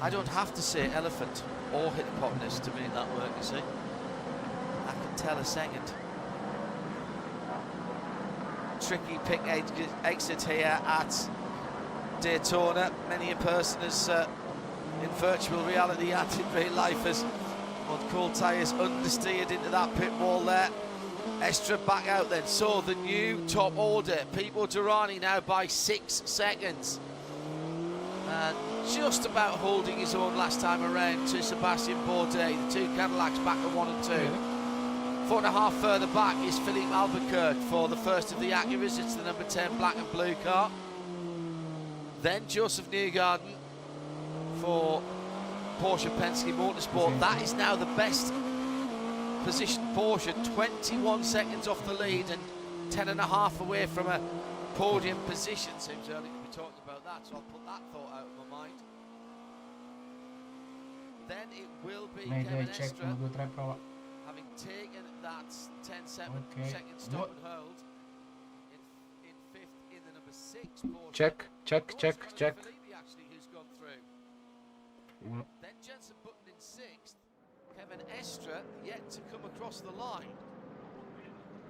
I don't have to say elephant or hippopotamus to make that work, you see. I can tell a second. Tricky pick exit here at Daytona. Many a person has, in virtual reality and in real life, has on cold tyres understeered into that pit wall there. Estra back out then. So the new top order, Pipo Derani now by 6 seconds. And just about holding his own last time around to Sebastian Bourdais. The two Cadillacs back at 1 and 2. 4.5 further back is Philippe Albuquerque for the first of the Acuras. It's the number 10 black and blue car. Then Joseph Newgarden for Porsche Penske Motorsport. That is now the best positioned Porsche, 21 seconds off the lead and 10.5 away from a podium position. Seems early to be talking about that, so I'll put that thought out of my mind. Then it will be Kevin Estra, having taken that 10-second stop and hold in fifth in the number 6 Porsche. Check. Felipe actually who's gone through. Then Jenson Button in 6th. Kevin Estra yet to come across the line.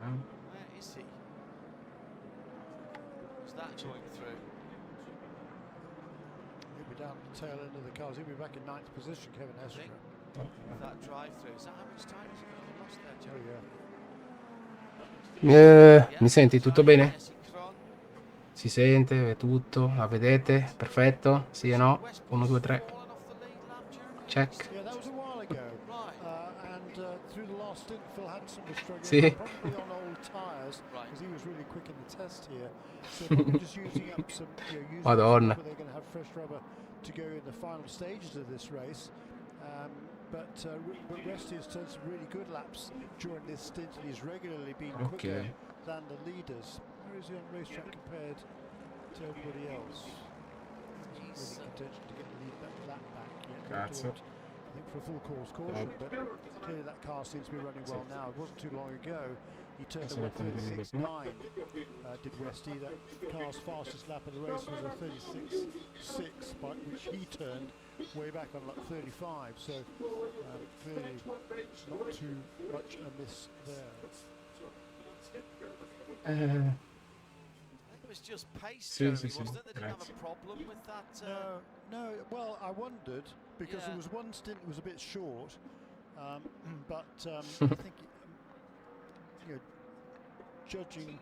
Where is he? Is that going through? He'll be down at the tail end of the cars. He'll be back in 9th position, Kevin Estra. With that drive-through. Is that how much time has he lost there, Joe? Mi senti tutto bene? Si sente tutto? La vedete? Perfetto? Sì e no? 1, 2, 3. Check. Yeah, that was a while ago. And through the last stint, Phil Hansen was struggling, See? probably on old tyres, because he was really quick in the test here. So probably just using up some, Madonna. they're going to have fresh rubber to go in the final stages of this race. But Resty has turned some really good laps during this stint, and he's regularly been quicker than the leaders. Where is he on the racetrack compared to everybody else? He's really contention to get the lead lap back. Grazie. I think for a full course caution, but clearly that car seems to be running well now. It wasn't too long ago he turned a 36.9. Did Westy. That car's fastest lap of the race was a 36.6, which he turned way back on like 35. So clearly not too much amiss there. It was just pace, Jeremy, wasn't it? They didn't have a problem with that. No. Well, I wondered because there was one stint that was a bit short, but I think judging,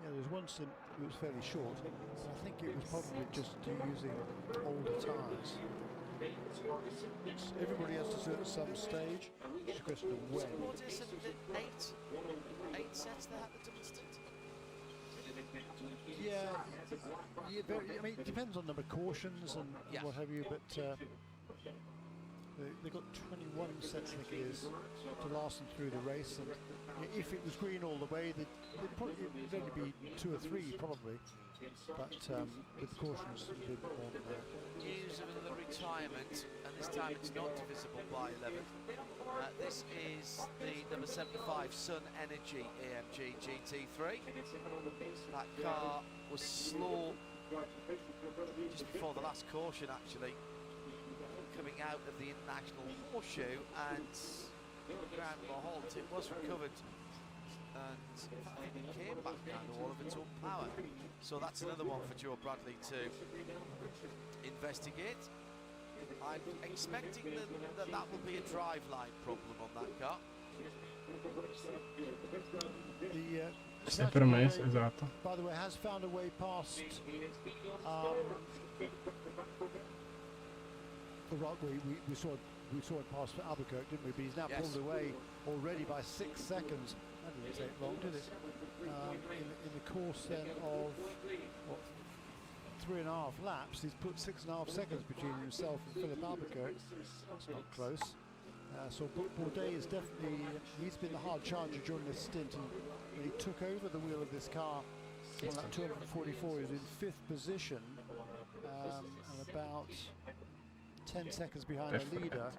there was one stint that was fairly short. So I think it was probably just using older tyres. Everybody has to do it at some stage. It's a question of when. What is it? 8 sets they had the double stint? Yeah, I mean, it depends on number of cautions and what have you, but they've got 21 sets, I think it is, to last them through the race. And if it was green all the way, it'd probably only be 2 or 3, probably. But with cautions, a bit more than that. News of another retirement, and this time it's not divisible by 11. This is the number 75 Sun Energy AMG GT3. That car was slow just before the last caution, actually, coming out of the International Horseshoe, and ground to a halt. It was recovered, and in fact, it came back down to all of its own power. So that's another one for Joe Bradley to investigate. I'm expecting that will be a driveline problem on that car. Per me, esatto. By the way, has found a way past the rock. We saw it past Albuquerque, didn't we? But he's now pulled away already by 6 seconds. That didn't take long, did it? In the course then of 3.5 laps, he's put 6.5 seconds between himself and Philip Albuquerque. That's not close. So Bourdais is definitely, he's been the hard challenger during this stint, and when he took over the wheel of this car on that 244, he was in 5th position and about 10 seconds behind the leader.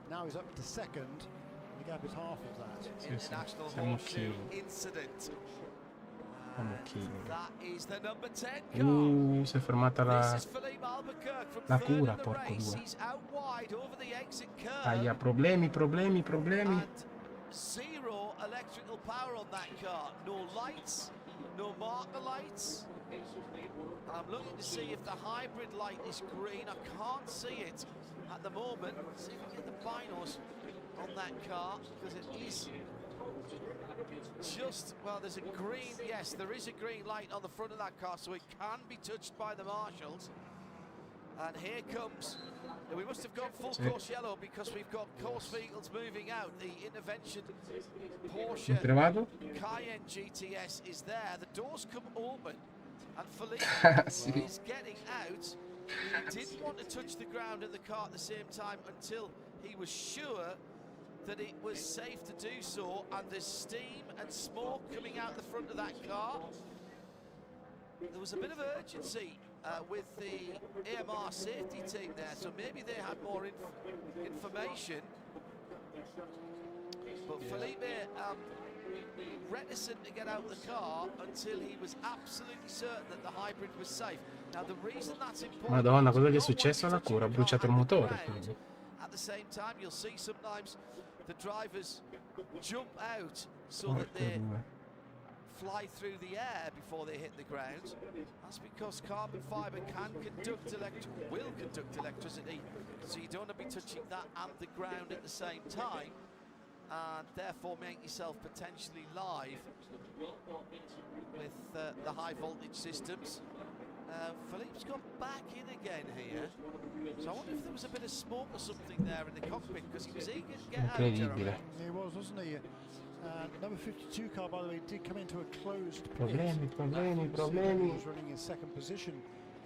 Now he's up to 2nd, and the gap is half of that. International Horseshoe incident. That is the number 10 car. Si è fermata la cura, porco due. He's out wide. wide over the exit curve. Aia, problemi. And zero electrical power on that car. No lights, no marker lights. I'm looking to see if the hybrid light is green. I can't see it at the moment. See if we get the binos on that car, because it is just, well, there's a green, yes, there is a green light on the front of that car, so it can be touched by the marshals. And here comes, we must have gone full course yellow because we've got course vehicles moving out. The intervention Porsche Cayenne GTS is there. The doors come open and Felipe is getting out. He didn't want to touch the ground in the car at the same time until he was sure that it was safe to do so, and there's steam and smoke coming out the front of that car. There was a bit of urgency with the AMR safety team there, so maybe they had more information. But Felipe reticent to get out of the car until he was absolutely certain that the hybrid was safe. Now the reason that's important, Madonna, cosa gli è successo alla cura? Ha bruciato il motore. At the same time, you'll see sometimes the drivers jump out so that they fly through the air before they hit the ground. That's because carbon fibre will conduct electricity, so you don't want to be touching that and the ground at the same time, and therefore make yourself potentially live with the high voltage systems. Philippe's got back in again here, so I wonder if there was a bit of smoke or something there in the cockpit, because he was eager to get out. He was, wasn't he? Number 52 car, by the way, did come into a closed pit. Problemi. He was running in second position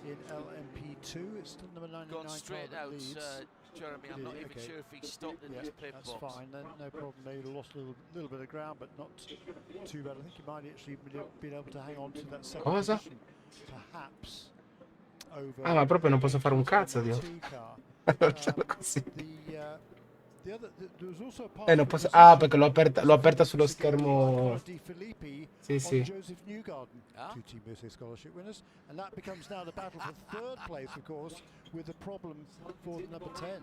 in LMP2. It's still number 99 gone straight car out, leads. Jeremy. I'm not even sure if he stopped in his pit that's box. fine, then no problem. They lost a little bit of ground, but not too bad. I think he might actually been able to hang on to that second position, perhaps. Over ma proprio non posso fare un cazzo, Dio. Così. Non posso. Perché l'ho aperta sullo schermo. Sì. Joseph Newgarden, two Team USA scholarship winners, and that becomes now the battle for third place, of course, with the problem for number 10.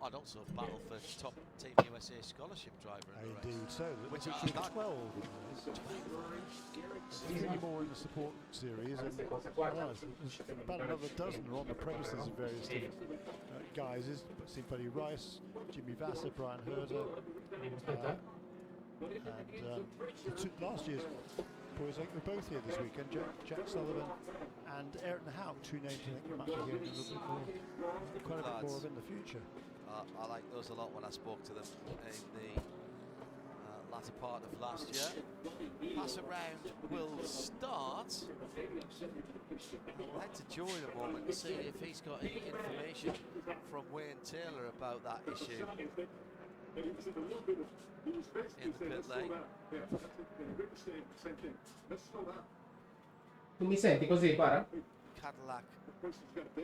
I'd also battle for top Team USA scholarship driver. Indeed, so which are 12. 3 more in the support series, and about another dozen are on the premises of various different guises. Steve Buddy Rice, Jimmy Vassar, Brian Herder, and last year's boys, I think we're both here this weekend. Jack Sullivan and Ayrton Hout, two names I think we might be hearing a little bit more, quite a bit more of in the future. I like those a lot when I spoke to them in the latter part of last year. Pass around will start. I'll head to Joy in a moment to see if he's got any information from Wayne Taylor about that issue in the pit lane. Tu mi senti così, guarda? Cadillac. Is that a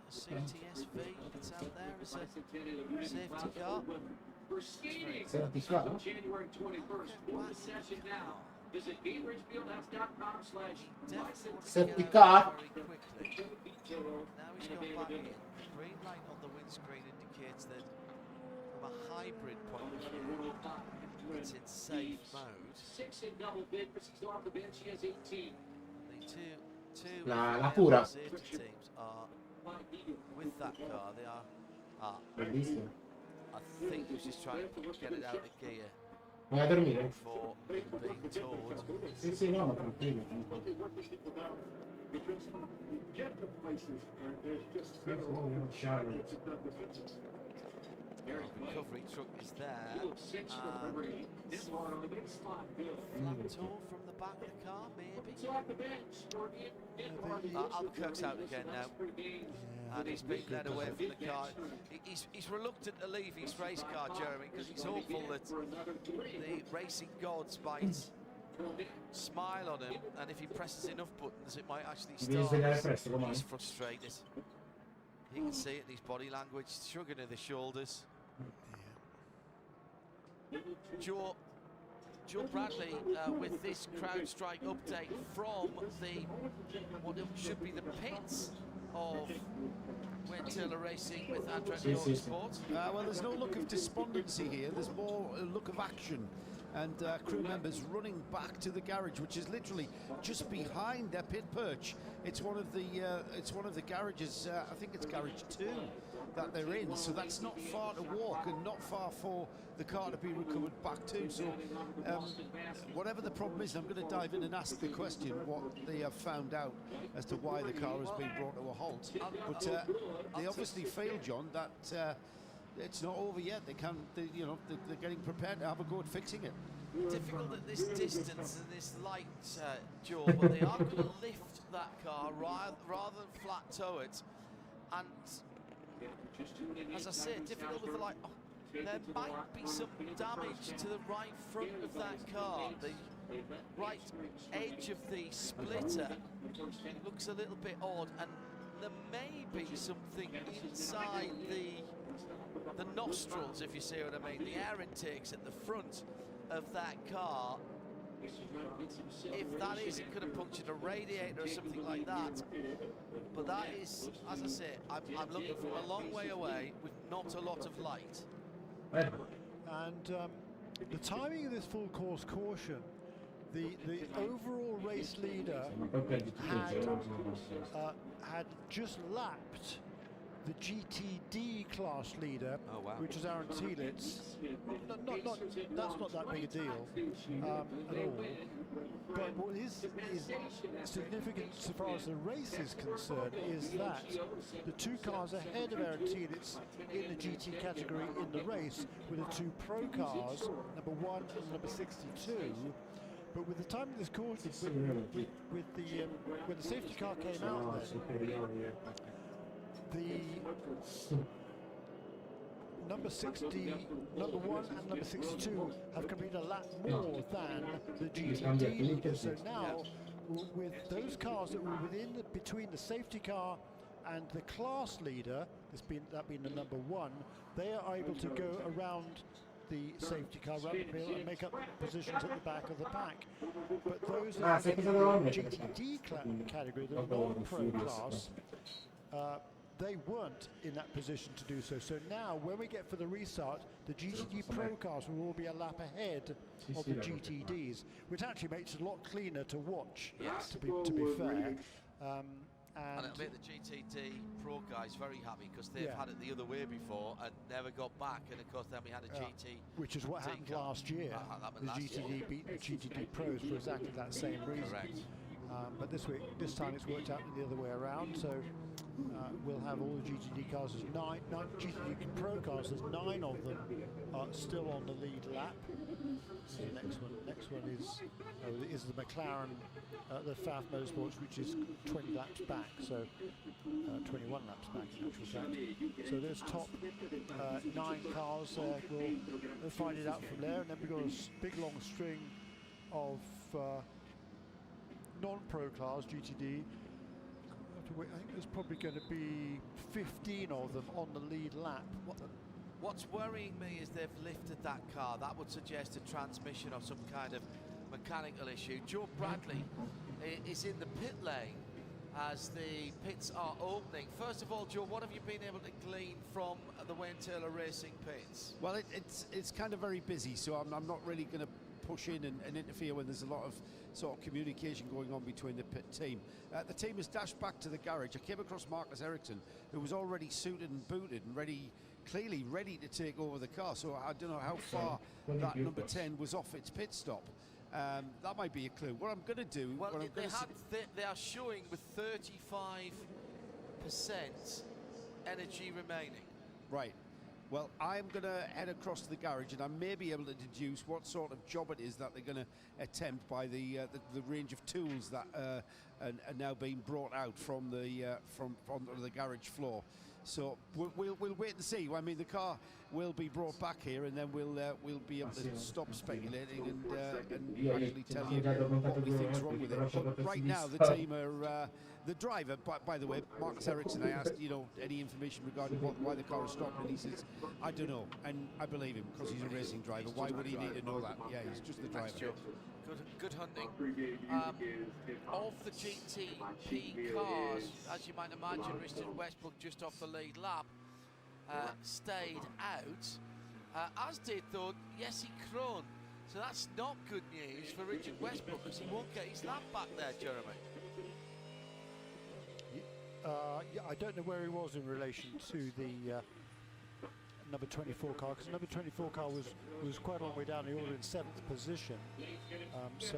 CTSV that's out there as a safety car? Safety car? January 21st for the session now. Visit Safety car? Now he's gone back in. Green light on the windscreen indicates that from a hybrid point of view, it's in safe mode. 6 in double bid, Mrs. off the bench, she has 18. The two La pura. safety teams are with that car. They are. Bellissimo. I think he was just trying to get it out of gear. Vai a dormire? For being told. Sì, no, tranquillo. Recovery truck is there. Flat toe from the back of the car, maybe. Albuquerque's out again now. And he's been led away from the car. He's reluctant to leave his race car, Jeremy, because he's hopeful that the racing gods might smile on him, and if he presses enough buttons, it might actually start. He's frustrated. You can see it in his body language, shrugging of the shoulders. Joe Bradley with this CrowdStrike update from what should be the pits of where Taylor Racing with Andretti Autosport. Well, there's no look of despondency here. There's more a look of action, and crew members running back to the garage, which is literally just behind their pit perch. It's one of the garages. I think it's garage 2 that they're in. So that's not far to walk and not far for the car to be recovered back to. So whatever the problem is, I'm going to dive in and ask the question what they have found out as to why the car has been brought to a halt. But they obviously feel, John, that it's not over yet. They're getting prepared to have a go at fixing it. Difficult at this distance and this light, Joe, but they are going to lift that car rather than flat tow it. And as I say, difficult with the light. Oh, there might be some damage to the right front of that car. The right edge of the splitter looks a little bit odd, and there may be something inside the nostrils, if you see what I mean, the air intakes at the front of that car. If that is, it could have punctured a radiator or something like that. But that is, as I say, I'm looking from a long way away with not a lot of light. And the timing of this full course caution, the overall race leader had just lapped the GTD class leader, which is Aaron Thielitz. That's not that big a deal at all. But what is significant so far as the race is concerned is that the 2 cars ahead of Aaron Thielitz in the GT category in the race were the 2 pro cars, number 1 and number 62. But with the time of this caution, when the safety car came out, the number 1 and number 62 have completed a lap more than the GTD. So now, with those cars that were between the safety car and the class leader, that being the number 1, they are able to go around the safety car and make up positions at the back of the pack. But those in the GTD category, the non-pro class, they weren't in that position to do so. So now, when we get for the restart, the GTD Pro cars will all be a lap ahead of the GTDs, which actually makes it a lot cleaner to watch, to be fair. And it'll make the GTD Pro guys very happy because they've had it the other way before and never got back. And of course, then we had a GT, which is what happened last year. The GTD beat the GTD Pros for exactly that same reason. Correct. But this time it's worked out the other way around. So we'll have all the GTD cars as nine GTD Pro cars. There's 9 of them are still on the lead lap. So the next one is the McLaren, the Pfaff Motorsports, which is 20 laps back. So 21 laps back in actual fact. So there's top 9 cars there. We'll find it out from there, and then we've got a big long string of non-pro cars, GTD. I think there's probably going to be 15 of them on the lead lap. What's worrying me is they've lifted that car. That would suggest a transmission or some kind of mechanical issue. Joe Bradley is in the pit lane as the pits are opening. First of all, Joe, what have you been able to glean from the Wayne Taylor Racing pits? Well, it's kind of very busy, so I'm not really going to push in and interfere when there's a lot of sort of communication going on between the pit team. The team has dashed back to the garage. I came across Marcus Ericsson, who was already suited and booted and clearly ready to take over the car. So I don't know how far that number 10 was off its pit stop. That might be a clue. What I'm going to do... Well, they are showing with 35% energy remaining. Right. Well, I'm going to head across to the garage, and I may be able to deduce what sort of job it is that they're going to attempt by the range of tools that are now being brought out from the garage floor. So we'll wait and see. I mean, the car will be brought back here, and then we'll be able to stop speculating and actually tell you what we think's wrong with it. But right now, the team are the driver. By the way, Marcus Ericsson, I asked any information regarding why the car is stopped, and he says, I don't know, and I believe him because he's a racing driver. Why would he need to know that? Yeah, he's just the driver. Good hunting. Of the GTP cars, as you might imagine, Richard Westbrook just off the lead lap stayed out, as did though Jesse Krohn. So that's not good news for Richard Westbrook because he won't get his lap back there, Jeremy. Yeah, I don't know where he was in relation to the number 24 car, because number 24 car was quite a long way down. He ordered in 7th position, so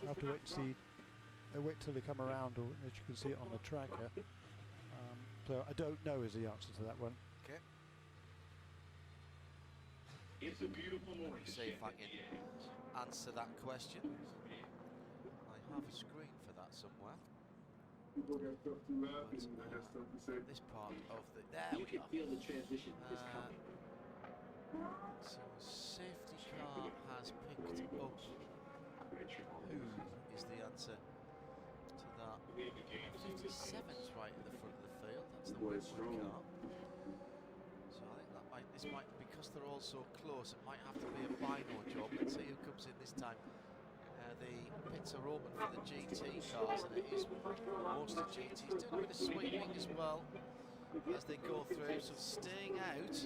I have to wait to see. Wait till they come around, or as you can see it on the tracker. So I don't know is the answer to that one. Okay. It's a beautiful morning. See if I can answer that question. I have a screen for that somewhere. But, this part of the there You we can are. feel the transition is coming. So safety car has picked up. Who is the answer to that? 57's right in the front of the field. That's the Woodward car. So I think that this might, because they're all so close, it might have to be a final job. Let's see who comes in this time. The pits are open for the GT cars, and it is most of GT's doing a bit of sweeping as well as they go through. So staying out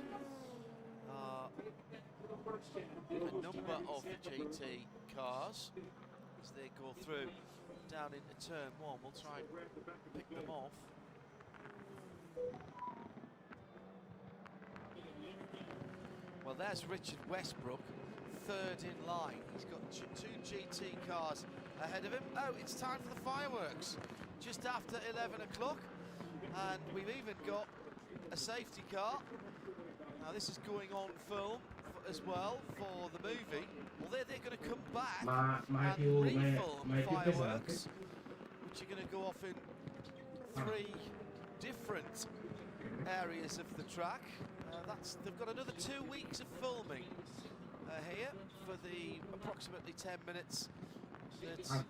a number of the GT cars as they go through down into turn 1. We'll try and pick them off. Well, there's Richard Westbrook, 3rd in line. He's got two GT cars ahead of him. Oh, it's time for the fireworks. Just after 11 o'clock. And we've even got a safety car. Now, this is going on film as well for the movie. Well, they're going to come back and refilm fireworks, which are going to go off in 3 different areas of the track. They've got another 2 weeks of filming here for the approximately 10 minutes that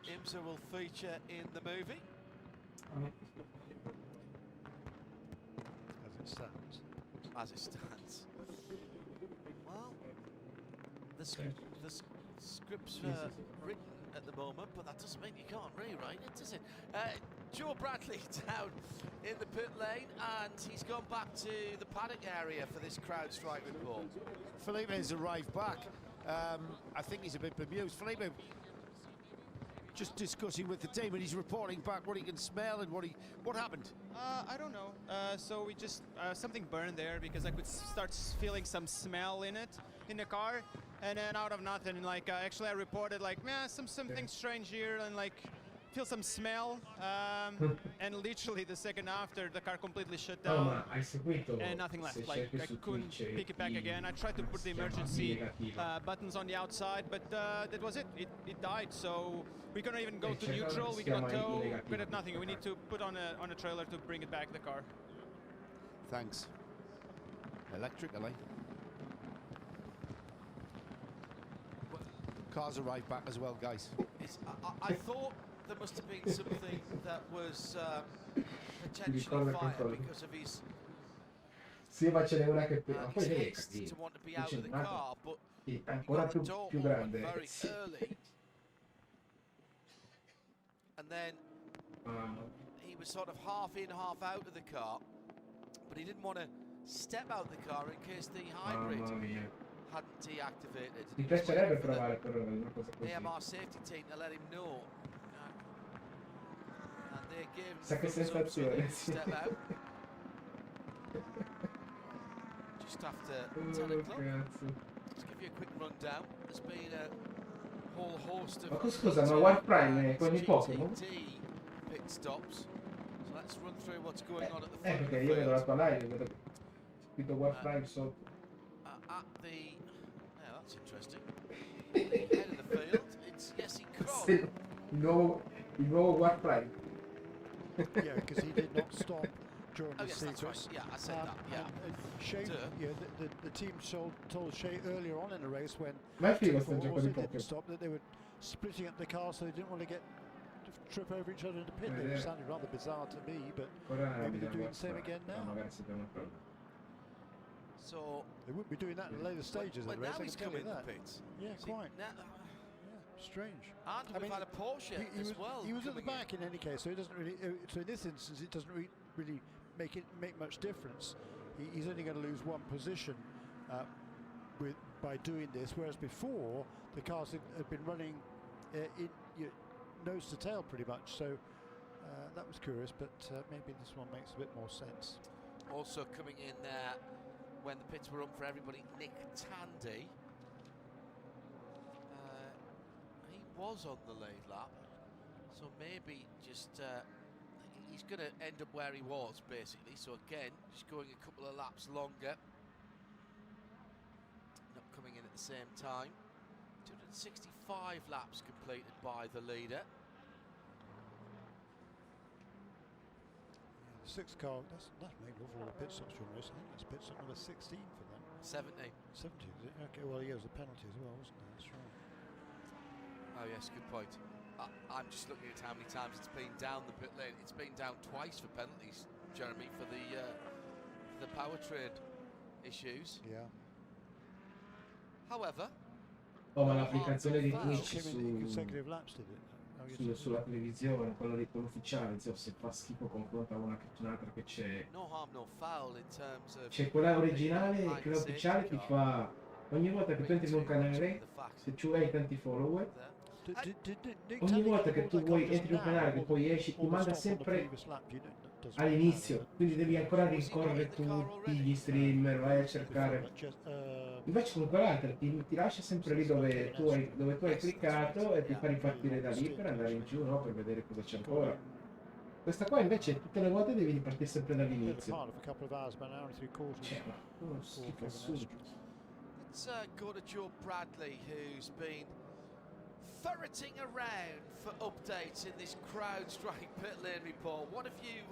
IMSA will feature in the movie. As it stands. As it stands. Well, the script's written at the moment, but that doesn't mean you can't rewrite it, does it? Joe Bradley down in the pit lane, and he's gone back to the paddock area for this CrowdStrike report. Felipe has arrived back. I think he's a bit bemused. Felipe just discussing with the team, and he's reporting back what he can smell and what happened. I don't know. So we just something burned there because I could start feeling some smell in it in the car, and then out of nothing, like actually I reported like, man, something strange here, and like feel some smell, and literally the second after the car completely shut down and nothing left. Like I couldn't pick it back again. I tried to put the emergency buttons on the outside, but that was it. It died. So we couldn't even go to neutral. We got tow. We had nothing. We need to put on a trailer to bring it back the car. Thanks. Electric, are they? Cars arrived back as well, guys. I thought there must have been something that was potentially fire because of his haste to want to be out of the car, but he got the door open very early, and then he was sort of half in, half out of the car, but he didn't want to step out the car in case the hybrid hadn't deactivated. Mi piacerebbe provare però una cosa così. AMR safety team to let him know. And they gave him Sa che sensazione. step out. Just after 10 o'clock. Let's give you a quick rundown. There's been a whole host of scusa, ma Wild Prime con i Pokémon? GT pit stops. So let's run through what's going on at the front of Perché the io vedo la field. tua live, vedo scritto Wild Prime sotto. At the, yeah, that's interesting. The head of the field, it's Jesse Krohn. Il nuovo Wild Prime. Yeah, because he did not stop during Oh the yes, that's sequence. right. Yeah, I said that. Yeah. Shea, Duh. yeah, the team told Shea earlier on in the race when Ma è figo Tech sto gioco Force, di they didn't Pokémon. stop, that they were splitting up the car, so they didn't want to trip over each other in the pit. Yeah, It yeah. sounded rather bizarre to me, but Ora maybe they're bisogna doing the same guardare. again now. Magari si devono provare. So They wouldn't be doing that in the later stages well, of the race, now I he's can tell coming you in the that. pits. Yeah, See, quite. Now, Strange. And we've had a Porsche as well. He was at the coming in. back in any case, so it doesn't really. So in this instance, it doesn't really make much difference. He's only going to lose one position by doing this, whereas before the cars had been running nose to tail pretty much. So that was curious, but maybe this one makes a bit more sense. Also coming in there when the pits were up for everybody, Nick Tandy. He was on the lead lap, so maybe just he's going to end up where he was basically. So again, just going a couple of laps longer, not coming in at the same time. 265 laps completed by the leader. Sixth car, that's made overall pit stops during the race. I think that's pit stop number 16 for them. 70. 70, is it? Okay, well, yeah, it was a penalty as well, wasn't it? That's right. Oh yes, good point. I'm just looking at how many times it's been down the pit lane. It's been down twice for penalties, Jeremy, for the powertrain issues. Yeah. However, ma l'applicazione di Twitch Came in consecutive laps, did it? Oh, yes, sulla televisione, quello ufficiale, se fa schifo confronta una che un'altra che c'è. no harm, no foul in terms of. C'è quella originale e quella ufficiale ti fa ogni volta che tu entri in un canale, se tu hai tanti follower, ogni volta che tu vuoi entri in un canale che poi esci ti manda sempre all'inizio, quindi devi ancora rincorrere tutti gli streamer, vai a cercare. Invece con quell'altra ti lascia sempre lì dove tu hai cliccato e ti fa ripartire da lì per andare in giù, no? Per vedere cosa c'è ancora. Questa qua invece tutte le volte devi ripartire sempre dall'inizio. Cioè, ma uno schifo assurdo. Let's go to Joe Bradley, who's been ferreting around for updates in this CrowdStrike pit lane report. What have you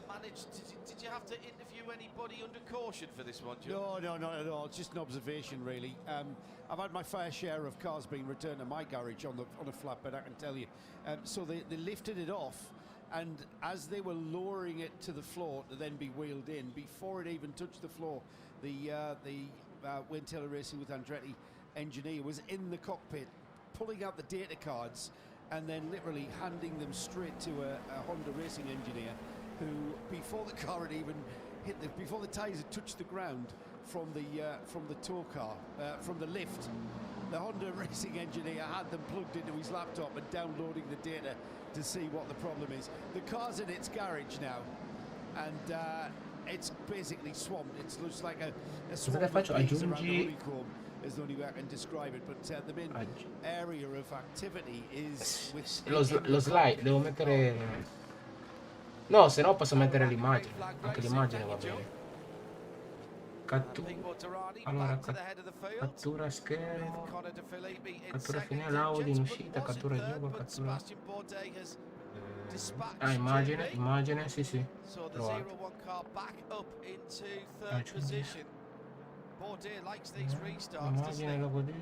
managed to, did you have to interview anybody under caution for this one, Joe? No, not at all. Just an observation, really. I've had my fair share of cars being returned to my garage on a flatbed, I can tell you. So they lifted it off, and as they were lowering it to the floor to then be wheeled in, before it even touched the floor, the Wayne Taylor Racing with Andretti engineer was in the cockpit, pulling out the data cards and then literally handing them straight to a Honda racing engineer, who, before the car had even hit before the tyres had touched the ground from the tow car, from the lift, the Honda racing engineer had them plugged into his laptop and downloading the data to see what the problem is. The car's in its garage now, and it's basically swamped. It looks like a swamp of bees around the honeycomb, is the only way I can describe it, but the main area of activity is with lo slide, devo mettere. No, se no posso mettere l'immagine. Anche l'immagine va bene. Allora, cattura schermo, cattura finale audio in uscita, cattura giù, cattura. Immagine, sì, trovato. Immagine logo di.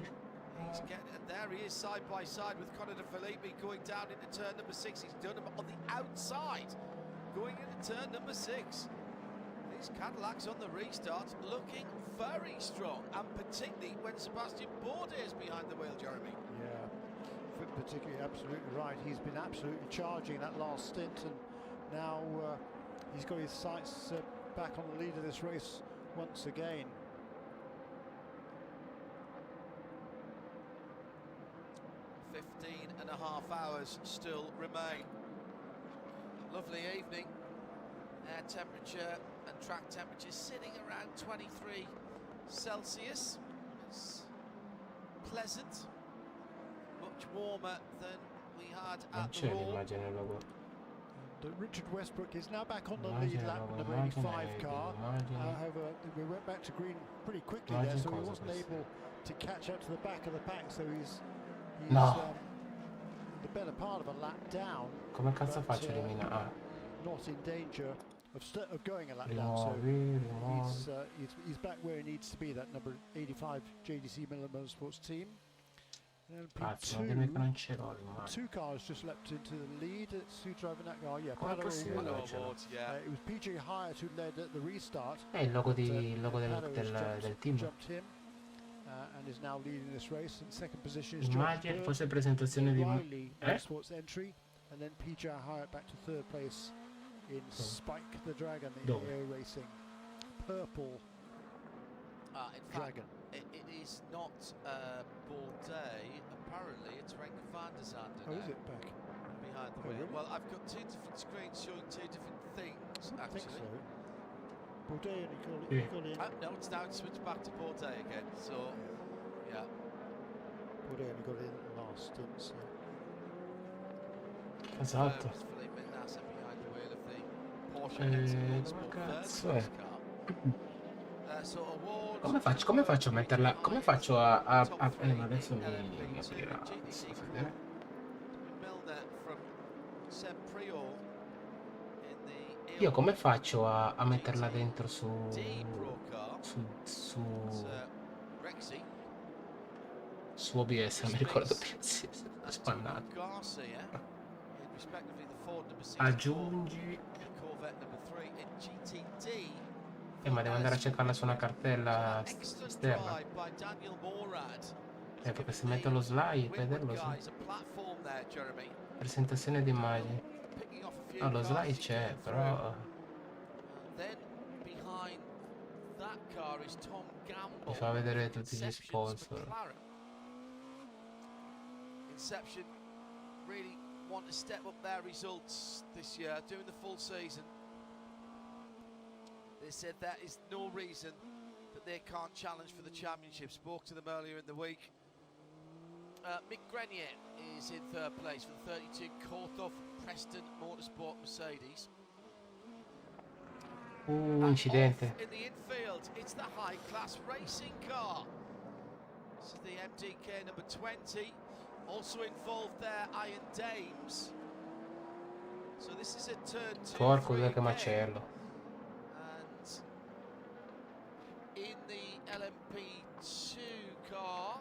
There he is side by side with Conor De Filippi going down into turn number 6. He's done him on the outside, going into turn number 6. These Cadillacs on the restart looking very strong, and particularly when Sebastian Bourdais is behind the wheel, Jeremy. Yeah, particularly absolutely right. He's been absolutely charging that last stint, and now he's got his sights back on the lead of this race once again. 15.5 hours still remain. Lovely evening. Air temperature and track temperature sitting around 23 Celsius. It's pleasant, much warmer than we had at the Raw. Richard Westbrook is now back on the lead lap, number 85 car. However, we went back to green pretty quickly there, so he wasn't able to catch up to the back of the pack, so he's the better part of a lap down. Come cazzo faccio a eliminare? Not in danger of going a lap down, so he's back where he needs to be, that number 85 JDC Miller Motorsports team. Cazzo, non dimmi che non ce l'ho. Two cars just leapt into the lead. It's who driving that car? Yeah, Come possibile? it was PJ Hyatt who led at the restart. È il logo del team. Jumped him. and is now leading this race. In second position is George Immagine Bird, fosse presentazione di... Riley Motorsports entry, and then PJ Hyatt back to third place in Spike the Dragon, the Dove? air racing purple In fact, dragon. it is not Bourdais. Apparently, it's Renke van der Zande Oh, now, is it back? behind the Oh, wheel. really? Well, I've got two different screens showing two different things, I think actually. so. Bourdais only Yeah. got in. No, it's now switched back to Bourdais again. So, yeah. Bourdais only got in last stint. So. Esatto. Felipe Nasser behind the wheel of the Porsche Dove cazzo è? So awards. Come faccio a metterla? Come faccio ma adesso mi aprirà. Adesso fa vedere. Io come faccio a metterla dentro su OBS, non mi ricordo più, si è spannato. Aggiungi. Ma devo andare a cercarla su una cartella esterna. Perché se metto lo slide, vederlo presentazione di immagini. No, lo slide c'è, però mi fa vedere tutti gli sponsor. Inception really want to step up their results this year, doing the full season. They said there is no reason that they can't challenge for the championship. Spoke to them earlier in the week. Mick Grenier is in third place for the 32 Corthoff Preston Motorsport Mercedes. Incidente. In the infield, it's the high-class racing car. This is the MDK number 20. Also involved there, Iron Dames. So this is a turn 2. Porco che macello. And in the LMP2 car,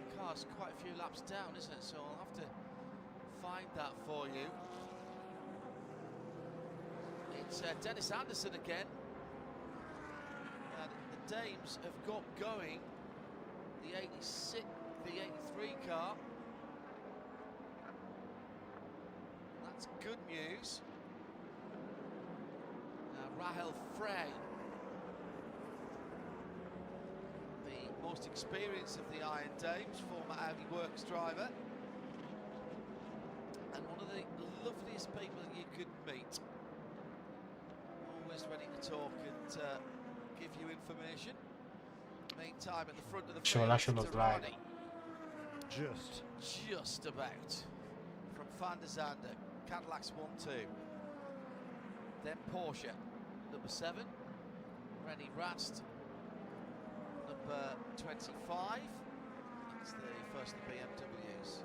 the car's quite a few laps down, isn't it? So I'll have to find that for you. It's Dennis Anderson again. And the Dames have got going the 86, the 83 car. That's good news. Rahel Frey, the most experienced of the Iron Dames, former Audi Works driver, and one of the loveliest people you could meet. Always ready to talk and give you information. Meantime, at the front of the field, Tarani. Just about. From Van der Zande, Cadillacs 1-2. Then Porsche, number 7. Rennie Rast, number 25. That's the first of the BMWs.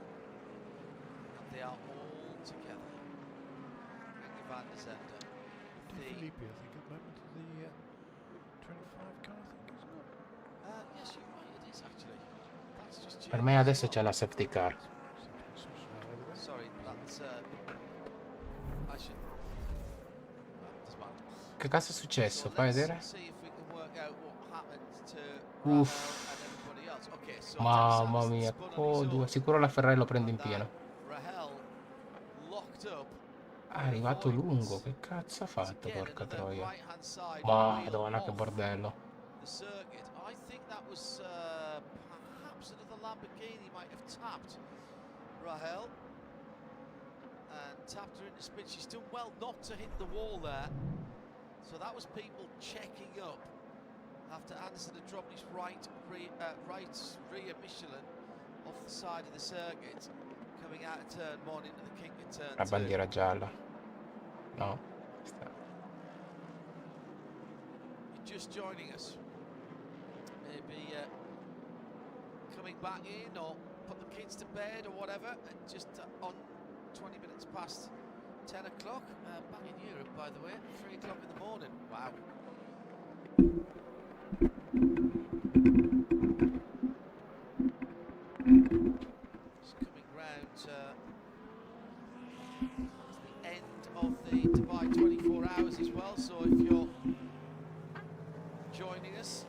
And they are all together. Rennie Van der Zande. Felipe, I think, at the moment, the 25 car, I think, isn't it? Yes, you're right, it is actually. That's just Per me adesso c'è la safety car. Sorry, that's I should. Che cazzo è successo? Fai vedere? Mamma mia, due. Sicuro la Ferrari lo prende in pieno. È arrivato lungo, che cazzo ha fatto, porca troia. Madonna, che bordello. I think that was perhaps another Lamborghini might have tapped Rahel and tapped her into spin. She's done well not to hit the wall there. So that was people checking up after Anderson had dropped his right rear Michelin off the side of the circuit, coming out of turn 1 into the kink of turn 2. La bandiera gialla. No. You're just joining us. Maybe coming back in or put the kids to bed or whatever. Just on 20 minutes past 10 o'clock. Back in Europe, by the way, 3 o'clock in the morning. Wow. Just coming round to the end of the Dubai 24 hours as well. So if you're joining us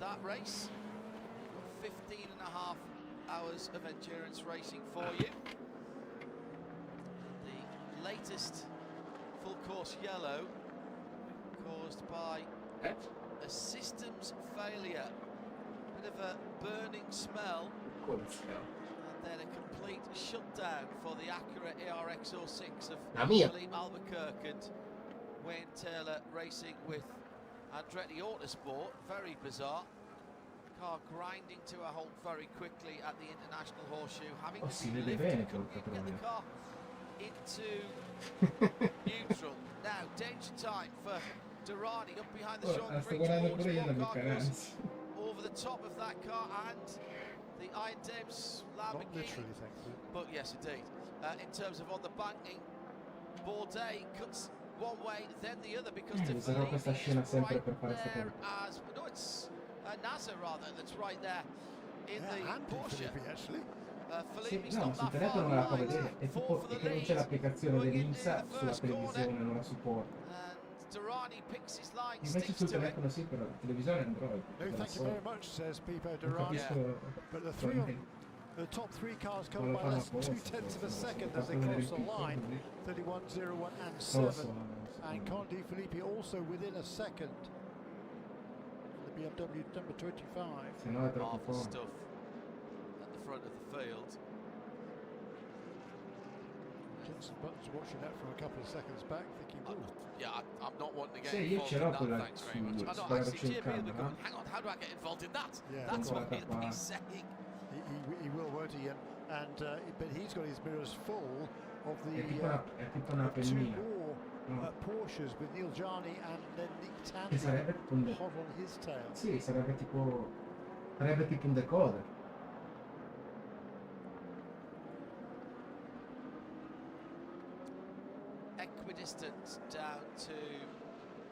that race. 15 and a half hours of endurance racing for you. The latest full course yellow caused by a systems failure. Bit of a burning smell. And then a complete shutdown for the Acura ARX06 of Philippe Albuquerque and Wayne Taylor racing with Andretti Autosport. Very bizarre. Car grinding to a halt very quickly at the International Horseshoe, having to be lifted, couldn't even get the car into neutral. Now, danger time for Durrani up behind the Sean Creech car goes over the top of that car and the Iron Dames Not Lamborghini. literally, thankfully. But yes, indeed. In terms of on the banking, Bourdais cuts one way, then the other, because De Filippi is right there as... No, it's NASA, rather, that's right there in the And Porsche. Filippi, actually. Filippi's No, not sul that telefono far non la può behind. vedere, è Four tipo for the che non c'è lead. l'applicazione Going into dell'IMSA the sulla first corner. televisione, non la supporta. And Durrani picks his line, Invece sticks sul to it. telefono sì, però la televisione è Android. No, thank you very much, says Pipo Non Durrani. capisco But the top three cars non come lo by fanno less than apposta. 0.2 of a second Fa as they prendere cross il the picco line. così. 31, 01 and Non lo 7. so. And Conde Filippi also within a second. The BMW number 25. Se no è troppo Marvellous forte. stuff at the front of the field. Jenson Button's watching that from a couple of seconds back, thinking, oh, Yeah, I'm not wanting to get Sì, io involved ce in l'ho that, quella thanks very much. su I know, sparare actually, sul Jimmy will be camera. going, hang on, how do I get involved in that? Yeah. That's what Guarda he'll be qua. saying. he will, won't he? But he's got his mirrors full of the È tipo una two pennina. more No. Porsches with Neil Jarni and then Nick Che Tandy sarebbe tipo un hot on his tail. Sì, sarebbe tipo un decoder. Equidistant down to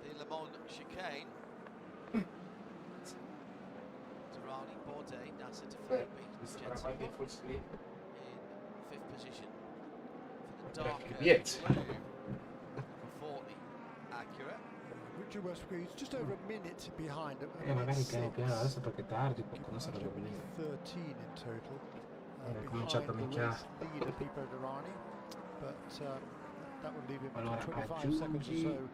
the Le Mans chicane. Durrani, Bourdais, Nasser De Filippi, Jenson Button full screen. in fifth position for the Perché darker Viet. blue for the Acura. Richard Westbrook is just over a minute behind. Magari piano adesso perché è tardi, qualcuno sarà già Probably venire. 13 in total. È cominciato a behind the minchiare. race leader Pipo Durrani, but that would leave him Allora, 25 seconds or so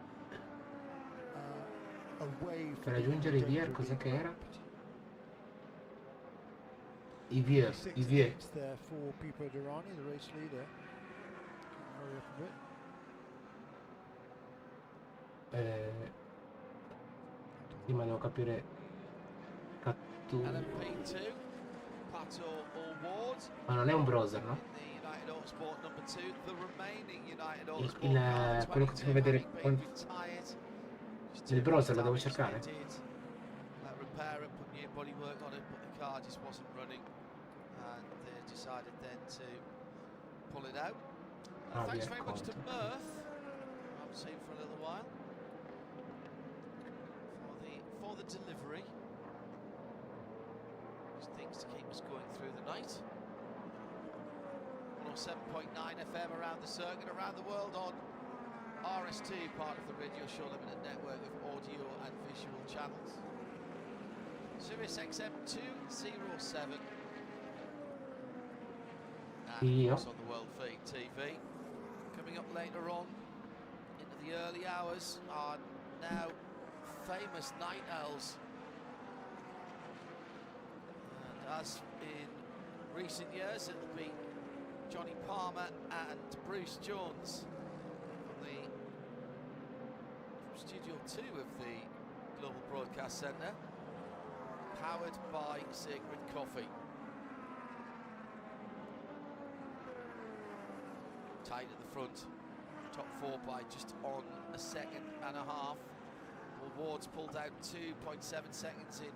away Per from raggiungere i Vier, cos'è che era? I Vier. there for Pipo Durrani, the race leader. Hurry up a bit. Sì, ma devo capire. LMP2, Pato Allward. Ma non è un browser, no? In the United Autosport number 2, the remaining United Autosport il- car, quello che si può 22, vedere having been quando- retired. Just Nel to browser lo devo establish cercare? they did, repair it, put new bodywork on it, but the car just wasn't running, and they decided then to pull it out. Ah, Thanks yeah, very much to content. Murph, I haven't seen for a little while, for the delivery. Just things to keep us going through the night. 107.9 FM around the circuit, around the world on RS2, part of the Radio Show Limited network of audio and visual channels. Sirius XM 207. And of Yeah. course on the World Feed TV. Coming up later on into the early hours are now famous night owls. And as in recent years, it'll be Johnny Palmer and Bruce Jones from Studio 2 of the Global Broadcast Centre, powered by Sacred Coffee. Tight at the front, top four by just on a second and a half. Well, Ward's pulled out 2.7 seconds in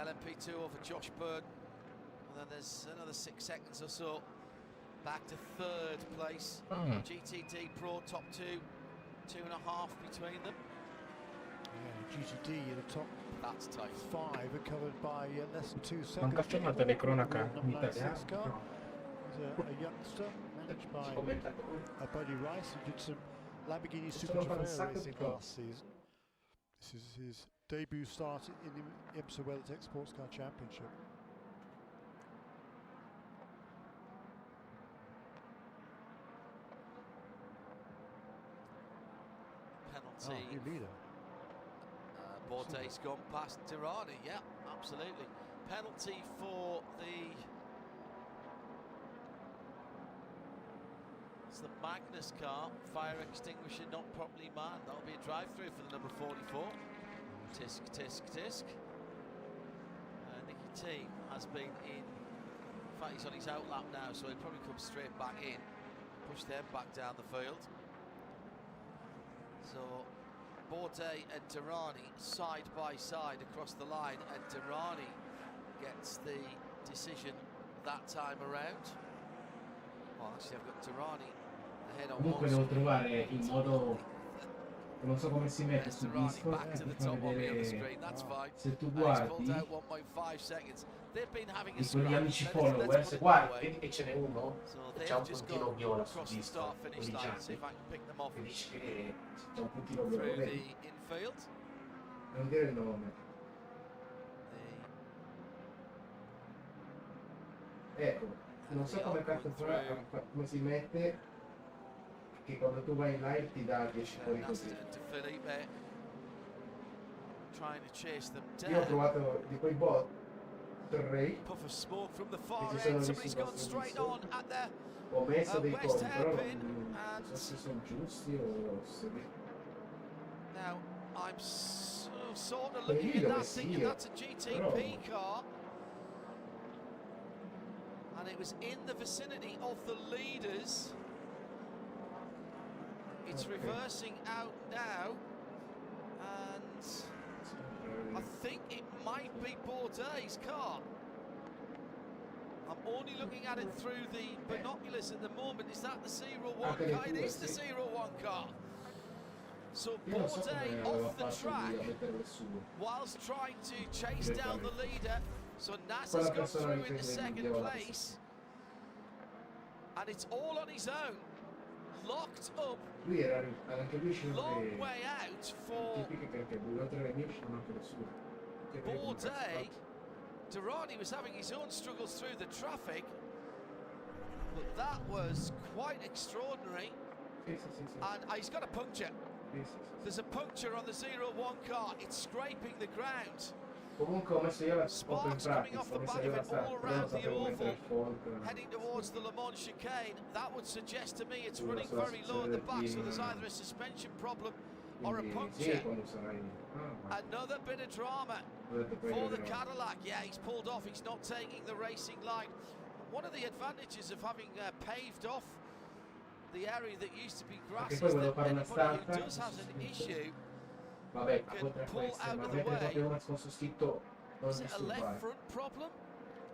LMP2 over Josh Byrne, and then there's another 6 seconds or so back to third place. GTD Pro top two, 2.5 between them. Yeah, GTD in the top That's tight. 5 are covered by less than 2 seconds. Manca firma telecronaca in Number 96 italiano. car. No. He's a youngster managed by Commentatore. Buddy Rice, who did some Lamborghini Ci Super sono un Trofeo sacco di racing cose. last season. This is his debut start in the IMSA WeatherTech Sports Car Championship. Penalty. New leader. Borde's gone past Tirani, yeah, absolutely. Penalty for it's the Magnus car, fire extinguisher not properly manned. That'll be a drive-through for the number 44. Tisk, tisk, tisk. Nicky T has been in fact, he's on his outlap now, so he'll probably come straight back in, push them back down the field. So Borde and Tirani side by side across the line, and Tirani gets the decision that time around. Well, actually, I've got Tirani ahead on Comunque devo trovare il modo, non so come si mette sul disco, back to the per top on the other vedere screen. That's fine. se tu And he's pulled guardi out 1.5 seconds. They've been having a di quegli scrap. amici Let's follower, put se it guardi, that way. vedi che ce n'è uno So che they've c'ha un just puntino gone viola sul across the disco, start finish line. See brillante, if I can pick them off e dici che c'è un puntino viola, through vedi? the infield. Non dire il nome. Ecco, non so come cazzo come si mette, che quando tu vai in live ti dà 10 fuori così. To Felipe, trying to chase them Io ho down. trovato di quei bot 3, Puff of smoke from the far Che ci sono end. lì Somebody's sul gone vostro straight viso. on at the ho messo dei West cosi, però hairpin, non so se sono giusti o se... Now, I'm sort of Quei looking at video that che sì, thinking that's a GTP però- car. And it was in the vicinity of the leaders. It's Okay. reversing out now. And I think it might be Borde's car. I'm only looking at it through the binoculars at the moment. Is that the 01 Anche car? le It tue, is the sì. 01 car. So Io non so come Borde aveva off the fatto track di mettere su. whilst trying to chase down the leader. So Nasser's Quella gone persona through che in the fece il second video place. And it's all on his own. Locked up, Lui era anche lui scende long way out for tipiche perché due o tre amici sono anche da su. Che vedi come cazzo Borde. fa. Durrani was having his own struggles through the traffic, but that was quite extraordinary. Sì, sì, sì, sì. And he's got a puncture. Sì, sì, sì. There's a puncture on the 01 car. It's scraping the ground. Comunque ho messo io la open Sparks coming practice, off ho the messo back io of la it start, all però non around the sapevo mettere il oval, folk. heading towards the Le Mans chicane. That would suggest to me it's Sì, running so very low at the back, so succede there's prima. either a suspension problem or a Quindi sì, puncture. quando sarai... ma Another bit of drama ho detto poi for the vedrò. Cadillac. Yeah, he's pulled off. He's not taking the racing line. One of the advantages of having paved off the area that used to be grass Perché is poi volevo that fare una anybody who stampa, does have an issue, vabbè, can oltre a pull questo, out ma of the avete way. proprio una con scritto non is it a left disturbare. front problem?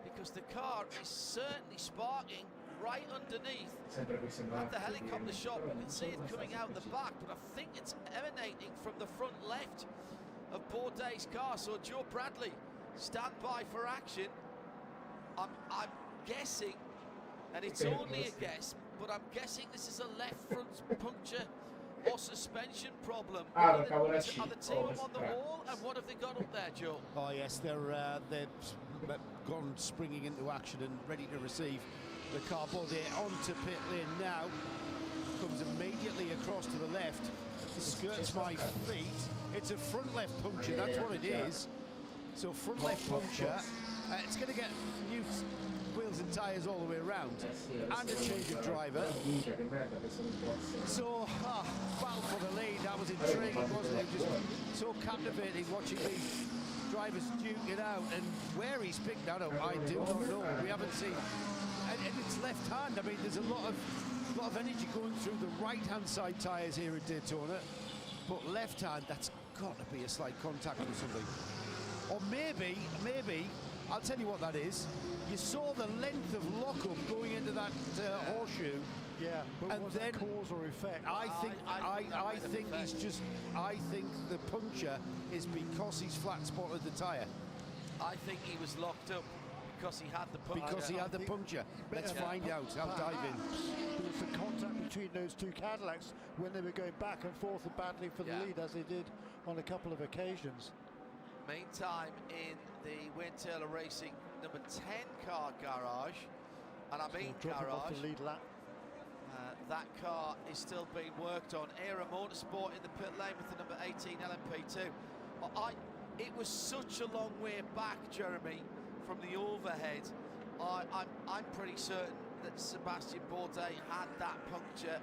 Because the car is certainly sparking right underneath. Sempre qui sembra At the helicopter shot, però we can non see so it come coming sta out the così. back, but I think it's emanating from the front left of Borde's car. So Joe Bradley, stand by for action. I'm guessing, and it's Okay, only a let's see. guess, but I'm guessing this is a left front puncture or suspension problem. Ah, What the are Kawasaki. are the team Oh, up on the crap. wall, and what have they got up there, Joe? Oh yes, they've gone springing into action and ready to receive the car. Borde onto pit lane now, comes immediately across to the left, skirts my feet. It's a front left puncture, that's what it is. So front left puncture, it's going to get new wheels and tyres all the way around, and a change of driver. Minchia, che merda, che sono un po'... So, battle for the lead, that was intriguing, wasn't it? Just so captivating watching these drivers duke it out, and where he's picked that up, I do not know. We haven't seen, and it's left hand. I mean, there's a lot of energy going through the right-hand side tyres here at Daytona, but left hand, that's got to be a slight contact or something. Or maybe, I'll tell you what that is. You saw the length of lockup going into that horseshoe. Yeah, but And was it then- cause or effect? I think I he's just. I think the puncture is because he's flat spotted the tyre. I think he was locked up because he had the puncture. Because he had the puncture. Let's find out. I'll dive in. Perhaps there was constant contact between those two Cadillacs when they were going back and forth and battling for the lead, as they did on a couple of occasions. Meantime, in the Wayne Taylor Racing number 10 car garage, and I mean garage, the lead lap. that car is still being worked on. Era Motorsport in the pit lane with the number 18 LMP2. It was such a long way back, Jeremy, from the overhead. I'm pretty certain that Sebastian Bourdais had that puncture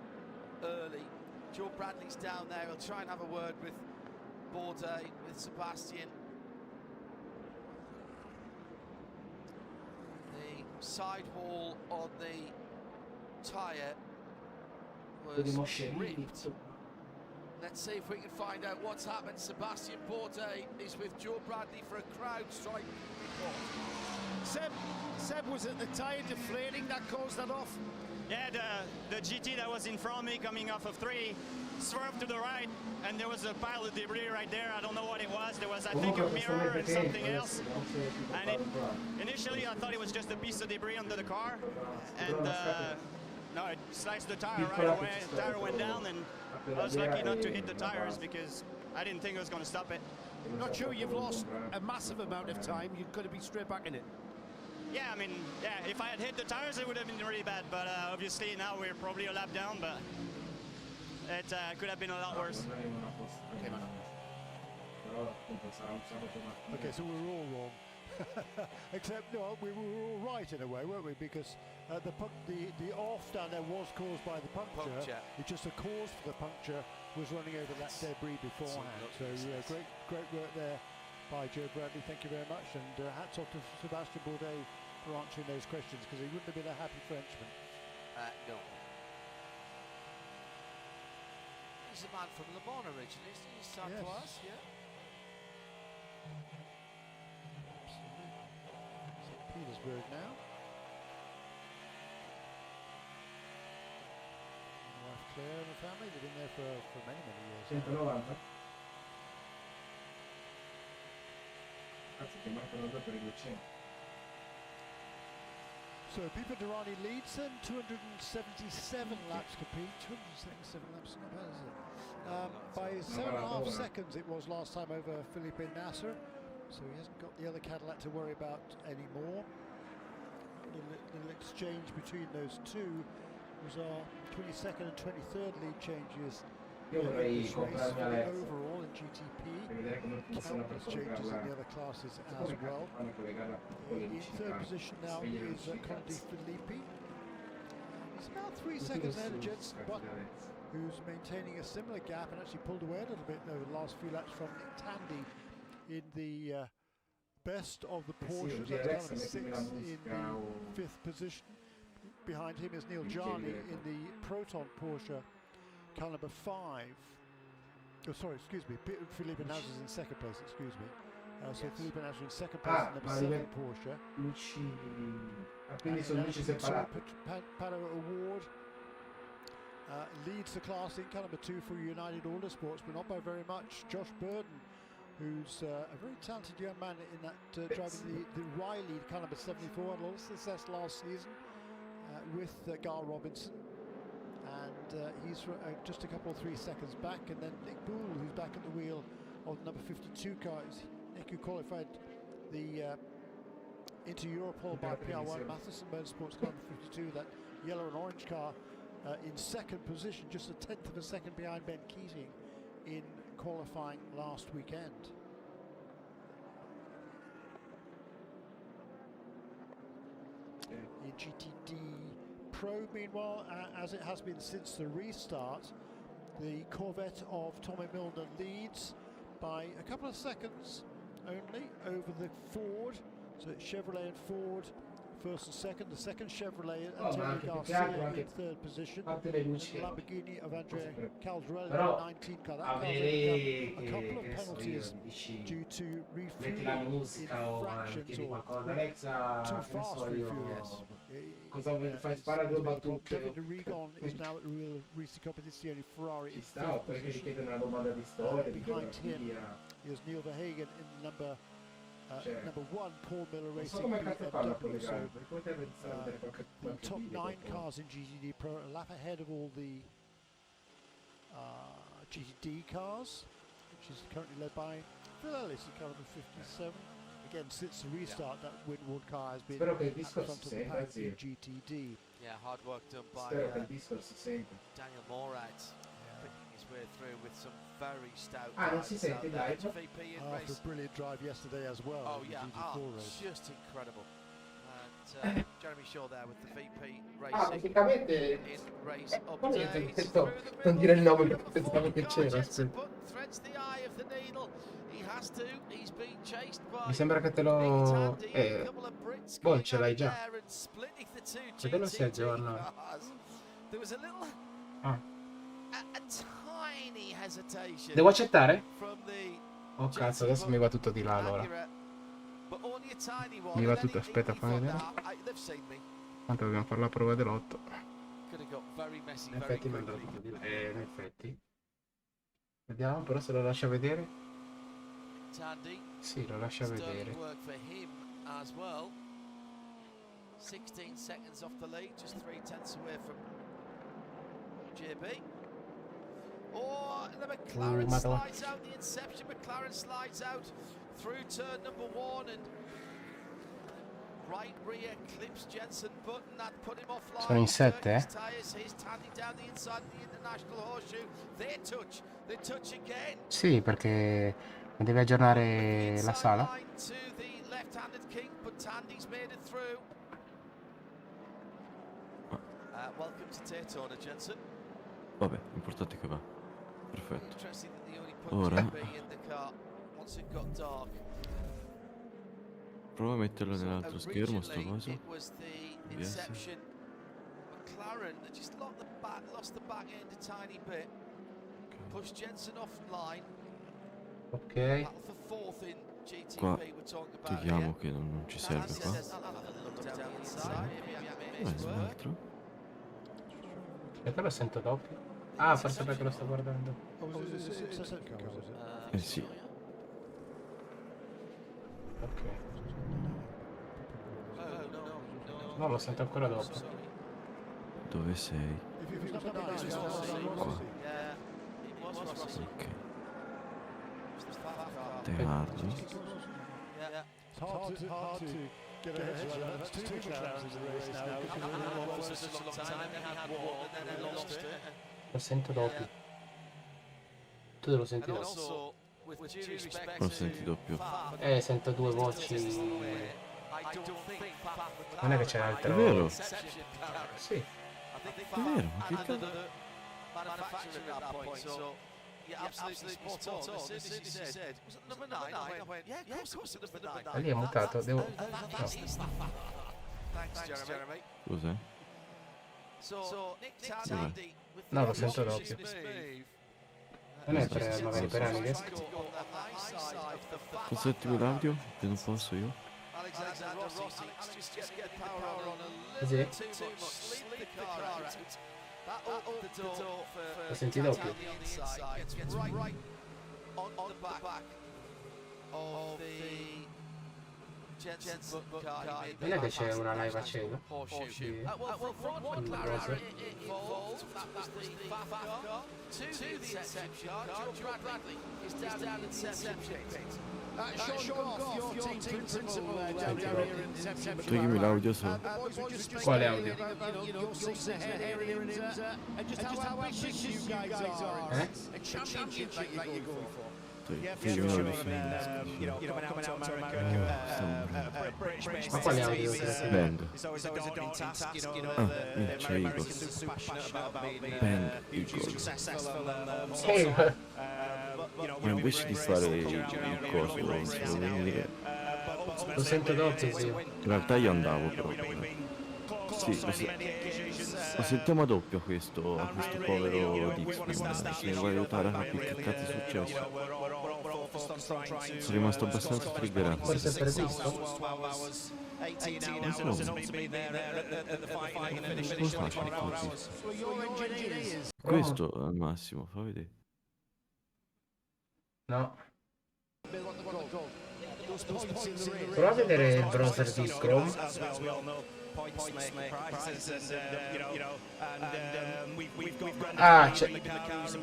early. Joe Bradley's down there. He'll try and have a word with Bourdais, with Sebastian. The sidewall on the tyre was ripped. Let's see if we can find out what's happened. Sebastian Bourdais is with Joe Bradley for a crowd strike report. Seb, was it the tyre deflating that caused that off? Yeah, the GT that was in front of me coming off of 3 swerved to the right, and there was a pile of debris right there. I don't know what it was. There was, I think, a mirror and something else. And initially I thought it was just a piece of debris under the car, and no, it sliced the tire right away. The tire went down, and I was lucky not to hit the tires because I didn't think it was going to stop it. Not sure, you've lost a massive amount of time. You've got to be straight back in it. Yeah, I mean, yeah, if I had hit the tires, it would have been really bad. But obviously now we're probably a lap down, but it could have been a lot worse. Okay, so we were all wrong. Except, no, we were all right in a way, weren't we? Because the off down there was caused by the puncture. It's just the cause for the puncture was running over that debris beforehand. So yeah, great work there by Joe Bradley. Thank you very much, and hats off to Sebastian Bourdais for answering those questions, because he wouldn't have been a happy Frenchman. No. He's a man from Le Mans originally, isn't he? Saint-Claude, yeah. St. Petersburg now. Wife Claire and the family, they've been there for many years. 190. Cazzo, ti mancano 2 per i 200. So Pipo Derani leads then, 277 laps complete. 277 laps, not bad, is it? By 7.5 seconds it was last time over Felipe Nasser, so he hasn't got the other Cadillac to worry about anymore. Little exchange between those two was our 22nd and 23rd lead changes. Io vorrei comprarmi Alexa overall in GTP, per vedere come funziona per changes in the collegarla. other classes as Come well. fanno a collegarla con le In bici third qua, position now sveglia le is Conde cazzo. Filippi. He's about 3 Tutti seconds ahead of questi Jensen scatti Button, di Alexa. who's maintaining a similar gap and actually pulled away a little bit over the last few laps from Nick Tandy in the best of the Porsche. Sì, That's Alexa, kind of 6 mettimi la in musica o... the 5th position. Behind him is Neil Jarney in the Proton Porsche, car number 5. Oh, sorry, excuse me. Felipe Nasr is in second place, excuse me. So Felipe Nasr in second place in number 7 Porsche. Luci... quindi sono luci separate. Pato Award leads the class in car number 2 for United Autosports, but not by very much. Josh Burden, who's a very talented young man in that driving the Riley car number 74, had a lot of success last season with Gar Robinson. And he's just a couple of 3 seconds back, and then Nick Boole, who's back at the wheel of the number 52 car. Nick, who qualified the into Europol by PR1 Matheson Motorsports car number 52, that yellow and orange car, in second position, just a 1/10 of a second behind Ben Keating in qualifying last weekend. In GTD Pro, meanwhile, as it has been since the restart, the Corvette of Tommy Milner leads by a couple of seconds only over the Ford. So it's Chevrolet and Ford first and second. The second Chevrolet, Antonio Garcia in third position. And the Lamborghini of Andrea Caldarelli, number 19 car. That car's a couple of penalties due to refueling infractions or too fast refuels. Fai sparare 2 battute. Kevin Regon is now at the wheel of Racing Competizione Ferrari in Sta, fifth perché gli position. chiedono una domanda di storia, di Behind him geografia. is Neil Verhagen in number Cioè, Number 1, Paul Miller non so Racing come cazzo fanno a BMW. So collegarlo, perché potrebbe stare a vedere qualche the top video 9 dopo. cars in GTD Pro, a lap ahead of all the GTD cars, which is currently led by Phil Ellis in car number 57. Again, since the restart, that Winward car has been Spero che il at the disco front si of the senta, pack zio. in GTD. Yeah, hard work done by Spero che il disco si senta. Daniel Morad, picking his way through with some very stout Ah, non si drivers sente out there. live? VP in After a race. brilliant drive yesterday as well. Oh in the yeah, GT4 race. just incredible. And Jeremy Shaw there with the VP Ah, Racing praticamente... in race Quando io ti ho updates. detto Through the non dire il middle, nome number perché pensavo four che car, c'era. Jensen Aspetta. Button threads the eye of the needle. He has to. He's being chased by Mi sembra che te Nick lo... Tandy, a couple of Brits boh, going ce l'hai at it già. there and splitting the two Perché lo si GTD aggiorna? cars. There was a little, Ah. a tiny hesitation Devo accettare? from the Oh cazzo, adesso mi va tutto di là allora. Acura, but only a tiny one. Mi va And then tutto, he aspetta, fammi thought, vedere. "Nah, they've seen me." Tanto dobbiamo fare la prova dell'8. Could have got very messy In very effetti mi andrà quickly. tutto di là. In effetti. Vediamo però se lo lascia vedere. Tandy, Sì, lo lascia sterling vedere. work for him as well. 16 seconds off the lead, just 3/10 away from JB. Oh, and the McLaren Madonna. slides out, the Inception McLaren slides out through turn number 1 and right rear clips Jensen Button, that put him offline. Sono in 7, His tyres, he's Tandy down the inside of the International Horseshoe. They touch again. Sì, perché deve aggiornare la sala. Line to the left-handed king, but Tandy's made it through. Welcome to Daytona, Jensen. Vabbè, l'importante è che va. Perfetto. Interesting that they only put Ora. JB in the car once it got dark. Prova a metterlo nell'altro schermo sto Originally, coso. it was the Yes. Inception McLaren that just lost the back end a tiny bit. Pushed Jensen off line. Ok. Battle for fourth in GTP Qua we're talking about chiediamo here. che non ci serve qua. Ma è smalto. Perché lo sento doppio? Ah, forse perché lo sto guardando. Eh sì. Ok. No, lo sento ancora dopo. Dove sei? Qua. Ok. Te Hardy. It's hard to get a head around. That's two McLarens in the race now. Lo sento doppio. Tu lo senti doppio? Lo senti doppio. Sento due voci. Non è che c'è altro. È vero? Sì. È vero, ma che cazzo? Ma lì è mutato, devo... No. Cos'è? No, lo sento doppio. Non è per, magari per Amigas? Consettimi l'audio? Che non posso io? Così? Lo senti doppio? Non è che c'è una live accesa? Sì. Toglimi l'audio solo. Quale audio? Toglimi l'audio solo. Ma quale audio? Bang. C'è Eagle. Bang Eagle. Ma invece di fare il coso, volevo venire. Lo sento doppio, sì. In realtà io andavo però. Sì, lo sentiamo a doppio a questo povero Dixman. Se mi vuoi aiutare a capire che cazzo è successo. Sono rimasto abbastanza triggerato. Forse è previsto? Come faccio così? Questo al massimo, fa vedere. No. Prova a vedere il browser di Chrome. Ah, c'è.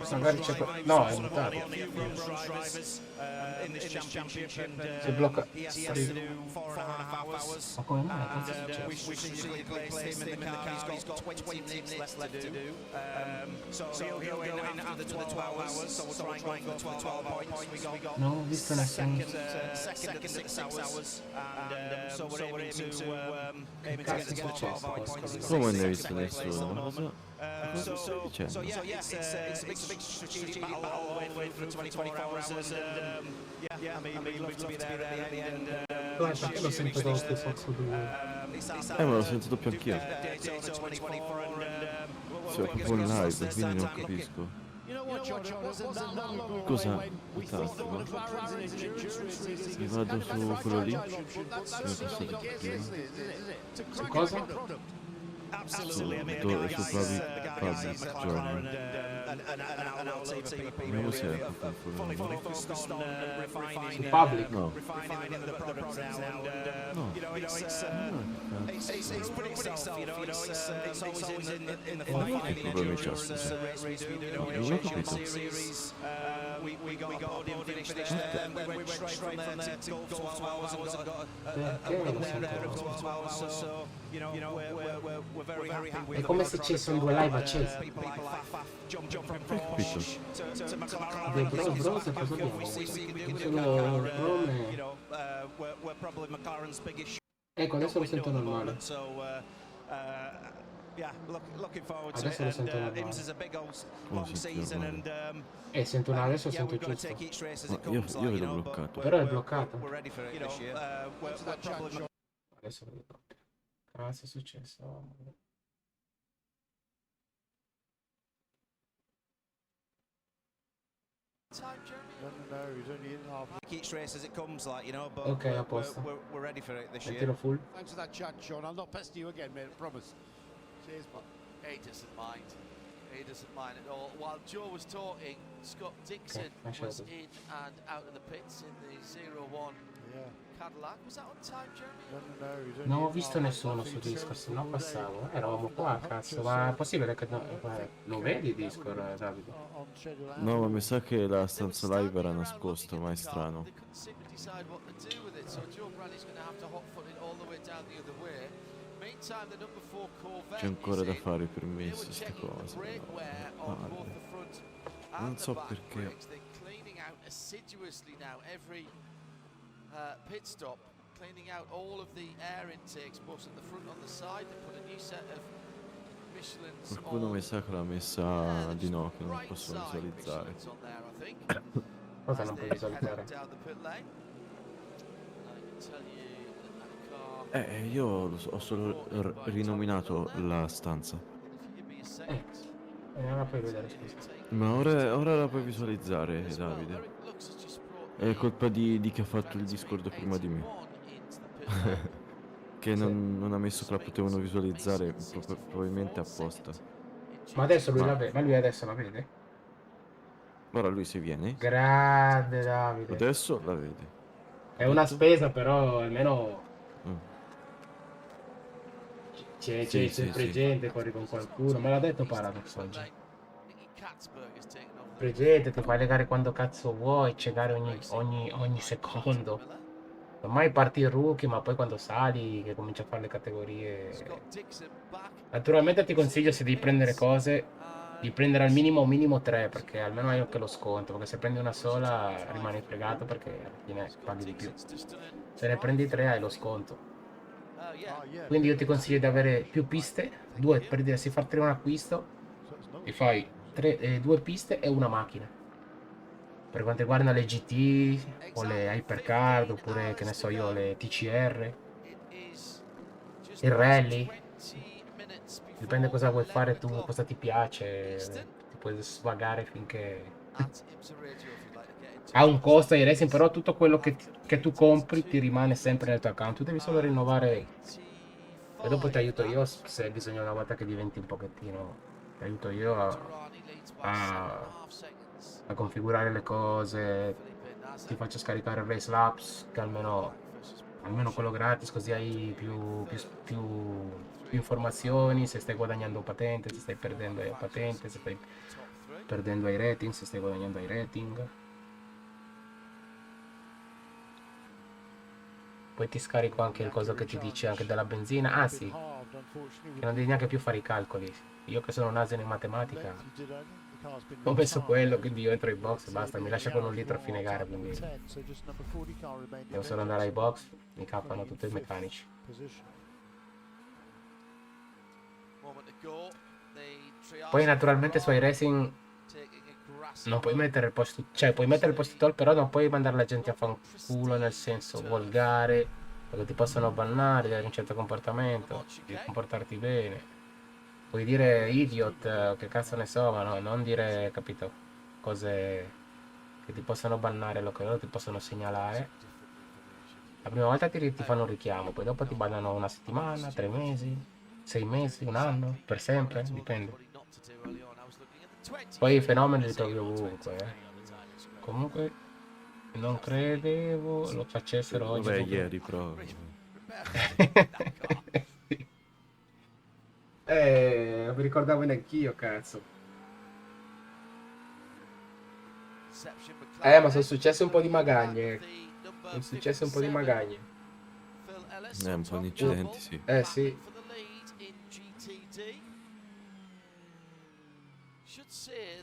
Magari c'è. No, è mutato. Si blocca. Ma come mai? Cosa è successo? Non ho visto nessuno. Che cazzo è successo? Come non hai visto nessuno? Cosa stai dicendo? Perché lo sento dallo stesso cazzo di... Me l'ho sentito più anch'io. Si è proprio in live, quindi non capisco. Cosa? Fantastico. Mi vado su quello lì. Mi è passato più. Su cosa? Su Public Journal. Vediamo se è proprio quello. Su Public? No. No. Che problemi c'è? No, non ho capito. È come se ci sono due live accese. Capito? Dei browser cosa abbiamo? Solo Chrome. Ecco, adesso lo sento normale. Adesso lo sento normale. Sento una, adesso sento giusto. Ma io vedo bloccato. Però è bloccato. Adesso vedo bloccato. Cosa è successo? Ok, a posto. Mettilo full. Thanks for that chat, Sean. I'll not pester you again, mate, I promise. Cheers, man. He doesn't mind. He doesn't mind at all. While Joe was talking, Scott Dixon was in and out of the pits in the 01 Cadillac. Was that on time, Jeremy? Non ho visto nessuno su Discord, se no passavo. Eravamo qua, cazzo. Ma è possibile che lo vedi Discord, Davide? No, ma mi sa che la stanza live era nascosta, ma è strano. C'è ancora da fare per me su queste cose. No, non so perché. Pit stop, cleaning out all of the air intakes, both at the front on the side. They put a new set of Michelin's. Qualcuno mi sa che l'ha messa di no, che non posso visualizzare. Cosa non puoi visualizzare? Io ho solo rinominato la stanza. Non la puoi vedere, scusa. Ma ora la puoi visualizzare, Davide. È colpa di chi ha fatto il Discord prima di me. Che non ha messo che la potevano visualizzare, probabilmente apposta. Ma adesso lui la vede, ma lui adesso la vede? Ora lui se viene. Grande Davide. Adesso la vede. È una spesa, però almeno c'è sempre gente, corri con qualcuno. Me l'ha detto Paradox oggi. Gente, ti fai legare quando cazzo vuoi, cegare ogni secondo. Ormai parti il rookie, ma poi quando sali che cominci a fare le categorie. Naturalmente ti consiglio, se devi prendere cose, di prendere al minimo 3, perché almeno hai anche lo sconto, perché se prendi una sola rimani fregato perché alla fine paghi di più. Se ne prendi 3 hai lo sconto. Quindi io ti consiglio di avere più piste, 2, per dire, se fai un acquisto e fai 2 piste e una macchina. Per quanto riguarda le GT o le Hypercard, oppure che ne so io, le TCR, il rally, dipende cosa vuoi fare tu, cosa ti piace, ti puoi svagare finché ha un costo di racing, però tutto quello che tu compri ti rimane sempre nel tuo account. Tu devi solo rinnovare e dopo ti aiuto io se hai bisogno, una volta che diventi un pochettino, ti aiuto io a configurare le cose, ti faccio scaricare il Race Labs, che almeno quello gratis, così hai più informazioni, se stai guadagnando patente, se stai perdendo ai patente, se stai perdendo ai rating, se stai guadagnando ai rating. Poi ti scarico anche il coso che ti dice anche della benzina. Ah sì, che non devi neanche più fare i calcoli. Io che sono un asino in matematica ho messo quello, quindi io entro ai box e basta, mi lascia con un litro a fine gara, quindi devo solo andare ai box, mi cappano tutti i meccanici. Poi naturalmente su iRacing non puoi mettere il post, cioè puoi mettere il post-it però non puoi mandare la gente a fanculo, nel senso volgare, perché ti possono bannare, devi avere un certo comportamento, devi comportarti bene. Puoi dire idiot, che cazzo ne so, ma no, non dire, capito, cose che ti possono bannare, lo che loro ti possono segnalare. La prima volta ti fanno un richiamo, poi dopo ti bannano una settimana, 3 mesi, 6 mesi, un anno, per sempre, dipende. Poi i fenomeni li trovi ovunque, Comunque non credevo lo facessero oggi. Vabbè, ieri però. Non mi ricordavo neanch'io, cazzo. Ma sono successe un po' di magagne. Sono successe un po' di magagne. Un po' di incidenti, sì. Sì.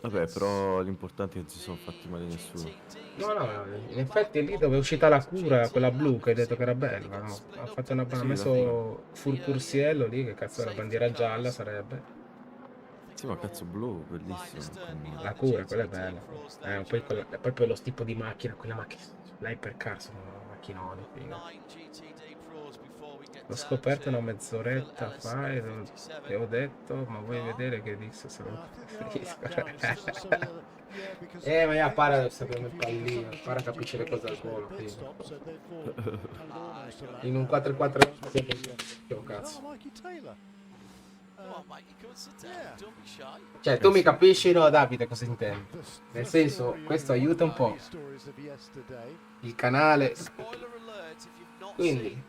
Vabbè, però l'importante è che non si sono fatti male nessuno. No, in effetti lì dove è uscita la cura, quella blu che hai detto che era bella, no? Ha fatto una Sì, ha messo furcursiello lì, che cazzo era bandiera gialla sarebbe. Sì, ma cazzo blu, bellissimo. La cura, quella è bella. Poi è proprio lo tipo di macchina, quella macchina, l'hypercar sono macchinoni, figa. L'ho scoperto una mezz'oretta fa e ho detto, ma vuoi vedere che disse se lo preferisco? Ma io Para sapeva il pallino, Para capisce le cose al volo, in un 4-4 cazzo. Cioè, tu mi capisci, no, Davide, cosa intendi? Nel senso, questo aiuta un po' il canale. Quindi,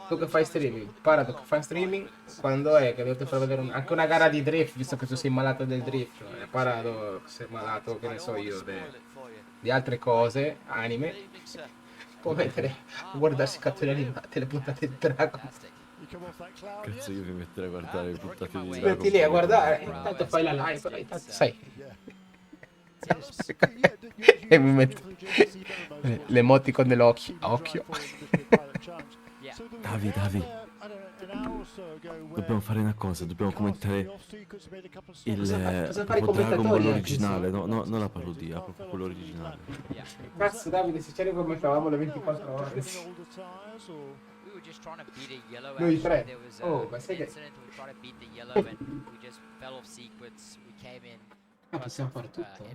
tu che fai streaming, Parado che fai streaming, quando è che dovete far vedere anche una gara di drift, visto che tu sei malato del drift, Parado sei malato, che ne so io, di altre cose, anime, può mettere, guardarsi i cartoni animati, le puntate di Dragon. Cazzo, io mi metterei a guardare le puntate di Dragon. Metti lì a guardare, intanto fai la live, intanto sai. E mi metto l'emoticon dell'occhio. Occhio. Davi, dobbiamo fare una cosa, dobbiamo commentare proprio Dragon Ball originale, no, non la parodia, proprio quello originale. Cazzo Davide, se c'era commentavamo le 24 ore. Noi tre. Oh, ma sai che... possiamo fare tutto.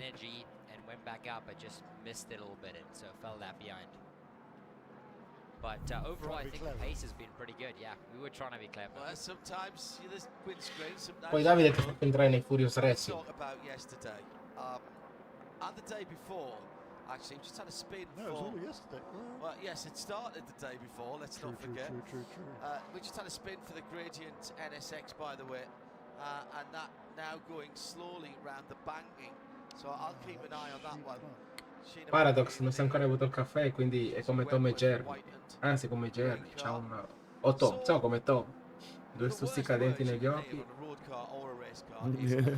But overall, I think the pace has been pretty good. Yeah, we were trying to be clever. Sometimes there's windscreen, sometimes. Poi Davide ti fa entrare nei Furious Racing. Talk about yesterday, and the day before. Actually, we just had a spin. No, it was all yesterday. Well, yes, it started the day before. Let's not forget. True. We just had a spin for the Gradient NSX, by the way, and that now going slowly round the banking. So I'll keep an eye on that one. Paradox non si è ancora avuto il caffè, quindi è come Tom e Jerry. Anzi, come Jerry, c'ha un... O Tom, siamo come Tom. Due stuzzicadenti negli occhi.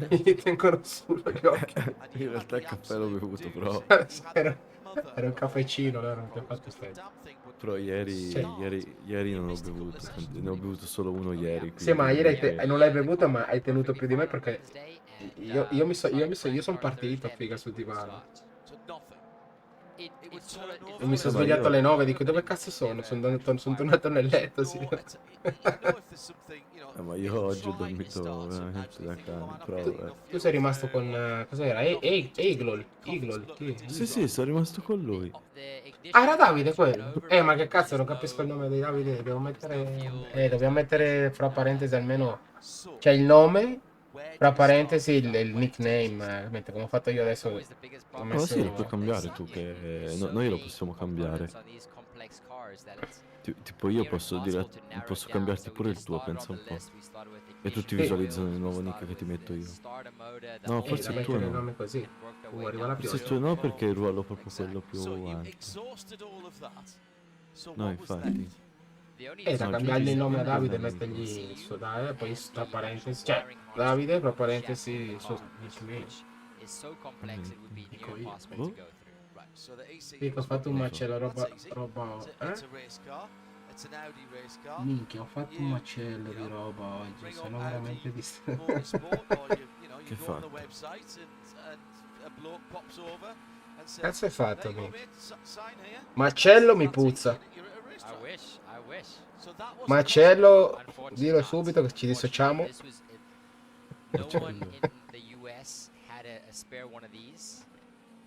Gli tengono solo gli occhi. In realtà il caffè l'ho bevuto, però. Era un caffeccino, allora non ti ho fatto stare. Però ieri non ho bevuto, ne ho bevuto solo uno ieri. Sì, ma ieri non l'hai bevuto, ma hai tenuto più di me perché io sono partito, figa, sul divano. E mi sono svegliato alle 9, dico dove cazzo sono? Sono tornato nel letto, sì. Ma io oggi ho dormito veramente da cane, però Tu sei rimasto con... cos'era? Eagle? Sì, sono rimasto con lui. Ah, era Davide quello? Ma che cazzo, non capisco il nome di Davide, devo mettere... dobbiamo mettere fra parentesi almeno... C'è il nome Tra parentesi il nickname, mentre come ho fatto io adesso ho Ma sì, lo puoi messo cambiare tu, che noi lo possiamo cambiare. Tipo io posso dire, posso cambiarti pure il tuo, pensa un po'. E tutti sì, visualizzano il nuovo nick che ti metto io. No, forse da il tuo mettere il no. nome così. Arriva la Forse il pioggia. tuo no perché il ruolo è proprio quello più alto. No, infatti. Da No, cambiargli il nome a aggiungi Davide e un amico. mettergli il suo Davide, poi tra parentesi, cioè Davide, tra parentesi, il suo nickname. Dico io. Boh. Sì, Sì, che ho fatto un macello, roba, minchia, ho fatto un macello di roba oggi, sono veramente distratto. Che fatto? Cazzo hai fatto, minchia? Macello mi puzza. Macello, dillo subito che ci dissociamo.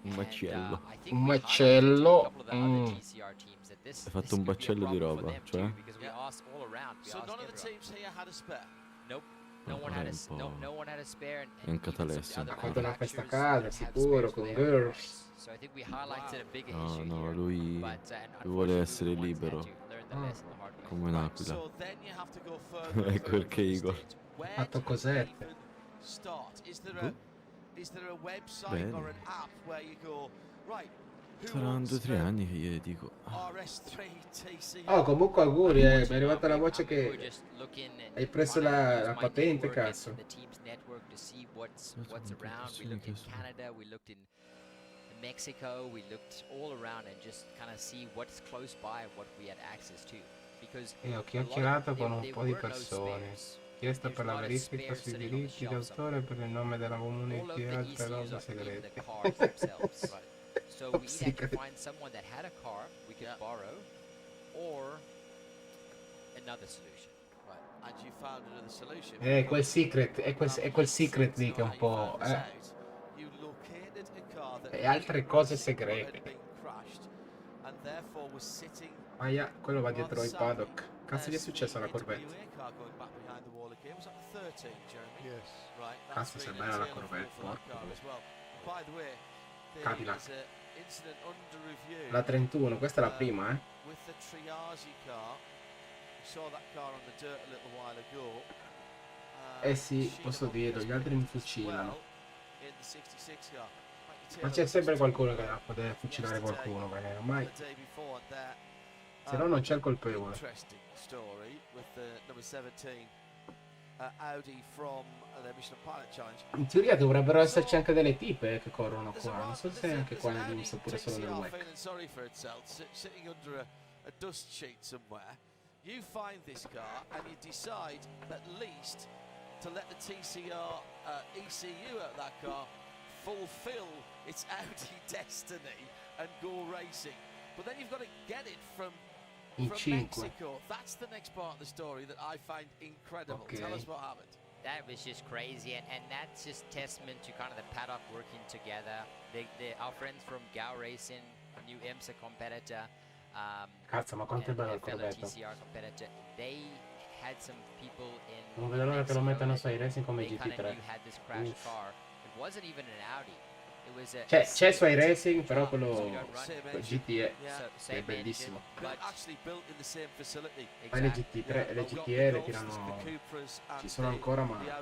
Un macello. Un macello. Hai fatto un baccello di roba, cioè? No, ora è un po'... È un catalessi Ha fatto ancora. una festa a casa, sicuro, con girls. No, lui vuole essere libero, come un'aquila. Ecco perché Igor. Ha fatto cosette. Bene. Saranno 2 o 3 anni che io dico. Oh, comunque auguri, mi è arrivata la voce che hai preso la patente, cazzo. Mexico, we looked all around and just kind of see what's close by and what we had access to. Because Ho chiacchierato con un po' di persone. Chiesto per la verifica sui diritti d'autore per il nome della community e altre robe segrete. So we had to find someone that had a car we could borrow, or another solution. And you found another solution. Quel secret, è quel secret lì che è un po', e altre cose segrete. Aia, quello va dietro il paddock. Cazzo gli è successo alla Corvette? Cazzo, se bella la Corvette, porco. Cadillac. La 31, questa è la prima, sì, posso dirlo, gli altri mi fucilano. Ma c'è sempre qualcuno che va a poter fucilare qualcuno, perché ormai... Se no non c'è il colpevole. In teoria dovrebbero esserci anche delle tipe che corrono qua. Non so se anche qua nell'IMSA oppure solo nel WEC. You find this car and you decide at least to let the TCR ECU out that car fulfill its Audi destiny and go racing. But then you've got to get it from Mexico. That's the next part of the story that I find incredible. Okay. Tell us what happened. That was just crazy, and that's just testament to kind of the paddock working together. Our friends from Gao Racing, a new IMSA competitor, cazzo, ma quanto è bello il Corvette. They had some people in non vedo l'ora che lo mettano su iRacing come GT3. Cioè, c'è su iRacing, però quello GTE è bellissimo. Ma le GT3 e le GTE le tirano, ci sono ancora, ma in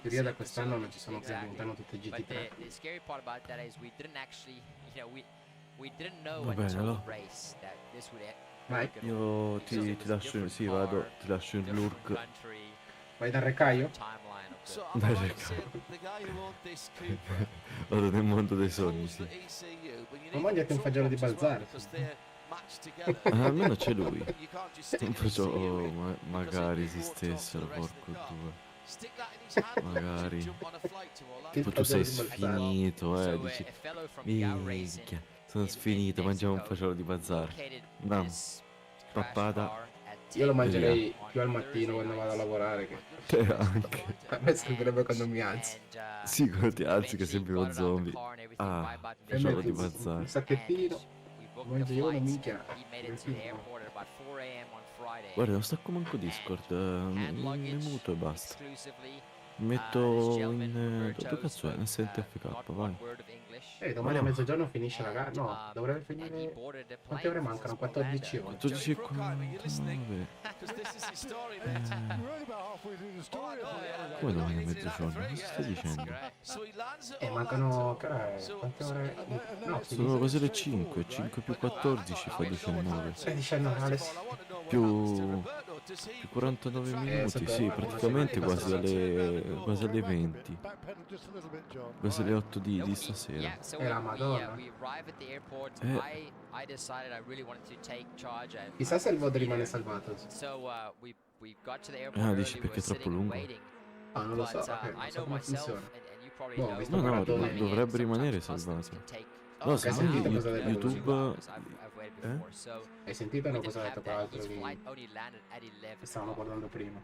teoria da quest'anno non ci sono più, diventano tutte GT3. Va bene, allora. Vai. Io ti lascio, sì, vado, ti lascio in lurk. Vai dal recaio? Dal recaio. Vado nel mondo dei sogni, sì. Ma mangiati un fagiolo di balzare. Almeno c'è lui. Un fagiolo, magari esistessero, porco due. Magari. Poi tu sei sfinito, dici. Minchia. Sono sfinito, mangiamo un fagiolo di bazar. Bam. Pappata. Io lo mangerei più al mattino quando vado a lavorare. Che anche. A me servirebbe quando mi alzo. Sì, quando ti alzi che sembri uno zombie. Ah, fagiolo di bazar. Un sacchettino. Mangio io una minchia. Guarda, non stacco manco Discord. Mi muto e basta. Metto in... dove cazzo è? SNTFK, vai. Domani a mezzogiorno finisce la gara. No, dovrebbe finire. Quante ore mancano? 14 ore. 14 e 49. We're only about halfway through the story. Come domani a mezzogiorno? Cosa stai dicendo? Mancano. Che ora è? Quante ore? No, Sono quasi le 5, 5 più 14 fa 19. 19 Più 49 minuti, sì, praticamente quasi alle 20. Backpedal just a little bit, John. Quasi alle 8 di stasera. Yeah, so la Madonna. we arrive at the airport. I decided I really wanted to take charge. Chissà se il VOD rimane salvato. So we got to the airport. Dici early, perché è we were troppo sitting lungo? waiting. Ah, non lo so, But, non I so know come myself, funziona. and you probably Boh, know. visto No, no, maratone. dovrebbe rimanere Sometimes customs salvato. can take No, Hai sentito cosa ha detto YouTube... I've waited before. So Hai sentito we cosa ha didn't detto have that. quell'altro His di... flight only landed at 11 che stavamo guardando prima?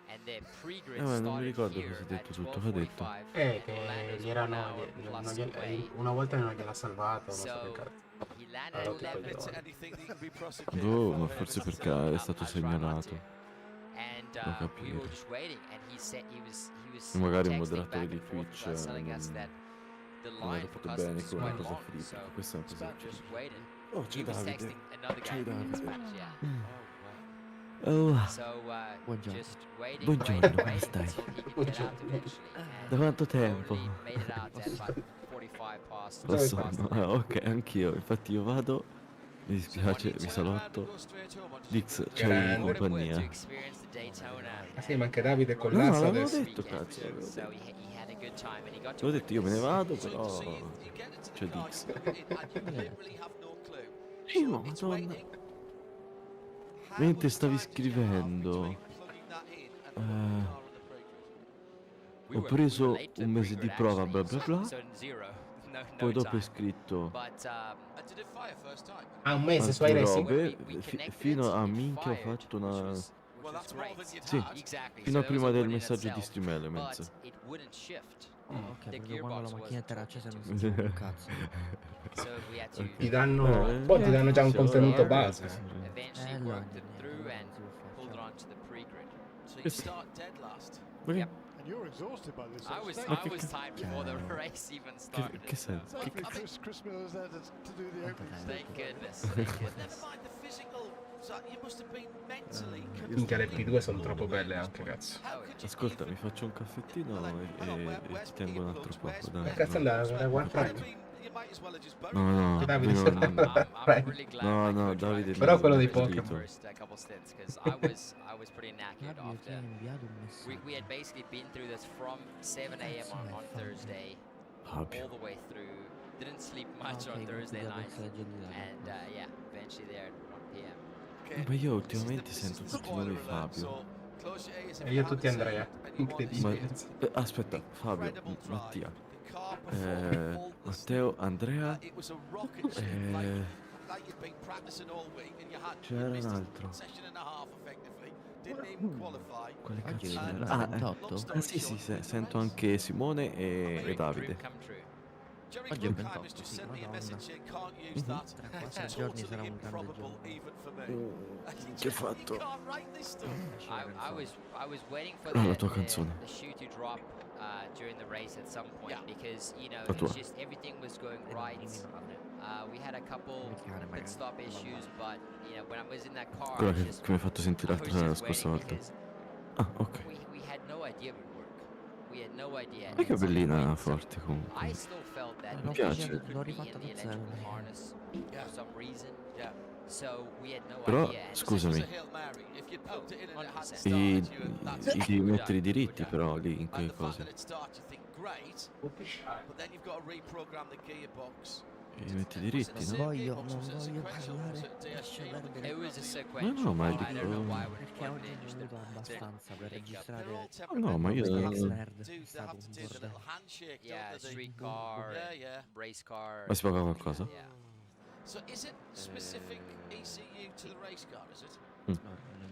and the pre-grid non mi started ricordo here cosa ha detto at tutto, cosa ha detto? 12:45 Che and landed gli erano... an hour plus away. una volta non gliel'ha salvato, non so che So cazzo. he landed Ha at rotto il 11. coglione. Boh, ma forse perché è stato segnalato. And Lo we capire. were just waiting, and he said he was Magari un texting moderatore back di and forth with Twitch us, telling us that the non line era for fatto bene customs is con una quite cosa long. free, So perché questa è una cosa we're just waiting. Oh, He c'è was Davide. texting another guy C'è in Davide. Spanish, yeah. Oh, So Buongiorno. just waiting, Buongiorno, waiting, come waiting stai? until he could get out eventually. da And quanto tempo? only made it out at about 45 past. Lo so, past no, 11. ok, anch'io. Infatti io vado, mi dispiace, vi salotto. Dix, c'hai Grande. To compagnia. experience the Daytona. Ah sì, ma anche Davide No, collassa no, l'avevo adesso. detto, cazzo. L'avevo So detto. he had a good time, and he got to L'avevo detto, io me ne witness- vado, però c'è Dix. Ma madonna. Mentre stavi scrivendo, We ho were preso late to un mese di pre-grid, prova, bla actually, bla bla. so zero, no Poi dopo time. hai scritto But Ah, un mese su iRacing? robe, we connected, fino a it minchia ho fired, fatto una... which was great. Sì, Exactly. fino a So it was prima a del win in messaggio di itself, Stream Elements. but it wouldn't shift. Ok, The perché quando la gearbox macchinetta era wasn't accesa non working. sentivo un cazzo. So we had to Ti danno... poi ti danno già un contenuto base. eventually allora, worked it through and si può fare, pulled it ciao. onto the pre-grid. Ma che, And you're exhausted by this. I was Thank- I was tired before the race even started. che senso? Che Thankfully, cazzo? Chris Miller's there to do the opening. Thank goodness. Thank goodness. Minchia, le P2 sono troppo belle anche, cazzo. Ascolta, mi faccio un caffettino e ti tengo un altro poco, dai. Che cazzo è la Warframe? No, no, Davide, io non- I'm really glad No, my no, coach Davide actually Però quello was dei with me Pokémon. the first couple stints, 'cause I was pretty knackered Fabio ti ha after. inviato un messaggio. We had basically been through this from 7 a.m. on Thursday Fabio. all the way through. Didn't sleep much ok, on comunque Thursday ti ha night, messaggio di là. and yeah, eventually there at 1 p.m. Ma io ultimamente sento tutti i nomi Fabio. E io tutti Andrea. Ma, Incredibile. aspetta, Fabio, Mattia, Matteo, Andrea, c'era un altro. Quale Oggi cazzo è il era? 28? Sì, sì, sento anche Simone e Davide. Come true. Oggi è il 28, sì, madonna. Tra 4 giorni sarà un grande giorno. Che fatto? I was waiting for La tua canzone. the shoe to drop during the race at some point because you know La tua. it's just everything was going right. We had a couple pit stop issues, but you know when I was in that car, Quella I was che just, mi hai fatto sentire I was la just scorsa waiting volta. because Ah, ok. we had no idea it would work. We had no idea. Ma che At some bellina point, forte I comunque. still felt that L'ho it piace. could l'ho be in rifatta the da zero. electrical harness for some reason. So we had no Però, idea. and- scusami, Oh, 100%. li devi mettere diritti però lì in quelle cose. Li metti diritti, Non no? voglio parlare. Lascia perdere. It was a sequential. no, ma I don't know dico- why Perché we're oggi non ho avuto abbastanza per registrare No, ma io... questo nerd. È stato un bordello. Yeah, street car, race car. Ma si paga qualcosa? Yeah. Non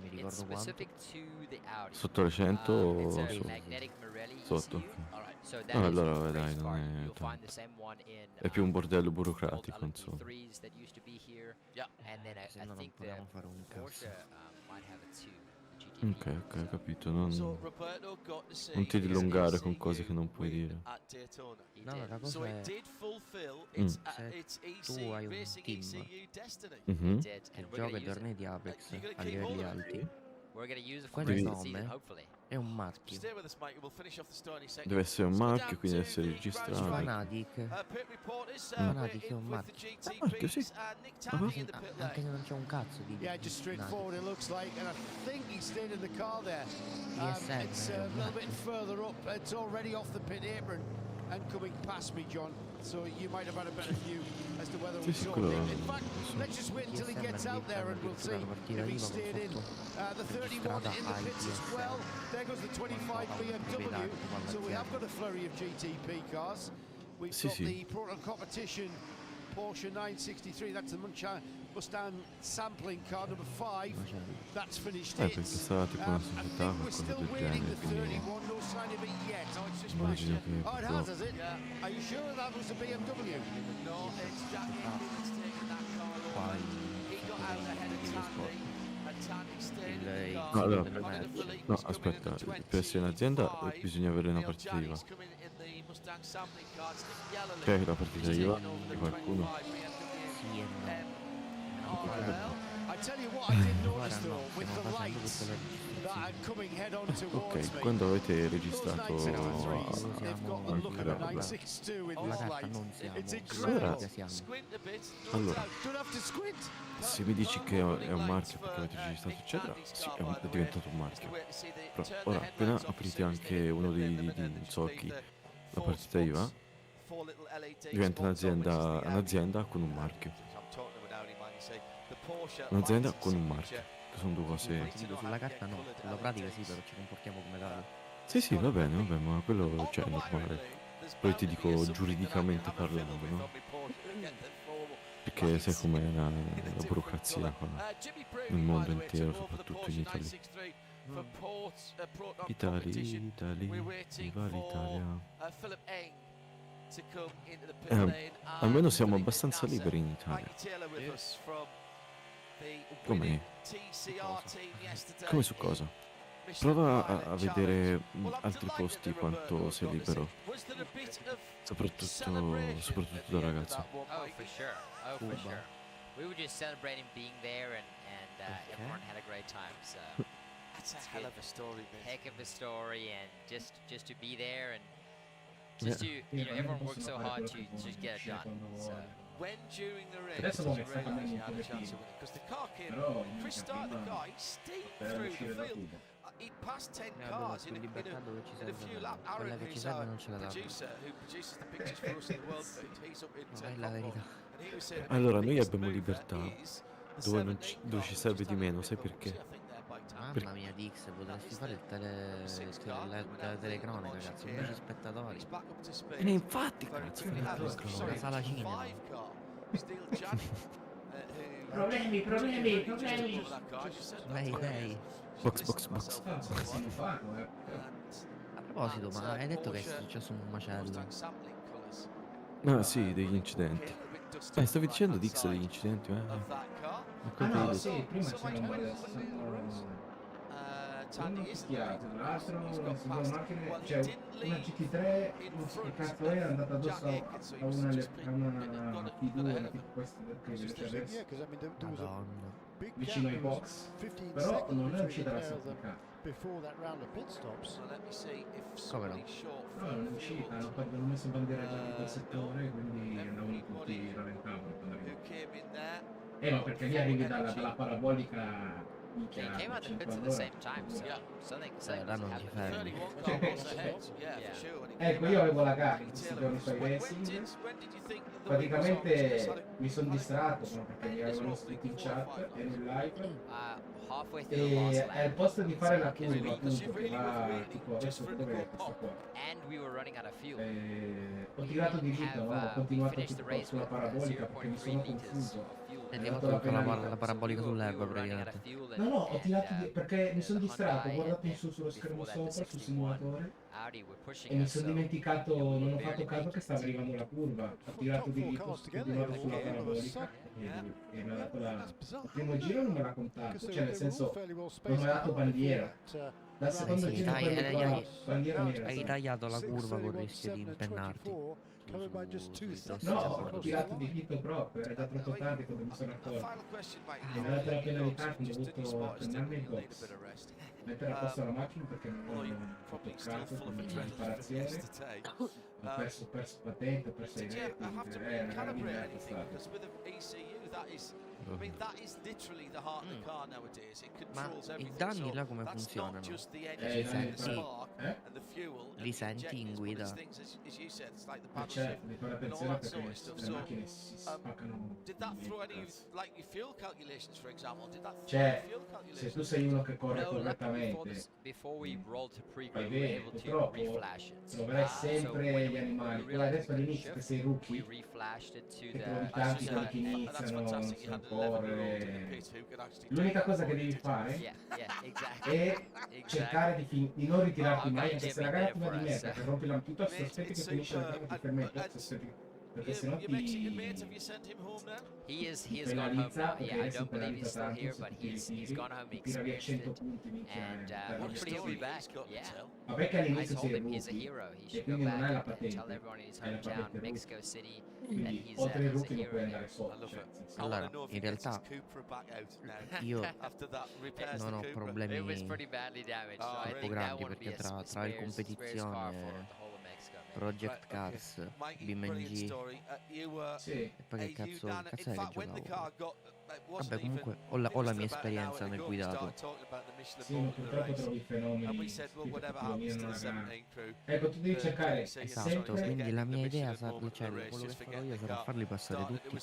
mi It's ricordo quanto. specific to the Audi. Sotto le 100 o It's a su? magnetic Pirelli Sotto, ECU. ok. So that No, is allora for dai, race non car. è You'll tanto. find the same one in È più un bordello old burocratico, insomma. LMP3s that used to be here. And then Se I no non think the potevamo fare un Porsche cazzo. might have it too. The Ok, capito. Non Roberto got to see ti his dilungare ECU con cose che non puoi win dire. at Daytona. He No, did. la So cosa it è did fulfill Mm. its se tu hai un Racing team ECU destiny. He Mhm. did. che And we're gioca gonna i use it. tornei di Apex You're gonna a keep hold livelli of it? alti, We're gonna use it for quel the rest of the nome season, hopefully. è un marchio. Stay with us, mate. We'll finish off the story in a second. Deve essere un marchio, quindi deve essere registrato. Fanatic, Pit reporters, Fanatic è we're un in with marchio. the marchio, sì. GTPs. Nick Tandy in the pit Anche lane. se non c'è un cazzo di Yeah, just straight Fanatic. forward it looks like, and I think he stayed in the car there. ESN, It's a little bit further up. It's already off the pit apron and coming past me, John. So you might have had a better view as to whether we Sì, saw quello him. In fact, lo so. let's just wait until he ESN gets out there and we'll see addirittura la partita if he IVA con stayed in. sotto The 31 in the pits as IPSN. well. There goes the 25 BMW. So we have got a flurry of GTP cars. We've Sì, got sì. the Proton Competition Porsche 963. That's the Mustang sampling car number 5. That's finished Perché sarà tipo una I società, think we're qualcosa still del waiting genere, the quindi 31, no sign of it yet. immagino che Oh, it has, proprio... has it? Are you sure that was the BMW? No, it's Jack Higgins taking that car over. He got out ahead of Tandy, and Tandy stayed in the car. No, allora, Conor Philippe's no, coming aspetta, in the per essere un'azienda 25. bisogna avere una Neil partita IVA. Janney's coming in the Mustang sampling car. It's Nick Yellerly. Ok, la partita He's IVA taking over di the qualcuno. 25 BMW. Sì e no. RL. I tell you what, I did notice Guarda, no, though, with stiamo the facendo lights tutta la that are registrazione. coming head on towards Ok, me. quando avete Those registrato 963s, a- they've got the anche look of la a roba. 962 in La this carta light. non siamo, It's sulla incredible. partita siamo. Squint a bit. No Allora, doubt. Don't have to squint. se mi dici che è un marchio perché avete registrato eccetera, sì, è diventato un marchio. Però ora, appena aprite anche uno dei zocchi, la partita IVA, diventa un'azienda con un marchio. Un'azienda con un marchio, che sono due cose... Capito, sulla carta no, sulla pratica sì, però ci comportiamo come tale. Sì, va bene, ma quello cioè, è normale. Poi ti dico giuridicamente parlando, no? Perché sai com'è la burocrazia qua, nel mondo intero, soprattutto in Italia. Viva l'Italia. Almeno siamo abbastanza liberi in Italia. Come? Come su cosa? Prova a vedere altri posti quanto sei libero. Soprattutto da ragazzo. Oh, for sure. Oh, for sure. We were just celebrating being there, and everyone had a great time. So That's a hell of a story, mate. heck of a story, and just to be there, and just to everyone worked so hard to get it done. So When during the race Adesso did non you sta realise cambiando you had un a chance pochettino. of winning? Because the car came, Però Chris started the car, he steamed per through uscire the da field. Cuba. He passed 10 Allora, cars su in libertà dove ci a few serve, laps. quella Aaron, che ci who's serve our non ce la dà. producer, who produces the pictures for us in the world feed, he's up in No, è la verità. and he was saying the Allora, noi biggest abbiamo mover libertà is the dove, non 7-8 ci, dove ci car, serve just di had a meno, bit sai of perché? I think they're by time. Mamma mia, Dix, potresti fare la telecronaca, cazzo, invece spettatori. He's back up to speed. E infatti, Very cazzo, quickly. fai Sorry, la Una sala cinema. 5 car. Steel Gianni, who Problemi. really just over that car, she said that Lei, to me. lei. Box. Ah, sì, fatto, A proposito, ma hai detto che è successo un macello? Ah sì, degli incidenti. Stavi dicendo Dix degli incidenti, Ah Ho no, capito. sì, prima c'era uno picchiato, l'altro una macchina, cioè una GT3, non so che cazzo andata addosso a una T2, tipo questa del Yeah, Mercedes, because I mean, there was a Madonna. big vicino ai gap. It was box, 15 però seconds non è between uscita la the pair of them safety car. before that round of pit stops. Come no? No, non è uscita, hanno messo bandiera gialla di quel settore, quindi andavano tutti, rallentavano quando arrivavano. Ma perché lì arrivi dalla parabolica, They minchia, came out the 100 pits at the same all'ora. time, so something là non must ti have fermi. Ecco, io avevo la gara in questi giorni sui racing, praticamente mi sono distratto perché mi avevano scritto in chat e nel live, halfway through the last e lap. al posto di fare la curva appunto che va tipo adesso dove è questa qua, And we were running out of fuel. ho tirato di dritto, no? Ho continuato tipo sulla parabolica perché mi sono confuso. E ti ha fatto tutta la parabolica sull'erba praticamente. No, no, ho tirato perché mi sono distratto, ho guardato in su sullo schermo sopra, sul simulatore, e mi sono dimenticato, non ho fatto caso che stava arrivando la curva. Ho tirato di dito, ho continuato sulla parabolica e mi ha dato il primo giro non me l'ha contato, cioè nel senso non mi ha dato bandiera. Dal secondo sì, giro quello qua, bandiera nera. hai tagliato la curva con il rischio di impennarti. No, ho tirato di dito proprio, era già troppo tardi quando mi sono accorto. E mi ha dato la penalità, quindi ho dovuto prendermi il box. Mettere a posto la macchina perché non ho toccato con la riparazione. Ho perso patente, ho perso i reti, era una merda stata. Ma i danni là come funzionano? Li senti in guida? Ma certo, devi fare attenzione perché le macchine si spaccano. Cioè, se tu sei uno che corre correttamente, fai bene, purtroppo troverai sempre gli animali. Poi adesso all'inizio che sei rookie, che trovi tanti quelli che iniziano, non sanno correre. L'unica cosa che devi fare è cercare di non ritirarti mai, anche se la gara ti va di merda, che rompi la piuttosto aspetti che finisce la gara, ti fermi il pezzo, perché sennò ti penalizza, perché adesso penalizza tanto se ti tira via 100 punti, minchia. Vabbè che all'inizio sei rookie e quindi non hai la patente, hai la patente rookie. Quindi oltre il rookie non puoi andare sotto. Allora, in realtà io non ho problemi troppo grandi perché tra il competizione, Project Cars, BeamNG e poi che cazzo è che giocavo? Vabbè, comunque ho la mia esperienza nel guidato. Sì, ma purtroppo trovi fenomeni che ti dominano la gara. Ecco, tu devi cercare Esatto, sempre... quindi la mia idea cioè quello che farò io sarà farli passare tutti.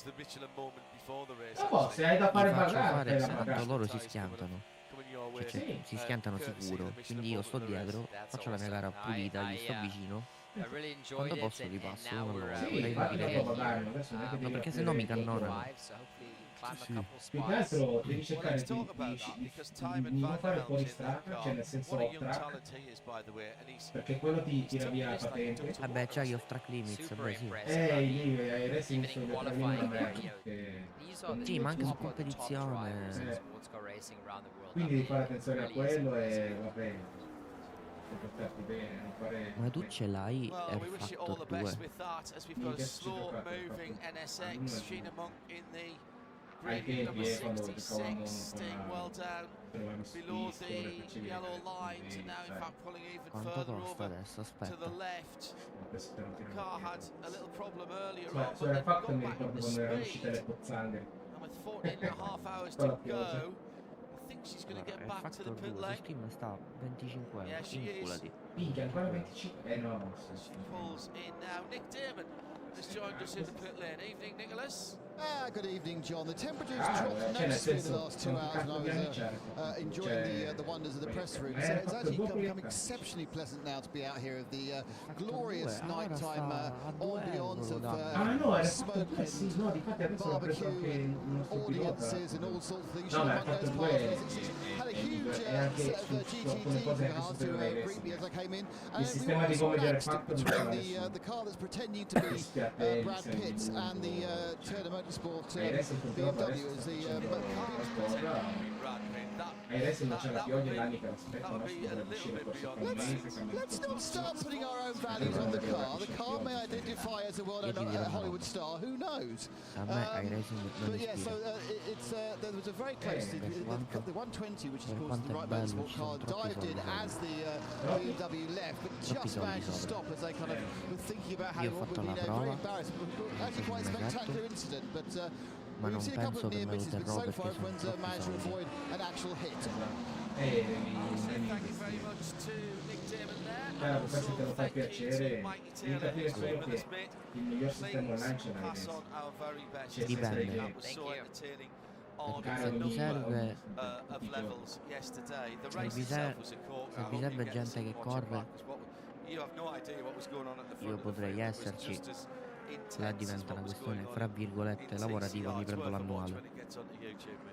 No, se hai da fare Li faccio bagare, fare fai la tanto bagare. loro si schiantano. Cioè, si schiantano sicuro. Quindi io sto dietro, faccio la mia gara pulita, gli sto vicino. Quando posso li passo uno all'ora. Sì, infatti dopo pagano, adesso non è che Ma devi perché sennò mi cannonano. Più che altro devi cercare di non fare fuori strada, cioè nel senso off track, perché quello ti tira via la patente. Vabbè, c'hai gli off track limits, beh sì. Lì ai racing sono le una merda. Sì, ma anche su competizione. Quindi devi fare attenzione a quello e va bene. Comportarti bene, non fare... Ma tu ce l'hai Air Factor 2? Ai tempi quando giocavamo con Quanto costa adesso? Aspetta. Ma su Air Factor mi ricordo quando erano uscite le pozzanghere. Con la pioggia. Allora, Air Factor 2 su Steam sta a 25 euro, inculati. Minchia, ancora 25? No. Good evening, John. The temperature's dropped noticeably in the last 2 hours when I was enjoying the wonders of the press room. So it's actually become exceptionally pleasant now to be out here of the glorious nighttime ambiance of smoke and barbecue and audiences and all sorts of things. It's had a huge set of GTT cars to greet me as I came in. And we were also next between the car that's pretending to be Brad Pitt and the Turner Motorsport BMW as the E adesso non c'è la pioggia, l'anni che aspettano Let's not start putting our own values on the car. The car may identify as a well-known Hollywood star. Who knows? But yeah, so there was a very close. The 120, which is called the right motorsport car, dived in as the BMW left, but just managed to stop as they kind of were thinking about how it would be very embarrassed. Actually, quite a spectacular incident, but. We've seen a couple of near misses, but so far everyone's managed to avoid an actual hit. Questo te lo fai piacere, devi capire solo che il miglior sistema online ce l'hai dentro. Dipende. Se vi serve gente che corre, io potrei esserci, là diventa una questione fra virgolette lavorativa, mi prendo l'annuale.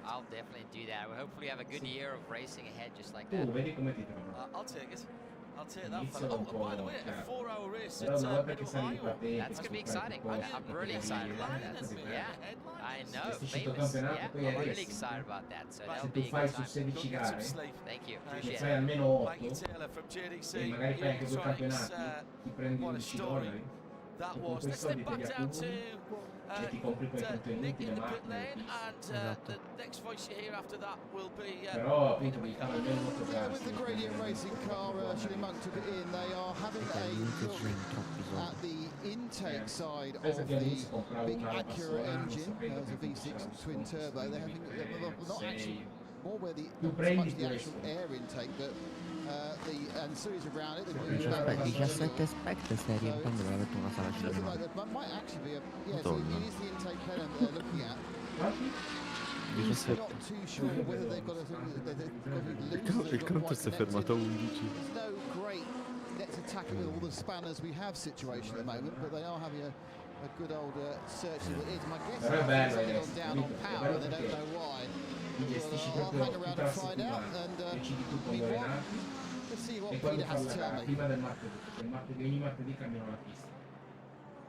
I'll definitely do that. We hopefully have a good year of racing ahead, just like Tu that. vedi come ti trovi? I'll take it. I'll take that. All'inizio Oh, un po', by the way, a cioè, 4-hour race però at una volta che Middle sali Iowa. a te, That's gonna be exciting. I'm really excited about that. Yeah, I know. Gestisci il tuo Famous. campionato, Yeah, poi I'm hai really racing. excited about that. So Se that'll tu be a fai good su time. 16 gare, Thank you. ne Appreciate fai it. almeno 8 Maggie Taylor from JDC. e magari fai anche due Electronics, campionati, ti prendi what a 11 story dollari that e con was. quei Let's slip soldi te back li down to accumuli e ti compri poi Nick contenuti, in le the pit macchine, le lane, piste. and the next voice you hear after that will be Però appunto devi fare almeno 8 Yeah, gare. with the Gradient Racing car, Shilly Monk took it in. They are having Perché a all'inizio ci look sono troppi at soldi. the intake side Penso of che all'inizio the compravo big una roba Acura sola, non engine sapevo as a che V6 c'era twin sconto, turbo. They're having not actually more where the più not so prendi much the più actual escono. air intake, but and series around it. 17 spec stai riempiendo veramente una sala Something cinema. like that. That might actually be a Madonna. it is the intake plan they're looking at. Quanti? I'm not too sure whether they've got Il conto si è fermato a 11. There's no great let's attack it with all the spanners we have situation at the moment, but they are having a good old search of it is. My guess Però è is bello, they've ragazzi, gone down on capito? È power bello and they don't perché know why. ti gestisci I'll proprio hang tutta around la and find out settimana, and decidi tu quando meanwhile, allenarti let's see what e quando Peter fai has la to gara, tell me. prima del martedì, perché il martedì, ogni martedì cambiano la pista.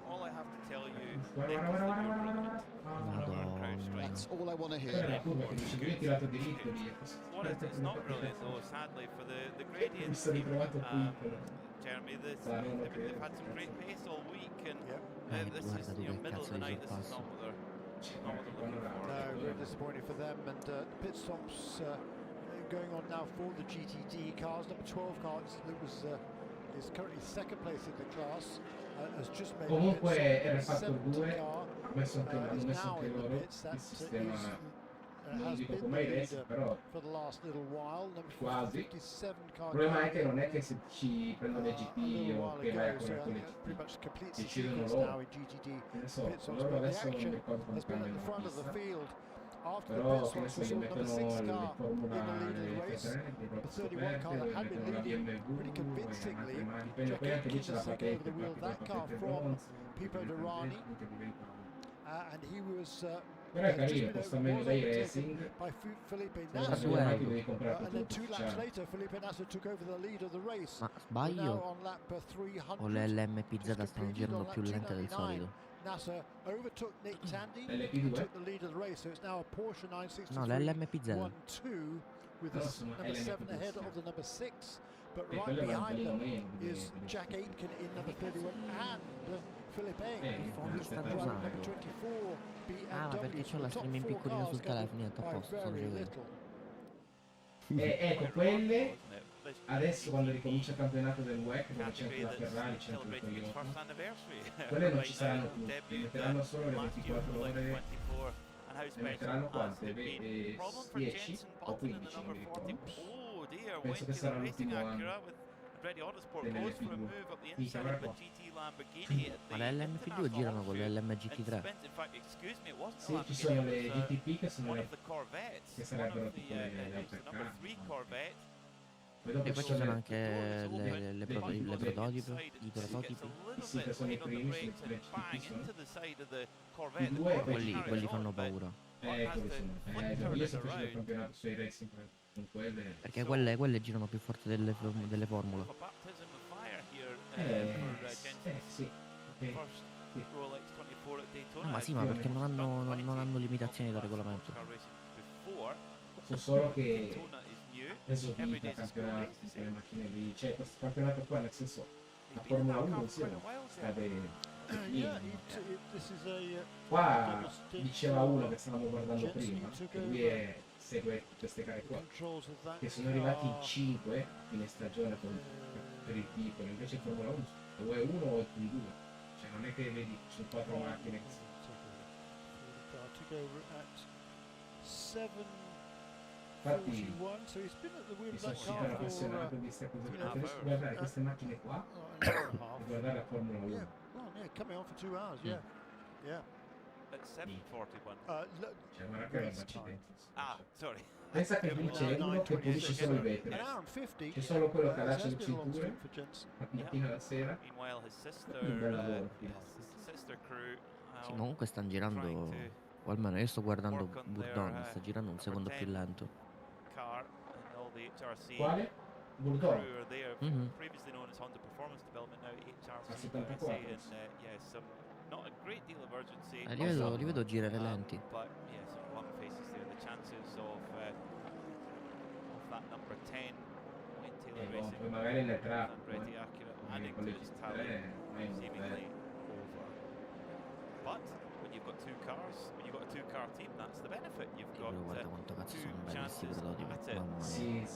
All I have to tell you, Guarda, guarda, guarda, guarda, guarda, guarda. Madonna. That's all I want to Quella è la hear. curva che dice io ho tirato diritto lì. what it's not really though, sadly, for the Mi Gradient sono team, ritrovato qui per... Jeremy, Dai, non lo they've credo. had some great pace all week, and this guarda is tu che middle of cazzo the di night. This is sorpasso. not what they're looking for. No, very disappointing for them. And pit stops going on now for the GTD cars. Number 12 car that was is currently second place in the class. Has just made Comunque era pit stop. fatto 2, 70 car ha messo anche, hanno is messo now anche in the loro pits. il That sistema, non has dico been come i the race, leader però for the last little while. Number quasi. 57 car. Il problema è che non è che se ci prendono le a GT little o while che vai a ago, so correre con le pretty much GT, completes the decidono sequence loro. now in GTD Che ne so, pit stops. loro But the adesso non action mi ricordo come has been at cambiano the la front of the pista, field. After the però pit che ne stops, so, we gli saw number mettono 6 le car Formula, in the lead of the le race. F3, le The ruote 31 car scoperte, that had mettono been la leading BMW, pretty convincingly. dipende, Jack poi anche lì c'è la Aitken has taken over patente, the wheel of infatti la that car patente from bronzo, Pipo che Derani, diventa and he was però è has just carino, been costa meno was dai overtaken racing, by Felipe se non Nasser. sapete mai che devi comprare And tutto then 2 laps ufficiale. later, Felipe Nasser took over the lead of the race. Ma We're now sbaglio on lap 300. o le LMPZ Just stanno completed girando on lap più lente del 299. solito? Nasser overtook Nick Tandy and LP2? took the lead of the race, so it's now a Porsche No, 963 l'LMPZ. 1-2 with the No, sono number 7 LMP2, ahead sì. of the number 6. But E right quello era un behind pelino them meno is Jack Aitken in number 31 and Philippe Phone sta driving number usando. 24 Ah, ma BMW. perché c'ho la The top stream in 4 piccolino cars sul gathered telefono, niente, a by posto, sono very io. little. Ecco, quelle adesso quando ricomincia il campionato del WEC dove c'è anche la Ferrari, c'è anche la Toyota, quelle non ci saranno più, le metteranno solo le 24 ore, ne metteranno quante? 10 o 15 mi ricordo. Penso che sarà l'ultimo anno dell'LP2. Sì, sarà qua. Ma le LMP2 girano con le LMGT3. Sì, ci sono le GTP che sono le che sarebbero tipo le APK. E poi ci sono anche le prototipi, i prototipi. Sì, che sono i primi, sono le GTP sono. I due e poi Quelli fanno paura. quelli sono. Io sto facendo il campionato sui racing con quelle. Perché quelle girano più forte delle formule. Sì. Ok. Sì. No, ma sì, ma perché non hanno limitazioni da regolamento. So solo che esorbita campionati, quelle macchine lì, cioè questo campionato qua nel senso la Formula 1 insieme scade qua diceva uno che stavamo guardando prima che lui segue queste gare qua che sono arrivati in 5 fine stagione per il titolo, invece in Formula 1 o è uno o è più di 2, cioè non è che vedi su 4 macchine che infatti mi sono super appassionato di queste cose qua, adesso guardare queste macchine qua e guardare la Formula 1. Well, yeah, coming on for 2 hours, yeah. at 7:41. Cioè, guarda che roba accidenti. Ah, sorry. Pensa che lì c'è uno che pulisce solo i vetri. C'è solo quello che allaccia le cinture la mattina la sera. Meanwhile, his sister, Un bel lavoro. his sister crew. Sì, ma comunque stanno girando, o almeno io sto guardando Bourdon, sta girando un secondo più lento. Car and all the HRC Quale? Bourdon? crew are there, previously known as Honda Performance Development, now HRC USA, and yeah, some not a great deal of urgency. Li vedo girare lenti. But yes, one faces there. The chances of that number 10 in Taylor Racing, magari nel traffico, pretty accurate, adding to his tally, seemingly over. But when you've got two cars, when you've got a two-car team, that's the benefit. You've got Guarda quanto cazzo two sono belli sti chances prototipi, at it. mamma mia. Sì,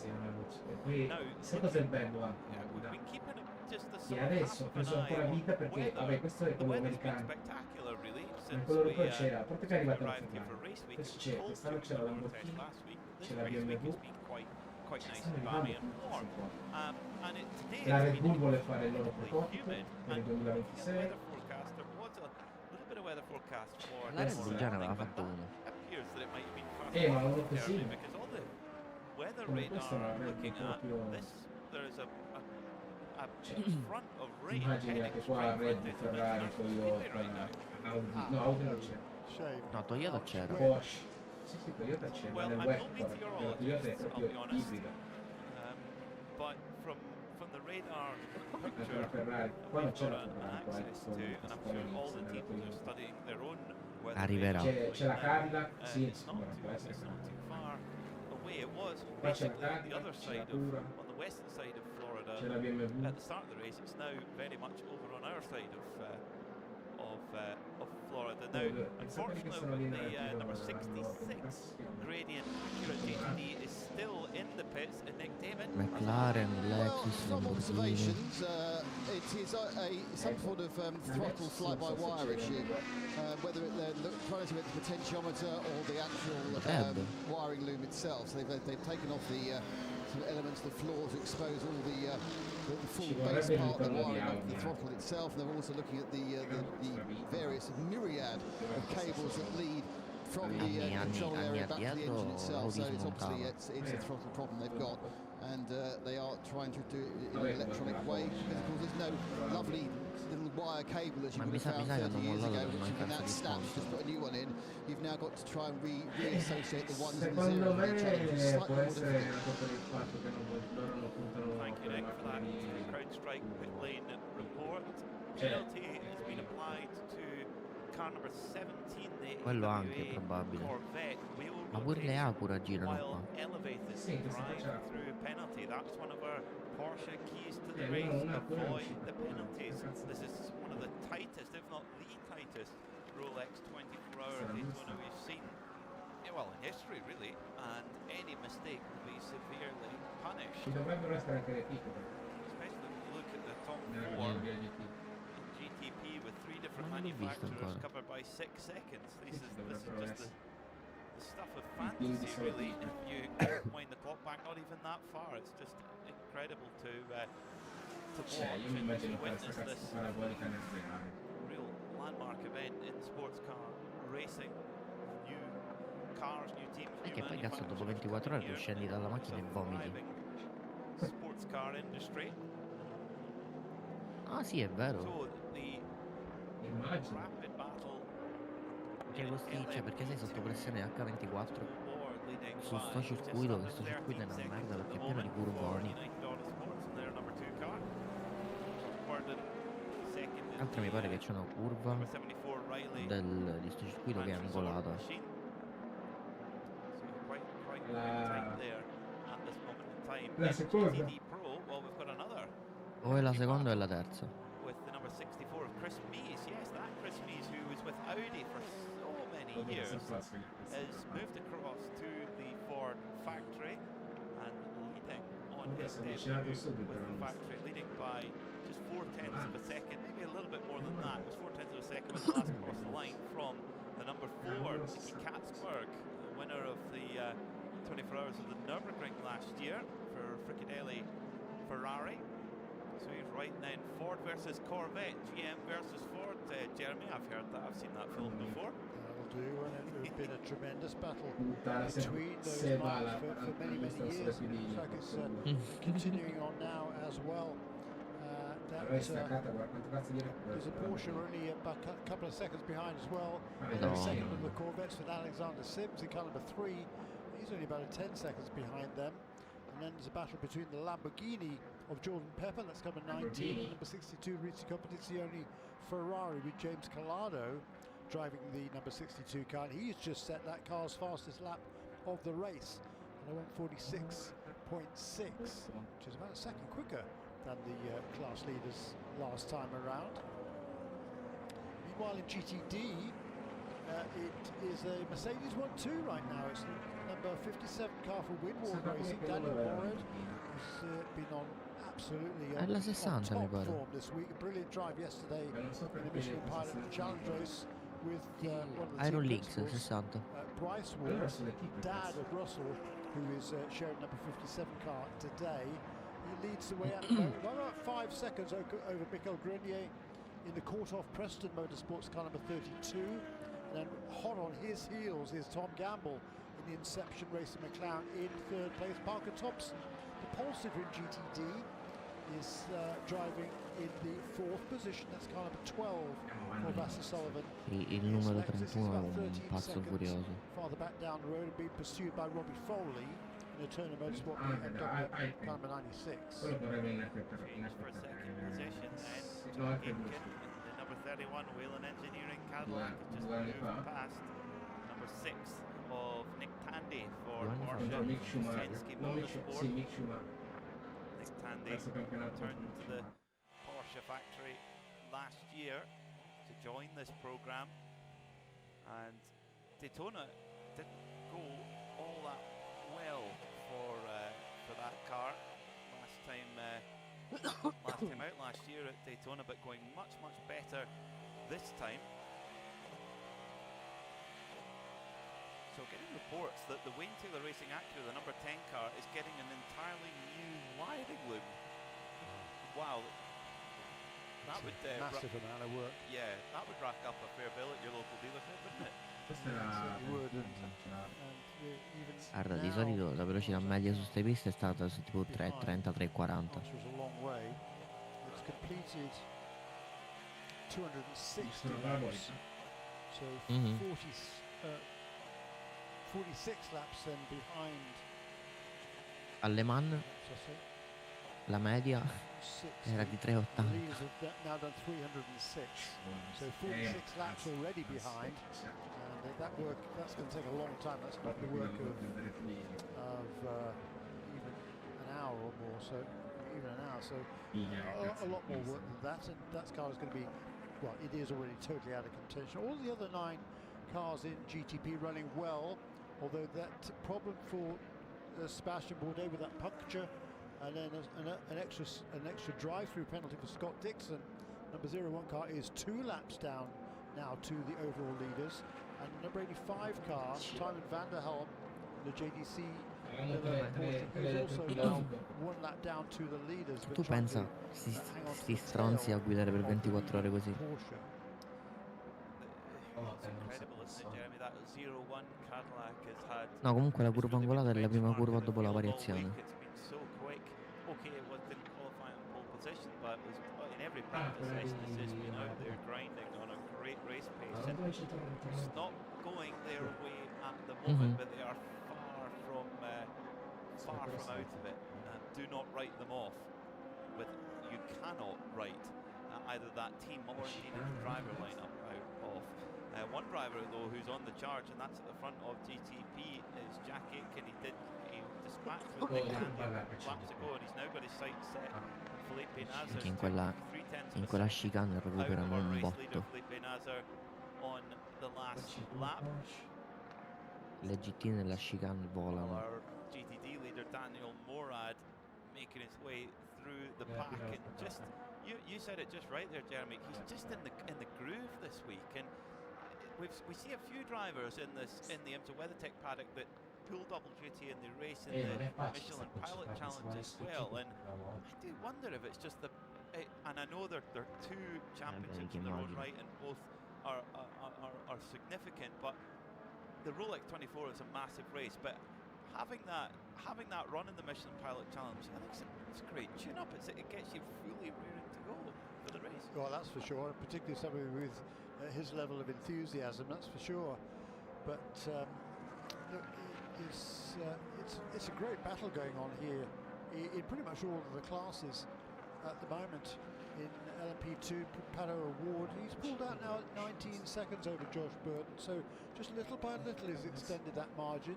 e poi sai cosa è bello anche? We've been keeping it just a Che sort of adesso ho half preso an un po' eye la on vita perché, weather. vabbè, questo è The quello weather's been americano. spectacular, really, Ma since quello we poi c'era, a parte che è arrivato la arrived here for Ferrari, race week. adesso c'è, Cold quest'anno during c'è la the road test Lamborghini, last week. This c'è la race week BMW, has been quite nice stanno and balmy arrivando and warm. And today la it's Red been Bull vuole fare il loro incredibly prototipo humid, per il and the 2026. weather forecaster was a little bit of weather forecast for La Red Bull già ne aveva but fatto uno. appears that it might have been far ma more uno così. early, because all the weather Come questo radar non looking avrebbe at proprio... this, there is a front of rain Immagini heading anche qua straight Red for Bull, Daytona Ferrari, International Toyota, Speedway right now. Audi, no Audi non c'è, Shame. No, Toyota c'era. Porsche, sì Toyota c'è, ma Well, nel I'm web no la Toyota è meteorologist, I'll proprio be honest. ibrida, But from the radar per picture la Ferrari, that qua non we've c'è got la Ferrari, qua è access to, and I'm sure all the teams are studying their own weather Arriverà. radar C'è la right now. Cadillac, sì, It's not può too essere far away. It was qua c'è la basically on the Cadillac, other c'è side la Cura, on the western side of Florida c'è la BMW, at the start of the race. It's now very much over on our side of Florida. Now, unfortunately, with the number 66 gradient accurate GTD is still in the pits, and Nick Damon. McLaren, Well, Lexus, from Lamborghini. observations, it is some sort of throttle fly-by-wire issue. Whether they're trying to hit the potentiometer or the actual wiring loom itself. So they've taken off the sort of elements of the floor to expose all the full base part of the wiring of the throttle itself. And they're also looking at the various myriad of cables that lead from the control area back to the engine itself. So it's obviously it's a throttle problem they've got, and they are trying to do it in an electronic way, because of course there's no lovely little wire cable as you would have found 30 years ago, which you can now snap, just put a new one in. You've now got to try and reassociate the ones and the zeros with each other, which is slightly more difficult. Thank you, Nick, for that CrowdStrike pit lane report. Penalty has been applied to car number 17, the Quello AWA anche è probabile. Corvette. Wheel Ma pure le Acura girano while qua. elevated Sì, questo drive c'era. through a penalty. That's one of our Porsche keys to the race. Avoid the penalties. This is one of the tightest, if not the tightest, Rolex 24-hour Daytona we've seen. Well, in history, really. And any mistake will be severely punished. ci dovrebbero essere anche le piccole Especially when you look at the top nella four categoria GT. in GTP with three different Ma non l'ho visto manufacturers ancora. covered by 6 seconds. This is dovrebbero just essere. the stuff of Quindi fantasy, sono really. piccole. If you wind the clock back, not even that far. It's just incredible to Cioè, watch io mi and immagino to fare witness sta cazzo this parabolica nel reale. real landmark event in sports car racing. New cars, new teams, E new che poi cazzo dopo manufacturers 24 ore tu coming scendi here. dalla macchina e It's a vomiti. thriving sports car industry. Ah sì, è vero. So the Immagino. rapid battle Che costiccia, perché sei sotto pressione H24 su sto circuito, che sto circuito è una merda perché è pieno di curvoni. Altra mi pare che c'è una curva di sto circuito che è angolata. La seconda. O è la seconda o è la terza. With the number 64 of Chris Mees. Yes, that Chris Mees, who was with Audi for so many years, has moved across to the Ford factory and leading on his debut with the factory, leading by just 4/10 of a second, maybe a little bit more than that. It was 4/10 of a second when the last crossed the line from the number 4, Nicky Katzberg, the winner of the 24 Hours of the Nürburgring last year for Fricadelli Ferrari. So he's right then. Ford versus Corvette, GM versus Ford. Jeremy, I've heard that. I've seen that film before. do, and it would have been a tremendous battle Puttana, between those se va marks for many, many years. It looks like it's continuing on now as well. There's a Porsche only about a couple of seconds behind as well. No. Second of the Corvettes with Alexander Sims in car number 3. He's only about 10 seconds behind them. And then there's a battle between the Lamborghini of Jordan Pepper, that's number 19, and number 62, Rizzi Competizione Ferrari with James Collado driving the number 62 car. And he's just set that car's fastest lap of the race. And I went 46.6, which is about a second quicker than the class leaders last time around. Meanwhile in GTD, it is a Mercedes 1-2 right now. It's number 57 car for Winward Racing, Daniel Borred, who's been on absolutely on top form this week. A brilliant drive yesterday in the Michelin Pilot Challenge race with one of the Aero team Leagues, principals, 60. Bryce Ward, dad of Russell, who is sharing number 57 car today. He leads the way out by about 5 seconds over Michael Grenier in the Courtoff Preston Motorsports car number 32. And then hot on his heels is Tom Gamble in the Inception Racing McLaren in 3rd place. Parker Thompson, the pole sitter in GTD, is driving in the 4th position. That's car number 12 for Vassar Sullivan. Il numero 31 è un pazzo furioso. Farther back down the road and being pursued by Robbie Foley in a Turner Motorsport BMW car number 96. Change for a second position then. Tom Aitken, the number 31 Whelen Engineering Cadillac, has just moved past number 6 of Nick Tandy for Porsche Penske Motorsport. Nick Tandy returned to the Porsche factory last year to join this program, and Daytona didn't go all that well for that car last time out last year at Daytona, but going much better this time. So getting reports that the Wayne Taylor Racing Acura, the number 10 car, is getting an entirely new wiring loom. Wow, that would massive amount of work. Yeah, that would rack up a fair bill at your local dealership, wouldn't it? Guarda, di solito la velocità media su ste piste è stata su tipo 3.30, 3.40. It's completed 260 laps, so 46 laps then behind. A Le Mans la media era di 3.80. Now done 306, so 46 laps already behind, and that's going to take a long time. That's not the work of even an hour or more, so even an hour, so a lot more work than that, and that car is going to be, well, it is already totally out of contention. All the other 9 cars in GTP running well, although that problem for Sebastian Bourdais with that puncture, and then an extra drive-through penalty for Scott Dixon. Number 01 car is 2 laps down now to the overall leaders, and number 85 car, Timon van der Helm, the JDC is also now 1 lap down to the leaders. Tu pensa, sti stronzi a guidare per 24 ore così. No, comunque la curva angolata è la prima curva dopo la variazione. Okay, it didn't qualify on pole position, but it was in every practice race it's just been out there grinding on a great race pace. And it's not going their way at the moment, but they are far from out of it. Do not write them off. But you cannot write either that team or indeed the driver lineup out off. One driver though who's on the charge, and that's at the front of GTP, is Jack Aitken. He dispatched with Nick Tandy laps ago, and he's now got his sights set on Felipe Nasr. In quella chicane recuperano un botto. Felipe Nasr on the last lap. Le GT nella chicane volano. Our GTD leader Daniel Morad making his way through the pack, and just you said it just right there, Jeremy. He's just in the groove this week, and we see a few drivers in the IMSA WeatherTech paddock that pull double duty in the race in the Michelin Pilot Challenge as well, and I do wonder if it's just and I know they're 2 championships in their own right, and both are significant, but the Rolex 24 is a massive race, but having that run in the Michelin Pilot Challenge, I think it's a great tune-up. It gets you fully raring to go for the race. Well, that's for sure, particularly somebody with his level of enthusiasm, that's for sure. But look, it's a great battle going on here in pretty much all of the classes at the moment. In LMP2, Pato Award, he's pulled out now at 19 seconds over Josh Burton, so just little by little he's extended that margin.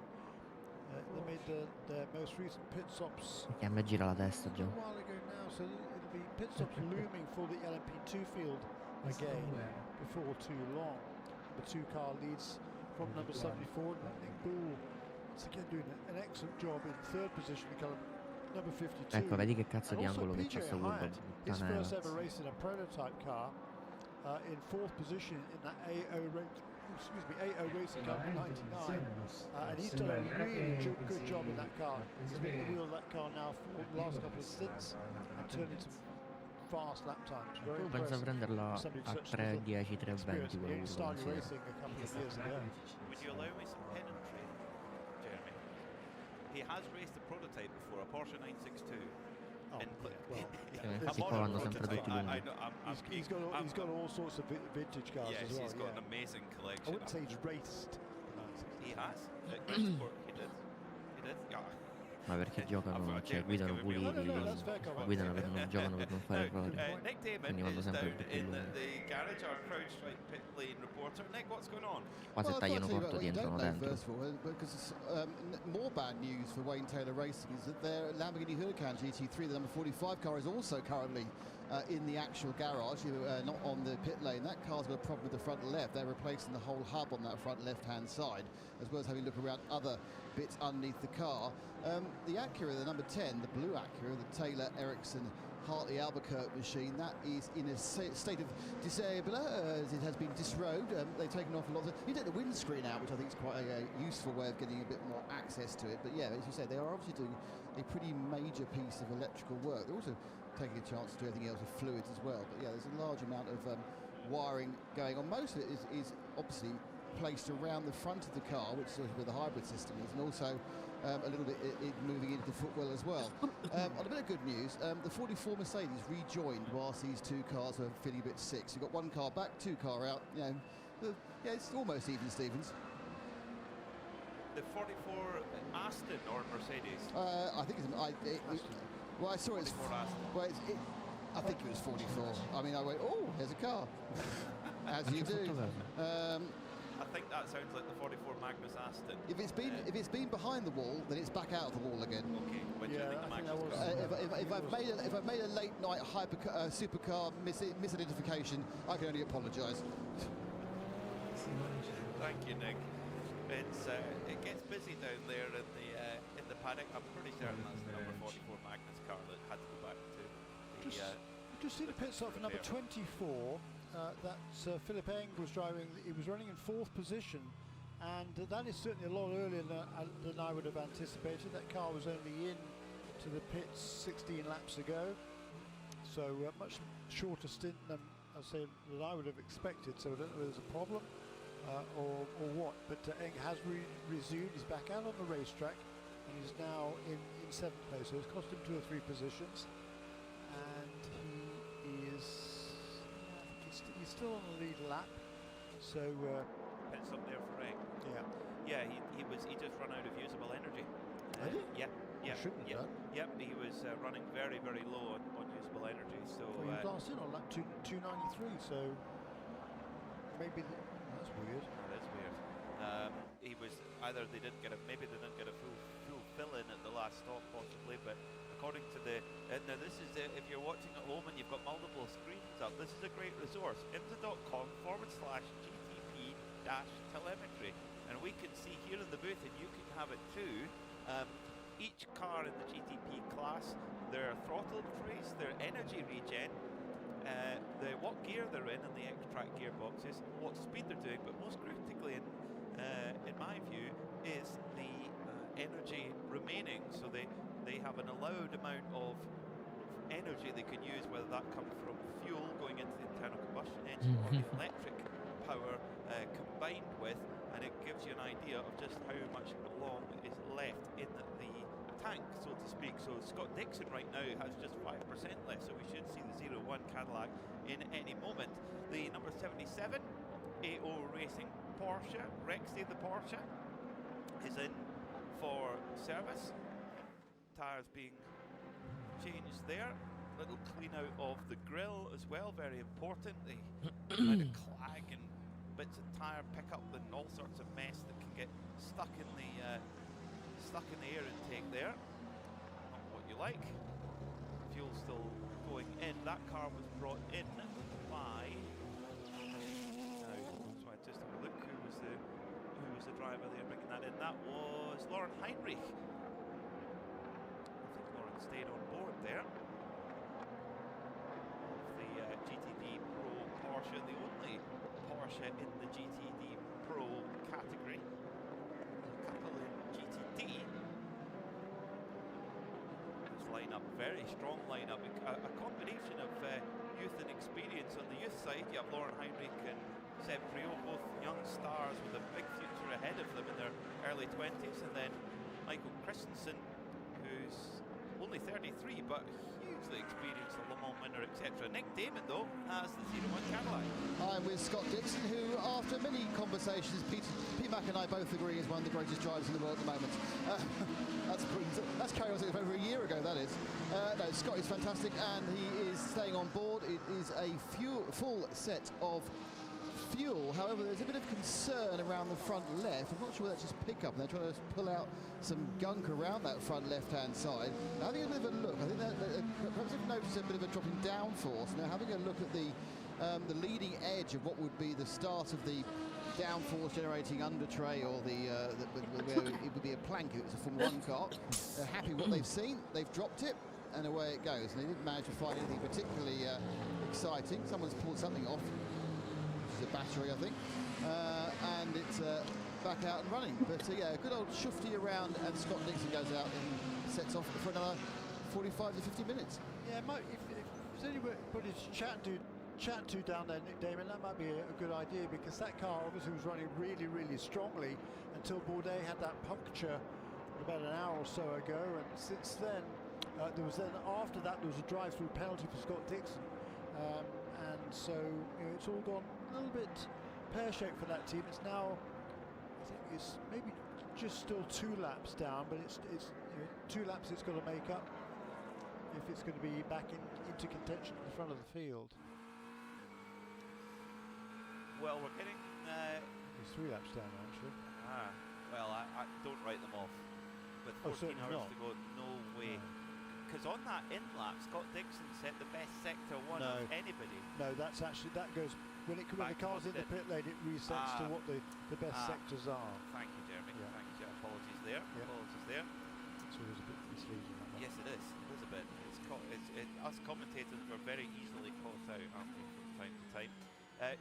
They made their most recent pit stops Che a me gira la testa, a Joe. while ago now, so it'll be pit stops looming for the LMP2 field again before too long. The 2 car leads from number 74, Nick Bull, once again doing an excellent job in 3rd position in column number 52. Ecco, vedi che cazzo di And also angolo che c'ha PJ sto curva. Hyatt, his first ever race in a prototype car, in 4th position in that AO Racing Cup in 99, and he's done a really good job in that car. He's been the wheel of that car now for the last couple of stints and turned into fast lap times. Very Tu pensa a prenderla Somebody a with such little 3:10, 3:20 quella experience. He curva, started sì. racing a couple of years ago. Would you allow me some pedantry, Jeremy? He has raced a prototype before, a Porsche 962. Oh, And well, Questi qua vanno sempre tutti lunghi. he's got all sorts of vintage cars yes, as well. he's got Yeah. an amazing I collection. wouldn't say he's raced. He has. At Greensport, he did. Yeah. Ma perché giocano, cioè guidano puliti, guidano per non giocano per non fare errori. Nick Damon Quindi vanno is sempre down tutti in lunghi. the garage, our CrowdStrike pit lane reporter. Nick, what's going on? Qua se tagliano corto ti entrano dentro. First of all, because more bad news for Wayne Taylor Racing is that their Lamborghini Huracan GT3, the number 45 car, is also currently in the actual garage, not on the pit lane. That car's got a problem with the front left. They're replacing the whole hub on that front left-hand side, as well as having a look around other bits underneath the car. The Acura, the number 10, the blue Acura, the Taylor Ericsson Hartley Albuquerque machine, that is in a state of disable as it has been disrobed. They've taken off a lot of... You take the windscreen out, which I think is quite a useful way of getting a bit more access to it. But yeah, as you said, they are obviously doing a pretty major piece of electrical work. They're also taking a chance to do everything else with fluids as well. But yeah, there's a large amount of wiring going on. Most of it is obviously placed around the front of the car, which is where the hybrid system is, and also a little bit moving into the footwell as well. On a bit of good news, the 44 Mercedes rejoined whilst these 2 cars were feeling a bit sick. So you've got 1 car back, 2 car out. You know, yeah, it's almost even, Stevens. The 44 Aston or Mercedes? I think it's... well, I saw it's... 44 Aston. Well, I think it was 44. I mean, I went, oh, there's a car. As you do. I think that sounds like the 44 Magnus Aston. If it's been behind the wall, then it's back out of the wall again. Okay, when do you think the Magnus if I've made a late night supercar misidentification, I can only apologise. Thank you, Nick. It gets busy down there in the paddock. I'm pretty certain that's the number 44 Magnus car that had to go back to the. Just see the pit stop for number 24. That's Philip Eng was driving. He was running in 4th position, and that is certainly a lot earlier than I would have anticipated. That car was only in to the pits 16 laps ago, so much shorter stint than I would have expected. So I don't know if there's a problem or what, but Eng has resumed. He's back out on the racetrack, and he's now in 7th place. So it's cost him 2 or 3 positions, and he is. He's still on the lead lap, so Pits up there for Eng. Yeah, he just run out of usable energy. Did he? Yeah. Shouldn't have done. Yep, he was running very, very low on usable energy. So well, he was last in on lap 293, so maybe that's weird. That is weird. He was either maybe they didn't get a full fill in at the last stop possibly, but according to now this is if you're watching at home and you've got multiple screens up, this is a great resource, IMSA.com/GTP-telemetry, and we can see here in the booth, and you can have it too, each car in the GTP class, their throttle trace, their energy regen, what gear they're in the X-Track gearboxes, what speed they're doing, but most critically in my view is the energy remaining. So they have an allowed amount of energy they can use, whether that comes from fuel going into the internal combustion engine or the electric power combined gives you an idea of just how much long is left in the tank, so to speak. So Scott Dixon right now has just 5% left, so we should see the 01 Cadillac in any moment. The number 77 AO Racing Porsche, Rexy the Porsche, is in for service. Tyres being changed there. Little clean out of the grille as well, very important. The amount of clag and bits of tyre pickup and all sorts of mess that can get stuck in the air intake there. Not what you like. Fuel still going in. That car was brought in by. Now, so I just have a look. Who was the driver there bringing that in? That was Lauren Heinrich. I think Lauren stayed on board there. The GTD Pro Porsche, the only Porsche in the GTD Pro category. A couple in GTD. This lineup, very strong lineup, a combination of youth and experience. On the youth side, you have Lauren Heinrich and Seb Priot, both young stars with a big future ahead of them in their early 20s, and then Michael Christensen, who's only 33 but hugely experienced, a Le Mans winner, etc. Nick Damon, though, has the 01 Cadillac. I'm with Scott Dixon, who, after many conversations, Pete Mack and I both agree is one of the greatest drivers in the world at the moment. That's carried on over a year ago, that is. No, Scott is fantastic, and he is staying on board. It is a full set of fuel. However, there's a bit of concern around the front left. I'm not sure that's just pickup. They're trying to pull out some gunk around that front left-hand side. Now, having a bit of a look, I think that perhaps they've noticed a bit of a drop in downforce. Now, having a look at the leading edge of what would be the start of the downforce generating under tray, or where it would be a plank if it was a Formula 1 car. They're happy with what they've seen. They've dropped it, and away it goes. And they didn't manage to find anything particularly exciting. Someone's pulled something off. A battery, I think, and it's back out and running. But yeah, a good old shufty around, and Scott Dixon goes out and sets off for another 45 to 50 minutes. Yeah, if there's anybody to chat to down there, Nick Damon, that might be a good idea, because that car obviously was running really, really strongly until Bourdais had that puncture about an hour or so ago, and since then, after that there was a drive-through penalty for Scott Dixon. And so it's all gone a little bit pear-shaped for that team. It's now, I think it's maybe just still 2 laps down, but it's 2 laps it's got to make up if it's going to be back into contention at the front of the field. Well, we're getting. It's 3 laps down actually. Well, I don't write them off. With 14 hours to go, no way. Because on that in lap, Scott Dixon set the best sector 1 of anybody. No, that's actually, that goes, when the car's in the pit lane, it resets to what the best sectors are. Thank you, Jeremy. Yeah. Thank you. Apologies there. Yeah. Apologies there. It's always a bit misleading. Yes, it is. It is a bit. Us commentators were very easily caught out, aren't we, from time to time.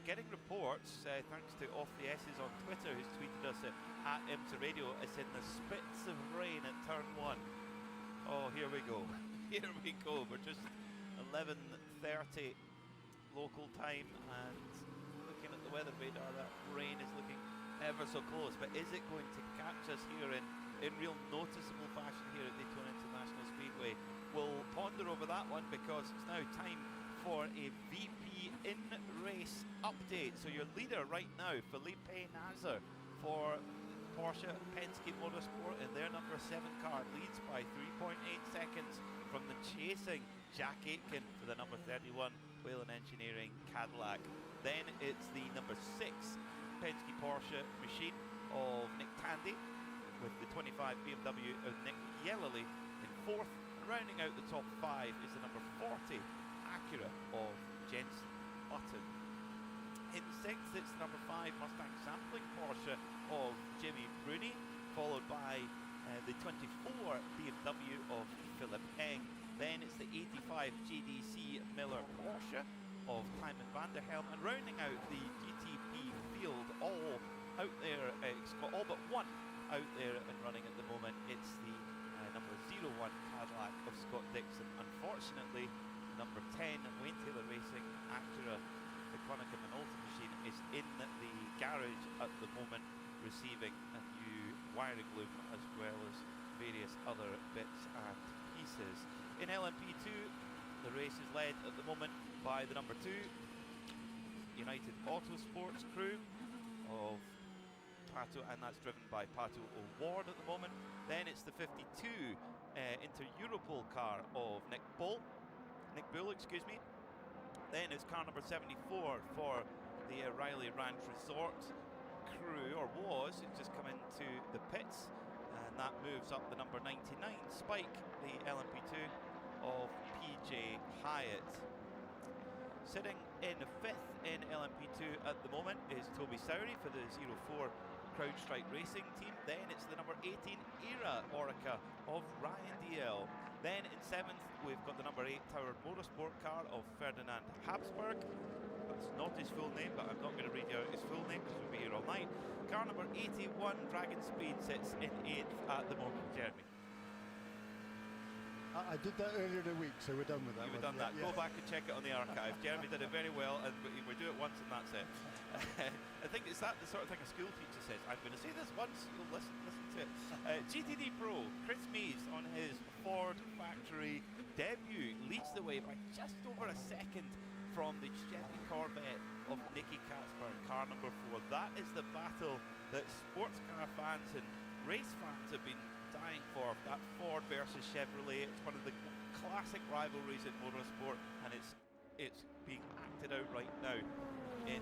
Getting reports, thanks to Off the S's on Twitter, who's tweeted us at IMSA Radio, it's in the spits of rain at turn 1. Oh, here we go. Here we go. We're just 11:30 local time, and looking at the weather radar, that rain is looking ever so close. But is it going to catch us here in real noticeable fashion here at Daytona International Speedway? We'll ponder over that one, because it's now time for a VP in-race update. So your leader right now, Felipe Nasr, for Porsche Penske Motorsport in their number 7 car, leads by 3.8 seconds from the chasing Jack Aitken for the number 31 Whelen Engineering Cadillac. Then it's the number 6 Penske Porsche machine of Nick Tandy, with the 25 BMW of Nick Yellowly in 4th. Rounding out the top 5 is the number 40 Acura of Jensen Button. In 6th, it's number 5 Mustang Sampling Porsche of Jimmy Bruni, followed by the 24 BMW of Philip Eng. Then it's the 85 JDC Miller Porsche of Tymon van der Helm, and rounding out the GTP field, all out there, it's got all but one out there and running at the moment. It's the number 01 Cadillac of Scott Dixon. Unfortunately, number 10 Wayne Taylor Racing Acura, the Konica Minolta machine, is in the garage at the moment. receiving a new wiring loom as well as various other bits and pieces. In LMP2, the race is led at the moment by the number 2 United Autosports crew of Pato, and that's driven by Pato O'Ward at the moment. Then it's the 52 Inter-Europol car of Nick Bull, excuse me. Then it's car number 74 for the Riley Ranch Resort crew, or was. It's just come into the pits, and that moves up the number 99 Spike, the LMP2 of PJ Hyatt. Sitting in 5th in LMP2 at the moment is Toby Sowry for the 04 CrowdStrike Racing team. Then it's the number 18 Era Orica of Ryan DL. Then in 7th we've got the number 8 Tower Motorsport car of Ferdinand Habsburg. That's not his full name, but I'm not going to read out his full name because we'll be here all night. Car number 81 Dragon Speed sits in 8th at the moment. Jeremy. I did that earlier in the week, so we're done with that. You've done that. Go back and check it on the archive. Jeremy did it very well, and we do it once and that's it. I think it's that the sort of thing a school teacher says. I'm going to say this once, you'll listen to it. GTD Pro, Chris Mees on his Ford factory debut leads the way by just over a second from the Chevy Corvette of Nicky Katzberg, car number 4. That is the battle that sports car fans and race fans have been dying for, that Ford versus Chevrolet. It's one of the classic rivalries in motorsport, and it's being acted out right now in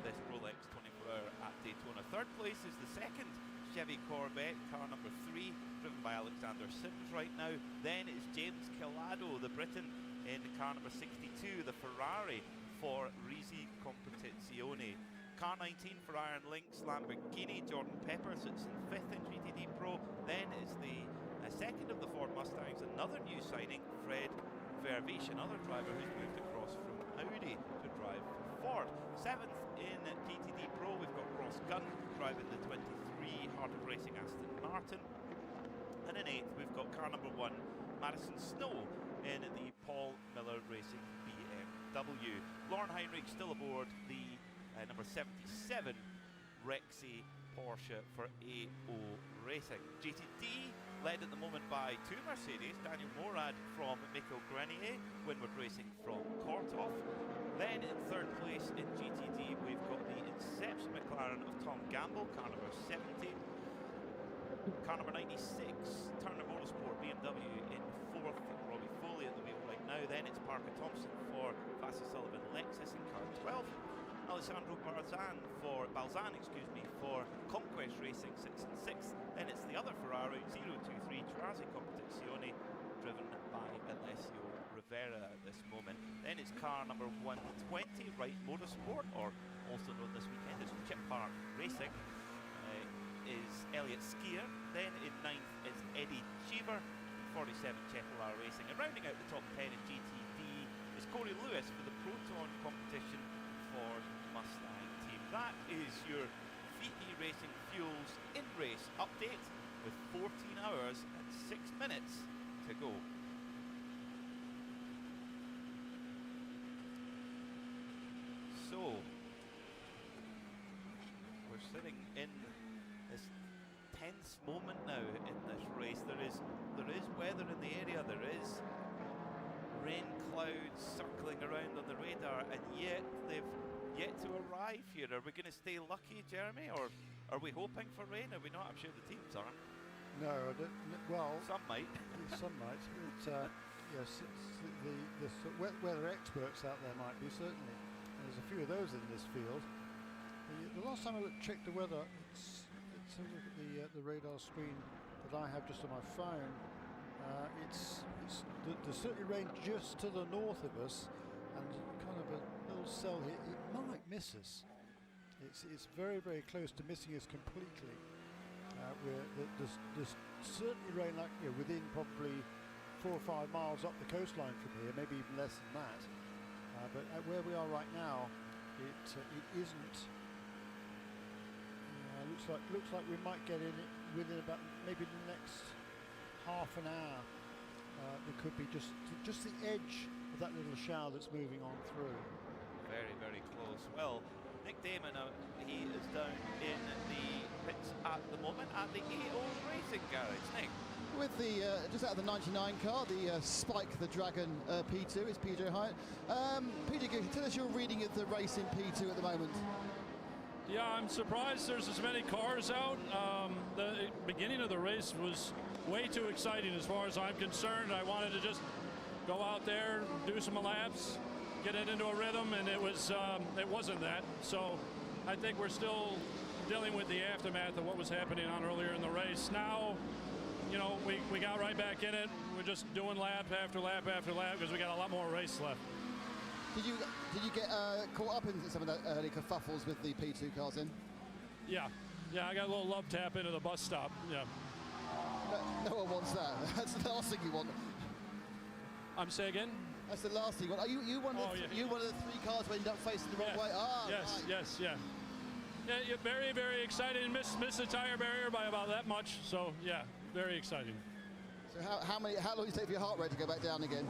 this Rolex 24-hour at Daytona. 3rd place is the 2nd Chevy Corvette, car number 3, driven by Alexander Sims right now. Then it's James Collado, the Briton, in car number 62, the Ferrari for Risi Competizione. Car 19 for Iron Lynx Lamborghini, Jordan Pepper sits in 5th in GTD Pro. Then is the 2nd of the Ford Mustangs, another new signing, Fred Vervish, another driver who's moved across from Audi to drive for Ford. 7th in GTD Pro, we've got Ross Gunn driving the 23 Heart of Racing Aston Martin. And in 8th, we've got car number 1, Madison Snow, in the Paul Miller Racing BMW. Lauren Heinrich still aboard the number 77 Rexy Porsche for AO Racing. GTD led at the moment by 2 Mercedes, Daniel Morad from Mikko Grenier, Winward Racing from Korthoff. Then in 3rd place in GTD we've got the Inception McLaren of Tom Gamble, car number 70. Car number 96, Turner Motorsport BMW in 4th, Robbie Foley at the wheel right now. Then it's Parker Thompson for Vassy Sullivan Lexus in car 12. Alessandro Balzan for Conquest Racing sits in 6th. Then it's the other Ferrari 023 Trasi Competizione, driven by Alessio Rivera at this moment. Then it's car number 120 Wright Motorsport, or also known this weekend as Chip Park Racing, is Elliot Skier. Then in 9th is Eddie Cheever, 47 Cheplar Racing. And rounding out the top 10 in GTD is Corey Lewis for the Proton Competition Ford Mustang team. That is your VE Racing Fuels in-race update with 14 hours and 6 minutes to go. So, we're sitting in this tense moment now in this race. There is weather in the area, there is rain clouds circling around on the radar, and yet they've yet to arrive here. Are we going to stay lucky, Jeremy, or are we hoping for rain? Are we not? I'm sure the teams aren't. No, well, some might. Some might. Yes, the weather experts out there might be, certainly. There's a few of those in this field. The last time I checked the weather, let's have a look at the radar screen that I have just on my phone. There's certainly rain just to the north of us, and kind of a little cell here. It might miss us. It's very, very close to missing us completely. There's certainly rain, like within probably 4 or 5 miles up the coastline from here, maybe even less than that. But at where we are right now, it isn't. Looks like we might get in it within about maybe the next half an hour. There could be just the edge of that little shower that's moving on through. Very, very close. Well, Nick Damon, he is down in the pit at the moment at the AO Racing Garage. Nick? With the, just out of the 99 car, the Spike the Dragon P2 is PJ Hyatt. PJ, can you tell us your reading of the race in P2 at the moment? Yeah, I'm surprised there's as many cars out. The beginning of the race was way too exciting as far as I'm concerned. I wanted to just go out there, do some laps, get it into a rhythm, and it wasn't that. So I think we're still dealing with the aftermath of what was happening on earlier in the race. Now, you know, we got right back in it. We're just doing lap after lap after lap because we got a lot more race left. Did you get caught up in some of the early kerfuffles with the P2 cars in? Yeah, I got a little love tap into the bus stop. Yeah. No one wants that. That's the last thing you want. Say again? That's the last thing you want. Are you one of the, you one of the three cars who end up facing the wrong way? Ah, yes, right. yes, yeah. Yeah, you're very, very excited and miss the tire barrier by about that much. So yeah, very exciting. So how long did it take for your heart rate to go back down again?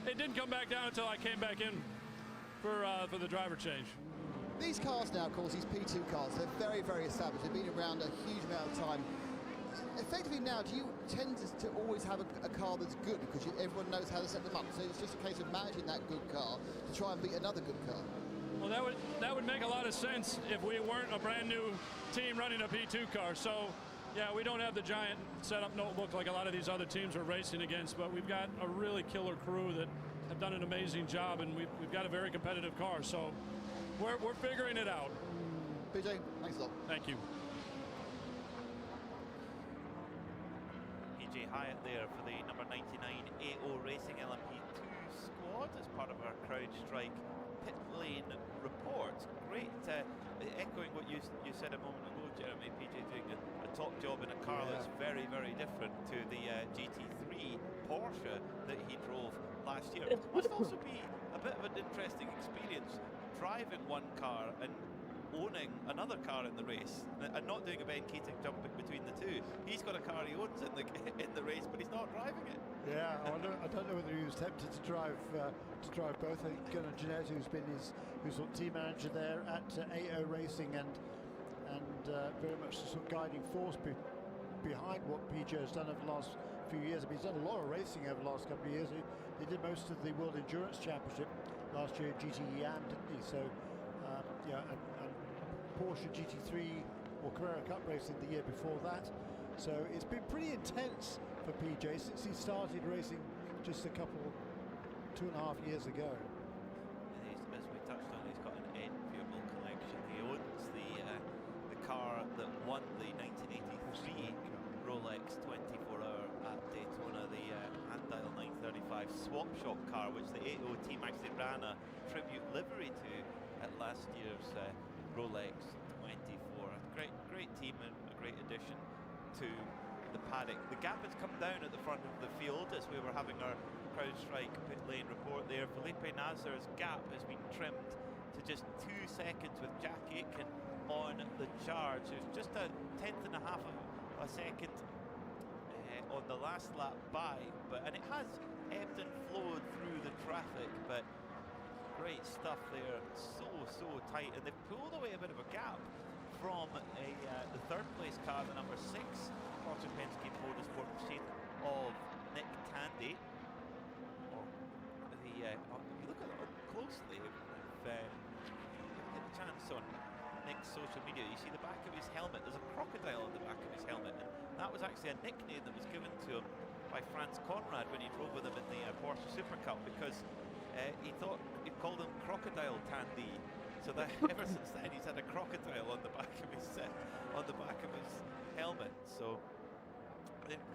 It didn't come back down until I came back in for the driver change. These cars now, of course, these P2 cars, they're very, very established. They've been around a huge amount of time. Effectively now, do you tend to always have a car that's good because everyone knows how to set them up? So it's just a case of managing that good car to try and beat another good car. Well, that would make a lot of sense if we weren't a brand new team running a P2 car. So, yeah, we don't have the giant setup notebook like a lot of these other teams are racing against, but we've got a really killer crew that have done an amazing job, and we've got a very competitive car. So we're figuring it out. PJ, thanks a lot. Thank you. PJ Hyatt there for the number 99 AO Racing LMP2 squad as part of our CrowdStrike pit lane report. Great, echoing what you said a moment ago, Jeremy. PJ doing a top job in a car that's very, very different to the GT3 Porsche that he drove last year. It must also be a bit of an interesting experience driving one car and owning another car in the race and not doing a Ben Keating jumping between the two. He's got a car he owns in the race, but he's not driving it. Yeah, I don't know whether he was tempted to drive both. I think Gunnar Jeanette, who's team manager there at AO Racing and very much the sort of guiding force behind what PJ has done over the last few years. I mean, he's done a lot of racing over the last couple of years. He did most of the World Endurance Championship last year at GTE Am, didn't he? So yeah, and Porsche GT3 or Carrera Cup racing the year before that. So it's been pretty intense for PJ since he started racing just a couple, 2.5 years ago. And as we touched on, he's got an enviable collection. He owns the car that won the 1983 Rolex 24-hour at Daytona, the Handile 935 swap shop car, which the AO team actually ran a tribute livery to at last year's Rolex 24. Great team and a great addition to the paddock. The gap has come down at the front of the field as we were having our CrowdStrike pit lane report there. Felipe Nasr's gap has been trimmed to just 2 seconds with Jack Aitken on the charge. It was just a 1/10.5 of a second on the last lap by, and it has ebbed and flowed through the traffic, but great stuff there. So tight, and they've pulled away a bit of a gap from the third place car, the number 6 Porsche Penske Motorsport machine of Nick Tandy. If you look at it closely, if you get the chance on Nick's social media, you see the back of his helmet. There's a crocodile on the back of his helmet, and that was actually a nickname that was given to him by Franz Conrad when he drove with him in the Porsche Super Cup, because he thought he called him Crocodile Tandy. So that ever since then he's had a crocodile on the back of his helmet. So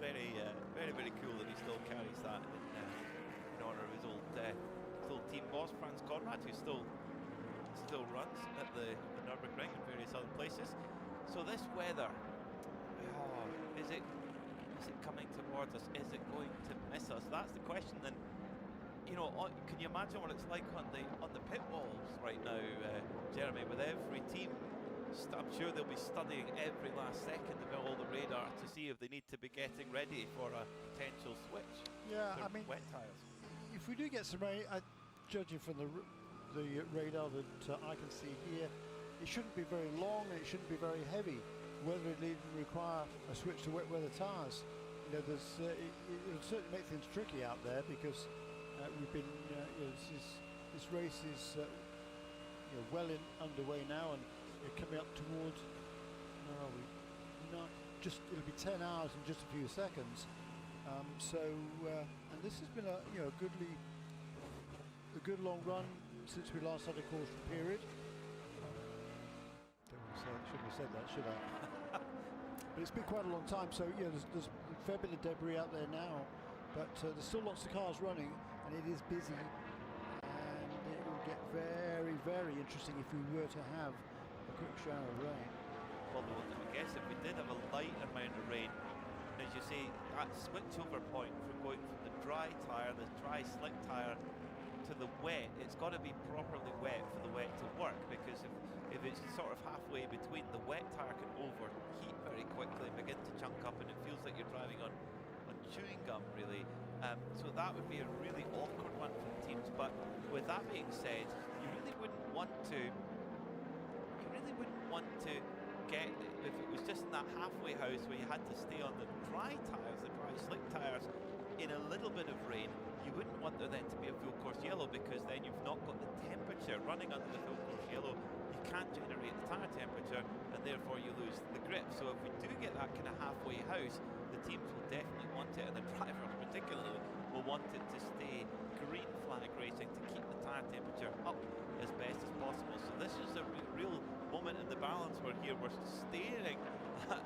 very cool that he still carries that in honor of his old team boss Franz Conrad, who still runs at the Nürburgring and various other places. So this weather, is it coming towards us? Is it going to miss us? That's the question. Then, you know, can you imagine what it's like on the pit walls right now, Jeremy? With every team, I'm sure they'll be studying every last second of all the radar to see if they need to be getting ready for a potential switch. Yeah, I mean, wet tires. If we do get some rain, judging from the radar that I can see here, it shouldn't be very long and it shouldn't be very heavy. whether it will require a switch to wet weather tyres. You know, it'll certainly make things tricky out there because we've been, this race is well underway now, and coming up towards, where are we? It'll be 10 hours in just a few seconds. And this has been a good long run since we last had a caution period. Shouldn't have said that, should I? But it's been quite a long time, so there's a fair bit of debris out there now, but there's still lots of cars running, and it is busy, and it will get very, very interesting if we were to have a quick shower of rain. Well, I guess if we did have a light amount of rain, as you say, that switchover point from going from the dry tyre, the dry slick tyre, to the wet, it's got to be properly wet for the wet to work, because if it's sort of halfway between, the wet tyre can overheat very quickly and begin to chunk up, and it feels like you're driving on chewing gum, really. So that would be a really awkward one for the teams. But with that being said, you really wouldn't want to get, if it was just in that halfway house where you had to stay on the dry tyres, the dry slick tyres, in a little bit of rain, you wouldn't want there then to be a full course yellow, because then you've not got the temperature running under the full course yellow. You can't generate the tyre temperature, and therefore you lose the grip. So if we do get that kind of halfway house, the teams will definitely want it, and the drivers particularly will want it to stay green flag racing to keep the tyre temperature up as best as possible. So this is a real moment in the balance where here we're staring at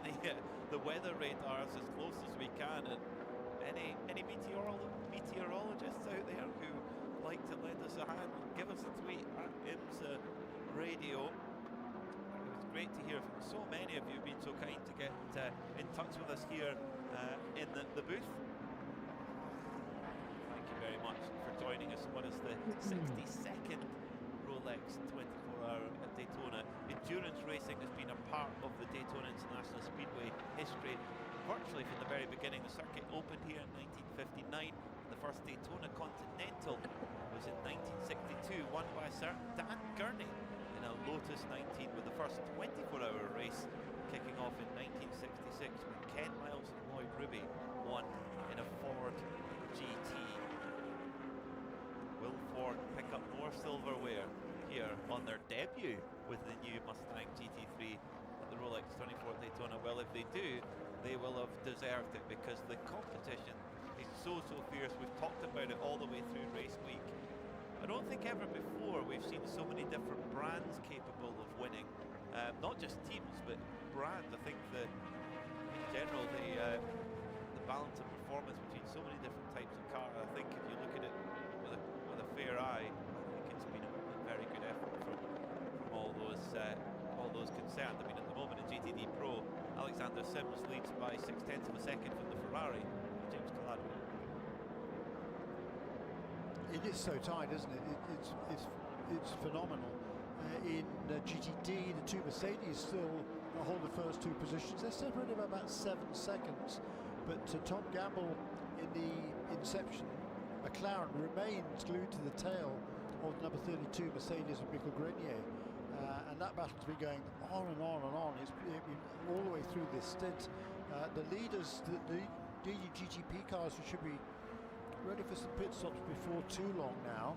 the weather radars as close as we can, and any meteorologists out there who like to lend us a hand, give us a tweet at IMSA Radio. It was great to hear from so many of you being so kind to get in touch with us here in the booth. Thank you very much for joining us. What is the 62nd Rolex 24-hour at Daytona? Endurance racing has been a part of the Daytona International Speedway history virtually from the very beginning. The circuit opened here in 1959. The first Daytona Continental was in 1962, won by Sir Dan Gurney in a Lotus 19, with the first 24-hour race kicking off in 1966 when Ken Miles and Lloyd Ruby won in a Ford GT. Will Ford pick up more silverware here on their debut with the new Mustang GT3 at the Rolex 24 Daytona? Well, if they do, they will have deserved it, because the competition is so fierce. We've talked about it all the way through race week. I don't think ever before we've seen so many different brands capable of winning, not just teams but brands. I think that in general the balance of performance between so many different types of car, I think if you look at it with a fair eye, I think it's been a very good effort from all those concerned. I mean, at the moment in GTD Pro, Alexander Sims leads by 0.6 of a second from the Ferrari, James Calado. It is so tight, isn't it? It's phenomenal. In GTD, the two Mercedes still hold the first two positions. They're separated by about 7 seconds, but Tom Gamble in the Inception McLaren remains glued to the tail of number 32 Mercedes of Michael Grenier. And that battle's been going on and on and on. It's been all the way through this stint. The leaders, the GTP cars, who should be ready for some pit stops before too long now.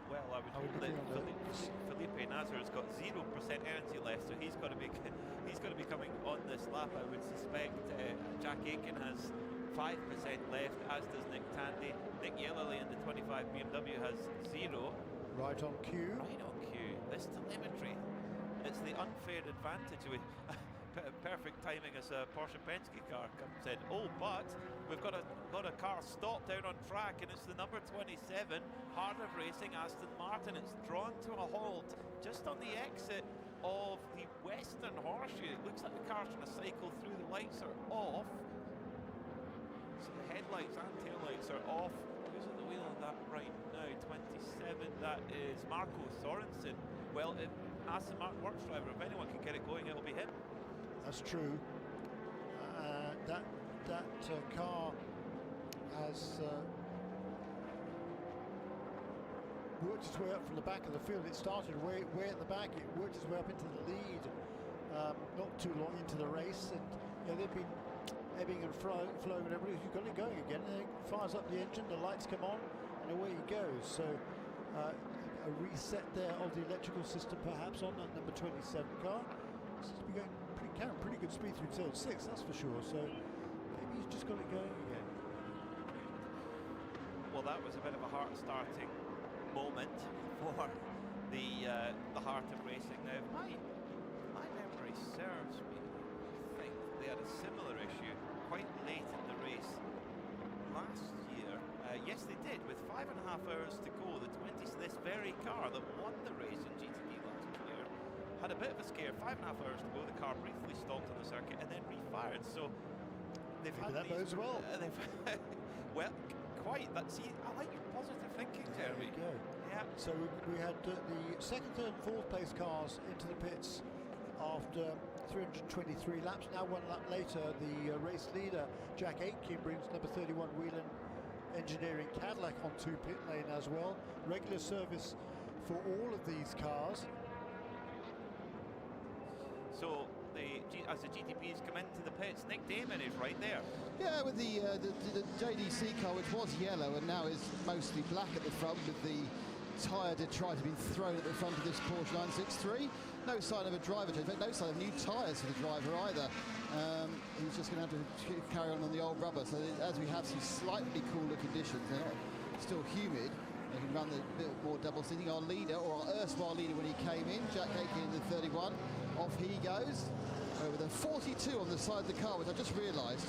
Well, I would hope that Felipe Nasr has got 0% energy left, so he's got to be coming on this lap. I would suspect Jack Aiken has 5% left, as does Nick Tandy. Nick Yellowly in the 25 BMW has 0. Right on cue. Right on cue. This telemetry, it's the unfair advantage. Perfect timing as a Porsche Penske car comes in. Oh, but we've got a car stopped out on track, and it's the number 27 Heart of Racing Aston Martin. It's drawn to a halt just on the exit of the Western Horseshoe. It looks like the car's trying to cycle through. The lights are off, so the headlights and taillights are off. Who's at the wheel of that right now? 27. That is Marco Sorensen. Well, if Aston Martin works driver, if anyone can get it going, it'll be him. That's true. That car has worked its way up from the back of the field. It started way at the back. It worked its way up into the lead. Not too long into the race, and they've been ebbing and flowing and everything. You've got it going again, and it fires up the engine, the lights come on, and away he goes. So a reset there of the electrical system perhaps on that number 27 car. Seems to be going pretty good speed through turn 6, that's for sure. So maybe he's just got it going again. Well, that was a bit of a heart-starting moment for the heart of racing. Now, my memory serves me, I think they had a similar issue quite late in the race last year. Yes, they did. With 5.5 hours to go, this very car that won the race in GTD last year had a bit of a scare. 5.5 hours to go, the car briefly stopped on the circuit and then refired. So they've had that bodes well. Well, quite. See, I like your positive thinking, Jeremy. There you go. Yeah. So we had the second, third, and fourth place cars into the pits after 323 laps. Now 1 lap later, the race leader, Jack Aitken, brings number 31 Whelan Engineering Cadillac onto pit lane as well. Regular service for all of these cars. So as the GTPs come into the pits, Nick Damon is right there. Yeah, with the JDC car, which was yellow and now is mostly black at the front, with the tyre detriment being thrown at the front of this Porsche 963. No sign of a driver change, in fact, no sign of new tyres for the driver either. He's just going to have to carry on the old rubber. So as we have some slightly cooler conditions, they're not still humid. They can run a bit more double seating. Our leader, or our erstwhile leader when he came in, Jack Aitken in the 31, off he goes. With a 42 on the side of the car, which I just realised,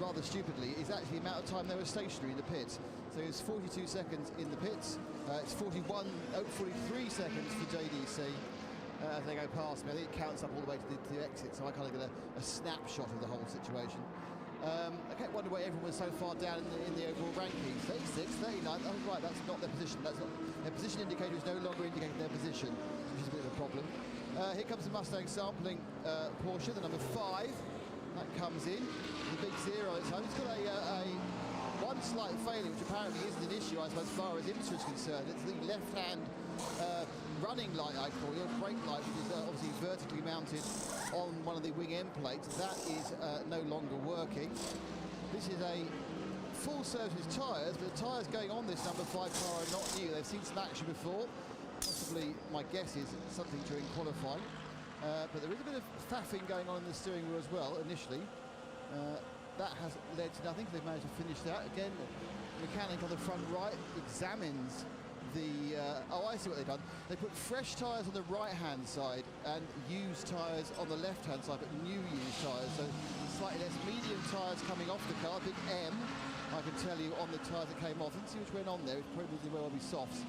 rather stupidly, is actually the amount of time they were stationary in the pits. So it's 42 seconds in the pits. It's 43 seconds for JDC as they go past me. I think it counts up all the way to the exit, so I kind of get a snapshot of the whole situation. I kept wondering why everyone was so far down in the overall rankings. 36, 39, oh right, that's not their position. That's not, their position indicator is no longer indicating their position, which is a bit of a problem. Here comes the Mustang sampling Porsche, the number 5. That comes in. The big 0 on its own. It's got a one slight failure, which apparently isn't an issue, I suppose, as far as IMSA is concerned. It's the left-hand running light, I call it, or brake light, which is obviously vertically mounted on one of the wing end plates. That is no longer working. This is a full service tyres, but the tyres going on this number 5 car are not new. They've seen some action before. Possibly, my guess is something during qualifying. But there is a bit of faffing going on in the steering wheel as well, initially. That has led to nothing. They've managed to finish that. Again, the mechanic on the front right examines the... oh, I see what they've done. They put fresh tyres on the right-hand side and used tyres on the left-hand side, but new used tyres. So slightly less medium tyres coming off the car. Big M, I can tell you, on the tyres that came off. Let's see which went on there. It probably will be softs.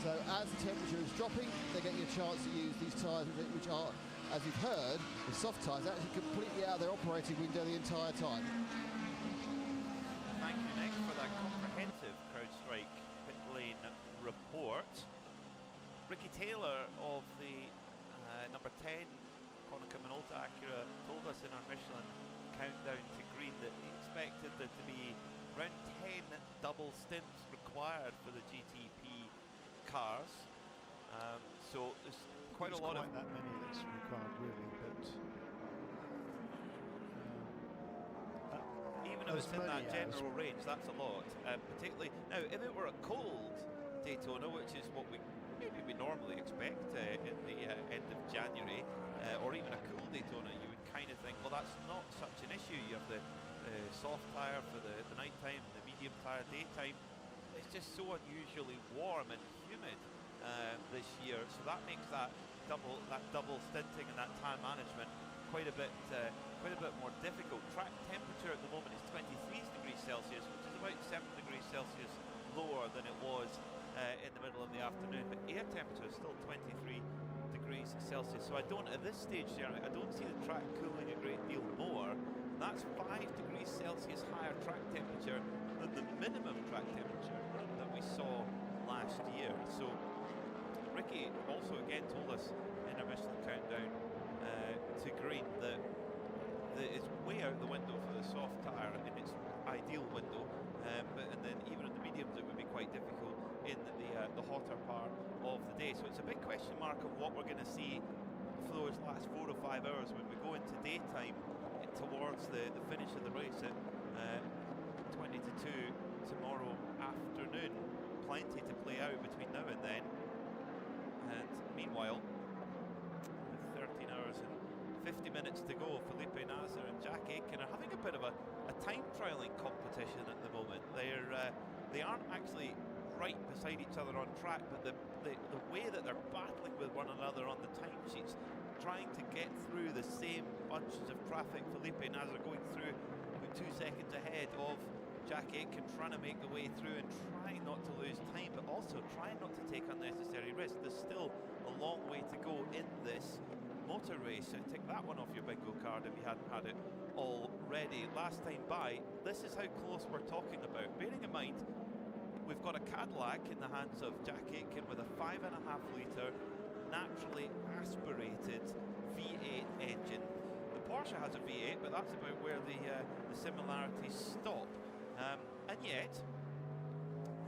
So as the temperature is dropping, they're getting a chance to use these tyres, which are, as you've heard, the soft tyres actually completely out of their operating window the entire time. Thank you, Nick, for that comprehensive CrowdStrike pit lane report. Ricky Taylor of the number 10 Konica Minolta Acura told us in our Michelin countdown to green that he expected there to be around 10 double stints required for the GTP cars, so there's quite a lot of that many that's required, really. But even if it's in that general range, that's a lot. Particularly now, if it were a cold Daytona, which is what we normally expect in the end of January, or even a cool Daytona, you would kind of think, well, that's not such an issue. You have the soft tyre for the night time, the medium tyre daytime. It's just so unusually warm and humid this year, so that makes that double stinting and that time management quite a bit more difficult. Track temperature at the moment is 23 degrees Celsius, which is about 7 degrees Celsius lower than it was in the middle of the afternoon, but air temperature is still 23 degrees Celsius. So I don't, at this stage, Jeremy, I don't see the track cooling a great deal more. That's 5 degrees Celsius higher track temperature than the minimum track temperature that we saw last year. So Ricky also again told us in our Michelin countdown to green that it's way out the window for the soft tyre in its ideal window, and then even in the mediums it would be quite difficult in the hotter part of the day. So it's a big question mark of what we're going to see for those last 4 or 5 hours when we go into daytime towards the finish of the race at 20 to 2 tomorrow afternoon. Plenty to play out between now and then. And meanwhile, with 13 hours and 50 minutes to go, Felipe Nasr and Jack Aitken are having a bit of a time trialling competition at the moment. They aren't actually right beside each other on track, but the way that they're battling with one another on the timesheets, trying to get through the same bunches of traffic. Felipe Nasr going through about 2 seconds ahead of Jack Aitken, trying to make the way through and trying not to lose time, but also trying not to take unnecessary risks. There's still a long way to go in this motor race. So take that one off your bingo card if you hadn't had it already. Last time by, this is how close we're talking about. Bearing in mind, we've got a Cadillac in the hands of Jack Aitken with a 5.5 litre naturally aspirated V8 engine. The Porsche has a V8, but that's about where the similarities stop. And yet,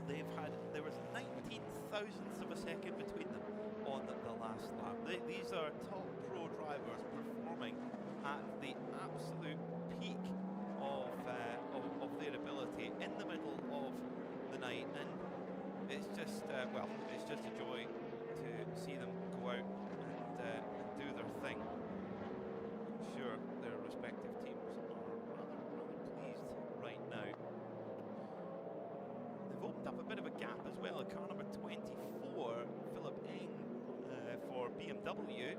there was 19 thousandths of a second between them on the last lap. These are top pro drivers performing at the absolute peak of their ability in the middle of the night, and it's just it's just a joy to see them go out and do their thing. I'm sure their respective teams are rather pleased right now. They've opened up a bit of a gap as well. Car number 24, Philip Eng for BMW,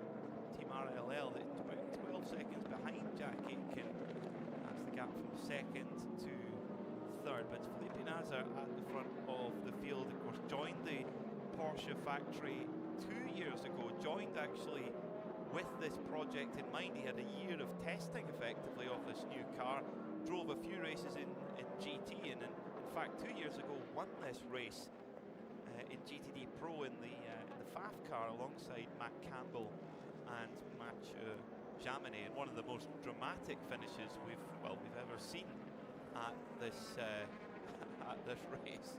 Team RLL, that's about 12 seconds behind Jack Aitken. That's the gap from second to third, but Felipe Nasr at the front of the field, of course, joined the Porsche factory 2 years ago, joined actually with this project in mind. He had a year of testing effectively of this new car, drove a few races in GT, and in fact 2 years ago won this race in GTD Pro in the FAF car alongside Matt Campbell and Mathieu Jaminet, in one of the most dramatic finishes we've ever seen at this race.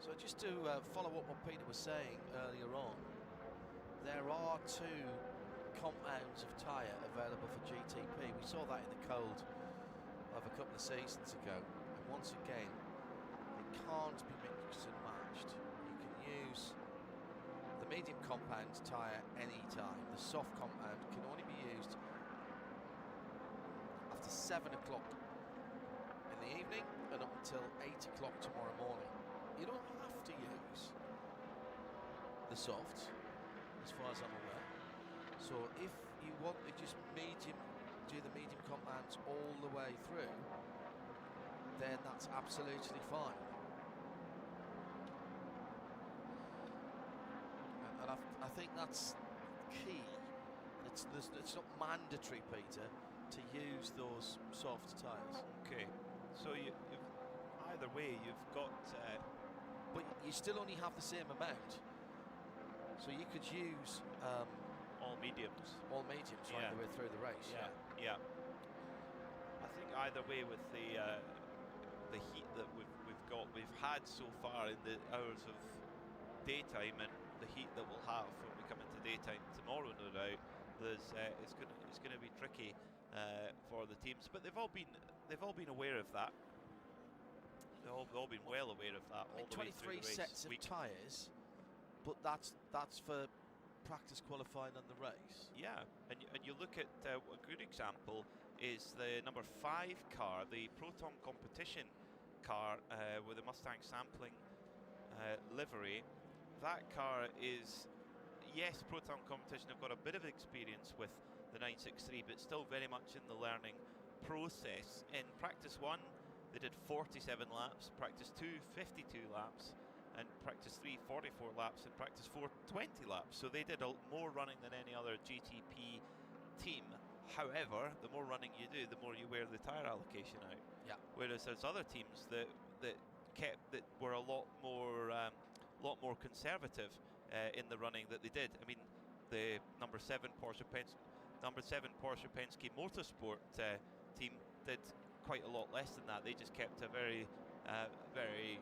So just to follow up what Peter was saying earlier on, there are 2 compounds of tyre available for GTP. We saw that in the cold of a couple of seasons ago, and once again they can't be mixed and matched. You can use the medium compound tyre anytime. The soft compound can only be used after 7 o'clock in the evening and up until 8 o'clock tomorrow morning. You don't have to use the softs, as far as I'm aware. So if you want to just do the medium compounds all the way through, then that's absolutely fine. And I think that's key. It's not mandatory, Peter, to use those soft tyres. Okay, so either way you've got... but you still only have the same amount. So you could use... all mediums. All mediums right the way through the race. Yeah. I think either way, with the heat that we've had so far in the hours of daytime, and the heat that we'll have when we come into daytime tomorrow, no doubt, it's going to be tricky for the teams. But they've all been aware of that. They've all been well aware of that. All the 23 sets of tyres, but that's for practice qualifying on the race. Yeah, and you look at a good example is the number 5 car, the Proton competition car with the Mustang sampling livery. That car is, yes, Proton competition have got a bit of experience with the 963, but still very much in the learning process. In practice 1, they did 47 laps, practice 2, 52 laps, and practice 3, 44 laps, and practice 4, 20 laps. So they did more running than any other GTP team. However, the more running you do, the more you wear the tyre allocation out. Yeah. Whereas there's other teams that were a lot more conservative in the running that they did. I mean, the number 7 Porsche number 7 Porsche Penske Motorsport team did quite a lot less than that. They just kept a very, very,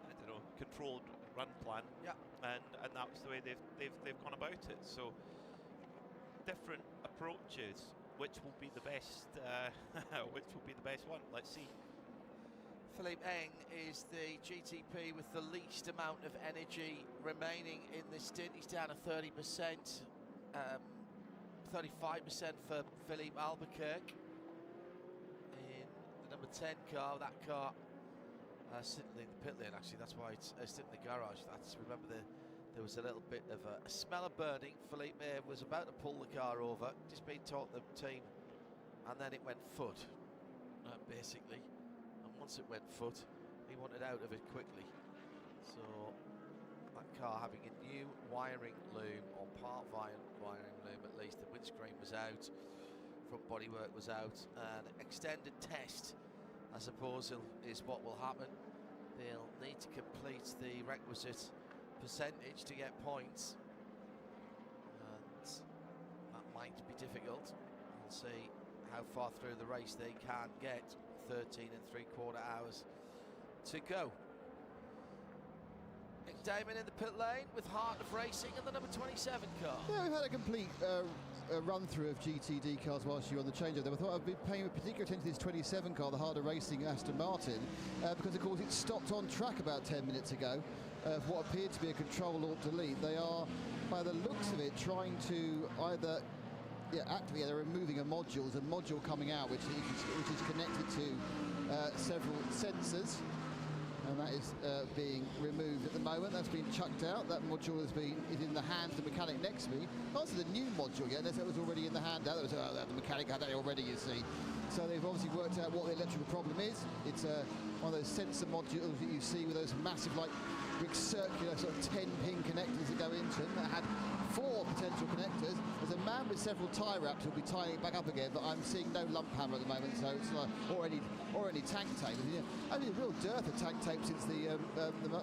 I don't know, controlled run plan. Yeah. And that was the way they've gone about it. So different approaches. Which will be the best? Which will be the best one? Let's see. Philippe Eng is the GTP with the least amount of energy remaining in this stint. He's down to 30%, 35% for Philippe Albuquerque in the number 10 car. That car sitting in the pit lane, actually. That's why it's sitting in the garage. Remember there was a little bit of a smell of burning. Philippe was about to pull the car over, just been taught the team, and then it went foot, basically. And once it went foot, he wanted out of it quickly. So that car having a new wiring loom, or part wiring loom at least. The windscreen was out, front bodywork was out, and extended test, I suppose, is what will happen. They'll need to complete the requisite percentage to get points, and that might be difficult. We'll see how far through the race they can get. 13 3/4 hours to go. Nick Damon in the pit lane with Heart of Racing and the number 27 car. Yeah, we've had a complete run through of GTD cars whilst you're on the changeover. I thought I'd be paying particular attention to this 27 car, the Harder Racing Aston Martin, because of course it stopped on track about 10 minutes ago for what appeared to be a Control-Alt-Delete. They are, by the looks of it, trying to either activate, they're removing a module. There's a module coming out which is connected to several sensors, and that is being removed at the moment. That's been chucked out. That module is in the hands of the mechanic next to me. Not the new module yet, unless it was already in the hand. That was the mechanic had that already, you see. So they've obviously worked out what the electrical problem is. It's one of those sensor modules that you see with those massive, like, big circular sort of 10-pin connectors that go into them. That had 4 potential connectors. There's a man with several tie wraps who'll be tying it back up again, but I'm seeing no lump hammer at the moment, so it's not, or any tank tape. I mean, a real dearth of tank tape since the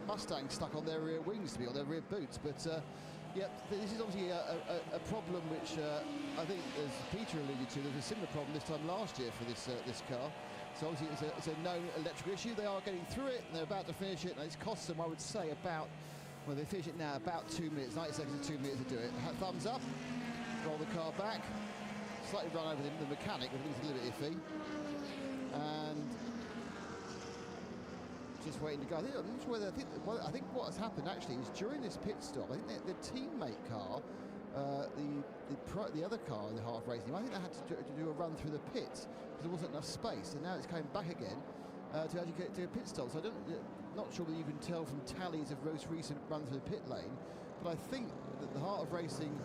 Mustang stuck on their rear wings, to be on their rear boots. But yeah, this is obviously a problem which I think, as Peter alluded to, there was a similar problem this time last year for this car. So obviously it's a known electrical issue. They are getting through it, and they're about to finish it, and it's cost them, I would say, about, well, they finish it now, about 2 minutes, 90 seconds to 2 minutes to do it. Thumbs up, roll the car back, slightly run over the mechanic, I think it's a little bit iffy, and just waiting to go. I think what has happened actually is during this pit stop, I think the teammate car, the other car in the Heart of Racing, I think they had to do a run through the pits because there wasn't enough space, and now it's coming back again to actually get to a pit stop. So not sure whether you can tell from tallies of most recent run through the pit lane, but I think that the Heart of Racing,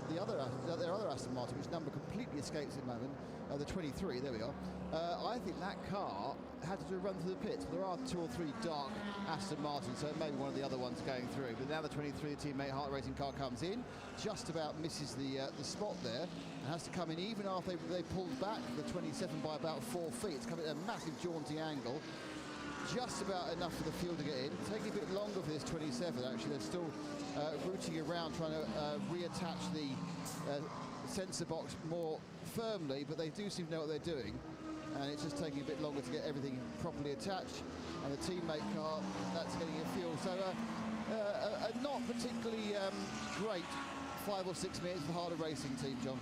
their other Aston Martin, which number completely escapes at the moment, the 23, there we are, I think that car had to do a run through the pits. There are 2 or 3 dark Aston Martins, so it may be one of the other ones going through. But now the 23, the teammate Heart Racing car comes in, just about misses the spot there, and has to come in even after they pulled back the 27 by about 4 feet. It's coming at a massive jaunty angle. Just about enough for the field to get in. Taking a bit longer for this 27, actually. They're still rooting around trying to reattach the sensor box more firmly, but they do seem to know what they're doing. And it's just taking a bit longer to get everything properly attached. And the teammate car, that's getting a fuel. So a not particularly great 5 or 6 minutes for the Harder Racing team, John.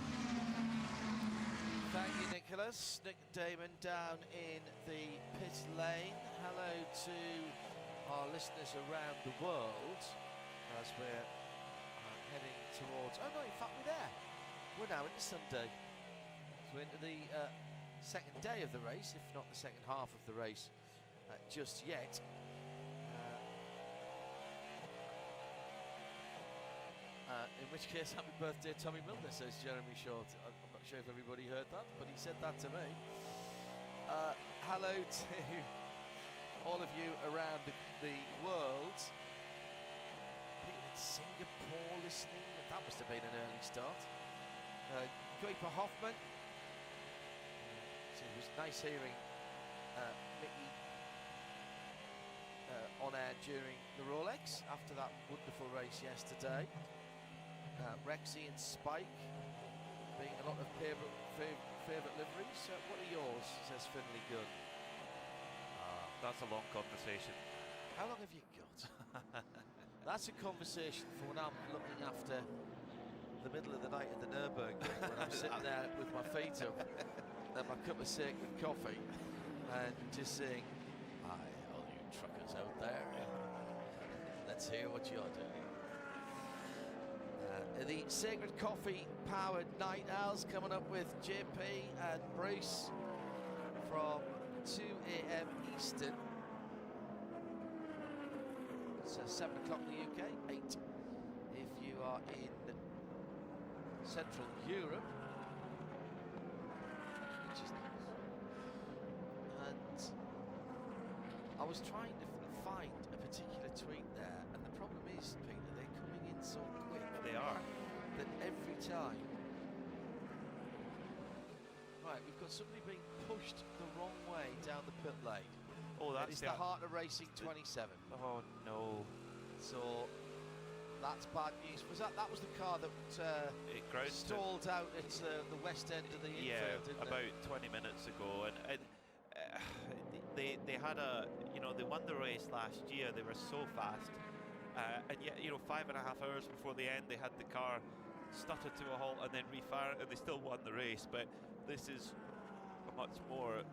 Thank you, Nicholas. Nick Damon down in the pit lane. Hello to our listeners around the world as we're heading towards... Oh no, in fact we're there. We're now into Sunday. So we're into the second day of the race, if not the second half of the race just yet. In which case, happy birthday, Tommy Milner, says Jeremy Short. I'm not sure if everybody heard that, but he said that to me. Hello to all of you around the world. People in Singapore listening. That must have been an early start. Kuiper Hoffman. So it was nice hearing Mickey on air during the Rolex after that wonderful race yesterday. Rexy and Spike being a lot of favourite liveries. What are yours, says Finley Gunn? That's a long conversation. How long have you got? That's a conversation for when I'm looking after the middle of the night at the Nürburgring, when I'm sitting there with my feet up and my cup of sacred coffee and just saying, "Hi, all you truckers out there, let's hear what you're doing." The Sacred Coffee powered night owls coming up with JP and Bruce from 2 AM Eastern. It's 7 o'clock in the UK, 8 if you are in Central Europe, which is nice. And I was trying to find a particular tweet there, and the problem is, Peter, they're coming in so quick. They are. That every time. Right, we've got somebody being pushed the wrong way down the pit lane. Oh, that's it's the Heart of Racing 27. Oh no! So that's bad news. That was the car that it stalled out at the west end of the infield, didn't about it? 20 minutes ago, and they had they won the race last year. They were so fast, and yet 5.5 hours before the end, they had the car stutter to a halt and then refire, and they still won the race. But this is a much more.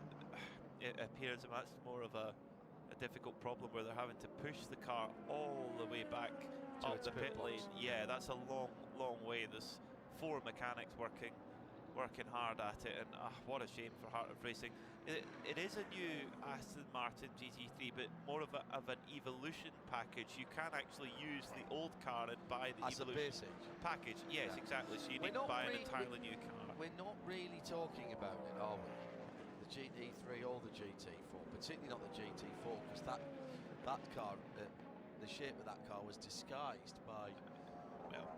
It appears a much more of a difficult problem where they're having to push the car all the way back up the pit lane. Yeah, that's a long way. There's 4 mechanics working hard at it, and what a shame for Heart of Racing. It is a new Aston Martin GT3, but more of an evolution package. You can actually use the old car and buy the as evolution a basic package. Yes, yeah. exactly. So you need to buy an entirely new car. We're not really talking about it, are we? The GT3 or the GT4, particularly not the GT4, because that car, the shape of that car was disguised by, well,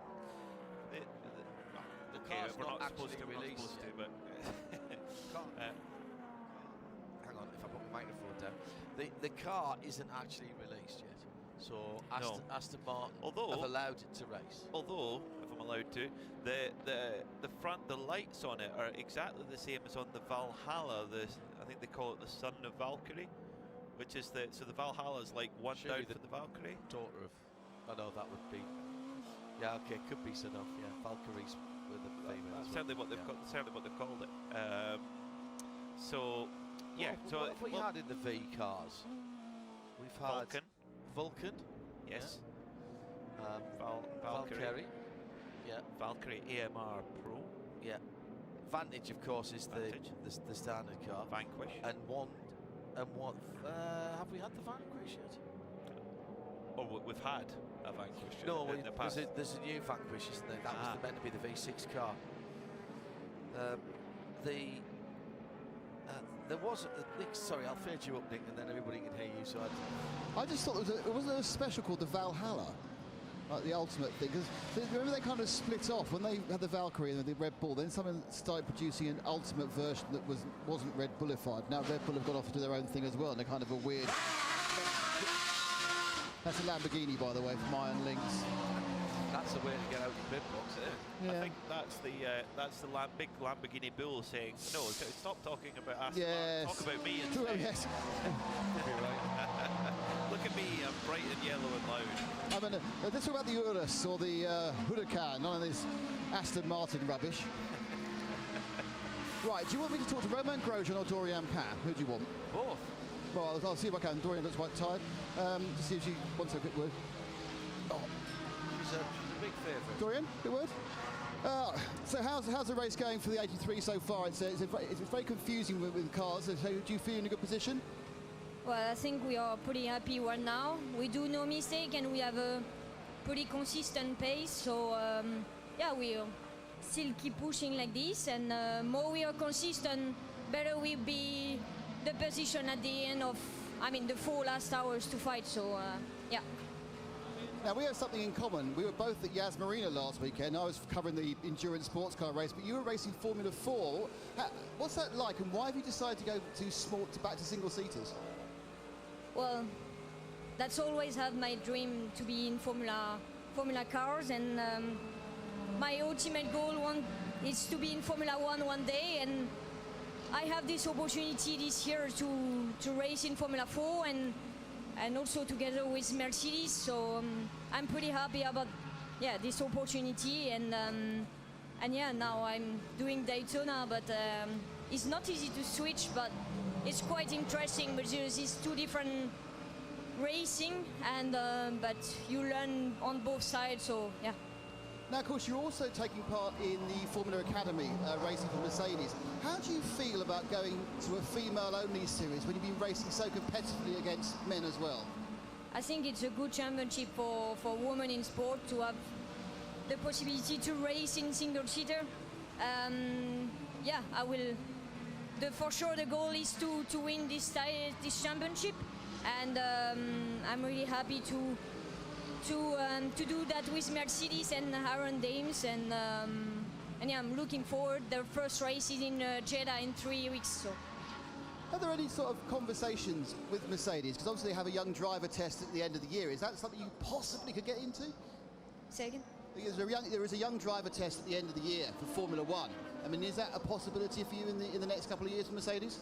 the car's we're not actually supposed to, released yet. but hang on, if I put my microphone down, the car isn't actually released yet. So Aston Martin have allowed it to race. Although, if I'm allowed to, the front, the lights on it are exactly the same as on the Valhalla. I think they call it the Son of Valkyrie, which is the Valhalla is like one down for the Valkyrie. Daughter of, I know that would be. Yeah, okay, could be Son of. Yeah, Valkyries with the female. That's certainly what they've got. Certainly what they've called it. So, yeah. What have we had in the V cars? We've had Vulcan. Yes. Yeah. Valkyrie. Yeah. Valkyrie AMR Pro. Yeah. Vantage, of course, is the standard car. Vanquish. And one. Have we had the Vanquish yet? Oh, we've had a Vanquish. No, in the past. There's a new Vanquish, isn't there? That was meant to be the V6 car. There was sorry, I'll fade you up, Nick, and then everybody can hear you. So I just thought wasn't there a special called the Valhalla, like the ultimate thing? Because remember they kind of split off when they had the Valkyrie and the Red Bull. Then someone started producing an ultimate version that wasn't Red Bullified. Now Red Bull have gone off to do their own thing as well, and they're kind of a weird. That's a Lamborghini, by the way, from Iron Links. That's the way to get out of the pit box, isn't it? Yeah. I think that's the big Lamborghini Bull saying, no, stop talking about us. Yes. Talk about me instead. Yes. Look at me, I'm bright and yellow and loud. I mean, let's talk about the Urus or the Huracan, none of this Aston Martin rubbish. Right, do you want me to talk to Romain Grosjean or Dorian Pain? Who do you want? Both. Well, I'll see if I can. Dorian looks quite tired. To see if she wants a quick word. Oh. She's a big favourite. Dorian, good word. So how's the race going for the 83 so far? It's very confusing with cars. So do you feel in a good position? Well, I think we are pretty happy right now. We do no mistake and we have a pretty consistent pace. So yeah, we'll still keep pushing like this, and more we are consistent, better will be the position at the end of, the 4 last hours to fight. So yeah. Now, we have something in common. We were both at Yas Marina last weekend. I was covering the endurance sports car race, but you were racing Formula 4. What's that like, and why have you decided to go back to single-seaters? Well, that's always had my dream to be in Formula cars, and my ultimate goal it's to be in Formula one day, and I have this opportunity this year to race in Formula 4 and also together with Mercedes. So I'm pretty happy about this opportunity, and yeah, now I'm doing Daytona, but it's not easy to switch, but it's quite interesting because it's two different racing, and but you learn on both sides. So yeah. Now, of course, you're also taking part in the Formula Academy racing for Mercedes. How do you feel about going to a female-only series when you've been racing so competitively against men as well? I think it's a good championship for women in sport to have the possibility to race in single-seater. Yeah, I will. For sure, the goal is to win this championship, and I'm really happy to do that with Mercedes and Aaron Dames, and yeah, I'm looking forward. Their first race is in Jeddah in 3 weeks. So. Are there any sort of conversations with Mercedes? Because obviously they have a young driver test at the end of the year. Is that something you possibly could get into? Say again? There is a young driver test at the end of the year for Formula 1. I mean, is that a possibility for you in the next couple of years for Mercedes?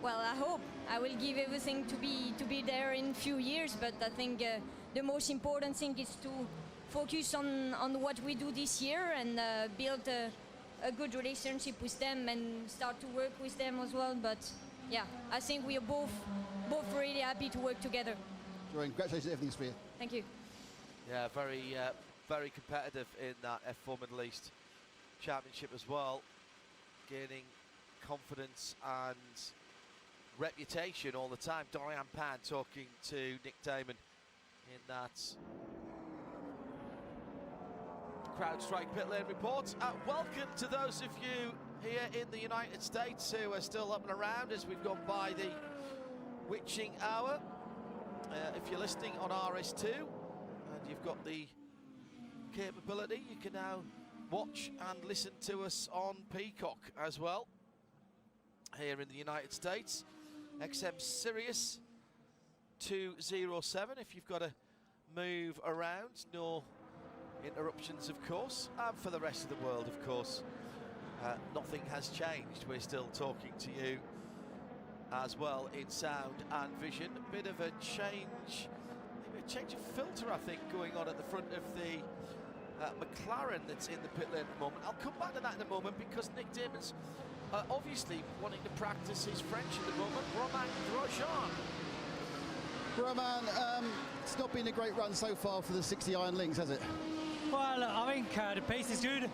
Well, I hope. I will give everything to be there in a few years, but I think the most important thing is to focus on what we do this year and build a good relationship with them and start to work with them as well. But yeah, I think we are both really happy to work together. Jordan, congratulations on everything, Sphere. Thank you. Yeah, very competitive in that F4 Middle East Championship as well, gaining confidence and reputation all the time. Dorian Pan talking to Nick Damon in that CrowdStrike pit lane report. Welcome to those of you here in the United States who are still up and around as we've gone by the witching hour. If you're listening on RS2 and you've got the capability, you can now watch and listen to us on Peacock as well here in the United States. XM Sirius 207 if you've got to move around, no interruptions of course, and for the rest of the world of course nothing has changed. We're still talking to you as well in sound and vision. A bit of a change, maybe a change of filter I think going on at the front of the McLaren that's in the pit lane at the moment. I'll come back to that in a moment because Nick Damon's obviously wanting to practice his French at the moment. Romain Grosjean. Romain, it's not been a great run so far for the 60 Iron Lynx, has it? Well, I think the pace is good.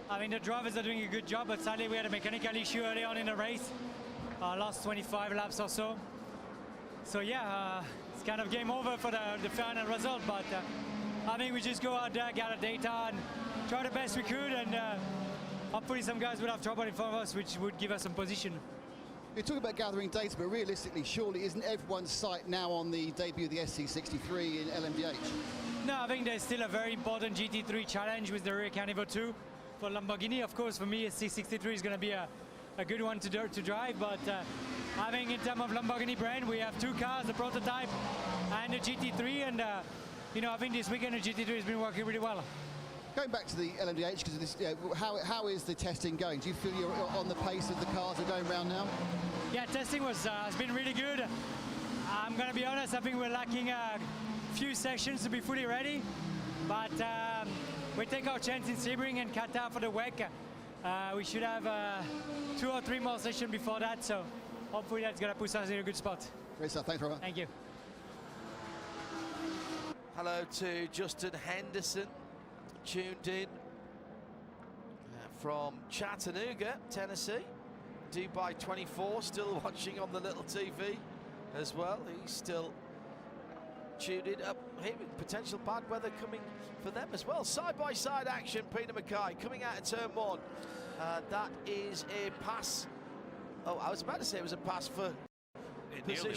I mean, the drivers are doing a good job, but sadly we had a mechanical issue early on in the race. Last 25 laps or so. So yeah, it's kind of game over for the final result, but I think we just go out there, gather data, and try the best we could, and hopefully some guys would have trouble in front of us, which would give us some position. You're talking about gathering data, but realistically, surely isn't everyone's sight now on the debut of the SC63 in LMDH? No, I think there's still a very important GT3 challenge with the rear Carnival 2 for Lamborghini. Of course, for me, SC63 is going to be a good one to drive, but I think in terms of Lamborghini brand, we have two cars, the prototype and the GT3, and you know, I think this weekend the GT3 has been working really well. Going back to the LMDH, because of this, how is the testing going? Do you feel you're on the pace of the cars that are going around now? Yeah, testing has been really good. I'm going to be honest, I think we're lacking a few sections to be fully ready, but we take our chance in Sebring and Qatar for the WEC. We should have 2 or 3 more sessions before that, so hopefully that's going to put us in a good spot. Great stuff, thanks, Robert. Thank you. Hello to Justin Henderson, tuned in from Chattanooga, Tennessee. Dubai 24, still watching on the little TV as well. He's still tuned in. Here with potential bad weather coming for them as well. Side-by-side action, Peter Mackay coming out of turn 1. That is a pass. Oh, I was about to say it was a pass for position.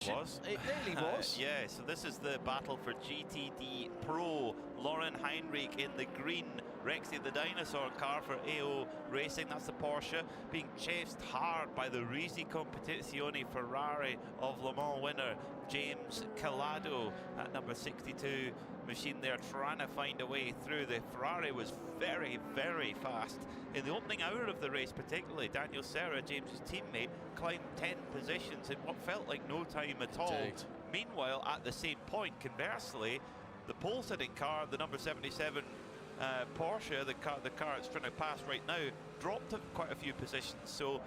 It nearly was. Yeah, so this is the battle for GTD Pro. Lauren Heinrich in the green, Rexy the dinosaur car for AO Racing. That's the Porsche being chased hard by the Risi Competizione Ferrari of Le Mans winner James Calado, at number 62 machine there, trying to find a way through. The Ferrari was very, very fast in the opening hour of the race, particularly. Daniel Serra, James's teammate, climbed 10 positions in what felt like no time at all. Meanwhile, at the same point, conversely, the pole-sitting car, the number 77 Porsche, the car it's trying to pass right now, dropped quite a few positions. So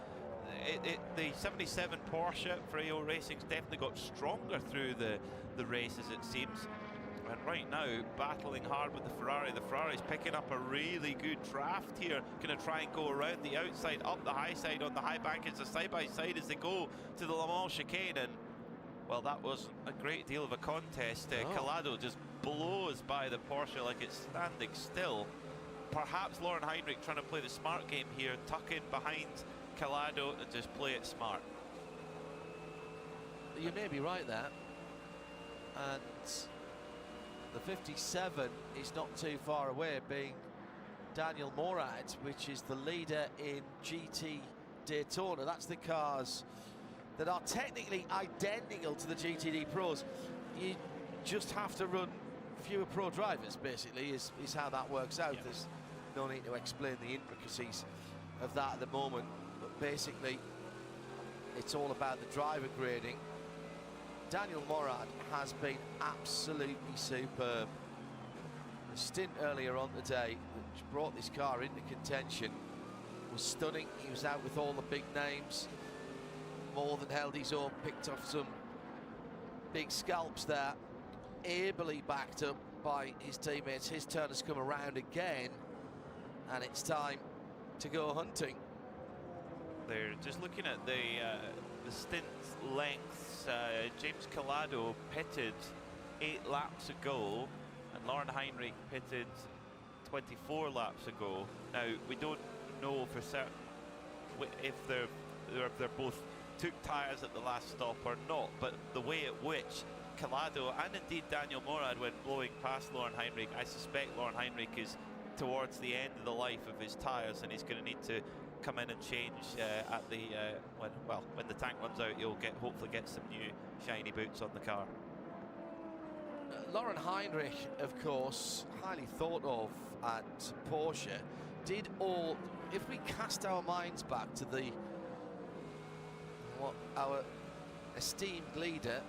the 77 Porsche for AO Racing's definitely got stronger through the race, as it seems. And right now, battling hard with the Ferrari. The Ferrari's picking up a really good draft here. Going to try and go around the outside, up the high side on the high bank. It's a side-by-side as they go to the Le Mans chicane. And, well, that was a great deal of a contest. Calado just blows by the Porsche like it's standing still. Perhaps Lauren Heinrich trying to play the smart game here, tuck in behind Calado and just play it smart. You may be right there. And the 57 is not too far away, being Daniel Morad, which is the leader in GT Daytona. That's the cars that are technically identical to the GTD Pros. You just have to run fewer pro drivers, basically, is how that works out. There's no need to explain the intricacies of that at the moment, but basically it's all about the driver grading. Daniel Morad has been absolutely superb. The stint earlier on today, which brought this car into contention, was stunning. He was out with all the big names, more than held his own, picked off some big scalps there, ably backed up by his teammates. His turn has come around again, and it's time to go hunting. They're just looking at the stint lengths. James Calado pitted 8 laps ago, and Lauren Heinrich pitted 24 laps ago. Now, we don't know for certain if they're both took tyres at the last stop or not, but the way at which Calado and indeed Daniel Morad went blowing past Lauren Heinrich, I suspect Lauren Heinrich is towards the end of the life of his tyres, and he's going to need to come in and change at the when the tank runs out. He'll hopefully get some new shiny boots on the car. Lauren Heinrich, of course, highly thought of at Porsche, did all. If we cast our minds back to what our esteemed leader,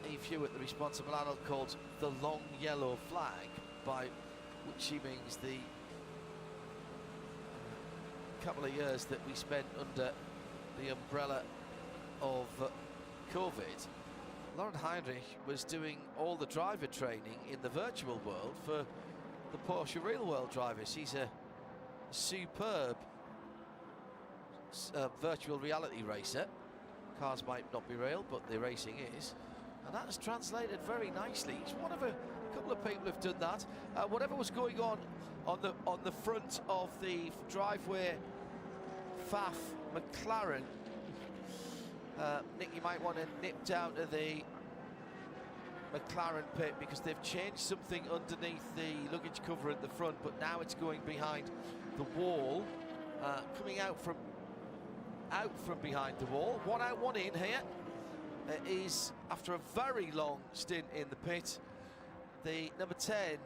Eve Hewitt, the responsible adult, called the long yellow flag, by which she means the couple of years that we spent under the umbrella of COVID. Lauren Heinrich was doing all the driver training in the virtual world for the Porsche real world drivers. She's a superb virtual reality racer. Cars might not be real, but the racing is, and that has translated very nicely. She's one of a couple of people who've done that. Whatever was going on the front of the driveway, Faff McLaren, Nick, you might want to nip down to the McLaren pit, because they've changed something underneath the luggage cover at the front, but now it's going behind the wall, coming out from behind the wall. One out, one in here. Is, after a very long stint in the pit, the number 10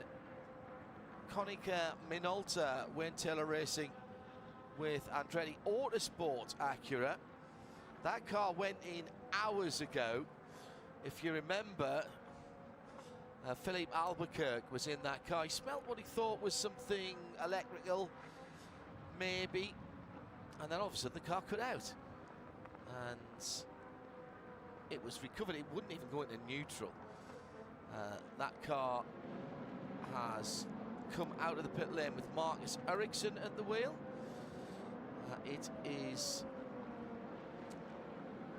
Konica Minolta, Wayne Taylor Racing with Andretti Autosport Acura. That car went in hours ago. If you remember, Philippe Albuquerque was in that car. He smelled what he thought was something electrical, maybe, and then all of a sudden the car cut out, and it was recovered. It wouldn't even go into neutral. That car has come out of the pit lane with Marcus Ericsson at the wheel. It is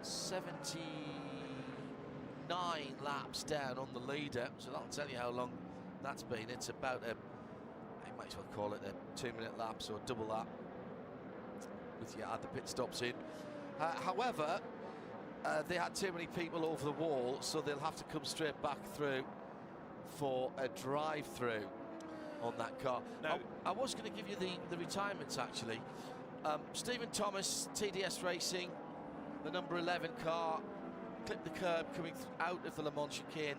79 laps down on the leader, so that'll tell you how long that's been. It's about you might as well call it a 2-minute lapse or double lap with you add the pit stops in. However, they had too many people over the wall, so they'll have to come straight back through for a drive-through. on that car. I was going to give you the retirements, actually. Stephen Thomas, TDS Racing, the number 11 car, clipped the curb coming out of the Le Mans chicane,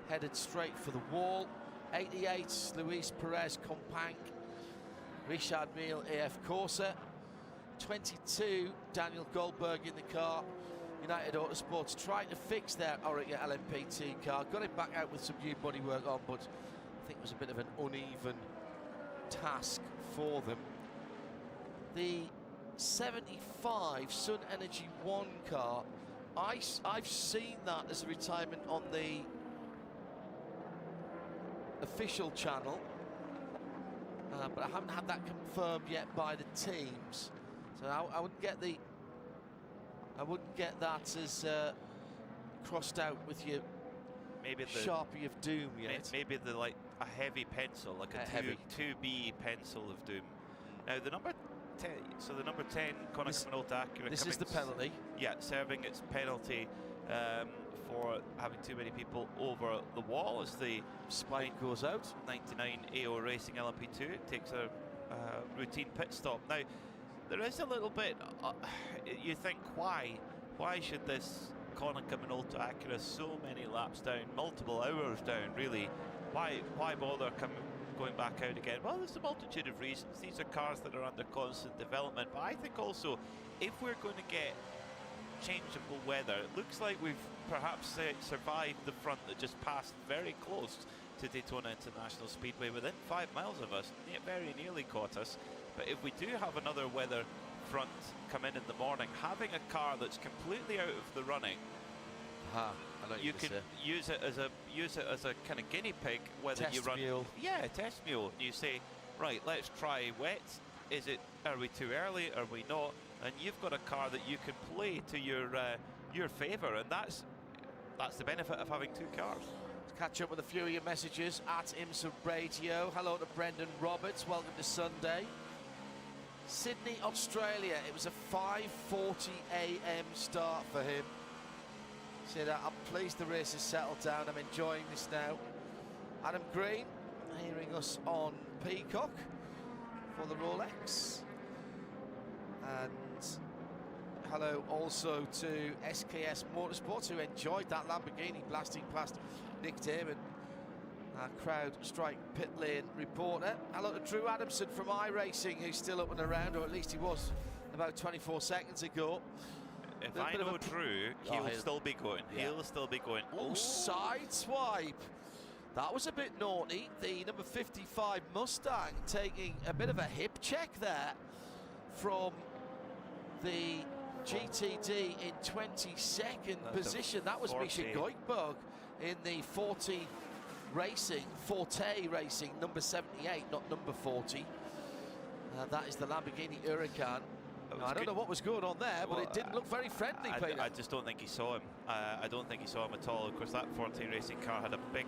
headed straight for the wall. 88, Luis Perez Companc, Richard Mille AF Corsa. 22, Daniel Goldberg in the car, United Autosports, trying to fix their Oreca LMP2 car. Got it back out with some new bodywork on, but I think it was a bit of an uneven task for them. The 75 Sun Energy 1 car, I've seen that as a retirement on the official channel, but I haven't had that confirmed yet by the teams. So I wouldn't get that as crossed out with your maybe the Sharpie of Doom yet. Maybe the like a heavy pencil, like a 2B pencil of Doom. Now the number 10, so the number 10 Konica Minolta Acura. This is the penalty. Yeah, serving its penalty for having too many people over the wall as the spike goes out. 99 AO Racing LMP2 takes a routine pit stop. Now there is a little bit. You think why should this Konica Minolta Acura so many laps down, multiple hours down? Really, why bother going back out again? Well, there's a multitude of reasons. These are cars that are under constant development, but I think also if we're going to get changeable weather, it looks like we've perhaps survived the front that just passed very close to Daytona International Speedway, within 5 miles of us. It very nearly caught us. But if we do have another weather front come in the morning, having a car that's completely out of the running, you can use it as a kind of guinea pig. Whether test you run, mule. yeah, test mule. You say, right, let's try wet. Are we too early? Are we not? And you've got a car that you can play to your favour, and that's the benefit of having two cars. Let's catch up with a few of your messages at IMSA Radio. Hello to Brendan Roberts. Welcome to Sunday. Sydney, Australia. It was a 5:40 a.m. start for him. Said, I'm pleased the race has settled down. I'm enjoying this now. Adam Green hearing us on Peacock for the Rolex. And hello also to SKS Motorsports, who enjoyed that Lamborghini blasting past Nick Damon, our crowd strike pit lane reporter. Hello to Drew Adamson from iRacing, who's still up and around, or at least he was about 24 seconds ago. If I know Drew, he'll still be going. Yeah. He'll still be going. Oh, side swipe. That was a bit naughty. The number 55 Mustang taking a bit of a hip check there from the GTD in 22nd position. That was Misha Goikberg in the Forte Racing, number 78, not number 40. That is the Lamborghini Huracan. I don't know what was going on there, but it didn't look very friendly, Peter. I just don't think he saw him. I don't think he saw him at all. Of course, that Forte Racing car had a big,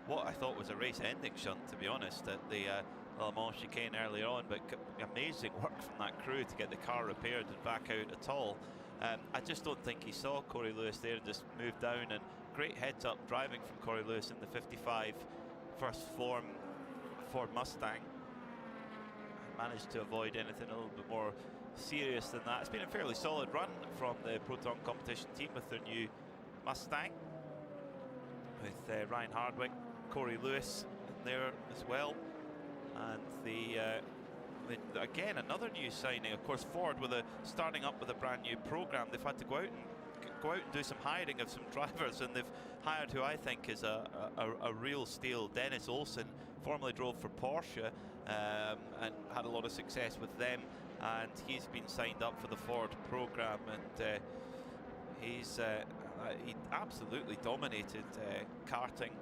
what I thought was a race-ending shunt, to be honest, at the Le Mans chicane earlier on, but amazing work from that crew to get the car repaired and back out at all. I just don't think he saw Corey Lewis there and just moved down, and great heads-up driving from Corey Lewis in the 55 first form Ford Mustang. Managed to avoid anything a little bit more serious than that. It's been a fairly solid run from the Proton competition team with their new Mustang, with Ryan Hardwick, Corey Lewis in there as well, and again another new signing. Of course, Ford starting up with a brand new program. They've had to go out and do some hiring of some drivers, and they've hired who I think is a real steal. Dennis Olsen formerly drove for Porsche and had a lot of success with them, and he's been signed up for the Ford program, and he absolutely dominated karting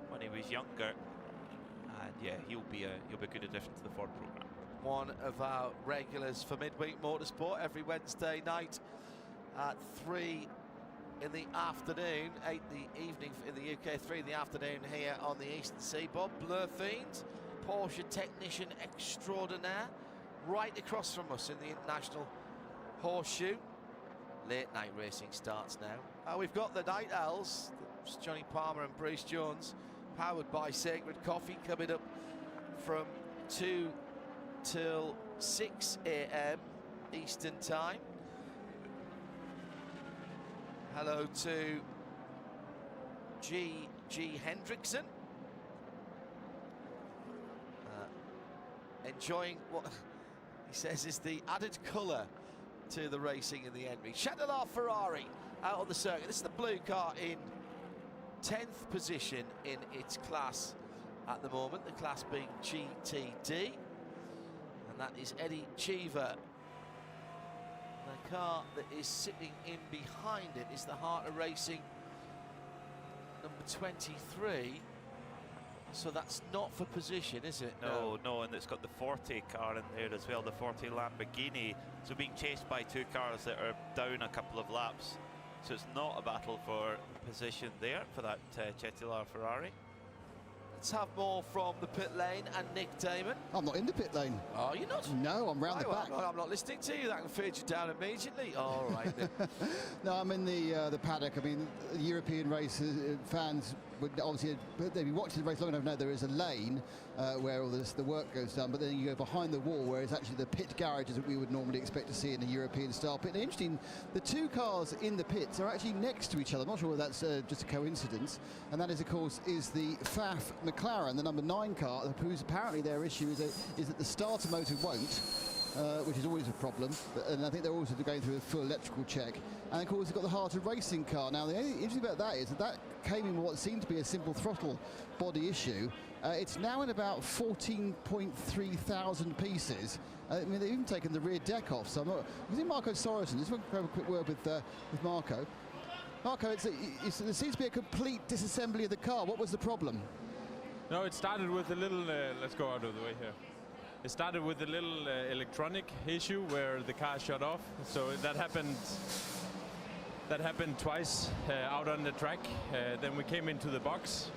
when he was younger, and yeah, he'll be a good addition to the Ford program. One of our regulars for Midweek Motorsport every Wednesday night at 3 in the afternoon, 8 in the evening in the UK, 3 in the afternoon here on the Eastern Seaboard. Blurfiend, Porsche technician extraordinaire, right across from us in the International Horseshoe. Late night racing starts now. We've got the Night Owls, Johnny Palmer and Bruce Jones, powered by Sacred Coffee, coming up from 2 till 6 a.m. Eastern Time. Hello to G. Hendrickson. Enjoying what he says is the added colour to the racing in the entry. Chandelar Ferrari out on the circuit. This is the blue car in 10th position in its class at the moment, the class being GTD. And that is Eddie Cheever. The car that is sitting in behind it is the Heart of Racing number 23. So that's not for position, is it? No, and it's got the 40 car in there as well, the 40 Lamborghini. So being chased by two cars that are down a couple of laps. So it's not a battle for position there for that Chandelar Ferrari. Let's have more from the pit lane and Nick Damon. I'm not in the pit lane. Are you not? No, I'm round the back. I'm not listening to you. That can fade you down immediately. All right then. No, I'm in the paddock. I mean, European race fans would obviously, they've been watching the race long enough to know there is a lane where all the work goes down, but then you go behind the wall where it's actually the pit garages that we would normally expect to see in a European style pit. And interesting, the two cars in the pits are actually next to each other. I'm not sure whether that's just a coincidence. And that is, of course, is the Pfaff McLaren, the number 9 car, whose apparently their issue is that the starter motor won't. Which is always a problem, and I think they're also going through a full electrical check. And of course, they've got the Heart of Racing car. Now, the only interesting about that is that came in what seemed to be a simple throttle body issue. It's now in about 14.3 thousand pieces. I mean, they've even taken the rear deck off. So was it Marco Sorensen? Just want to have a quick word with Marco. Marco, there seems to be a complete disassembly of the car. What was the problem? No, it started with a little. Let's go out of the way here. It started with a little electronic issue where the car shut off. So that happened twice out on the track. Then we came into the box,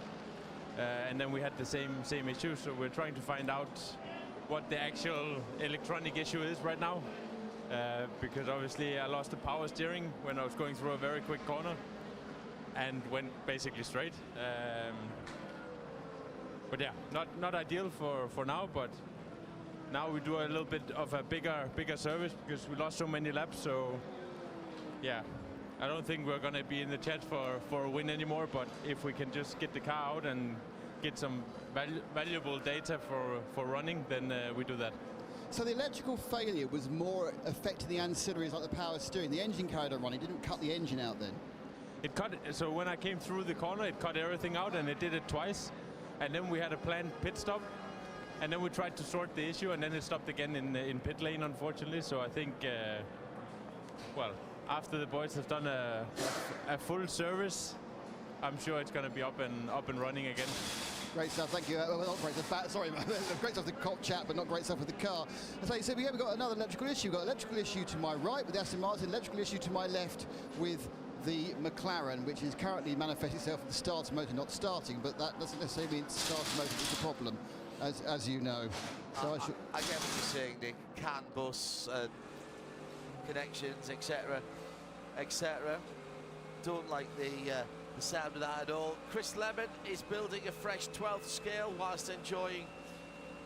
and then we had the same issue. So we're trying to find out what the actual electronic issue is right now, because obviously I lost the power steering when I was going through a very quick corner, and went basically straight. But yeah, not ideal for now, but. Now we do a little bit of a bigger service because we lost so many laps. So yeah, I don't think we're going to be in the chat for a win anymore. But if we can just get the car out and get some valuable data for running, then we do that. So the electrical failure was more affecting the ancillaries like the power steering. The engine carried on running. It didn't cut the engine out then. It cut. So when I came through the corner, it cut everything out, and it did it twice. And then we had a planned pit stop. And then we tried to sort the issue, and then it stopped again in pit lane, unfortunately. So I think, well, after the boys have done a full service, I'm sure it's going to be up and running again. Great stuff, thank you. Well, not great stuff, sorry, great stuff with the cop chat, but not great stuff with the car. So we've got another electrical issue. We've got electrical issue to my right with the Aston Martin, electrical issue to my left with the McLaren, which is currently manifesting itself with the starter motor not starting, but that doesn't necessarily mean the starter motor is the problem. As you know. So I get what you're saying, Nick. CAN bus, connections, etc., etc. Don't like the sound of that at all. Chris Lemon is building a fresh 12th scale whilst enjoying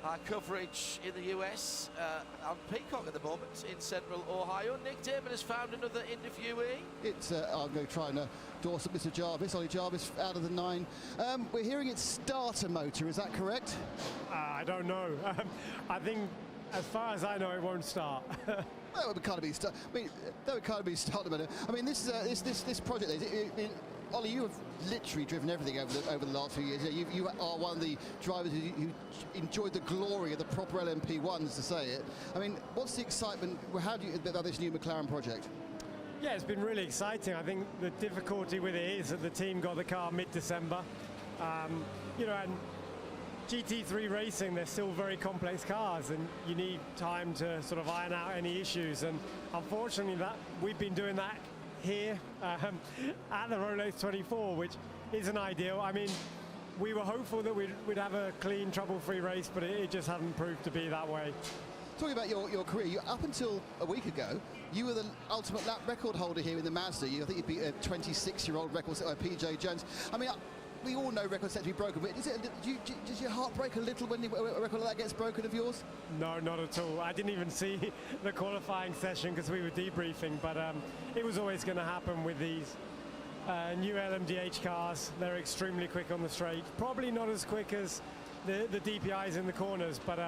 our coverage in the US on Peacock at the moment in Central Ohio. Nick Damon has found another interviewee. It's I'm going to try and endorse Mr. Jarvis, Ollie Jarvis, out of the 9. We're hearing it's starter motor, is that correct? I don't know. I think, as far as I know, it won't start. That would kind of be starter motor. I mean, this is this project. Ollie, you have literally driven everything over the last few years. You are one of the drivers who enjoyed the glory of the proper LMP1s, to say it. I mean, what's the excitement? How do you about this new McLaren project? Yeah, it's been really exciting. I think the difficulty with it is that the team got the car mid-December. You know, and GT3 racing, they're still very complex cars, and you need time to sort of iron out any issues. And unfortunately, we've been doing that here at the Rolex 24, which isn't ideal. I mean, we were hopeful that we'd have a clean, trouble-free race, but it just hasn't proved to be that way. Talking about your career, up until a week ago, you were the ultimate lap record holder here in the Mazda. I think you beat a 26-year-old record set by PJ Jones. I mean, we all know records set to be broken, but does your heart break a little when a record like that gets broken of yours? No, not at all. I didn't even see the qualifying session because we were debriefing, but it was always going to happen with these new LMDH cars. They're extremely quick on the straight. Probably not as quick as the DPIs in the corners, but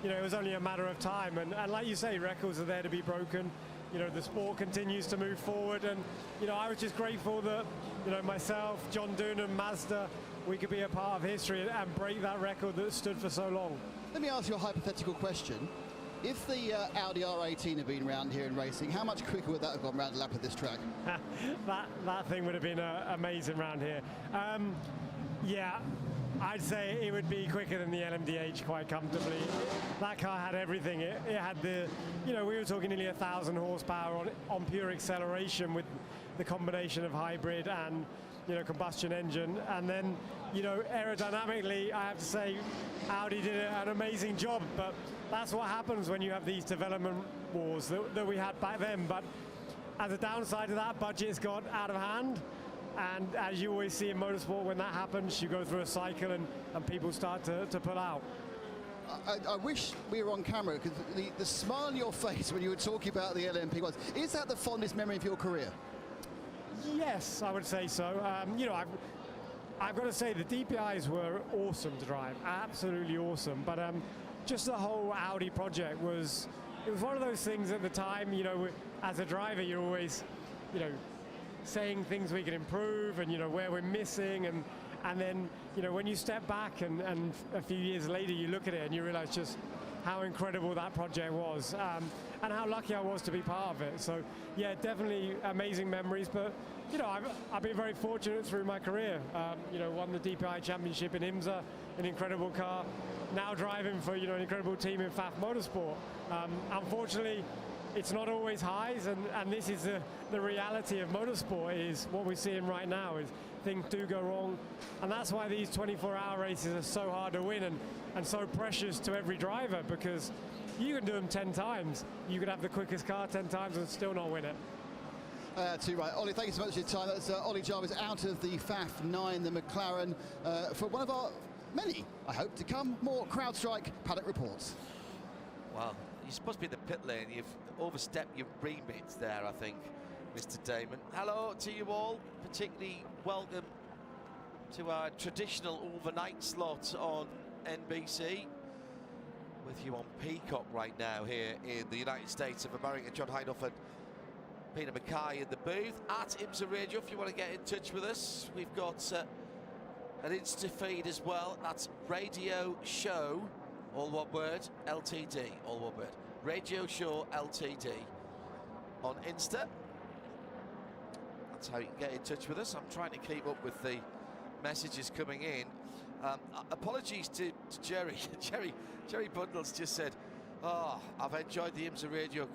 you know, it was only a matter of time. And like you say, records are there to be broken. You know, the sport continues to move forward, and you know, I was just grateful that, you know, myself, John Doonan, Mazda, we could be a part of history and break that record that stood for so long. Let me ask you a hypothetical question. If the Audi R18 had been around here in racing, how much quicker would that have gone round the lap of this track? that thing would have been amazing round here. Yeah, I'd say it would be quicker than the LMDH quite comfortably. That car had everything. It had the, you know, we were talking nearly 1,000 horsepower on pure acceleration with the combination of hybrid and, you know, combustion engine. And then, you know, aerodynamically, I have to say, Audi did an amazing job. But that's what happens when you have these development wars that we had back then. But as a downside of that, budget's got out of hand. And as you always see in motorsport, when that happens, you go through a cycle and people start to pull out. I wish we were on camera, because the smile on your face when you were talking about the LMP1, is that the fondest memory of your career? Yes, I would say so. You know, I've got to say the DPIs were awesome to drive, absolutely awesome. But just the whole Audi project it was one of those things at the time, you know, as a driver, you're always, you know, saying things we can improve and, you know, where we're missing, and then, you know, when you step back and a few years later you look at it and you realize just how incredible that project was, and how lucky I was to be part of it. So yeah, definitely amazing memories. But you know, I've been very fortunate through my career. You know, won the DPI championship in IMSA, an incredible car. Now driving for, you know, an incredible team in FAF Motorsport. Unfortunately, it's not always highs, and this is the reality of motorsport, is what we're seeing right now, is things do go wrong. And that's why these 24-hour races are so hard to win and so precious to every driver, because you can do them 10 times. You could have the quickest car 10 times and still not win it. Too right. Ollie, thank you so much for your time. That's Ollie Jarvis out of the FAF 9, the McLaren, for one of our many, I hope, to come, more CrowdStrike paddock reports. Well, you're supposed to be in the pit lane. You've overstepped your remit there, I think, Mr. Damon. Hello to you all. Particularly welcome to our traditional overnight slot on NBC. With you on Peacock right now here in the United States of America. John Hindhoff and Peter Mackay in the booth. At IMSA Radio, if you want to get in touch with us. We've got an Insta feed as well. That's Radio Show, all one word, LTD, all one word. Radio Show LTD on Insta. That's how you can get in touch with us. I'm trying to keep up with the messages coming in. Apologies to Jerry. Jerry Bundles just said, "Oh, I've enjoyed the IMSA Radio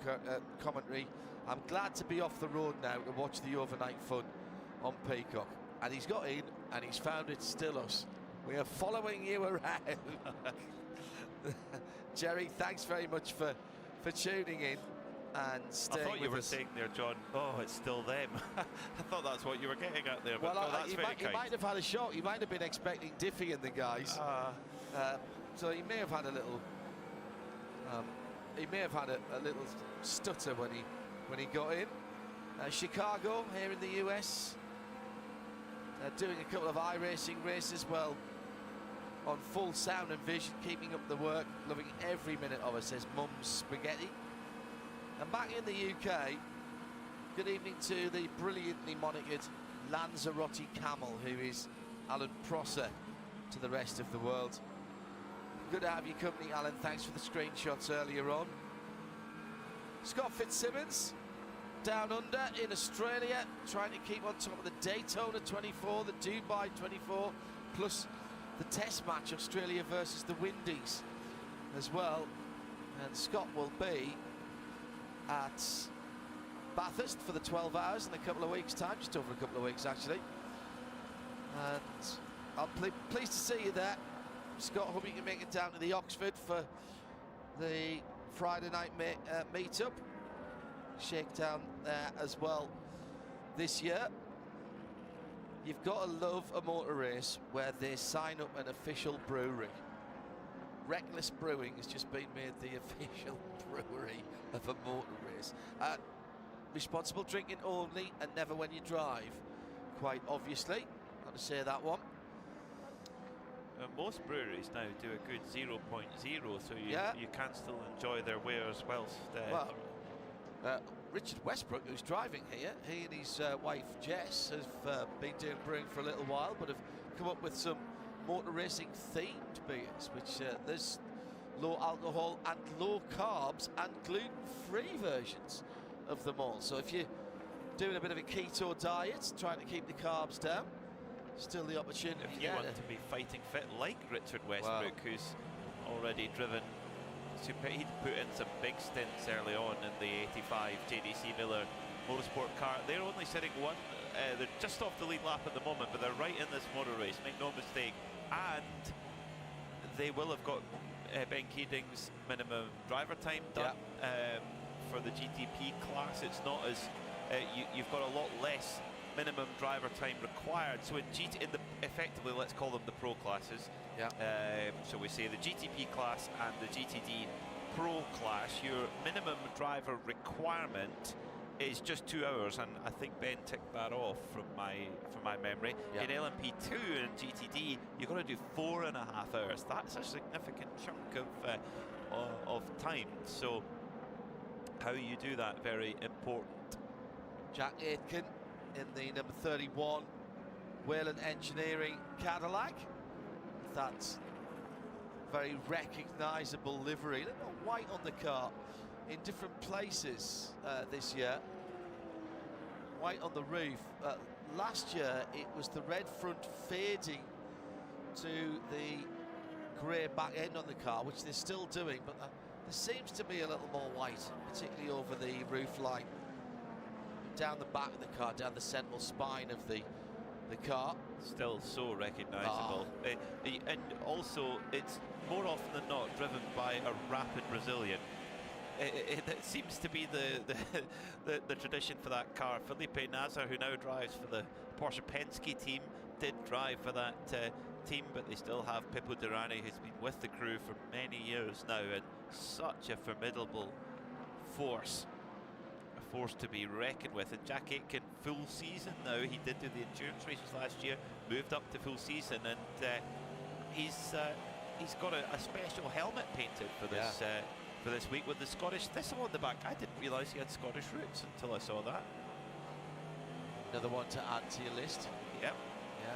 commentary. I'm glad to be off the road now to watch the overnight fun on Peacock." And he's got in and he's found it's still us. We are following you around. Jerry, thanks very much for tuning in and staying with us. I thought you were saying there, John, oh, it's still them. I thought that's what you were getting at there, but well, no, that's very kind. He might have had a shock. He might have been expecting Diffie and the guys. So he may have had a little little stutter when he got in. Chicago here in the US, doing a couple of iRacing races, well, on full sound and vision, keeping up the work, loving every minute of it, says Mum's Spaghetti. And back in the UK, good evening to the brilliantly monikered Lanzarote Camel, who is Alan Prosser to the rest of the world. Good to have your company, Alan. Thanks for the screenshots earlier on. Scott Fitzsimmons, down under in Australia, trying to keep on top of the Daytona 24, the Dubai 24, plus the test match, Australia versus the Windies as well. And Scott will be at Bathurst for the 12 hours in a couple of weeks' time, just over a couple of weeks actually. And I'll be pleased to see you there. Scott, hope you can make it down to the Oxford for the Friday night meet-up. Shakedown there as well this year. You've got to love a motor race where they sign up an official brewery. Reckless Brewing has just been made the official brewery of a motor race. Responsible drinking only and never when you drive, quite obviously. Got to say that one. Most breweries now do a good 0.0, so you can still enjoy their wares whilst... Richard Westbrook, who's driving here, he and his wife Jess have been doing brewing for a little while, but have come up with some motor racing themed beers, which there's low alcohol and low carbs and gluten-free versions of them all. So if you're doing a bit of a keto diet, trying to keep the carbs down, still the opportunity. If you want to be fighting fit like Richard Westbrook, who's already driven, he'd put in some big stints early on in the 85 JDC Miller Motorsport car. They're only sitting they're just off the lead lap at the moment, but they're right in this motor race, make no mistake. And they will have got Ben Keating's minimum driver time done for the GTP class. It's not as you've got a lot less minimum driver time required. So in effectively, let's call them the pro classes. So we say the GTP class and the GTD Pro class, your minimum driver requirement is just 2 hours, and I think Ben ticked that off from my memory. In LMP2 and GTD, you've got to do 4.5 hours. That's a significant chunk of time. So how you do that, very important. Jack Aitken in the number 31 Whelen Engineering Cadillac. That's very recognisable livery. Look at white on the car in different places this year. White on the roof. Last year it was the red front fading to the grey back end on the car, which they're still doing, but there seems to be a little more white, particularly over the roof line, down the back of the car, down the central spine of the car. Still so recognisable. And also, it's more often than not driven by a rapid Brazilian. It seems to be the tradition for that car. Felipe Nasr, who now drives for the Porsche Penske team, did drive for that team, but they still have Pippo Durrani, who's been with the crew for many years now, and such a formidable force. A force to be reckoned with. And Jack Aitken, full season now. He did do the endurance races last year, moved up to full season, and he's got a special helmet painted for this for this week with the Scottish thistle on the back. I didn't realise he had Scottish roots until I saw that. Another one to add to your list. Yep. Yeah.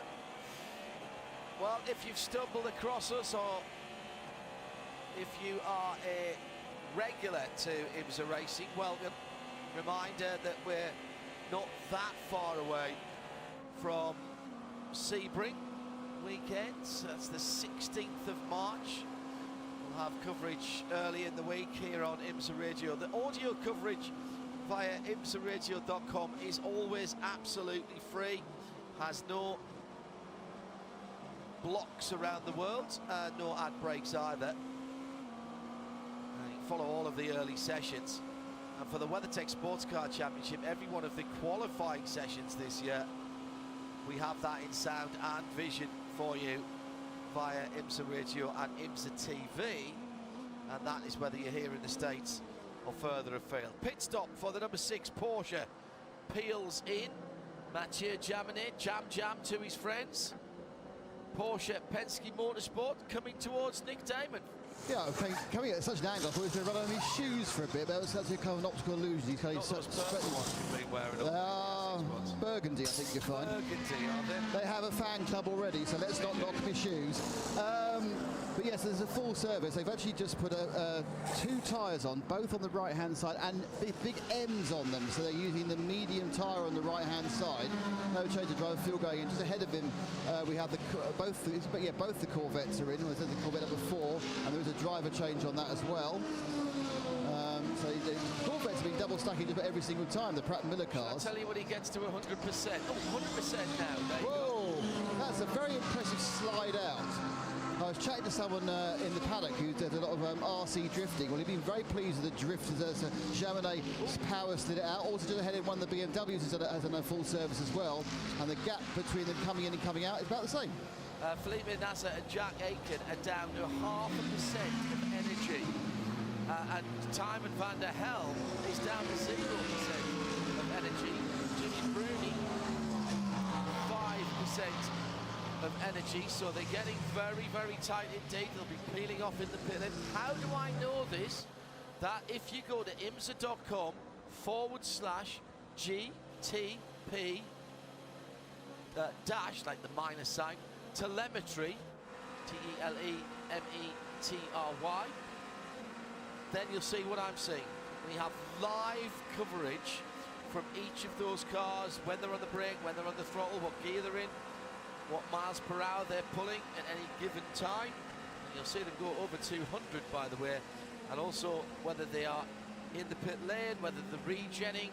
Well, if you've stumbled across us, or if you are a regular to IMSA Racing, welcome. Reminder that we're not that far away from Sebring weekend. That's the 16th of March. We'll have coverage early in the week here on IMSA Radio. The audio coverage via IMSARadio.com is always absolutely free, has no blocks around the world, no ad breaks either. You can follow all of the early sessions. And for the WeatherTech Sports Car Championship, every one of the qualifying sessions this year, we have that in sound and vision for you via IMSA Radio and IMSA TV. And that is whether you're here in the States or further afield. Pit stop for the number 6 Porsche. Peels in. Mathieu Jaminet, jam to his friends. Porsche Penske Motorsport coming towards Nick Damon. Yeah, coming at such an angle, I thought he was going to run on his shoes for a bit, but that's actually kind of an optical illusion. He's kind of burgundy, I think you'll find. Burgundy, are they? They have a fan club already, so let's not knock my shoes. But yes, there's a full service. They've actually just put 2 tyres on, both on the right-hand side, and big M's on them. So they're using the medium tyre on the right-hand side. No change of driver fuel going in. Just ahead of him, we have both the Corvettes are in. There's the Corvette number 4, and there is a driver change on that as well. So the Corvettes have been double stacking just about every single time, the Pratt & Miller cars. Shall I tell you when he gets to 100%? Oh, 100% now. Whoa, that's a very impressive slide out. I was chatting to someone in the paddock who did a lot of RC drifting. Well, he'd been very pleased with the drift as Jaminet power slid it out. Also just ahead in one of the BMWs has done a full service as well. And the gap between them coming in and coming out is about the same. Felipe Nasser and Jack Aiken are down to 0.5% of energy. And Timon van der Helm is down to 0% of energy. Jimmy Bruni, 5% of energy, so they're getting very, very tight indeed. They'll be peeling off in the pit lane. How do I know this? That if you go to IMSA.com/GTP dash, like the minus sign, telemetry, TELEMETRY, then you'll see what I'm seeing. We have live coverage from each of those cars, when they're on the brake, when they're on the throttle, what gear they're in, what miles per hour they're pulling at any given time. And you'll see them go over 200, by the way, and also whether they are in the pit lane, whether they're regenning,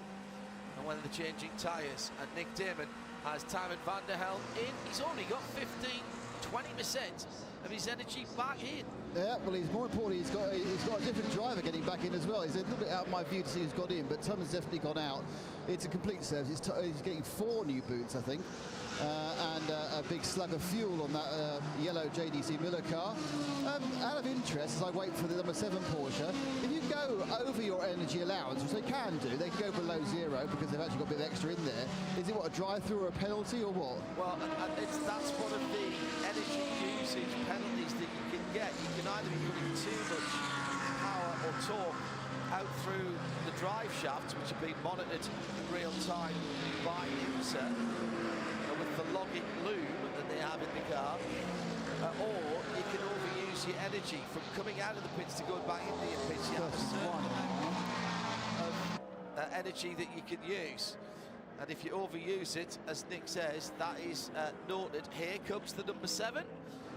and whether they're changing tyres. And Nick Damon has Timon van der Helm in. He's only got 15–20% of his energy back in. Yeah, well, he's more importantly, he's got a different driver getting back in as well. He's a little bit out of my view to see who's got in, but Timon's definitely gone out. It's a complete service. He's getting 4 new boots, I think, and a big slug of fuel on that yellow JDC Miller car. Out of interest, as I wait for the number 7 Porsche, if you go over your energy allowance, which they can do, they can go below 0 because they've actually got a bit of extra in there. Is it what, a drive-through or a penalty or what? Well, that's one of the energy usage penalties that you can get. You can either be putting too much power or torque out through the drive shafts, which are being monitored in real time by IMSA with the logging loom that they have in the car, or you can overuse your energy from coming out of the pits to going back into your pits. You have a certain amount of energy that you can use. And if you overuse it, as Nick says, that is noted. Here comes the number 7,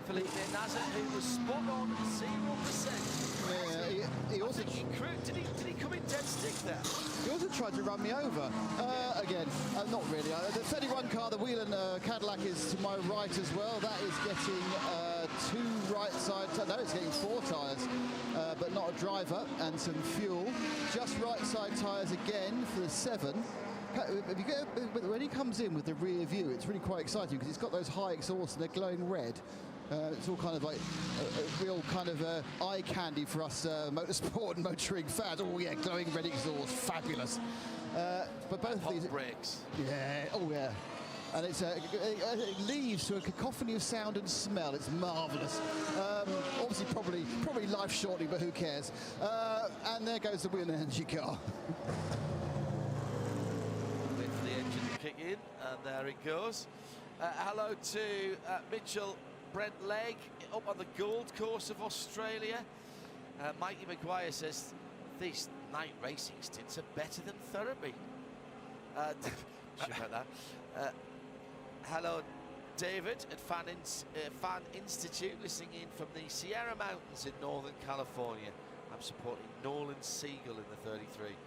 Felipe Nasser, who was spot on 0%. Yeah, he also did he come in dead stick there? He also tried to run me over. Again, not really. The 31 car, the Whelan Cadillac, is to my right as well. That is getting 2 right side. No, it's getting 4 tyres, but not a driver and some fuel. Just right side tyres again for the 7. When he comes in with the rear view, it's really quite exciting because it's got those high exhausts and they're glowing red. It's all kind of like a real kind of eye candy for us motorsport and motoring fans. Oh yeah, glowing red exhaust, fabulous. But both of these brakes. Yeah. Oh yeah. And it leaves to a cacophony of sound and smell. It's marvellous. Obviously, probably life-shortening, but who cares? And there goes the Whelan Energy car. Wait for the engine to kick in, and there it goes. Hello to Mitchell Brent Legg up on the Gold Coast of Australia. Mikey Maguire says these night racing stints are better than therapy. Sure about that. Hello, David at Fan Institute, listening in from the Sierra Mountains in Northern California. I'm supporting Nolan Siegel in the 33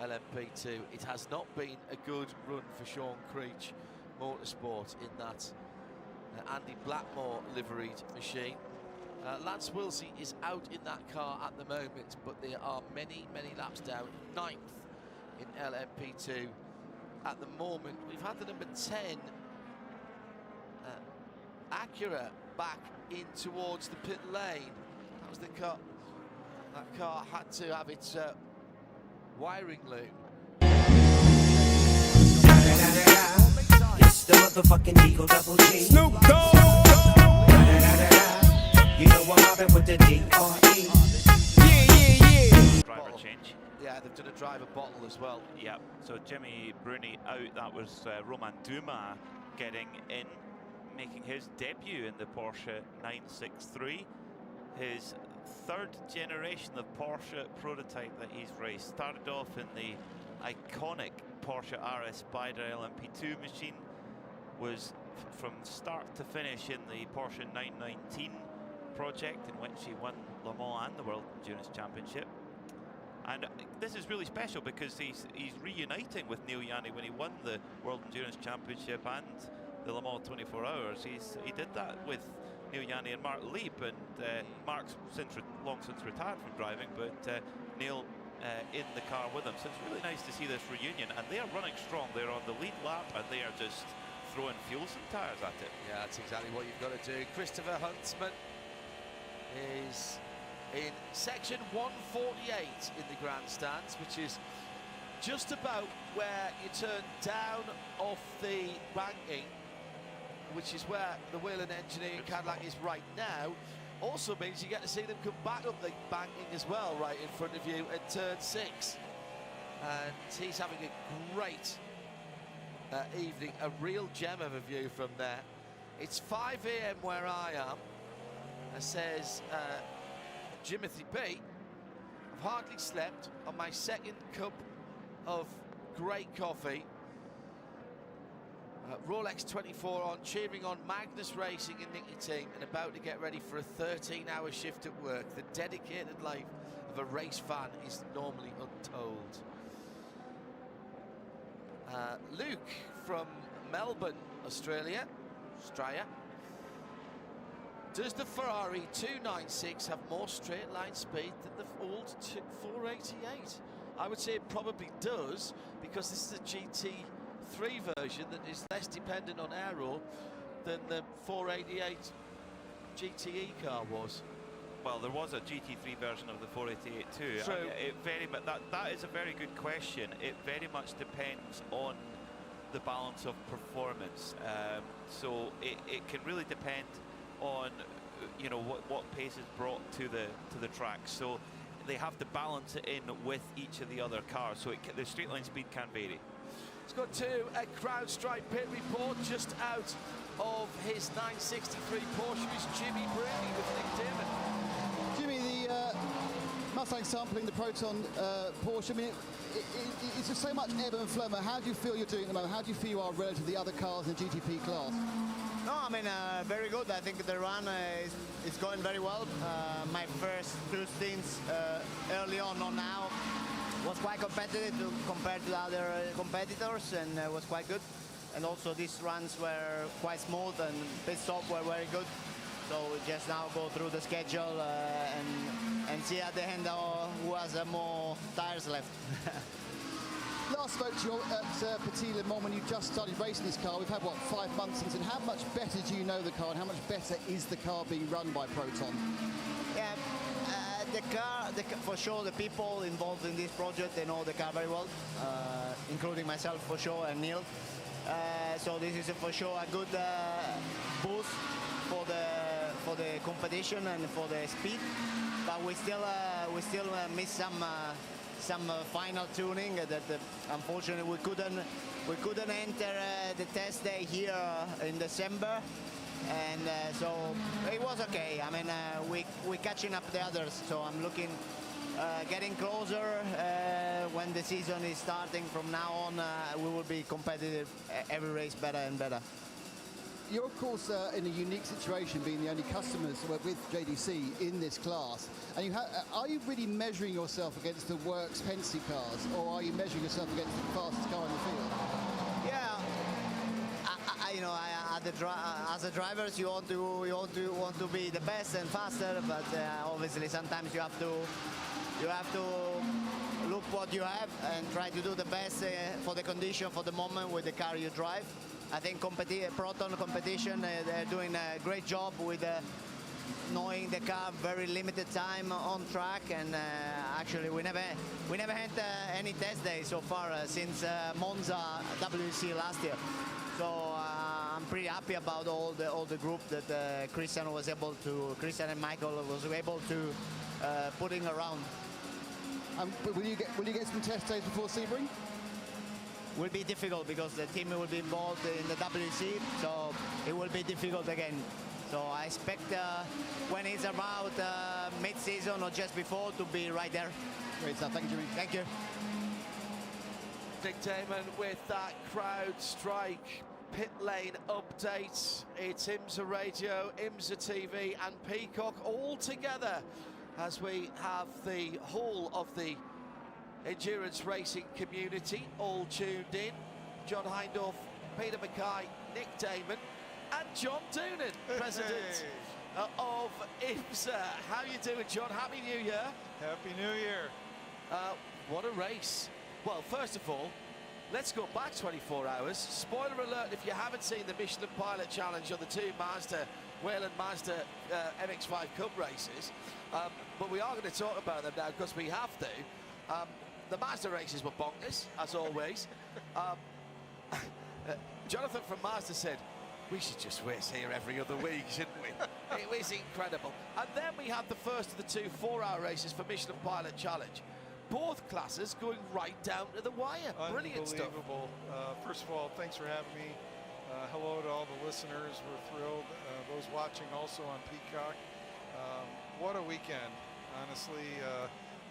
LMP2. It has not been a good run for Sean Creech Motorsport in that Andy Blackmore liveried machine. Lance Wilsey is out in that car at the moment, but there are many laps down. 9th in LMP2 at the moment. We've had the number 10 Acura back in towards the pit lane. That was the car. That car had to have its wiring loom. It's the motherfucking Eagle Double G. Snoop Dogg. You know I'm mobbing with the D.R.E. Yeah. Driver change. Yeah, they've done a driver bottle as well. Yeah, so Jimmy Bruni out. That was Roman Duma getting in, making his debut in the Porsche 963. His 3rd generation of Porsche prototype that he's raced. Started off in the iconic Porsche RS Spider LMP2 machine, was from start to finish in the Porsche 919 project, in which he won Le Mans and the World Endurance Championship. And this is really special because he's reuniting with Neil Yanni when he won the World Endurance Championship and the Le Mans 24 Hours. He did that with Neil Yanni and Mark Leap, and Mark's long since retired from driving, but Neil in the car with him. So it's really nice to see this reunion, and they are running strong. They're on the lead lap, and they are just throwing fuel some tyres at it. Yeah, that's exactly what you've got to do. Christopher Huntsman is in section 148 in the grandstands, which is just about where you turn down off the banking, which is where the Whelen Engineering Cadillac is right now. Also means you get to see them come back up the banking as well, right in front of you at turn 6. And he's having a great evening, a real gem of a view from there. It's 5 AM where I am. Says Jimothy B. I've hardly slept on my second cup of great coffee. Rolex 24 on, cheering on Magnus Racing and Nicky Team, and about to get ready for a 13-hour shift at work. The dedicated life of a race fan is normally untold. Luke from Melbourne, Australia. Does the Ferrari 296 have more straight line speed than the old 488? I would say it probably does, because this is a GT3 version that is less dependent on aero than the 488 GTE car was. Well, there was a GT3 version of the 488 too. True. But that is a very good question. It very much depends on the balance of performance. So it can really depend on what pace is brought to the track. So they have to balance it in with each of the other cars. So the straight line speed can vary. It's got to a CrowdStrike pit report just out of his 963 Porsche. Is Jimmy Brady with Nick Damon. Jimmy, the Mustang sampling the Proton Porsche, I mean, it's just so much ebb and flow. How do you feel you're doing at the moment? How do you feel you are relative to the other cars in the GTP class? No, I mean, very good. I think the run is going very well. My first 2 stints early on now was quite competitive compared to other competitors, and was quite good. And also these runs were quite smooth, and pit stop were very good. So we just now go through the schedule and see at the end who has more tires left. Last spoke to you at Petit Le Mans when you just started racing this car. We've had, what, 5 months since, and how much better do you know the car, and how much better is the car being run by Proton? Yeah, the car, for sure, the people involved in this project, they know the car very well, including myself for sure, and Neil. So this is for sure a good boost for the competition and for the speed, but we still miss some final tuning that unfortunately we couldn't enter the test day here in December, and so it was okay. I mean, we're catching up the others, so I'm looking getting closer. When the season is starting from now on, we will be competitive every race, better and better. You're, of course, in a unique situation, being the only customers with JDC in this class. And are you really measuring yourself against the Works Penske cars, or are you measuring yourself against the fastest car in the field? Yeah, as a drivers, you want to be the best and faster, but obviously sometimes you have to look what you have and try to do the best for the condition, for the moment with the car you drive. I think Proton competition, they're doing a great job with knowing the car very limited time on track, and actually we never had any test day so far since Monza WEC last year. So I'm pretty happy about all the group that Christian and Michael was able to putting around. Will you get some test days before Sebring? Will be difficult because the team will be involved in the WC, so it will be difficult again. So I expect when it's about mid-season or just before to be right there. Great stuff, thank you, Jimmy. Thank you. Nick Damon with that CrowdStrike pit lane update. It's IMSA Radio, IMSA TV and Peacock all together as we have the whole of the endurance racing community all tuned in. John Hindorf, Peter Mackay, Nick Damon and John Doonan, President of IMSA. How you doing, John? Happy New Year. Happy New Year. What a race. Well, first of all, let's go back 24 hours. Spoiler alert if you haven't seen the Michelin Pilot Challenge or the two Whelen Mazda MX-5 Cup races. But we are going to talk about them now because we have to. The Mazda races were bonkers, as always. Jonathan from Mazda said, we should just race here every other week, shouldn't we? It was incredible. And then we had the first of the two 4-hour races for Michelin Pilot Challenge. Both classes going right down to the wire. Brilliant stuff. Unbelievable. First of all, thanks for having me. Hello to all the listeners. We're thrilled. Those watching also on Peacock. What a weekend. Honestly,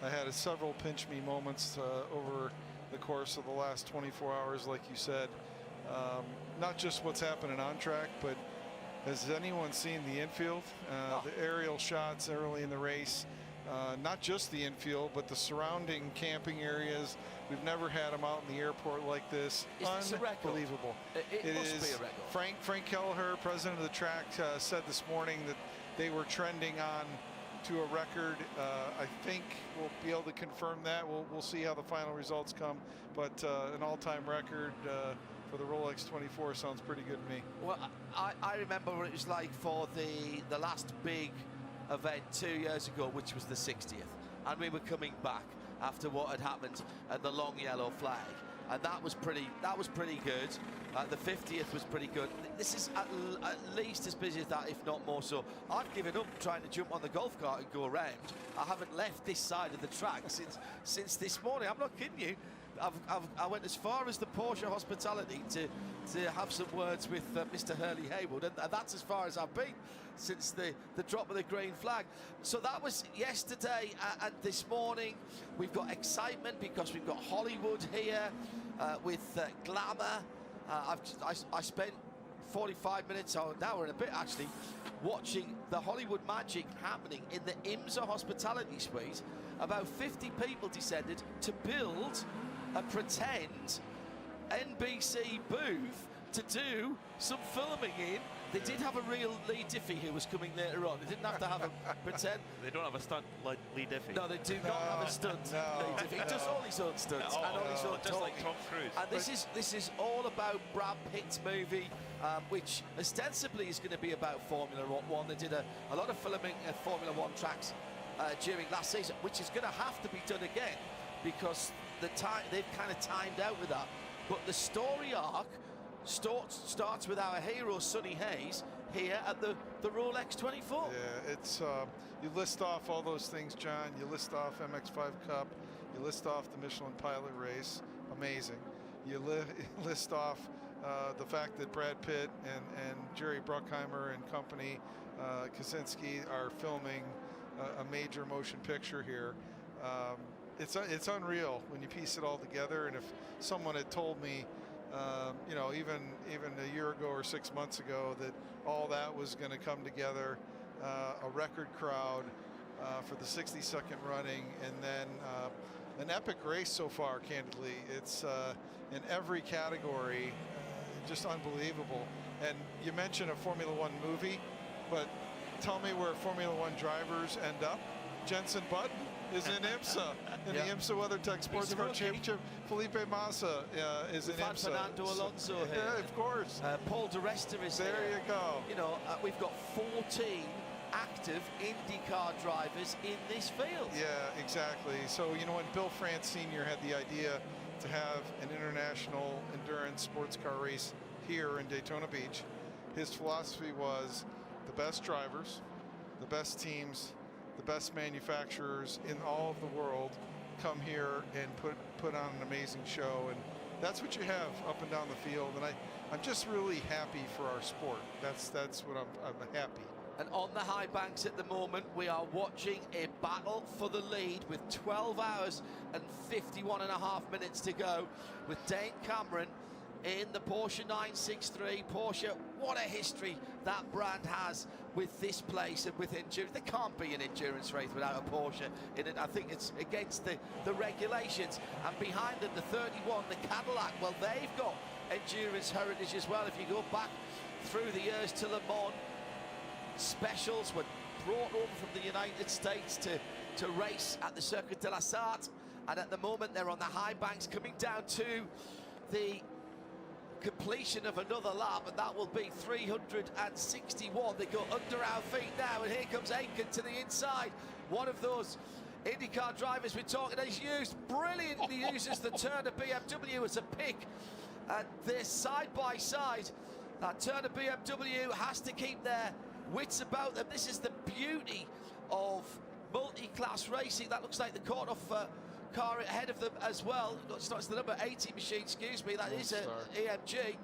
I had several pinch me moments over the course of the last 24 hours, like you said. Not just what's happening on track, but has anyone seen the infield? The aerial shots early in the race. Not just the infield, but the surrounding camping areas. We've never had them out in the airport like this. Unbelievable. It must be a record. Frank Kelleher, president of the track, said this morning that they were trending on to a record. I think we'll be able to confirm that. We'll see how the final results come. But an all-time record for the Rolex 24 sounds pretty good to me. Well, I remember what it was like for the last big event 2 years ago, which was the 60th, and we were coming back after what had happened at the long yellow flag, and that was pretty good. The 50th was pretty good. This is at least as busy as that, if not more so. I've given up trying to jump on the golf cart and go around. I haven't left this side of the track since this morning. I'm not kidding you. I went as far as the Porsche hospitality to have some words with Mr. Hurley Haywood, and that's as far as I've been since the drop of the green flag. So that was yesterday, and this morning we've got excitement because we've got Hollywood here with glamour. I spent 45 minutes, or an hour and a bit actually, watching the Hollywood magic happening in the IMSA hospitality suite. About 50 people descended to build a pretend NBC booth to do some filming in. They did have a real Lee Diffie who was coming later on. They didn't have to have a pretend. They don't have a stunt like Lee Diffie. No, they do not have a stunt. Lee Diffie. He does all his own stunts and all his own just like Tom Cruise. And this is all about Brad Pitt's movie, which ostensibly is going to be about Formula One. They did a lot of filming at Formula One tracks during last season, which is going to have to be done again because they've kind of timed out with that. But the story arc starts with our hero Sonny Hayes here at the Rolex 24. Yeah, it's you list off all those things, John. You list off MX-5 Cup. You list off the Michelin Pilot race. Amazing. You list off the fact that Brad Pitt and Jerry Bruckheimer and company, Kaczynski, are filming a major motion picture here. It's unreal when you piece it all together. And if someone had told me, you know, even a year ago or 6 months ago, that all that was going to come together, a record crowd for the 62nd running, and then an epic race so far. Candidly, it's in every category, just unbelievable. And you mentioned a Formula One movie, but tell me where Formula One drivers end up. Jenson Button is in IMSA in the IMSA WeatherTech Sports Car Championship. Felipe Massa is in IMSA. Fernando Alonso here. Yeah, of course. Paul di Resta is there. There you go. You know, we've got 14 active IndyCar drivers in this field. Yeah, exactly. So, you know, when Bill France Sr. had the idea to have an international endurance sports car race here in Daytona Beach, his philosophy was the best drivers, the best teams, the best manufacturers in all of the world come here and put on an amazing show, and that's what you have up and down the field. And I'm just really happy for our sport. That's what I'm happy. And on the high banks at the moment, we are watching a battle for the lead with 12 hours and 51.5 minutes to go, with Dane Cameron in the Porsche 963. Porsche, what a history that brand has with this place and with endurance. There can't be an endurance race without a Porsche in it. I think it's against the regulations. And behind them, the 31, the Cadillac, well, they've got endurance heritage as well. If you go back through the years to Le Mans, specials were brought over from the United States to race at the Circuit de la Sarthe, and at the moment they're on the high banks coming down to the completion of another lap, and that will be 361. They go under our feet now, and here comes Aiken to the inside. One of those IndyCar drivers we're talking, he's brilliantly uses the Turner BMW as a pick, and they're side by side. That Turner BMW has to keep their wits about them. This is the beauty of multi-class racing. That looks like the caught-off car ahead of them as well. It's the number 80 machine, excuse me, that is an EMG.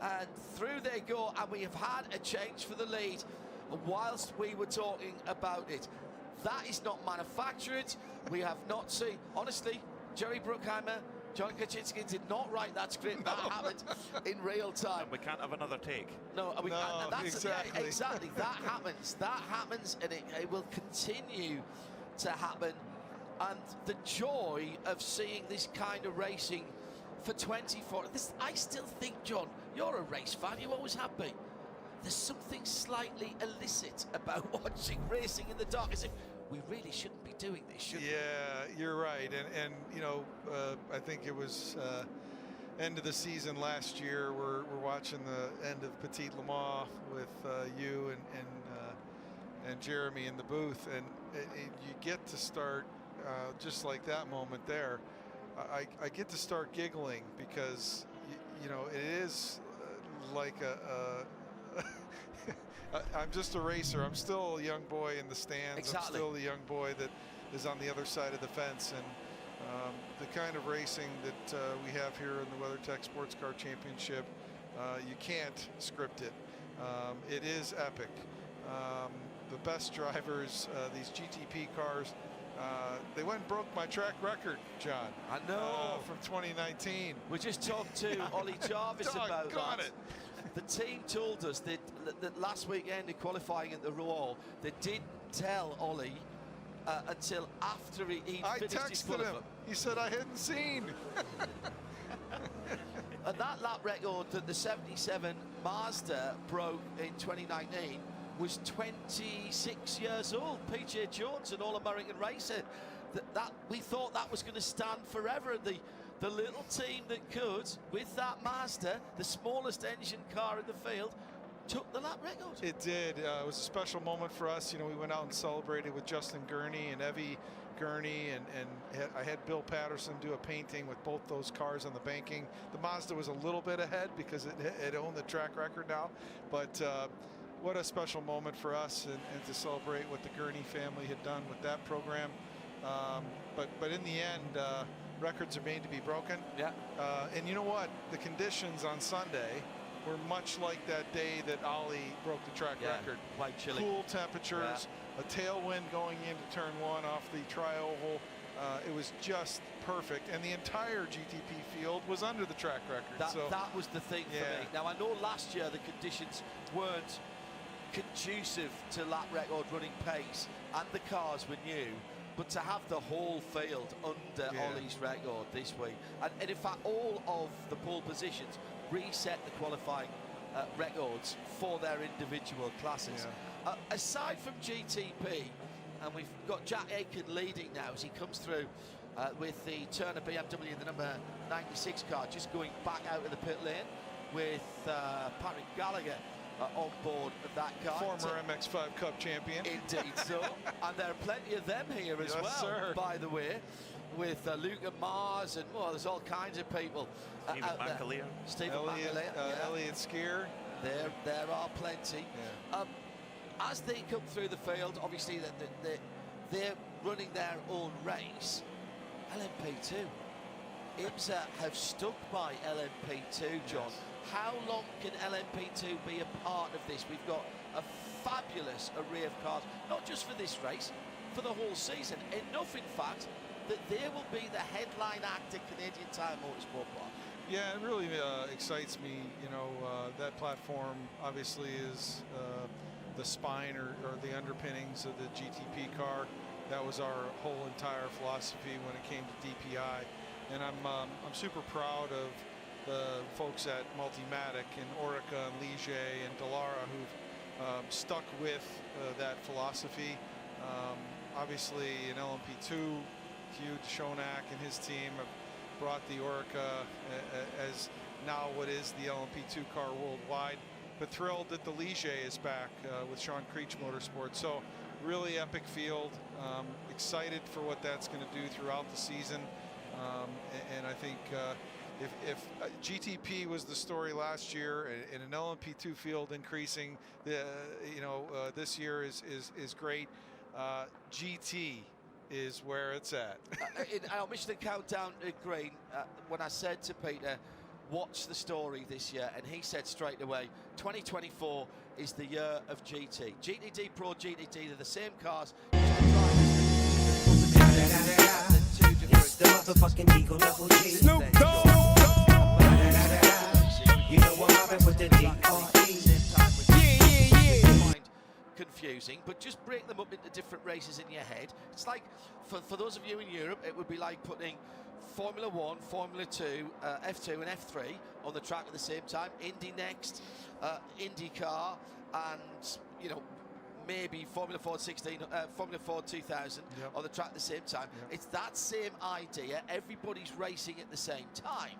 And through they go, and we have had a change for the lead whilst we were talking about it. That is not manufactured. We have not seen, honestly, Jerry Bruckheimer, John Kaczynski did not write that script. That happened in real time. And we can't have another take. No, and that's, exactly. Yeah, exactly. That happens, and it will continue to happen. And the joy of seeing this kind of racing for 24. I still think, John, you're a race fan. You always have been. There's something slightly illicit about watching racing in the dark, as if we really shouldn't be doing this, should we? Yeah, you're right. And you know, I think it was end of the season last year. We're watching the end of Petit Le Mans with you and Jeremy in the booth, and you get to start just like that moment there. I get to start giggling because you know, it is like I'm just a racer. I'm still a young boy in the stands. Exactly. I'm still the young boy that is on the other side of the fence. And the kind of racing that we have here in the WeatherTech Sports Car Championship, you can't script it. It is epic. The best drivers, these GTP cars, they went and broke my track record, John. I know. From 2019. We just talked to Ollie Jarvis about that. It. The team told us that last weekend in qualifying at the Royal, they didn't tell Ollie until after he'd finished his qualifying. Him. He said, I hadn't seen. And that lap record that the 77 Mazda broke in 2019 was 26 years old. PJ Jones, an All-American racer. That we thought that was going to stand forever. The little team that could, with that Mazda, the smallest engine car in the field, took the lap record. It did. It was a special moment for us. You know, we went out and celebrated with Justin Gurney and Evie Gurney, and I had Bill Patterson do a painting with both those cars on the banking. The Mazda was a little bit ahead because it owned the track record now, but what a special moment for us, and to celebrate what the Gurney family had done with that program. But in the end, records are made to be broken. Yeah. And you know what? The conditions on Sunday were much like that day that Ollie broke the track record. Quite chilly. Cool temperatures, a tailwind going into turn one off the tri-oval. It was just perfect, and the entire GTP field was under the track record. That was the thing for me. Now, I know last year the conditions weren't conducive to lap record running pace, and the cars were new. But to have the whole field under Ollie's record this week, and in fact all of the pole positions reset the qualifying records for their individual classes. Aside from GTP, and we've got Jack Aiken leading now as he comes through with the Turner BMW, the number 96 car, just going back out of the pit lane with Patrick Gallagher on board of that car. Former MX5 Cup champion. Indeed so. And there are plenty of them here as well, sir. By the way, with Luca Mars and, well, there's all kinds of people Stephen McAleer. Stephen Elliott, McAleer. Elliott Skier. There are plenty. As they come through the field, obviously they're running their own race. LMP2. IMSA have stuck by LMP2, John. Yes. How long can LMP2 be a part of this? We've got a fabulous array of cars, not just for this race, for the whole season. Enough, in fact, that there will be the headline act at Canadian Tire Motorsport Park. Yeah, it really excites me. You know, that platform obviously is the spine or the underpinnings of the GTP car. That was our whole entire philosophy when it came to DPI. And I'm super proud of the folks at Multimatic and Orica and Ligier and Dallara who've stuck with that philosophy. Obviously, in LMP2, Hugh Schoenack and his team have brought the Orica as now what is the LMP2 car worldwide. But thrilled that the Ligier is back with Sean Creech Motorsports. So really epic field. Excited for what that's going to do throughout the season. And I think if GTP was the story last year, and an LMP2 field increasing, this year is great. GT is where it's at. In our Michelin Countdown Green, when I said to Peter, watch the story this year, and he said straight away, 2024 is the year of GT. GTD Pro, GTD, they're the same cars. It's the motherfucking Eagle Double G. Snoop Dogg. You know I'm mobbing with the D.R.E. Yeah. Confusing, but just break them up into different races in your head. It's like, for those of you in Europe, it would be like putting Formula 1, Formula 2, F2 and F3 on the track at the same time. Indy next, IndyCar, and maybe Formula 4 2000 on the track at the same time. It's that same idea. Everybody's racing at the same time.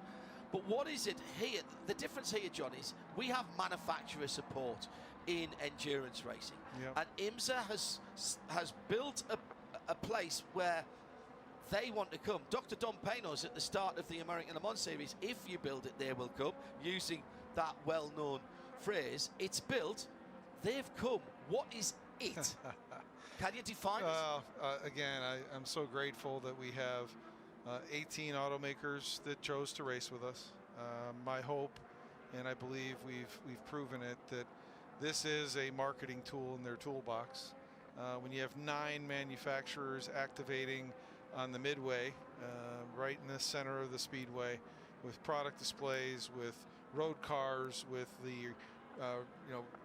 But what is it here? The difference here, John, is we have manufacturer support in endurance racing, and IMSA has built a place where they want to come. Dr. Don Paynos at the start of the American Le Mans series, if you build it, they will come, using that well-known phrase. It's built, they've come. What is it? Can you define it? Again, I'm so grateful that we have 18 automakers that chose to race with us. My hope, and I believe we've proven it, that this is a marketing tool in their toolbox. When you have 9 manufacturers activating on the midway, right in the center of the speedway, with product displays, with road cars, with the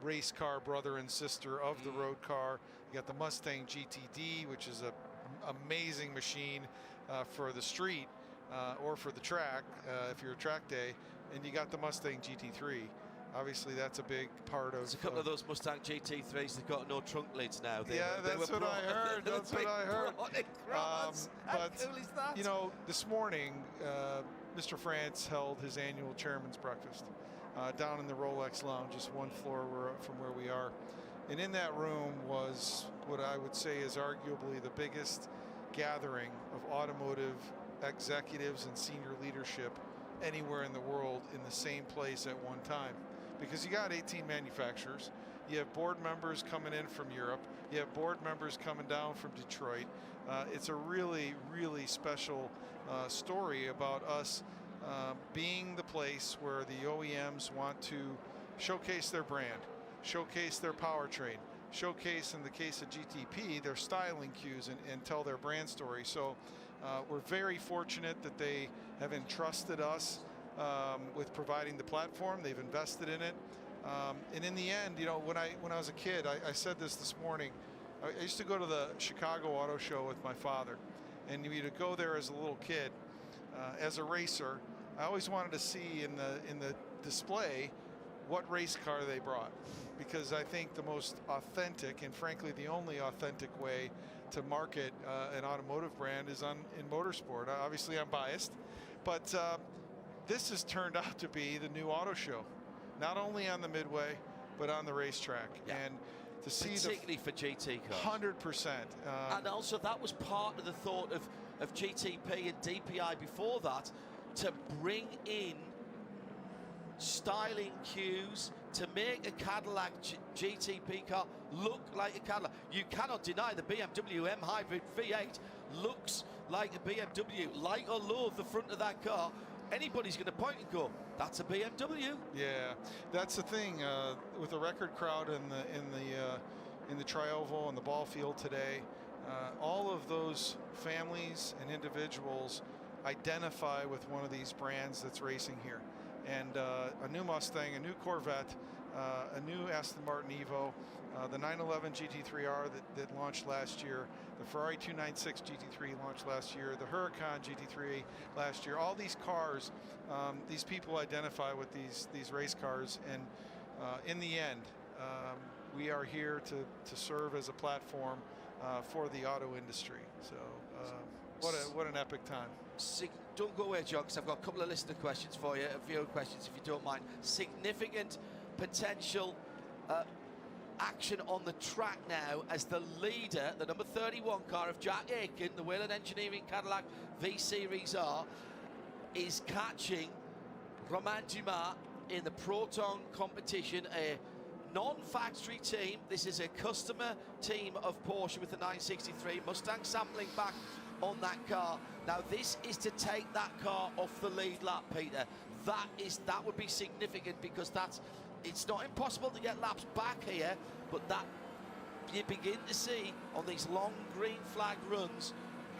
race car brother and sister of the road car. You got the Mustang GTD, which is an amazing machine for the street or for the track, if you're a track day, and you got the Mustang GT3. Obviously, that's a big part of. There's a couple of those Mustang GT3s. They've got no trunk lids now. That's what I heard. That's what I heard. How cool is that? This morning, Mr. France held his annual chairman's breakfast down in the Rolex Lounge, just one floor from where we are. And in that room was what I would say is arguably the biggest gathering of automotive executives and senior leadership anywhere in the world in the same place at one time. Because you got 18 manufacturers, you have board members coming in from Europe, you have board members coming down from Detroit. It's a really, really special story about us being the place where the OEMs want to showcase their brand, showcase their powertrain, showcase, in the case of GTP, their styling cues and tell their brand story. So we're very fortunate that they have entrusted us with providing the platform. They've invested in it. And in the end, when I was a kid, I said this morning, I used to go to the Chicago Auto Show with my father. And you would go there as a little kid, as a racer. I always wanted to see in the display what race car they brought, because I think the most authentic and frankly the only authentic way to market an automotive brand is in motorsport. Obviously I'm biased, but this has turned out to be the new auto show, not only on the midway but on the racetrack. And to see particularly for GT cars, 100%. And also that was part of the thought of GTP and DPI before that, to bring in styling cues to make a Cadillac GTP car look like a Cadillac. You cannot deny the BMW M Hybrid V8 looks like a BMW. Like or loathe the front of that car, anybody's going to point and go, that's a BMW. Yeah, that's the thing with the record crowd in the Trioval and the ball field today. All of those families and individuals identify with one of these brands that's racing here. And a new Mustang, a new Corvette, a new Aston Martin Evo, the 911 GT3R that launched last year, the Ferrari 296 GT3 launched last year, the Huracan GT3 last year. All these cars, these people identify with these race cars, and in the end, we are here to serve as a platform for the auto industry. So what an epic time. Don't go away, John, because I've got a couple of listener questions for you, viewer questions, if you don't mind. Significant potential action on the track now as the leader, the number 31 car of Jack Aitken, the Whelen Engineering Cadillac V-Series R, is catching Romain Dumas in the Proton competition, a non-factory team. This is a customer team of Porsche with the 963 Mustang sampling back on that car. Now this is to take that car off the lead lap, Peter. That would be significant, because it's not impossible to get laps back here, but that you begin to see on these long green flag runs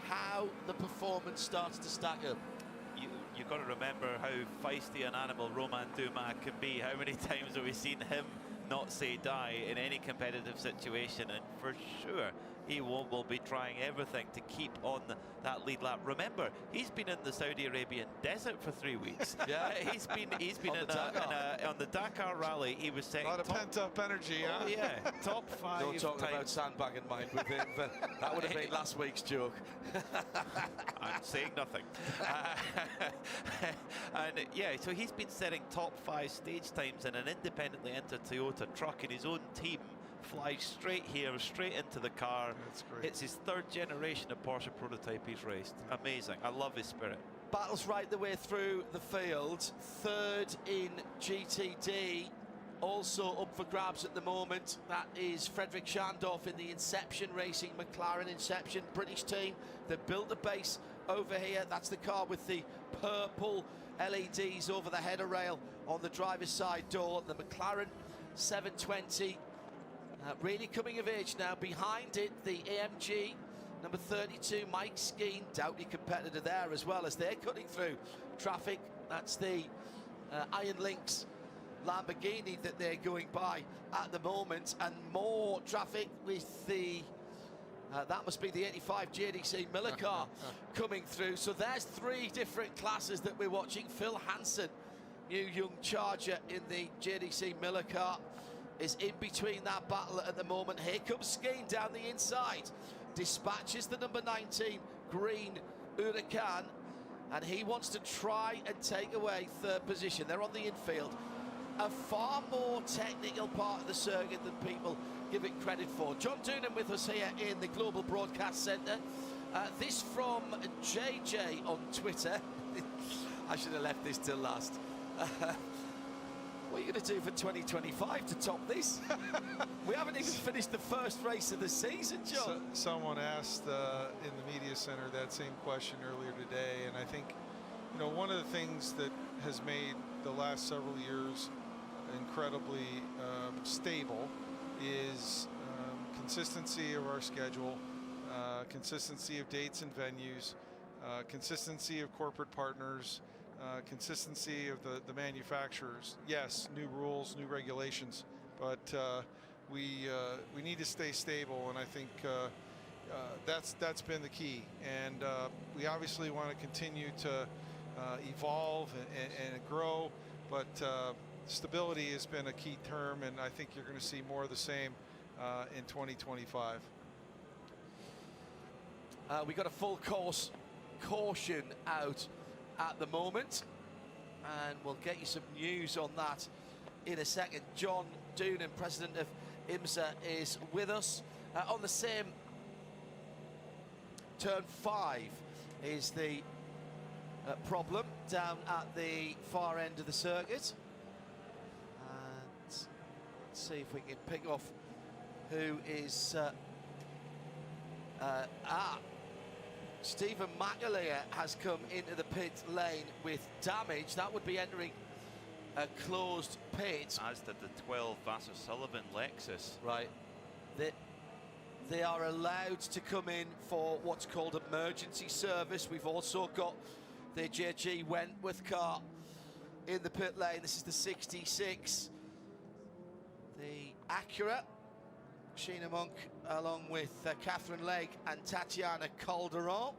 how the performance starts to stack up. You've got to remember how feisty an animal Romain Dumas can be. How many times have we seen him not say die in any competitive situation? And for sure, he will be trying everything to keep on that lead lap. Remember, he's been in the Saudi Arabian desert for 3 weeks. Yeah, he's been on the Dakar rally. He was setting a lot of pent-up energy. Oh yeah, top 5 Don't talk about sandbagging mind with him. That would have been last week's joke. I'm saying nothing. And yeah, so he's been setting top 5 stage times in an independently entered Toyota truck in his own team. Flies straight here, straight into the car. That's great. It's his 3rd generation of Porsche prototype he's raced. Amazing. I love his spirit. Battles right the way through the field. 3rd in GTD, also up for grabs at the moment. That is Frederick Schandorf in the Inception Racing McLaren Inception British team. They built the base over here. That's the car with the purple LEDs over the header rail on the driver's side door. The McLaren 720. Really coming of age now. Behind it, the AMG number 32, Mike Skeen, doubly competitor there as well, as they're cutting through traffic. That's the Iron Lynx Lamborghini that they're going by at the moment, and more traffic with the that must be the 85 JDC Miller car coming through. So there's 3 different classes that we're watching. Phil Hansen, new young Charger in the JDC Miller car, is in between that battle at the moment. Here comes Skeen down the inside, dispatches the number 19 green Huracan, and he wants to try and take away 3rd position. They're on the infield, a far more technical part of the circuit than people give it credit for. John Doonan with us here in the Global Broadcast Centre. This from JJ on Twitter. I should have left this till last. What are you going to do for 2025 to top this? We haven't even finished the first race of the season, John. Someone asked in the media center that same question earlier today, and I think, you know, one of the things that has made the last several years incredibly stable is consistency of our schedule, consistency of dates and venues, consistency of corporate partners, consistency of the manufacturers. Yes, new rules, new regulations, but we need to stay stable, and I think that's been the key. And we obviously want to continue to evolve and grow, but stability has been a key term, and I think you're going to see more of the same in 2025. We got a full course caution out at the moment, and we'll get you some news on that in a second. John Doonan, president of IMSA, is with us. On the same turn 5 is the problem down at the far end of the circuit, and let's see if we can pick off who is Stephen McAleer has come into the pit lane with damage. That would be entering a closed pit. As did the 12 Vassar Sullivan Lexus. Right. They are allowed to come in for what's called emergency service. We've also got the JG Wentworth car in the pit lane. This is the 66. The Acura. Sheena Monk, along with Catherine Legg and Tatiana Calderon.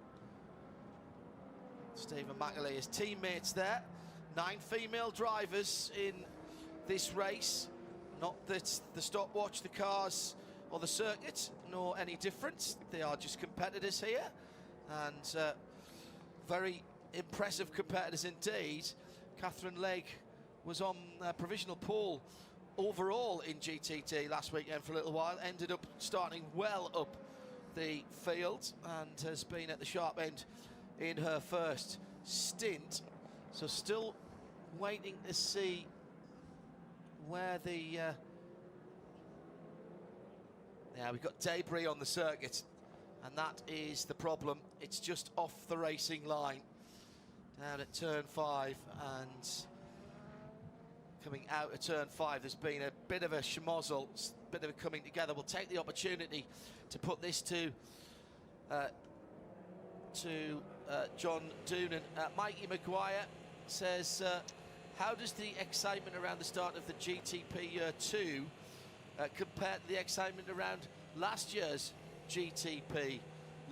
Stephen McAleer's teammates there. 9 female drivers in this race. Not that the stopwatch, the cars, or the circuit, nor any different. They are just competitors here, and very impressive competitors indeed. Catherine Legg was on provisional pole overall in GTT last weekend for a little while, ended up starting well up the field and has been at the sharp end in her first stint. So still waiting to see where the yeah, we've got debris on the circuit, and that is the problem. It's just off the racing line down at turn 5, and coming out of turn 5 there's been a bit of a schmozzle, bit of a coming together. We'll take the opportunity to put this to John Doonan. Mikey Maguire says, how does the excitement around the start of the GTP Year 2 compare to the excitement around last year's GTP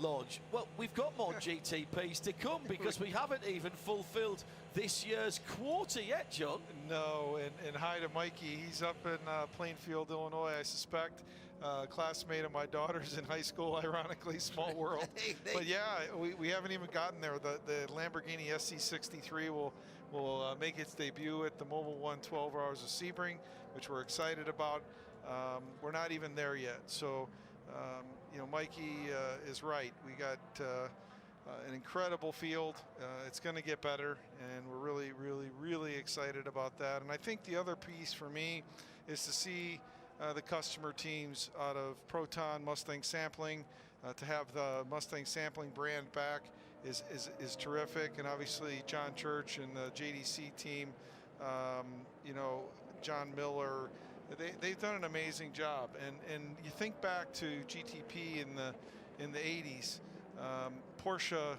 launch? Well, we've got more GTPs to come because we haven't even fulfilled this year's quarter yet, John. No, and hi to Mikey. He's up in Plainfield, Illinois, I suspect. Classmate of my daughter's in high school, ironically, small world. But yeah, we haven't even gotten there. The Lamborghini SC63 will make its debut at the Mobile One 12 Hours of Sebring, which we're excited about. We're not even there yet. So, you know, Mikey is right. We got an incredible field. It's going to get better, and we're really, really, really excited about that. And I think the other piece for me is to see the customer teams out of Proton Mustang Sampling, to have the Mustang Sampling brand back is terrific. And obviously John Church and the JDC team, you know, John Miller, they've done an amazing job. And you think back to GTP in the 80s, Porsche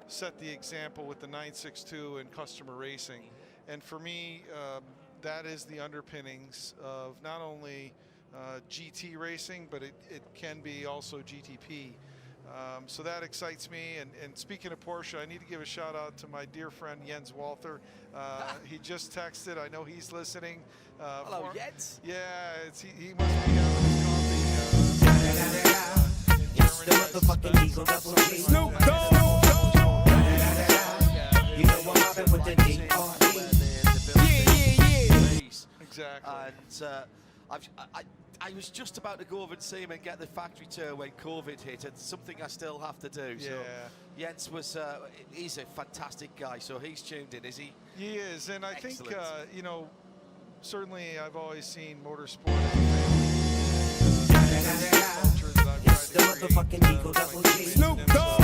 set the example with the 962 and customer racing. And for me, that is the underpinnings of not only GT racing, but it can be also GTP. So that excites me. And speaking of Porsche, I need to give a shout out to my dear friend Jens Walther. He just texted. I know he's listening. Hello, Jens. Yeah, he must be having his coffee. It's the motherfucking Eagle Double G. Snoop Dogg. You know I'm hopping with the D.R.E. Yeah. Exactly. And I was just about to go over and see him and get the factory tour when COVID hit. It's something I still have to do. So Jens was, he's a fantastic guy. So he's tuned in, is he? He is, and I think, you know, certainly I've always seen motorsport It's the motherfucking Eagle Double G. Snoop Dogg.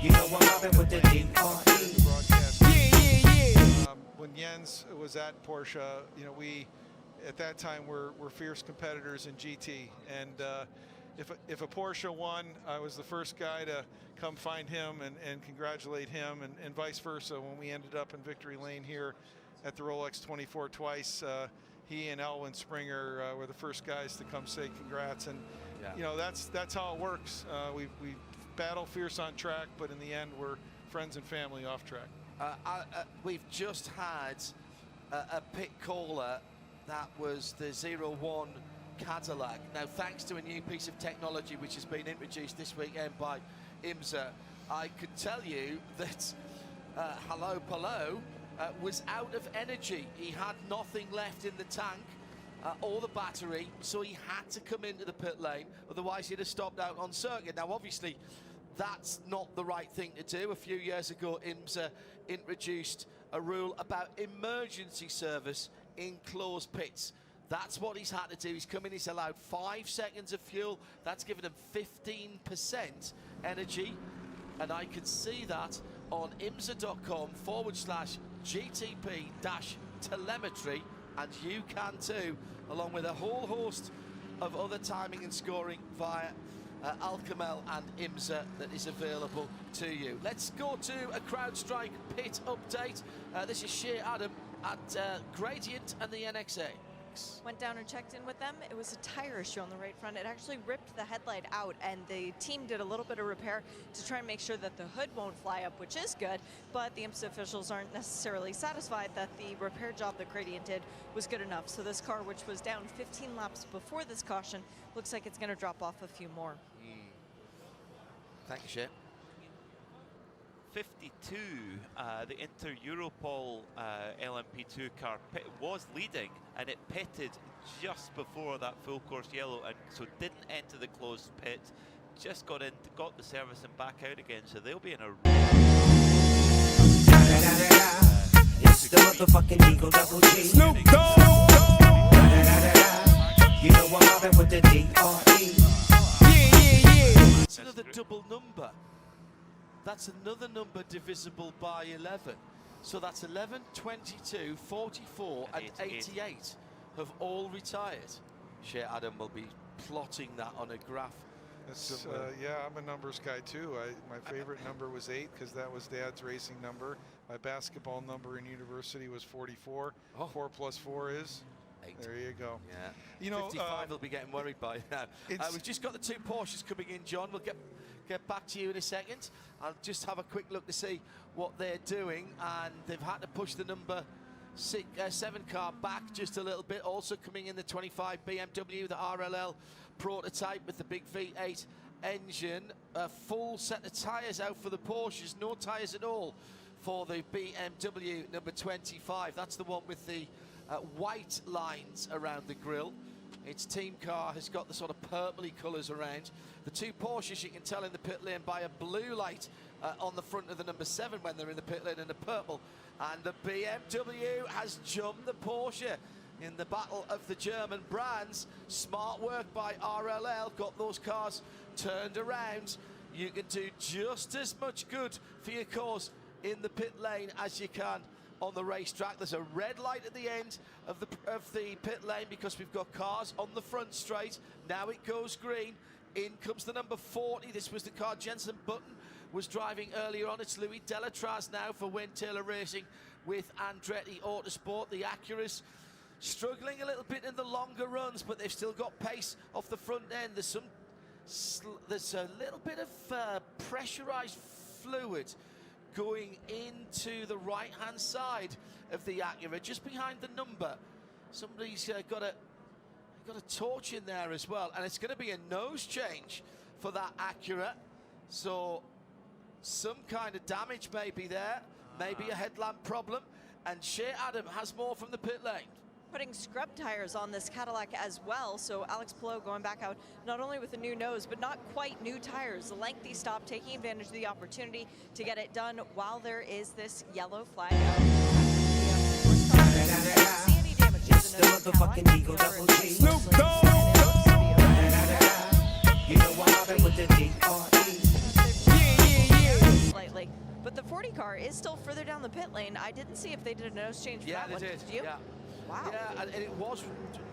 You know I'm hopping with the D.R.E. When Jens was at Porsche, you know, we at that time were fierce competitors in GT, and if a Porsche won, I was the first guy to come find him and congratulate him, and vice versa. When we ended up in victory lane here at the Rolex 24 twice, he and Elwin Springer were the first guys to come say congrats. And you know, that's how it works. We battle fierce on track, but in the end we're friends and family off track. We've just had a pit caller that was the 01 Cadillac. Now, thanks to a new piece of technology which has been introduced this weekend by IMSA, I could tell you that Hello Palo was out of energy. He had nothing left in the tank or the battery, so he had to come into the pit lane, otherwise he'd have stopped out on circuit. Now, obviously, that's not the right thing to do. A few years ago, IMSA introduced a rule about emergency service in closed pits. That's what he's had to do. He's come in, he's allowed 5 seconds of fuel. That's given him 15% energy. And I can see that on imsa.com/GTP-telemetry. And you can too, along with a whole host of other timing and scoring via Alcamel and IMSA that is available to you. Let's go to a CrowdStrike pit update. This is Shea Adam at Gradient and the NXA. Alex. Went down and checked in with them. It was a tire issue on the right front. It actually ripped the headlight out, and the team did a little bit of repair to try and make sure that the hood won't fly up, which is good, but the IMSA officials aren't necessarily satisfied that the repair job that Gradient did was good enough. So this car, which was down 15 laps before this caution, looks like it's going to drop off a few more. Thank you, Shane. 52, the Inter-Europol LMP2 car was leading, and it pitted just before that full course yellow, and so didn't enter the closed pit, just got the service and back out again, so they'll be in a It's the motherfucking Eagle Double G. Snoop Dogg. You know I'm mobbing with the D.R.E. It's another double number. That's another number divisible by 11. So that's 11, 22, 44 and 88 have all retired. Shea Adam will be plotting that on a graph. Yeah, I'm a numbers guy too. My favorite number was 8 because that was Dad's racing number. My basketball number in university was 44. 4 plus 4 is? 8. There you go. Yeah. You know, 55 will be getting worried by now. We've just got the 2 Porsches coming in, John. We'll get back to you in a second. I'll just have a quick look to see what they're doing, and they've had to push the number 7 car back just a little bit. Also coming in the 25 BMW, the RLL prototype with the big V8 engine. A full set of tyres out for the Porsches, no tyres at all for the BMW number 25. That's the one with the white lines around the grille. Its team car has got the sort of purpley colours around. The 2 Porsches, you can tell in the pit lane by a blue light on the front of the number 7 when they're in the pit lane in the purple. And the BMW has jumped the Porsche in the battle of the German brands. Smart work by RLL, got those cars turned around. You can do just as much good for your cause in the pit lane as you can on the racetrack. There's a red light at the end of the pit lane because we've got cars on the front straight. Now it goes green. In comes the number 40. This was the car Jensen Button was driving earlier on. It's Louis Delatraz now for Wayne Taylor Racing with Andretti Autosport. The Acuras struggling a little bit in the longer runs, but they've still got pace off the front end. There's a little bit of pressurized fluid going into the right-hand side of the Acura, just behind the number. Somebody's got a torch in there as well, and it's going to be a nose change for that Acura. So some kind of damage may be there, maybe a headlamp problem, and Shea Adam has more from the pit lane. Putting scrub tires on this Cadillac as well, so Alex Palou going back out not only with a new nose, but not quite new tires. A lengthy stop, taking advantage of the opportunity to get it done while there is this yellow flag out. See any damages in the motherfucking Eagle Double G. Snoop Dogg. You know what happened with the D.R.E. Slightly. But the 40 car is still further down the pit lane. I didn't see if they did a nose change for that one. Did you? Yeah. Wow. Yeah, and it was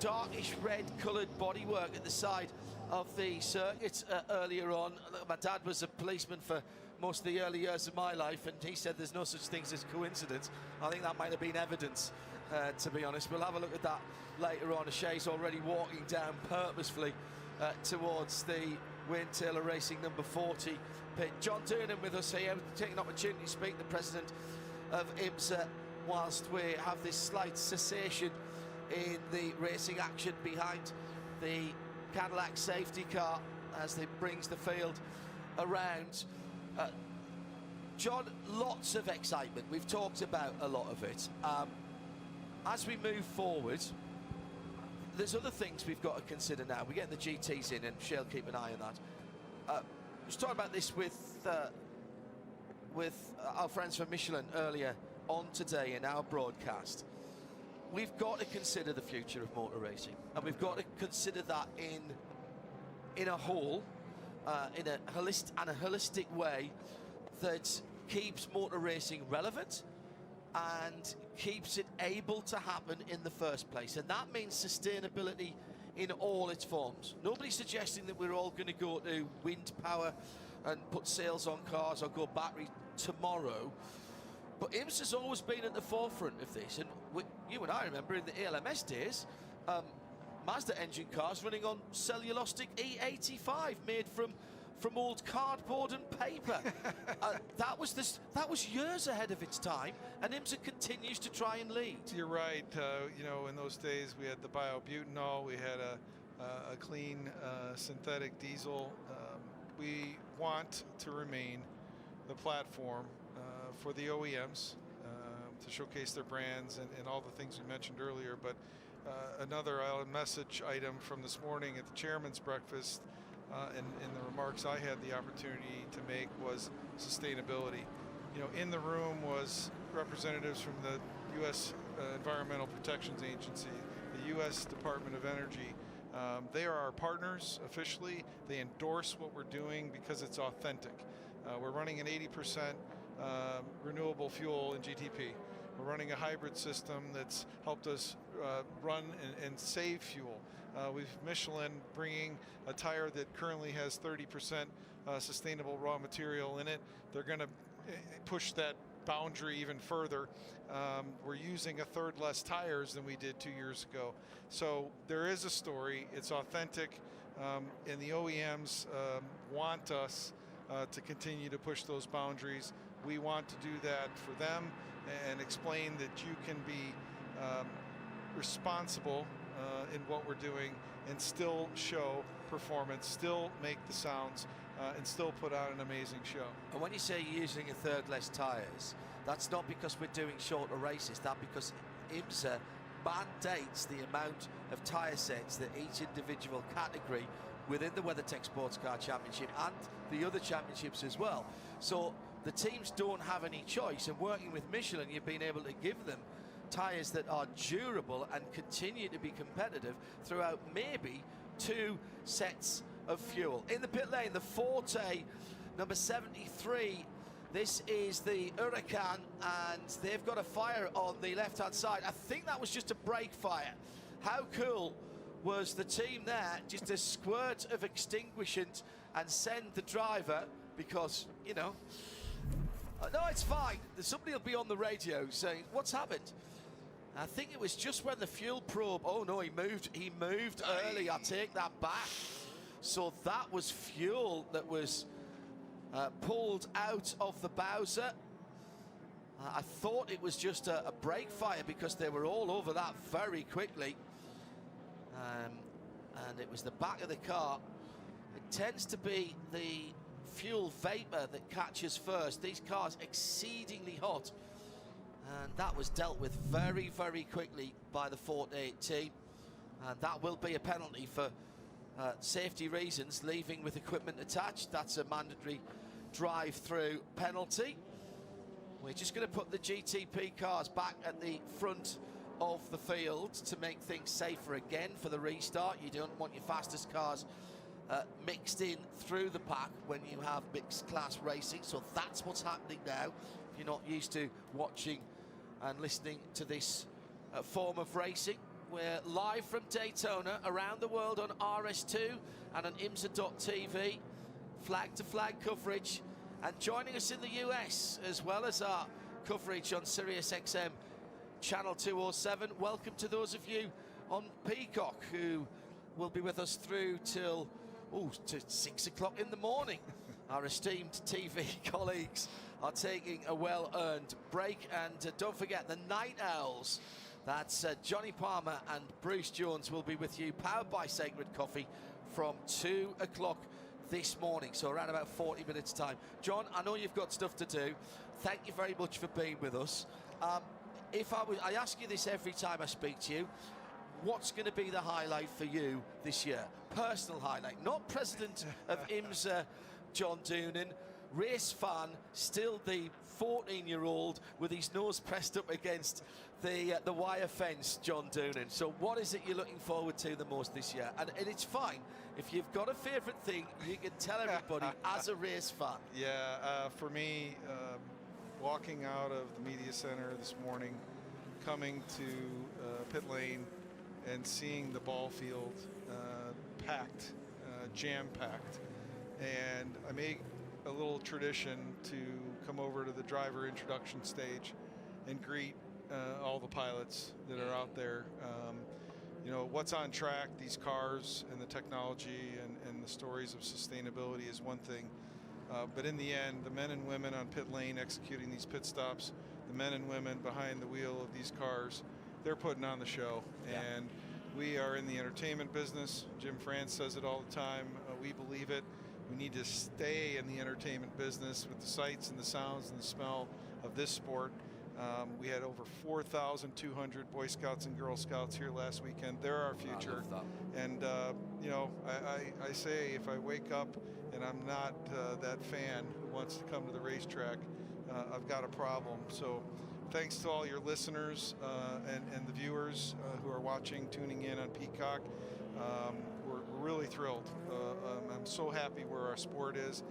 darkish red coloured bodywork at the side of the circuit earlier on. My dad was a policeman for most of the early years of my life, and he said there's no such things as coincidence. I think that might have been evidence, to be honest. We'll have a look at that later on. Shay's already walking down purposefully towards the Wayne Taylor Racing number 40 pit. John Doonan with us here, taking an opportunity to speak to the president of IMSA, whilst we have this slight cessation in the racing action behind the Cadillac safety car as it brings the field around. John, lots of excitement. We've talked about a lot of it. As we move forward, there's other things we've got to consider now. We're getting the GTs in, and Shell keep an eye on that. I was talking about this with our friends from Michelin earlier on today in our broadcast. We've got to consider the future of motor racing, and we've got to consider that in a whole, in a holistic way that keeps motor racing relevant and keeps it able to happen in the first place. And that means sustainability in all its forms. Nobody's suggesting that we're all going to go to wind power and put sails on cars or go battery tomorrow. But IMSA's always been at the forefront of this, and you and I remember in the ALMS days, Mazda engine cars running on cellulosic E85 made from old cardboard and paper. That was years ahead of its time, and IMSA continues to try and lead. You're right. You know, in those days we had the biobutanol, we had a clean synthetic diesel. We want to remain the platform for the OEMs to showcase their brands and all the things we mentioned earlier. But another message item from this morning at the chairman's breakfast, in the remarks I had the opportunity to make, was sustainability. You know, in the room was representatives from the U.S. Environmental Protection Agency, the U.S. Department of Energy. They are our partners officially. They endorse what we're doing because it's authentic. We're running an 80% renewable fuel in GTP. We're running a hybrid system that's helped us run and save fuel. We've Michelin bringing a tire that currently has 30% sustainable raw material in it. They're going to push that boundary even further. We're using a third less tires than we did 2 years ago. So there is a story. It's authentic, and the OEMs want us to continue to push those boundaries. We want to do that for them and explain that you can be responsible in what we're doing and still show performance, still make the sounds, and still put on an amazing show. And when you say using a third less tyres, that's not because we're doing shorter races, that's because IMSA mandates the amount of tyre sets that each individual category within the WeatherTech Sports Car Championship and the other championships as well. So the teams don't have any choice, and working with Michelin, you've been able to give them tyres that are durable and continue to be competitive throughout maybe 2 sets of fuel. In the pit lane, the Forte, number 73, this is the Huracan, and they've got a fire on the left-hand side. I think that was just a brake fire. How cool was the team there? Just a squirt of extinguishant and send the driver, because, you know, no, it's fine. Somebody will be on the radio saying, what's happened? I think it was just when the fuel probe, oh no, he moved early, I take that back. So that was fuel that was pulled out of the Bowser. I thought it was just a brake fire because they were all over that very quickly. And it was the back of the car. It tends to be the fuel vapor that catches first. These cars exceedingly hot. And that was dealt with very, very quickly by the Forte team. And that will be a penalty for safety reasons, leaving with equipment attached. That's a mandatory drive-through penalty. We're just going to put the GTP cars back at the front of the field to make things safer again for the restart. You don't want your fastest cars mixed in through the pack when you have mixed class racing. So that's what's happening now. If you're not used to watching and listening to this form of racing, we're live from Daytona, around the world on RS2 and on IMSA.tv, flag-to-flag coverage. And joining us in the US, as well as our coverage on SiriusXM Channel 207, welcome to those of you on Peacock who will be with us through till to 6 o'clock in the morning. Our esteemed TV colleagues are taking a well-earned break, and don't forget the Night Owls. That's Johnny Palmer and Bruce Jones will be with you, powered by Sacred Coffee, from 2 o'clock this morning, so around about 40 minutes time. John, I know you've got stuff to do. Thank you very much for being with us. I ask you this every time I speak to you, what's going to be the highlight for you this year? Personal highlight, not president of IMSA, John Doonan, race fan, still the 14-year-old with his nose pressed up against the wire fence, John Doonan. So what is it you're looking forward to the most this year? And it's fine. If you've got a favourite thing, you can tell everybody as a race fan. Yeah, for me, walking out of the media center this morning, coming to pit lane and seeing the ball field packed, jam-packed. And I make a little tradition to come over to the driver introduction stage and greet all the pilots that are out there. you know, what's on track, these cars and the technology and the stories of sustainability is one thing. But in the end, the men and women on pit lane executing these pit stops, the men and women behind the wheel of these cars, they're putting on the show. Yeah. And we are in the entertainment business. Jim France says it all the time. We believe it. We need to stay in the entertainment business with the sights and the sounds and the smell of this sport. We had over 4,200 Boy Scouts and Girl Scouts here last weekend. They're our future. And, you know, I say if I wake up and I'm not that fan who wants to come to the racetrack, I've got a problem. So thanks to all your listeners and the viewers who are watching, tuning in on Peacock. We're really thrilled. I'm so happy where our sport is.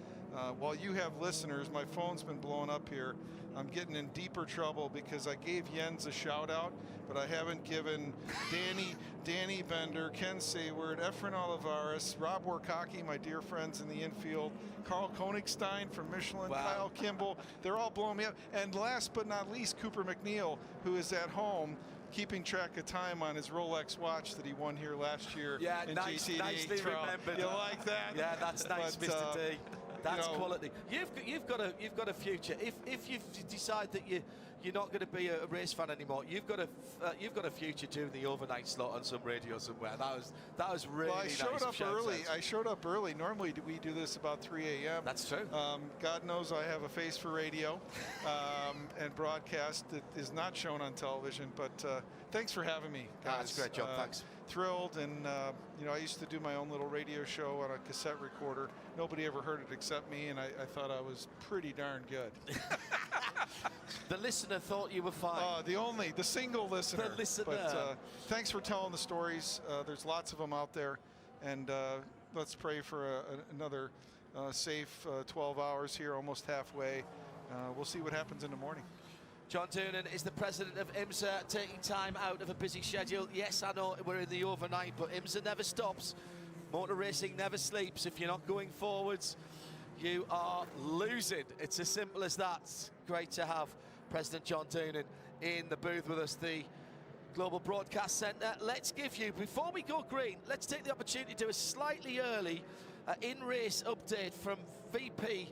While you have listeners, my phone's been blowing up here. I'm getting in deeper trouble because I gave Jens a shout out, but I haven't given Danny Bender, Ken Sayward, Efren Olivares, Rob Warkaki, my dear friends in the infield, Carl Konigstein from Michelin, Kyle Kimball. They're all blowing me up. And last but not least, Cooper McNeil, who is at home keeping track of time on his Rolex watch that he won here last year. Yeah, in nicely remembered. You like that? Yeah, that's nice, But, Mr. D. That's you know, quality. You've got a future. If you decide that you're not going to be a race fan anymore, you've got a future doing the overnight slot on some radio somewhere. That was really well, I showed nice. up early. I showed up early. Normally we do this about 3 a.m. That's true. God knows I have a face for radio and broadcast that is not shown on television. But thanks for having me, guys. That's great, John. Thanks. Thrilled, and you know, I used to do my own little radio show on a cassette recorder. Nobody ever heard it except me, and I thought I was pretty darn good. The listener thought you were fine. The single listener. The listener. But thanks for telling the stories. There's lots of them out there, and let's pray for another safe 12 hours here, almost halfway. We'll see what happens in the morning. John Doonan is the president of IMSA, taking time out of a busy schedule. Yes, I know we're in the overnight, but IMSA never stops. Motor racing never sleeps. If you're not going forwards, you are losing. It's as simple as that. Great to have President John Doonan in the booth with us, the Global Broadcast Centre. Let's give you, before we go green, let's take the opportunity to do a slightly early in-race update from VP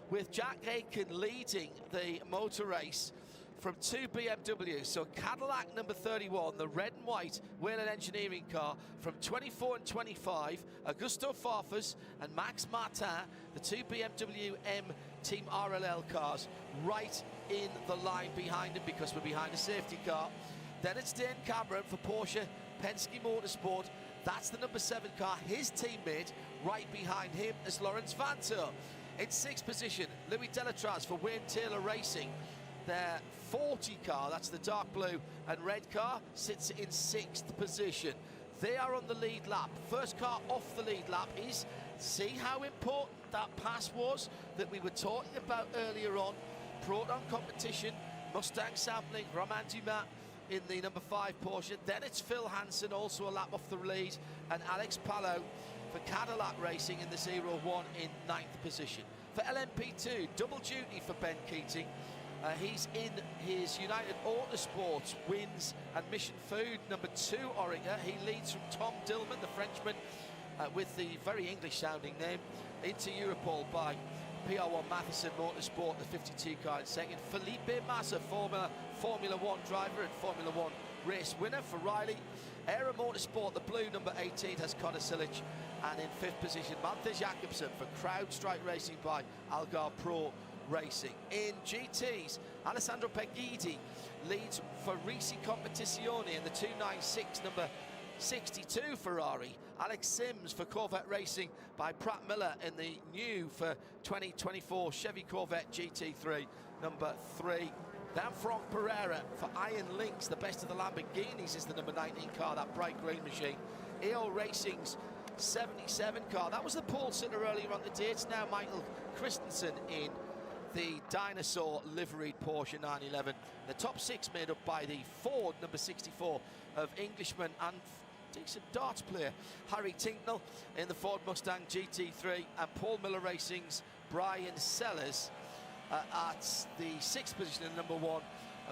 with Jack Aitken leading the motor race from 2 BMW. So Cadillac number 31, the red and white Whelen Engineering car from 24 and 25, Augusto Farfus and Max Martin, the 2 BMW M Team RLL cars, right in the line behind him because we're behind a safety car. Then it's Dan Cameron for Porsche Penske Motorsport. That's the number 7 car, his teammate. Right behind him is Lawrence Vanto. In 6th position, Louis Delatraz for Wayne Taylor Racing. Their 40 car, that's the dark blue and red car, sits in 6th position. They are on the lead lap. First car off the lead lap is, see how important that pass was that we were talking about earlier on. Proton competition, Mustang sampling, Romain Dumas in the number 5 Porsche. Then it's Phil Hansen, also a lap off the lead, and Alex Palou for Cadillac Racing in the 0-1 in 9th position. For LMP2, double duty for Ben Keating. He's in his United Autosports wins and Mission Food number 2 Oreca. He leads from Tom Dillman, the Frenchman, with the very English sounding name, into Europol by PR1 Matheson Motorsport, the 52 car in second. Felipe Massa, Formula 1 driver and Formula 1 race winner for Riley. Aero Motorsport, the blue number 18 has Connor Silic, and in 5th position Manthe Jacobsen for CrowdStrike Racing by Algar Pro Racing. In GTs, Alessandro Pegidi leads for Risi Competizione in the 296 number 62 Ferrari. Alex Sims for Corvette Racing by Pratt Miller in the new for 2024 Chevy Corvette GT3 number 3. Then Franck Pereira for Iron Lynx, the best of the Lamborghinis, is the number 19 car, that bright green machine. EO Racing's 77 car, that was the pole sitter earlier on today. It's now Michael Christensen in the Dinosaur liveried Porsche 911. The top 6 made up by the Ford number 64 of Englishman and decent darts player Harry Tinknell in the Ford Mustang GT3, and Paul Miller Racing's Brian Sellers at the 6th position in number 1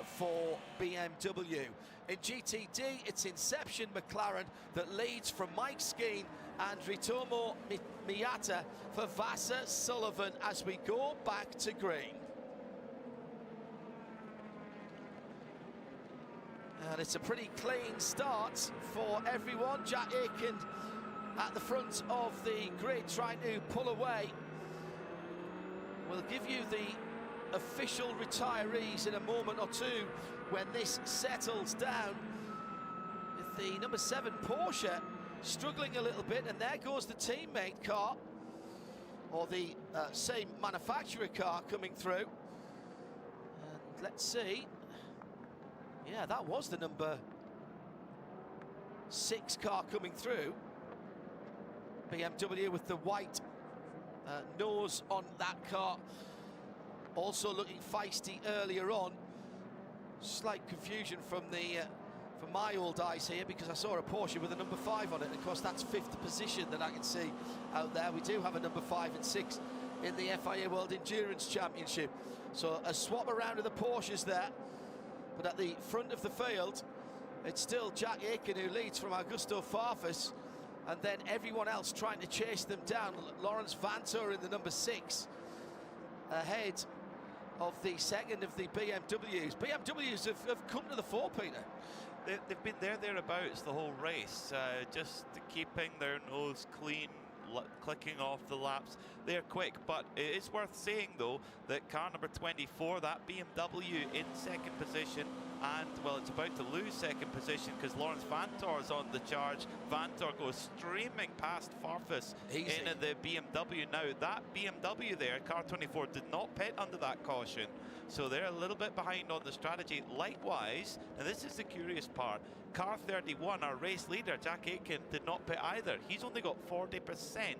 for BMW. In GTD, it's Inception McLaren that leads from Mike Skeen and Ritomo Miyata for Vassar Sullivan as we go back to green. And it's a pretty clean start for everyone. Jack Aitken at the front of the grid trying to pull away. We'll give you the official retirees in a moment or two when this settles down. With the number 7 Porsche struggling a little bit, and there goes the teammate car, or the same manufacturer car coming through. And let's see. Yeah, that was the number 6 car coming through. BMW with the white nose on that car. Also looking feisty earlier on. Slight confusion from my old eyes here, because I saw a Porsche with a number 5 on it. Of course, that's 5th position that I can see out there. We do have a number 5 and 6 in the FIA World Endurance Championship. So a swap around of the Porsches there. But at the front of the field, it's still Jack Aitken who leads from Augusto Farfus, and then everyone else trying to chase them down. Lawrence Vantor in the number 6, ahead of the second of the BMWs. BMWs have come to the fore, Peter. They've been thereabouts the whole race, just keeping their nose clean, clicking off the laps. They're quick, but it is worth saying though that car number 24, that BMW in second position, and well, it's about to lose second position because Lawrence Vantor's on the charge. Vantor goes streaming past Farfus into the BMW. Now that BMW there, car 24, did not pit under that caution, so they're a little bit behind on the strategy. Likewise, and this is the curious part, car 31, our race leader, Jack Aitken, did not pit either. He's only got 40%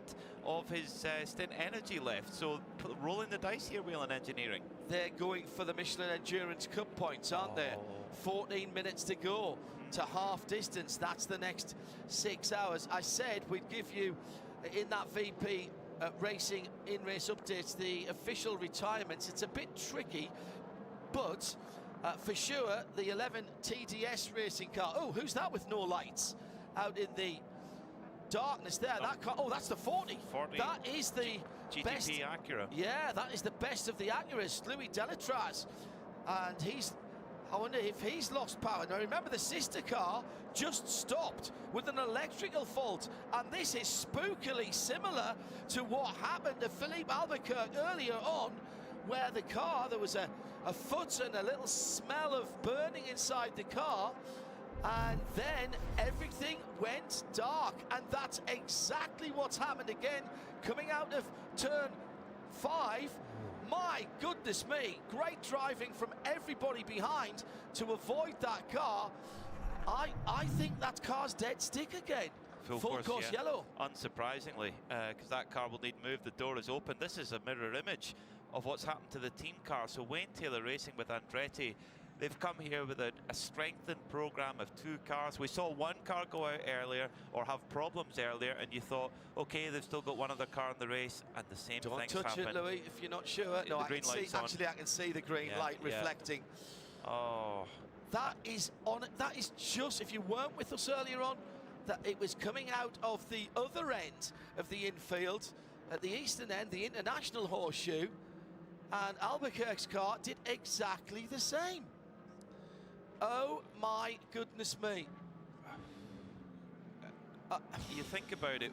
of his stint energy left, so rolling the dice here, Whelen Engineering. They're going for the Michelin Endurance Cup points, aren't they? 14 minutes to go to half distance. That's the next 6 hours. I said we'd give you, in that VP Racing in-race updates, the official retirements. It's a bit tricky, but for sure, the 11 TDS racing car. Oh, who's that with no lights out in the darkness there? That car, oh, that's the 40. That is the GTP best Acura. Yeah, that is the best of the Acuras, Louis Delatraz. And I wonder if he's lost power. Now remember, the sister car just stopped with an electrical fault, and this is spookily similar to what happened to Philippe Albuquerque earlier on, where the car, there was a foot and a little smell of burning inside the car, and then everything went dark. And that's exactly what's happened again coming out of turn 5. My goodness me, great driving from everybody behind to avoid that car. I think that car's dead stick again. Full course yeah. yellow. Unsurprisingly, because that car will need to move. The door is open. This is a mirror image of what's happened to the team car. So Wayne Taylor Racing with Andretti, they've come here with a strengthened program of 2 cars. We saw one car go out earlier or have problems earlier, and you thought, okay, they've still got one other car in the race, and the same thing's happened. Don't touch it, Louis, if you're not sure. No, I can see, actually I can see the green light reflecting. Oh. That is just, if you weren't with us earlier on, that it was coming out of the other end of the infield, at the eastern end, the International Horseshoe, and Albuquerque's car did exactly the same. Oh my goodness me. You think about it,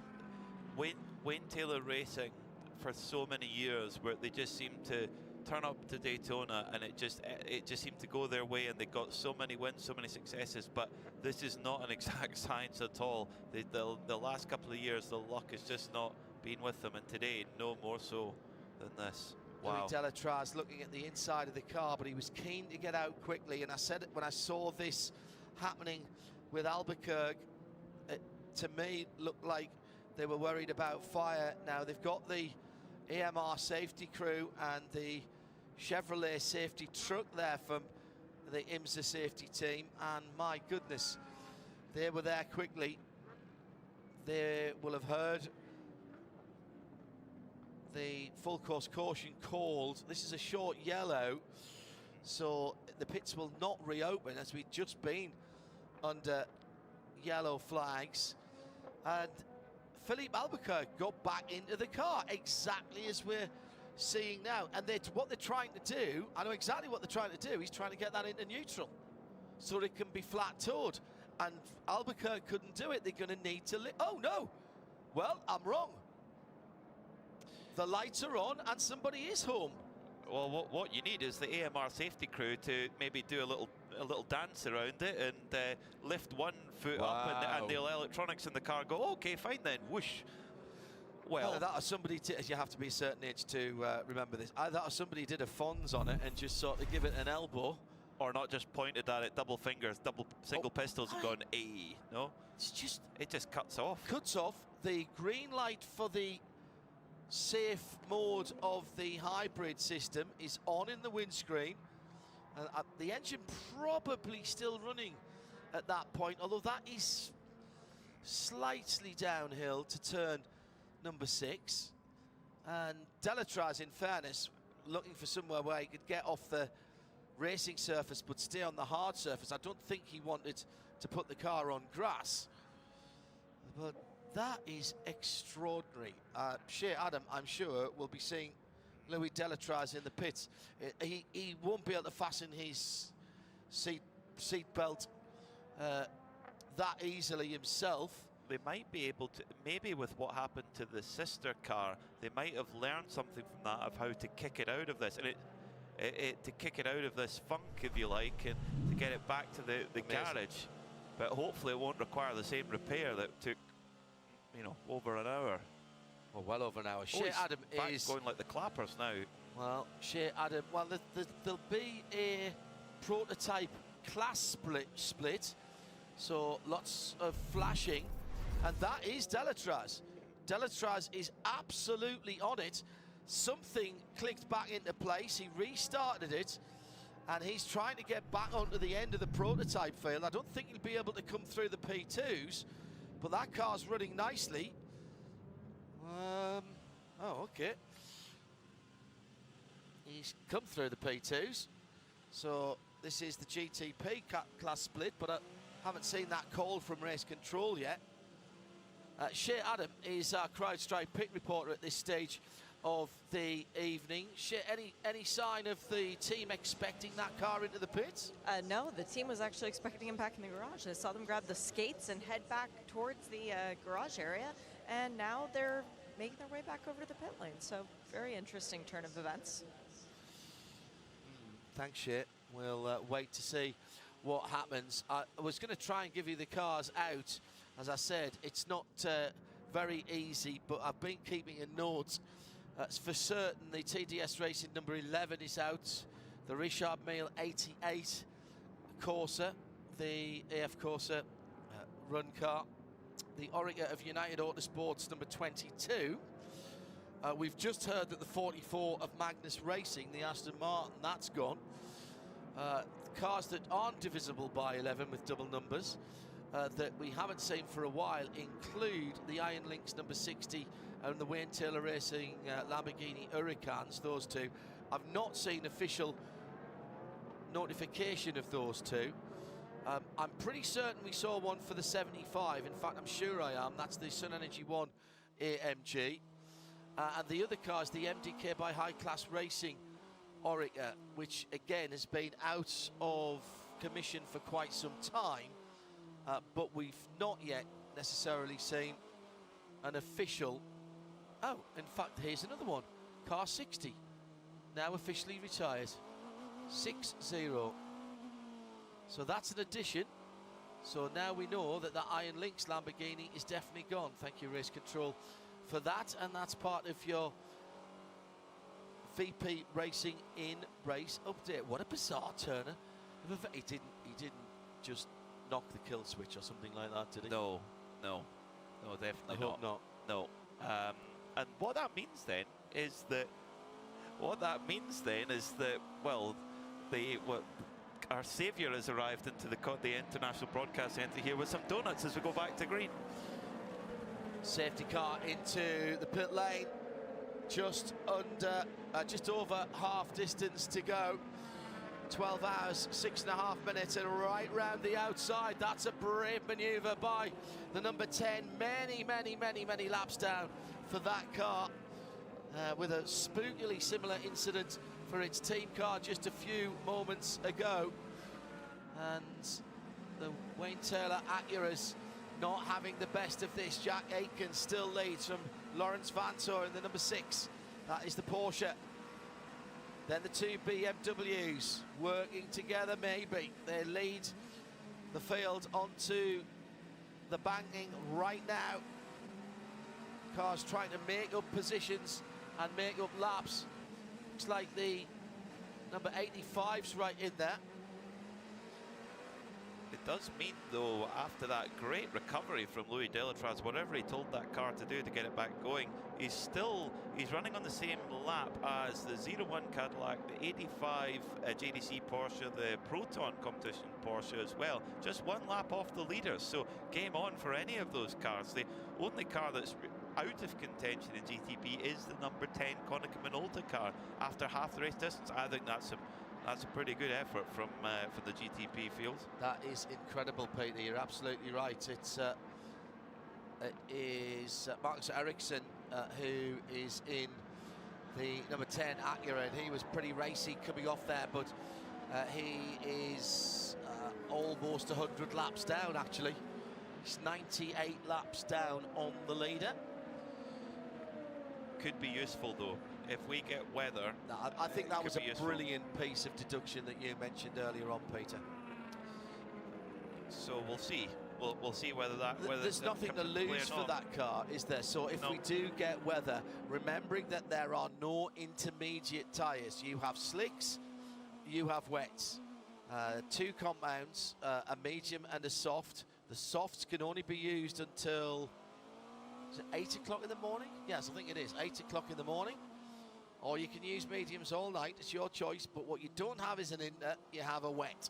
Wayne Taylor Racing for so many years, where they just seemed to turn up to Daytona and it just seemed to go their way, and they got so many wins, so many successes. But this is not an exact science at all. The last couple of years, the luck has just not been with them, and today no more so than this. Wow. Louis Delatraz looking at the inside of the car, but he was keen to get out quickly. And I said it when I saw this happening with Albuquerque, it, to me, looked like they were worried about fire. Now they've got the AMR safety crew and the Chevrolet safety truck there from the IMSA safety team, and my goodness, they were there quickly. They will have heard the full course caution called. This is a short yellow, so the pits will not reopen as we've just been under yellow flags. And Philippe Albuquerque got back into the car exactly as we're seeing now. And what they're trying to do, I know exactly what they're trying to do, he's trying to get that into neutral so it can be flat-toed. And Albuquerque couldn't do it. They're going to need to... Oh, no! Well, I'm wrong. The lights are on and somebody is home. Well, what you need is the AMR safety crew to maybe do a little dance around it and lift one foot up, and the electronics in the car go, okay, fine then, whoosh. Well, that or somebody, you have to be a certain age to remember this. That or somebody did a Fonz on it and just sort of give it an elbow. Or not just pointed at it, double fingers, single pistols, and gone, "Ay." No, it just cuts off. Cuts off. The green light for the safe mode of the hybrid system is on in the windscreen. The engine probably still running at that point, although that is slightly downhill to turn number 6. And Delatraz, in fairness, looking for somewhere where he could get off the racing surface but stay on the hard surface. I don't think he wanted to put the car on grass, but that is extraordinary. Shea Adam, I'm sure, will be seeing Louis Delatraz in the pits. He won't be able to fasten his seat belt that easily himself. They might be able to, maybe with what happened to the sister car, they might have learned something from that of how to kick it out of this, and to kick it out of this funk, if you like, and to get it back to the garage. But hopefully it won't require the same repair that took, over an hour. Well over an hour. Shea Adam is going like the clappers now. Well, Shea Adam, there'll be a prototype class split, so lots of flashing, and that is Delatraz. Delatraz is absolutely on it. Something clicked back into place. He restarted it, and he's trying to get back onto the end of the prototype field. I don't think he'll be able to come through the P2s, but that car's running nicely. Okay. He's come through the P2s. So this is the GTP class split, but I haven't seen that call from race control yet. Shea Adam is our CrowdStrike pit reporter at this stage of the evening. Any sign of the team expecting that car into the pits? No, the team was actually expecting him back in the garage. I saw them grab the skates and head back towards the garage area, and now they're making their way back over to the pit lane. So very interesting turn of events. Thanks, Shea. We'll wait to see what happens. I was going to try and give you the cars out. As I said, it's not very easy, but I've been keeping a note. For certain, the TDS Racing number 11 is out. The Richard Mille 88 Corsa, the AF Corsa run car. The Orica of United Autosports number 22. We've just heard that the 44 of Magnus Racing, the Aston Martin, that's gone. Cars that aren't divisible by 11 with double numbers that we haven't seen for a while include the Iron Lynx number 60 and the Wayne Taylor Racing Lamborghini Huracans, those two. I've not seen official notification of those two. I'm pretty certain we saw one for the 75. In fact, I'm sure I am. That's the Sun Energy 1 AMG. And the other car is the MDK by High Class Racing Orica, which again has been out of commission for quite some time. But we've not yet necessarily seen an official... Oh, in fact, here's another one. Car 60, now officially retired. 6-0. So that's an addition. So now we know that the Iron Lynx Lamborghini is definitely gone. Thank you, Race Control, for that. And that's part of your VP Racing in race update. What a bizarre turner. He didn't just knock the kill switch or something like that, did he? No, definitely not. No. And what that means then is that our saviour has arrived into the International Broadcast Centre here with some donuts as we go back to green. Safety car into the pit lane, just over half distance to go. 12 hours, 6.5 minutes, and right round the outside. That's a brave manoeuvre by the number 10. Many laps down for that car, with a spookily similar incident for its team car just a few moments ago. And the Wayne Taylor Acuras not having the best of this. Jack Aitken still leads from Lawrence Vantor in the number 6. That is the Porsche. Then the 2 BMWs working together, maybe. They lead the field onto the banking right now. Cars trying to make up positions and make up laps. Looks like the number 85's right in there. It does mean, though, after that great recovery from Louis Delatraz, whatever he told that car to do to get it back going, he's running on the same lap as the 01 Cadillac, the 85 JDC Porsche, the Proton competition Porsche as well. Just one lap off the leaders, so game on for any of those cars. The only car that's out of contention in GTP is the number 10 Konica Minolta car after half the race distance. I think that's a pretty good effort from the GTP field. That is incredible, Peter. You're absolutely right. It is Marcus Ericsson who is in the number 10 Acura, and he was pretty racy coming off there, but he is almost 100 laps down, actually. He's 98 laps down on the leader. Could be useful, though. If we get weather, I think that was a brilliant piece of deduction that you mentioned earlier on, Peter. So we'll see. We'll see whether there's nothing to lose for that car, is there? So if we do get weather, remembering that there are no intermediate tyres, you have slicks, you have wets, 2 compounds, a medium and a soft. The softs can only be used until, is it 8 o'clock in the morning? Yes, I think it is 8 o'clock in the morning. Or you can use mediums all night, it's your choice, but what you don't have is an inter, you have a wet.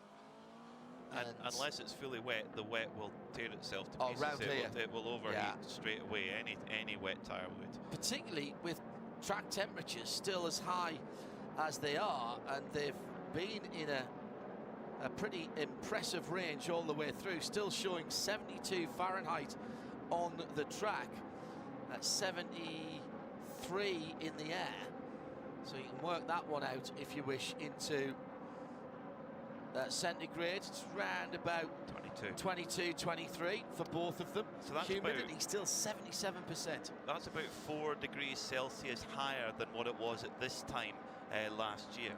And unless it's fully wet, the wet will tear itself to pieces. Round here. It will overheat straight away, any wet tyre would. Particularly with track temperatures still as high as they are, and they've been in a pretty impressive range all the way through, still showing 72 Fahrenheit on the track, at 73 in the air. So you can work that one out if you wish into centigrade. It's round about 22, 23 for both of them. So that's humidity still 77%. That's about 4 degrees Celsius higher than what it was at this time last year.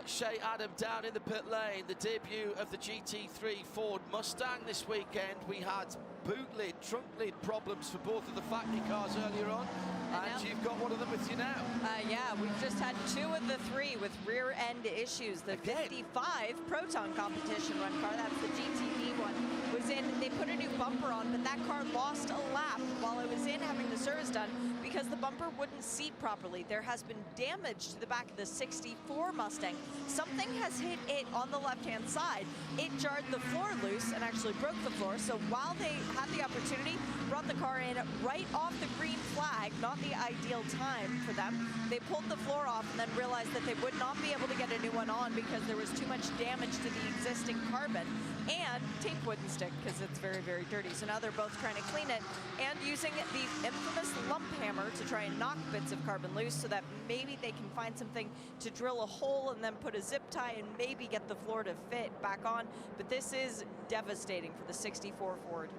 Shea Adam down in the pit lane. The debut of the GT3 Ford Mustang this weekend. We had boot lid, trunk lid problems for both of the factory cars earlier on. And you've got one of them with you now. Yeah, we've just had 2 of the 3 with rear end issues. The 55 Proton competition run car, that's the GTP one, was in. They put a new bumper on, but that car lost a lap while it was in having the service done because the bumper wouldn't seat properly. There has been damage to the back of the 64 Mustang. Something has hit it on the left-hand side. It jarred the floor loose and actually broke the floor. So while they had the opportunity, brought the car in right off the green flag, not the ideal time for them. They pulled the floor off and then realized that they would not be able to get a new one on because there was too much damage to the existing carbon, and tape wouldn't stick because it's very, very dirty. So now they're both trying to clean it and using the infamous lump hammer to try and knock bits of carbon loose so that maybe they can find something to drill a hole and then put a zip tie and maybe get the floor to fit back on. But this is devastating for the 64 Ford.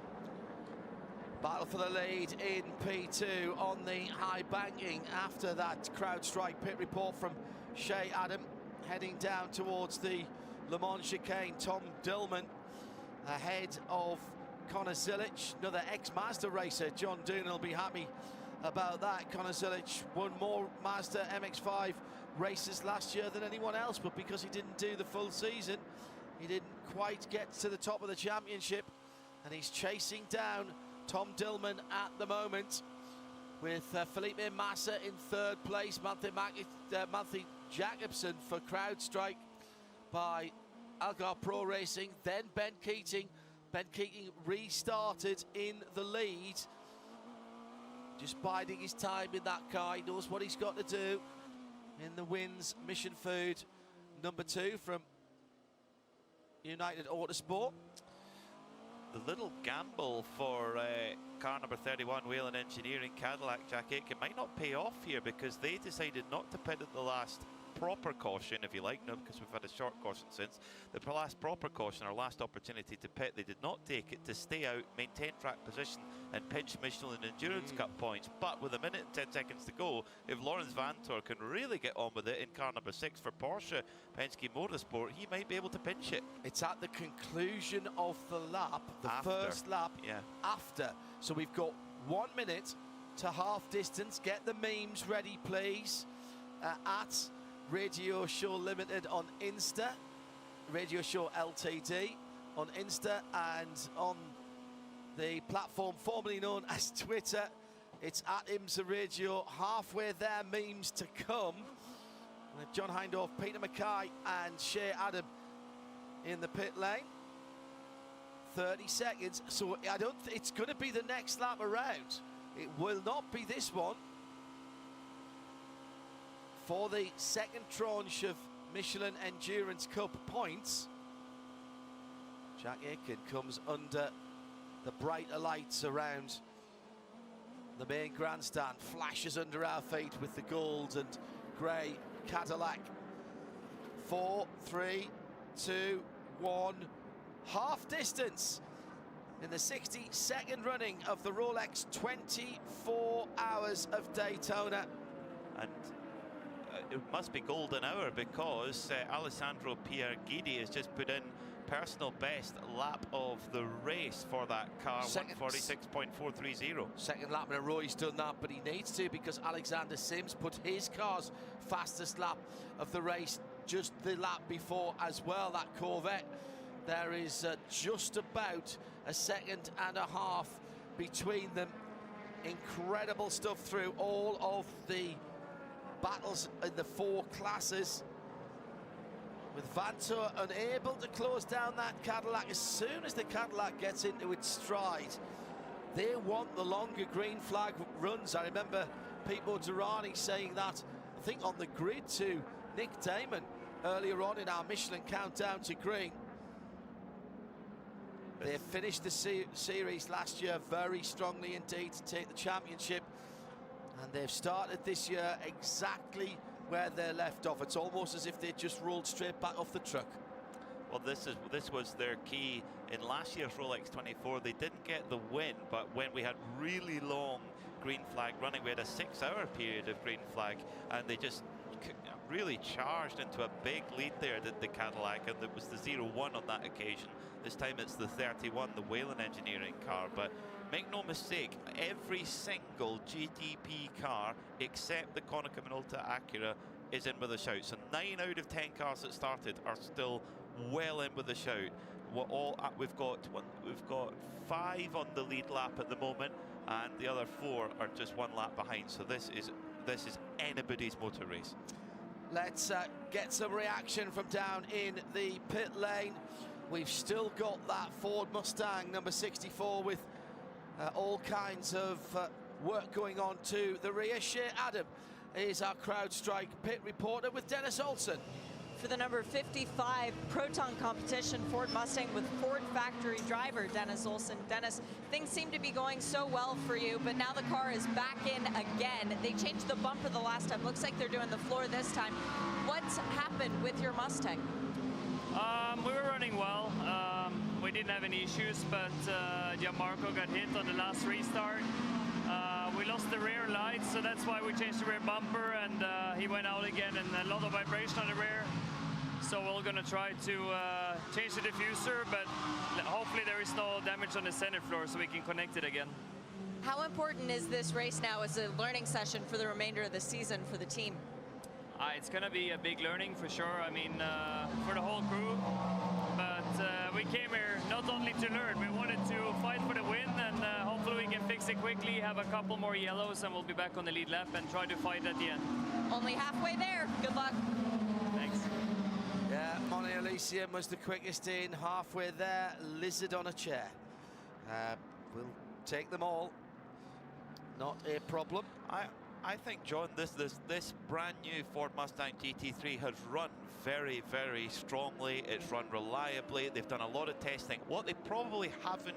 Battle for the lead in P2 on the high banking after that CrowdStrike pit report from Shea Adam, heading down towards the Le Mans chicane. Tom Dillman ahead of Connor Zilic, another ex-Mazda racer. John Doon will be happy about that. Connor Zilic won more Mazda MX-5 races last year than anyone else, but because he didn't do the full season, he didn't quite get to the top of the championship, and he's chasing down Tom Dillman at the moment, with Felipe Massa in 3rd place, Matthew Jacobson for CrowdStrike by Algar Pro Racing, then Ben Keating. Ben Keating restarted in the lead, just biding his time in that car. He knows what he's got to do in the Wins Mission Food number 2 from United Autosport. The little gamble for car number 31, Whelen Engineering Cadillac, Jack Aitken, might not pay off here because they decided not to pit at the last proper caution, if you like, no, because we've had a short caution since. The last proper caution, our last opportunity to pit, they did not take it to stay out, maintain track position and pinch Michelin Endurance Cup points. But with 1 minute and 10 seconds to go, if Lawrence Vantor can really get on with it in car number 6 for Porsche Penske Motorsport, he might be able to pinch it. It's at the conclusion of the lap, the first lap after. So we've got 1 minute to half distance. Get the memes ready, please, at Radio Show Limited on Insta, Radio Show LTD on Insta, and on the platform formerly known as Twitter, it's at IMSA Radio. Halfway there, memes to come. With John Hindhaugh, Peter Mackay and Shea Adam in the pit lane. 30 seconds, so I don't think it's going to be the next lap around. It will not be this one. For the second tranche of Michelin Endurance Cup points, Jack Aitken comes under the brighter lights around the main grandstand, flashes under our feet with the gold and grey Cadillac. 4, 3, 2, 1, half distance in the 62nd running of the Rolex 24 Hours of Daytona. And it must be golden hour because Alessandro Pierguidi has just put in personal best lap of the race for that car, 146.430. Second lap in a row he's done that, but he needs to because Alexander Sims put his car's fastest lap of the race just the lap before as well, that Corvette. There is just about a second and a half between them. Incredible stuff through all of the battles in the 4 classes, with Vantor unable to close down that Cadillac. As soon as the Cadillac gets into its stride, they want the longer green flag runs. I remember Pipo Derani saying that, I think on the grid to Nick Damon earlier on in our Michelin Countdown to Green. They finished the series last year very strongly indeed to take the championship, and they've started this year exactly where they left off. It's almost as if they just rolled straight back off the truck. Well, this was their key in last year's Rolex 24. They didn't get the win, but when we had really long green flag running, we had a 6-hour period of green flag, and they just really charged into a big lead there, did the Cadillac, and it was the 0-1 on that occasion. This time it's the 31, the Whelen Engineering car. But make no mistake, every single GTP car except the Konica Minolta Acura is in with a shout. So 9 out of 10 cars that started are still well in with a shout. We've got 5 on the lead lap at the moment, and the other 4 are just 1 lap behind. So this is anybody's motor race. Let's get some reaction from down in the pit lane. We've still got that Ford Mustang number 64 with all kinds of work going on to the rear. Shea Adam is our CrowdStrike pit reporter with Dennis Olsen. For the number 55 Proton competition, Ford Mustang with Ford factory driver Dennis Olsen. Dennis, things seem to be going so well for you, but now the car is back in again. They changed the bumper the last time. Looks like they're doing the floor this time. What's happened with your Mustang? We were running well. We didn't have any issues, but Gianmarco got hit on the last restart. We lost the rear lights, so that's why we changed the rear bumper, and he went out again, and a lot of vibration on the rear. So we're going to try to change the diffuser, but hopefully there is no damage on the center floor so we can connect it again. How important is this race now as a learning session for the remainder of the season for the team? It's going to be a big learning for sure. I mean, for the whole crew. But we came here not only to learn, we wanted to fight for the win, and hopefully we can fix it quickly, have a couple more yellows, and we'll be back on the lead lap and try to fight at the end. Only halfway there. Good luck. Thanks. Yeah, Monte Elysium was the quickest in, halfway there, lizard on a chair. We'll take them all. Not a problem. I think, John, this brand new Ford Mustang GT3 has run very, very strongly. It's run reliably. They've done a lot of testing. What they probably haven't,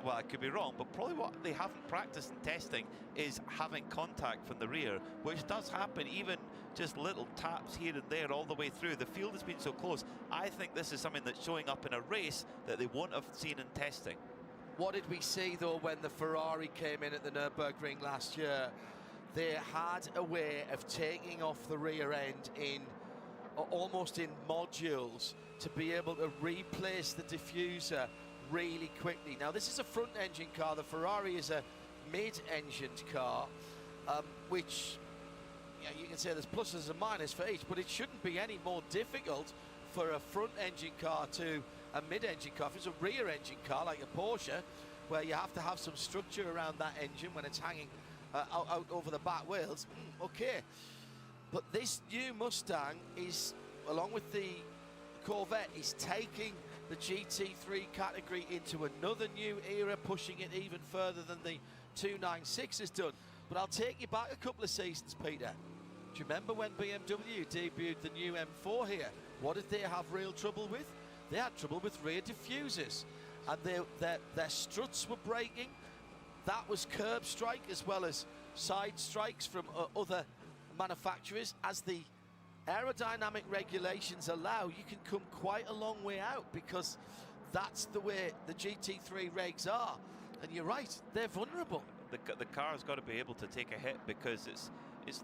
well, I could be wrong, but probably what they haven't practiced in testing is having contact from the rear, which does happen, even just little taps here and there all the way through. The field has been so close. I think this is something that's showing up in a race that they won't have seen in testing. What did we see, though, when the Ferrari came in at the Nürburgring last year? They had a way of taking off the rear end in almost in modules to be able to replace the diffuser really quickly. Now, this is a front-engine car. The Ferrari is a mid-engined car, which you can say there's pluses and minuses for each, but it shouldn't be any more difficult for a front-engine car to a mid-engine car. If it's a rear-engine car like a Porsche, where you have to have some structure around that engine when it's hanging out over the back wheels, okay. But this new Mustang is, along with the Corvette, is taking the GT3 category into another new era, pushing it even further than the 296 has done. But I'll take you back a couple of seasons, Peter. Do you remember when BMW debuted the new M4 here? What did they have real trouble with? They had trouble with rear diffusers, and their struts were breaking. That was curb strike as well as side strikes from other manufacturers. As the aerodynamic regulations allow, you can come quite a long way out, because that's the way the GT3 regs are. And you're right, they're vulnerable. The car's got to be able to take a hit, because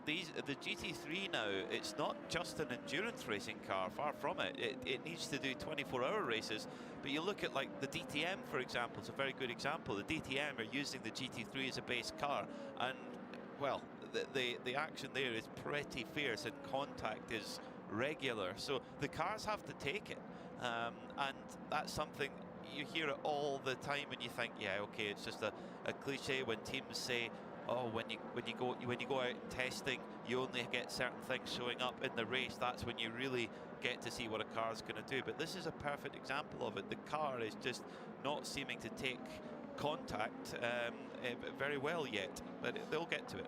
the GT3 now, it's not just an endurance racing car, far from it. It needs to do 24-hour races. But you look at like the DTM, for example, it's a very good example. The DTM are using the GT3 as a base car, and well, the action there is pretty fierce and contact is regular. So the cars have to take it, and that's something you hear it all the time, and you think, yeah, okay, it's just a cliche when teams say, oh, when you go out testing, you only get certain things showing up in the race. That's when you really get to see what a car's going to do. But this is a perfect example of it. The car is just not seeming to take contact very well yet, but they'll get to it.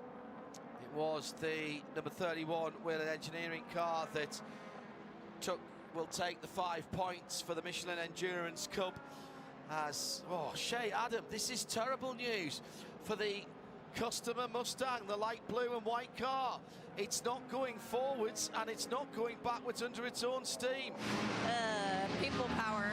It was the number 31 Whelen Engineering car that will take the 5 points for the Michelin Endurance Cup. As Shea Adam, this is terrible news for the customer Mustang, the light blue and white car. It's not going forwards, and it's not going backwards under its own steam. People power,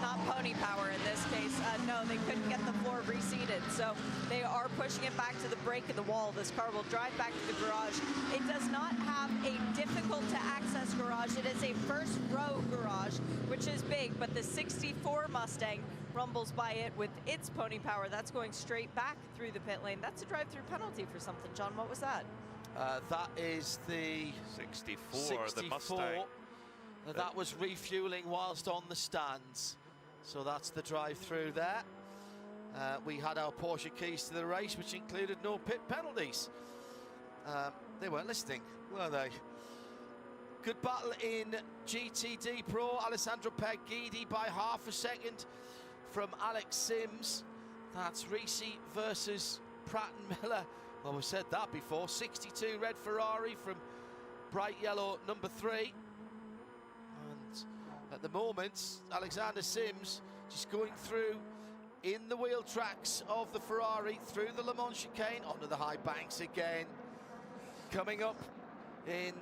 not pony power in this case. No, they couldn't get the floor reseated, so they are pushing it back to the break of the wall. This car will drive back to the garage. It does not have a difficult to access garage. It is a first row garage, which is big, but the 64 Mustang rumbles by it with its pony power. That's going straight back through the pit lane. That's a drive-through penalty for something. John, what was that? That is the 64, the Mustang. That was refueling whilst on the stands. So that's the drive-through there. We had our Porsche keys to the race, which included no pit penalties. They weren't listening, were they? Good battle in GTD Pro. Alessandro Pegguidi by half a second from Alex Sims. That's Risi versus Pratt & Miller. Well, we've said that before. 62 red Ferrari from bright yellow number 3. And at the moment, Alexander Sims just going through in the wheel tracks of the Ferrari, through the Le Mans chicane, onto the high banks again. Coming up in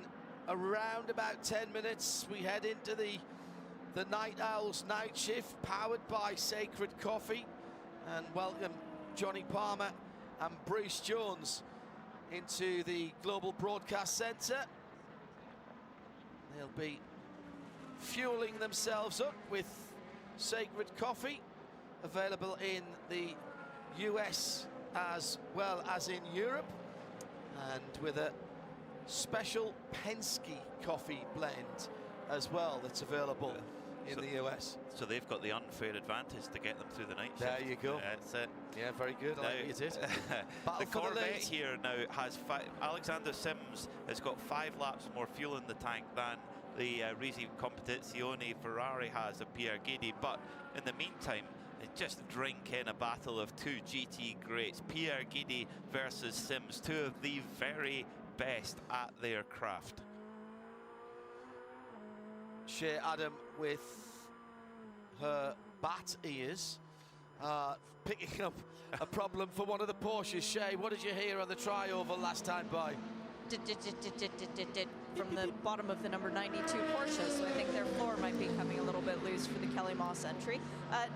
around about 10 minutes, we head into the Night Owls night shift, powered by Sacred Coffee, and welcome Johnny Palmer and Bruce Jones into the Global Broadcast Centre. They'll be fueling themselves up with Sacred Coffee, available in the US as well as in Europe, and with a special Penske coffee blend as well that's available in the US. So they've got the unfair advantage to get them through the night shift. There you go. That's it. Yeah, very good. I like it. The Corvette here now has Alexander Sims has got 5 laps more fuel in the tank than the Risi Competizione Ferrari has of Pierre Guidi. But in the meantime, just drink in a battle of 2 GT greats. Pierre Guidi versus Sims, 2 of the very best at their craft. Shea Adam with her bat ears, picking up a problem for one of the Porsches. Shea, what did you hear on the try-over last time by? From the bottom of the number 92 Porsche, so I think their floor might be coming a little bit loose for the Kelly Moss entry.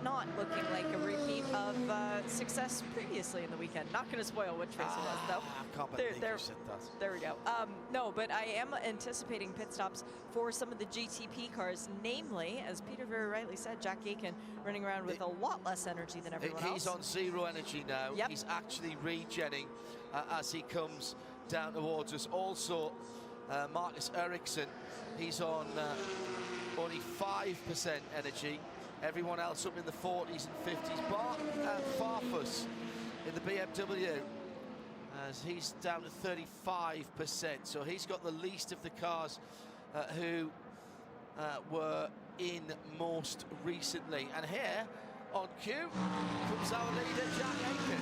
Not looking like a repeat of success previously in the weekend. Not going to spoil which race it was, though. I can't believe you said that. There we go. No, but I am anticipating pit stops for some of the GTP cars, namely, as Peter very rightly said, Jack Aitken running around with a lot less energy than everyone else. He's on 0 energy now. Yep. He's actually regenning as he comes down towards us. Also, Marcus Ericsson, he's on only 5% energy. Everyone else up in the 40s and 50s. Bart Farfus in the BMW, as he's down to 35%. So he's got the least of the cars who were in most recently. And here on cue comes our leader, Jack Aitken.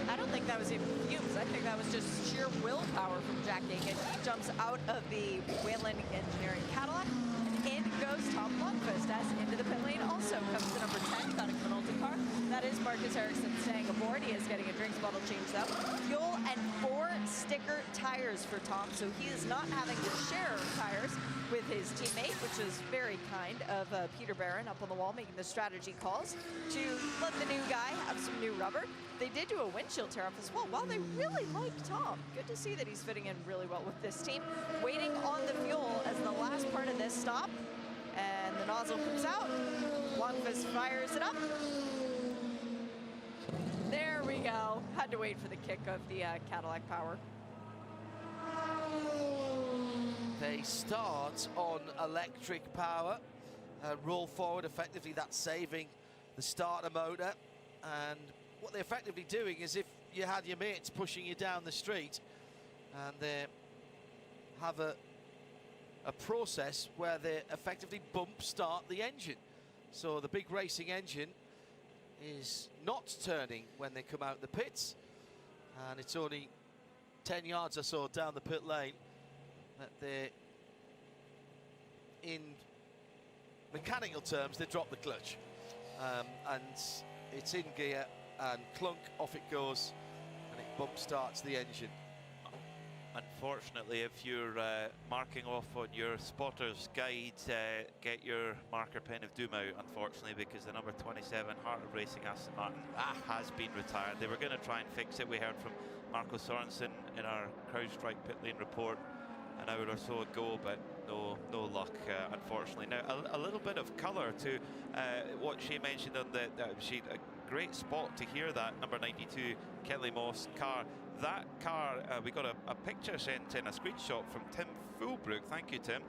I don't think that was even fumes. I think that was just sheer willpower from Jack Aitken. He jumps out of the Wayland Engineering Cadillac, and in goes Tom Lundqvist as into the pit lane. Also comes the number 10 Koenig Minolta car. That is Marcus Ericsson staying aboard. He is getting a drinks bottle changed out. Fuel and 4 sticker tires for Tom, so he is not having to share tires with his teammate, which is very kind of Peter Barron up on the wall making the strategy calls to let the new guy have some new rubber. They did do a windshield tear off as well. Wow, they really like Tom. Good to see that he's fitting in really well with this team. Waiting on the fuel as the last part of this stop. And the nozzle comes out. Lundqvist fires it up. There we go. Had to wait for the kick of the Cadillac power. They start on electric power, roll forward. Effectively, that's saving the starter motor. And what they're effectively doing is if you had your mates pushing you down the street, and they have a process where they effectively bump start the engine. So the big racing engine is not turning when they come out the pits, and it's only 10 yards or so down the pit lane that they, in mechanical terms, they drop the clutch, and it's in gear, and clunk, off it goes, and it bump starts the engine. Unfortunately, if you're marking off on your spotter's guide, get your marker pen of doom out, unfortunately, because the number 27 Heart of Racing Aston Martin has been retired. They were going to try and fix it. We heard from Marco Sorensen in our CrowdStrike pit lane report an hour or so ago, but no luck, unfortunately. Now, a little bit of colour to what she mentioned on the sheet. A great spot to hear that number 92 Kelly Moss car. That car, we got a picture sent in, a screenshot from Tim Fulbrook. Thank you, Tim.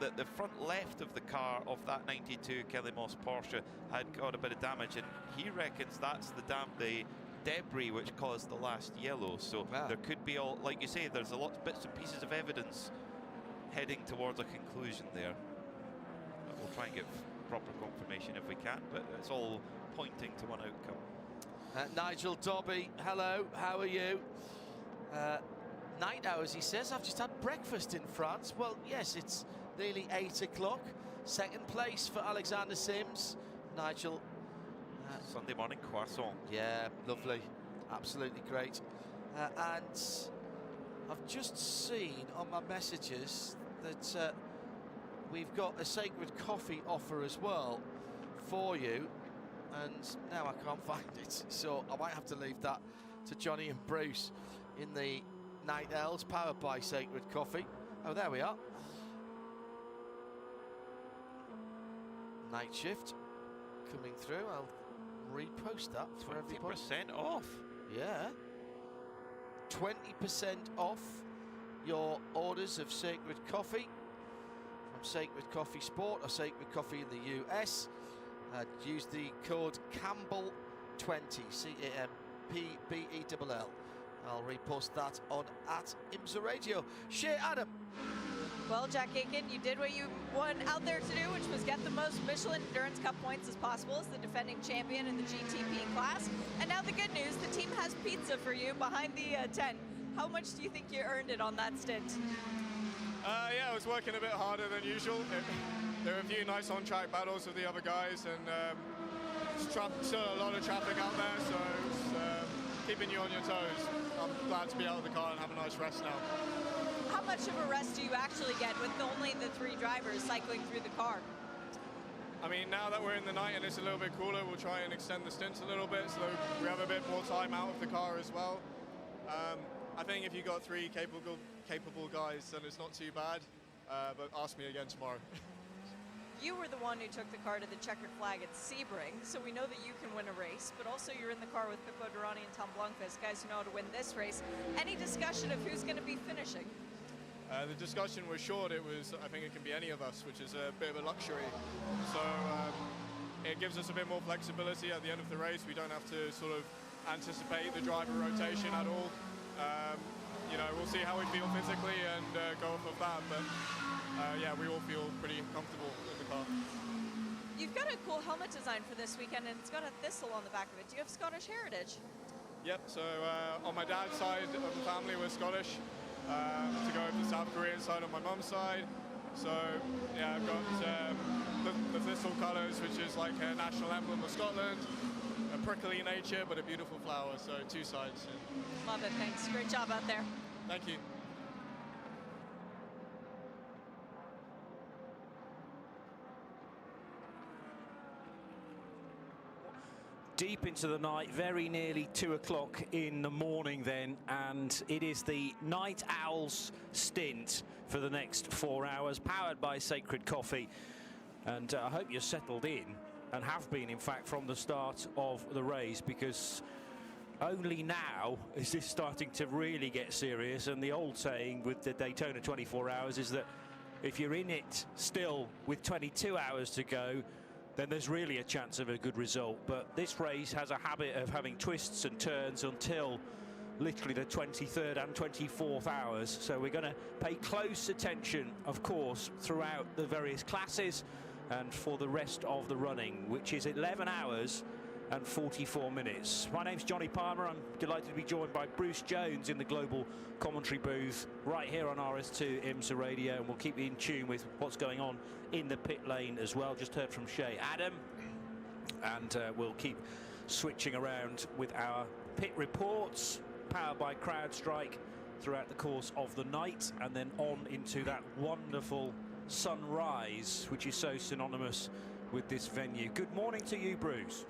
The front left of the car of that 92 Kelly Moss Porsche had got a bit of damage, and he reckons that's the debris which caused the last yellow. So there could be, all, like you say, there's a lot of bits and pieces of evidence heading towards a conclusion there. But we'll try and get proper confirmation if we can, but it's all pointing to one outcome. Nigel Dobby, hello, how are you? Night hours, he says. I've just had breakfast in France. Well, yes, it's nearly 8 o'clock. Second place for Alexander Sims. Nigel. Sunday morning croissant. Yeah, lovely. Absolutely great. And I've just seen on my messages that we've got a Sacred Coffee offer as well for you. And now I can't find it, so I might have to leave that to Johnny and Bruce in the Night Elves, powered by Sacred Coffee. Oh, there we are. Night shift coming through. I'll repost that for everybody. 20% off. Yeah. 20% off your orders of Sacred Coffee from Sacred Coffee Sport or Sacred Coffee in the US. Use the code Campbell20, CAMPBELL. I'll repost that on @IMSA Radio. Shea Adam. Well, Jack Aitken, you did what you went out there to do, which was get the most Michelin Endurance Cup points as possible as the defending champion in the GTP class. And now the good news, the team has pizza for you behind the tent. How much do you think you earned it on that stint? Yeah, I was working a bit harder than usual. There were a few nice on-track battles with the other guys, and still a lot of traffic out there, so it's keeping you on your toes. I'm glad to be out of the car and have a nice rest now. How much of a rest do you actually get with only the 3 drivers cycling through the car? I mean, now that we're in the night and it's a little bit cooler, we'll try and extend the stints a little bit so we have a bit more time out of the car as well. I think if you got 3 capable guys, then it's not too bad, but ask me again tomorrow. You were the one who took the car to the checkered flag at Sebring, so we know that you can win a race, but also you're in the car with Pippo Durrani and Tom Blomqvist, guys who know how to win this race. Any discussion of who's going to be finishing? The discussion was short. I think it can be any of us, which is a bit of a luxury. So it gives us a bit more flexibility at the end of the race. We don't have to sort of anticipate the driver rotation at all. You know, we'll see how we feel physically and go off of that. But yeah, we all feel pretty comfortable in the car. You've got a cool helmet design for this weekend, and it's got a thistle on the back of it. Do you have Scottish heritage? Yep. So on my dad's side of the family, we're Scottish. To go over the South Korean side on my mum's side. So yeah, I've got the thistle colours, which is like a national emblem of Scotland. A prickly nature, but a beautiful flower. So 2 sides. Love it. Thanks. Great job out there. Thank you. Deep into the night, very nearly 2 o'clock in the morning then, and it is the Night Owls stint for the next 4 hours, powered by Sacred Coffee. And I hope you're settled in, and have been in fact from the start of the race, because only now is this starting to really get serious. And the old saying with the Daytona 24 hours is that if you're in it still with 22 hours to go, then there's really a chance of a good result. But this race has a habit of having twists and turns until literally the 23rd and 24th hours. So we're going to pay close attention, of course, throughout the various classes and for the rest of the running, which is 11 hours and 44 minutes. My name's Johnny Palmer. I'm delighted to be joined by Bruce Jones in the global commentary booth right here on RS2 IMSA Radio, and we'll keep you in tune with what's going on in the pit lane as well. Just heard from Shea Adam, and we'll keep switching around with our pit reports powered by CrowdStrike throughout the course of the night, and then on into that wonderful sunrise, which is so synonymous with this venue. Good morning to you, Bruce.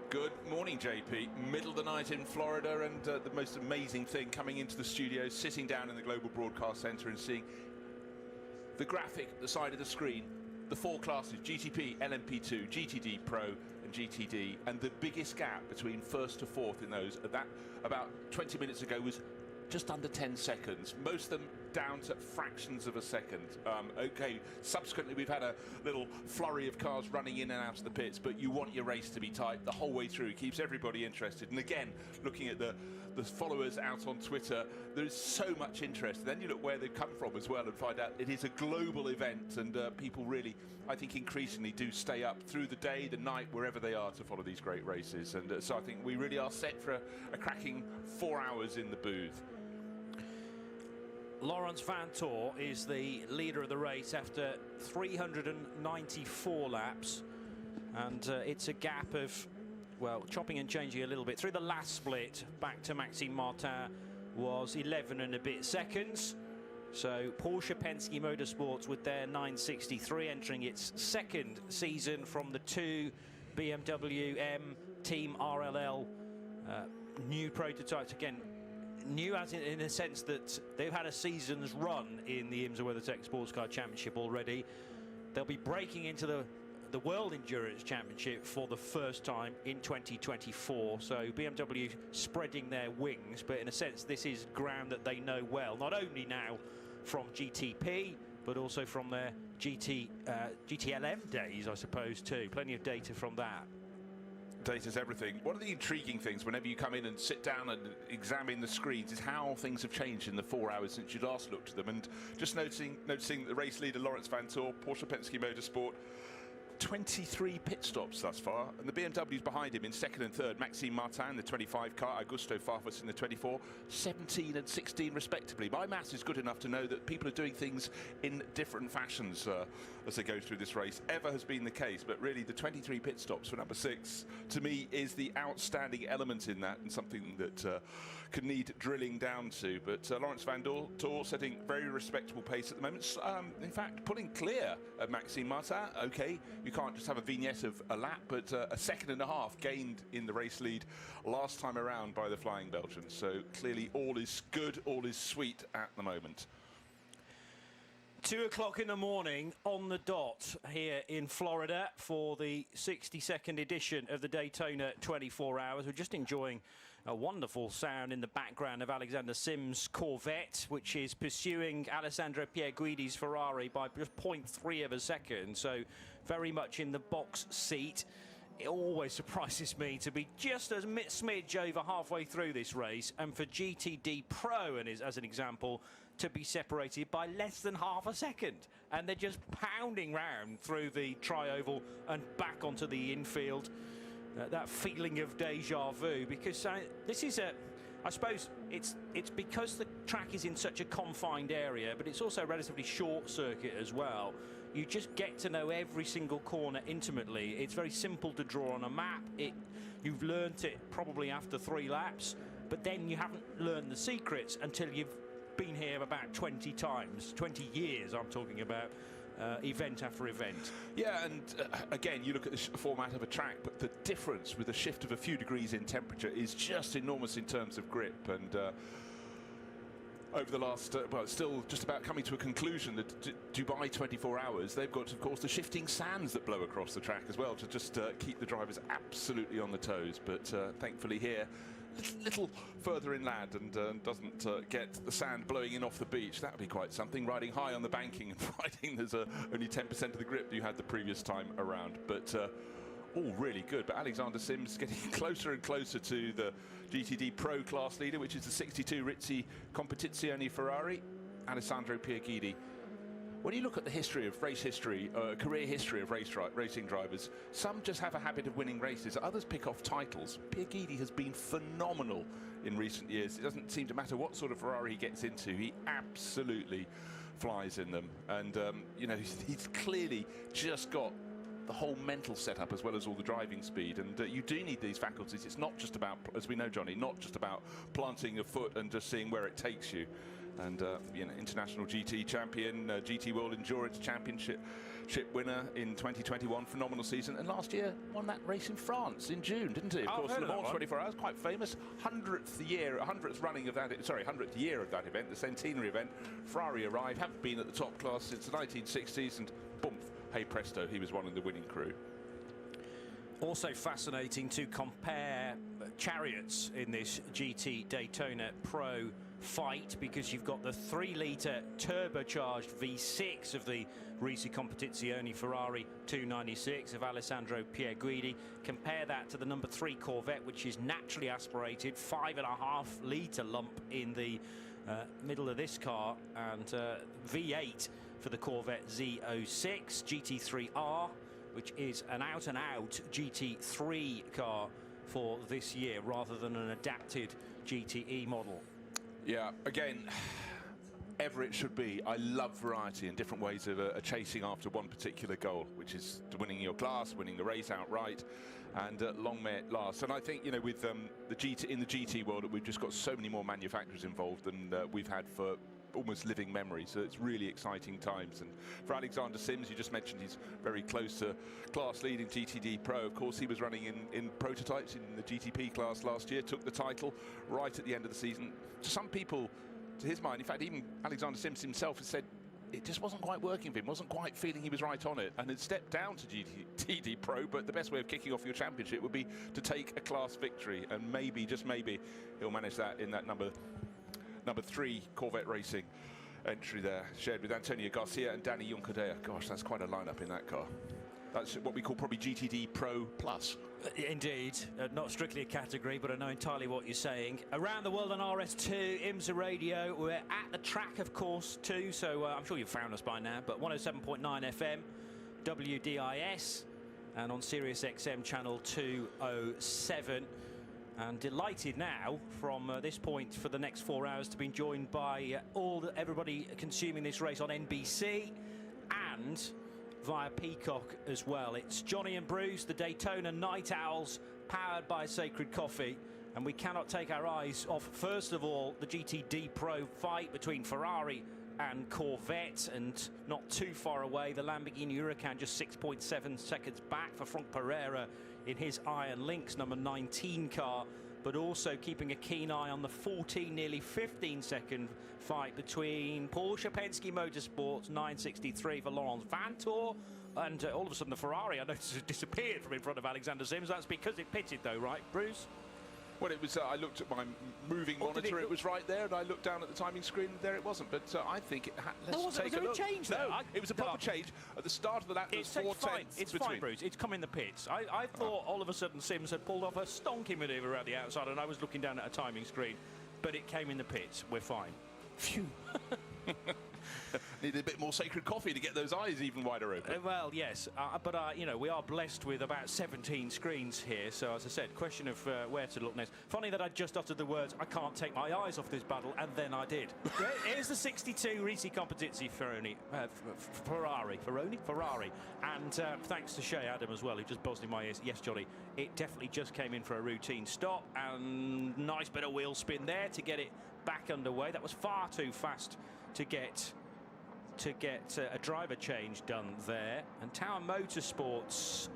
Good morning, JP. Middle of the night in Florida, and the most amazing thing coming into the studio, sitting down in the Global Broadcast Center and seeing the graphic at the side of the screen, the 4 classes, GTP, LMP2, GTD Pro and GTD, and the biggest gap between first to fourth in those, that about 20 minutes ago was just under 10 seconds, most of them down to fractions of a second. Okay, subsequently we've had a little flurry of cars running in and out of the pits, but you want your race to be tight the whole way through. It keeps everybody interested. And again, looking at the followers out on Twitter, there's so much interest. Then you look where they've come from as well and find out it is a global event, and people really, I think, increasingly do stay up through the day, the night, wherever they are to follow these great races. And so I think we really are set for a cracking 4 hours in the booth. Laurens Vanthoor is the leader of the race after 394 laps, and it's a gap of, well, chopping and changing a little bit. Through the last split, back to Maxime Martin was 11 and a bit seconds. So Porsche Penske Motorsports with their 963 entering its 2nd season from the 2 BMW M Team RLL new prototypes. Again, new as in a sense that they've had a season's run in the IMSA WeatherTech Sports Car Championship already. They'll be breaking into the World Endurance Championship for the first time in 2024. So BMW spreading their wings, but in a sense this is ground that they know well, not only now from GTP, but also from their GTLM days, I suppose, too. Plenty of data from that. Data's everything. One of the intriguing things whenever you come in and sit down and examine the screens is how things have changed in the 4 hours since you last looked at them. And just noticing the race leader Laurens Vanthoor, Porsche Penske Motorsport, 23 pit stops thus far, and the BMW's behind him in second and third. Maxime Martin, the 25 car, Augusto Farfus in the 24, 17 and 16 respectively. My maths is good enough to know that people are doing things in different fashions as they go through this race. Ever has been the case, but really the 23 pit stops for number 6, to me, is the outstanding element in that, and something that could need drilling down to. But Lawrence Van Tor setting very respectable pace at the moment. In fact, pulling clear of Maxime Martin. Okay, you can't just have a vignette of a lap, but a second and a half gained in the race lead last time around by the Flying Belgians. So clearly all is good, all is sweet at the moment. 2 o'clock in the morning on the dot here in Florida for the 62nd edition of the Daytona 24 Hours. We're just enjoying a wonderful sound in the background of Alexander Sims' Corvette, which is pursuing Alessandro Pierguidi's Ferrari by just 0.3 of a second, so very much in the box seat. It always surprises me to be just a smidge over halfway through this race, and for GTD Pro, and as an example, to be separated by less than half a second. And they're just pounding round through the tri-oval and back onto the infield. That feeling of deja vu, because this is I suppose it's because the track is in such a confined area, but it's also a relatively short circuit as well. You just get to know every single corner intimately. It's very simple to draw on a map. You've learnt it probably after 3 laps, but then you haven't learned the secrets until you've been here about 20 times, 20 years I'm talking about, event after event. Yeah, and again, you look at the format of a track, but the difference with a shift of a few degrees in temperature is just enormous in terms of grip. And over the last, well, it's still just about coming to a conclusion, that Dubai 24 Hours, they've got, of course, the shifting sands that blow across the track as well to just keep the drivers absolutely on the toes. But thankfully here, little further inland and doesn't get the sand blowing in off the beach. That would be quite something, riding high on the banking and riding there's only 10% of the grip you had the previous time around. But all really good. But Alexander Sims getting closer and closer to the GTD Pro class leader, which is the 62 Rizzi Competizione Ferrari, Alessandro Pierguidi. When you look at the history of race history, career history of racing drivers, some just have a habit of winning races, others pick off titles. Pierguidi has been phenomenal in recent years. It doesn't seem to matter what sort of Ferrari he gets into, he absolutely flies in them. And, you know, he's clearly just got the whole mental setup as well as all the driving speed, and you do need these faculties. It's not just about, as we know, Johnny, not just about planting a foot and just seeing where it takes you. And you know, international GT champion, GT World Endurance Championship winner in 2021, phenomenal season, and last year won that race in France in June, didn't he? Of course, Le Mans 24 Hours, quite famous. 100th year of that event, the centenary event. Ferrari arrived, haven't been at the top class since the 1960s, and boom, hey presto, he was one of the winning crew. Also fascinating to compare chariots in this GT Daytona Pro fight, because you've got the 3-litre turbocharged V6 of the Rizzi Competizione Ferrari 296 of Alessandro Pierguidi. Compare that to the number 3 Corvette, which is naturally aspirated, 5.5-litre lump in the middle of this car, and V8 for the Corvette Z06 GT3R, which is an out-and-out GT3 car for this year rather than an adapted GTE model. Yeah, again, ever it should be. I love variety and different ways of chasing after one particular goal, which is winning your class, winning the race outright, and long may it last. And I think, you know, with the GT world, we've just got so many more manufacturers involved than we've had for almost living memory, so it's really exciting times. And for Alexander Sims, you just mentioned he's very close to class lead in GTD Pro. Of course, he was running in prototypes in the GTP class last year, took the title right at the end of the season. To some people, to his mind, in fact, even Alexander Sims himself has said it just wasn't quite working for him, wasn't quite feeling he was right on it, and had stepped down to GTD Pro. But the best way of kicking off your championship would be to take a class victory, and maybe, just maybe, he'll manage that in that number 3 Corvette Racing entry there, shared with Antonio Garcia and Danny Juncadella. Gosh, that's quite a lineup in that car. That's what we call probably GTD Pro Plus. Indeed, not strictly a category, but I know entirely what you're saying. Around the world on RS2, IMSA Radio. We're at the track, of course, too, so I'm sure you've found us by now, but 107.9 FM, WDIS, and on Sirius XM channel 207. And delighted now from this point for the next 4 hours to be joined by everybody consuming this race on NBC and via Peacock as well. It's Johnny and Bruce, the Daytona Night Owls, powered by Sacred Coffee. And we cannot take our eyes off, first of all, the GTD Pro fight between Ferrari and Corvette, and not too far away, the Lamborghini Huracan just 6.7 seconds back for Frank Pereira in his Iron Lynx number 19 car, but also keeping a keen eye on the 14, nearly 15-second fight between Porsche Penske Motorsports 963 for Laurent Vantour, and all of a sudden the Ferrari, I noticed, has disappeared from in front of Alexander Sims. That's because it pitted though, right, Bruce? Well, it was. I looked at my moving monitor. It was right there, and I looked down at the timing screen, and there it wasn't. But I think it let's take a look. Was there a change there? No, it was a proper change at the start of the lap. It's fine. It's fine, Bruce. It's come in the pits. I thought all of a sudden Sims had pulled off a stonky manoeuvre around the outside, and I was looking down at a timing screen, but it came in the pits. We're fine. Phew. Needed a bit more Sacred Coffee to get those eyes even wider open. Well, yes, but you know, we are blessed with about 17 screens here. So, as I said, question of where to look next. Funny that I just uttered the words, I can't take my eyes off this battle, and then I did. Here's the 62 Risi Competizione Ferrari. And thanks to Shay Adam as well, who just buzzed in my ears. Yes, Johnny, it definitely just came in for a routine stop, and nice bit of wheel spin there to get it back underway. That was far too fast to get a driver change done there. And Tower Motorsports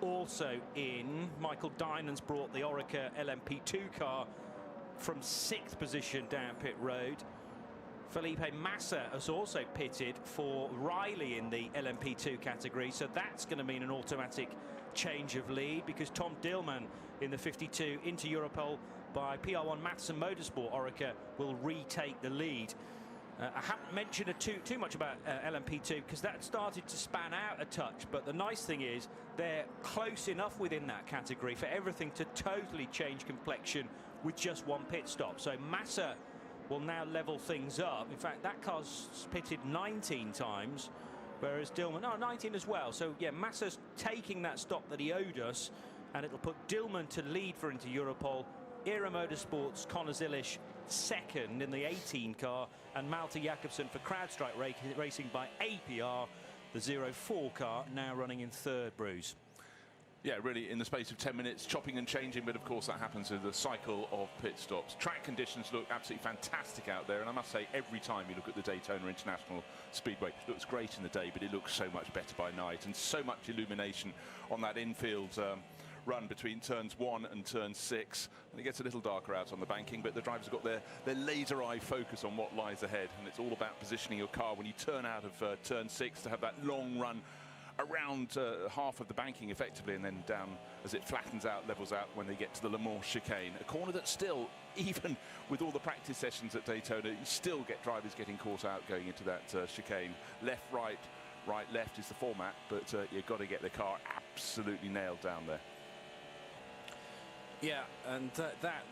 also in. Michael Dynan's brought the Orica LMP2 car from 6th position down pit road. Felipe Massa has also pitted for Riley in the LMP2 category, so that's going to mean an automatic change of lead, because Tom Dillman in the 52 into Europol by PR1 Matson Motorsport Orica will retake the lead. I haven't mentioned too much about LMP2 because that started to span out a touch, but the nice thing is they're close enough within that category for everything to totally change complexion with just one pit stop. So Massa will now level things up. In fact, that car's pitted 19 times, whereas Dillman, 19 as well. So yeah, Massa's taking that stop that he owed us, and it'll put Dillman to lead for into Europol. Era Motorsports, Connor Zilish second in the 18 car, and Malte Jakobsen for CrowdStrike Racing by APR, the 04 car, now running in third, Bruce. Yeah, really, in the space of 10 minutes, chopping and changing, but of course that happens with the cycle of pit stops. Track conditions look absolutely fantastic out there, and I must say, every time you look at the Daytona International Speedway, it looks great in the day, but it looks so much better by night, and so much illumination on that infield run between turns 1 and turn 6, and it gets a little darker out on the banking, but the drivers have got their laser eye focus on what lies ahead, and it's all about positioning your car when you turn out of turn 6 to have that long run around half of the banking effectively, and then down as it flattens out, levels out when they get to the Le Mans chicane, a corner that still, even with all the practice sessions at Daytona, you still get drivers getting caught out going into that chicane. Left, right, right, left is the format, but you've got to get the car absolutely nailed down there. Yeah, and that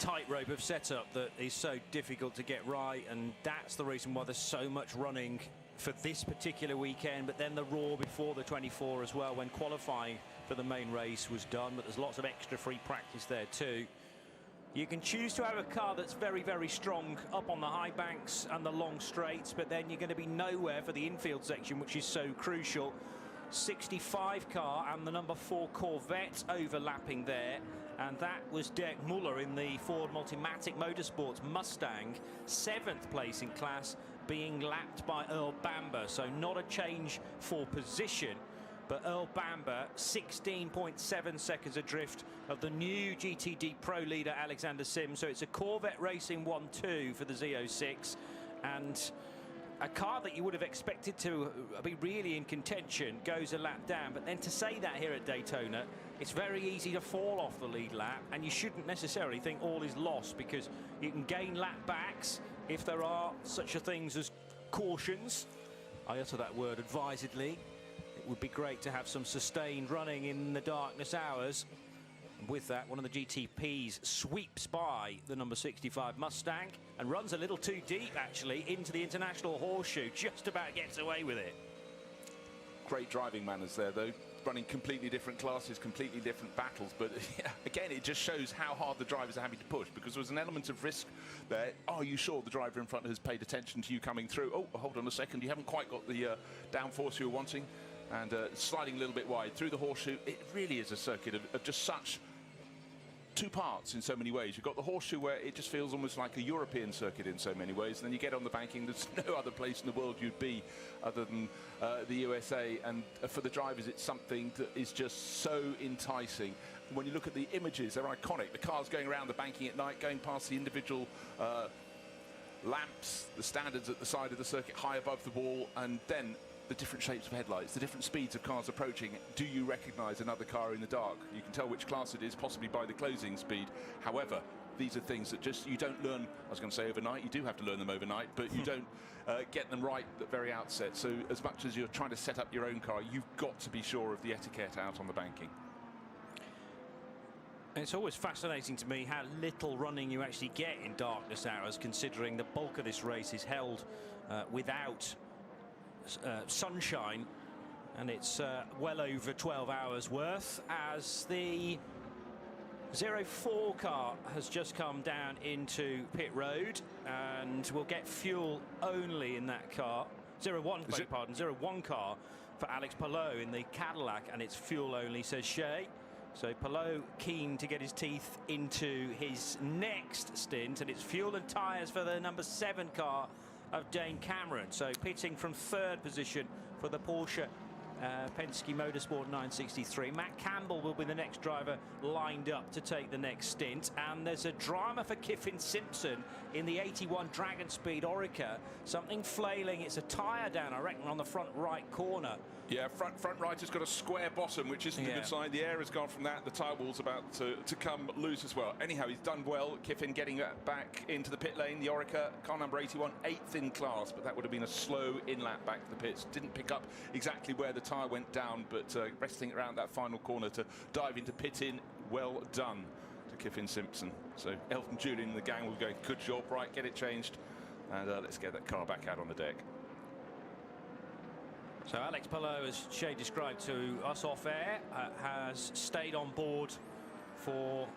tightrope of setup that is so difficult to get right, and that's the reason why there's so much running for this particular weekend, but then the Raw before the 24 as well, when qualifying for the main race was done, but there's lots of extra free practice there too. You can choose to have a car that's very, very strong up on the high banks and the long straights, but then you're going to be nowhere for the infield section, which is so crucial. 65 car and the number 4 Corvette overlapping there, and that was Dirk Muller in the Ford Multimatic Motorsports Mustang, 7th place in class, being lapped by Earl Bamber. So not a change for position, but Earl Bamber 16.7 seconds adrift of the new GTD Pro leader Alexander Sims. So it's a Corvette Racing 1-2 for the Z06, and a car that you would have expected to be really in contention goes a lap down. But then to say that here at Daytona, it's very easy to fall off the lead lap, and you shouldn't necessarily think all is lost, because you can gain lap backs if there are such a things as cautions. I utter that word advisedly. It would be great to have some sustained running in the darkness hours. And with that, one of the GTPs sweeps by the number 65 Mustang and runs a little too deep, actually, into the international horseshoe. Just about gets away with it. Great driving manners there, though. running completely different classes, completely different battles. But yeah, again, it just shows how hard the drivers are having to push, because there was an element of risk there. Are you sure the driver in front has paid attention to you coming through? Oh, hold on a second, you haven't quite got the downforce you were wanting. And sliding a little bit wide through the horseshoe. It really is a circuit of just such two parts in so many ways. You've got the horseshoe where it just feels almost like a European circuit in so many ways, and then you get on the banking, there's no other place in the world you'd be other than the USA, and for the drivers it's something that is just so enticing. When you look at the images, they're iconic. The cars going around the banking at night, going past the individual lamps, the standards at the side of the circuit high above the wall, and then the different shapes of headlights, the different speeds of cars approaching. Do you recognise another car in the dark? You can tell which class it is, possibly by the closing speed. However, these are things that just you don't learn, I was going to say overnight, you do have to learn them overnight, but you don't get them right at the very outset. So as much as you're trying to set up your own car, you've got to be sure of the etiquette out on the banking. It's always fascinating to me how little running you actually get in darkness hours, considering the bulk of this race is held without sunshine, and it's well over 12 hours worth, as the 04 car has just come down into pit road and will get fuel only in that car. 01, beg your pardon, 01 car for Alex Palou in the Cadillac, and it's fuel only, says Shea. So Palou keen to get his teeth into his next stint, and it's fuel and tyres for the number 7 car of Dane Cameron. So pitting from 3rd position for the Porsche Penske Motorsport 963. Matt Campbell will be the next driver lined up to take the next stint. And there's a drama for Kiffin Simpson in the 81 Dragon Speed Orica. Something flailing. It's a tyre down, I reckon, on the front right corner. Yeah, front right has got a square bottom, which isn't a good sign. The air has gone from that. The tyre wall's about to come loose as well. Anyhow, he's done well. Kiffin getting back into the pit lane. The Orica, car number 81, 8th in class, but that would have been a slow in-lap back to the pits. Didn't pick up exactly where the tyre went down, but resting around that final corner to dive into pit in. Well done to Kiffin Simpson. So Elton Julian and the gang will go, good job, right, get it changed. And let's get that car back out on the deck. So Alex Palou, as Shea described to us off air, has stayed on board for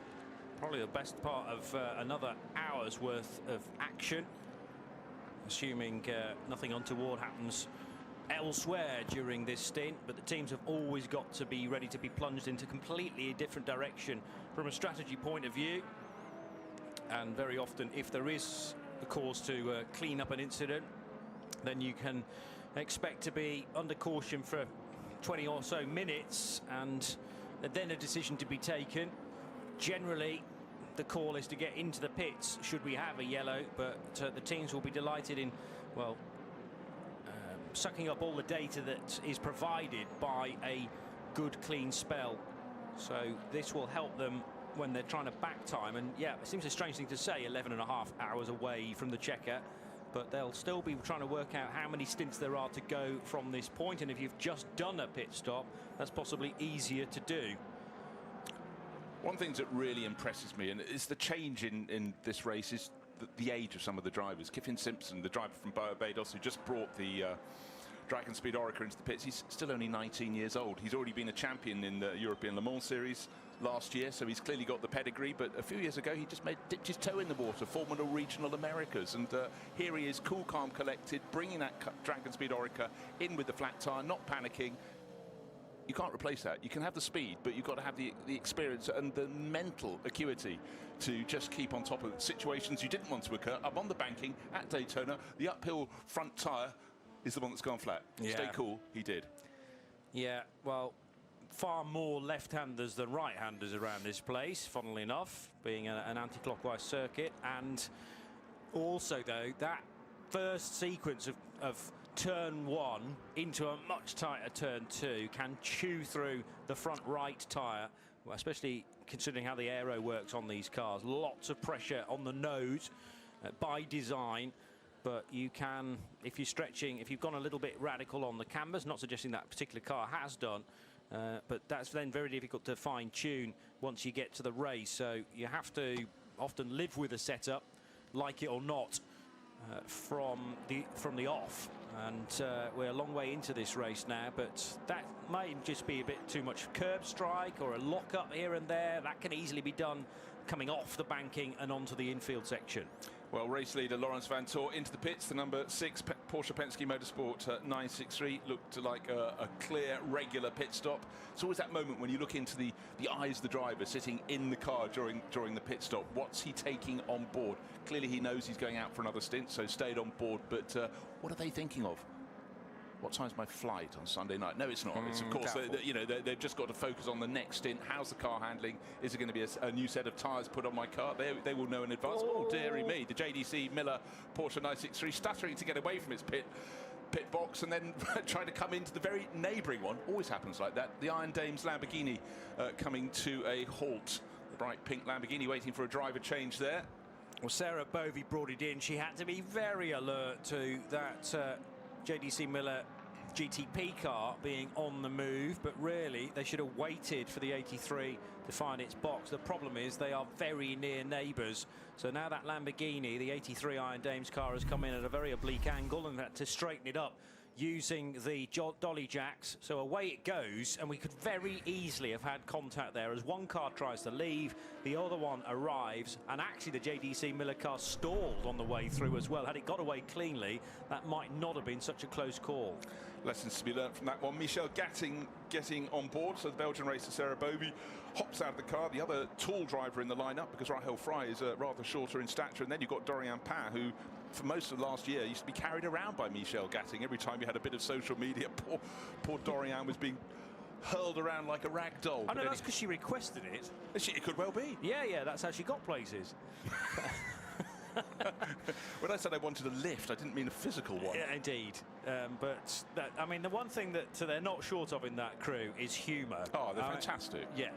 probably the best part of another hour's worth of action, assuming nothing untoward happens elsewhere during this stint. But the teams have always got to be ready to be plunged into completely a different direction from a strategy point of view. And very often, if there is a cause to clean up an incident, then you can expect to be under caution for 20 or so minutes, and then a decision to be taken. Generally, the call is to get into the pits should we have a yellow, but the teams will be delighted in, well, sucking up all the data that is provided by a good clean spell. So this will help them when they're trying to back time. And yeah, it seems a strange thing to say, 11.5 hours away from the checker, but they'll still be trying to work out how many stints there are to go from this point. And if you've just done a pit stop, that's possibly easier to do. One thing that really impresses me, and it's the change in this race, is the age of some of the drivers. Kiffin Simpson, the driver from Barbados, who just brought the Dragon Speed Orica into the pits, he's still only 19 years old. He's already been a champion in the European Le Mans Series last year, so he's clearly got the pedigree. But a few years ago, he just dipped his toe in the water, Formula Regional Americas, and here he is, cool, calm, collected, bringing that Dragon Speed Orica in with the flat tyre, not panicking. You can't replace that. You can have the speed, but you've got to have the experience and the mental acuity to just keep on top of situations you didn't want to occur. I'm on the banking at Daytona. The uphill front tyre is the one that's gone flat. Yeah. Stay cool. He did. Yeah, well, far more left-handers than right-handers around this place, funnily enough, being an anti-clockwise circuit. And also, though, that first sequence of turn 1 into a much tighter turn 2 can chew through the front right tyre, well, especially considering how the aero works on these cars. Lots of pressure on the nose by design. But you can, if you're stretching, if you've gone a little bit radical on the cambers, not suggesting that particular car has done, but that's then very difficult to fine-tune once you get to the race. So you have to often live with a setup, like it or not, from the off. And we're a long way into this race now, but that might just be a bit too much curb strike or a lock up here and there. That can easily be done coming off the banking and onto the infield section. Well, race leader Lawrence Van Tor into the pits. The number 6 Porsche Penske Motorsport 963 looked like a clear, regular pit stop. It's always that moment when you look into the eyes of the driver sitting in the car during the pit stop. What's he taking on board? Clearly, he knows he's going out for another stint, so stayed on board. But what are they thinking of? What time's my flight on Sunday night? No, it's not. It's of course, they've just got to focus on the next stint. How's the car handling? Is it going to be a new set of tyres put on my car? They will know in advance. Oh, dearie me. The JDC Miller Porsche 963 stuttering to get away from its pit box and then trying to come into the very neighbouring one. Always happens like that. The Iron Dames Lamborghini coming to a halt. The bright pink Lamborghini waiting for a driver change there. Well, Sarah Bovey brought it in. She had to be very alert to that JDC Miller GTP car being on the move, but really they should have waited for the 83 to find its box. The problem is they are very near neighbours. So now that Lamborghini, the 83 Iron Dames car, has come in at a very oblique angle and had to straighten it up using the dolly jacks. So away it goes, and we could very easily have had contact there as one car tries to leave, the other one arrives, and actually the JDC Miller car stalled on the way through as well. Had it got away cleanly, that might not have been such a close call. Lessons to be learnt from that one. Michel Gatting getting on board, so the Belgian racer Sarah Bovey hops out of the car, the other tall driver in the lineup, because Rahel Fry is rather shorter in stature, and then you've got Dorian Pin, who for most of last year used to be carried around by Michel Gatting. Every time you had a bit of social media, poor Dorian was being hurled around like a rag doll. I know, that's because she requested it. It could well be. Yeah, that's how she got places. When I said I wanted a lift, I didn't mean a physical one. Yeah, indeed. But I mean, the one thing that they're not short of in that crew is humour. Oh, they're fantastic. Yeah.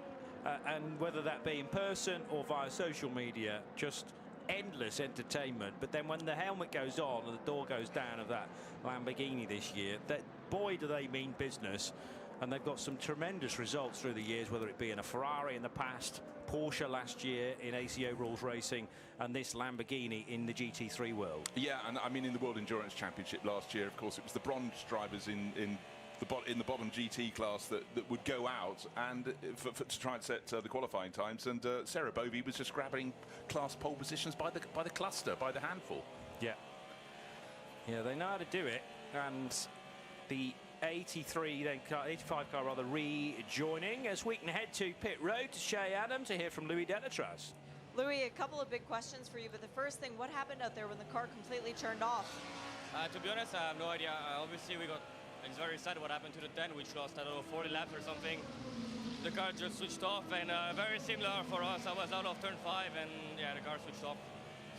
And whether that be in person or via social media, just endless entertainment. But then when the helmet goes on and the door goes down of that Lamborghini this year, that boy do they mean business. And they've got some tremendous results through the years, whether it be in a Ferrari in the past, Porsche last year in ACO Rules Racing, and this Lamborghini in the GT3 world. Yeah, and I mean in the World Endurance Championship last year, of course, it was the bronze drivers in the bottom GT class that would go out and to try and set the qualifying times, and Sarah Bovey was just grabbing class pole positions by the cluster, by the handful. Yeah, they know how to do it, and the 85 car rather rejoining as we can head to pit road to Shea Adam to hear from Louis Delatraz. Louis, a couple of big questions for you, but the first thing, what happened out there when the car completely turned off? To be honest, I have no idea. Obviously, it's very sad what happened to the 10, which lost, I don't know, 40 laps or something. The car just switched off, and very similar for us. I was out of turn 5, and yeah, the car switched off.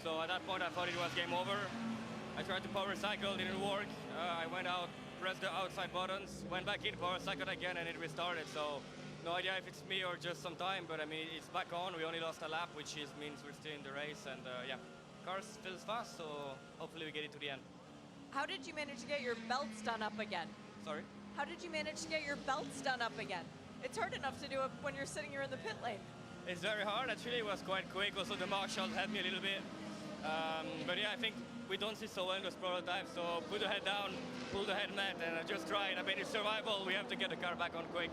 So at that point, I thought it was game over. I tried to power cycle, didn't work. I went out, pressed the outside buttons, went back in, power cycled again, and it restarted. So no idea if it's me or just some time, but I mean, it's back on. We only lost a lap, which means we're still in the race, and yeah, car feels fast, so hopefully we get it to the end. How did you manage to get your belts done up again? Sorry? How did you manage to get your belts done up again? It's hard enough to do it when you're sitting here in the pit lane. It's very hard. Actually, it was quite quick. Also, the marshals helped me a little bit. But yeah, I think we don't see so well in those prototypes, so put the head down, pull the helmet, and just try it. I mean, it's survival. We have to get the car back on quick.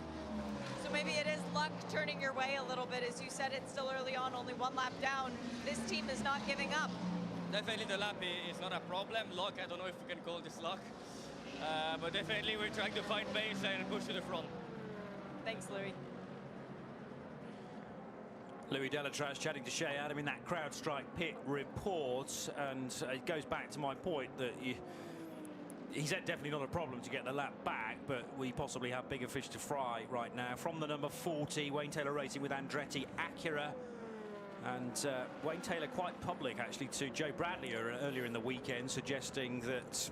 So maybe it is luck turning your way a little bit. As you said, it's still early on, only one lap down. This team is not giving up. Definitely the lap is not a problem. Luck, I don't know if we can call this luck. But definitely we're trying to find pace and push to the front. Thanks, Louis. Louis Delatraz chatting to Shea Adam in that CrowdStrike pit report, and it goes back to my point that he's definitely not a problem to get the lap back, but we possibly have bigger fish to fry right now. From the number 40, Wayne Taylor Racing with Andretti Acura. And Wayne Taylor quite public, actually, to Joe Bradley earlier in the weekend, suggesting that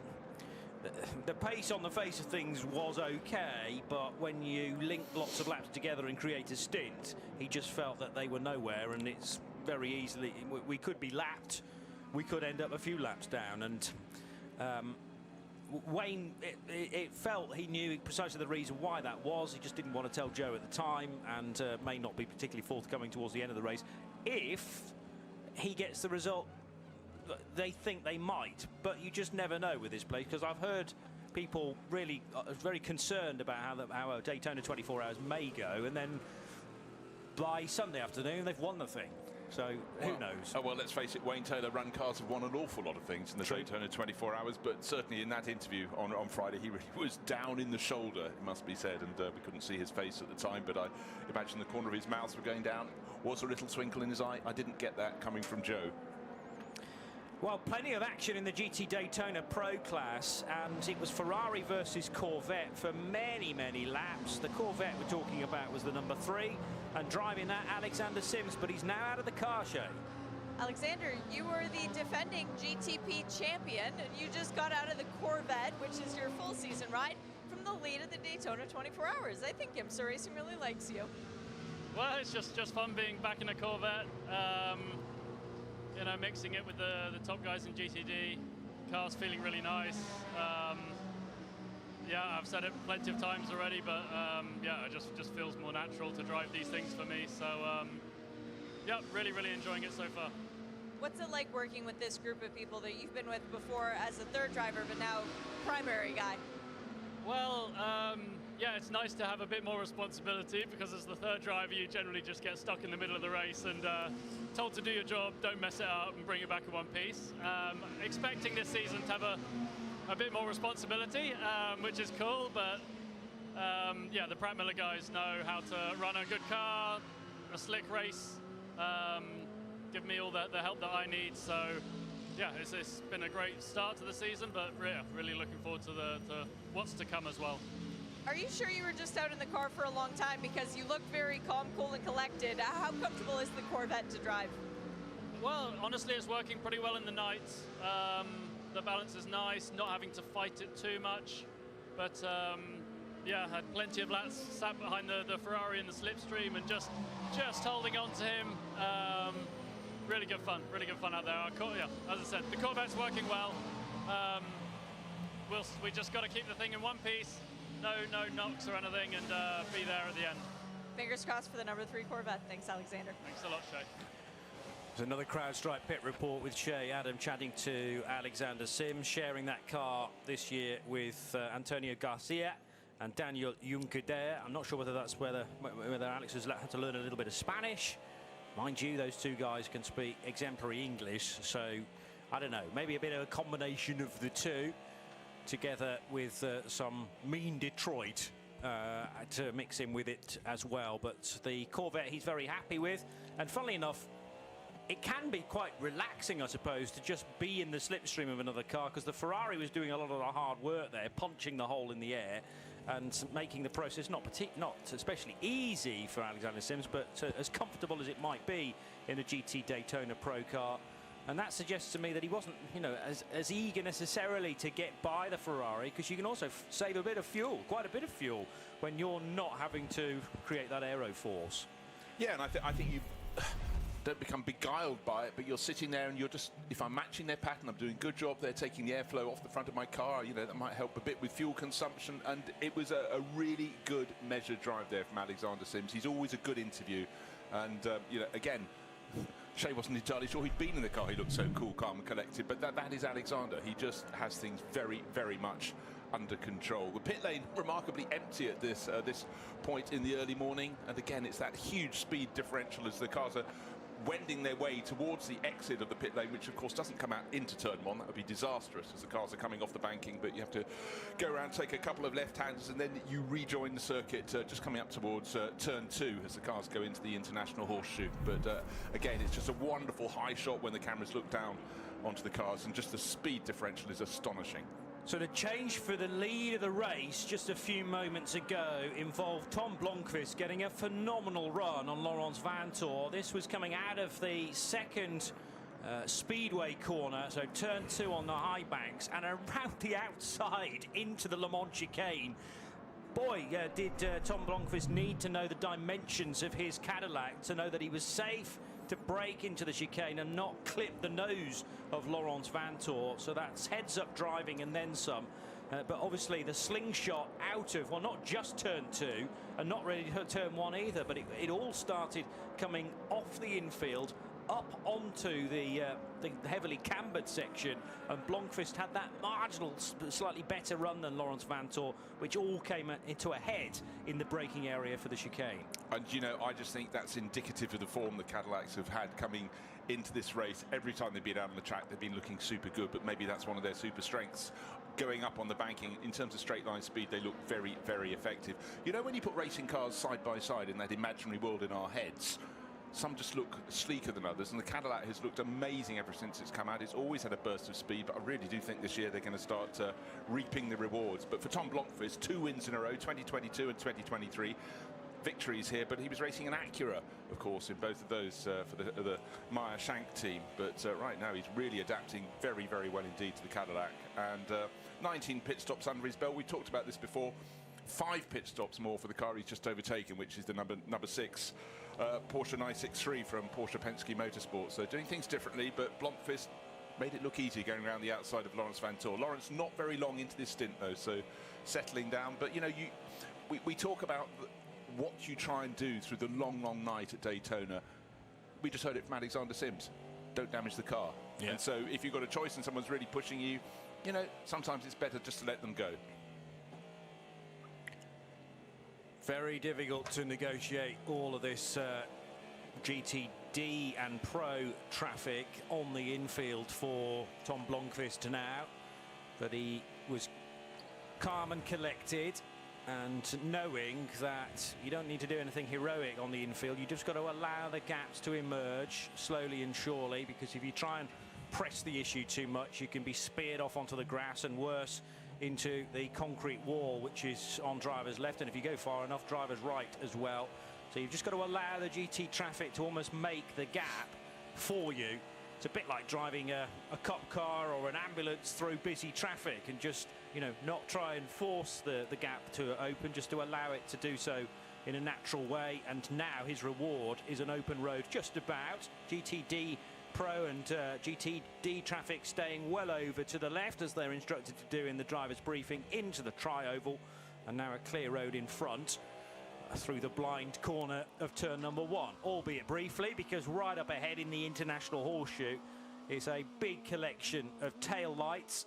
the pace on the face of things was okay, but when you link lots of laps together and create a stint, he just felt that they were nowhere, and it's very easily, we could be lapped, we could end up a few laps down, and Wayne, it felt he knew precisely the reason why that was. He just didn't want to tell Joe at the time, and may not be particularly forthcoming towards the end of the race. If he gets the result they think they might, but you just never know with this place, because I've heard people really very concerned about how a Daytona 24 Hours may go, and then by Sunday afternoon they've won the thing. So who knows? Oh, well, let's face it, Wayne Taylor run cars have won an awful lot of things in the Daytona 24 Hours, but certainly in that interview on Friday, he really was down in the shoulder, it must be said, and we couldn't see his face at the time, but I imagine the corner of his mouth were going down. Was a little twinkle in his eye? I didn't get that coming from Joe. Well, plenty of action in the GT Daytona Pro class, and it was Ferrari versus Corvette for many, many laps. The Corvette we're talking about was the number 3, and driving that, Alexander Sims, but he's now out of the car, Shay. Alexander, you were the defending GTP champion, and you just got out of the Corvette, which is your full season ride, from the lead of the Daytona 24 Hours. I think IMSA Racing really likes you. Well, it's just fun being back in a Corvette. You know, mixing it with the top guys in GTD. Car's feeling really nice. Yeah, I've said it plenty of times already, but yeah, it just feels more natural to drive these things for me. So yeah, really enjoying it so far. What's it like working with this group of people that you've been with before as a third driver, but now primary guy? Well, yeah, it's nice to have a bit more responsibility, because as the third driver, you generally just get stuck in the middle of the race and told to do your job, don't mess it up, and bring it back in one piece. Expecting this season to have a bit more responsibility, which is cool, but yeah, the Pratt Miller guys know how to run a good car, a slick race, give me all the help that I need. So yeah, it's been a great start to the season, but yeah, really looking forward to what's to come as well. Are you sure you were just out in the car for a long time? Because you look very calm, cool, and collected. How comfortable is the Corvette to drive? Well, honestly, it's working pretty well in the night. The balance is nice, not having to fight it too much. But yeah, had plenty of laps sat behind the Ferrari in the slipstream and just holding on to him. Really good fun out there. Yeah, as I said, the Corvette's working well. We just got to keep the thing in one piece. No knocks or anything, and be there at the end. Fingers crossed for the number 3 Corvette. Thanks, Alexander. Thanks a lot, Shay. There's another CrowdStrike pit report with Shay Adam chatting to Alexander Sims, sharing that car this year with Antonio Garcia and Daniel Juncker. I'm not sure whether that's whether Alex has had to learn a little bit of Spanish. Mind you, those two guys can speak exemplary English, so I don't know, maybe a bit of a combination of the two, together with some mean Detroit to mix in with it as well. But the Corvette he's very happy with, and funnily enough, it can be quite relaxing, I suppose, to just be in the slipstream of another car, because the Ferrari was doing a lot of the hard work there, punching the hole in the air and making the process not especially easy for Alexander Sims, but as comfortable as it might be in a GT Daytona Pro car. And that suggests to me that he wasn't, you know, as eager necessarily to get by the Ferrari, because you can also save a bit of fuel, quite a bit of fuel, when you're not having to create that aero force. Yeah, and I think you don't become beguiled by it, but you're sitting there and you're just, if I'm matching their pattern, I'm doing a good job, they're taking the airflow off the front of my car, you know, that might help a bit with fuel consumption. And it was a really good measured drive there from Alexander Sims. He's always a good interview, and you know, again, Shay wasn't entirely sure he'd been in the car. He looked so cool, calm and collected, but that is Alexander. He just has things very much under control. The pit lane remarkably empty at this point in the early morning, and again, it's that huge speed differential as the cars are wending their way towards the exit of the pit lane, which of course doesn't come out into turn 1. That would be disastrous as the cars are coming off the banking, but you have to go around, take a couple of left-handers, and then you rejoin the circuit just coming up towards turn 2 as the cars go into the international horseshoe. But again, it's just a wonderful high shot when the cameras look down onto the cars, and just the speed differential is astonishing. So the change for the lead of the race just a few moments ago involved Tom Blomqvist getting a phenomenal run on Laurens Vanthoor. This was coming out of the second speedway corner, so turn 2 on the high banks, and around the outside into the Le Mans chicane. Boy, did Tom Blomqvist need to know the dimensions of his Cadillac to know that he was safe to brake into the chicane and not clip the nose of Laurens Vanthoor. So that's heads-up driving and then some. But obviously the slingshot out of, well, not just turn 2 and not really turn 1 either, but it all started coming off the infield, up onto the heavily cambered section, and Blomqvist had that marginal, slightly better run than Laurens Vanthoor, which all came into a head in the braking area for the chicane. And, you know, I just think that's indicative of the form the Cadillacs have had coming into this race. Every time they've been out on the track, they've been looking super good, but maybe that's one of their super strengths. Going up on the banking, in terms of straight line speed, they look very, very effective. You know, when you put racing cars side by side in that imaginary world in our heads, some just look sleeker than others, and the Cadillac has looked amazing ever since it's come out. It's always had a burst of speed, but I really do think this year they're going to start reaping the rewards. But for Tom Blomqvist, 2 wins in a row, 2022 and 2023. Victories here, but he was racing an Acura, of course, in both of those for the Meyer Shank team. But right now he's really adapting very, very well indeed to the Cadillac. And 19 pit stops under his belt. We talked about this before. 5 pit stops more for the car he's just overtaken, which is the number 6 Porsche 963 from Porsche Penske Motorsport. So doing things differently, but Blomqvist made it look easy going around the outside of Laurens Vanthoor. Laurens not very long into this stint though, so settling down. But you know, we talk about what you try and do through the long, long night at Daytona. We just heard it from Alexander Sims. Don't damage the car. Yeah. And so if you've got a choice and someone's really pushing you, you know, sometimes it's better just to let them go. Very difficult to negotiate all of this GTD and Pro traffic on the infield for Tom Blomqvist now. But he was calm and collected, and knowing that you don't need to do anything heroic on the infield, you just got to allow the gaps to emerge slowly and surely, because if you try and press the issue too much, you can be speared off onto the grass and worse, into the concrete wall, which is on driver's left, and if you go far enough, driver's right as well. So you've just got to allow the GT traffic to almost make the gap for you. It's a bit like driving a cop car or an ambulance through busy traffic, and just, you know, not try and force the gap to open, just to allow it to do so in a natural way. And now his reward is an open road just about. GTD Pro and GTD traffic staying well over to the left, as they're instructed to do in the driver's briefing, into the tri-oval, and now a clear road in front through the blind corner of turn number 1, albeit briefly, because right up ahead in the International Horseshoe is a big collection of tail lights,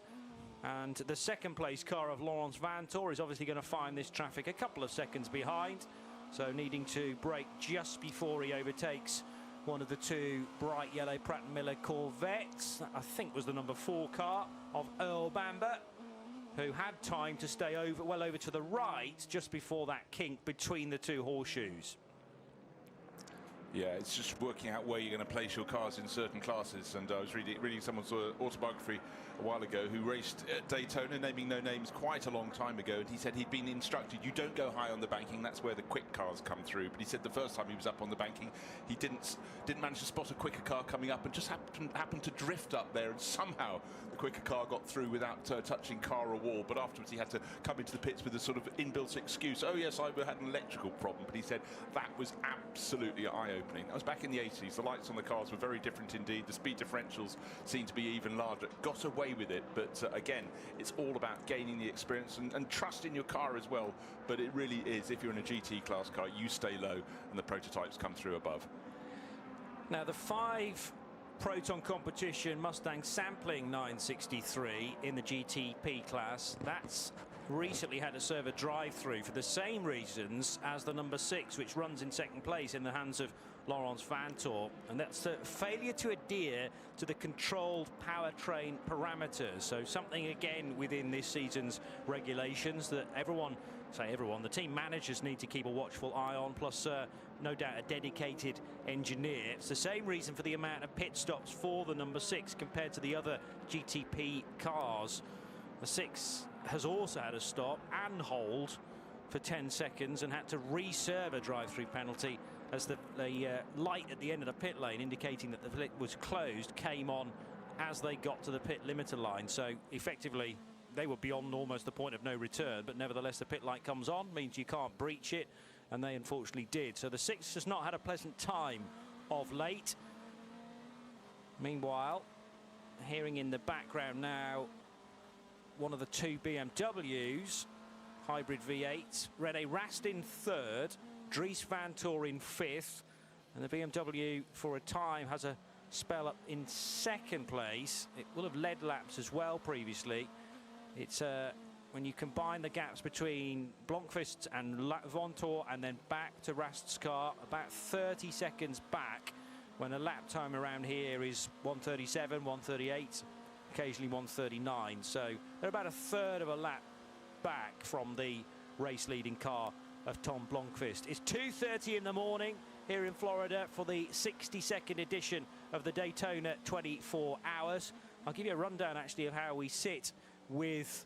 and the second place car of Laurens Vanthoor is obviously going to find this traffic a couple of seconds behind, so needing to brake just before he overtakes one of the 2 bright yellow Pratt & Miller Corvettes. That, I think, was the number 4 car of Earl Bamber, who had time to stay well over to the right just before that kink between the 2 horseshoes. Yeah, it's just working out where you're going to place your cars in certain classes. And I was reading someone's autobiography a while ago who raced at Daytona, naming no names, quite a long time ago, and he said he'd been instructed, you don't go high on the banking, that's where the quick cars come through. But he said the first time he was up on the banking, he didn't manage to spot a quicker car coming up, and just happened to drift up there, and somehow the quicker car got through without touching car or wall. But afterwards he had to come into the pits with a sort of inbuilt excuse. Oh yes, I had an electrical problem. But he said that was absolutely eye-opening. That was back in the 80s. The lights on the cars were very different indeed. The speed differentials seemed to be even larger. Got away with it, but again, it's all about gaining the experience and trust in your car as well. But it really is, if you're in a GT class car, you stay low and the prototypes come through above. Now the 5 Proton competition Mustang sampling 963 in the GTP class, that's recently had to serve a drive-through for the same reasons as the number 6, which runs in second place in the hands of Laurens Vanthoor, and that's the failure to adhere to the controlled powertrain parameters. So something again within this season's regulations that the team managers need to keep a watchful eye on, plus no doubt a dedicated engineer. It's the same reason for the amount of pit stops for the number 6 compared to the other GTP cars. The 6 has also had a stop and hold for 10 seconds and had to reserve a drive-through penalty as the light at the end of the pit lane indicating that the pit was closed came on as they got to the pit limiter line. So effectively they were beyond almost the point of no return, but nevertheless the pit light comes on, means you can't breach it, and they unfortunately did. So the 6 has not had a pleasant time of late. Meanwhile, hearing in the background now one of the 2 BMWs, hybrid V8, René Rast in 3rd, Dries Vanthoor in 5th, and the BMW for a time has a spell up in second place. It will have led laps as well previously. It's when you combine the gaps between Blomqvist and Vanthoor and then back to Rast's car, about 30 seconds back, when a lap time around here is 1:37, 1:38, occasionally 1:39. So they're about a third of a lap back from the race leading car of Tom Blomqvist. It's 2:30 in the morning here in Florida for the 62nd edition of the Daytona 24 Hours. I'll give you a rundown actually of how we sit with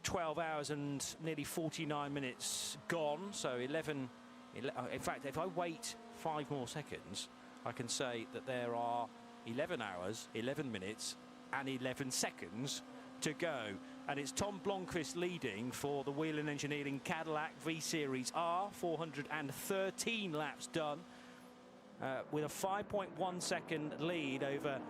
12 hours and nearly 49 minutes gone. So 11, in fact, if I wait 5 more seconds, I can say that there are 11 hours, 11 minutes and 11 seconds to go. And it's Tom Blomqvist leading for the Whelen Engineering Cadillac V-Series R, 413 laps done, with a 5.1 second lead over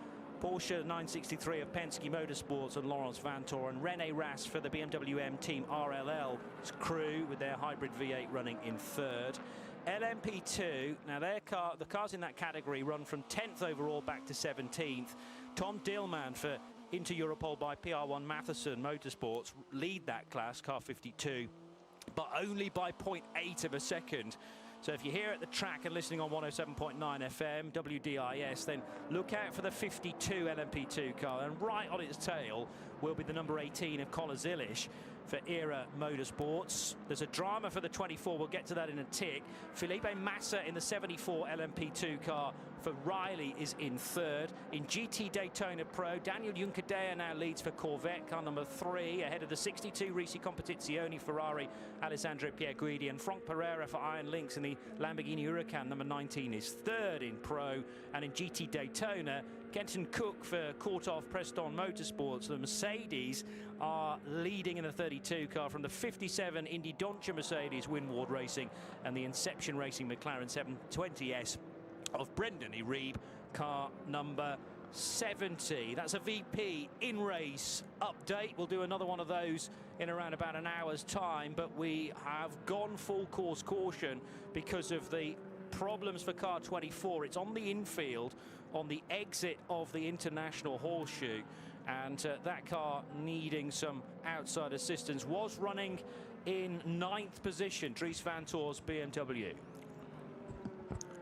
Porsche 963 of Penske Motorsports and Laurens Vanthoor, and René Rast for the BMW M Team RLL's crew with their hybrid V8 running in third. LMP2, now the cars in that category run from 10th overall back to 17th. Tom Dillman for Inter Europol by PR1 Matheson Motorsports lead that class, car 52, but only by 0.8 of a second. So if you're here at the track and listening on 107.9 FM, WDIS, then look out for the 52 LMP2 car. And right on its tail will be the number 18 of Colin Zilisch for ERA Motorsports. There's a drama for the 24. We'll get to that in a tick. Felipe Massa in the 74 LMP2 car for Riley is in third. In GT Daytona Pro, Daniel Juncadella now leads for Corvette, car number 3, ahead of the 62 Risi Competizione Ferrari, Alessandro Pierguidi, and Franck Pereira for Iron Lynx in the Lamborghini Huracan, number 19, is third in Pro. And in GT Daytona, Kenton Cook for Korthoff Preston Motorsports. The Mercedes are leading in the 32 car from the 57 Indy Doncha Mercedes Winward Racing and the Inception Racing McLaren 720S of Brendan Iribe, car number 70. That's a VP in-race update. We'll do another one of those in around about an hour's time, but we have gone full course caution because of the problems for car 24. It's on the infield on the exit of the International Horseshoe, and that car needing some outside assistance. Was running in 9th position, Dries Vanthoor's BMW.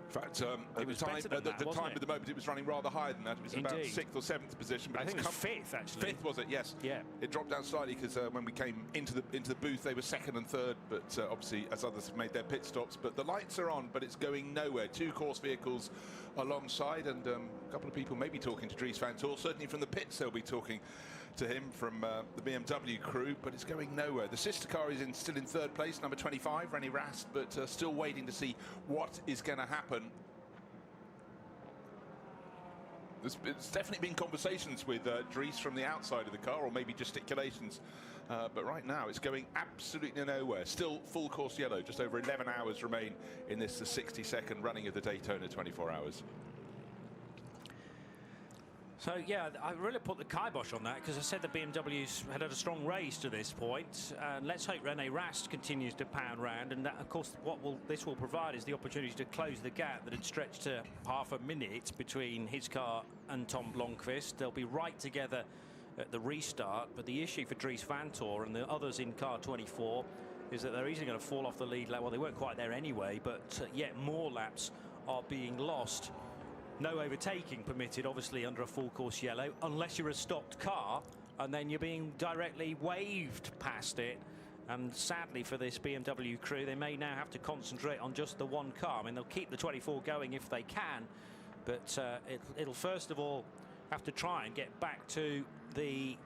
In fact, at the time at the moment, it was running rather higher than that. It was about 6th or 7th position. But I think it was 5th, actually. 5th, was it? Yes. Yeah. It dropped down slightly because when we came into the booth, they were 2nd and 3rd. But obviously, as others have made their pit stops. But the lights are on, but it's going nowhere. 2 course vehicles alongside, and a couple of people may be talking to Dries Vanthoor. Certainly from the pits, they'll be talking to him from the BMW crew, but it's going nowhere. The sister car is still in 3rd place, number 25, René Rast, but still waiting to see what is going to happen. There's definitely been conversations with Dries from the outside of the car, or maybe gesticulations, but right now it's going absolutely nowhere. Still full course yellow, just over 11 hours remain in this, the 62nd running of the Daytona 24 Hours. So yeah, I really put the kibosh on that because I said the BMW's had a strong race to this point, and let's hope René Rast continues to pound round, and that, of course, this will provide is the opportunity to close the gap that had stretched to half a minute between his car and Tom Blomqvist. They'll be right together at the restart, but the issue for Dries Vanthoor and the others in car 24 is that they're easily going to fall off the lead lap. Well, they weren't quite there anyway, but yet more laps are being lost. No overtaking permitted, obviously, under a full course yellow, unless you're a stopped car, and then you're being directly waved past it. And sadly for this BMW crew, they may now have to concentrate on just the one car. I mean, they'll keep the 24 going if they can, but it'll first of all have to try and get back to the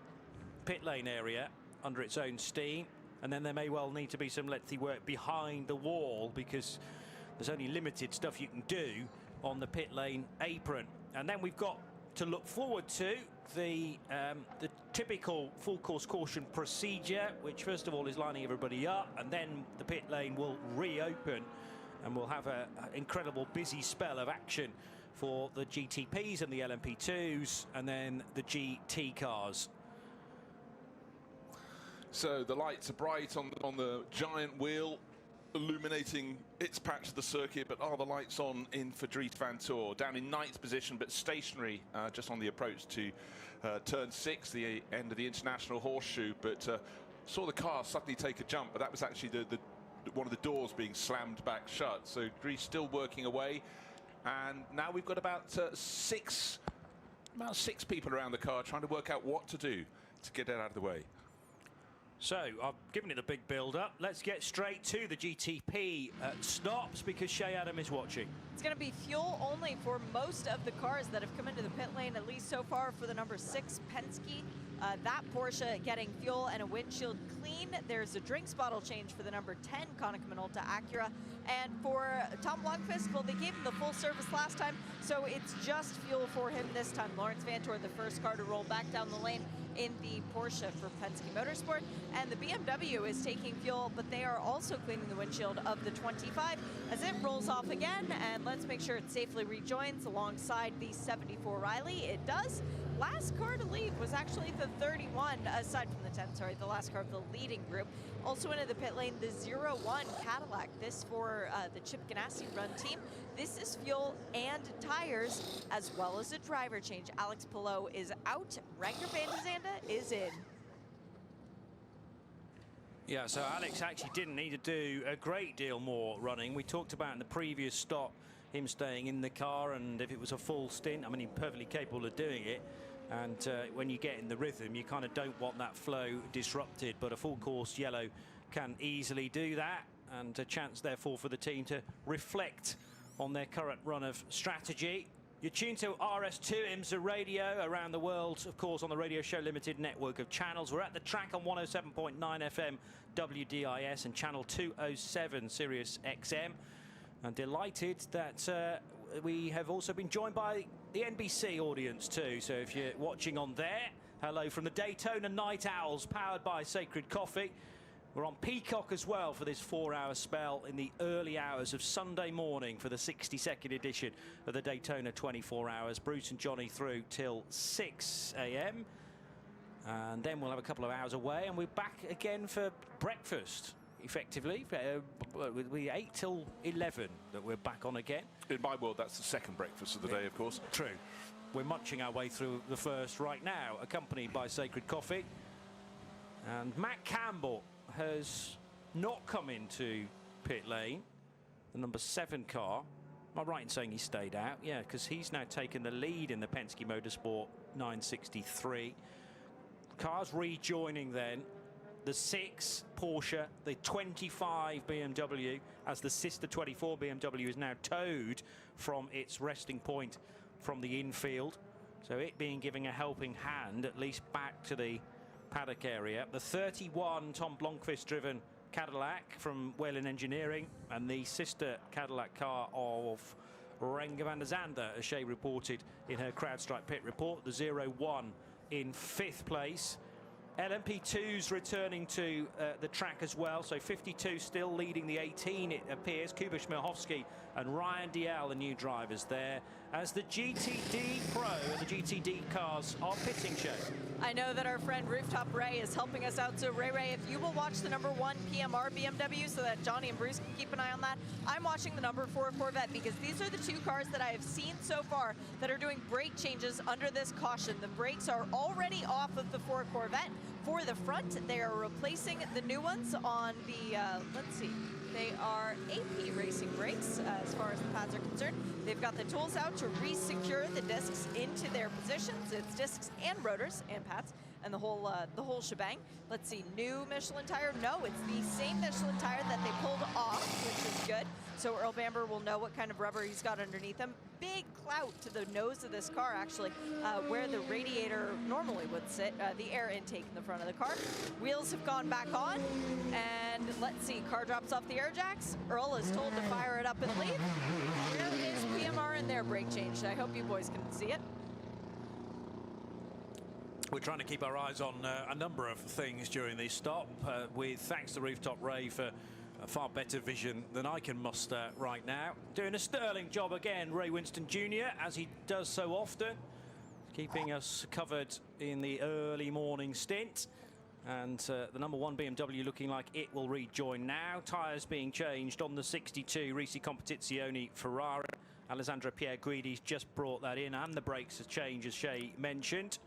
pit lane area under its own steam, and then there may well need to be some lengthy work behind the wall because there's only limited stuff you can do on the pit lane apron. And then we've got to look forward to the typical full course caution procedure, which first of all is lining everybody up, and then the pit lane will reopen and we'll have an incredible busy spell of action for the GTPs and the LMP2s and then the GT cars. So the lights are bright on the giant wheel illuminating its patch of the circuit, but are the lights on in for Dries van Toor? Down in 9th position, but stationary just on the approach to turn 6, the end of the International Horseshoe, but saw the car suddenly take a jump, but that was actually the one of the doors being slammed back shut. So Dries still working away, and now we've got about six people around the car trying to work out what to do to get it out of the way. So I've given it a big build-up. Let's get straight to the GTP stops because Shea Adam is watching. It's going to be fuel only for most of the cars that have come into the pit lane, at least so far for the number 6 Penske. That Porsche getting fuel and a windshield clean. There's a drinks bottle change for the number 10 Konica Minolta Acura. And for Tom Blomqvist, well, they gave him the full service last time, so it's just fuel for him this time. Lawrence Vantor, the first car to roll back down the lane in the Porsche for Penske Motorsport. And the BMW is taking fuel, but they are also cleaning the windshield of the 25 as it rolls off again. And let's make sure it safely rejoins alongside the 74 Riley. It does. Last car to leave was actually the 31, aside from the 10, sorry, the last car of the leading group. Also into the pit lane, the 01 Cadillac. This for the Chip Ganassi run team. This is fuel and tires, as well as a driver change. Alex Palou is out. Ragnar van de Zande is in. Yeah, so Alex actually didn't need to do a great deal more running. We talked about in the previous stop him staying in the car, and if it was a full stint, I mean, he's perfectly capable of doing it. And when you get in the rhythm, you kind of don't want that flow disrupted, but a full course yellow can easily do that, and a chance therefore for the team to reflect on their current run of strategy. You're tuned to RS2 IMSA Radio around the world, of course, on the Radio Show Limited network of channels. We're at the track on 107.9 FM WDIS and channel 207 Sirius XM. And delighted that we have also been joined by the NBC audience too. So if you're watching on there, hello from the Daytona Night Owls, powered by Sacred Coffee. We're on Peacock as well for this 4-hour spell in the early hours of Sunday morning for the 62nd edition of the Daytona 24 Hours. Bruce and Johnny through till 6 a.m. And then we'll have a couple of hours away, and we're back again for breakfast. Effectively, we 8 till 11 that we're back on again. In my world, that's the second breakfast of the day, of course. True. We're munching our way through the first right now, accompanied by Sacred Coffee. And Matt Campbell has not come into pit lane, the number 7 car. Am I right in saying he stayed out? Yeah, because he's now taken the lead in the Penske Motorsport 963. Cars rejoining then. The 6 Porsche, the 25 BMW, as the sister 24 BMW is now towed from its resting point from the infield. So it being giving a helping hand, at least back to the paddock area. The 31 Tom Blomqvist driven Cadillac from Whelen Engineering, and the sister Cadillac car of Ragnar van de Zande, as Shea reported in her CrowdStrike pit report. The 01 in 5th place. LMP2's returning to the track as well, so 52 still leading the 18, it appears. Kuba Smirhovsky and Ryan Dial, the new drivers there, as the GTD Pro and the GTD cars are pitting, Show. I know that our friend Rooftop Ray is helping us out, so Ray, if you will watch the number 1 PMR BMW so that Johnny and Bruce can keep an eye on that, I'm watching the number 4 Corvette, because these are the 2 cars that I have seen so far that are doing brake changes under this caution. The brakes are already off of the 4 Corvette. For the front, they are replacing the new ones on the, let's see, they are AP racing brakes as far as the pads are concerned. They've got the tools out to re-secure the discs into their positions. It's discs and rotors and pads and the whole shebang. Let's see, new Michelin tire? No, it's the same Michelin tire that they pulled off, which is good. So Earl Bamber will know what kind of rubber he's got underneath him. Big clout to the nose of this car, actually, where the radiator normally would sit, the air intake in the front of the car. Wheels have gone back on, and let's see, car drops off the air jacks. Earl is told to fire it up and leave. Where is PMR in their brake change? I hope you boys can see it. We're trying to keep our eyes on a number of things during this stop, with thanks to Rooftop Ray for a far better vision than I can muster right now. Doing a sterling job again, Ray Winston Jr., as he does so often, keeping us covered in the early morning stint. And the number 1 BMW looking like it will rejoin now. Tyres being changed on the 62 Risi Competizione Ferrari. Alessandro Pierguidi's just brought that in, and the brakes have changed, as Shay mentioned.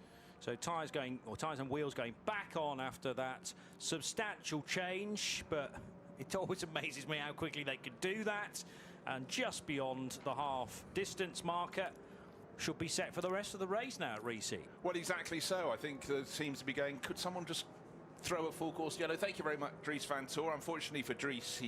So tyres and wheels going back on after that substantial change. But it always amazes me how quickly they could do that. And just beyond the half distance marker, should be set for the rest of the race now at Risi. Well, exactly so. I think there seems to be going, could someone just throw a full course yellow? Thank you very much, Dries van Toor. Unfortunately for Dries,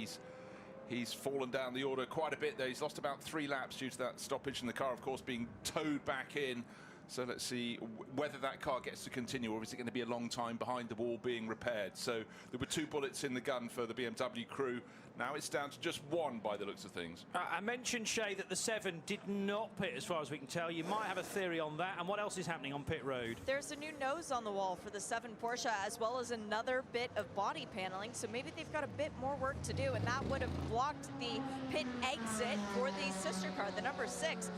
he's fallen down the order quite a bit there. He's lost about 3 laps due to that stoppage, and the car, of course, being towed back in. So let's see whether that car gets to continue, or is it going to be a long time behind the wall being repaired. So there were 2 bullets in the gun for the BMW crew. Now it's down to just 1 by the looks of things. I mentioned, Shay, that the 7 did not pit as far as we can tell. You might have a theory on that. And what else is happening on pit road? There's a new nose on the wall for the 7 Porsche, as well as another bit of body paneling. So maybe they've got a bit more work to do, and that would have blocked the pit exit for the sister car, the number 6.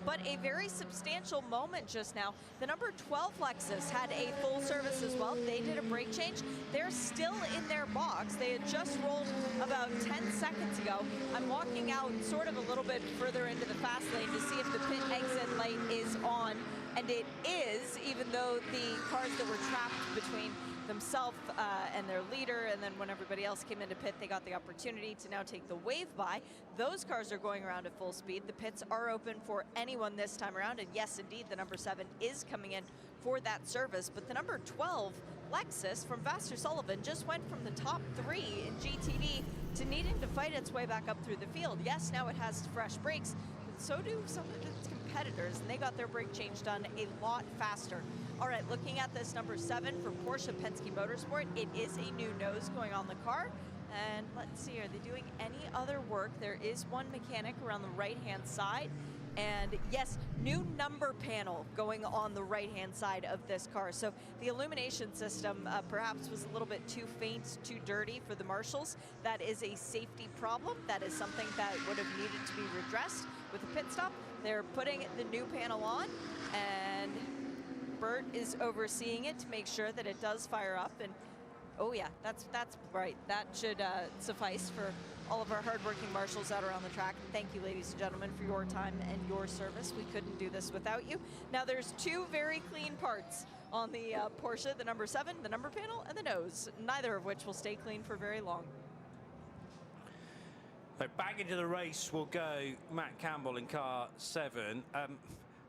But a very substantial moment just now. The number 12 Lexus had a full service as well. They did a brake change. They're still in their box. They had just rolled about 10 seconds ago. I'm walking out sort of a little bit further into the fast lane to see if the pit exit light is on, and it is, even though the cars that were trapped between themselves and their leader, and then when everybody else came into pit, they got the opportunity to now take the wave by. Those cars are going around at full speed. The pits are open for anyone this time around, and yes, indeed, the number 7 is coming in for that service. But the number 12 Lexus from Vassar Sullivan just went from the top 3 in GTD to needing to fight its way back up through the field. Yes, now it has fresh brakes, but so do some of its competitors, and they got their brake change done a lot faster. All right, looking at this number 7 for Porsche Penske Motorsport, it is a new nose going on the car. And let's see, are they doing any other work? There is one mechanic around the right-hand side. And yes, new number panel going on the right-hand side of this car. So the illumination system perhaps was a little bit too faint, too dirty for the marshals. That is a safety problem. That is something that would have needed to be redressed with a pit stop. They're putting the new panel on, and Bert is overseeing it to make sure that it does fire up. And oh yeah, that's right. That should suffice for all of our hardworking marshals out around the track. And thank you, ladies and gentlemen, for your time and your service. We couldn't do this without you. Now there's 2 very clean parts on the Porsche, the number 7, the number panel, and the nose, neither of which will stay clean for very long. So back into the race will go Matt Campbell in car 7.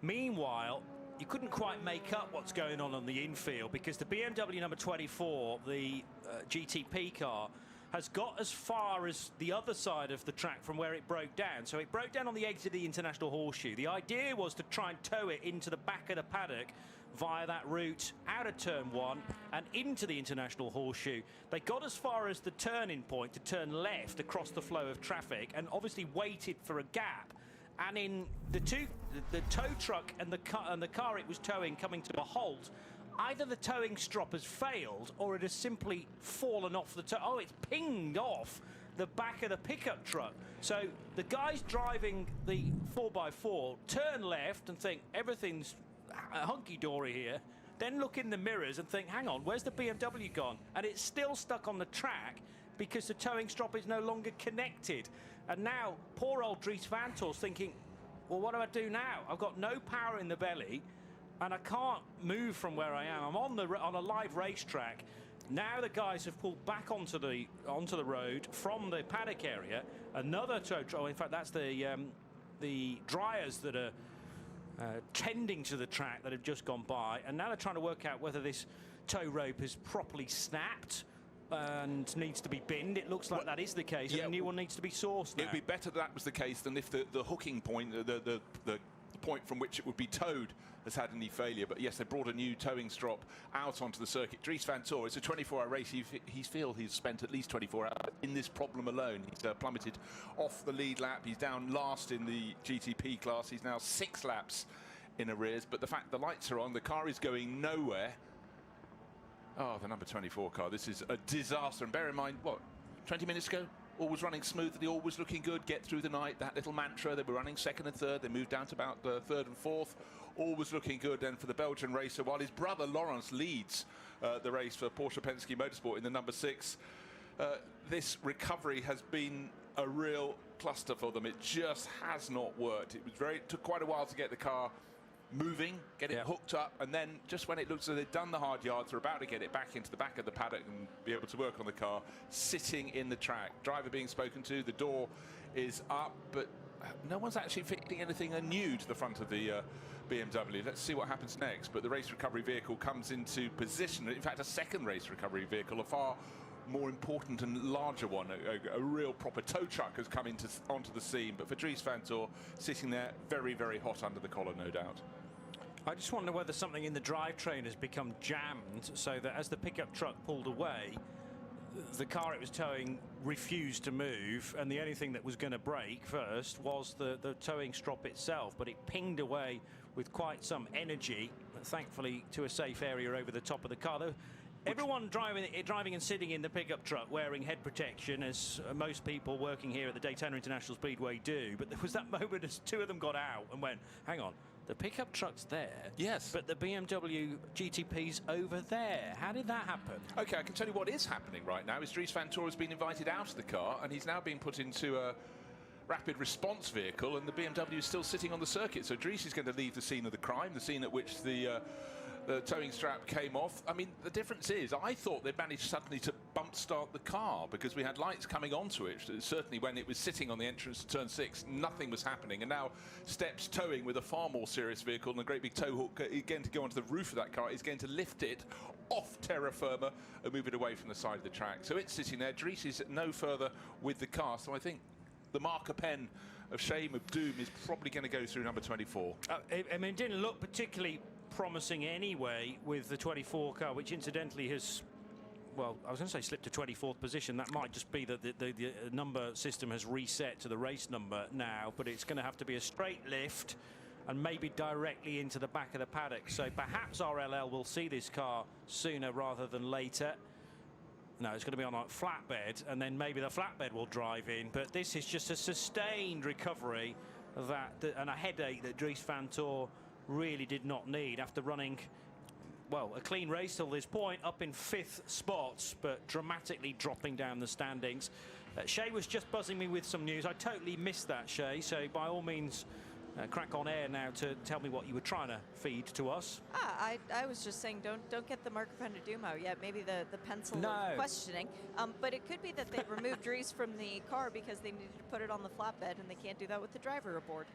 Meanwhile, you couldn't quite make up what's going on the infield, because the BMW number 24, the GTP car, has got as far as the other side of the track from where it broke down. So it broke down on the exit of the International Horseshoe. The idea was to try and tow it into the back of the paddock via that route out of turn 1 and into the International Horseshoe. They got as far as the turning point to turn left across the flow of traffic, and obviously waited for a gap. And in the tow truck and the car it was towing coming to a halt, either the towing strop has failed or it has simply fallen off the tow. Oh, it's pinged off the back of the pickup truck. So the guys driving the 4x4 turn left and think everything's hunky-dory here, then look in the mirrors and think, hang on, where's the BMW gone? And it's still stuck on the track because the towing strop is no longer connected. And now poor old Dries van Toor's thinking, well, what do I do now? I've got no power in the belly, and I can't move from where I am. I'm on a live racetrack. Now the guys have pulled back onto the road from the paddock area. Another tow truck. In fact, that's the dryers that are tending to the track that have just gone by. And now they're trying to work out whether this tow rope is properly snapped and needs to be binned. It looks like that is the case, and a new one needs to be sourced now. It would be better that was the case than if the hooking point, the point from which it would be towed, has had any failure. But yes, they brought a new towing strop out onto the circuit. Dries van Toor, it's a 24-hour race. He feels he's spent at least 24 hours in this problem alone. He's plummeted off the lead lap. He's down last in the GTP class. He's now 6 laps in arrears. But the fact the lights are on, the car is going nowhere. Oh, the number 24 car. This is a disaster. And bear in mind, what, 20 minutes ago? All was running smoothly, all was looking good, get through the night, that little mantra. They were running second and third, they moved down to about third and fourth. all was looking good then for the Belgian racer, while his brother Lawrence leads the race for Porsche Penske Motorsport in the number 6. This recovery has been a real cluster for them. It just has not worked. It took quite a while to get the car moving, get it hooked up, and then just when it looks as though they've done the hard yards, they're about to get it back into the back of the paddock and be able to work on the car, sitting in the track. Driver being spoken to, the door is up, but no one's actually fitting anything new to the front of the BMW. Let's see what happens next. But the race recovery vehicle comes into position. In fact, a second race recovery vehicle, a far more important and larger one, a real proper tow truck has come onto the scene. But for Dries Vanthoor, sitting there very, very hot under the collar, no doubt. I just wonder whether something in the drivetrain has become jammed, so that as the pickup truck pulled away, the car it was towing refused to move, and the only thing that was going to break first was the towing strop itself. But it pinged away with quite some energy, thankfully to a safe area over the top of the car. Everyone driving and sitting in the pickup truck wearing head protection, as most people working here at the Daytona International Speedway do. But there was that moment as two of them got out and went, hang on, the pickup truck's there. Yes. But the BMW GTP's over there. How did that happen? Okay, I can tell you what is happening right now is Dries Vanthoor has been invited out of the car and he's now being put into a rapid response vehicle, and the BMW is still sitting on the circuit. So Dries is going to leave the scene of the crime, the scene at which the towing strap came off. I mean, the difference is, I thought they'd managed suddenly to bump start the car because we had lights coming onto it. Certainly when it was sitting on the entrance to turn 6, nothing was happening. And now Steps towing with a far more serious vehicle and a great big tow hook again to go onto the roof of that car is going to lift it off terra firma and move it away from the side of the track. So it's sitting there. Dries is no further with the car. So I think the marker pen of shame, of doom, is probably going to go through number 24. I mean, it didn't look particularly promising anyway with the 24 car, which incidentally has, well, I was going to say slipped to 24th position. That might just be that the number system has reset to the race number now, but it's going to have to be a straight lift and maybe directly into the back of the paddock. So perhaps RLL will see this car sooner rather than later. No, it's going to be on a flatbed, and then maybe the flatbed will drive in. But this is just a sustained recovery and a headache that Dries Vanthoor really did not need after running, well, a clean race till this point, up in 5th spots, but dramatically dropping down the standings. Shay was just buzzing me with some news. I totally missed that, Shay, so by all means, crack on air now to tell me what you were trying to feed to us. I was just saying, don't get the marker pen to doom out yet. Maybe the pencil of questioning. But it could be that they removed Dries from the car because they needed to put it on the flatbed, and they can't do that with the driver aboard.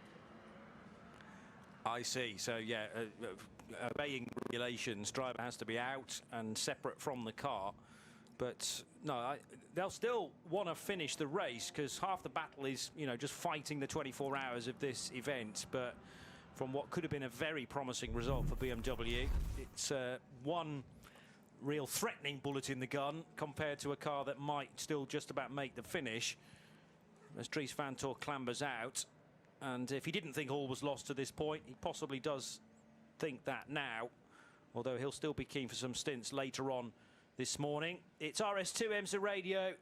I see. So yeah, obeying regulations, driver has to be out and separate from the car. But no, they'll still want to finish the race because half the battle is, you know, just fighting the 24 hours of this event. But from what could have been a very promising result for BMW, it's one real threatening bullet in the gun compared to a car that might still just about make the finish. As Dries Vanthoor clambers out, and if he didn't think all was lost to this point, he possibly does think that now, although he'll still be keen for some stints later on this morning. It's RS2 IMSA Radio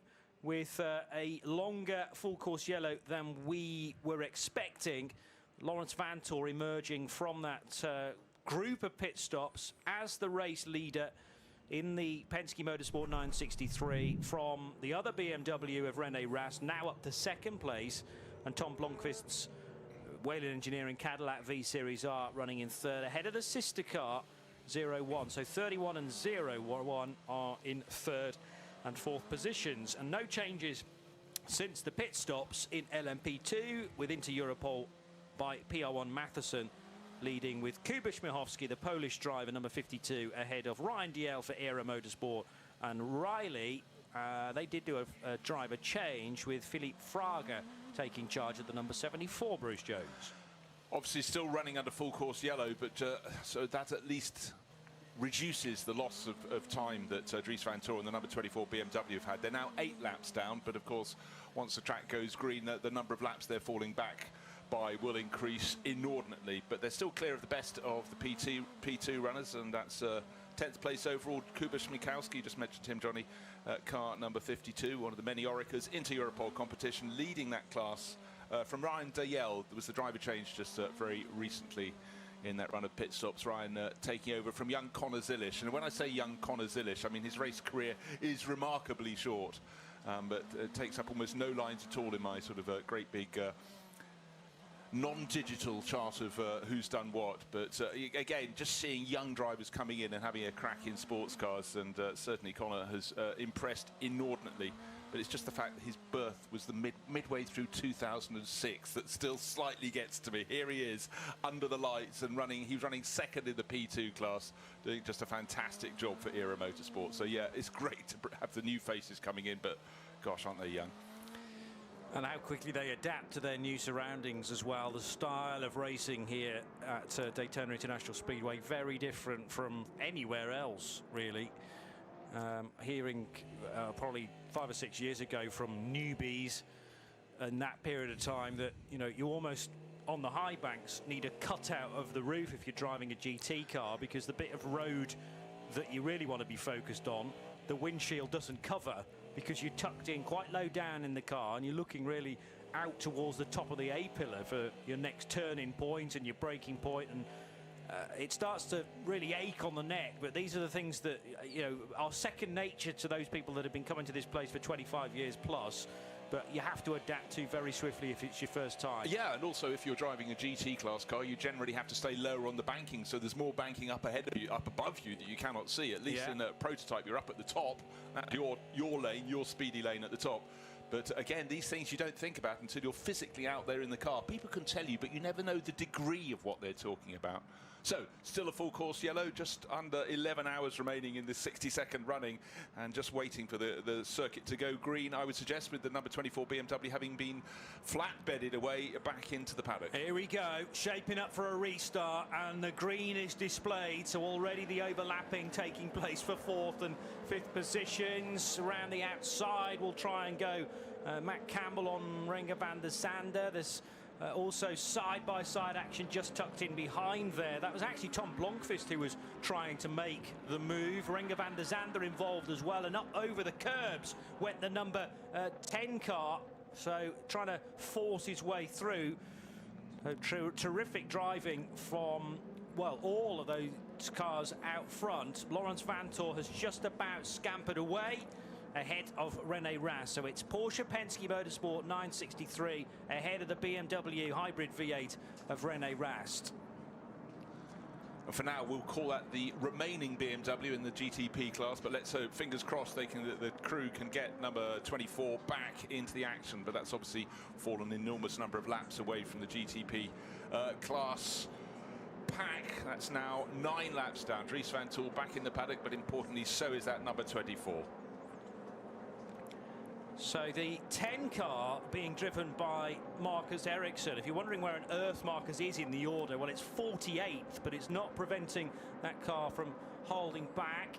with a longer full course yellow than we were expecting. Lawrence Vanthoor emerging from that group of pit stops as the race leader in the Penske Motorsport 963 from the other BMW of René Rast, now up to 2nd place, and Tom Blomqvist's Whelen Engineering Cadillac V-Series R running in 3rd, ahead of the sister car 01. So 31 and 01 are in 3rd and 4th positions, and no changes since the pit stops in LMP2, with Inter Europol by PR1 Matheson leading, with Kuba Śmiechowski, the Polish driver, number 52, ahead of Ryan Diel for Era Motorsport, and Riley. They did do a driver change with Philippe Fraga taking charge at the number 74, Bruce Jones. Obviously still running under full course yellow, but so that at least reduces the loss of time that Dries Vanthoor and the number 24 BMW have had. They're now 8 laps down, but of course once the track goes green, the number of laps they're falling back by will increase inordinately, but they're still clear of the best of the P2 runners, and that's 10th place overall. Kuba Śmiechowski, just mentioned him, Johnny, car number 52, one of the many Oricas Inter Europol competition, leading that class from Ryan Diel. There was the driver change just very recently in that run of pit stops. Ryan taking over from young Connor Zilisch. And when I say young Connor Zilisch, I mean his race career is remarkably short, but takes up almost no lines at all in my sort of great big non-digital chart of who's done what. But again, just seeing young drivers coming in and having a crack in sports cars, and certainly Connor has impressed inordinately. But it's just the fact that his birth was the midway through 2006 that still slightly gets to me. Here he is under the lights and running. He was running second in the P2 class, doing just a fantastic job for Era Motorsport. So yeah, it's great to have the new faces coming in, but gosh, aren't they young? And how quickly they adapt to their new surroundings as well. The style of racing here at Daytona International Speedway, very different from anywhere else, really. Hearing probably 5 or 6 years ago from newbies in that period of time that, you know, you almost on the high banks need a cutout of the roof if you're driving a GT car, because the bit of road that you really want to be focused on, the windshield doesn't cover, because you're tucked in quite low down in the car and you're looking really out towards the top of the A-pillar for your next turning point and your braking point, and it starts to really ache on the neck. But these are the things that, you know, are second nature to those people that have been coming to this place for 25 years plus. But you have to adapt to very swiftly if it's your first time. Yeah, and also if you're driving a GT class car, you generally have to stay lower on the banking, so there's more banking up ahead of you, up above you, that you cannot see. At least in a prototype, you're up at the top. That's your lane, your speedy lane at the top. But again, these things you don't think about until you're physically out there in the car. People can tell you, but you never know the degree of what they're talking about. So, still a full course yellow, just under 11 hours remaining in this 60-second running, and just waiting for the circuit to go green, I would suggest, with the number 24 BMW having been flat-bedded away back into the paddock. Here we go, shaping up for a restart, and the green is displayed, so already the overlapping taking place for 4th and 5th positions. Around the outside, we'll try and go Matt Campbell on Renger van der Zande. There's also side-by-side action just tucked in behind there. That was actually Tom Blomqvist who was trying to make the move. Renger van der Zande involved as well, and up over the curbs went the number 10 car, so trying to force his way through. Terrific driving from, well, all of those cars out front. Laurens Vanthoor has just about scampered away ahead of René Rast. So it's Porsche Penske Motorsport 963 ahead of the BMW hybrid V8 of René Rast. And for now, we'll call that the remaining BMW in the GTP class, but let's hope, fingers crossed, the crew can get number 24 back into the action. But that's obviously fallen an enormous number of laps away from the GTP class pack. That's now 9 laps down. Dries Vanthoor back in the paddock, but importantly, so is that number 24. So the 10 car being driven by Marcus Ericsson. If you're wondering where on earth Marcus is in the order, well, it's 48th, but it's not preventing that car from holding back.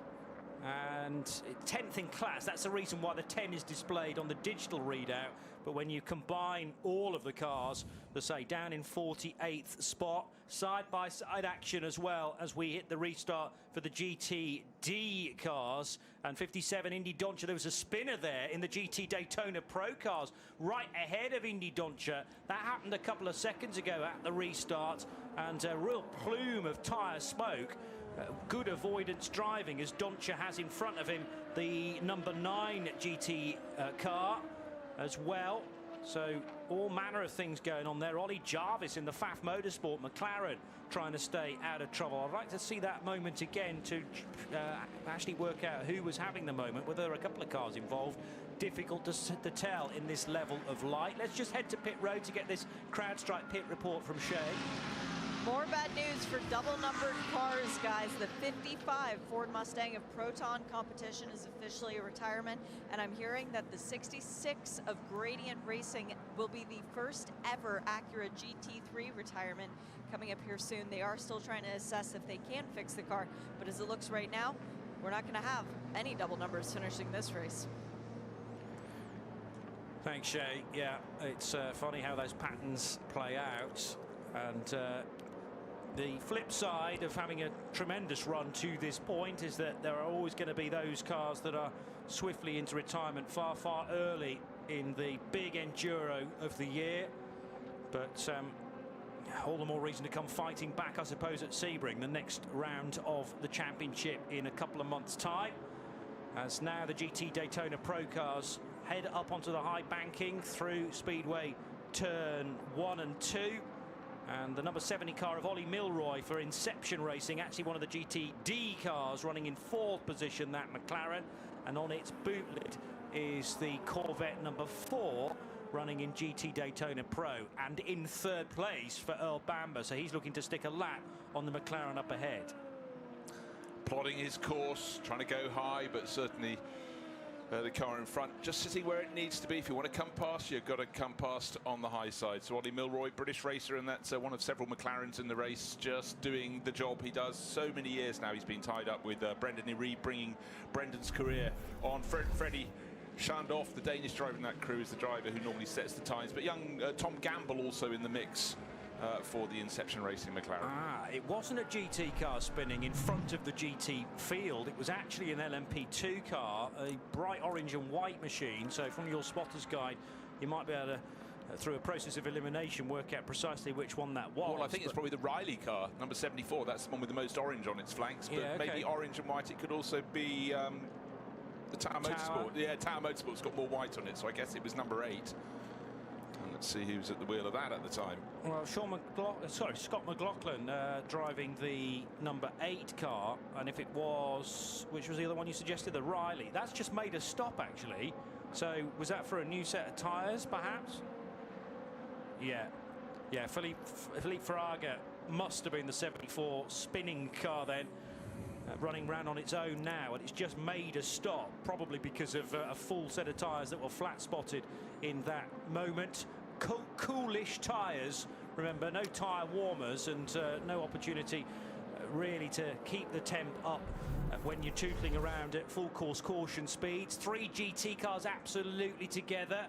And 10th in class, that's the reason why the 10 is displayed on the digital readout. But when you combine all of the cars, they say down in 48th spot, side-by-side action as well as we hit the restart for the GTD cars. And 57 Indy Dontje, there was a spinner there in the GT Daytona Pro cars right ahead of Indy Dontje. That happened a couple of seconds ago at the restart, and a real plume of tyre smoke. Good avoidance driving as Dontje has in front of him the number 9 GT car as well. So all manner of things going on there. Ollie Jarvis in the FAF Motorsport McLaren trying to stay out of trouble. I'd like to see that moment again to actually work out who was having the moment. Whether there are a couple of cars involved, difficult to tell in this level of light. Let's just head to pit road to get this CrowdStrike pit report from Shay. More bad news for double-numbered cars, guys. The 55 Ford Mustang of Proton competition is officially a retirement, and I'm hearing that the 66 of Gradient Racing will be the first ever Acura GT3 retirement coming up here soon. They are still trying to assess if they can fix the car, but as it looks right now, we're not going to have any double numbers finishing this race. Thanks, Shay. Yeah, it's funny how those patterns play out, and the flip side of having a tremendous run to this point is that there are always going to be those cars that are swiftly into retirement far, far early in the big enduro of the year. But all the more reason to come fighting back, I suppose, at Sebring, the next round of the championship in a couple of months' time. As now the GT Daytona Pro cars head up onto the high banking through Speedway turn 1 and 2. And the number 70 car of Ollie Milroy for Inception Racing, actually one of the GTD cars, running in 4th position, that McLaren. And on its boot lid is the Corvette number 4, running in GT Daytona Pro, and in 3rd place for Earl Bamber, so he's looking to stick a lap on the McLaren up ahead. Plotting his course, trying to go high, but certainly the car in front just sitting where it needs to be. If you want to come past, you've got to come past on the high side. So Ollie Milroy, British racer, and that's one of several McLarens in the race, just doing the job he does. So many years now he's been tied up with Brendan Iri, bringing Brendan's career on. Freddie Schandorf, the Danish driver in that crew, is the driver who normally sets the times. But young Tom Gamble also in the mix for the Inception Racing McLaren. It wasn't a GT car spinning in front of the GT field. It was actually an LMP2 car, a bright orange and white machine. So from your spotter's guide, you might be able to, through a process of elimination, work out precisely which one that was. Well, I think it's probably the Riley car, number 74. That's the one with the most orange on its flanks. But yeah, okay. Maybe orange and white. It could also be the Tower Motorsport. Yeah, Tower Motorsport's got more white on it, so I guess it was number 8. And let's see who was at the wheel of that at the time. Well, Scott McLaughlin driving the number 8 car, and if it was, which was the other one you suggested, the Riley, that's just made a stop actually. So was that for a new set of tyres, perhaps? Yeah, Philippe Fraga must have been the 74 spinning car then. Running around on its own now, and it's just made a stop, probably because of a full set of tyres that were flat spotted in that moment. Coolish tyres, remember, no tyre warmers, and no opportunity really to keep the temp up when you're tootling around at full course caution speeds. 3 GT cars absolutely together.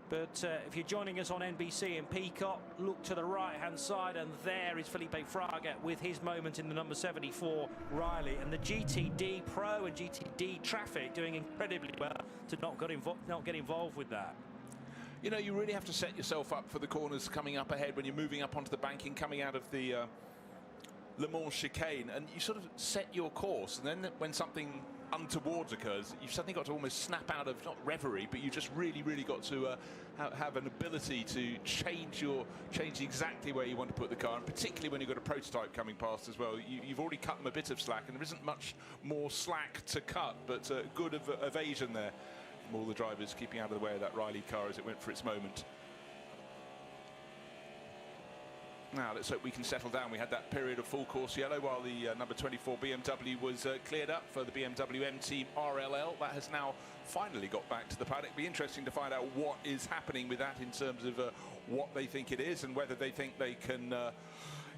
But if you're joining us on NBC in Peacock, look to the right-hand side, and there is Felipe Fraga with his moment in the number 74 Riley. And the GTD Pro and GTD Traffic doing incredibly well to not get involved with that. You know, you really have to set yourself up for the corners coming up ahead when you're moving up onto the banking, coming out of the Le Mans chicane, and you sort of set your course, and then when something untoward occurs, you've suddenly got to almost snap out of, not reverie, but you just really got to have an ability to change exactly where you want to put the car, and particularly when you've got a prototype coming past as well. You've already cut them a bit of slack, and there isn't much more slack to cut, but good evasion there from all the drivers, keeping out of the way of that Riley car as it went for its moment. Now let's hope we can settle down. We had that period of full course yellow while the number 24 BMW was cleared up for the BMW M Team RLL. That has now finally got back to the paddock. Be interesting to find out what is happening with that in terms of what they think it is and whether they think they can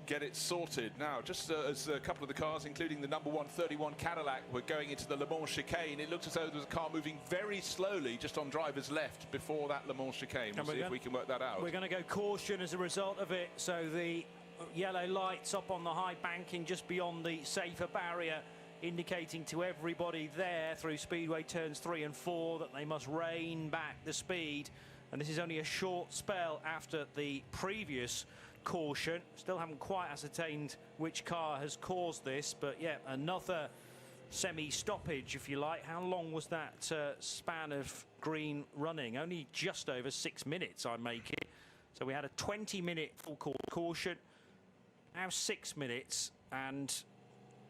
get it sorted. Now, just as a couple of the cars, including the number 131 Cadillac, were going into the Le Mans chicane, it looked as though there was a car moving very slowly just on driver's left before that Le Mans chicane. We'll see if we can work that out. We're going to go caution as a result of it. So the yellow lights up on the high banking just beyond the safer barrier, indicating to everybody there through speedway turns 3 and 4 that they must rein back the speed. And this is only a short spell after the previous caution. Still haven't quite ascertained which car has caused this, but yeah, another semi-stoppage, if you like. How long was that span of green running? Only just over 6 minutes, I make it. So we had a 20-minute full course caution, now 6 minutes, and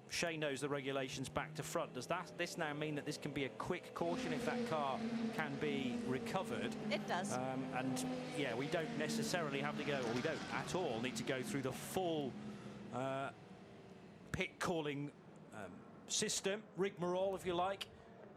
Shane knows the regulations back to front. Does this now mean that this can be a quick caution if that car can be recovered? It does. And yeah, we don't necessarily have to go, or we don't at all need to go through the full pit calling system, rigmarole, if you like.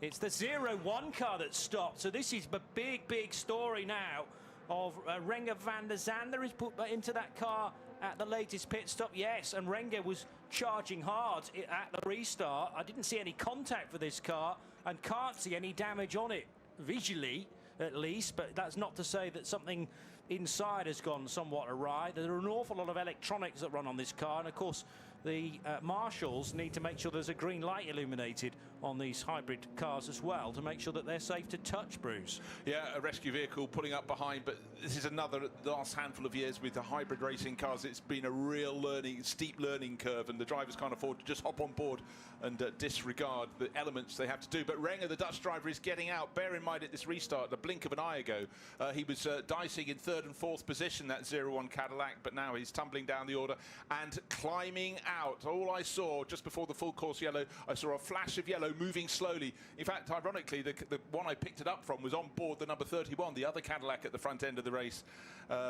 It's the 0-1 car that stopped. So this is the big story now of Renger van der Zande is put into that car at the latest pit stop. Yes, and Renger was charging hard at the restart. I didn't see any contact for this car and can't see any damage on it visually, at least, but that's not to say that something inside has gone somewhat awry. There are an awful lot of electronics that run on this car, and of course the marshals need to make sure there's a green light illuminated on these hybrid cars as well to make sure that they're safe to touch, Bruce. Yeah, a rescue vehicle pulling up behind, but this is another last handful of years with the hybrid racing cars. It's been a real steep learning curve, and the drivers can't afford to just hop on board and disregard the elements they have to do. But Renger, the Dutch driver, is getting out. Bear in mind, at this restart, the blink of an eye ago, he was dicing in 3rd and 4th position, that 0-1 Cadillac, but now he's tumbling down the order and climbing out. All I saw just before the full course yellow, I saw a flash of yellow moving slowly. In fact, ironically, the one I picked it up from was on board the number 31, the other Cadillac at the front end of the race,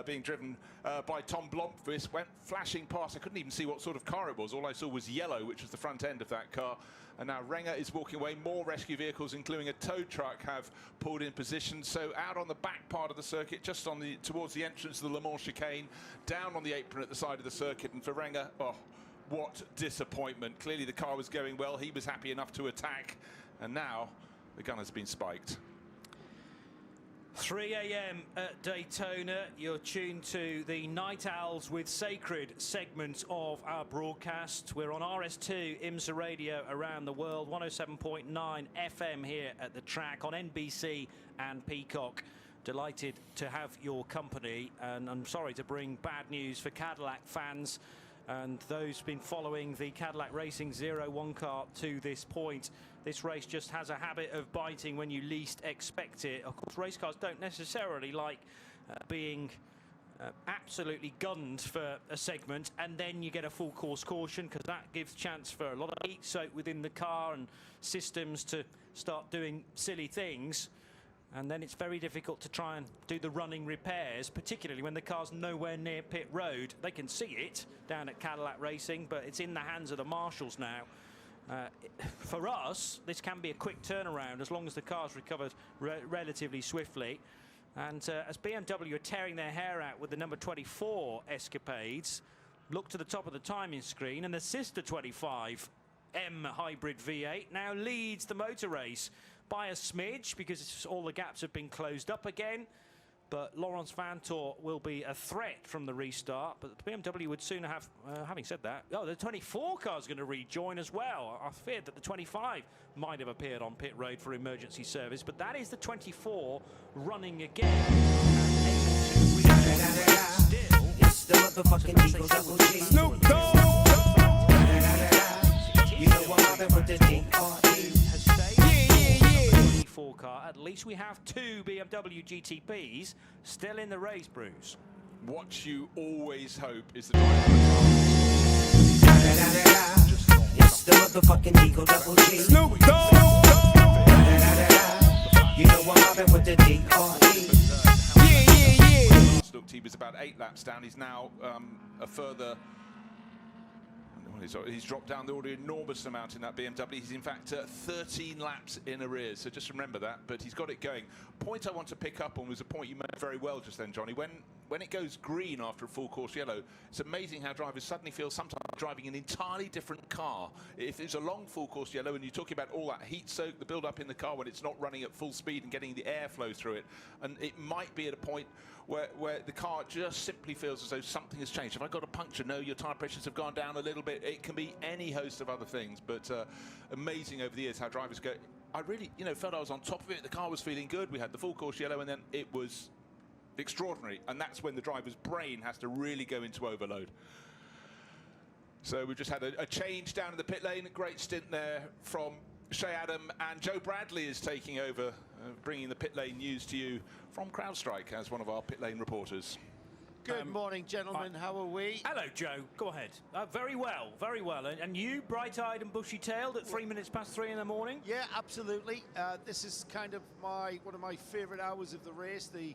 being driven by Tom Blomqvist, went flashing past. I couldn't even see what sort of car it was. All I saw was yellow, which was the front end of that car. And now Renger is walking away. More rescue vehicles, including a tow truck, have pulled in position. So out on the back part of the circuit, just on towards the entrance of the Le Mans chicane, down on the apron at the side of the circuit. And for Renger, oh, what disappointment. Clearly the car was going well. He was happy enough to attack. And now the gun has been spiked. 3 a.m. at Daytona. You're tuned to the Night Owls with Sacred segment of our broadcast. We're on RS2 IMSA radio around the world, 107.9 FM here at the track, on NBC and Peacock. Delighted to have your company, and I'm sorry to bring bad news for Cadillac fans and those been following the Cadillac Racing 0-1 car to this point. This race just has a habit of biting when you least expect it. Of course, race cars don't necessarily like being absolutely gunned for a segment, and then you get a full course caution, because that gives chance for a lot of heat soak within the car and systems to start doing silly things. And then it's very difficult to try and do the running repairs, particularly when the car's nowhere near pit road. They can see it down at Cadillac Racing, but it's in the hands of the marshals now. For us, this can be a quick turnaround as long as the car's recovered relatively swiftly. And as BMW are tearing their hair out with the number 24 escapades, look to the top of the timing screen, and the sister 25 M hybrid V8 now leads the motor race by a smidge, because all the gaps have been closed up again. But Laurens Vanthoor will be a threat from the restart. But the BMW would sooner have, having said that, oh, the 24 car is going to rejoin as well. I feared that the 25 might have appeared on pit road for emergency service, but that is the 24 running again. It's the motherfucking Eagle Double G. Snoop Dogg. You know I'm out with the D.R.E. 24 car. At least we have 2 BMW GTPs still in the race, Bruce. What you always hope is the driver. It's the motherfucking Eagle Double G. Snoop Dogg. You know I'm out with the D.R.E. Looked, he was about 8 laps down. He's now a further. He's dropped down the order enormous amount in that BMW. He's in fact 13 laps in arrears, so just remember that. But he's got it going. Point I want to pick up on was a point you made very well just then, Johnny. When it goes green after a full course yellow, it's amazing how drivers suddenly feel sometimes driving an entirely different car. If it's a long full course yellow and you're talking about all that heat soak, the build up in the car when it's not running at full speed and getting the airflow through it, and it might be at a point where the car just simply feels as though something has changed. Have I got a puncture? No, your tyre pressures have gone down a little bit. It can be any host of other things, but amazing over the years how drivers go. I really, felt I was on top of it. The car was feeling good. We had the full course yellow, and then it was extraordinary. And that's when the driver's brain has to really go into overload. So we've just had a change down in the pit lane. A great stint there from Shea Adam, and Joe Bradley is taking over, bringing the pit lane news to you from CrowdStrike as one of our pit lane reporters. Good morning, gentlemen. How are we? Hello, Joe. Go ahead. Very well, very well. And you, bright-eyed and bushy-tailed at 3 minutes past 3 in the morning? Yeah, absolutely. This is kind of one of my favourite hours of the race. The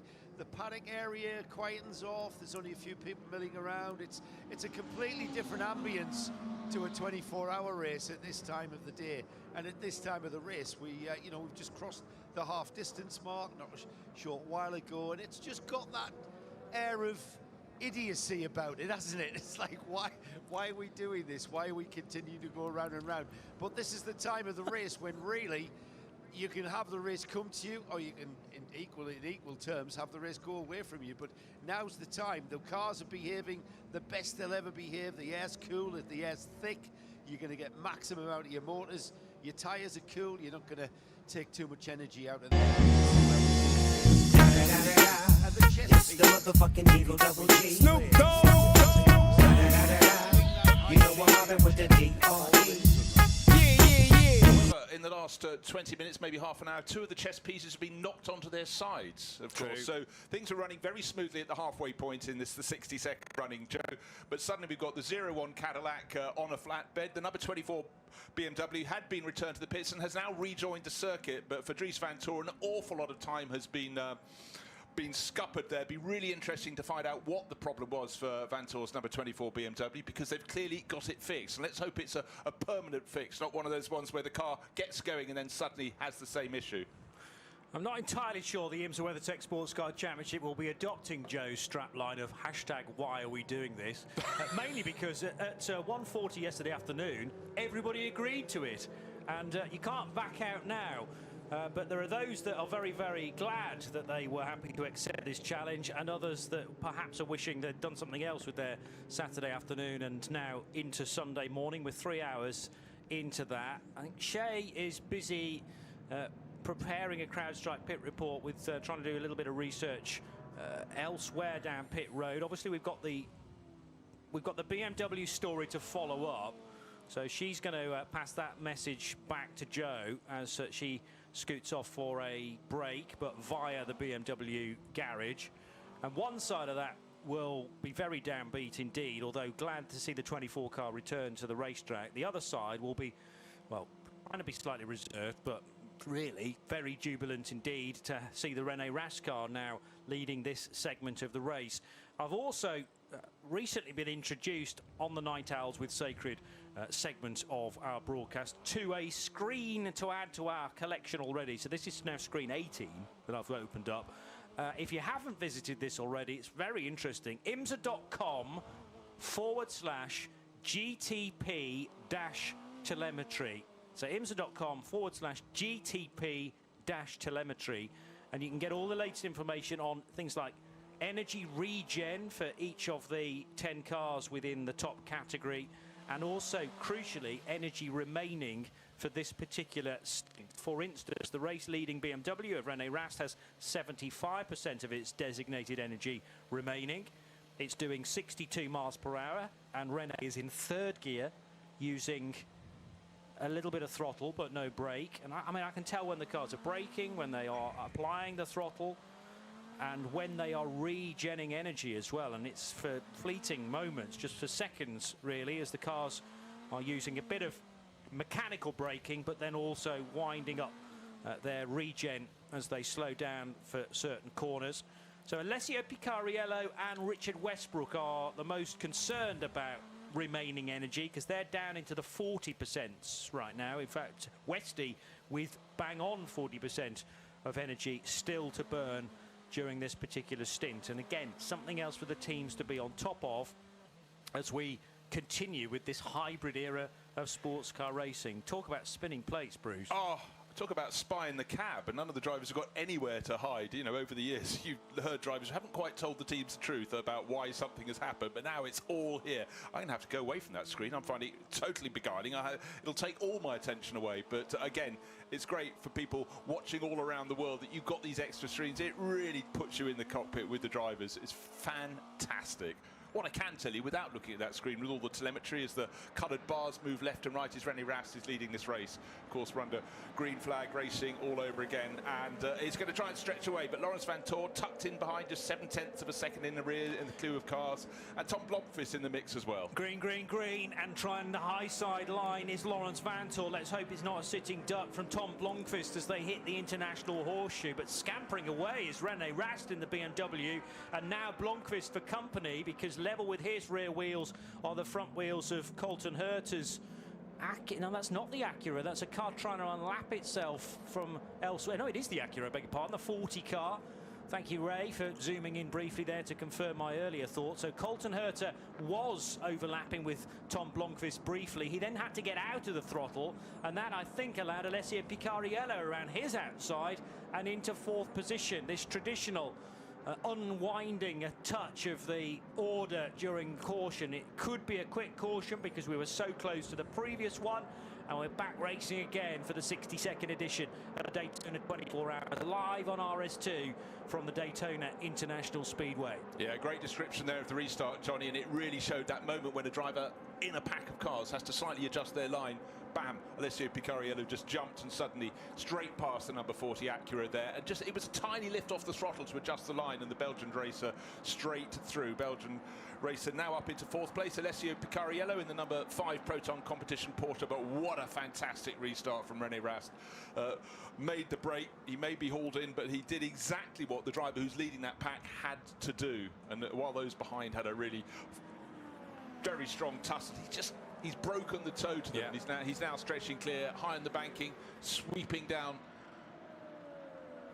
paddock area quietens off. There's only a few people milling around. It's a completely different ambience to a 24-hour race at this time of the day. And at this time of the race, we've just crossed the half-distance mark not a short while ago, and it's just got that air of idiocy about it, hasn't it? It's like, why are we doing this? Why are we continuing to go round and round? But this is the time of the race when really you can have the race come to you, or you can, in equal terms, have the race go away from you. But now's the time. The cars are behaving the best they'll ever behave. The air's cool, the air's thick. You're going to get maximum out of your motors. Your tyres are cool. You're not going to take too much energy out of them. It's the motherfucking Eagle Double G. Snoop Dogg. You know I'm mobbing with the D.R.E. In the last 20 minutes, maybe half an hour, 2 of the chess pieces have been knocked onto their sides, of course. So things are running very smoothly at the halfway point in this, the 60-second running, Joe. But suddenly we've got the 01 Cadillac on a flatbed. The number 24 BMW had been returned to the pits and has now rejoined the circuit. But for Dries van Toor, an awful lot of time has been scuppered there. Be really interesting to find out what the problem was for Van Toor's number 24 BMW, because they've clearly got it fixed. And let's hope it's a permanent fix, not one of those ones where the car gets going and then suddenly has the same issue. I'm not entirely sure the IMSA WeatherTech Sports Car Championship will be adopting Joe's strapline of hashtag why are we doing this, mainly because at 1:40 yesterday afternoon everybody agreed to it, and you can't back out now. But there are those that are very, very glad that they were happy to accept this challenge, and others that perhaps are wishing they'd done something else with their Saturday afternoon and now into Sunday morning. With 3 hours into that, I think Shay is busy preparing a CrowdStrike pit report with trying to do a little bit of research elsewhere down pit road. Obviously, we've got the BMW story to follow up, so she's going to pass that message back to Joe as she scoots off for a break, but via the BMW garage. And one side of that will be very downbeat indeed, although glad to see the 24 car return to the racetrack. The other side will be, well, trying to be slightly reserved, but really very jubilant indeed to see the René Rast car now leading this segment of the race. I've also recently been introduced on the Night Owls with Sacred segment of our broadcast to a screen to add to our collection already. So this is now screen 18 that I've opened up. If you haven't visited this already, it's very interesting. IMSA.com/GTP-telemetry. So IMSA.com/GTP-telemetry, and you can get all the latest information on things like energy regen for each of the 10 cars within the top category, and also, crucially, energy remaining for this particular stint. For instance, the race-leading BMW of René Rast has 75% of its designated energy remaining. It's doing 62 miles per hour, and René is in third gear, using a little bit of throttle, but no brake. And I mean, I can tell when the cars are braking, when they are applying the throttle, and when they are regenning energy as well. And it's for fleeting moments, just for seconds really, as the cars are using a bit of mechanical braking, but then also winding up their regen as they slow down for certain corners. So Alessio Picariello and Richard Westbrook are the most concerned about remaining energy, because they're down into the 40% right now. In fact, Westy with bang on 40% of energy still to burn during this particular stint. And again, something else for the teams to be on top of as we continue with this hybrid era of sports car racing. Talk about spinning plates, Bruce. Oh, talk about spy in the cab, and none of the drivers have got anywhere to hide. You know, over the years, you've heard drivers who haven't quite told the teams the truth about why something has happened, but now it's all here. I'm going to have to go away from that screen. I'm finding it totally beguiling. It'll take all my attention away, but again, it's great for people watching all around the world that you've got these extra screens. It really puts you in the cockpit with the drivers. It's fantastic. What I can tell you, without looking at that screen, with all the telemetry, as the coloured bars move left and right, is René Rast is leading this race. Of course, we're under green flag racing all over again, and he's going to try and stretch away. But Laurens van Toor tucked in behind, just 7/10 of a second in the rear in the queue of cars, and Tom Blomqvist in the mix as well. Green, green, green, and trying the high side line is Laurens van Toor. Let's hope it's not a sitting duck from Tom Blomqvist as they hit the international horseshoe. But scampering away is René Rast in the BMW, and now Blomqvist for company, because level with his rear wheels are the front wheels of Colton Herta's Acura. No, that's not the Acura. That's a car trying to unlap itself from elsewhere. No, it is the Acura, I beg your pardon. The 40 car Thank you, Ray, for zooming in briefly there to confirm my earlier thought. So Colton Herter was overlapping with Tom Blomqvist briefly. He then had to get out of the throttle, and that, I think, allowed Alessio Picariello around his outside and into 4th position. This traditional unwinding a touch of the order during caution. It could be a quick caution because we were so close to the previous one, and we're back racing again for the 62nd edition of Daytona 24 Hours, live on RS2 from the Daytona International Speedway. Yeah, great description there of the restart, Johnny, and it really showed that moment when a driver in a pack of cars has to slightly adjust their line. Bam, Alessio Picariello just jumped and suddenly straight past the number 40 Acura there, and just it was a tiny lift off the throttle to adjust the line, and the Belgian racer straight through. Belgian racer now up into 4th place, Alessio Picariello in the number 5 Proton Competition Porsche. But what a fantastic restart from René Rast. Made the break, he may be hauled in, but he did exactly what the driver who's leading that pack had to do, and while those behind had a really very strong tussle, he's broken the toe to them. Yeah. He's now stretching clear, high in the banking, sweeping down.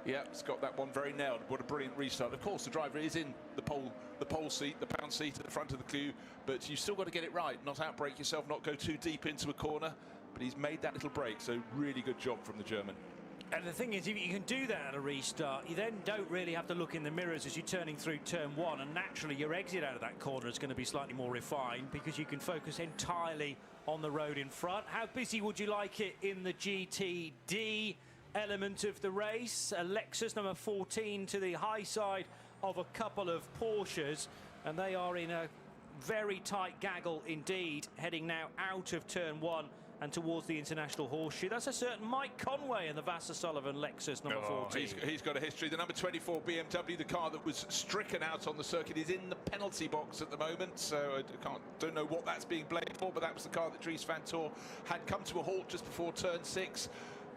Yeah, he's got that one very nailed. What a brilliant restart. Of course, the driver is in the pole seat, the pound seat at the front of the queue, but you've still got to get it right, not outbrake yourself, not go too deep into a corner. But he's made that little break, so really good job from the German. And the thing is, if you can do that at a restart, you then don't really have to look in the mirrors as you're turning through turn 1, and naturally your exit out of that corner is going to be slightly more refined because you can focus entirely on the road in front. How busy would you like it in the GTD element of the race? A Lexus number 14 to the high side of a couple of Porsches, and they are in a very tight gaggle indeed, heading now out of turn 1 and towards the International Horseshoe. That's a certain Mike Conway in the Vassar Sullivan Lexus number 14. He's got a history. The number 24 BMW, the car that was stricken out on the circuit, is in the penalty box at the moment, so I don't know what that's being blamed for, but that was the car that Dries Van Tor had come to a halt just before turn 6.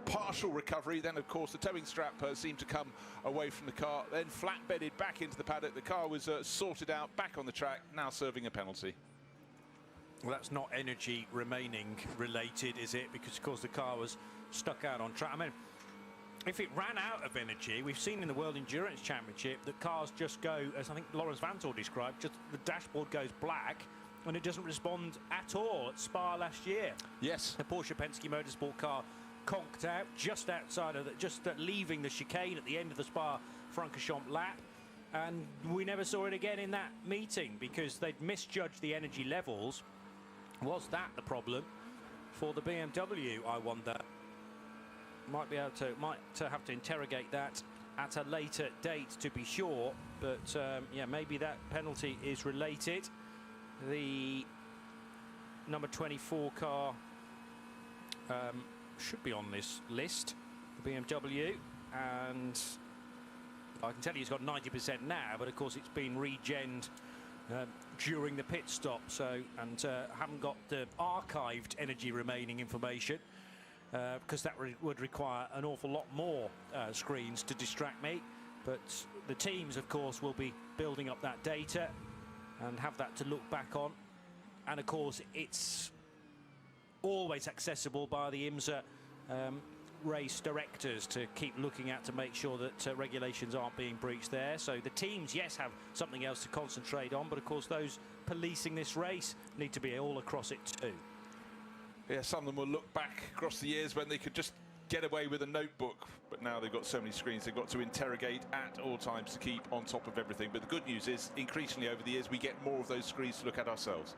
Partial recovery, then of course the towing strap seemed to come away from the car, then flatbedded back into the paddock. The car was sorted out, back on the track, now serving a penalty. Well, that's not energy remaining related, is it? Because, of course, the car was stuck out on track. I mean, if it ran out of energy, we've seen in the World Endurance Championship that cars just go, as I think Lawrence Vanthoor described, just the dashboard goes black and it doesn't respond at all at Spa last year. Yes. The Porsche Penske Motorsport car conked out just outside of leaving the chicane at the end of the Spa-Francorchamps lap. And we never saw it again in that meeting because they'd misjudged the energy levels. Was that the problem for the BMW, I wonder? Might have to interrogate that at a later date to be sure, but yeah, maybe that penalty is related. The number 24 car should be on this list, the BMW, and I can tell you it's got 90% now, but of course it's been regened during the pit stop, so haven't got the archived energy remaining information because that would require an awful lot more screens to distract me. But the teams, of course, will be building up that data and have that to look back on. And of course, it's always accessible by the IMSA race directors to keep looking at to make sure that regulations aren't being breached there. So the teams, yes, have something else to concentrate on, but of course those policing this race need to be all across it too. Yeah, some of them will look back across the years when they could just get away with a notebook, but now they've got so many screens they've got to interrogate at all times to keep on top of everything. But the good news is, increasingly over the years, we get more of those screens to look at ourselves.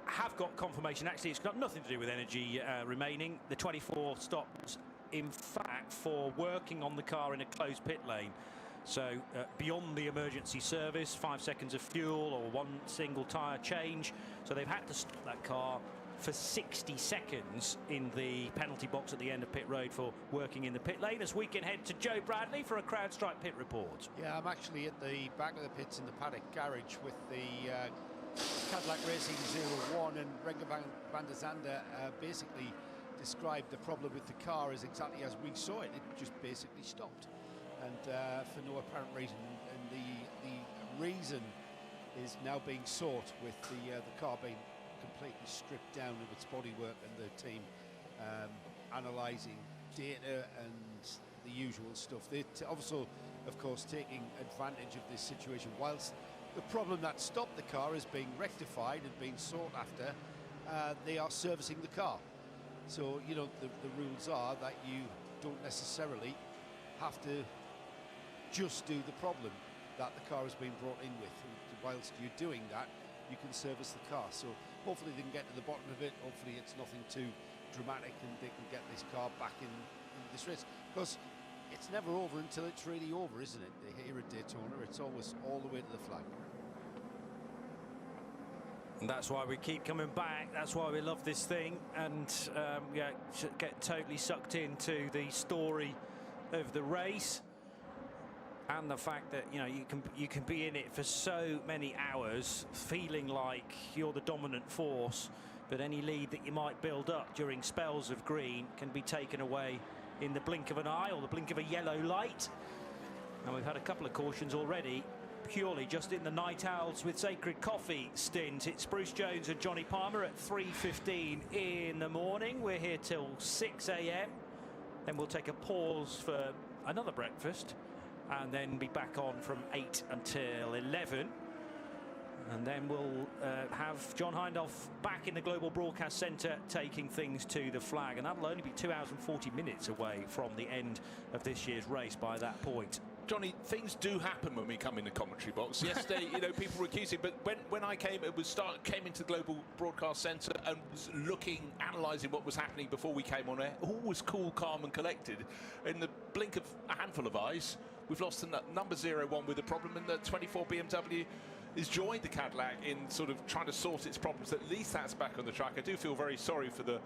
Have got confirmation. Actually, it's got nothing to do with energy remaining. The 24 stops, in fact, for working on the car in a closed pit lane. So beyond the emergency service, 5 seconds of fuel or one single tyre change. So they've had to stop that car for 60 seconds in the penalty box at the end of pit road for working in the pit lane. As we can head to Joe Bradley for a CrowdStrike pit report. Yeah, I'm actually at the back of the pits in the paddock garage with the Cadillac Racing 01, and Renger van der Zande basically described the problem with the car as exactly as we saw it. It just basically stopped, and for no apparent reason. And the reason is now being sought, with the car being completely stripped down of its bodywork, and the team analysing data and the usual stuff. They're also, of course, taking advantage of this situation. Whilst the problem that stopped the car is being rectified and being sought after, they are servicing the car. So, you know, the rules are that you don't necessarily have to just do the problem that the car has been brought in with. Whilst you're doing that, you can service the car. So hopefully they can get to the bottom of it. Hopefully it's nothing too dramatic and they can get this car back in this race. Because it's never over until it's really over, isn't it? Here at Daytona, it's always all the way to the flag. And that's why we keep coming back. That's why we love this thing, and yeah, get totally sucked into the story of the race, and the fact that, you know, you can be in it for so many hours, feeling like you're the dominant force, but any lead that you might build up during spells of green can be taken away in the blink of an eye or the blink of a yellow light. And we've had a couple of cautions already, purely just in the Night Owls with Sacred Coffee stint. It's Bruce Jones and Johnny Palmer at 3:15 in the morning. We're here till 6 a.m. Then we'll take a pause for another breakfast and then be back on from 8 until 11. And then we'll have John Hindhaugh back in the Global Broadcast Centre taking things to the flag. And that'll only be 2 hours and 40 minutes away from the end of this year's race by that point. Johnny, things do happen when we come in the commentary box. Yesterday, you know, people were accusing, but when I came, came into the Global Broadcast Centre and was analysing what was happening before we came on air. All was cool, calm and collected. In the blink of a handful of eyes, we've lost the number 01 with a problem, and the 24 BMW has joined the Cadillac in sort of trying to sort its problems. At least that's back on the track. I do feel very sorry for the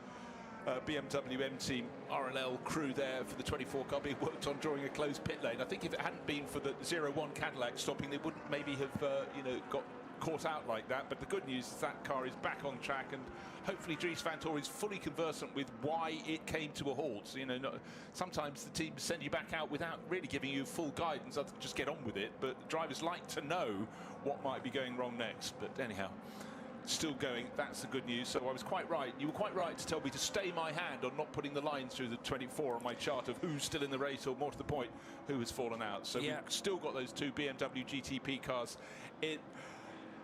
BMW M Team RLL crew there for the 24 car being worked on during a closed pit lane. I think if it hadn't been for the 01 Cadillac stopping, they wouldn't maybe have you know, got caught out like that. But the good news is that car is back on track, and hopefully Dries Vanthoor is fully conversant with why it came to a halt. So, you know, sometimes the teams send you back out without really giving you full guidance, other than just get on with it. But drivers like to know what might be going wrong next. But anyhow, still going, that's the good news. So I was quite right. You were quite right to tell me to stay my hand on not putting the lines through the 24 on my chart of who's still in the race, or more to the point, who has fallen out. So yeah, we've still got those two BMW GTP cars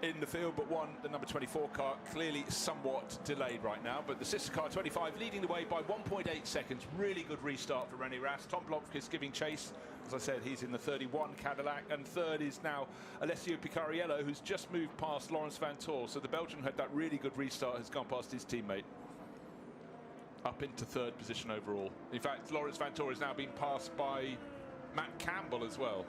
in the field, but one, the number 24 car, clearly somewhat delayed right now. But the sister car 25 leading the way by 1.8 seconds. Really good restart for René Rast. Tom Blomqvist giving chase. As I said, he's in the 31 Cadillac, and third is now Alessio Picariello, who's just moved past Laurens Vanthoor. So the Belgian had that really good restart, has gone past his teammate up into third position overall. In fact, Laurens Vanthoor has now been passed by Matt Campbell as well.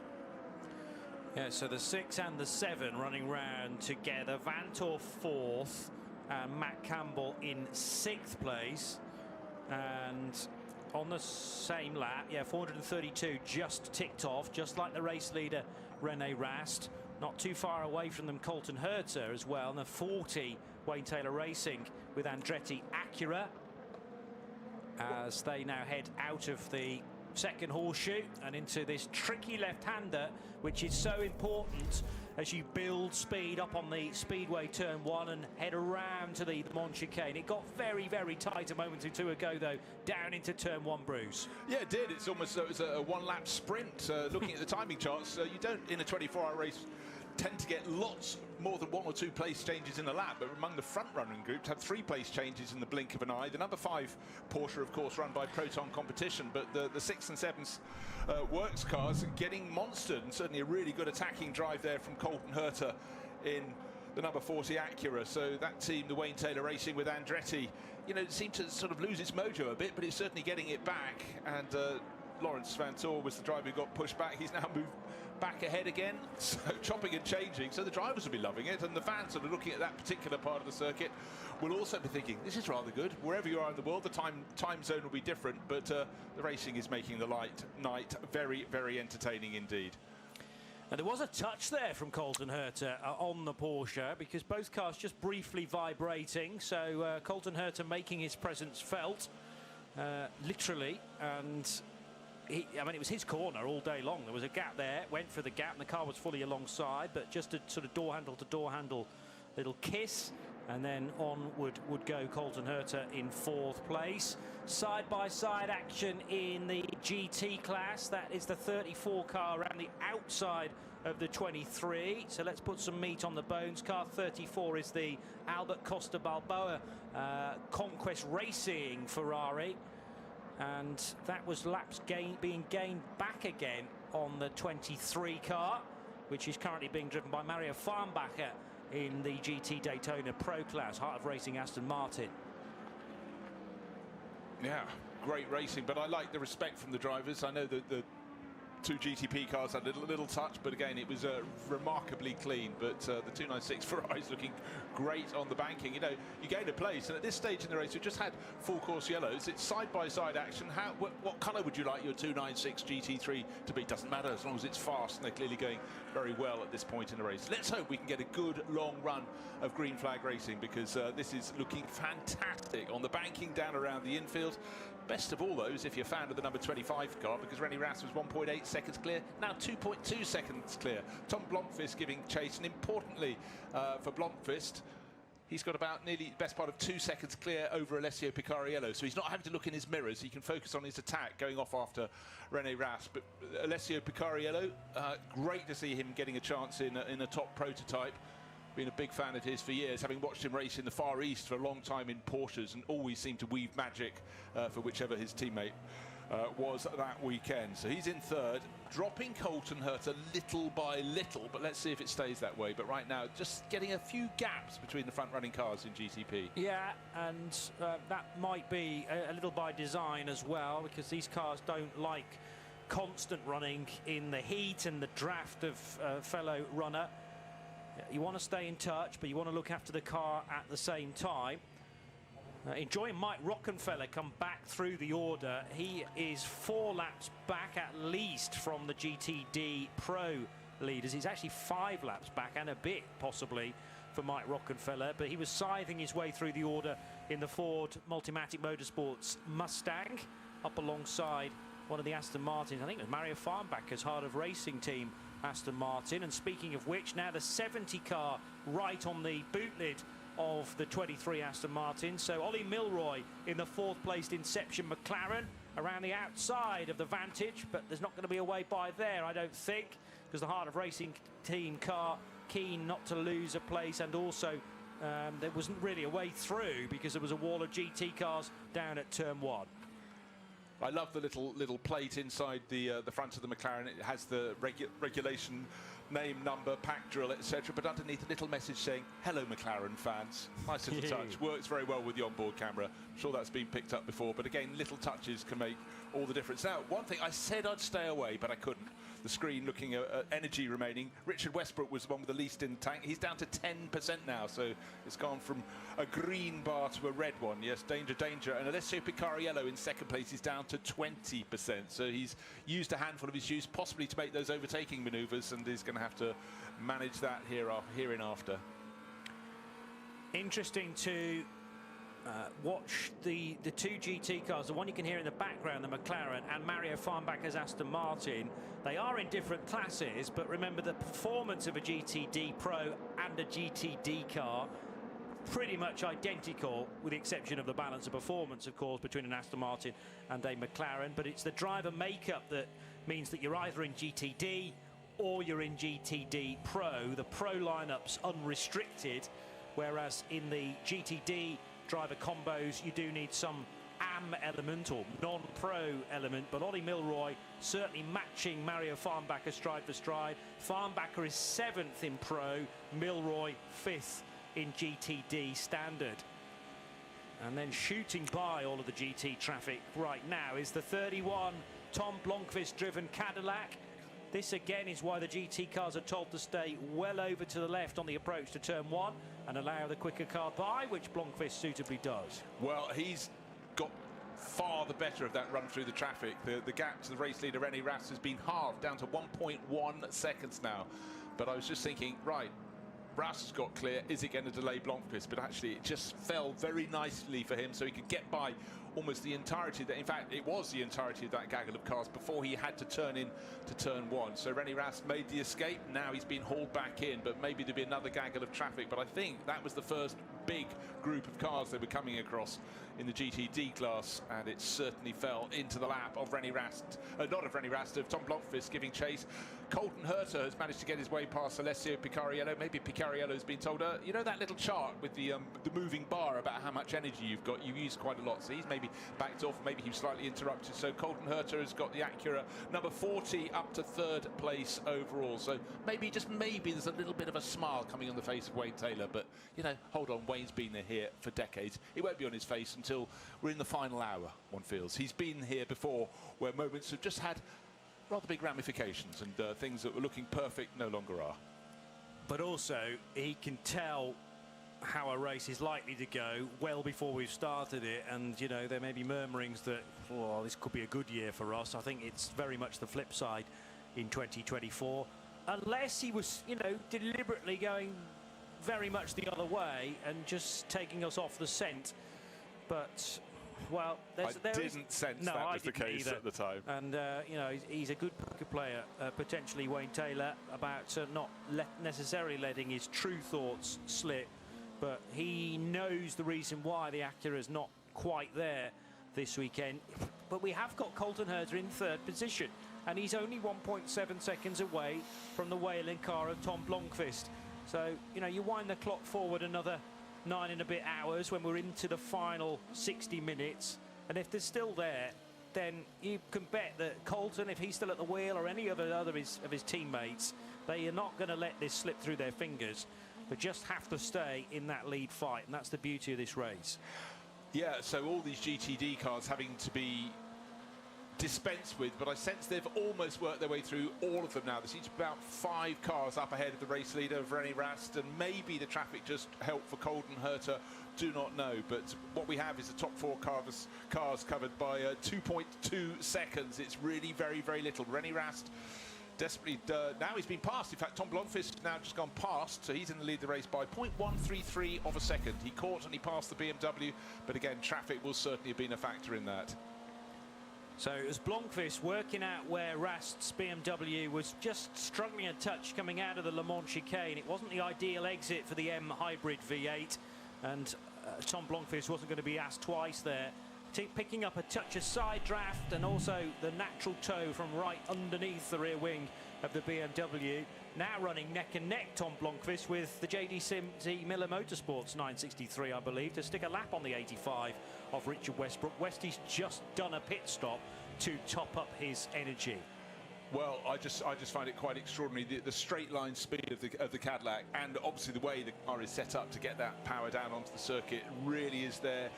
Yeah, so the 6 and the 7 running round together. Vanthoor fourth and Matt Campbell in 6th place. And on the same lap, yeah, 432 just ticked off, just like the race leader René Rast. Not too far away from them, Colton Herter as well. And the 40 Wayne Taylor Racing with Andretti Acura as they now head out of the second horseshoe and into this tricky left-hander, which is so important as you build speed up on the speedway turn 1 and head around to the Mont Chicane. It got very, very tight a moment or two ago, though, down into turn 1, Bruce. Yeah, it did. It's almost it was a one-lap sprint. Looking at the timing charts, you don't, in a 24-hour race, tend to get lots more than 1 or 2 place changes in a lap, but among the front-running groups had 3 place changes in the blink of an eye. The number 5 Porsche, of course, run by Proton Competition, but the 6 and 7s works cars getting monstered, and certainly a really good attacking drive there from Colton Herter in the number 40 Acura. So that team, the Wayne Taylor Racing with Andretti, you know, seemed to sort of lose its mojo a bit, but it's certainly getting it back. And Laurens Vanthoor was the driver who got pushed back. He's now moved back ahead again, so chopping and changing. So the drivers will be loving it, and the fans that are looking at that particular part of the circuit will also be thinking, this is rather good. Wherever you are in the world, the time zone will be different, but the racing is making the night very, very entertaining indeed. And there was a touch there from Colton Herter on the Porsche, because both cars just briefly vibrating. So Colton Herter making his presence felt, literally, and I mean, it was his corner all day long. There was a gap there, went for the gap, and the car was fully alongside, but just a sort of door handle to door handle little kiss, And then on would go Colton Herta in 4th place. Side-by-side action in the GT class. That is the 34 car around the outside of the 23. So let's put some meat on the bones. Car 34 is the Albert Costa Balboa Conquest Racing Ferrari. And that was laps being gained back again on the 23 car, which is currently being driven by Mario Farnbacher in the GT Daytona Pro class, Heart of Racing Aston Martin. Yeah, great racing, but I like the respect from the drivers. I know that the 2 GTP cars had a little touch, but again, it was remarkably clean. But the 296 Ferrari's looking great on the banking. You know, you gain a place, and at this stage in the race, we just had full course yellows. It's side-by-side action. What colour would you like your 296 GT3 to be? Doesn't matter as long as it's fast, and they're clearly going very well at this point in the race. Let's hope we can get a good long run of green flag racing, because this is looking fantastic on the banking down around the infield. Best of all those if you're a fan of the number 25 car, because René Rast was 1.8 seconds clear, now 2.2 seconds clear. Tom Blomqvist giving chase, and importantly for Blomqvist, he's got about nearly the best part of 2 seconds clear over Alessio Picariello, so he's not having to look in his mirrors. He can focus on his attack going off after René Rast. But Alessio Picariello, great to see him getting a chance in a top prototype. Been a big fan of his for years, having watched him race in the Far East for a long time in Porsches, and always seemed to weave magic for whichever his teammate was that weekend. So he's in 3rd, dropping Colton Herta little by little, but let's see if it stays that way. But right now, just getting a few gaps between the front-running cars in GTP. Yeah, and that might be a little by design as well, because these cars don't like constant running in the heat and the draft of fellow runner. You want to stay in touch, but you want to look after the car at the same time. Enjoying Mike Rockenfeller come back through the order. He is 4 laps back at least from the GTD Pro leaders. He's actually 5 laps back and a bit possibly for Mike Rockenfeller, but he was scything his way through the order in the Ford Multimatic Motorsports Mustang up alongside one of the Aston Martins. I think it was Mario Farnbacher's Heart of Racing team, Aston Martin. And speaking of which, now the 70 car right on the boot lid of the 23 Aston Martin. So Ollie Milroy in the 4th placed Inception McLaren around the outside of the Vantage, but there's not going to be a way by there, I don't think, because the Heart of Racing team car keen not to lose a place, and also there wasn't really a way through because there was a wall of GT cars down at turn 1. I love the little plate inside the front of the McLaren. It has the regulation name, number, pack drill, etc. But underneath a little message saying, "Hello, McLaren fans." Nice little touch. Works very well with the onboard camera. I'm sure that's been picked up before. But again, little touches can make all the difference. Now, one thing, I said I'd stay away, but I couldn't. The screen looking at energy remaining. Richard Westbrook was the one with the least in the tank. He's down to 10% now, so it's gone from a green bar to a red one. Yes, danger, danger. And Alessio Picariello in 2nd place is down to 20%. So he's used a handful of his juice, possibly to make those overtaking manoeuvres, and he's going to have to manage that hereinafter. Interesting to watch the 2 GT cars, the one you can hear in the background, the McLaren, and Mario Farnbacher's Aston Martin. They are in different classes, but remember the performance of a GTD Pro and a GTD car pretty much identical, with the exception of the balance of performance, of course, between an Aston Martin and a McLaren. But it's the driver makeup that means that you're either in GTD or you're in GTD Pro. The Pro lineup's unrestricted, whereas in the GTD driver combos you do need some AM element or non-pro element. But Ollie Milroy certainly matching Mario Farnbacher stride for stride. Farnbacher is 7th in Pro, Milroy 5th in GTD standard. And then shooting by all of the GT traffic right now is the 31 Tom Blomqvist driven Cadillac. This again is why the GT cars are told to stay well over to the left on the approach to turn 1 and allow the quicker car by, which Blomqvist suitably does. Well, he's got far the better of that run through the traffic. The gap to the race leader René Rast has been halved down to 1.1 seconds now. But I was just thinking, right, Rast has got clear. Is it going to delay Blomqvist? But actually, it just fell very nicely for him, so he could get by almost the entirety, in fact it was the entirety of that gaggle of cars before he had to turn in to turn 1. So René Rast made the escape, now he's been hauled back in, but maybe there'll be another gaggle of traffic. But I think that was the first big group of cars they were coming across in the GTD class, and it certainly fell into the lap of René Rast, not of René Rast, of Tom Blomqvist giving chase. Colton Herter has managed to get his way past Alessio Picariello. Maybe Picariello's been told, you know that little chart with the moving bar about how much energy you've got, you use quite a lot, so he's maybe backed off, maybe he was slightly interrupted. So Colton Herter has got the Acura number 40 up to 3rd place overall. So maybe, just maybe, there's a little bit of a smile coming on the face of Wayne Taylor, but you know, hold on, Wayne's been here for decades. It won't be on his face until we're in the final hour, one feels. He's been here before where moments have just had rather big ramifications, and things that were looking perfect no longer are. But also, he can tell how a race is likely to go well before we've started it, and you know, there may be murmurings that, oh, this could be a good year for us. I think it's very much the flip side in 2024, unless he was, you know, deliberately going very much the other way and just taking us off the scent. But well, I didn't sense that was the case at the time. And you know, he's a good poker player, potentially Wayne Taylor, about not necessarily letting his true thoughts slip, but he knows the reason why the Acura is not quite there this weekend. But we have got Colton Herter in 3rd position, and he's only 1.7 seconds away from the Whelen car of Tom Blomqvist. So you know, you wind the clock forward another 9 and a bit hours when we're into the final 60 minutes, and if they're still there, then you can bet that Colton, if he's still at the wheel, or any other of his teammates, they are not going to let this slip through their fingers. They just have to stay in that lead fight, and that's the beauty of this race. Yeah, so all these GTD cars having to be dispensed with, but I sense they've almost worked their way through all of them now. There seems to be about 5 cars up ahead of the race leader, of René Rast, and maybe the traffic just helped for Colton Herter, do not know. But what we have is the top 4 cars covered by 2.2 seconds. It's really very, very little. René Rast desperately, now he's been passed. In fact, Tom Blomqvist now just gone past, so he's in the lead of the race by 0.133 of a second. He caught and he passed the BMW, but again, traffic will certainly have been a factor in that. So as Blomqvist working out where Rast's BMW was just struggling a touch coming out of the Le Mans chicane. It wasn't the ideal exit for the M hybrid V8, and Tom Blomqvist wasn't going to be asked twice there. Picking up a touch of side draft, and also the natural toe from right underneath the rear wing of the BMW. Now running neck and neck, Tom Blomqvist, with the JD Miller Motorsports 963, I believe, to stick a lap on the 85 of Richard Westbrook. Westy's just done a pit stop to top up his energy. Well, I just find it quite extraordinary, the straight line speed of the Cadillac, and obviously the way the car is set up to get that power down onto the circuit really is their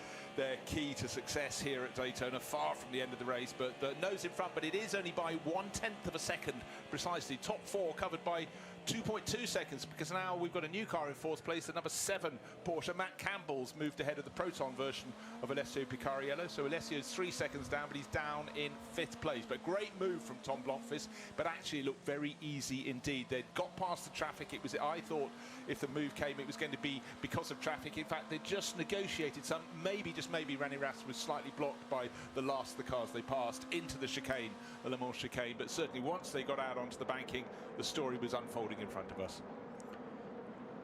key to success here at Daytona. Far from the end of the race, but the nose in front, but it is only by 1/10 of a second precisely. Top 4 covered by 2.2 seconds, because now we've got a new car in 4th place, the number 7 Porsche. Matt Campbell's moved ahead of the Proton version of Alessio Picariello, so Alessio's 3 seconds down, but he's down in 5th place. But great move from Tom Blomqvist, but actually looked very easy indeed. They'd got past the traffic. It was, I thought, if the move came, it was going to be because of traffic. In fact, they just negotiated some. Maybe, just maybe, René Rast was slightly blocked by the last of the cars they passed into the chicane, the Le Mans chicane, but certainly once they got out onto the banking, the story was unfolding in front of us.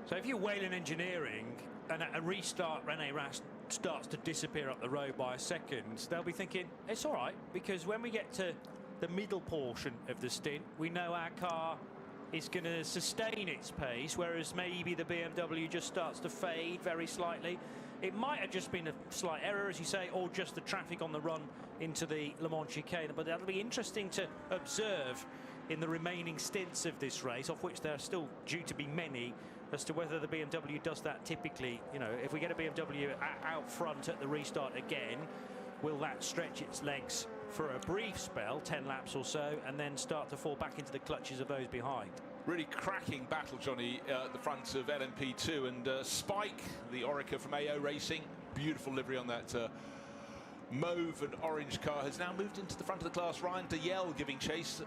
So if you're Whelen Engineering and a restart, René Rast starts to disappear up the road by a second, they'll be thinking, it's all right, because when we get to the middle portion of the stint, we know our car is going to sustain its pace, whereas maybe the BMW just starts to fade very slightly. It might have just been a slight error, as you say, or just the traffic on the run into the Le Mans chicane, but that'll be interesting to observe in the remaining stints of this race, of which there are still due to be many, as to whether the BMW does that typically. You know, if we get a BMW out front at the restart again, will that stretch its legs for a brief spell, 10 laps or so, and then start to fall back into the clutches of those behind? Really cracking battle, Johnny, at the front of LMP2, and Spike, the Orica from AO Racing, beautiful livery on that mauve and orange car, has now moved into the front of the class. Ryan Dalziel giving chase.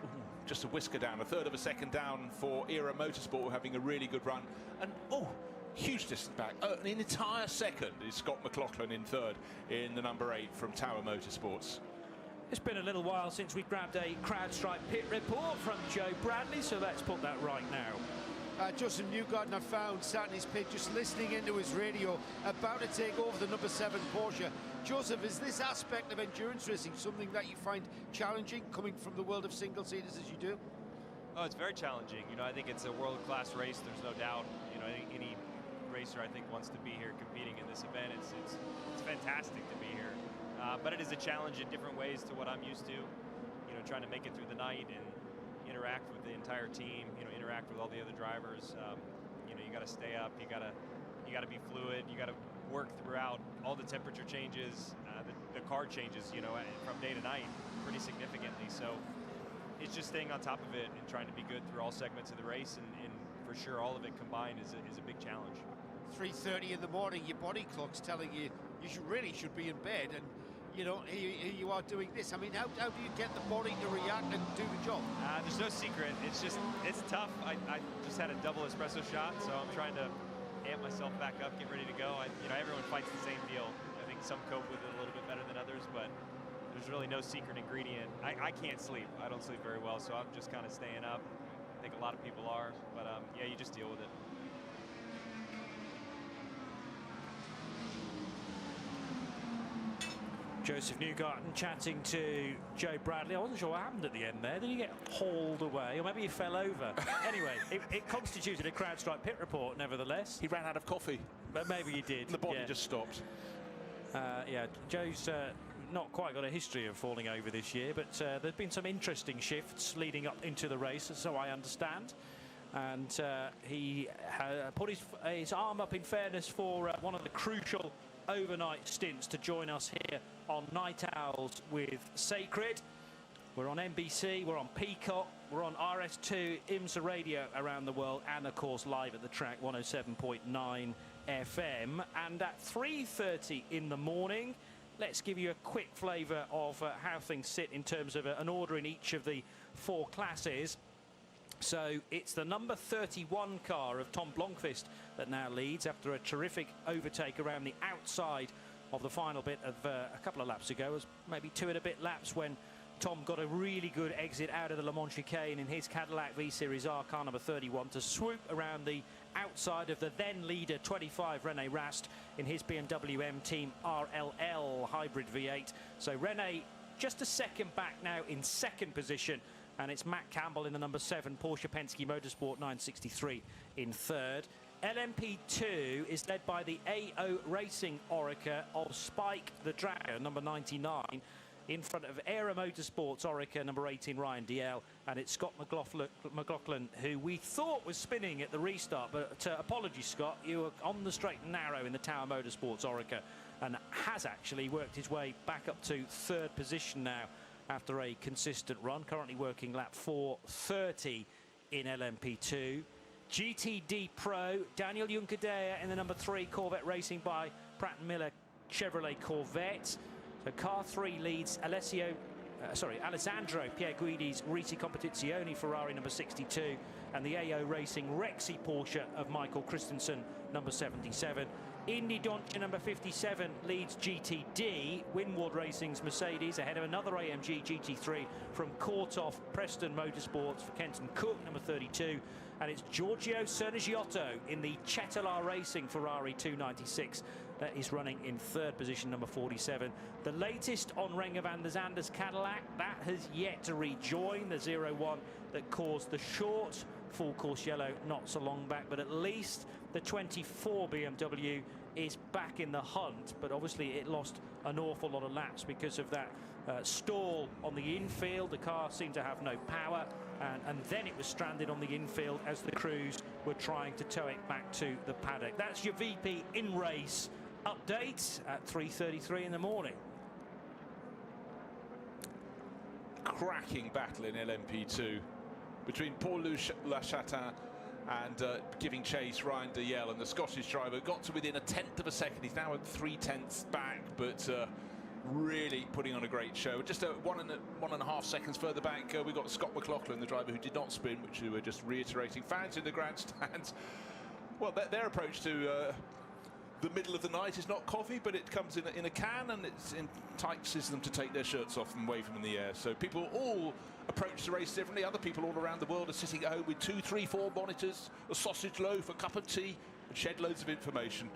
Just a whisker down, 1/3 of a second down for Era Motorsport, having a really good run. And huge distance back. An entire second is Scott McLaughlin in third in the number 8 from Tower Motorsports. It's been a little while since we grabbed a CrowdStrike pit report from Joe Bradley, so let's put that right now. Joseph Newgarden I found sat in his pit just listening into his radio, about to take over the number 7 Porsche. Joseph, is this aspect of endurance racing something that you find challenging, coming from the world of single-seaters as you do? Oh, it's very challenging. You know, I think it's a world-class race. There's no doubt. You know, any racer I think wants to be here competing in this event. It's fantastic to be here, but it is a challenge in different ways to what I'm used to. You know, trying to make it through the night and interact with the entire team. You know, interact with all the other drivers. You know, you got to stay up. You got to be fluid. You got to work throughout all the temperature changes, the car changes. You know, from day to night, pretty significantly. So it's just staying on top of it and trying to be good through all segments of the race, and for sure all of it combined is a big challenge. 3:30 in the morning, your body clock's telling you really should be in bed, and you know, here you are doing this. I mean, how do you get the body to react and do the job? There's no secret. It's tough. I just had a double espresso shot, so I'm trying to amp myself back up, get ready to go. You know, everyone fights the same deal. I think some cope with it a little bit better than others, but there's really no secret ingredient. I can't sleep. I don't sleep very well, so I'm just kind of staying up. I think a lot of people are, but yeah, you just deal with it. Joseph Newgarden chatting to Joe Bradley. I wasn't sure what happened at the end there. Did he get hauled away, or maybe he fell over? Anyway, it constituted a CrowdStrike pit report, nevertheless. He ran out of coffee. But maybe he did. The body just stopped. Yeah, Joe's not quite got a history of falling over this year, but there's been some interesting shifts leading up into the race, so I understand. And he put his arm up in fairness for one of the crucial overnight stints to join us here on Night Owls with Sacred. We're on NBC, we're on Peacock, we're on RS2, IMSA radio around the world, and of course live at the track 107.9 FM. And at 3:30 in the morning, let's give you a quick flavour of how things sit in terms of an order in each of the 4 classes. So it's the number 31 car of Tom Blomqvist that now leads after a terrific overtake around the outside of the final bit of a couple of laps ago. It was maybe 2 and a bit laps when Tom got a really good exit out of the Le Mans chicane in his Cadillac V-Series R car number 31 to swoop around the outside of the then leader 25 Rene Rast in his BMW M Team RLL hybrid V8. So Rene just a second back now in second position. And it's Matt Campbell in the number 7 Porsche Penske Motorsport 963 in third. LMP2 is led by the AO Racing Orica of Spike the Dragon, number 99, in front of Aero Motorsports Orica, number 18, Ryan DL. And it's Scott McLaughlin, who we thought was spinning at the restart. But apologies, Scott, you were on the straight and narrow in the Tower Motorsports Orica and has actually worked his way back up to third position now after a consistent run, currently working lap 4:30 in LMP2. GTD Pro, Daniel Juncadella in the number 3 Corvette Racing by Pratt & Miller Chevrolet Corvette. So car 3 leads Alessandro Pierguidi's Risi Competizione Ferrari number 62, and the AO Racing Rexy Porsche of Michael Christensen number 77. Indy Doncia number 57 leads GTD. Winward Racing's Mercedes ahead of another AMG GT3 from Korthoff Preston Motorsports for Kenton Cook number 32, and it's Giorgio Cernigiotto in the Cetilar Racing Ferrari 296 that is running in third position, number 47. The latest on Renger van der Zander's Cadillac that has yet to rejoin the 01 that caused the short full course yellow not so long back, but at least the 24 BMW is back in the hunt. But obviously it lost an awful lot of laps because of that stall on the infield. The car seemed to have no power, and then it was stranded on the infield as the crews were trying to tow it back to the paddock. That's your VP in race update at 3:33 in the morning. Cracking battle in LMP2 between Paul Lachatin and giving chase Ryan DeYell, and the Scottish driver got to within 1/10 of a second. He's now at 3/10 back, but really putting on a great show. Just 1.5 seconds further back, we got Scott McLaughlin, the driver who did not spin, which we were just reiterating. Fans in the grandstands Well, their approach to the middle of the night is not coffee, but it comes in a can, and it entices them to take their shirts off and wave them in the air. So people all approach the race differently. Other people all around the world are sitting at home with 2, 3, 4 monitors, a sausage loaf, a cup of tea, and shed loads of information.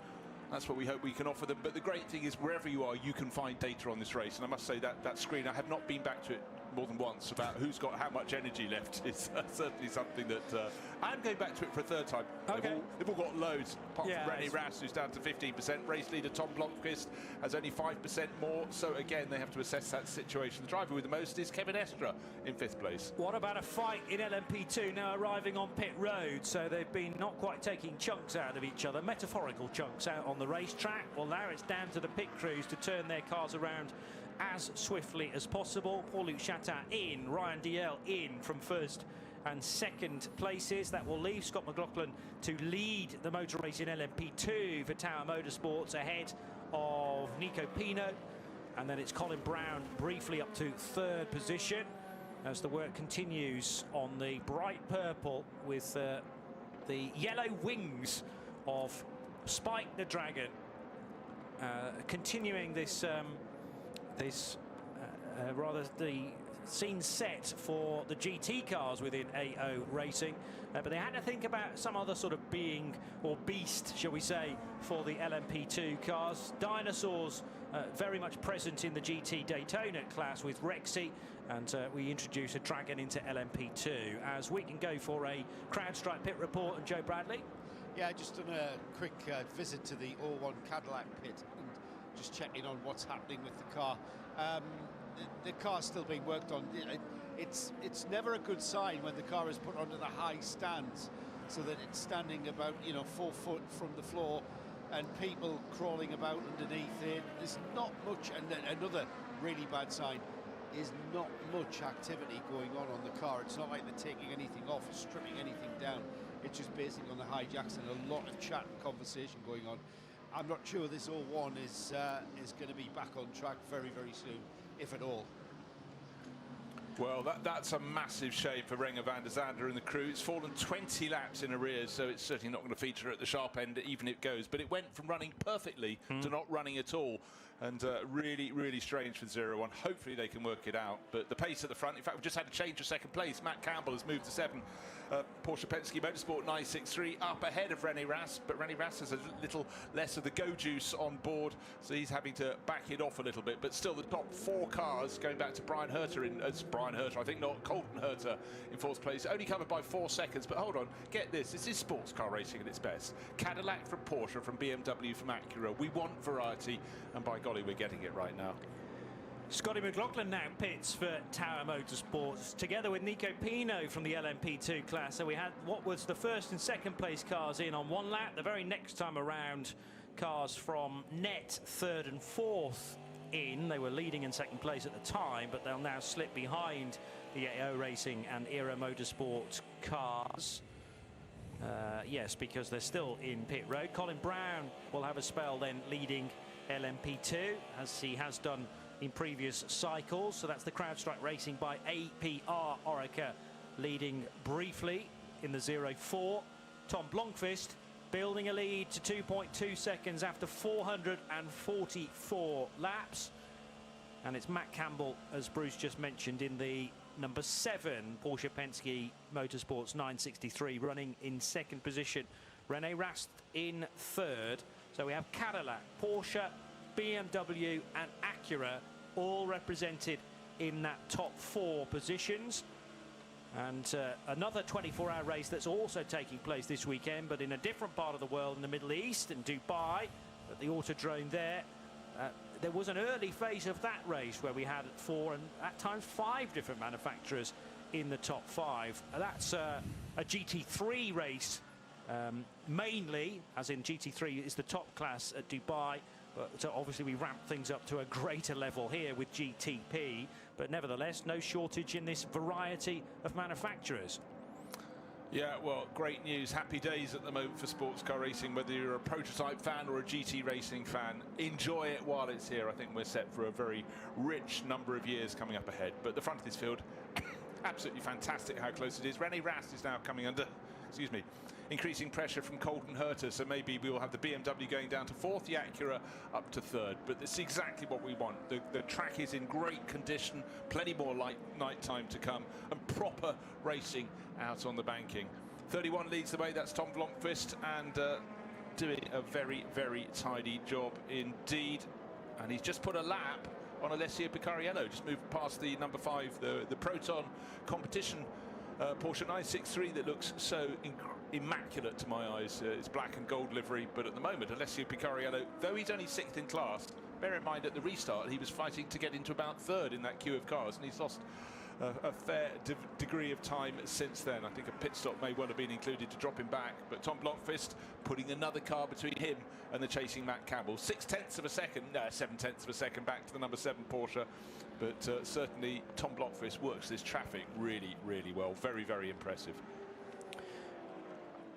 That's what we hope we can offer them. But the great thing is, wherever you are, you can find data on this race. And I must say that screen, I have not been back to it more than once, about who's got how much energy left. It's certainly something that I'm going back to it for a third time. Okay. They've all got loads, apart from Rennie Rast, who's down to 15%. Race leader Tom Blomqvist has only 5% more. So again, they have to assess that situation. The driver with the most is Kevin Estra in 5th place. What about a fight in LMP2 now arriving on pit road? So they've been not quite taking chunks out of each other, metaphorical chunks out on the racetrack. Well, now it's down to the pit crews to turn their cars around as swiftly as possible. Paul-Luc Chatin in, Ryan Dalziel in from 1st and 2nd places. That will leave Scott McLaughlin to lead the motor race in LMP2 for Tower Motorsports, ahead of Nico Pino. And then it's Colin Brown briefly up to 3rd position as the work continues on the bright purple with the yellow wings of Spike the Dragon, continuing this rather the scene set for the GT cars within AO Racing, but they had to think about some other sort of being or beast, shall we say, for the LMP2 cars. Dinosaurs very much present in the GT Daytona class with Rexy, and we introduce a Dragon into LMP2 as we can go for a CrowdStrike pit report. And Joe Bradley. Yeah, just done a quick visit to the 01 Cadillac pit and just checking on what's happening with the car. The car's still being worked on. It's never a good sign when the car is put onto the high stands so that it's standing about 4 foot from the floor and people crawling about underneath it. There's not much, and another really bad sign is not much activity going on the car. It's not like they're taking anything off or stripping anything down. It's just basically on the hijacks and a lot of chat and conversation going on. I'm not sure this 01 is going to be back on track very, very soon, if at all. Well, that's a massive shame for Renger van der Zande and the crew. It's fallen 20 laps in arrears, so it's certainly not going to feature at the sharp end, even if it goes. But it went from running perfectly to not running at all. And really, really strange for 01. Hopefully they can work it out. But the pace at the front, in fact, we've just had a change of 2nd place. Matt Campbell has moved to 7. Porsche Penske Motorsport 963 up ahead of Rennie Rast, but Rennie Rast has a little less of the go juice on board, so he's having to back it off a little bit. But still, the top 4 cars going back to Brian Herter I think, not Colton Herter in 4th place, only covered by 4 seconds. But hold on, get this is sports car racing at its best. Cadillac from Porsche, from BMW, from Acura. We want variety, and by golly, we're getting it right now. Scotty McLaughlin now pits for Tower Motorsports together with Nico Pino from the LMP2 class. So we had what was the 1st and 2nd place cars in on 1 lap. The very next time around, cars from Net 3rd and 4th in. They were leading in 2nd place at the time, but they'll now slip behind the AO Racing and Era Motorsport cars. Yes, because they're still in pit road. Colin Brown will have a spell then leading LMP2, as he has done in previous cycles. So that's the CrowdStrike Racing by APR Orica leading briefly in the 04. Tom Blomqvist building a lead to 2.2 seconds after 444 laps. And it's Matt Campbell, as Bruce just mentioned, in the number 7 Porsche Penske Motorsports 963, running in 2nd position. Rennie Rast in 3rd. So we have Cadillac, Porsche, BMW and Acura all represented in that top 4 positions. And another 24-hour race that's also taking place this weekend, but in a different part of the world, in the Middle East, in Dubai, at the Autodrome there. There was an early phase of that race where we had 4 and at times 5 different manufacturers in the top 5. That's a GT3 race, mainly, as in GT3 is the top class at Dubai. So obviously we ramp things up to a greater level here with GTP, but nevertheless no shortage in this variety of manufacturers. Yeah, well, great news. Happy days at the moment for sports car racing, whether you're a prototype fan or a GT racing fan. Enjoy it while it's here. I think we're set for a very rich number of years coming up ahead. But the front of this field, absolutely fantastic how close it is. Rennie Rast is now coming under, excuse me, increasing pressure from Colton Herter, so maybe we will have the BMW going down to 4th, the Acura up to 3rd. But it's exactly what we want. The track is in great condition, plenty more night time to come, and proper racing out on the banking. 31 leads the way, that's Tom Blomqvist, and doing a very, very tidy job indeed. And he's just put a lap on Alessio Picariello, just moved past the number 5, the Proton competition Porsche 963 that looks so immaculate to my eyes. It's black and gold livery, but at the moment Alessio Picariello, though he's only 6th in class, bear in mind at the restart he was fighting to get into about 3rd in that queue of cars, and he's lost a fair degree of time since then. I think a pit stop may well have been included to drop him back, but Tom Blomqvist putting another car between him and the chasing Matt Campbell. 0.6 of a second, no, 0.7 of a second back to the number 7 Porsche, but certainly Tom Blomqvist works this traffic really, really well. Very, very impressive.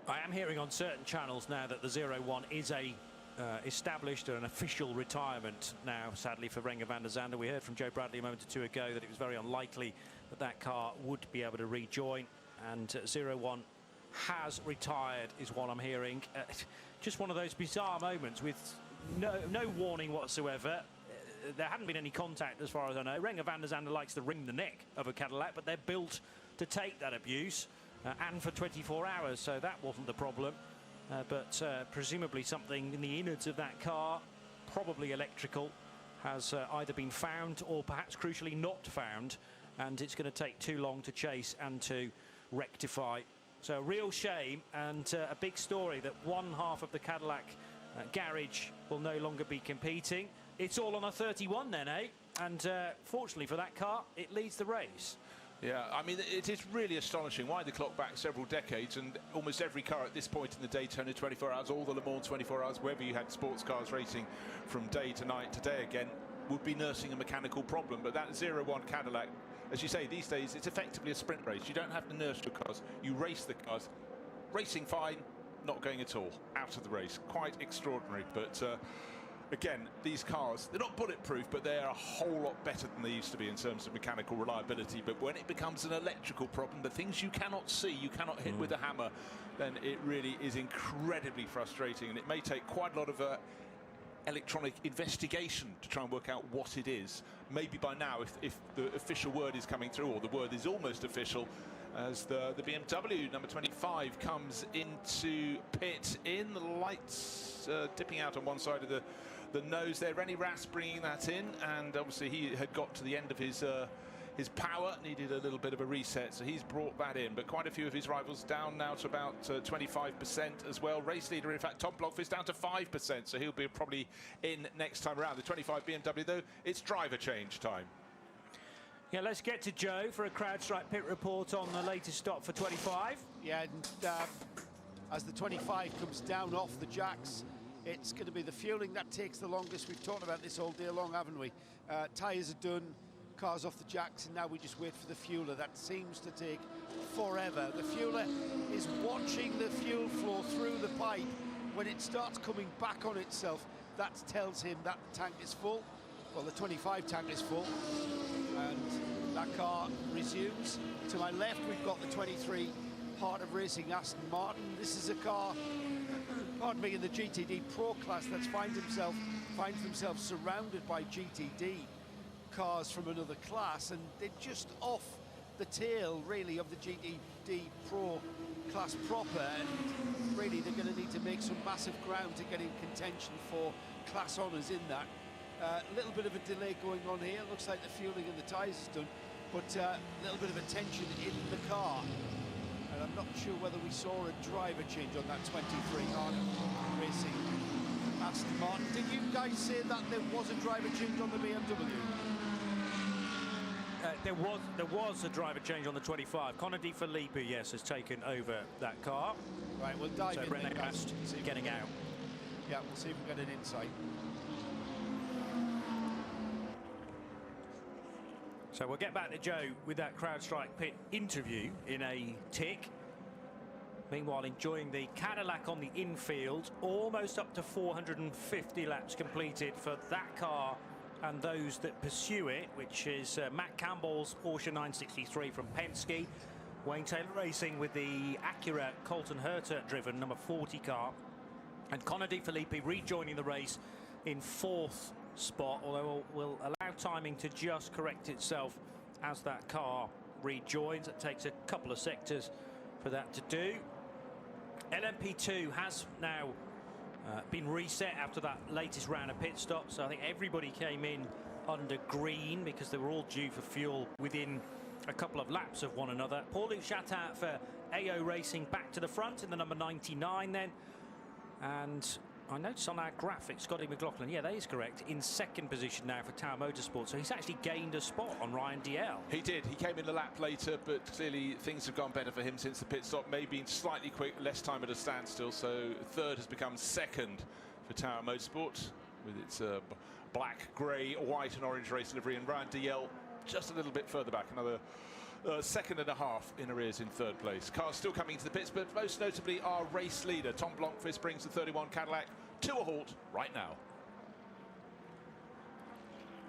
I am hearing on certain channels now that the 01 is a established an official retirement now, sadly, for Renger van der Zande. We heard from Joe Bradley a moment or two ago that it was very unlikely that that car would be able to rejoin, and 01 has retired is what I'm hearing. Just one of those bizarre moments with no warning whatsoever. There hadn't been any contact as far as I know. Renger van der Zande likes to wring the neck of a Cadillac, but they're built to take that abuse and for 24 hours, so that wasn't the problem. But presumably something in the innards of that car, probably electrical, has either been found or perhaps crucially not found, and it's going to take too long to chase and to rectify. So a real shame, and a big story that one half of the Cadillac garage will no longer be competing. It's all on a 31 then, eh? And fortunately for that car, it leads the race. Yeah, I mean, it is really astonishing. Wind the clock back several decades, and almost every car at this point in the Daytona 24 hours, all the Le Mans 24 hours, wherever you had sports cars racing from day to night, today again, would be nursing a mechanical problem. But that 01 Cadillac, as you say, these days, it's effectively a sprint race. You don't have to nurse your cars. You race the cars. Racing fine, not going at all. Out of the race. Quite extraordinary. But again, these cars, they're not bulletproof, but they're a whole lot better than they used to be in terms of mechanical reliability. But when it becomes an electrical problem, the things you cannot see, you cannot hit with a hammer, then it really is incredibly frustrating. And it may take quite a lot of electronic investigation to try and work out what it is. Maybe by now, if the official word is coming through, or the word is almost official, as the BMW number 25 comes into pit in the lights, dipping out on one side of the nose there. Rennie Ras bringing that in, and obviously he had got to the end of his power, needed a little bit of a reset, so he's brought that in. But quite a few of his rivals down now to about 25% as well. Race leader, in fact, Tom Blomqvist down to 5%, so he'll be probably in next time around. The 25 BMW, though, it's driver change time. Yeah, let's get to Joe for a CrowdStrike pit report on the latest stop for 25. Yeah, and as the 25 comes down off the jacks, it's going to be the fueling that takes the longest. We've talked about this all day long, haven't we? Tyres are done, cars off the jacks, and now we just wait for the fueler. That seems to take forever. The fueler is watching the fuel flow through the pipe. When it starts coming back on itself, that tells him that the tank is full. Well, the 25 tank is full, and that car resumes. To my left, we've got the 23 Heart of Racing Aston Martin. This is a car, pardon me, in the GTD Pro class that finds themselves surrounded by GTD cars from another class, and they're just off the tail, really, of the GTD Pro class proper, and really they're going to need to make some massive ground to get in contention for class honours in that. A little bit of a delay going on here. Looks like the fueling and the tyres is done, but a little bit of a tension in the car. And I'm not sure whether we saw a driver change on that 23 Heart of Racing Aston Martin. Did you guys say that there was a driver change on the BMW? There was a driver change on the 25. Connor Di Filippo, yes, has taken over that car. Right, we'll dive in. René Rast getting out. Yeah, we'll see if we get an insight. So we'll get back to Joe with that CrowdStrike pit interview in a tick. Meanwhile, enjoying the Cadillac on the infield, almost up to 450 laps completed for that car and those that pursue it, which is Matt Campbell's Porsche 963 from Penske. Wayne Taylor Racing with the Acura Colton Herta driven number 40 car, and Connor De Filippi rejoining the race in 4th spot, although we'll allow timing to just correct itself as that car rejoins. It takes a couple of sectors for that to do. LMP2 has now been reset after that latest round of pit stops, so I think everybody came in under green because they were all due for fuel within a couple of laps of one another. Paul-Luc Chatin for AO Racing back to the front in the number 99 then, and I noticed on our graphic Scotty McLaughlin, yeah, that is correct, in 2nd position now for Tower Motorsport, so he's actually gained a spot on Ryan DL. He did. He came in a lap later, but clearly things have gone better for him since the pit stop. Maybe slightly quick, less time at a standstill, so 3rd has become 2nd for Tower Motorsport with its black, grey, white and orange race livery, and Ryan DL just a little bit further back, another 1.5 seconds in arrears in 3rd place. Cars still coming into the pits, but most notably our race leader, Tom Blomqvist, brings the 31 Cadillac to a halt right now.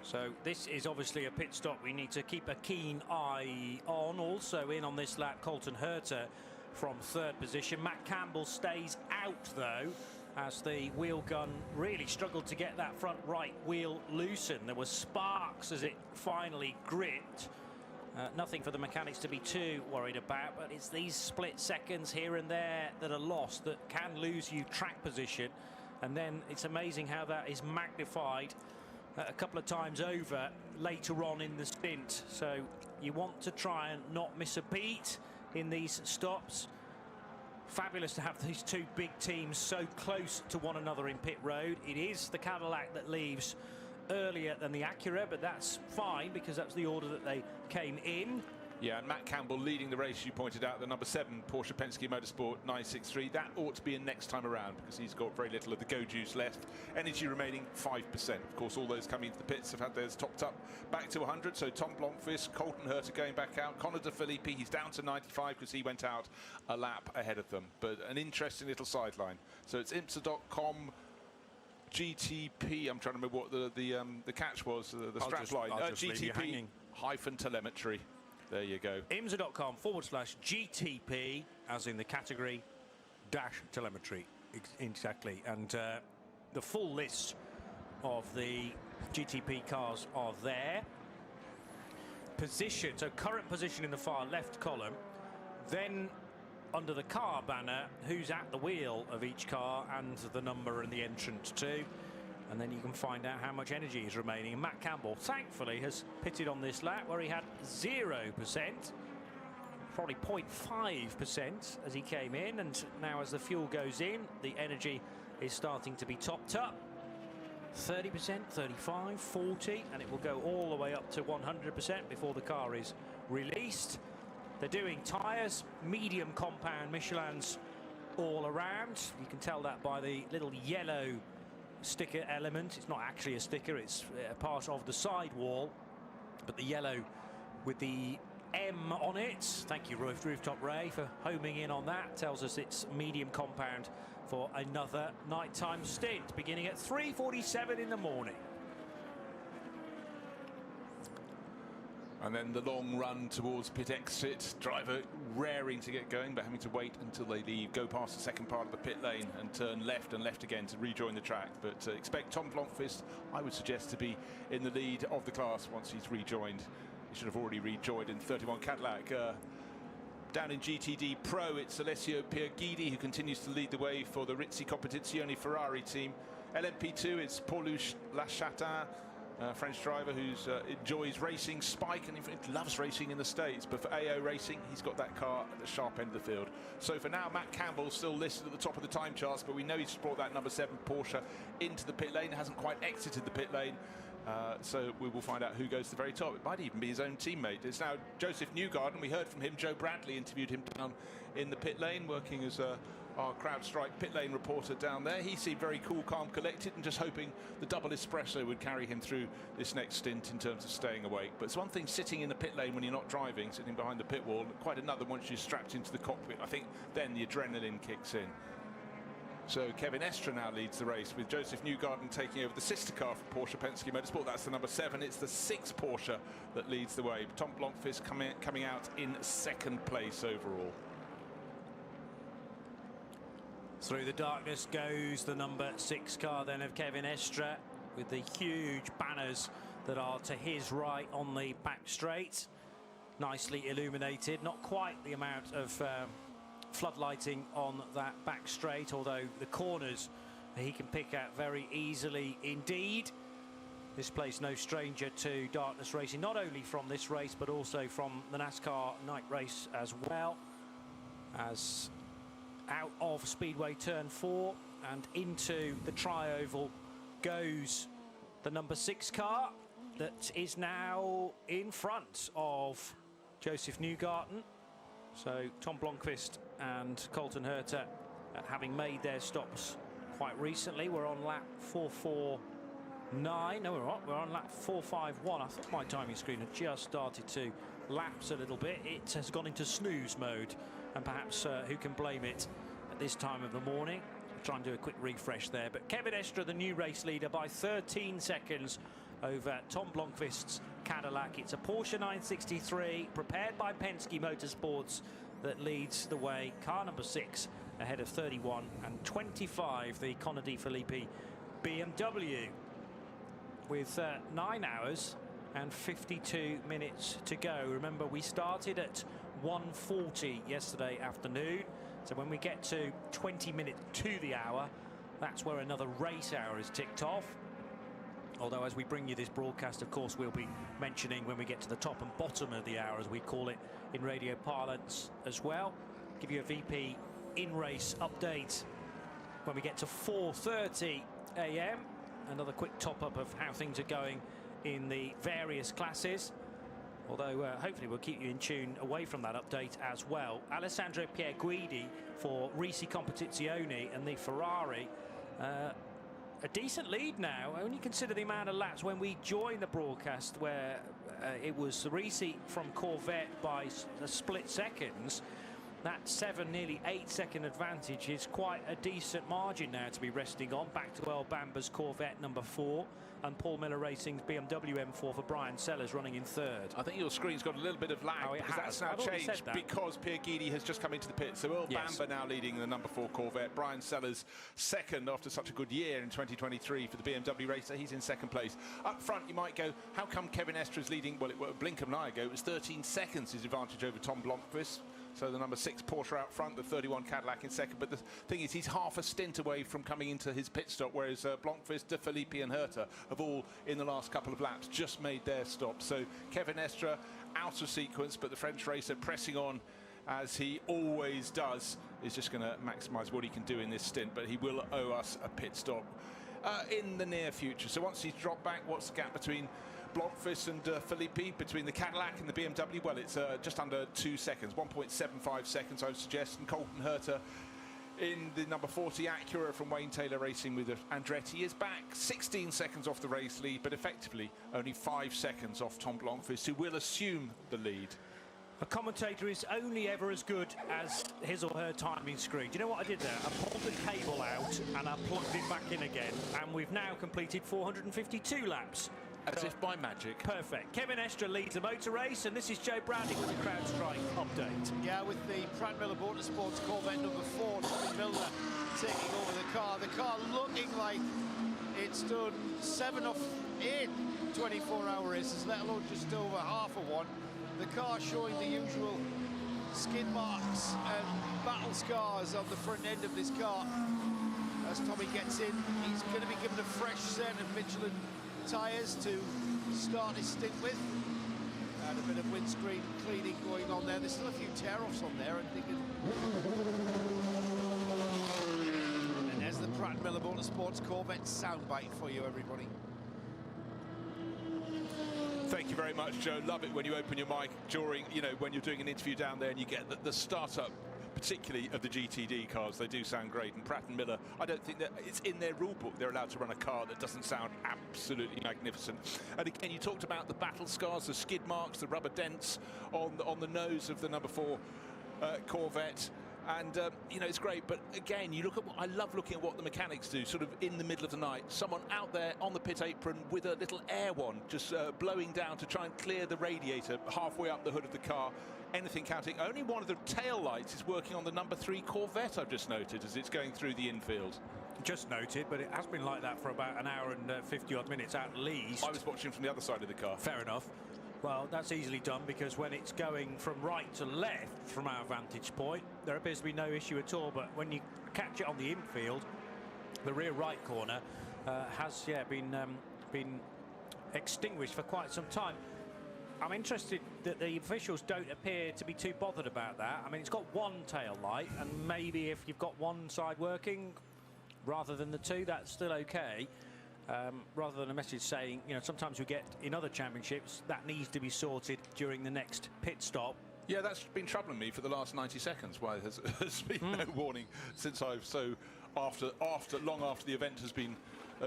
So this is obviously a pit stop we need to keep a keen eye on. Also in on this lap, Colton Herta from 3rd position. Matt Campbell stays out though, as the wheel gun really struggled to get that front right wheel loosened. There were sparks as it finally gripped. Nothing for the mechanics to be too worried about, but it's these split seconds here and there that are lost that can lose you track position, and then it's amazing how that is magnified a couple of times over later on in the stint. So you want to try and not miss a beat in these stops. Fabulous to have these two big teams so close to one another in pit road. It is the Cadillac that leaves earlier than the Acura, but that's fine because that's the order that they came in. Yeah, and Matt Campbell leading the race, you pointed out, the number 7 Porsche Penske Motorsport 963. That ought to be in next time around because he's got very little of the go juice left. Energy remaining 5%. Of course, all those coming into the pits have had theirs topped up back to 100. So Tom Blomqvist, Colton Herta going back out. Connor De Filippi, he's down to 95 because he went out a lap ahead of them. But an interesting little sideline. So it's IMSA.com GTP. I'm trying to remember what the catch was, the strap line. GTP hyphen telemetry. There you go. IMSA.com/GTP, as in the category dash telemetry. Exactly. And the full list of the GTP cars are there. Position, so current position in the far left column. Then under the car banner, who's at the wheel of each car and the number and the entrant too. And then you can find out how much energy is remaining. And Matt Campbell, thankfully, has pitted on this lap where he had 0%, probably 0.5% as he came in. And now as the fuel goes in, the energy is starting to be topped up. 30%, 35, 40, and it will go all the way up to 100% before the car is released. They're doing tyres, medium compound Michelins all around. You can tell that by the little yellow sticker element. It's not actually a sticker, it's a part of the sidewall, but the yellow with the M on it. Thank you, Rooftop Ray, for homing in on that. Tells us it's medium compound for another nighttime stint beginning at 3:47 in the morning. And then the long run towards pit exit. Driver raring to get going, but having to wait until they leave, go past the second part of the pit lane and turn left and left again to rejoin the track. But expect Tom Blomqvist, I would suggest, to be in the lead of the class once he's rejoined. He should have already rejoined in 31 Cadillac. Down in GTD Pro, it's Alessio Pierguidi who continues to lead the way for the Rizzi Competizione Ferrari team. LMP2, it's Paul-Luc Chatin, French driver who enjoys racing. Spike, and in fact loves racing in the States, but for AO Racing he's got that car at the sharp end of the field. So for now, Matt Campbell still listed at the top of the time charts, but we know he's brought that number 7 Porsche into the pit lane, hasn't quite exited the pit lane. So we will find out who goes to the very top. It might even be his own teammate. It's now Joseph Newgarden. We heard from him. Joe Bradley interviewed him down in the pit lane, working as our CrowdStrike pit lane reporter down there. He seemed very cool, calm, collected, and just hoping the double espresso would carry him through this next stint in terms of staying awake. But it's one thing sitting in the pit lane when you're not driving, sitting behind the pit wall, quite another once you're strapped into the cockpit. I think then the adrenaline kicks in. So Kevin Estre now leads the race, with Joseph Newgarden taking over the sister car from Porsche Penske Motorsport. That's the number 7. It's the 6 Porsche that leads the way. Tom Blomqvist coming out in 2nd place overall. Through the darkness goes the number 6 car then of Kevin Estre, with the huge banners that are to his right on the back straight. Nicely illuminated, not quite the amount of floodlighting on that back straight, although the corners he can pick out very easily indeed. This place no stranger to darkness racing, not only from this race but also from the NASCAR night race as well. As out of Speedway Turn 4 and into the tri-oval goes the number 6 car that is now in front of Joseph Newgarden. So Tom Blomqvist and Colton Herta, having made their stops quite recently. We're on lap 449. No, we're not. We're on lap 451. I thought my timing screen had just started to lapse a little bit. It has gone into snooze mode, and perhaps who can blame it at this time of the morning? I'll try and do a quick refresh there. But Kevin Estre, the new race leader, by 13 seconds over Tom Blomqvist's Cadillac. It's a Porsche 963 prepared by Penske Motorsports that leads the way. Car number 6 ahead of 31 and 25, the Connor Di Filippi BMW, with 9 hours and 52 minutes to go. Remember, we started at 1:40 yesterday afternoon, so when we get to 20 minutes to the hour, that's where another race hour is ticked off. Although as we bring you this broadcast, of course, we'll be mentioning when we get to the top and bottom of the hour, as we call it in radio parlance as well. Give you a VP in-race update when we get to 4:30 a.m. Another quick top-up of how things are going in the various classes. Although hopefully we'll keep you in tune away from that update as well. Alessandro Pierguidi for Risi Competizione and the Ferrari. A decent lead now. Only consider the amount of laps when we joined the broadcast, where it was Risi from Corvette by a split seconds. That 7, nearly 8-second advantage is quite a decent margin now to be resting on. Back to Earl Bamber's Corvette number 4, and Paul Miller Racing's BMW M4 for Brian Sellers running in 3rd. I think your screen's got a little bit of lag, because that's now changed because Pierguidi has just come into the pit. So Earl Bamber now leading the number 4 Corvette. Brian Sellers 2nd after such a good year in 2023 for the BMW racer. He's in 2nd place. Up front, you might go, how come Kevin Estre is leading? Well, a blink of an eye ago, it was 13 seconds his advantage over Tom Blomqvist. So the number 6 Porsche out front, the 31 Cadillac in 2nd. But the thing is, he's half a stint away from coming into his pit stop, whereas Blomqvist, De Filippi and Herta have all, in the last couple of laps, just made their stop. So Kevin Estre out of sequence, but the French racer pressing on as he always does, is just going to maximise what he can do in this stint. But he will owe us a pit stop in the near future. So once he's dropped back, what's the gap between Blomqvist and Filippi, between the Cadillac and the BMW? Well, it's just under 2 seconds, 1.75 seconds, I would suggest. And Colton Herta in the number 40 Acura from Wayne Taylor Racing with Andretti is back 16 seconds off the race lead, but effectively only 5 seconds off Tom Blomqvist, who will assume the lead. A commentator is only ever as good as his or her timing screen. Do you know what I did there? I pulled the cable out and I plugged it back in again, and we've now completed 452 laps. As if by magic. Perfect. Kevin Estre leads the motor race, and this is Joe Browning with the CrowdStrike update. Yeah, with the Pratt Miller Motorsports Corvette number 4, Tommy Milner taking over the car. The car looking like it's done 7 of 8 24-hour races, let alone just over half of one. The car showing the usual skid marks and battle scars on the front end of this car. As Tommy gets in, he's going to be given a fresh set of Michelin tyres to start his stint with, and a bit of windscreen cleaning going on there. There's still a few tear-offs on there, and there's the Pratt Miller Motorsports Corvette soundbite for you, everybody. Thank you very much, Joe. Love it when you open your mic during, when you're doing an interview down there and you get the start-up, particularly of the GTD cars. They do sound great. And Pratt & Miller, I don't think that it's in their rule book they're allowed to run a car that doesn't sound absolutely magnificent. And again, you talked about the battle scars, the skid marks, the rubber dents on the nose of the number 4 Corvette. And you know, it's great, but again, you look at I love looking at what the mechanics do, sort of in the middle of the night. Someone out there on the pit apron with a little air wand, just blowing down to try and clear the radiator halfway up the hood of the car. Anything counting. Only one of the tail lights is working on the number 3 Corvette, I've just noted, as it's going through the infield. Just noted, but it has been like that for about an hour and 50 odd minutes at least. I was watching from the other side of the car. Fair enough. Well, that's easily done, because when it's going from right to left from our vantage point, there appears to be no issue at all. But when you catch it on the infield, the rear right corner has been extinguished for quite some time. I'm interested that the officials don't appear to be too bothered about that. I mean, it's got one tail light, and maybe if you've got one side working rather than the two, that's still okay. Rather than a message saying, you know, sometimes we get in other championships that needs to be sorted during the next pit stop. Yeah, that's been troubling me for the last 90 seconds. Why there's been no warning since I've long after the event has been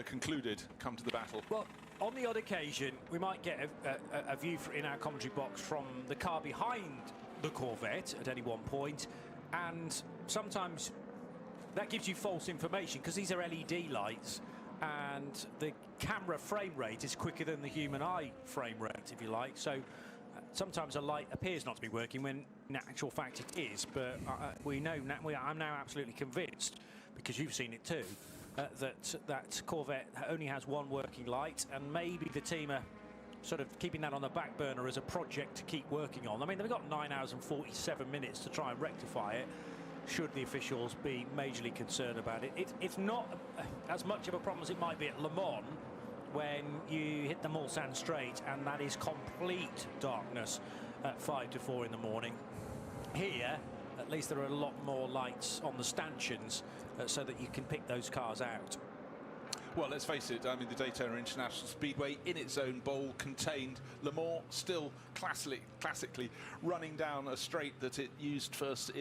concluded, come to the battle. Well, on the odd occasion, we might get a view in our commentary box from the car behind the Corvette at any one point, and sometimes that gives you false information, because these are LED lights, and the camera frame rate is quicker than the human eye frame rate, if you like. So sometimes a light appears not to be working when in actual fact it is. But we know now, I'm now absolutely convinced, because you've seen it too, that Corvette only has one working light, and maybe the team are sort of keeping that on the back burner as a project to keep working on. I mean, they've got 9 hours and 47 minutes to try and rectify it, should the officials be majorly concerned about it. It's not as much of a problem as it might be at Le Mans, when you hit the Mulsanne straight and that is complete darkness at 5 to 4 in the morning. Here, at least there are a lot more lights on the stanchions so that you can pick those cars out. Well, let's face it, I mean, the Daytona International Speedway in its own bowl contained. Le Mans still classically running down a straight that it used first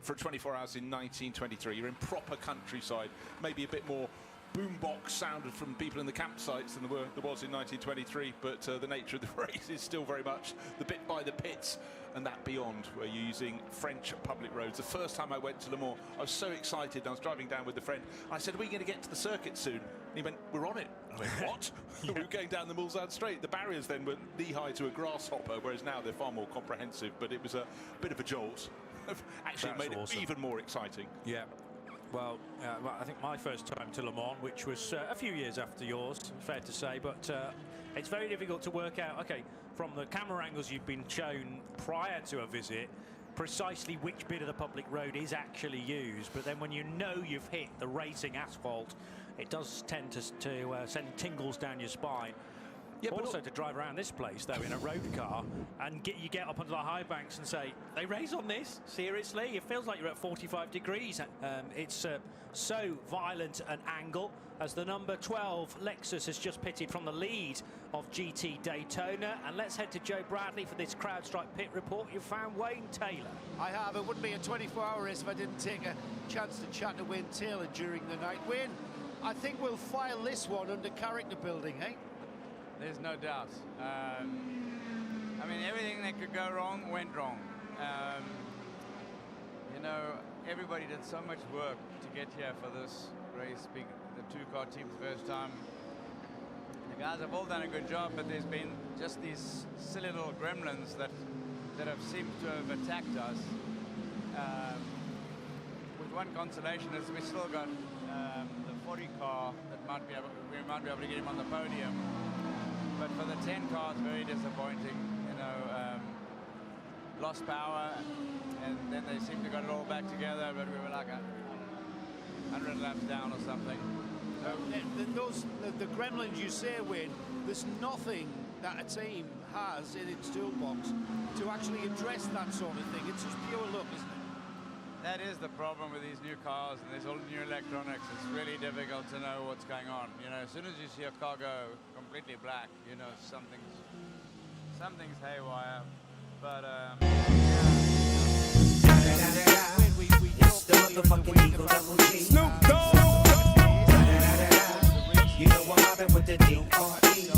for 24 hours in 1923. You're in proper countryside, maybe a bit more boombox sounded from people in the campsites than there was in 1923, but the nature of the race is still very much the bit by the pits and that beyond, where you're using French public roads. The first time I went to Le Mans, I was so excited. I was driving down with a friend. I said, "Are we going to get to the circuit soon?" And he went, "We're on it." I went, "What?" We were going down the Mulsanne straight. The barriers then were knee-high to a grasshopper, whereas now they're far more comprehensive, but it was a bit of a jolt. Actually, it made it even more exciting. Yeah. Well, I think my first time to Le Mans, which was a few years after yours, fair to say, but it's very difficult to work out, okay, from the camera angles you've been shown prior to a visit, precisely which bit of the public road is actually used. But then when you know you've hit the racing asphalt, it does tend to send tingles down your spine. Yeah, but also to drive around this place, though, in a road car, and you get up onto the high banks and say, they race on this? Seriously? It feels like you're at 45 degrees. It's so violent an angle, as the number 12 Lexus has just pitted from the lead of GT Daytona. And let's head to Joe Bradley for this CrowdStrike pit report. You found Wayne Taylor. I have. It wouldn't be a 24-hour race if I didn't take a chance to chat to Wayne Taylor during the night. Wayne, I think we'll file this one under character building, eh? There's no doubt. I mean, everything that could go wrong went wrong. You know, everybody did so much work to get here for this race, being the two-car team's first time. The guys have all done a good job, but there's been just these silly little gremlins that have seemed to have attacked us. With one consolation is we still got the 40 car that we might be able to get him on the podium. But for the 10 cars, very disappointing. You know, lost power, and then they seemed to got it all back together, but we were like 100 laps down or something. So the gremlins you say, Wayne, there's nothing that a team has in its toolbox to actually address that sort of thing. It's just pure luck, isn't it? That is the problem with these new cars and these all new electronics. It's really difficult to know what's going on. You know, as soon as you see a car go completely black, you know something's haywire. But Snoop Dogg. You know what happened with the D.R.E.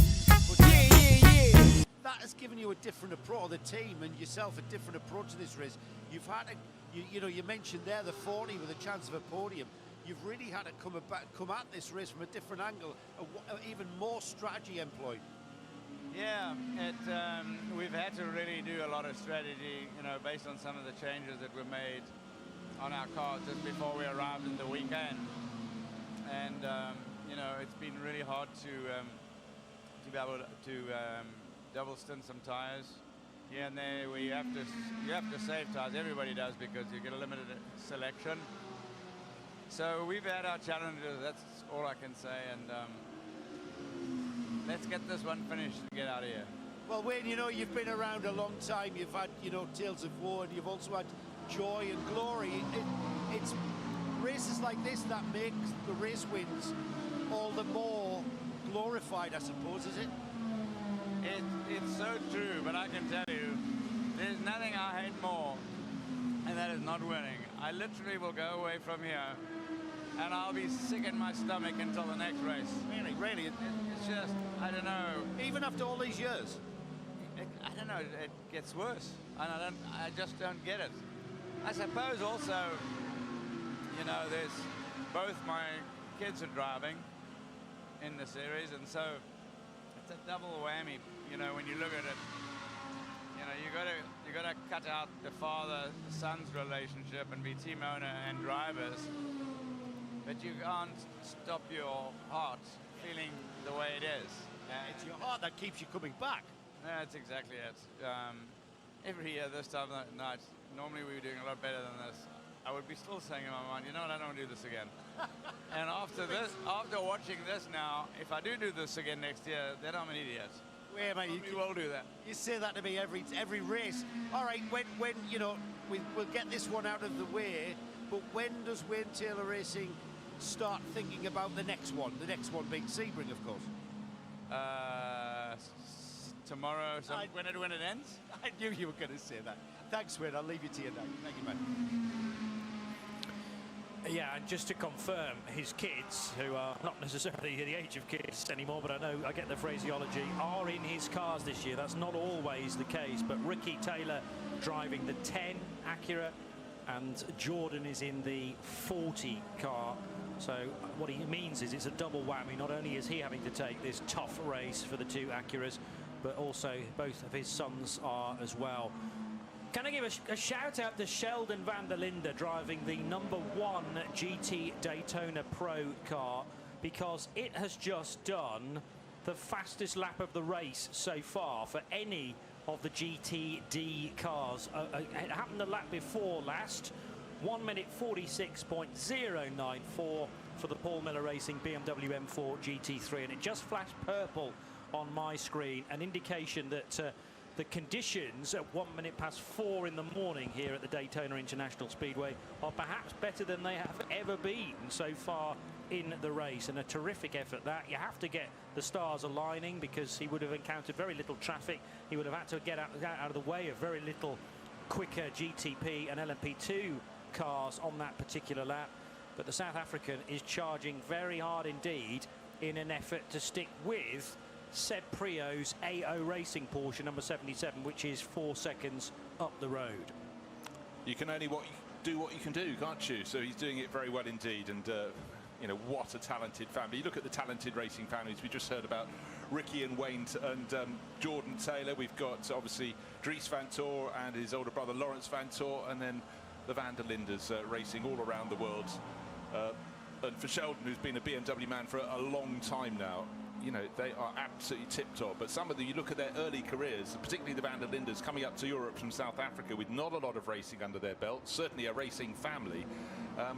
That has given you a different approach, the team and yourself a different approach to this race. You've had to You know, you mentioned there the 40 with a chance of a podium. You've really had to come at this race from a different angle, even more strategy employed. Yeah, we've had to really do a lot of strategy, you know, based on some of the changes that were made on our cars just before we arrived in the weekend. And you know, it's been really hard to be able to double stint some tires here and there. You have to save tires. Everybody does, because you get a limited selection. So we've had our challenges. That's all I can say. And let's get this one finished and get out of here. Well, Wayne, you know, you've been around a long time. You've had, you know, tales of war, and you've also had joy and glory. It's races like this that make the race wins all the more glorified, I suppose, is it? It's so true, but I can tell you, there's nothing I hate more, and that is not winning. I literally will go away from here, and I'll be sick in my stomach until the next race. Really? It's just, I don't know. Even after all these years? I don't know, it gets worse, and I just don't get it. I suppose also, you know, there's both my kids are driving in the series, and so it's a double whammy. You know, when you look at it, you know, you gotta cut out the father-son's relationship and be team owner and drivers, but you can't stop your heart feeling the way it is. It's your heart that keeps you coming back. That's exactly it. Every year this time of night, normally we were doing a lot better than this. I would be still saying in my mind, you know what, I don't want to do this again. And after watching this now, if I do this again next year, then I'm an idiot. Wait, mate, you will do that. You say that to me every race. All right, when you know, we'll get this one out of the way, but when does Wayne Taylor Racing start thinking about the next one? The next one being Sebring, of course. Tomorrow, when it ends? I knew you were going to say that. Thanks, Wayne. I'll leave you to you now. Thank you, man. Yeah, and just to confirm, his kids, who are not necessarily the age of kids anymore, but I get the phraseology, are in his cars this year. That's not always the case, but Ricky Taylor driving the 10 Acura, and Jordan is in the 40 car. So what he means is it's a double whammy. Not only is he having to take this tough race for the two Acuras, but also both of his sons are as well. Can I give a shout out to Sheldon van der Linde driving the #1 GT Daytona Pro car, because it has just done the fastest lap of the race so far for any of the GTD cars. It happened the lap before last. 1 minute 46.094 for the Paul Miller Racing BMW M4 GT3, and it just flashed purple on my screen, an indication that the conditions at 1 minute past 4 in the morning here at the Daytona International Speedway are perhaps better than they have ever been so far in the race, and a terrific effort that. You have to get the stars aligning, because he would have encountered very little traffic. He would have had to get out of the way of very little quicker GTP and LMP2 cars on that particular lap. But the South African is charging very hard indeed in an effort to stick with Seb Prio's AO Racing Porsche number 77, which is 4 seconds up the road. You can only do what you can do, can't you? So he's doing it very well indeed, and you know, what a talented family. You look at the talented racing families. We just heard about Ricky and Wayne and Jordan Taylor. We've got obviously Dries van Tor and his older brother Lawrence van Tor, and then the van der Lindes racing all around the world. And for Sheldon, who's been a BMW man for a long time now, you know, they are absolutely tip-top. But some of them, you look at their early careers, particularly the van der Lindes coming up to Europe from South Africa with not a lot of racing under their belt, certainly a racing family,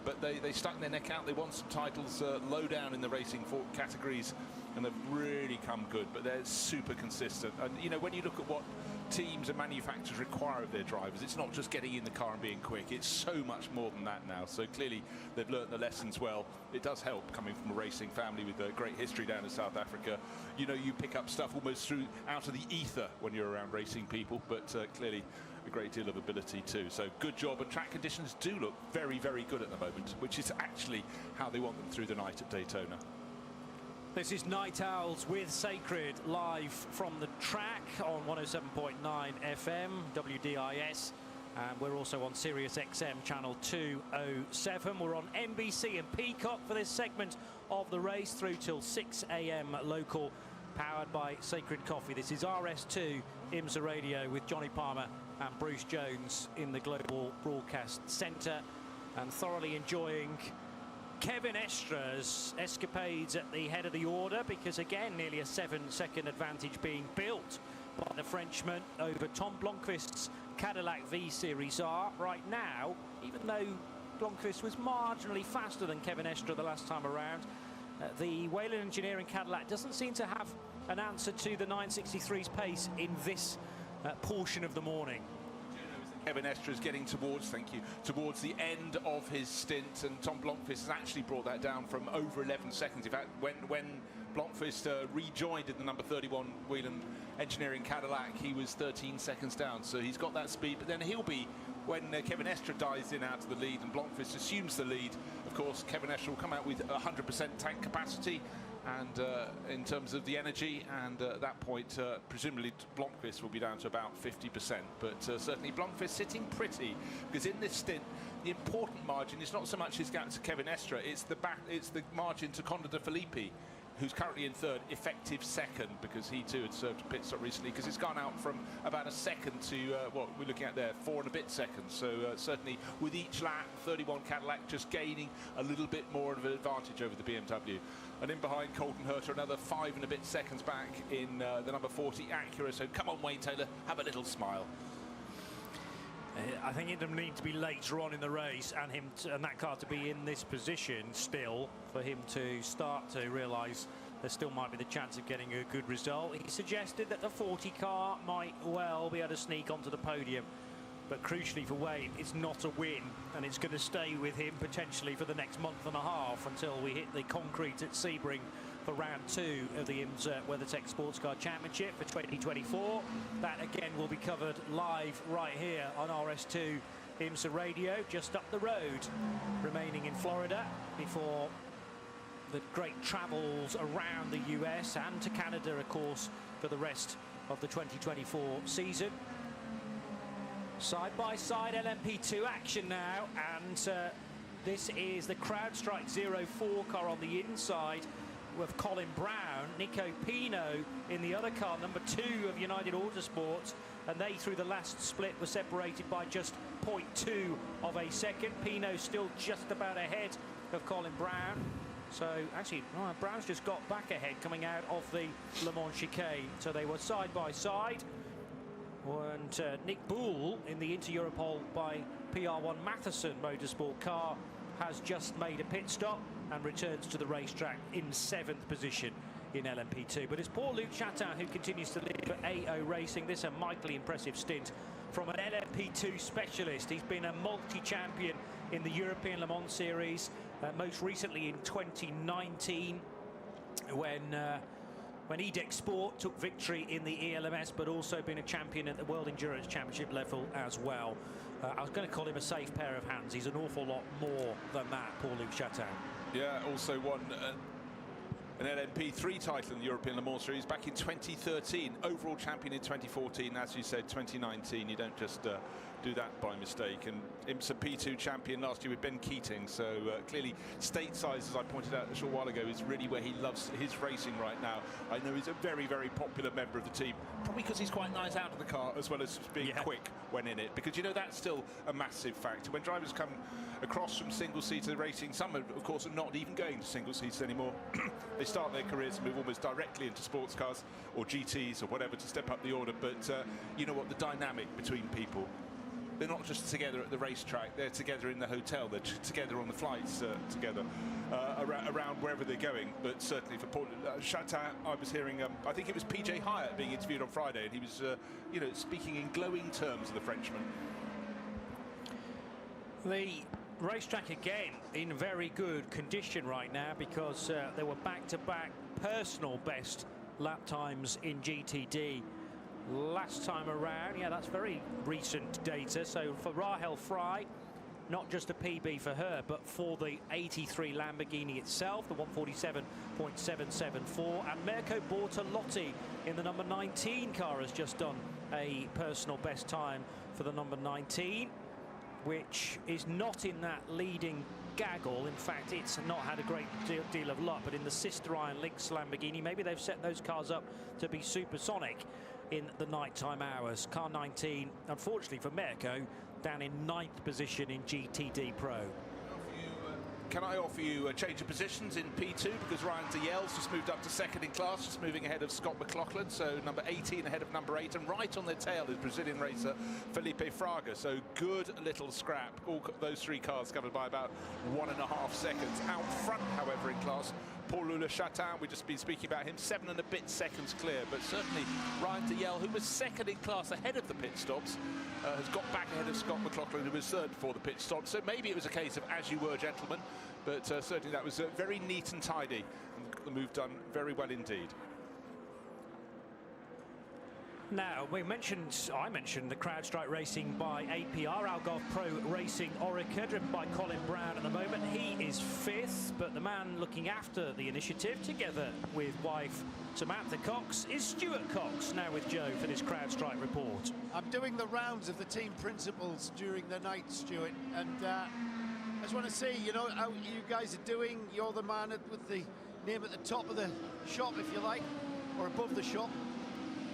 but they stuck their neck out. They won some titles low down in the racing categories, and they've really come good, but they're super consistent. And you know, when you look at what teams and manufacturers require of their drivers, it's not just getting in the car and being quick. It's so much more than that now. So clearly they've learnt the lessons well. It does help coming from a racing family with a great history down in South Africa. You know, you pick up stuff almost out of the ether when you're around racing people, but clearly a great deal of ability too. So good job, and track conditions do look very, very good at the moment, which is actually how they want them through the night at Daytona. This is Night Owls with Sacred live from the track on 107.9 FM, WDIS, And we're also on Sirius XM channel 207. We're on NBC and Peacock for this segment of the race through till 6 a.m. local, powered by Sacred Coffee. This is RS2 IMSA Radio with Johnny Palmer and Bruce Jones in the Global Broadcast Centre, and thoroughly enjoying Kevin Estra's escapades at the head of the order, because again nearly a 7-second advantage being built by the Frenchman over Tom Blomqvist's Cadillac V Series R. Right now, even though Blomqvist was marginally faster than Kevin Estra the last time around, the Whelen Engineering Cadillac doesn't seem to have an answer to the 963's pace in this portion of the morning. Kevin Estra is getting towards the end of his stint, and Tom Blomqvist has actually brought that down from over 11 seconds. In fact, when Blomqvist rejoined in the number 31 Whelen Engineering Cadillac, he was 13 seconds down, so he's got that speed. But then he'll be, when Kevin Estra dives in out of the lead and Blomqvist assumes the lead, of course Kevin Estra will come out with 100% tank capacity, and in terms of the energy, and at that point presumably Blomqvist will be down to about 50%, but certainly Blomqvist sitting pretty, because in this stint the important margin is not so much his gap to Kevin Estra, it's the margin to Conor de Filippi, who's currently in third, effective second, because he too had served a pit stop recently, because it's gone out from about a second to what we're looking at there, 4 and a bit seconds. So certainly with each lap, 31 Cadillac just gaining a little bit more of an advantage over the BMW. And in behind, Colton Herter another 5 and a bit seconds back in the number 40 Acura. So come on, Wayne Taylor, have a little smile. I think it'll need to be later on in the race, and that car to be in this position still, for him to start to realise there still might be the chance of getting a good result. He suggested that the 40 car might well be able to sneak onto the podium, but crucially for Wayne, it's not a win, and it's going to stay with him potentially for the next month and a half until we hit the concrete at Sebring for round 2 of the IMSA WeatherTech Sports Car Championship for 2024. That again will be covered live right here on RS2 IMSA Radio, just up the road, remaining in Florida before the great travels around the US and to Canada, of course, for the rest of the 2024 season. Side-by-side LMP2 action now, and this is the CrowdStrike 04 car on the inside with Colin Brown, Nico Pino in the other car, number 2 of United Autosports, and they through the last split were separated by just 0.2 of a second. Pino still just about ahead of Colin Brown. So actually, Brown's just got back ahead coming out of the Le Mans chicane. So they were side by side. And Nick Boole in the Inter-Europol by PR1 Matheson Motorsport car has just made a pit stop and returns to the racetrack in 7th position in LMP2. But it's poor Luc Chatin who continues to lead for AO Racing. This is a mightily impressive stint from an LMP2 specialist. He's been a multi-champion in the European Le Mans Series, most recently in 2019 when EDEX Sport took victory in the ELMS, but also been a champion at the World Endurance Championship level as well. I was going to call him a safe pair of hands. He's an awful lot more than that, poor Luc Chatin. Yeah, also won an LMP3 title in the European Le Mans Series back in 2013. Overall champion in 2014, as you said, 2019. You don't just do that by mistake. And IMSA P2 champion last year with Ben Keating. So clearly stateside, as I pointed out a short while ago, is really where he loves his racing right now. I know he's a very, very popular member of the team, probably because he's quite nice out of the car as well as being quick when in it. Because, you know, that's still a massive factor. When drivers come across from single-seater racing, some, of course, are not even going to single-seaters anymore. They start their careers and move almost directly into sports cars or GTs or whatever to step up the order. But you know what, the dynamic between people, they're not just together at the racetrack, they're together in the hotel, they're together on the flights together around wherever they're going. But certainly for Paul Chatin, I was hearing, I think it was PJ Hyatt being interviewed on Friday, and he was you know, speaking in glowing terms of the Frenchman. The racetrack again in very good condition right now, because there were back-to-back personal best lap times in GTD last time around. Yeah, that's very recent data. So for Rahel Fry, not just a PB for her, but for the 83 Lamborghini itself, the 147.774, and Mirko Bortolotti in the number 19 car has just done a personal best time for the number 19, which is not in that leading gaggle. In fact, it's not had a great deal of luck, but in the sister Iron Lynx Lamborghini, maybe they've set those cars up to be supersonic in the nighttime hours. Car 19, unfortunately for Mirko, down in 9th position in GTD Pro. Can I offer you a change of positions in P2, because Ryan Dalziel's just moved up to second in class, just moving ahead of Scott McLaughlin, so number 18 ahead of number 8, and right on their tail is Brazilian racer Felipe Fraga. So good little scrap. All those 3 cars covered by about 1.5 seconds. Out front, however, in class, Paul Le-Chatin, we've just been speaking about him, 7 and a bit seconds clear, but certainly Ryan Dalziel, who was second in class ahead of the pit stops, has got back ahead of Scott McLaughlin, who was third before the pit stop. So maybe it was a case of as you were, gentlemen, but certainly that was very neat and tidy, and the move done very well indeed. Now, I mentioned the CrowdStrike racing by APR, Algarve Pro Racing Orica, driven by Colin Brown at the moment. He is 5th, but the man looking after the initiative, together with wife Samantha Cox, is Stuart Cox, now with Joe for this CrowdStrike report. I'm doing the rounds of the team principals during the night, Stuart, and I just want to see, you know, how you guys are doing. You're the man with the name at the top of the shop, if you like, or above the shop.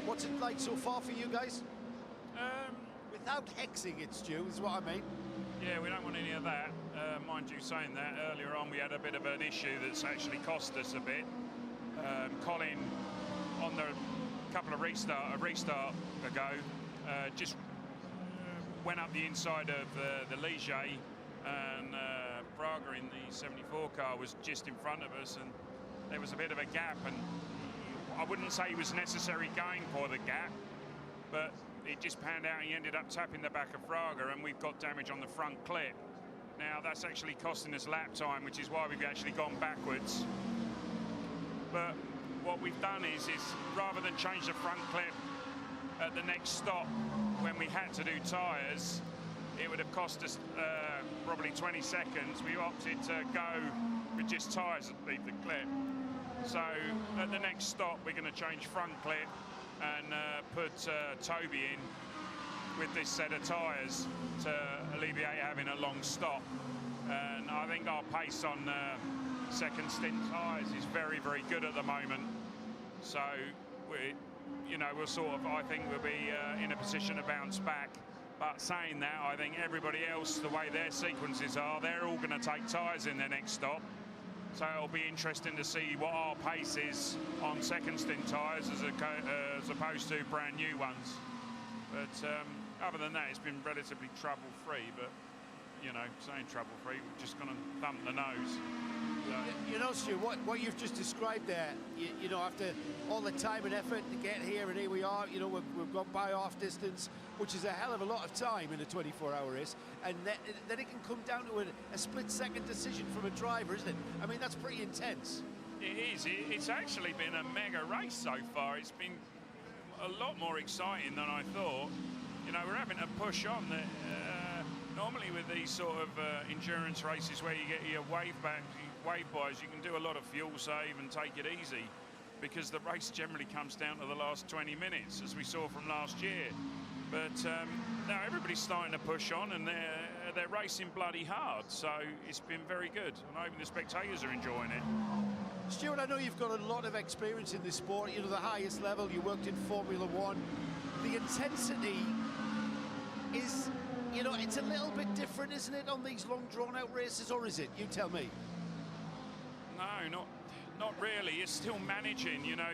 What's it like so far for you guys? Without hexing it, Stu, is what I mean. Yeah, we don't want any of that. Mind you, saying that, earlier on we had a bit of an issue that's actually cost us a bit. Colin, on the couple of restart ago, just went up the inside of the Ligier, and Fraga in the 74 car was just in front of us, and there was a bit of a gap, and I wouldn't say he was necessarily going for the gap, but it just panned out. He ended up tapping the back of Fraga, and we've got damage on the front clip. Now that's actually costing us lap time, which is why we've actually gone backwards. But what we've done is rather than change the front clip at the next stop when we had to do tyres, it would have cost us probably 20 seconds. We opted to go with just tyres that leave the clip. So at the next stop, we're going to change front clip and put Toby in with this set of tyres to alleviate having a long stop. And I think our pace on second stint tyres is very, very good at the moment. So we'll sort of, I think we'll be in a position to bounce back. But saying that, I think everybody else, the way their sequences are, they're all going to take tyres in their next stop. So it'll be interesting to see what our pace is on second stint tyres as opposed to brand new ones. But other than that, it's been relatively trouble-free. But, you know, saying trouble-free, we're just going to thump the nose. You know, Stu, what you've just described there, you know, after all the time and effort to get here, and here we are, you know, we've gone by half distance, which is a hell of a lot of time in a 24-hour race, and then it can come down to a split-second decision from a driver, isn't it? I mean, that's pretty intense. It is. It's actually been a mega race so far. It's been a lot more exciting than I thought. You know, we're having to push on. Normally with these sort of endurance races where you get your wave buys, you can do a lot of fuel save and take it easy, because the race generally comes down to the last 20 minutes, as we saw from last year. But now everybody's starting to push on, and they're racing bloody hard. So it's been very good, and even the spectators are enjoying it. Stuart, I know you've got a lot of experience in this sport. You know, the highest level. You worked in Formula One. The intensity is, you know, it's a little bit different, isn't it, on these long, drawn-out races, or is it? You tell me. No, not really. You're still managing, you know.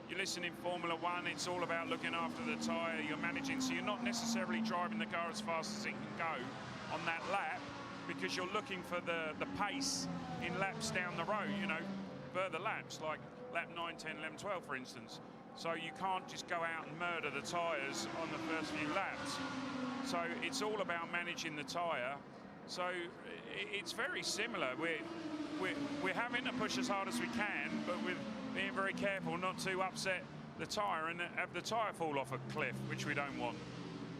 You listen in Formula One, it's all about looking after the tyre. You're managing, so you're not necessarily driving the car as fast as it can go on that lap, because you're looking for the pace in laps down the road, you know, further laps, like lap 9, 10, 11, 12, for instance. So you can't just go out and murder the tyres on the first few laps. So it's all about managing the tyre. So it's very similar. We're having to push as hard as we can, but we're being very careful not to upset the tyre and have the tyre fall off a cliff, which we don't want.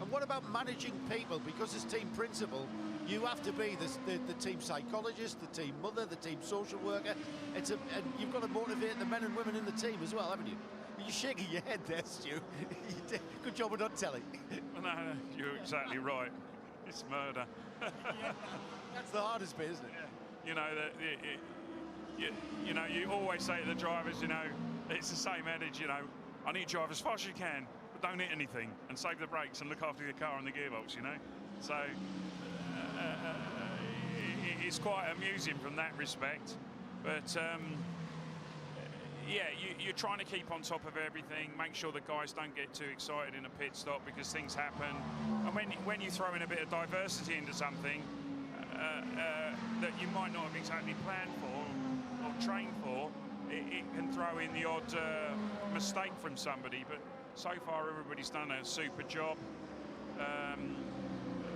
And what about managing people? Because as team principal, you have to be the team psychologist, the team mother, the team social worker. And you've got to motivate the men and women in the team as well, haven't you? You're shaking your head there, Stu. You did. Good job of not telling. No, you're exactly right. It's murder. That's the hardest bit, isn't it? You know, you always say to the drivers, you know, it's the same adage, you know, I need you to drive as fast as you can, but don't hit anything, and save the brakes and look after your car and the gearbox, you know. So it's quite amusing from that respect. But yeah, you're trying to keep on top of everything, make sure the guys don't get too excited in a pit stop because things happen. And when you throw in a bit of diversity into something that you might not have exactly planned for or trained for, it can throw in the odd mistake from somebody. But so far, everybody's done a super job.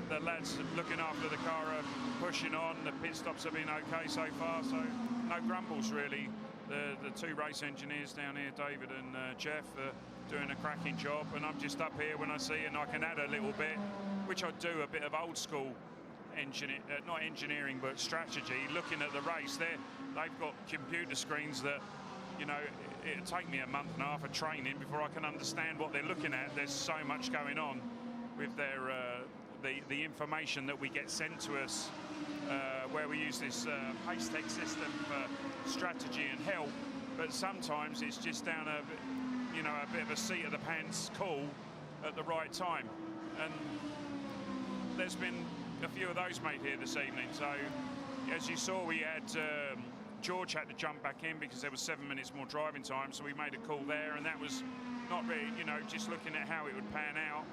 The lads looking after the car are pushing on. The pit stops have been okay so far, so no grumbles really. The two race engineers down here, David and Jeff, are doing a cracking job, and I'm just up here when I see, and I can add a little bit, which I do, a bit of old school not engineering but strategy. Looking at the race, they've got computer screens that, you know, it'll take me a month and a half of training before I can understand what they're looking at. There's so much going on with their the information that we get sent to us, where we use this pace tech system for strategy and help, but sometimes it's just down a bit of a seat of the pants call at the right time, and there's been a few of those made here this evening. So as you saw, we had George had to jump back in because there was 7 minutes more driving time, so we made a call there, and that was not really, you know, just looking at how it would pan out,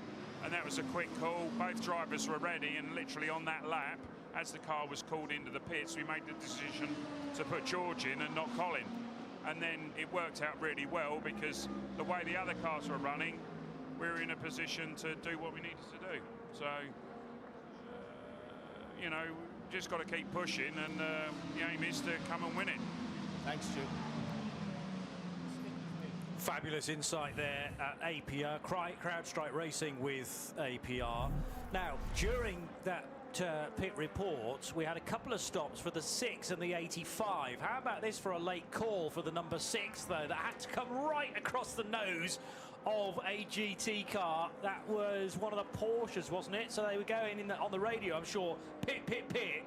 and that was a quick call. Both drivers were ready, and literally on that lap, as the car was called into the pits, we made the decision to put George in and not Colin. And then it worked out really well because the way the other cars were running, we were in a position to do what we needed to do. So, you know, just got to keep pushing, and the aim is to come and win it. Thanks, Stu. Fabulous insight there at APR, CrowdStrike Racing with APR. Now, during that pit report, we had a couple of stops for the 6 and the 85. How about this for a late call for the number 6, though, that had to come right across the nose of a GT car. That was one of the Porsches, wasn't it? So they were going on the radio, I'm sure, pit, pit, pit.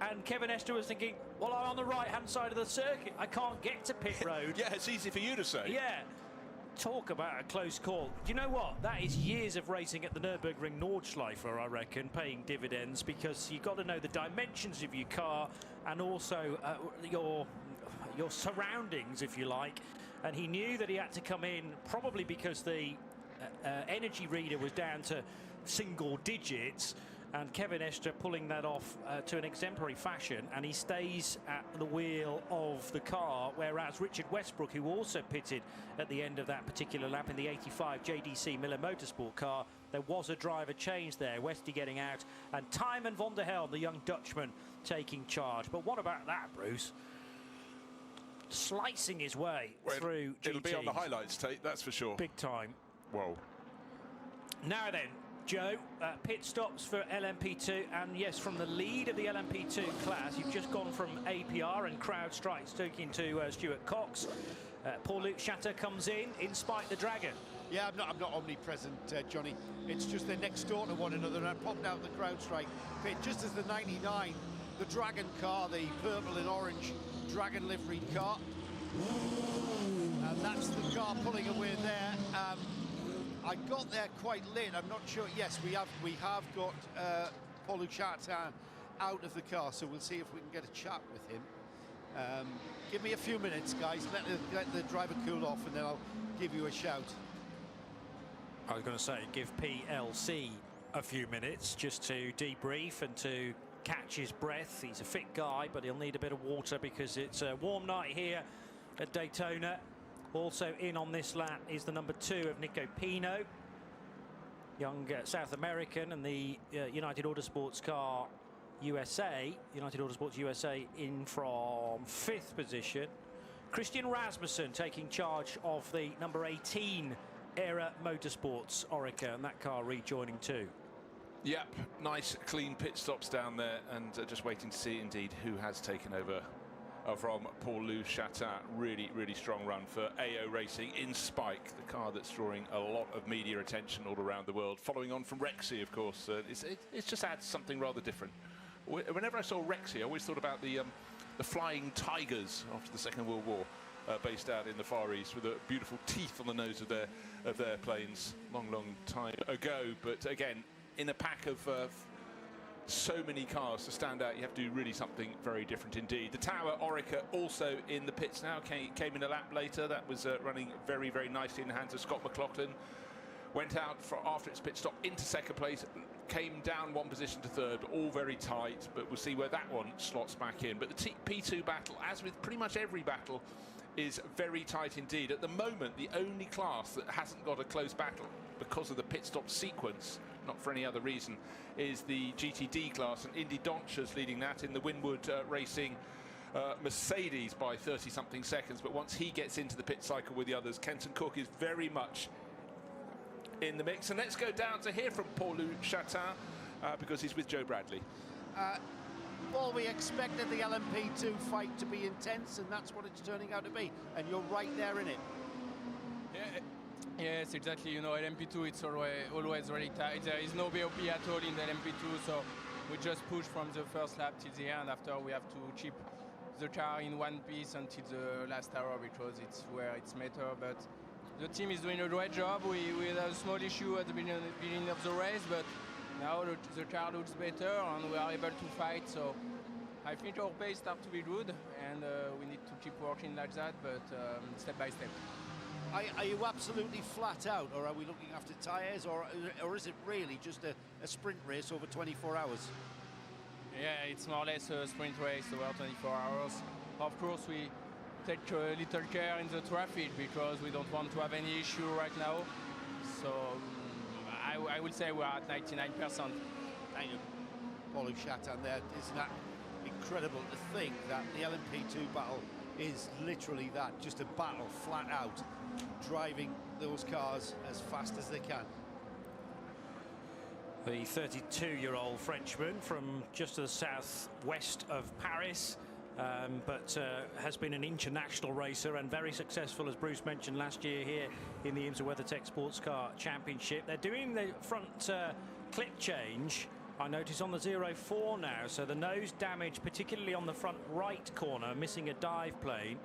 And Kevin Esther was thinking, well, I'm on the right-hand side of the circuit. I can't get to pit road. Yeah, it's easy for you to say. Yeah. Talk about a close call. Do you know what? That is years of racing at the Nürburgring Nordschleife, I reckon, paying dividends, because you've got to know the dimensions of your car and also your surroundings, if you like. And he knew that he had to come in, probably because the energy reader was down to single digits, and Kevin Esther pulling that off to an exemplary fashion, and he stays at the wheel of the car, whereas Richard Westbrook, who also pitted at the end of that particular lap in the 85 JDC Miller Motorsport car, there was a driver change there, Westy getting out, and Tijmen van der Helm, the young Dutchman, taking charge. But what about that, Bruce? Slicing his way through GT. It'll be on the highlights tape, that's for sure. Big time. Whoa. Now then, Joe, pit stops for LMP2, and yes, from the lead of the LMP2 class, you've just gone from APR and CrowdStrike talking to Stuart Cox. Paul-Luc Chater comes in spite the Dragon. Yeah, I'm not omnipresent, Johnny. It's just they're next door to one another, and I popped out the CrowdStrike pit just as the 99, the Dragon car, the purple and orange Dragon liveried car, and that's the car pulling away there. I got there quite late. I'm not sure. Yes, we have got Paul-Luc Chater out of the car, so we'll see if we can get a chat with him. Give me a few minutes, guys. Let the driver cool off, and then I'll give you a shout. I was going to say, give PLC a few minutes just to debrief and to catch his breath. He's a fit guy, but he'll need a bit of water because it's a warm night here at Daytona. Also in on this lap is the number 2 of Nico Pino, young South American, and the United Autosports car USA. United Autosports USA in from 5th position. Christian Rasmussen taking charge of the number 18 Era Motorsports Orica, and that car rejoining too. Yep, nice clean pit stops down there, and just waiting to see indeed who has taken over from Paul-Louis Chatin. Really, really strong run for AO Racing in Spike, the car that's drawing a lot of media attention all around the world. Following on from Rexy, of course. It just adds something rather different. Whenever I saw Rexy, I always thought about the Flying Tigers after the Second World War, based out in the Far East, with the beautiful teeth on the nose of their planes, long time ago. But again, in a pack of so many cars to stand out, you have to do really something very different indeed. The Tower Orica also in the pits now, came in a lap later. That was running very, very nicely in the hands of Scott McLaughlin. Went out after its pit stop into second place, came down one position to third, but all very tight. But we'll see where that one slots back in. But the P2 battle, as with pretty much every battle, is very tight indeed. At the moment, the only class that hasn't got a close battle because of the pit stop sequence, not for any other reason, is the GTD class, and Indy Doncher's leading that in the Winwood Racing Mercedes by 30-something seconds. But once he gets into the pit cycle with the others, Kenton Cook is very much in the mix. And let's go down to hear from Paul-Louis Chatin because he's with Joe Bradley. Well, we expected the LMP2 fight to be intense, and that's what it's turning out to be. And you're right there in it. Yes, exactly. You know, LMP2, it's always really tight. There is no BOP at all in the LMP2, so we just push from the first lap till the end. After we have to chip the car in one piece until the last hour, because it's where it's matter. But the team is doing a great job. We had a small issue at the beginning of the race, but now the car looks better and we are able to fight. So I think our pace starts to be good, and we need to keep working like that, but step by step. Are you absolutely flat out, or are we looking after tyres, or is it really just a sprint race over 24 hours? Yeah, it's more or less a sprint race over 24 hours. Of course, we take a little care in the traffic because we don't want to have any issue right now. So I would say we're at 99%. Thank you, Paul Chatin there. Isn't that incredible to think that the LMP2 battle is literally that, just a battle flat out, driving those cars as fast as they can. The 32-year-old Frenchman from just to the southwest of Paris, but has been an international racer and very successful, as Bruce mentioned, last year here in the IMSA WeatherTech Sports Car Championship. They're doing the front clip change, I notice, on the 04 now, so the nose damage, particularly on the front right corner, missing a dive plane.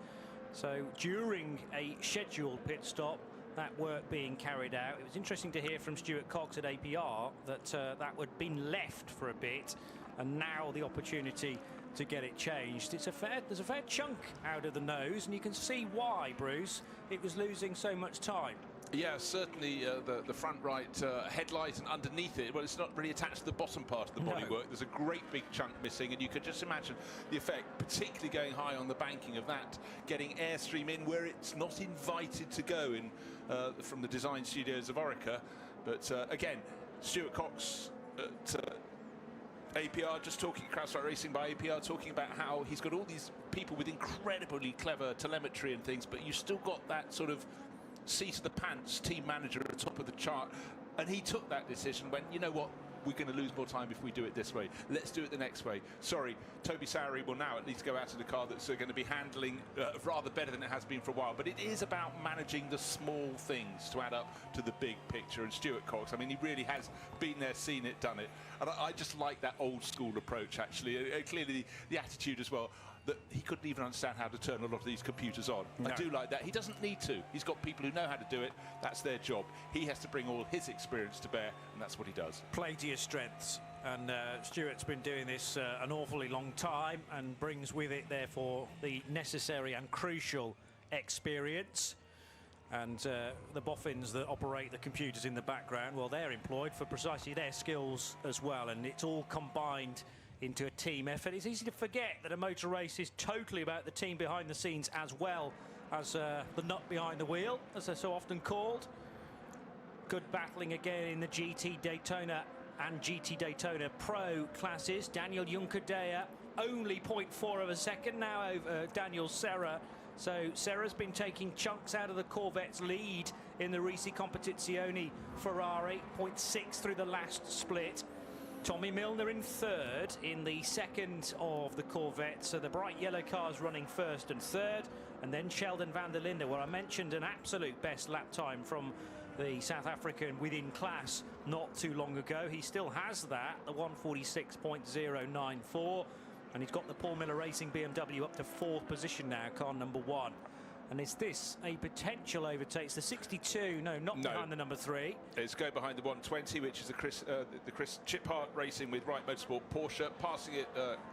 So during a scheduled pit stop, that work being carried out. It was interesting to hear from Stuart Cox at APR that that had been left for a bit, and now the opportunity to get it changed. There's a fair chunk out of the nose, and you can see why, Bruce, it was losing so much time. Yeah, certainly the front right headlight and underneath it, well, it's not really attached to the bottom part of the bodywork. There's a great big chunk missing, and you could just imagine the effect, particularly going high on the banking, of that getting airstream in where it's not invited to go in from the design studios of Orica. But again, Stuart Cox at APR, just talking, Crowdstrike Racing by APR, talking about how he's got all these people with incredibly clever telemetry and things, but you still got that sort of seat of the pants team manager at the top of the chart, and he took that decision, went, you know what, we're going to lose more time if we do it this way, let's do it the next way. Sorry, Toby Sowery will now at least go out in a car that's going to be handling rather better than it has been for a while, but it is about managing the small things to add up to the big picture. And Stuart Cox, I mean, he really has been there, seen it, done it, and I just like that old school approach, actually. Clearly the attitude as well, that he couldn't even understand how to turn a lot of these computers on. No. I do like that. He doesn't need to. He's got people who know how to do it. That's their job. He has to bring all his experience to bear, and that's what he does. Play to your strengths. And Stuart's been doing this an awfully long time and brings with it, therefore, the necessary and crucial experience. And the boffins that operate the computers in the background, well, they're employed for precisely their skills as well. And it's all combined into a team effort. It's easy to forget that a motor race is totally about the team behind the scenes as well as the nut behind the wheel, as they're so often called. Good battling again in the GT Daytona and GT Daytona Pro classes. Daniel Juncadella only 0.4 of a second now over Daniel Serra. So Serra's been taking chunks out of the Corvette's lead in the Risi Competizione Ferrari, 0.6 through the last split. Tommy Milner in third in the second of the Corvette. So the bright yellow cars running first and third, and then Sheldon van der Linde, where I mentioned an absolute best lap time from the South African within class not too long ago. He still has that, the 146.094, and he's got the Paul Miller Racing BMW up to fourth position now, car number 1. And is this a potential overtake? It's the 62, no, not behind the number 3. It's go behind the 120, which is the Chris Chiphart Racing with Wright Motorsport Porsche, passing it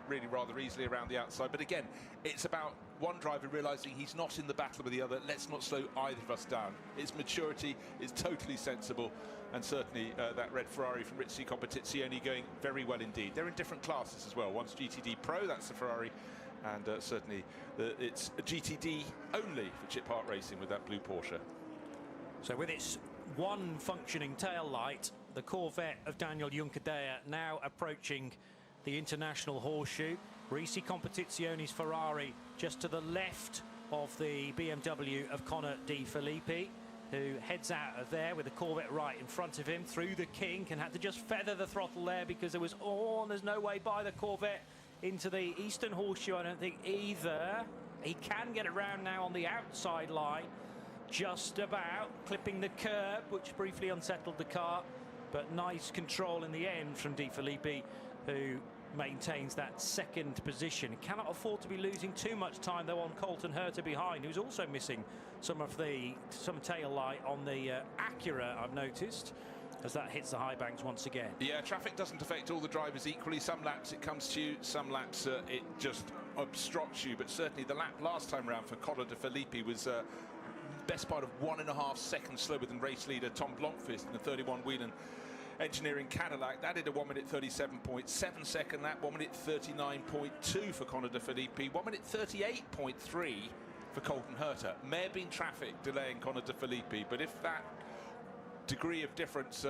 really rather easily around the outside. But again, it's about one driver realising he's not in the battle with the other. Let's not slow either of us down. It's maturity, it's totally sensible, and certainly that red Ferrari from Rizzi Competizione going very well indeed. They're in different classes as well. One's GTD Pro, that's the Ferrari, and certainly it's a GTD only for Chiphart Racing with that blue Porsche. So with its one functioning tail light, the Corvette of Daniel Juncadella now approaching the International Horseshoe. Risi Competizione's Ferrari just to the left of the BMW of Connor De Filippi, who heads out of there with the Corvette right in front of him through the kink, and had to just feather the throttle there because there was there's no way by the Corvette into the Eastern Horseshoe, I don't think either. He can get around now on the outside line, just about clipping the curb, which briefly unsettled the car, but nice control in the end from De Filippi, who maintains that second position. Cannot afford to be losing too much time though on Colton Herta behind, who's also missing some tail light on the Acura, I've noticed, as that hits the high banks once again. Yeah, traffic doesn't affect all the drivers equally. Some laps it comes to you, some laps it just obstructs you. But certainly the lap last time around for Connor De Filippi was best part of 1.5 seconds slower than race leader Tom Blomqvist in the 31 Whelen Engineering Cadillac. That did a 1 minute 37.7 second lap, 1 minute 39.2 for Connor De Filippi, 1 minute 38.3 for Colton Herta. May have been traffic delaying Connor De Filippi, but if that degree of difference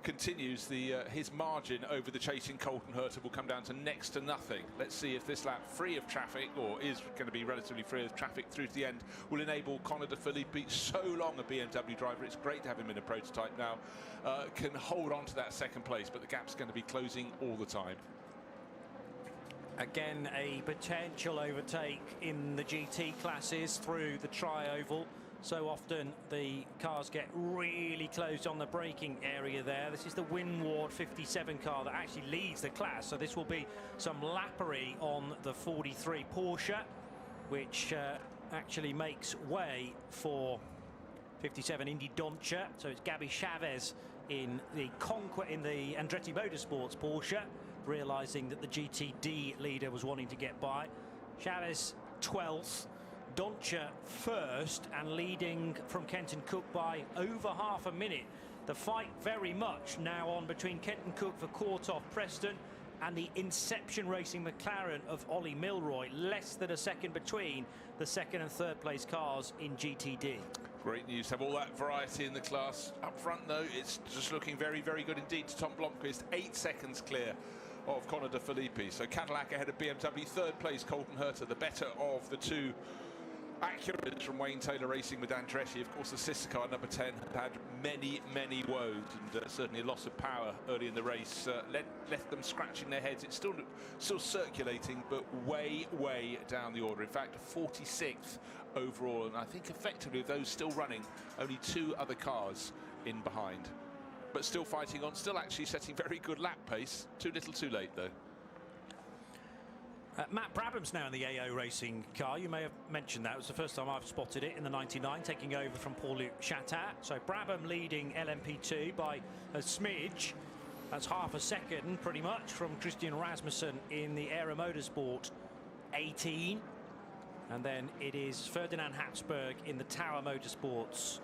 continues, his margin over the chasing Colton Herta will come down to next to nothing. Let's see if this lap, free of traffic, or is going to be relatively free of traffic through to the end, will enable Connor De Filippi, so long a BMW driver, it's great to have him in a prototype now, can hold on to that second place, but the gap's going to be closing all the time. Again, a potential overtake in the GT classes through the tri-oval. So often the cars get really close on the braking area there. This is the Winward 57 car that actually leads the class. So this will be some lappery on the 43 Porsche, which actually makes way for 57 Indy Doncia. So it's Gabi Chavez in the Andretti Motorsports Porsche, realizing that the GTD leader was wanting to get by. Chavez 12th. Doncia first, and leading from Kenton Cook by over half a minute. The fight very much now on between Kenton Cook for Courtoff Preston and the Inception Racing McLaren of Ollie Milroy. Less than a second between the second and third place cars in GTD. Great news to have all that variety in the class. Up front though, it's just looking very, very good indeed to Tom Blomqvist, 8 seconds clear of Connor De Filippi. So Cadillac ahead of BMW, third place Colton Herta, the better of the two Acuras from Wayne Taylor Racing with Andretti. Of course, the sister car, number 10, had many, many woes, and certainly a loss of power early in the race. Left them scratching their heads. It's still circulating, but way, way down the order. In fact, 46th overall, and I think effectively of those still running, only 2 other cars in behind. But still fighting on, still actually setting very good lap pace. Too little too late, though. Matt Brabham's now in the AO Racing car. You may have mentioned that. It was the first time I've spotted it in the 99, taking over from Paul-Luc Chatat. So Brabham leading LMP2 by a smidge. That's half a second, pretty much, from Christian Rasmussen in the Aero Motorsport 18. And then it is Ferdinand Habsburg in the Tower Motorsports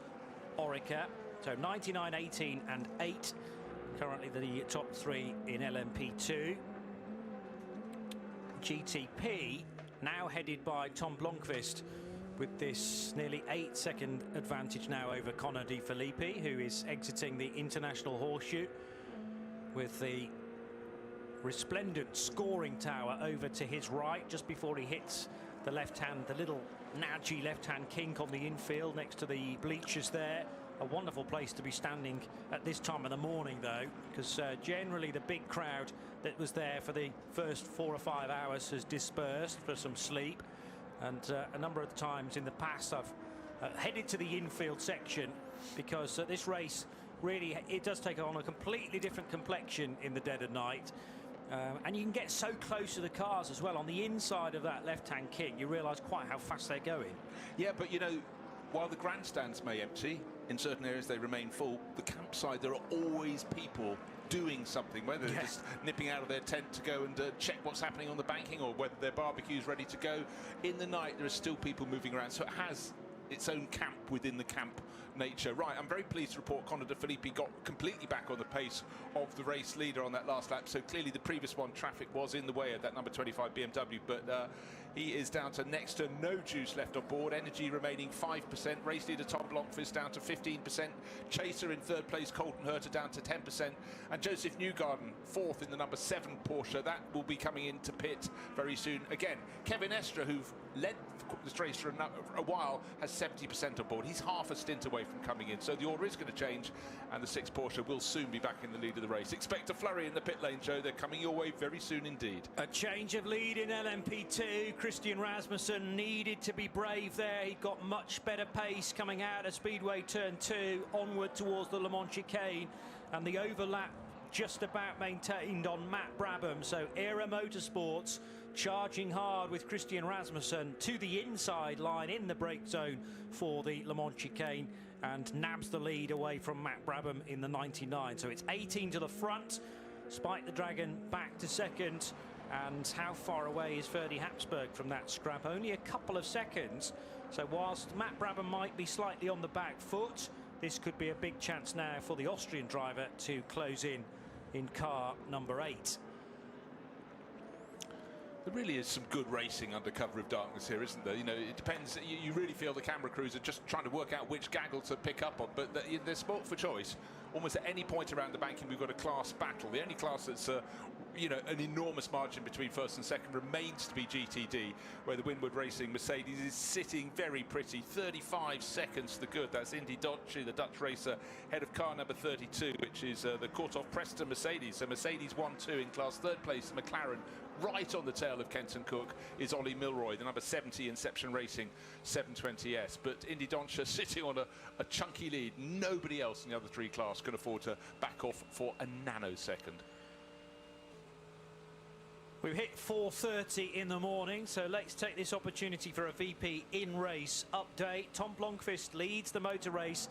Orica. So 99, 18 and 8. Currently the top 3 in LMP2. GTP now headed by Tom Blomqvist with this nearly 8-second advantage now over Connor De Filippi, who is exiting the International Horseshoe with the resplendent scoring tower over to his right just before he hits the left hand, the little nudgy left hand kink on the infield next to the bleachers there. a wonderful place to be standing at this time of the morning, though, because generally the big crowd that was there for the first 4 or 5 hours has dispersed for some sleep. And a number of times in the past I've headed to the infield section, because this race really, it does take on a completely different complexion in the dead of night. And you can get so close to the cars as well. On the inside of that left-hand kick, you realise quite how fast they're going. Yeah, but you know, while the grandstands may empty, in certain areas they remain full. The campsite, there are always people doing something, whether they're just nipping out of their tent to go and check what's happening on the banking, or whether their barbecue's ready to go. In the night, there are still people moving around, so it has its own camp within the camp nature. Right, I'm very pleased to report Conor De Filippi got completely back on the pace of the race leader on that last lap. So clearly the previous one, traffic was in the way of that number 25 BMW, but he is down to next to no juice left on board. Energy remaining 5%. Race leader Tom Blomqvist down to 15%. Chaser in third place, Colton Herter down to 10%. And Joseph Newgarden fourth in the number 7 Porsche. That will be coming into pit very soon. Again, Kevin Estre, who've led the race for a while, has 70% on board. He's half a stint away from coming in. So the order is going to change, and the 6 Porsche will soon be back in the lead of the race. Expect a flurry in the pit lane, Joe. They're coming your way very soon indeed. A change of lead in LMP2. Christian Rasmussen needed to be brave there. He got much better pace coming out of Speedway Turn 2 onward towards the Le Mans chicane, and the overlap just about maintained on Matt Brabham. So Era Motorsports charging hard with Christian Rasmussen to the inside line in the brake zone for the Le Mans chicane, and nabs the lead away from Matt Brabham in the 99. So it's 18 to the front. Spike the Dragon back to second. And how far away is Ferdy Hapsburg from that scrap? Only a couple of seconds. So whilst Matt Brabham might be slightly on the back foot, this could be a big chance now for the Austrian driver to close in car number 8. There really is some good racing under cover of darkness here, isn't there? You know, it depends. You really feel the camera crews are just trying to work out which gaggle to pick up on, but they're sport for choice. Almost at any point around the banking, we've got a class battle. The only class that's you know, an enormous margin between first and second remains to be GTD, where the Winwood Racing Mercedes is sitting very pretty, 35 seconds to the good. That's Indy Dolce, the Dutch racer, head of car number 32, which is the Courtois Preston Mercedes. So Mercedes 1-2 in class. Third place, McLaren. Right on the tail of Kenton Cook is Ollie Milroy, the number 70 Inception Racing 720S. But Indy Dolce sitting on a chunky lead. Nobody else in the other 3 class can afford to back off for a nanosecond. We've hit 4:30 in the morning, so let's take this opportunity for a VP in-race update. Tom Blomqvist leads the motor race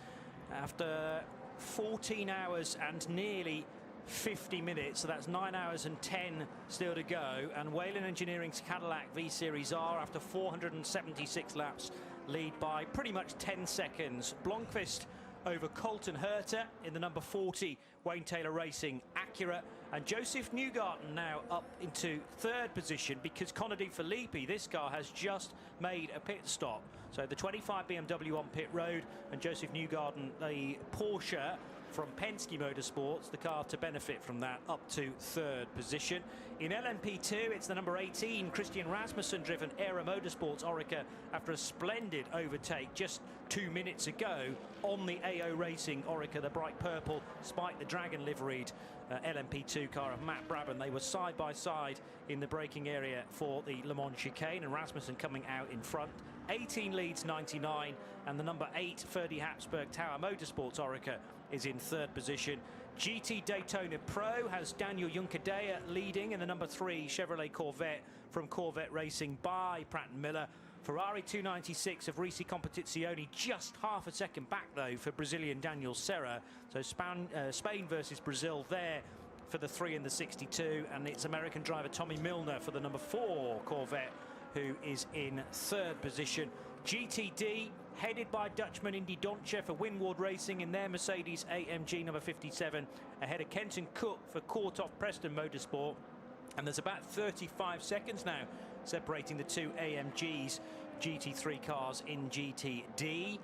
after 14 hours and nearly 50 minutes, so that's 9 hours and 10 still to go. And Whalen Engineering's Cadillac V-Series R, after 476 laps, lead by pretty much 10 seconds. Blomqvist over Colton Herter in the number 40 Wayne Taylor Racing Acura, and Joseph Newgarden now up into 3rd position because Conor De Filippi, this car, has just made a pit stop. So the 25 BMW on pit road, and Joseph Newgarden, the Porsche from Penske Motorsports, the car to benefit from that, up to 3rd position. In LMP2, it's the number 18 Christian Rasmussen driven Era Motorsports Orica after a splendid overtake just 2 minutes ago on the AO Racing Orica, the bright purple Spike the Dragon liveried LMP2 car of Matt Brabham. They were side by side in the braking area for the Le Mans chicane, and Rasmussen coming out in front. 18 leads 99, and the number 8 Ferdy Hapsburg Tower Motorsports Orica is in 3rd position. GT Daytona Pro has Daniel Juncadella leading in the number 3 Chevrolet Corvette from Corvette Racing by Pratt & Miller. Ferrari 296 of Risi Competizione just half a second back though for Brazilian Daniel Serra. So Spain versus Brazil there for the 3 and the 62, and it's American driver Tommy Milner for the number 4 Corvette, who is in 3rd position. GTD headed by Dutchman Indy Dolce for Winward Racing in their Mercedes AMG number 57, ahead of Kenton Cook for Courtois Preston Motorsport. And there's about 35 seconds now separating the 2 AMGs GT3 cars in GTD.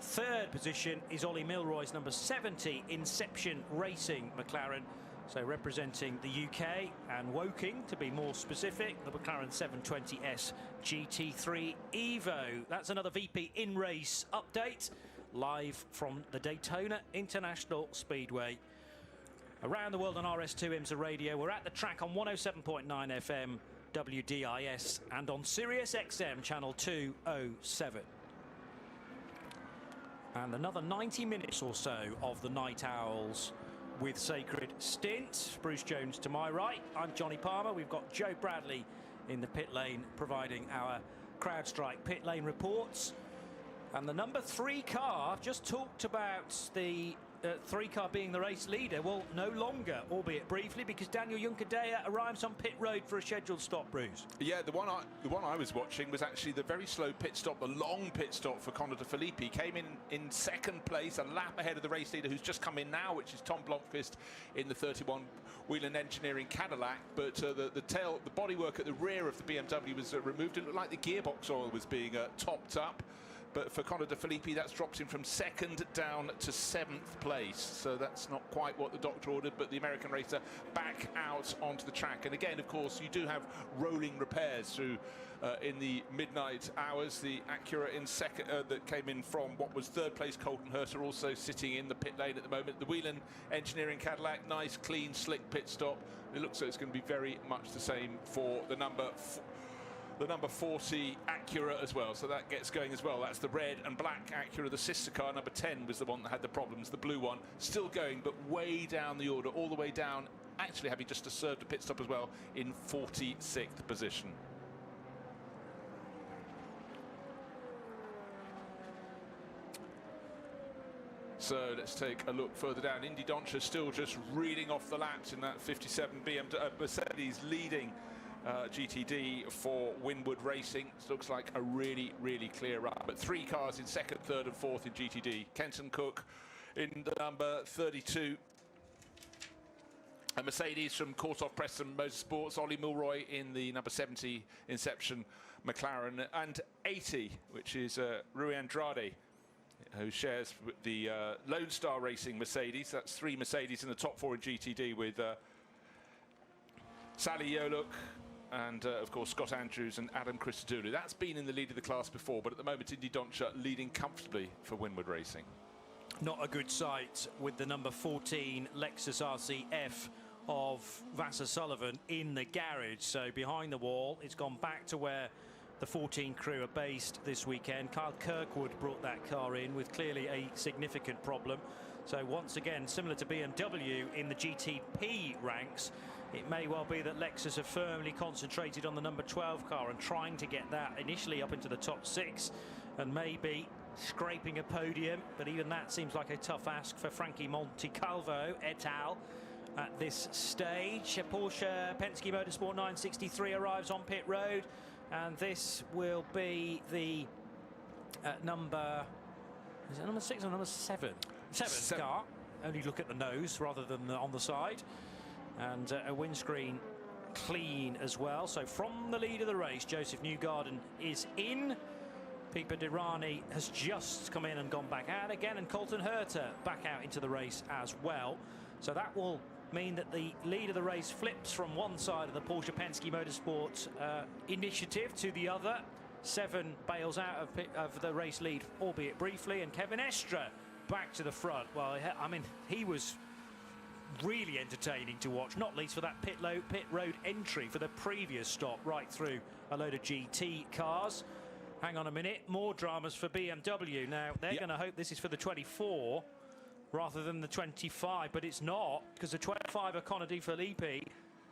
3rd position is Ollie Milroy's number 70 Inception Racing McLaren, so representing the UK and Woking to be more specific, the McLaren 720S GT3 Evo. That's another VP in-race update. live from the Daytona International Speedway. Around the world on RS2 IMSA Radio. We're at the track on 107.9 FM WDIS and on Sirius XM channel 207. And another 90 minutes or so of the Night Owls with Sacred Stint. Bruce Jones to my right. I'm Johnny Palmer. We've got Joe Bradley in the pit lane providing our CrowdStrike pit lane reports. And the number 3 car, I've just talked about the 3 car being the race leader. Well, no longer, albeit briefly, because Daniel Juncadella arrives on pit road for a scheduled stop, Bruce. Yeah, the one I was watching was actually the very slow pit stop, the long pit stop for Conor De Filippi. Came in second place, a lap ahead of the race leader who's just come in now, which is Tom Blomqvist in the 31 Whelen Engineering Cadillac. But the bodywork at the rear of the BMW was removed. It looked like the gearbox oil was being topped up. But for Conor De Filippi, that's dropped him from 2nd down to 7th place. So that's not quite what the doctor ordered, but the American racer back out onto the track. And again, of course, you do have rolling repairs through in the midnight hours. The Acura in second that came in from what was 3rd place, Colton Herta, also sitting in the pit lane at the moment. The Whelen Engineering Cadillac, nice, clean, slick pit stop. It looks like it's going to be very much the same for the number 40 Acura as well, so that gets going as well. That's the red and black Acura. The sister car, number 10, was the one that had the problems. The blue one still going, but way down the order, all the way down, actually having just served a pit stop as well in 46th position. So let's take a look further down. Indy Dontcher still just reading off the laps in that 57 Mercedes leading GTD for Winwood Racing. It looks like a really, really clear run. But 3 cars in 2nd, 3rd and 4th in GTD. Kenton Cook in the number 32. A Mercedes from Courtois Preston Motorsports. Ollie Milroy in the number 70 Inception McLaren. And 80, which is Rui Andrade, who shares with the Lone Star Racing Mercedes. That's 3 Mercedes in the top 4 in GTD with Sally Yoluk, and of course Scott Andrews and Adam Christodoulou. That's been in the lead of the class before, but at the moment Indy Dontcher leading comfortably for Winwood Racing. Not a good sight with the number 14 Lexus RCF of Vassar Sullivan in the garage. So behind the wall, it's gone back to where the 14 crew are based this weekend. Kyle Kirkwood brought that car in with clearly a significant problem. So once again, similar to BMW in the GTP ranks, it may well be that Lexus have firmly concentrated on the number 12 car and trying to get that initially up into the top 6 and maybe scraping a podium. But even that seems like a tough ask for Frankie Montecalvo et al. At this stage. Porsche Penske Motorsport 963 arrives on pit road, and this will be the number, is it number 6 or number 7? 7 car. Only look at the nose rather than on the side. And a windscreen clean as well. So from the lead of the race, Joseph Newgarden is in. Pipa Dirani has just come in and gone back out again, and Colton Herta back out into the race as well. So that will mean that the lead of the race flips from one side of the Porsche Penske Motorsport initiative to the other. 7 bails out of the race lead, albeit briefly, and Kevin Estre back to the front. Well, I mean, he was really entertaining to watch, not least for that pit road entry for the previous stop right through a load of GT cars. Hang on a minute, more dramas for BMW. Now, they're going to hope this is for the 24 rather than the 25, but it's not, because the 25 of Conor De Filippi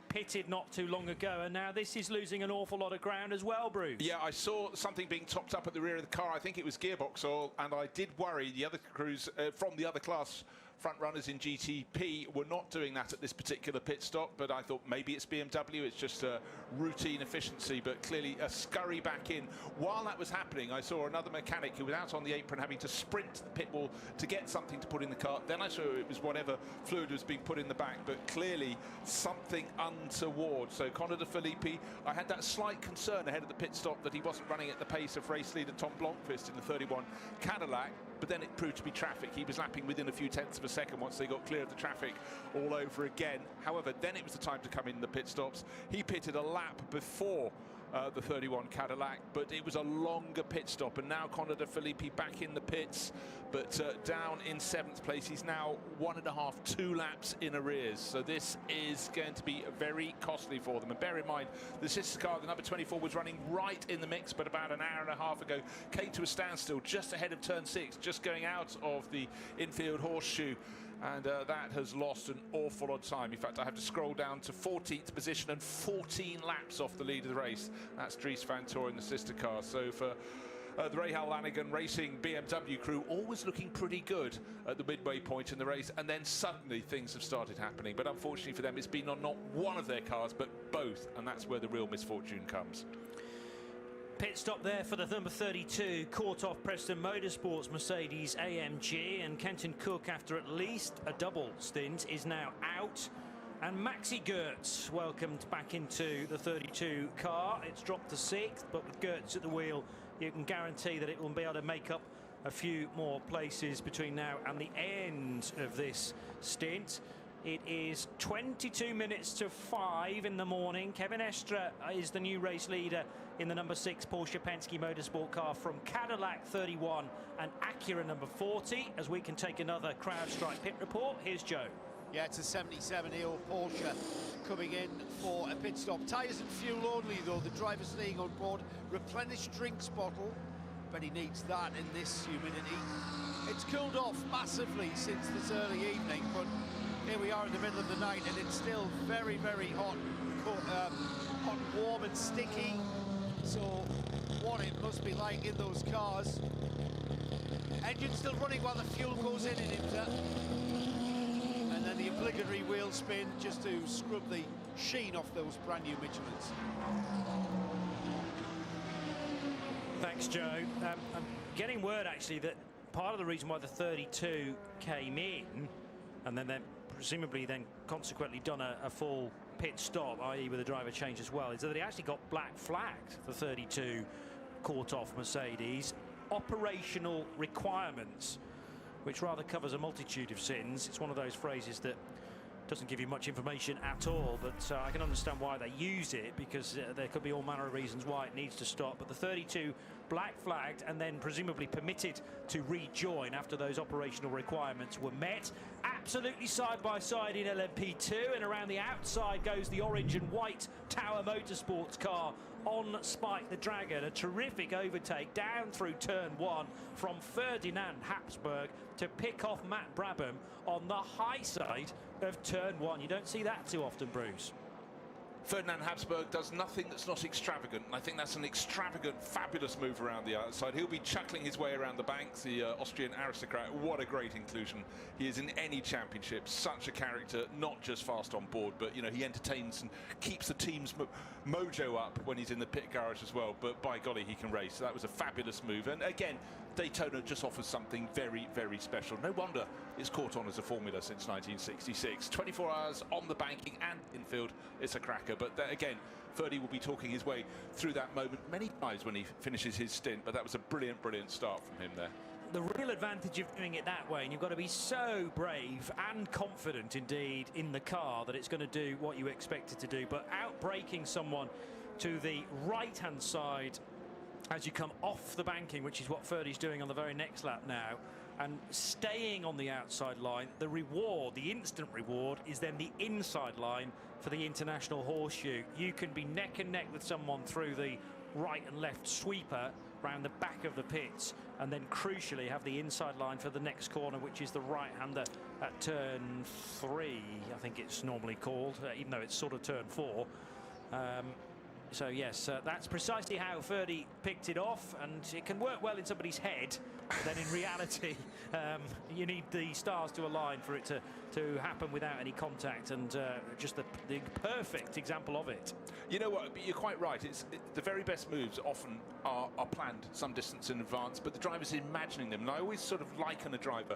pitted not too long ago, and now this is losing an awful lot of ground as well, Bruce. Yeah, I saw something being topped up at the rear of the car. I think it was gearbox oil, and I did worry the other crews from the other class front runners in GTP were not doing that at this particular pit stop, but I thought maybe it's BMW, it's just a routine efficiency, but clearly a scurry back in. While that was happening, I saw another mechanic who was out on the apron having to sprint to the pit wall to get something to put in the car. Then I saw it was whatever fluid was being put in the back, but clearly something untoward. So Conor De Filippi, I had that slight concern ahead of the pit stop that he wasn't running at the pace of race leader Tom Blomqvist in the 31 Cadillac, but then it proved to be traffic. He was lapping within a few tenths of a second once they got clear of the traffic all over again. However, then it was the time to come in the pit stops. He pitted a lap before the 31 Cadillac, but it was a longer pit stop, and now Conor De Filippi back in the pits, but down in 7th place. He's now 1.5, 2 laps in arrears, so this is going to be very costly for them. And bear in mind, the sister car, the number 24, was running right in the mix, but about an hour and a half ago came to a standstill just ahead of turn 6, just going out of the infield horseshoe. And that has lost an awful lot of time. In fact, I have to scroll down to 14th position and 14 laps off the lead of the race. That's Dries Van Tor in the sister car. So for the Rahal Lanigan Racing BMW crew, always looking pretty good at the midway point in the race, and then suddenly things have started happening. But unfortunately for them, it's been on not one of their cars, but both, and that's where the real misfortune comes. Pit stop there for the number 32, caught off Preston Motorsports Mercedes AMG, and Kenton Cook, after at least a double stint, is now out. And Maxi Goertz welcomed back into the 32 car. It's dropped to 6th, but with Goertz at the wheel, you can guarantee that it will be able to make up a few more places between now and the end of this stint. It is 22 minutes to 5 in the morning. Kevin Estre is the new race leader in the number 6 Porsche Penske Motorsport car from Cadillac 31 and Acura number 40. As we can take another CrowdStrike pit report, here's Joe. Yeah, it's a 77-year-old Porsche coming in for a pit stop. Tyres and fuel only, though. The driver staying on board. Replenished drinks bottle, but he needs that in this humidity. It's cooled off massively since this early evening, but here we are in the middle of the night, and it's still very, very hot, hot, warm and sticky. So what it must be like in those cars. Engine still running while the fuel goes in IMSA. And then the obligatory wheel spin just to scrub the sheen off those brand new Michelins. Thanks, Joe. I'm getting word, actually, that part of the reason why the 32 came in, and then presumably then consequently done a full pit stop, i.e. with a driver change as well, is that he actually got black flagged, the 32 caught off Mercedes. Operational requirements, which rather covers a multitude of sins. It's one of those phrases that doesn't give you much information at all, but I can understand why they use it, because there could be all manner of reasons why it needs to stop. But the 32 black flagged and then presumably permitted to rejoin after those operational requirements were met. Absolutely side by side in LMP2, and around the outside goes the orange and white Tower Motorsports car on Spike the Dragon. A terrific overtake down through turn 1 from Ferdinand Habsburg to pick off Matt Brabham on the high side of turn 1. You don't see that too often, Bruce. Ferdinand Habsburg does nothing that's not extravagant, and I think that's an extravagant, fabulous move around the outside. He'll be chuckling his way around the banks, the Austrian aristocrat. What a great inclusion. He is in any championship such a character, not just fast on board, but, you know, he entertains and keeps the team's mojo up when he's in the pit garage as well. But by golly, he can race. So that was a fabulous move. And again, Daytona just offers something very, very special. No wonder it's caught on as a formula since 1966. 24 hours on the banking and infield, it's a cracker. But again, Ferdy will be talking his way through that moment many times when he finishes his stint. But that was a brilliant, brilliant start from him there. The real advantage of doing it that way, and you've got to be so brave and confident indeed in the car that it's going to do what you expect it to do, but outbraking someone to the right-hand side as you come off the banking, which is what Ferdy's doing on the very next lap now, and staying on the outside line, the reward, the instant reward, is then the inside line for the International Horseshoe. You can be neck and neck with someone through the right and left sweeper round the back of the pits, and then crucially have the inside line for the next corner, which is the right-hander at turn 3, I think it's normally called, even though it's sort of turn 4. So yes, that's precisely how Ferdy picked it off, and it can work well in somebody's head, but then in reality you need the stars to align for it to happen without any contact, and just the perfect example of it. You know what, you're quite right. The very best moves often are planned some distance in advance, but the driver's imagining them. And I always sort of liken a driver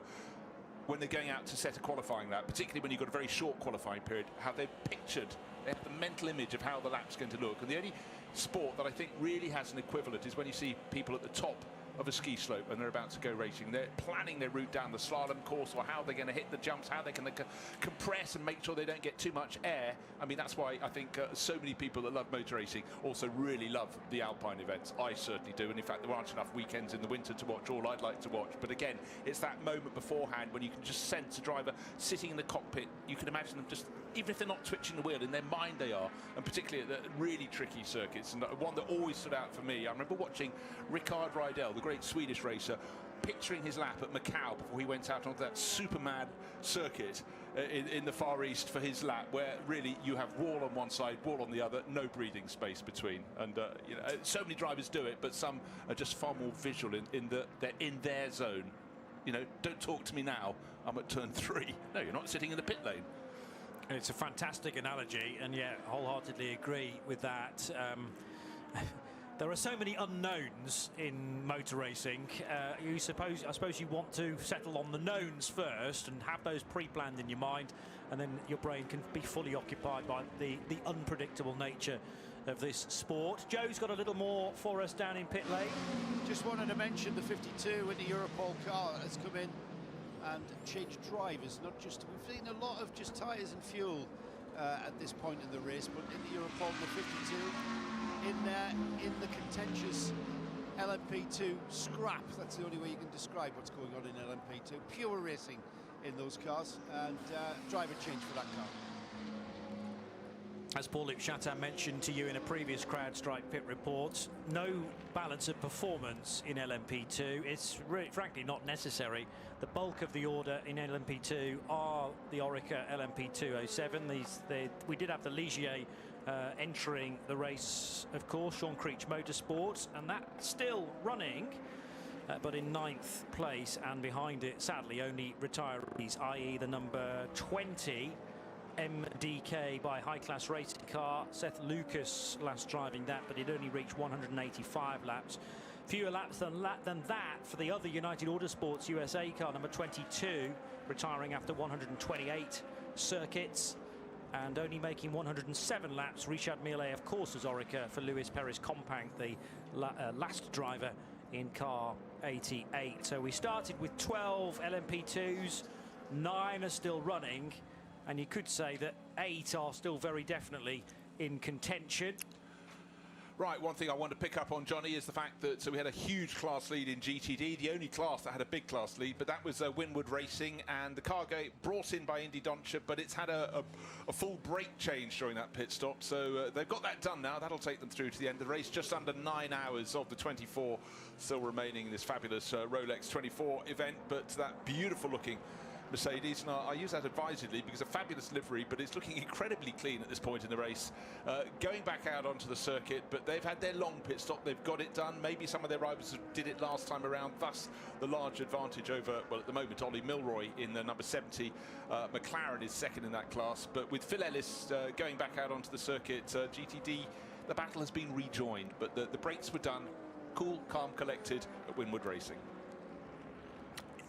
when they're going out to set a qualifying lap, particularly when you've got a very short qualifying period, how they've pictured, they have the mental image of how the lap's going to look. And the only sport that I think really has an equivalent is when you see people at the top of a ski slope and they're about to go racing. They're planning their route down the slalom course, or how they're going to hit the jumps, how they're going to compress and make sure they don't get too much air. I mean, that's why I think so many people that love motor racing also really love the Alpine events. I certainly do, and in fact there aren't enough weekends in the winter to watch all I'd like to watch. But again, it's that moment beforehand when you can just sense a driver sitting in the cockpit. You can imagine them just, even if they're not twitching the wheel, in their mind they are, and particularly at the really tricky circuits. And one that always stood out for me, I remember watching Rickard Rydell, the great Swedish racer, picturing his lap at Macau before he went out onto that Superman circuit in the Far East for his lap, where really you have wall on one side, wall on the other, no breathing space between. And you know, so many drivers do it, but some are just far more visual they're in their zone. You know, don't talk to me now, I'm at turn 3. No, you're not sitting in the pit lane. It's a fantastic analogy, and yeah, wholeheartedly agree with that. There are so many unknowns in motor racing. I suppose you want to settle on the knowns first and have those pre-planned in your mind, and then your brain can be fully occupied by the unpredictable nature of this sport. Joe's got a little more for us down in pit lane. Just wanted to mention the 52 in the Europol car has come in and changed drivers. Not just, we've seen a lot of just tyres and fuel at this point in the race, but in the Europol, the 52 in the contentious LMP2 scrap. That's the only way you can describe what's going on in LMP2. Pure racing in those cars, and driver change for that car. As Paul-Luc Chatin mentioned to you in a previous CrowdStrike pit report, no balance of performance in LMP2. It's frankly not necessary. The bulk of the order in LMP2 are the Orica LMP207. We did have the Ligier entering the race, of course, Sean Creech Motorsports, and that's still running, but in 9th place, and behind it, sadly, only retirees, i.e. the number 20 MDK by High Class Racing car. Seth Lucas last driving that, but it only reached 185 laps. Fewer laps than that for the other United Autosports USA car, number 22, retiring after 128 circuits. And only making 107 laps, Richard Millet, of course, as Orica for Lewis Perez Compang, the last driver in car 88. So we started with 12 LMP2s, 9 are still running, and you could say that 8 are still very definitely in contention. Right, one thing I want to pick up on, Johnny, is the fact that we had a huge class lead in GTD, the only class that had a big class lead, but that was Winwood Racing, and the car brought in by Indy Dontje, but it's had a full brake change during that pit stop, so they've got that done now. That'll take them through to the end of the race, just under 9 hours of the 24 still remaining in this fabulous Rolex 24 event, but that beautiful looking Mercedes, and I use that advisedly because a fabulous livery, but it's looking incredibly clean at this point in the race. Going back out onto the circuit, but they've had their long pit stop, they've got it done. Maybe some of their rivals did it last time around, thus the large advantage over, well, at the moment, Ollie Milroy in the number 70. McLaren is second in that class, but with Phil Ellis going back out onto the circuit, GTD, the battle has been rejoined, but the brakes were done. Cool, calm, collected at Winwood Racing.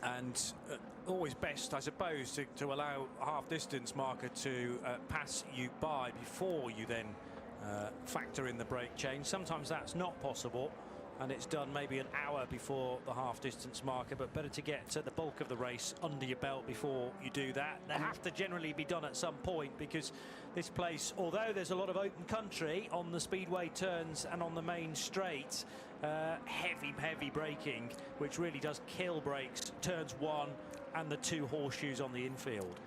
And always best, I suppose, to allow a half-distance marker to pass you by before you then factor in the brake change. Sometimes that's not possible, and it's done maybe an hour before the half-distance marker, but better to get the bulk of the race under your belt before you do that. They have to generally be done at some point, because this place, although there's a lot of open country on the speedway turns and on the main straight, heavy braking, which really does kill brakes, turns 1 and the 2 horseshoes on the infield.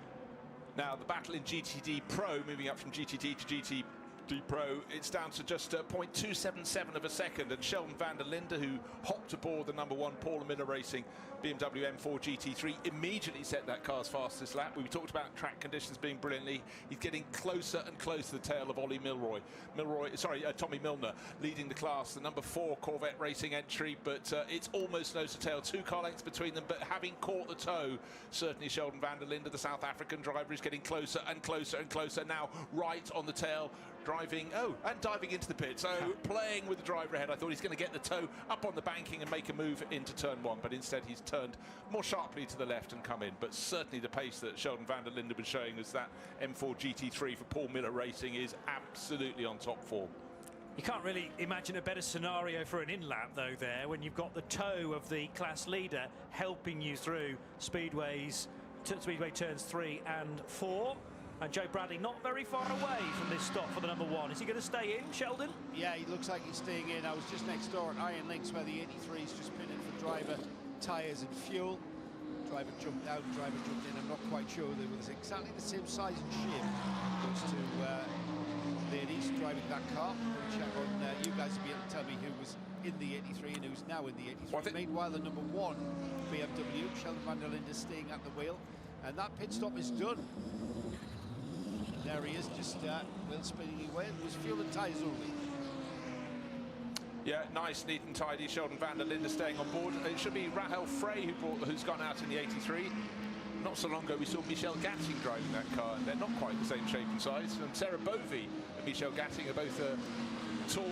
Now the battle in GTD Pro, moving up from GTD to GTD Pro, it's down to just 0.277 of a second, and Sheldon van der Linde, who hopped aboard the number 1 Paula Miller Racing BMW M4 GT3, immediately set that car's fastest lap. We talked about track conditions being brilliantly. He's getting closer and closer to the tail of Ollie Tommy Milner, leading the class, the number 4 Corvette Racing entry, but it's almost nose to tail, 2 car lengths between them, but having caught the toe, certainly Sheldon van der Linde, the South African driver, is getting closer and closer and closer, now right on the tail, diving into the pit, so playing with the driver ahead. I thought he's going to get the toe up on the banking and make a move into turn 1, but instead he's turned more sharply to the left and come in. But certainly the pace that Sheldon van der Linde was showing as that M4 GT3 for Paul Miller Racing is absolutely on top form. You can't really imagine a better scenario for an in-lap, though, there, when you've got the toe of the class leader helping you through speedway turns 3 and 4. And Joe Bradley not very far away from this stop for the number 1. Is he going to stay in, Sheldon? Yeah, he looks like he's staying in. I was just next door at Iron Links where the 83's just pitted for driver, tyres and fuel. Driver jumped out, driver jumped in. I'm not quite sure. They were exactly the same size and shape. Those two ladies driving that car. We'll check on you guys to be able to tell me who was in the 83 and who's now in the 83. Meanwhile, the number 1 BMW, Sheldon van der Linde, staying at the wheel. And that pit stop is done. There he is, just wheel spinning away. It was fuel and tyres only. Yeah, nice, neat and tidy. Sheldon van der Linde staying on board. It should be Rahel Frey who's gone out in the 83. Not so long ago we saw Michelle Gatting driving that car, and they're not quite the same shape and size. And Sarah Bovey and Michelle Gatting are both tall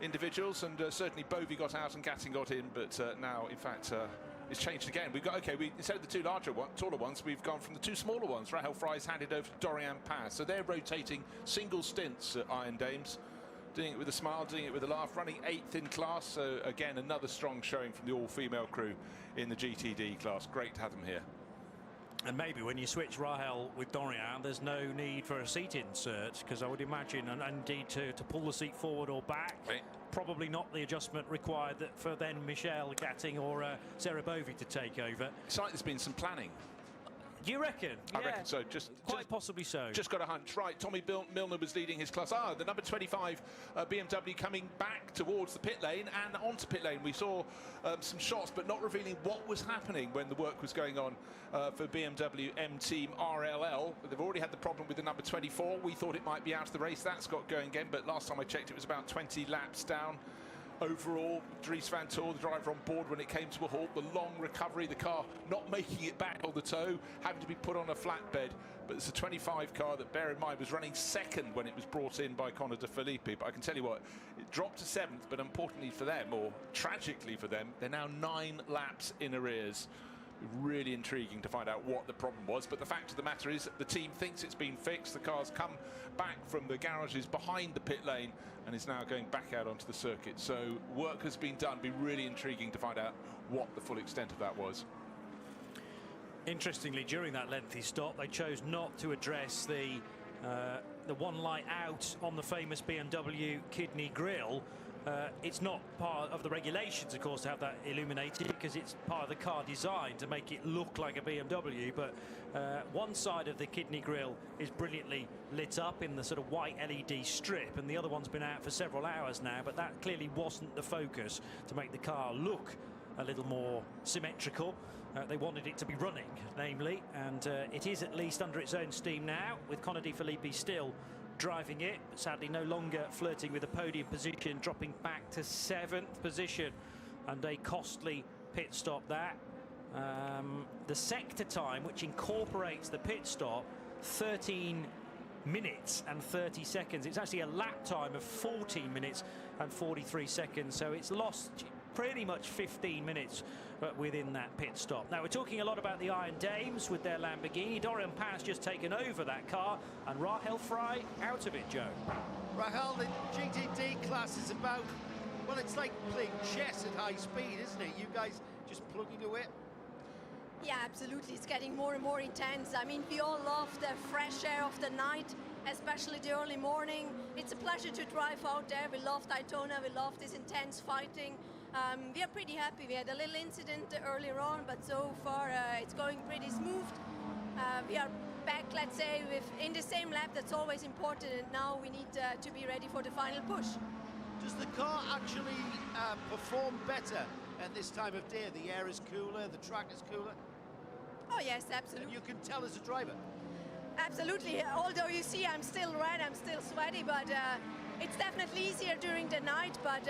individuals, and certainly Bovey got out and Gatting got in, but now, in fact, it's changed again. We've got, instead of the 2 taller ones, we've gone from the 2 smaller ones. Rahel Frey's handed over to Dorian Paz. So they're rotating single stints at Iron Dames, doing it with a smile, doing it with a laugh, running 8th in class. So again, another strong showing from the all-female crew in the GTD class. Great to have them here. And maybe when you switch Rahel with Dorian, there's no need for a seat insert, because I would imagine, and indeed to pull the seat forward or back, probably not the adjustment required for then Michelle Gatting or Sarah Bovey to take over. It's like there's been some planning. Do you reckon? I reckon so. Quite possibly so. Just got a hunch. Right, Tommy Milner was leading his class. The number 25 BMW coming back towards the pit lane and onto pit lane. We saw some shots, but not revealing what was happening when the work was going on for BMW M Team RLL. They've already had the problem with the number 24. We thought it might be out of the race. That's got going again, but last time I checked, it was about 20 laps down. Overall, Dries van Tor, the driver, on board when it came to a halt. The long recovery, the car not making it back on the toe, having to be put on a flatbed. But it's a 25 car that, bear in mind, was running 2nd when it was brought in by Conor De Filippi. But I can tell you what, it dropped to 7th, but importantly for them, or tragically for them, they're now 9 laps in arrears. Really intriguing to find out what the problem was, but the fact of the matter is the team thinks it's been fixed. The car's come back from the garages behind the pit lane and is now going back out onto the circuit. So work has been done. Be really intriguing to find out what the full extent of that was. Interestingly, during that lengthy stop, they chose not to address the one light out on the famous BMW kidney grille. It's not part of the regulations, of course, to have that illuminated, because it's part of the car design to make it look like a BMW. But one side of the kidney grille is brilliantly lit up in the sort of white LED strip, and the other one's been out for several hours now. But that clearly wasn't the focus to make the car look a little more symmetrical. They wanted it to be running, namely, and it is at least under its own steam now, with Conor De Filippi still driving it, but sadly no longer flirting with a podium position, dropping back to 7th position, and a costly pit stop that. The sector time, which incorporates the pit stop, 13 minutes and 30 seconds. It's actually a lap time of 14 minutes and 43 seconds, so it's lost pretty much 15 minutes within that pit stop. Now, we're talking a lot about the Iron Dames with their Lamborghini. Dorian Paz just taken over that car, and Rahel Frey out of it, Joe. Rahel, the GTD class is about, well, it's like playing chess at high speed, isn't it? You guys just plugging away. Yeah, absolutely. It's getting more and more intense. I mean, we all love the fresh air of the night, especially the early morning. It's a pleasure to drive out there. We love Daytona. We love this intense fighting. We are pretty happy. We had a little incident earlier on, but so far it's going pretty smooth. We are back, let's say, in the same lap. That's always important, and now we need to be ready for the final push. Does the car actually perform better at this time of day? The air is cooler, the track is cooler? Oh yes, absolutely. And you can tell as a driver? Absolutely. Although you see I'm still red, I'm still sweaty, but it's definitely easier during the night, but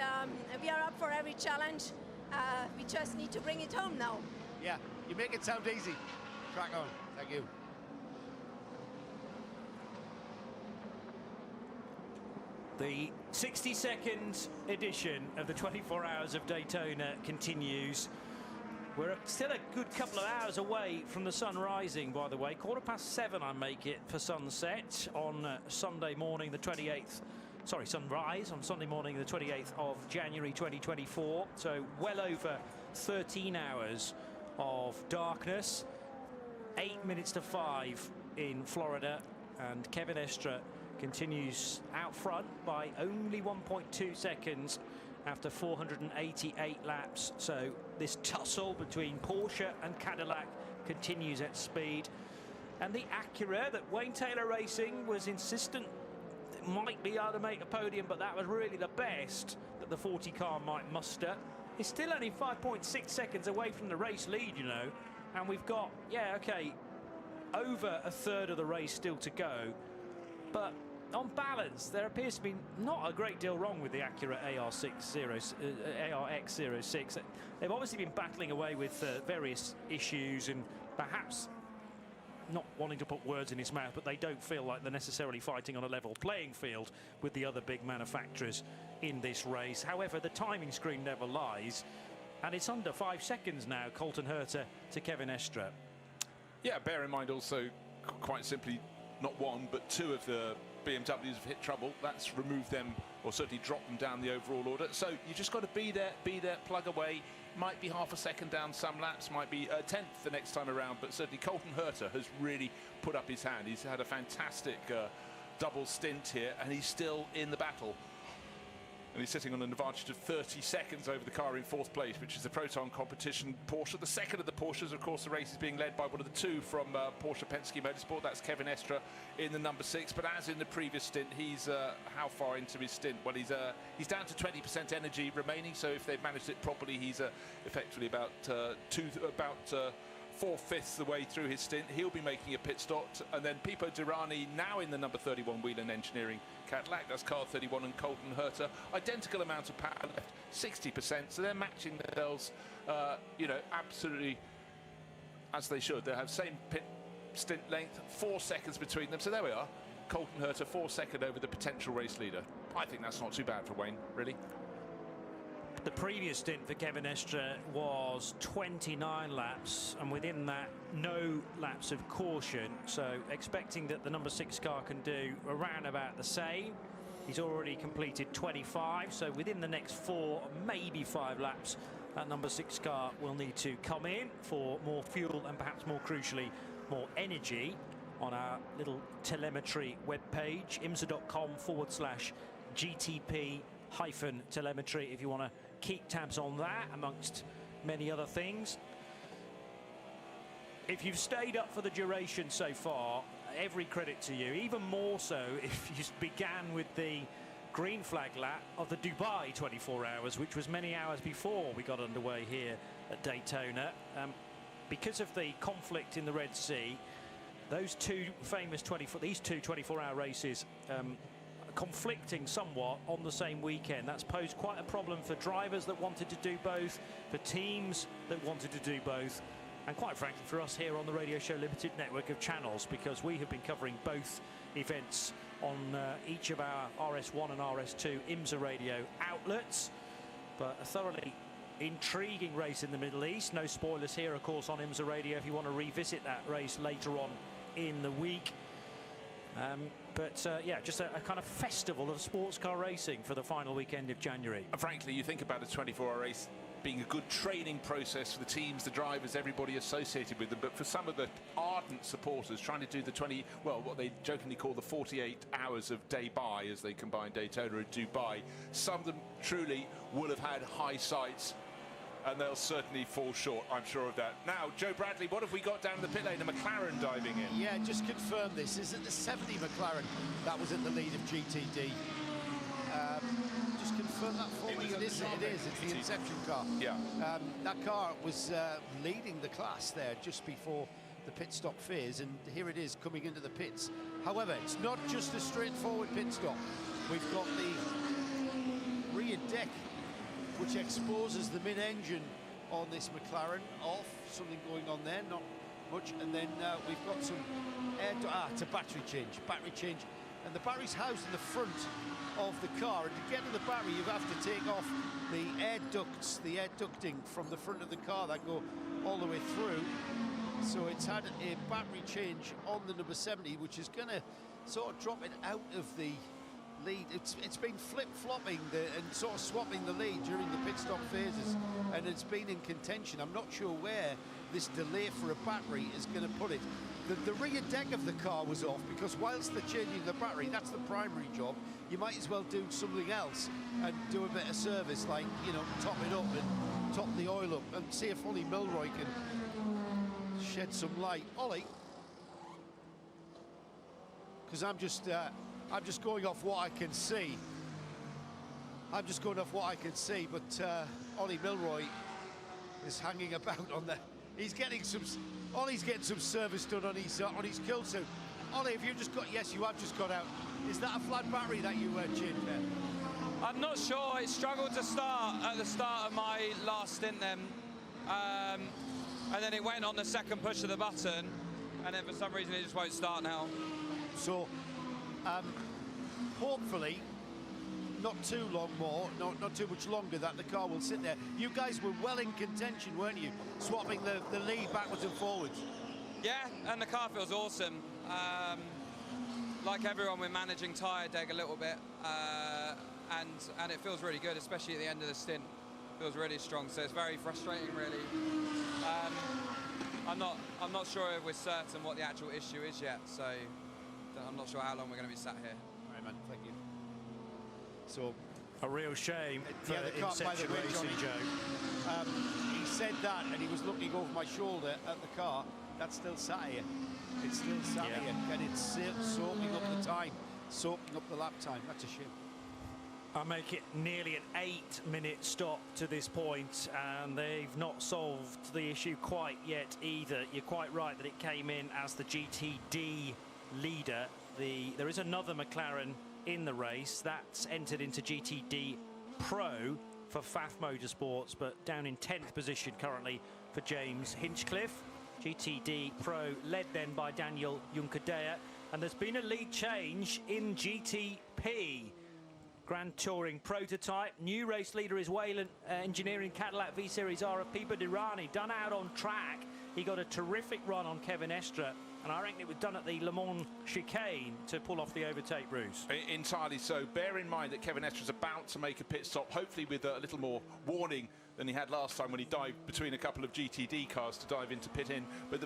we are up for every challenge. We just need to bring it home now. Yeah, you make it sound easy. Crack on. Thank you. The 60-second edition of the 24 Hours of Daytona continues. We're still a good couple of hours away from the sun rising, by the way. 7:15 I make it for sunset on Sunday morning, the 28th sunrise on Sunday morning, the 28th of January 2024. So well over 13 hours of darkness. 8 minutes to 5 in Florida, and Kevin Estre continues out front by only 1.2 seconds after 488 laps. So this tussle between Porsche and Cadillac continues at speed. And the Acura that Wayne Taylor Racing was insistent might be able to make a podium, but that was really the best that the 40 car might muster. It's still only 5.6 seconds away from the race lead, you know, and we've got, over a third of the race still to go. But on balance, there appears to be not a great deal wrong with the Acura ARX06. They've obviously been battling away with various issues, and perhaps not wanting to put words in his mouth, but they don't feel like they're necessarily fighting on a level playing field with the other big manufacturers in this race. However, the timing screen never lies, and it's under 5 seconds now, Colton Herta to Kevin Estre. Yeah, bear in mind also, quite simply, not one, but two of the BMWs have hit trouble. That's removed them, or certainly dropped them down the overall order. So you just got to be there, plug away. Might be half a second down some laps, might be a tenth the next time around, but certainly Colton Herta has really put up his hand. He's had a fantastic double stint here, and he's still in the battle. And he's sitting on an advantage of 30 seconds over the car in fourth place, which is the Proton competition Porsche. The second of the Porsches, of course, the race is being led by one of the two from Porsche Penske Motorsport. That's Kevin Estre in the number 6. But as in the previous stint, he's how far into his stint? Well, he's down to 20% energy remaining. So if they've managed it properly, he's effectively about 4/5 the way through his stint. He'll be making a pit stop, and then Pipo Derani now in the number 31 Whelen Engineering Cadillac. That's car 31, and Colton Herta, identical amount of power left, 60%. So they're matching themselves, absolutely as they should. They have same pit stint length, 4 seconds between them. So there we are. Colton Herta 4 seconds over the potential race leader. I think that's not too bad for Wayne, really. The previous stint for Kevin Estre was 29 laps, and within that, no laps of caution. So expecting that the number 6 car can do around about the same. He's already completed 25, so within the next 4, maybe 5 laps, that number 6 car will need to come in for more fuel and perhaps more crucially, more energy. On our little telemetry webpage, IMSA.com/GTP-telemetry, if you want to keep tabs on that, amongst many other things. If you've stayed up for the duration so far, every credit to you, even more so if you began with the green flag lap of the Dubai 24 hours, which was many hours before we got underway here at Daytona. Because of the conflict in the Red Sea, those two famous 24-hour races conflicting somewhat on the same weekend. That's posed quite a problem for drivers that wanted to do both, for teams that wanted to do both, and quite frankly for us here on the Radio Show Limited network of channels, because we have been covering both events on each of our RS1 and RS2 IMSA radio outlets. But a thoroughly intriguing race in the Middle East. No spoilers here, of course, on IMSA radio if you want to revisit that race later on in the week. Just a kind of festival of sports car racing for the final weekend of January. And frankly, you think about a 24-hour race being a good training process for the teams, the drivers, everybody associated with them, but for some of the ardent supporters trying to do the what they jokingly call the 48 hours of day by, as they combine Daytona and Dubai, some of them truly will have had high sights, and they'll certainly fall short, I'm sure of that. Now, Joe Bradley, what have we got down the pit lane? A McLaren diving in. Yeah, just confirm this. Is it the 70 McLaren that was at the lead of GTD? Just confirm that for me. It is. It's the Inception car. Yeah. That car was leading the class there just before the pit stop phase, and here it is coming into the pits. However, it's not just a straightforward pit stop. We've got the rear deck, which exposes the mid-engine on this McLaren off. Something going on there, not much. And then we've got some it's a battery change, and the battery's housed in the front of the car. And to get to the battery, you have to take off the air ducts, the air ducting from the front of the car that go all the way through. So it's had a battery change on the number 70, which is going to sort of drop it out of the lead. It's been flip-flopping and sort of swapping the lead during the pit stop phases, and it's been in contention. I'm not sure where this delay for a battery is going to put it. The rear deck of the car was off, because whilst they're changing the battery, that's the primary job. You might as well do something else and do a bit of service, like, you know, top it up and top the oil up, and see if Ollie Milroy can shed some light. Ollie, because I'm just going off what I can see. I'm just going off what I can see, but Ollie Milroy is hanging about on the. He's getting some. Ollie's getting some service done on his kill suit. Ollie, have you just got? Yes, you have just got out. Is that a flat battery that you changed there? I'm not sure. It struggled to start at the start of my last stint then, and then it went on the second push of the button, and then for some reason it just won't start now. So, hopefully, not too long more, not too much longer, that the car will sit there. You guys were well in contention, weren't you? Swapping the lead backwards and forwards. Yeah, and the car feels awesome. Like everyone, we're managing tyre deg a little bit, and it feels really good, especially at the end of the stint. Feels really strong, so it's very frustrating, really. I'm not sure if we're certain what the actual issue is yet, so I'm not sure how long we're going to be sat here. All right, man, thank you. So, a real shame for the car, by the way, racing, Joe. He said that, and he was looking over my shoulder at the car. That's still sat here. It's still sat here, and it's soaking up the time, soaking up the lap time. That's a shame. I make it nearly an 8-minute stop to this point, and they've not solved the issue quite yet either. You're quite right that it came in as the GTD leader. There is another McLaren in the race that's entered into GTD Pro for FAF Motorsports, but down in 10th position currently for James Hinchcliffe. GTD Pro led then by Daniel Juncadella, and there's been a lead change in GTP. Grand Touring prototype. New race leader is Wayland Engineering Cadillac V-Series R of Pipo Dirani, done out on track. He got a terrific run on Kevin Estre, and I reckon it was done at the Le Mans chicane to pull off the overtake, Bruce. Entirely so. Bear in mind that Kevin Estre's about to make a pit stop, hopefully with a little more warning than he had last time when he dived between a couple of GTD cars to dive into pit in. But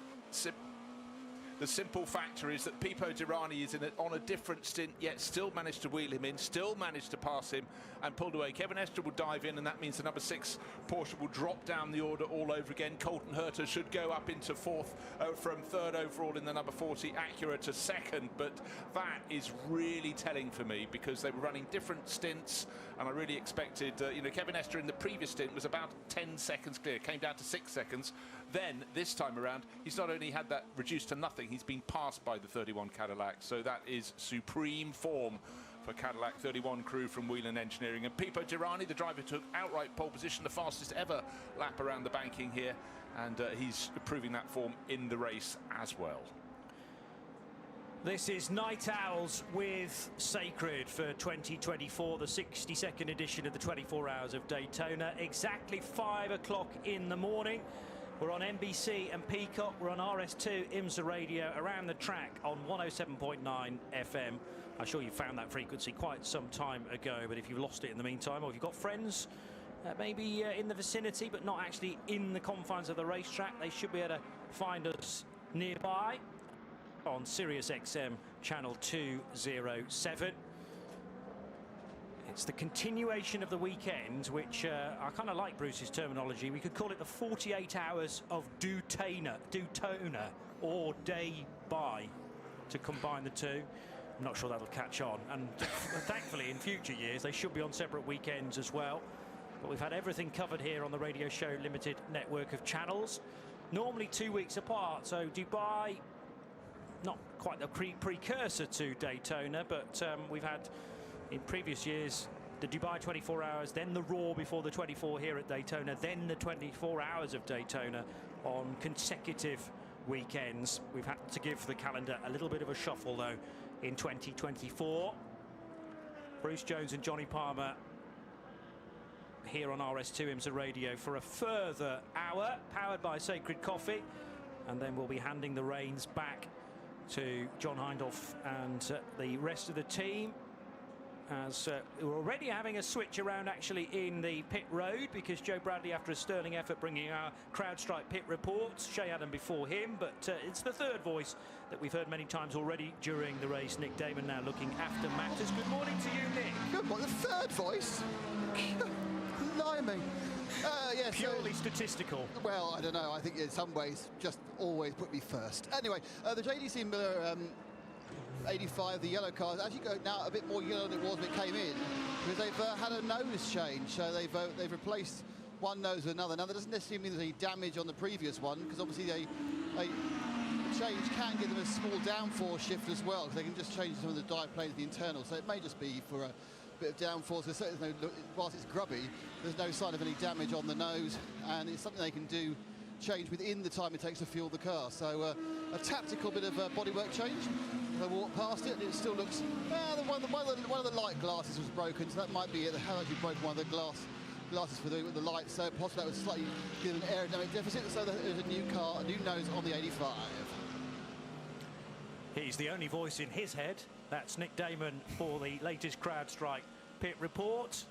the simple factor is that Pipo Dirani is on a different stint, yet still managed to wheel him in, still managed to pass him and pulled away. Kevin Estre will dive in, and that means the number 6 Porsche will drop down the order all over again. Colton Herter should go up into 4th from 3rd overall in the number 40 Acura to 2nd, but that is really telling for me because they were running different stints, and I really expected, Kevin Estre in the previous stint was about 10 seconds clear, came down to 6 seconds. Then, this time around, he's not only had that reduced to nothing, he's been passed by the 31 Cadillac. So that is supreme form for Cadillac 31 crew from Whelen Engineering. And Pipo Dirani, the driver, took outright pole position, the fastest ever lap around the banking here. And he's proving that form in the race as well. This is Night Owls with Sacred for 2024, the 62nd edition of the 24 Hours of Daytona. Exactly 5 o'clock in the morning. We're on NBC and Peacock. We're on RS2 IMSA radio around the track on 107.9 FM. I'm sure you found that frequency quite some time ago, but if you've lost it in the meantime, or if you've got friends maybe in the vicinity but not actually in the confines of the racetrack, they should be able to find us nearby on Sirius XM channel 207. It's the continuation of the weekend, which I kind of like Bruce's terminology. We could call it the 48 hours of Daytona, or day by, to combine the two. I'm not sure that'll catch on. And thankfully, in future years, they should be on separate weekends as well. But we've had everything covered here on the Radio Show Limited network of channels, normally 2 weeks apart. So Dubai, not quite the precursor to Daytona, but we've had in previous years the Dubai 24 hours, then the Raw before the 24 here at Daytona, then the 24 hours of Daytona on consecutive weekends. We've had to give the calendar a little bit of a shuffle though in 2024. Bruce Jones and Johnny Palmer here on RS2 IMSA Radio for a further hour, powered by Sacred Coffee, and then we'll be handing the reins back to John Hindhaugh and the rest of the team as we're already having a switch around actually in the pit road, because Joe Bradley, after a sterling effort, bringing our CrowdStrike pit reports. Shea Adam before him, but it's the third voice that we've heard many times already during the race. Nick Damon now looking after matters. Good morning to you, Nick. Good morning. The third voice? Blimey. Yeah, purely statistical. Well, I don't know. I think in some ways just always put me first. Anyway, the JDC Miller 85, the yellow car, actually go now a bit more yellow than it was when it came in, because they've had a nose change. So they've replaced one nose with another. Now that doesn't necessarily mean there's any damage on the previous one, because obviously a change can give them a small downforce shift as well, because they can just change some of the diplanes, the internal. So it may just be for a bit of downforce. There's no, whilst it's grubby, there's no sign of any damage on the nose, and it's something they can do, change within the time it takes to fuel the car. So a tactical bit of bodywork change. They walk past it, and it still looks. One of the light glasses was broken, so that might be it. They have actually broken one of the glasses for the light, so possibly that was slightly give an aerodynamic deficit. So there's a new car, a new nose on the 85. He's the only voice in his head. That's Nick Damon for the latest CrowdStrike pit report.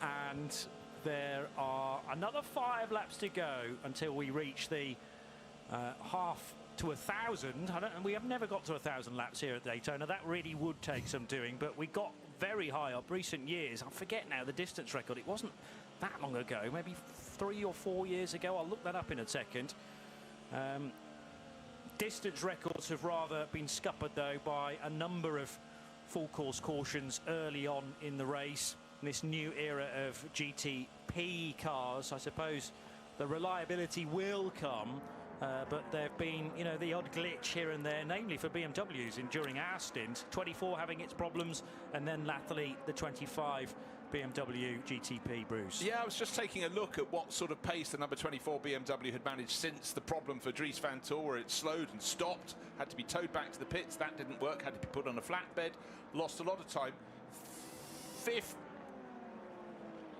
And there are another 5 laps to go until we reach the half to 1,000. We have never got to 1,000 laps here at Daytona. That really would take some doing, but we got very high up recent years. I forget now the distance record. It wasn't that long ago, maybe 3 or 4 years ago. I'll look that up in a second. Distance records have rather been scuppered, though, by a number of full course cautions early on in the race. In this new era of GTP cars, I suppose the reliability will come, but there have been, the odd glitch here and there, namely for BMWs during our stint. 24 having its problems, and then latterly the 25 BMW GTP, Bruce. Yeah, I was just taking a look at what sort of pace the number 24 BMW had managed since the problem for Dries van Tor, where it slowed and stopped, had to be towed back to the pits. That didn't work, had to be put on a flatbed, lost a lot of time.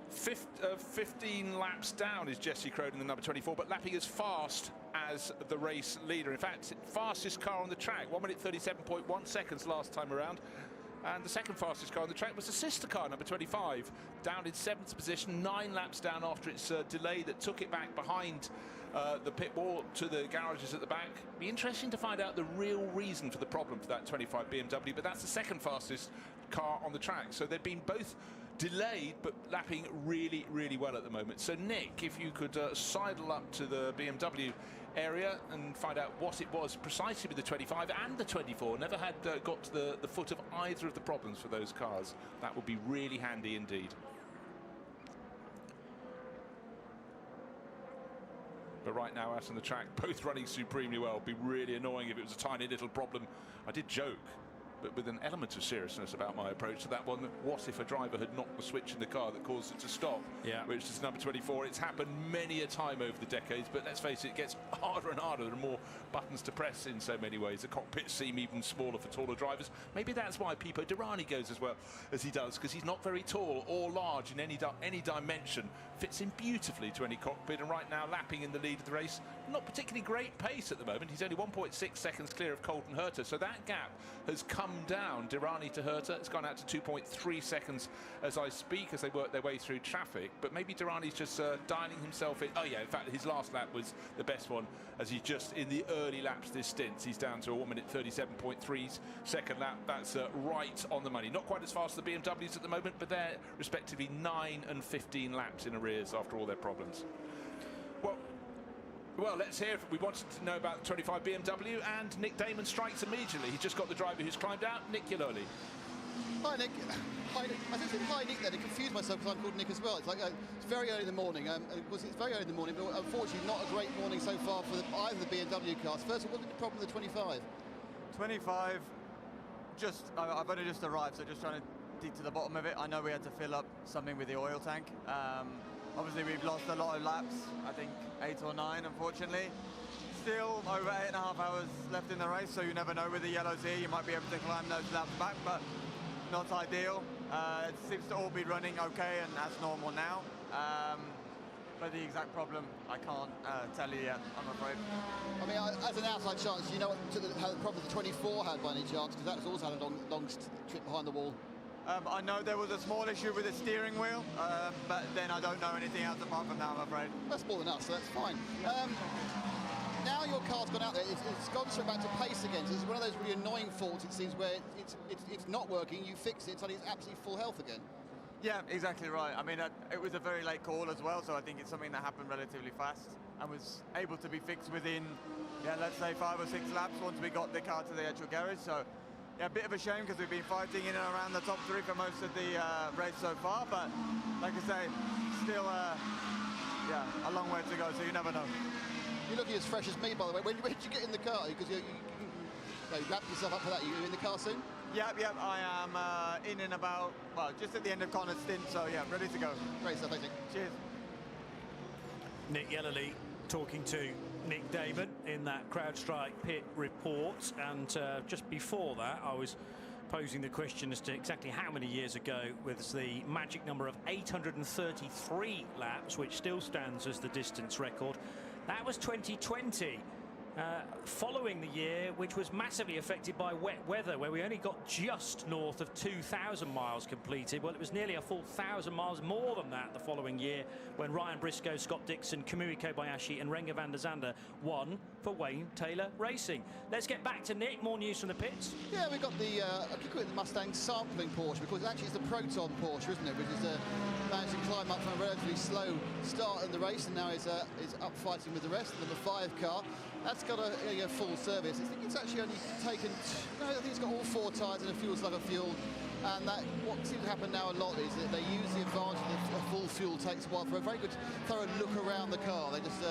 15 laps down is Jesse Cronin, the number 24, but lapping as fast as the race leader. In fact, fastest car on the track, 1 minute 37.1 seconds last time around. And the second fastest car on the track was the sister car, number 25, down in 7th position, 9 laps down after its delay that took it back behind the pit wall to the garages at the back. Be interesting to find out the real reason for the problem for that 25 BMW, but that's the second fastest car on the track. So they've been both delayed but lapping really, really well at the moment. So Nick, if you could sidle up to the BMW area and find out what it was precisely with the 25 and the 24. Never had got to the foot of either of the problems for those cars. That would be really handy indeed. But right now out on the track, both running supremely well. It'd be really annoying if it was a tiny little problem. I did joke, but with an element of seriousness about my approach to that one. What if a driver had knocked the switch in the car that caused it to stop? Yeah. Which is number 24. It's happened many a time over the decades, but let's face it, it gets harder and harder. There are more buttons to press in so many ways. The cockpits seem even smaller for taller drivers. Maybe that's why Pipo Derani goes as well as he does, because he's not very tall or large in any dimension. Fits in beautifully to any cockpit, and right now lapping in the lead of the race. Not particularly great pace at the moment. He's only 1.6 seconds clear of Colton Herta, so that gap has come down. Derani to Herta, it's gone out to 2.3 seconds as I speak, as they work their way through traffic. But maybe Derani's just dialing himself in. Oh yeah, in fact his last lap was the best one, as he's just in the early laps this stint. He's down to a 1 minute 37.3 second lap. That's right on the money. Not quite as fast as the BMWs at the moment, but they're respectively 9 and 15 laps in arrears after all their problems. Well, let's hear. We wanted to know about the 25 BMW, and Nick Damon strikes immediately. He's just got the driver who's climbed out, Nick Yaloli. Hi, Nick. Hi, Nick. I think it's hi, Nick there. I confused myself because I'm called Nick as well. It's like it's very early in the morning. It's very early in the morning, but unfortunately not a great morning so far for either the BMW cars. First of all, what's the problem with the 25? 25, I've only just arrived, so just trying to dig to the bottom of it. I know we had to fill up something with the oil tank. Obviously, we've lost a lot of laps, I think 8 or 9, unfortunately. Still over 8.5 hours left in the race, so you never know with the yellows here. You might be able to climb those laps back, but not ideal. It seems to all be running okay, and that's normal now. But the exact problem, I can't tell you yet, I'm afraid. I mean, as an outside chance, you know what how the problem the 24 had by any chance? Because that's also had a long trip behind the wall. I know there was a small issue with the steering wheel, but then I don't know anything else apart from that, I'm afraid. That's more than us, so that's fine. Now your car's gone out there, it's gone straight back to pace again. So it's one of those really annoying faults, it seems, where it's not working, you fix it, so it's absolutely full health again. Yeah, exactly right. I mean, it was a very late call as well, so I think it's something that happened relatively fast and was able to be fixed within, let's say 5 or 6 laps once we got the car to the actual garage. So, yeah, a bit of a shame because we've been fighting in and around the top 3 for most of the race so far, but like I say, still, a long way to go, so you never know. You're looking as fresh as me, by the way. When did you get in the car? Because you wrapped yourself up for that. Are you in the car soon? Yep, I am in and about, well, just at the end of Connor's stint, so yeah, ready to go. Great stuff, thank you. Cheers. Nick Yellerly talking to Nick Damon in that CrowdStrike pit report, and just before that I was posing the question as to exactly how many years ago was the magic number of 833 laps, which still stands as the distance record. That was 2020. Following the year, which was massively affected by wet weather, where we only got just north of 2,000 miles completed. Well, it was nearly a full 1,000 miles more than that the following year, when Ryan Briscoe, Scott Dixon, Kamui Kobayashi and Renger van der Zande won for Wayne Taylor Racing. Let's get back to Nick. More news from the pits. Yeah, we've got the I could call it the Mustang sampling Porsche, because actually it's the Proton Porsche, isn't it, which is managed to climb up from a relatively slow start in the race, and now is up fighting with the rest. Number 5 car. That's got a full service. I think it's actually only taken, I think it's got all 4 tyres and a fuel slug of fuel. And that, what seems to happen now a lot is that they use the advantage that a full fuel takes a while for a very good thorough look around the car. They just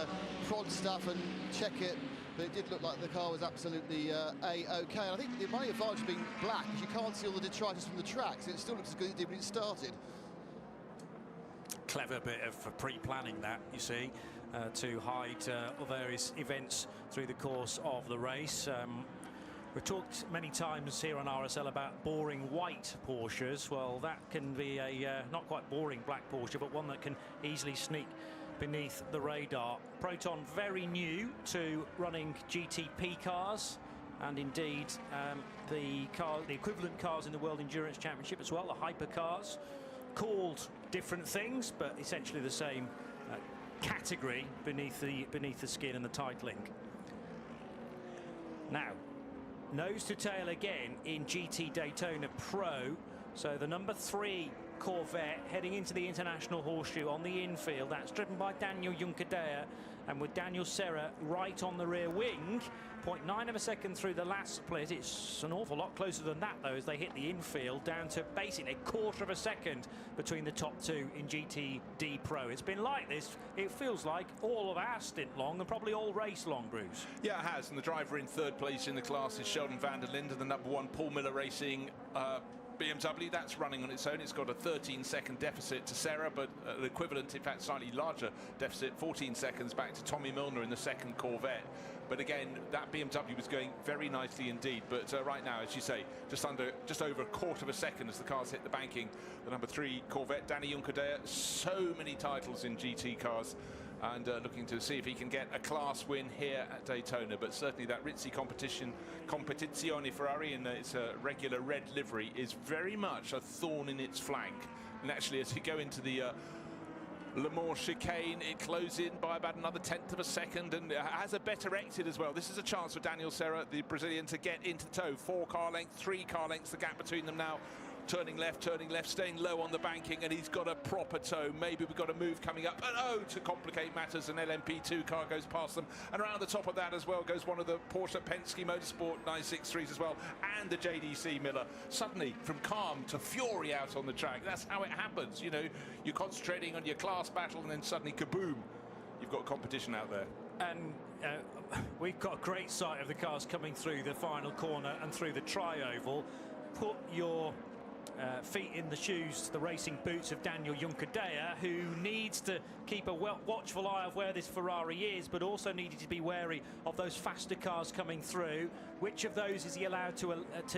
prod stuff and check it. But it did look like the car was absolutely A-OK. And I think the only advantage being black is you can't see all the detritus from the track, so it still looks as good as it did when it started. Clever bit of pre-planning that, you see, to hide various events through the course of the race. We've talked many times here on RSL about boring white Porsches. Well, that can be a not quite boring black Porsche, but one that can easily sneak beneath the radar. Proton very new to running GTP cars, and indeed the equivalent cars in the World Endurance Championship as well, the hypercars, called different things, but essentially the same category beneath the skin and the titling. Now, nose to tail again in GT Daytona Pro. So the number 3 Corvette heading into the International Horseshoe on the infield. That's driven by Daniel Juncadella, and with Daniel Serra right on the rear wing. 0.9 of a second through the last split. It's an awful lot closer than that, though, as they hit the infield, down to basically a quarter of a second between the top 2 in GTD Pro. It's been like this, it feels like, all of our stint long and probably all race long, Bruce. Yeah, it has, and the driver in 3rd place in the class is Sheldon van der Linde, the number 1 Paul Miller Racing BMW. That's running on its own. It's got a 13-second deficit to Serra, but an equivalent, in fact, slightly larger deficit, 14 seconds back to Tommy Milner in the 2nd Corvette. But again, that BMW was going very nicely indeed. But right now, as you say, just over a quarter of a second as the cars hit the banking. The number 3 Corvette, Danny Juncadella, so many titles in GT cars, and looking to see if he can get a class win here at Daytona. But certainly that Rizzi Competizione Ferrari in its regular red livery is very much a thorn in its flank. And actually, as you go into the Le Mans chicane, it closes in by about another 1/10 of a second, and has a better exit as well. This is a chance for Daniel Serra, the Brazilian, to get into tow. 4 car lengths, 3 car lengths, the gap between them now. Turning left, staying low on the banking, and he's got a proper tow. Maybe we've got a move coming up, and oh, to complicate matters, an LMP2 car goes past them, and around the top of that as well goes one of the Porsche Penske Motorsport 963s as well, and the JDC Miller. Suddenly, from calm to fury out on the track. That's how it happens, you know. You're concentrating on your class battle, and then suddenly, kaboom, you've got competition out there. And we've got a great sight of the cars coming through the final corner and through the tri-oval. Put your feet in the shoes, the racing boots of Daniel Juncadella, who needs to keep a watchful eye of where this Ferrari is, but also needed to be wary of those faster cars coming through. Which of those is he allowed to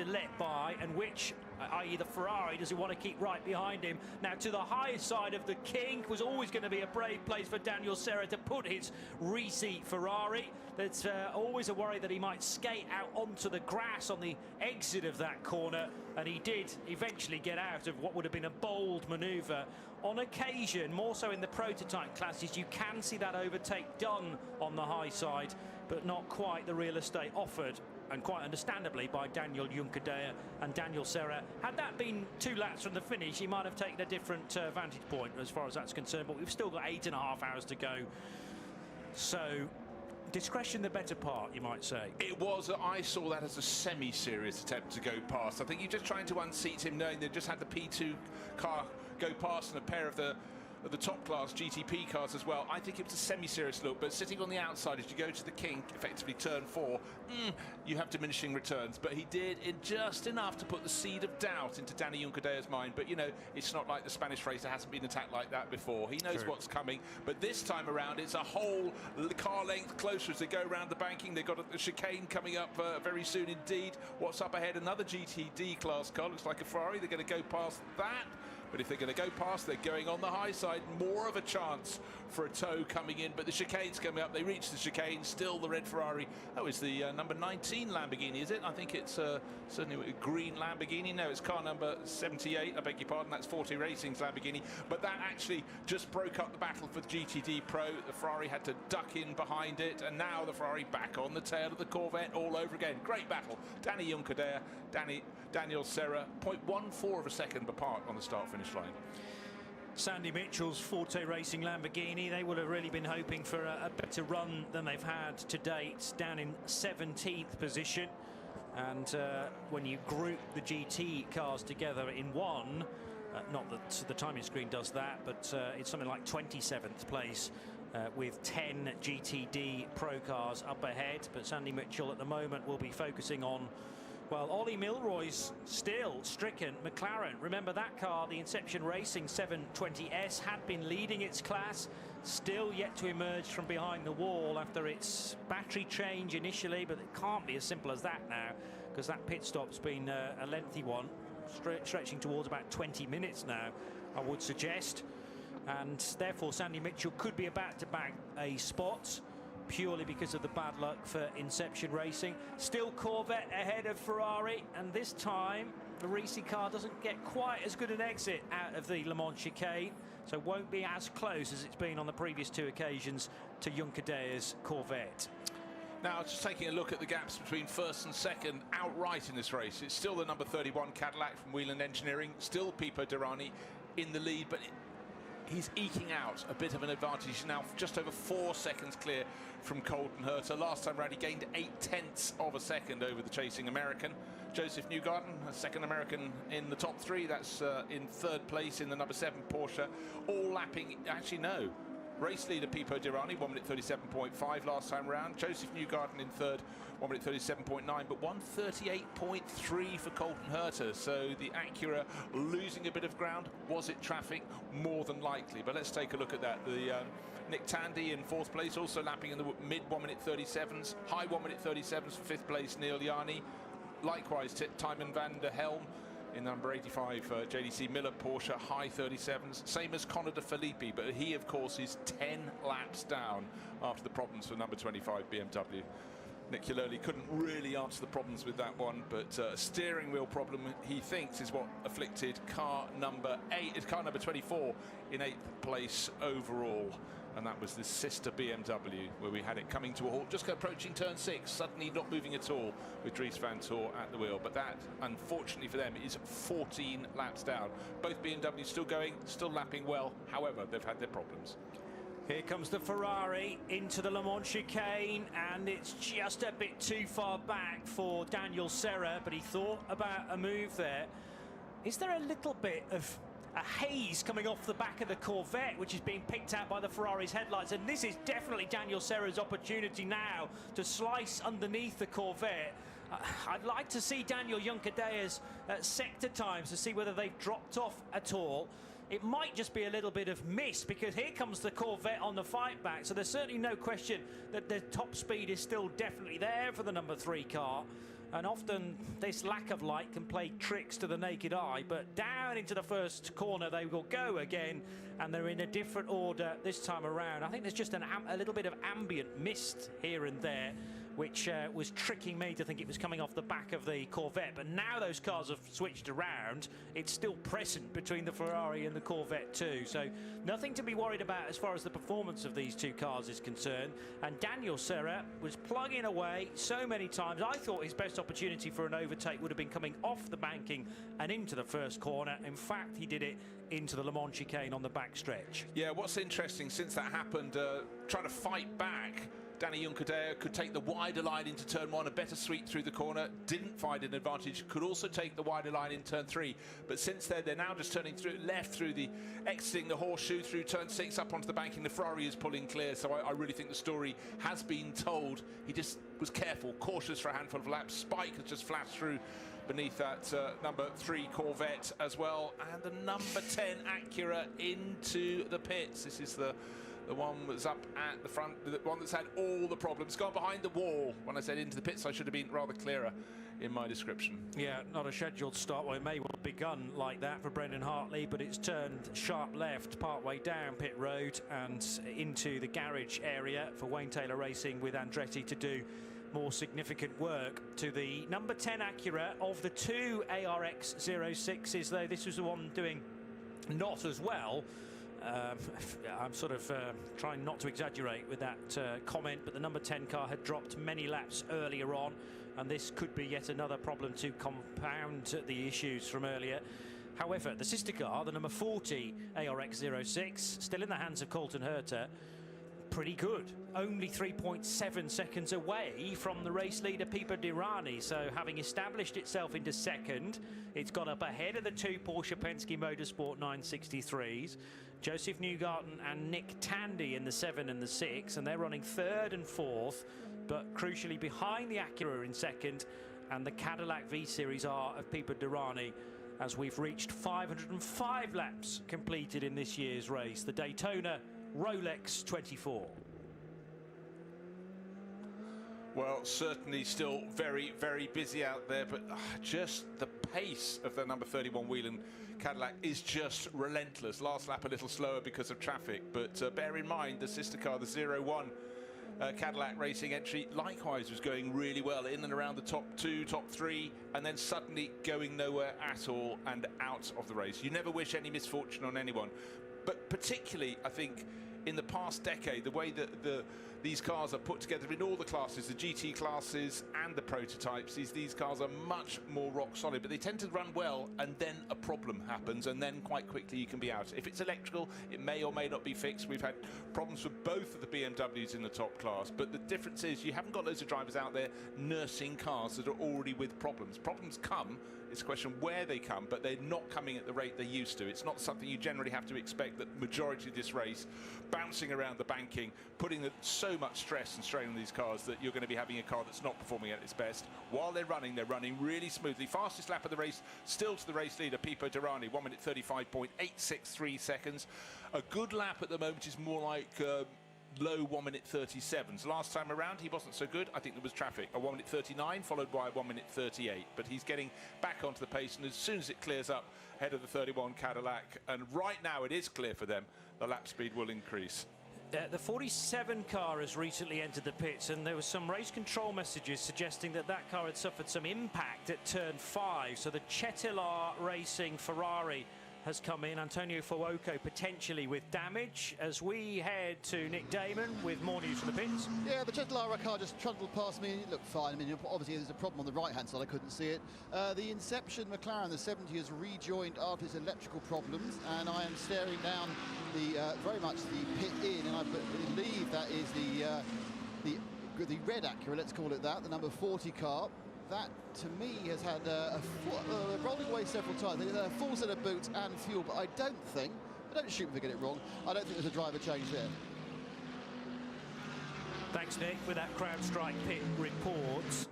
let by, and which i.e. the Ferrari. Does he want to keep right behind him? Now, to the high side of the kink was always going to be a brave place for Daniel Serra to put his Risi Ferrari. There's always a worry that he might skate out onto the grass on the exit of that corner, and he did eventually get out of what would have been a bold manoeuvre. On occasion, more so in the prototype classes, you can see that overtake done on the high side, but not quite the real estate offered, and quite understandably, by Daniel Juncadella and Daniel Serra. Had that been 2 laps from the finish, he might have taken a different vantage point as far as that's concerned, but we've still got 8.5 hours to go. So, discretion the better part, you might say. It was. I saw that as a semi-serious attempt to go past. I think you're just trying to unseat him, knowing they just had the P2 car go past and a pair of the top class GTP cars as well. I think it was a semi-serious look, but sitting on the outside as you go to the kink, effectively turn 4, you have diminishing returns. But he did it just enough to put the seed of doubt into Danny Juncadella's mind. But, you know, it's not like the Spanish racer hasn't been attacked like that before. He knows what's coming. But this time around, it's a whole car length closer as they go around the banking. They've got a chicane coming up very soon indeed. What's up ahead? Another GTD class car. Looks like a Ferrari. They're going to go past that. But if they're going to go past, they're going on the high side. More of a chance for a tow coming in. But the chicane's coming up. They reach the chicane. Still the red Ferrari. Oh, it's the number 19 Lamborghini, is it? I think it's certainly a green Lamborghini. No, it's car number 78. I beg your pardon. That's 40 Racing's Lamborghini. But that actually just broke up the battle for the GTD Pro. The Ferrari had to duck in behind it. And now the Ferrari back on the tail of the Corvette all over again. Great battle. Danny Juncadella, Daniel Serra, 0.14 of a second apart on the start-finish line. Sandy Mitchell's Forte Racing Lamborghini, they would have really been hoping for a better run than they've had to date, down in 17th position. And when you group the GT cars together in one, not that the timing screen does that, but it's something like 27th place. With 10 GTD Pro cars up ahead. But Sandy Mitchell at the moment will be focusing on, well, Ollie Milroy's still stricken McLaren. Remember that car, the Inception Racing 720S, had been leading its class, still yet to emerge from behind the wall after its battery change initially, but it can't be as simple as that now, because that pit stop's been a lengthy one, stretching towards about 20 minutes now, I would suggest. And therefore Sandy Mitchell could be about to bag a spot purely because of the bad luck for Inception Racing. Still Corvette ahead of Ferrari, and this time the Risi car doesn't get quite as good an exit out of the Le Mans chicane, so won't be as close as it's been on the previous 2 occasions to Juncadella's Corvette. Now, just taking a look at the gaps between first and second outright in this race, it's still the number 31 Cadillac from Whelen Engineering, still Pipo Derani in the lead, but he's eking out a bit of an advantage now, just over 4 seconds clear from Colton Herta. Last time round he gained 0.8 of a second over the chasing American. Joseph Newgarden, a second American in the top 3. That's in 3rd place in the number 7 Porsche. All lapping, actually no. Race leader Pipo Derani, 1 minute 37.5 last time round. Joseph Newgarden in 3rd, 1 minute 37.9, but 1:38.3 for Colton Herta. So the Acura losing a bit of ground. Was it traffic? More than likely. But let's take a look at that. The Nick Tandy in 4th place, also lapping in the mid 1 minute 37s, high 1 minute 37s for 5th place Neil Yanni. Likewise, Timon van der Helm in number 85 JDC Miller Porsche, high 37s, same as Connor de Filippi, but he of course is 10 laps down after the problems for number 25 BMW. Nick Hullerly couldn't really answer the problems with that one, but a steering wheel problem he thinks is what afflicted car number 24 in 8th place overall. And that was the sister BMW, where we had it coming to a halt, just approaching turn 6, suddenly not moving at all with Dries van Tor at the wheel. But that, unfortunately for them, is 14 laps down. Both BMWs still going, still lapping well. However, they've had their problems. Here comes the Ferrari into the Le Mans chicane, and it's just a bit too far back for Daniel Serra, but he thought about a move there. Is there a little bit of a haze coming off the back of the Corvette, which is being picked out by the Ferrari's headlights? And this is definitely Daniel Serra's opportunity now to slice underneath the Corvette. I'd like to see Daniel Juncadella's sector times to see whether they've dropped off at all. It might just be a little bit of miss, because here comes the Corvette on the fight back, so there's certainly no question that the top speed is still definitely there for the number 3 car. And often this lack of light can play tricks to the naked eye, but down into the first corner they will go again, and they're in a different order this time around. I think there's just a little bit of ambient mist here and there, which was tricking me to think it was coming off the back of the Corvette. But now those cars have switched around, it's still present between the Ferrari and the Corvette too. So nothing to be worried about as far as the performance of these two cars is concerned. And Daniel Serra was plugging away so many times. I thought his best opportunity for an overtake would have been coming off the banking and into the first corner. In fact, he did it into the Le Mans chicane on the back stretch. Yeah, what's interesting since that happened, trying to fight back, Danny Juncadella could take the wider line into turn 1, a better sweep through the corner, didn't find an advantage, could also take the wider line in turn 3, but since then they're now just turning through left through the exiting the horseshoe through turn 6 up onto the banking. The Ferrari is pulling clear, so I really think the story has been told. He just was careful, cautious for a handful of laps. Spike has just flashed through beneath that number 3 Corvette as well, and the number 10 Acura into the pits. This is the one that's up at the front, the one that's had all the problems, gone behind the wall. When I said into the pits, I should have been rather clearer in my description. Yeah, not a scheduled start. Well, it may well have begun like that for Brendan Hartley, but it's turned sharp left partway down pit road and into the garage area for Wayne Taylor Racing, with Andretti to do more significant work to the number 10 Acura. Of the two ARX 06s, though, this was the one doing not as well. I'm sort of trying not to exaggerate with that comment, but the number 10 car had dropped many laps earlier on, and this could be yet another problem to compound the issues from earlier. However, the sister car, the number 40 ARX 06, still in the hands of Colton Herta, pretty good. Only 3.7 seconds away from the race leader Pipo Derani. So having established itself into second, it's got up ahead of the two Porsche Penske Motorsport 963s. Joseph Newgarden and Nick Tandy in the 7 and the 6, and they're running third and fourth, but crucially behind the Acura in second and the Cadillac V-Series R of Pipo Derani, as we've reached 505 laps completed in this year's race, the Daytona Rolex 24. Well, certainly still very, very busy out there, but just the pace of the number 31 Whelen Cadillac is just relentless. Last lap a little slower because of traffic, but bear in mind the sister car, the 01 Cadillac Racing entry, likewise was going really well in and around the top 2, top 3, and then suddenly going nowhere at all and out of the race. You never wish any misfortune on anyone, but particularly, I think, in the past decade, the way that these cars are put together in all the classes, the GT classes and the prototypes, these cars are much more rock solid, but they tend to run well, and then a problem happens, and then quite quickly you can be out. If it's electrical, it may or may not be fixed. We've had problems with both of the BMWs in the top class, but the difference is you haven't got loads of drivers out there nursing cars that are already with problems. Problems come, it's a question where they come, but they're not coming at the rate they used to. It's not something you generally have to expect, that majority of this race, bouncing around the banking, putting so much stress and strain on these cars that you're going to be having a car that's not performing at its best. While they're running really smoothly. Fastest lap of the race, still to the race leader, Pipo Derani, 1 minute 35.863 seconds. A good lap at the moment is more like low 1 minute 37s. Last time around he wasn't so good. I think there was traffic. A 1 minute 39 followed by a 1 minute 38, but he's getting back onto the pace, and as soon as it clears up ahead of the 31 Cadillac, and right now it is clear for them, the lap speed will increase. The 47 car has recently entered the pits, and there were some race control messages suggesting that that car had suffered some impact at turn 5. So the Cetilar Racing Ferrari has come in. Antonio Fuoco potentially with damage, as we head to Nick Damon with more news from the pits. Yeah, the Cetilar car just trundled past me and it looked fine. I mean, obviously there's a problem on the right-hand side, I couldn't see it. The Inception McLaren, the 70, has rejoined after its electrical problems, and I am staring down the very much the pit in, and I believe that is the red Acura, let's call it that, the number 40 car. That, to me, has had rolling away several times. They had a full set of boots and fuel, but I don't think, but don't shoot me if I get it wrong, I don't think there's a driver change there. Thanks, Nick, with that CrowdStrike pit reports.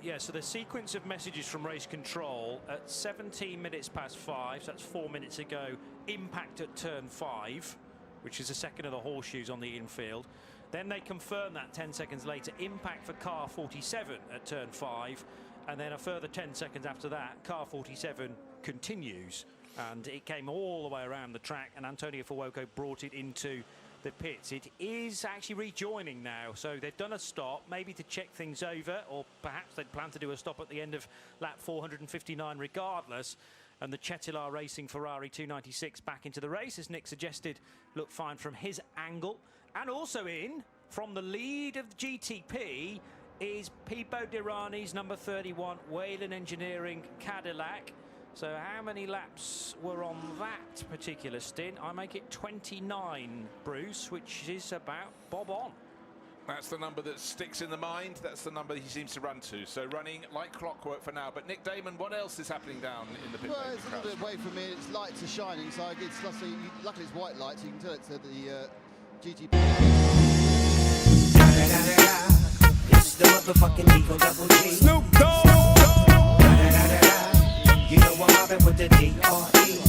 Yeah, so the sequence of messages from race control at 17 minutes past 5, so that's 4 minutes ago, impact at turn 5, which is the second of the horseshoes on the infield. Then they confirm that 10 seconds later, impact for car 47 at turn 5. and then a further 10 seconds after that, car 47 continues, and it came all the way around the track, and Antonio Fuoco brought it into the pits. It is actually rejoining now, so they've done a stop, maybe to check things over, or perhaps they'd plan to do a stop at the end of lap 459 regardless. And the Cetilar Racing Ferrari 296 back into the race, as Nick suggested, looked fine from his angle. And also in, from the lead of the GTP, is Pipo Derani's number 31 Whalen Engineering Cadillac. So how many laps were on that particular stint? I make it 29, Bruce, which is about bob on. That's the number that sticks in the mind. That's the number he seems to run to. So running like clockwork for now. But Nick Damon, what else is happening down in the pit lane? Well, it's a little bit away from me. Its lights are shining, so it's luckily it's white lights. So you can tell it's the GTP. It's the motherfucking Eagle Double G. Snoop Dogg. You know what happened with the D.R.E.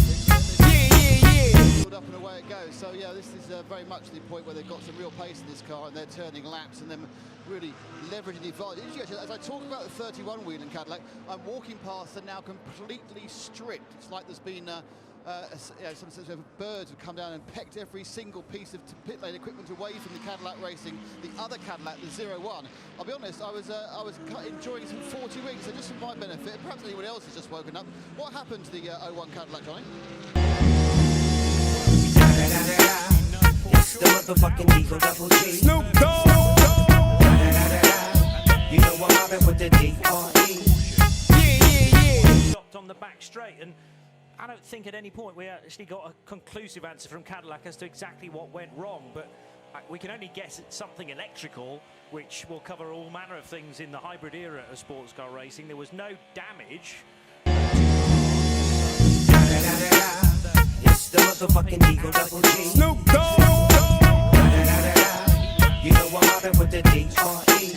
Up and away it goes. So yeah, this is very much the point where they've got some real pace in this car, and they're turning laps and then really leveraging the advantage. As I talk about the 31 Whelen Cadillac, I'm walking past and now completely stripped. It's like there's been some sort of birds have come down and pecked every single piece of pit lane equipment away from the Cadillac Racing, the other Cadillac, the 01. I'll be honest, I was enjoying some 40 wings, so just for my benefit, perhaps anyone else has just woken up. What happened to the 01 Cadillac, Johnny? It's the motherfucking Eagle Double G. Snoop Dogg. You know what happened with the D.R.E. Stopped on the back straight, and I don't think at any point we actually got a conclusive answer from Cadillac as to exactly what went wrong, but we can only guess it's something electrical, which will cover all manner of things in the hybrid era of sports car racing. There was no damage. It's the motherfucking Eagle Double G. Snoop Dogg. You know what happened with the D.R.E.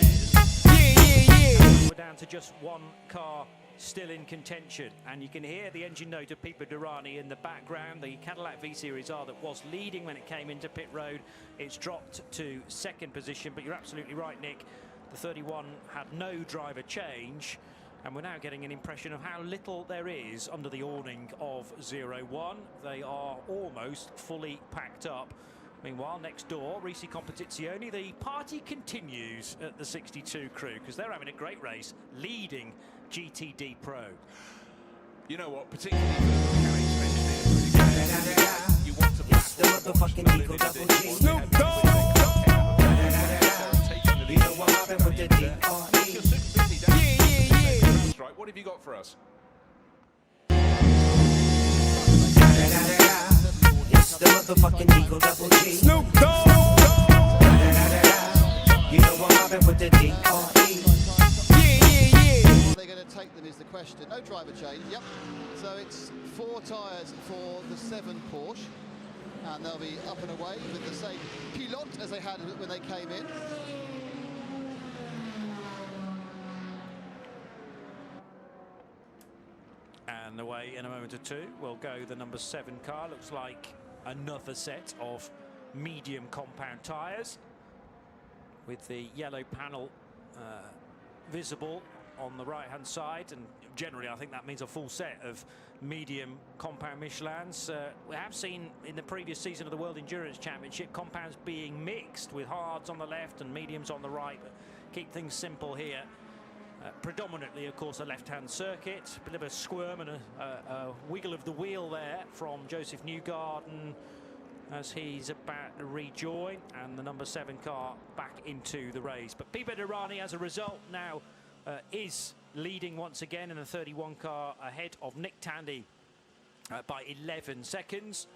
We're down to just one car still in contention, and you can hear the engine note of Pipo Derani in the background. The Cadillac V-Series R that was leading when it came into pit road, it's dropped to second position, but you're absolutely right, Nick. The 31 had no driver change, and we're now getting an impression of how little there is under the awning of 01. They are almost fully packed up. Meanwhile, next door, Risi Competizione, the party continues at the 62 crew, because they're having a great race, leading GTD Pro. You know what, particularly for the mechanics mentioning, you want to motherfucking Eagle Double G. Snoop Dogg. You know what happened with the D.R.E. You're super busy, don't you? That's right. What have you got for us? It's the motherfucking Eagle Double G. Snoop Dogg. You know what happened with the D.R.E. Are they going to take them is the question. No driver change, yep. So it's 4 tyres for the 7 Porsche, and they'll be up and away with the same pilote as they had when they came in. And away in a moment or two will go the number 7 car. Looks like another set of medium compound tyres with the yellow panel visible on the right hand side, and generally I think that means a full set of medium compound Michelins. We have seen in the previous season of the World Endurance Championship compounds being mixed with hards on the left and mediums on the right, but keep things simple here. Predominantly, of course, a left-hand circuit. A bit of a squirm and a wiggle of the wheel there from Joseph Newgarden as he's about to rejoin, and the number 7 car back into the race. But Pipo Derani, as a result, now is leading once again in the 31 car, ahead of Nick Tandy by 11 seconds.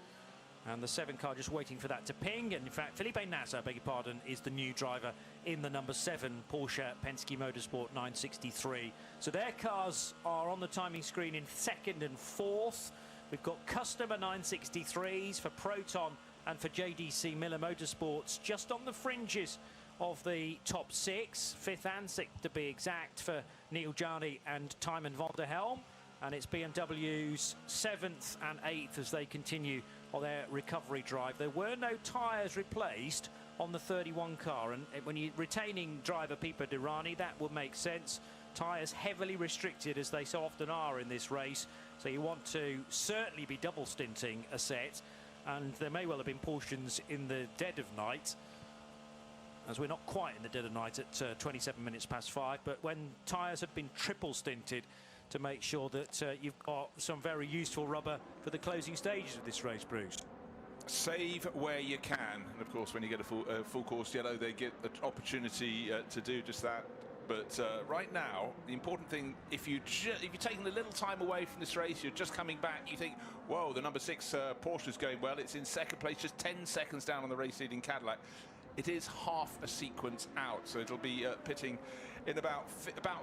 And the 7 car just waiting for that to ping. And in fact, Felipe Nasser, I beg your pardon, is the new driver in the number 7 Porsche Penske Motorsport 963. So their cars are on the timing screen in 2nd and 4th. We've got customer 963s for Proton and for JDC Miller Motorsports just on the fringes of the top 6, 5th and 6th to be exact, for Neil Jarni and Tymon van der Helm. And it's BMW's 7th and 8th as they continue on their recovery drive. There were no tyres replaced on the 31 car, and when you're retaining driver Pipo Derani, that would make sense. Tyres heavily restricted, as they so often are in this race, so you want to certainly be double stinting a set, and there may well have been portions in the dead of night, as we're not quite in the dead of night at 27 minutes past 5, but when tyres have been triple stinted to make sure that you've got some very useful rubber for the closing stages of this race, Bruce. Save where you can, and of course when you get a full course yellow they get the opportunity to do just that. But right now the important thing, if you're taking a little time away from this race, you're just coming back, you think, whoa, the number 6 Porsche's going well, it's in second place, just 10 seconds down on the race leading Cadillac. It is half a sequence out, so it'll be pitting in about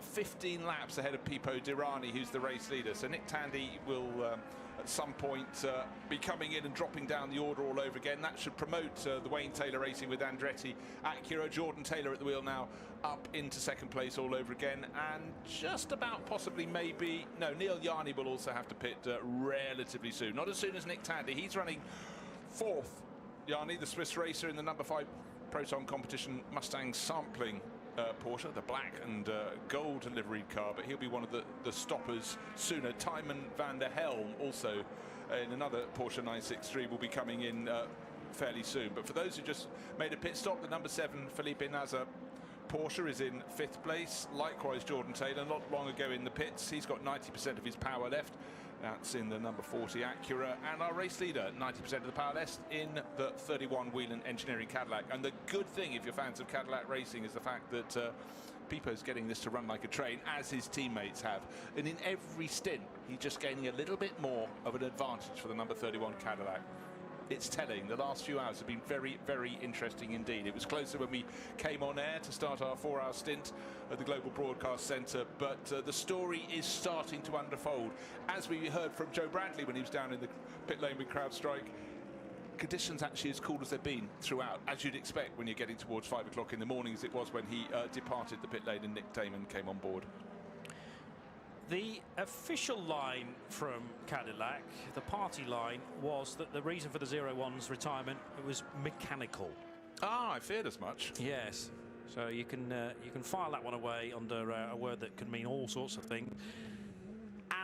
15 laps ahead of Pipo Derani, who's the race leader. So Nick Tandy will at some point be coming in and dropping down the order all over again. That should promote the Wayne Taylor Racing with Andretti Acura. Jordan Taylor at the wheel now up into second place all over again, and just about possibly maybe, no, Neil Yarni will also have to pit relatively soon. Not as soon as Nick Tandy. He's running 4th. Yarni, the Swiss racer in the number 5 Proton competition Mustang sampling Porsche, the black and gold liveried car, but he'll be one of the stoppers sooner. Tymon van der Helm also in another Porsche 963 will be coming in fairly soon. But for those who just made a pit stop, the number 7 Felipe Nasr Porsche is in 5th place. Likewise Jordan Taylor, not long ago in the pits. He's got 90% of his power left. That's in the number 40 Acura, and our race leader, 90% of the power left in the 31 Whelen Engineering Cadillac. And the good thing, if you're fans of Cadillac racing, is the fact that Pipo's getting this to run like a train, as his teammates have. And in every stint, he's just gaining a little bit more of an advantage for the number 31 Cadillac. It's telling. The last few hours have been very, very interesting indeed. It was closer when we came on air to start our 4-hour stint at the Global Broadcast Centre, but the story is starting to unfold. As we heard from Joe Bradley when he was down in the pit lane with CrowdStrike, conditions actually as cool as they've been throughout, as you'd expect when you're getting towards 5 o'clock in the morning, as it was when he departed the pit lane and Nick Damon came on board. The official line from Cadillac, the party line, was that the reason for the 01's retirement, it was mechanical. Ah, I feared as much. Yes. So you can file that one away under a word that can mean all sorts of things.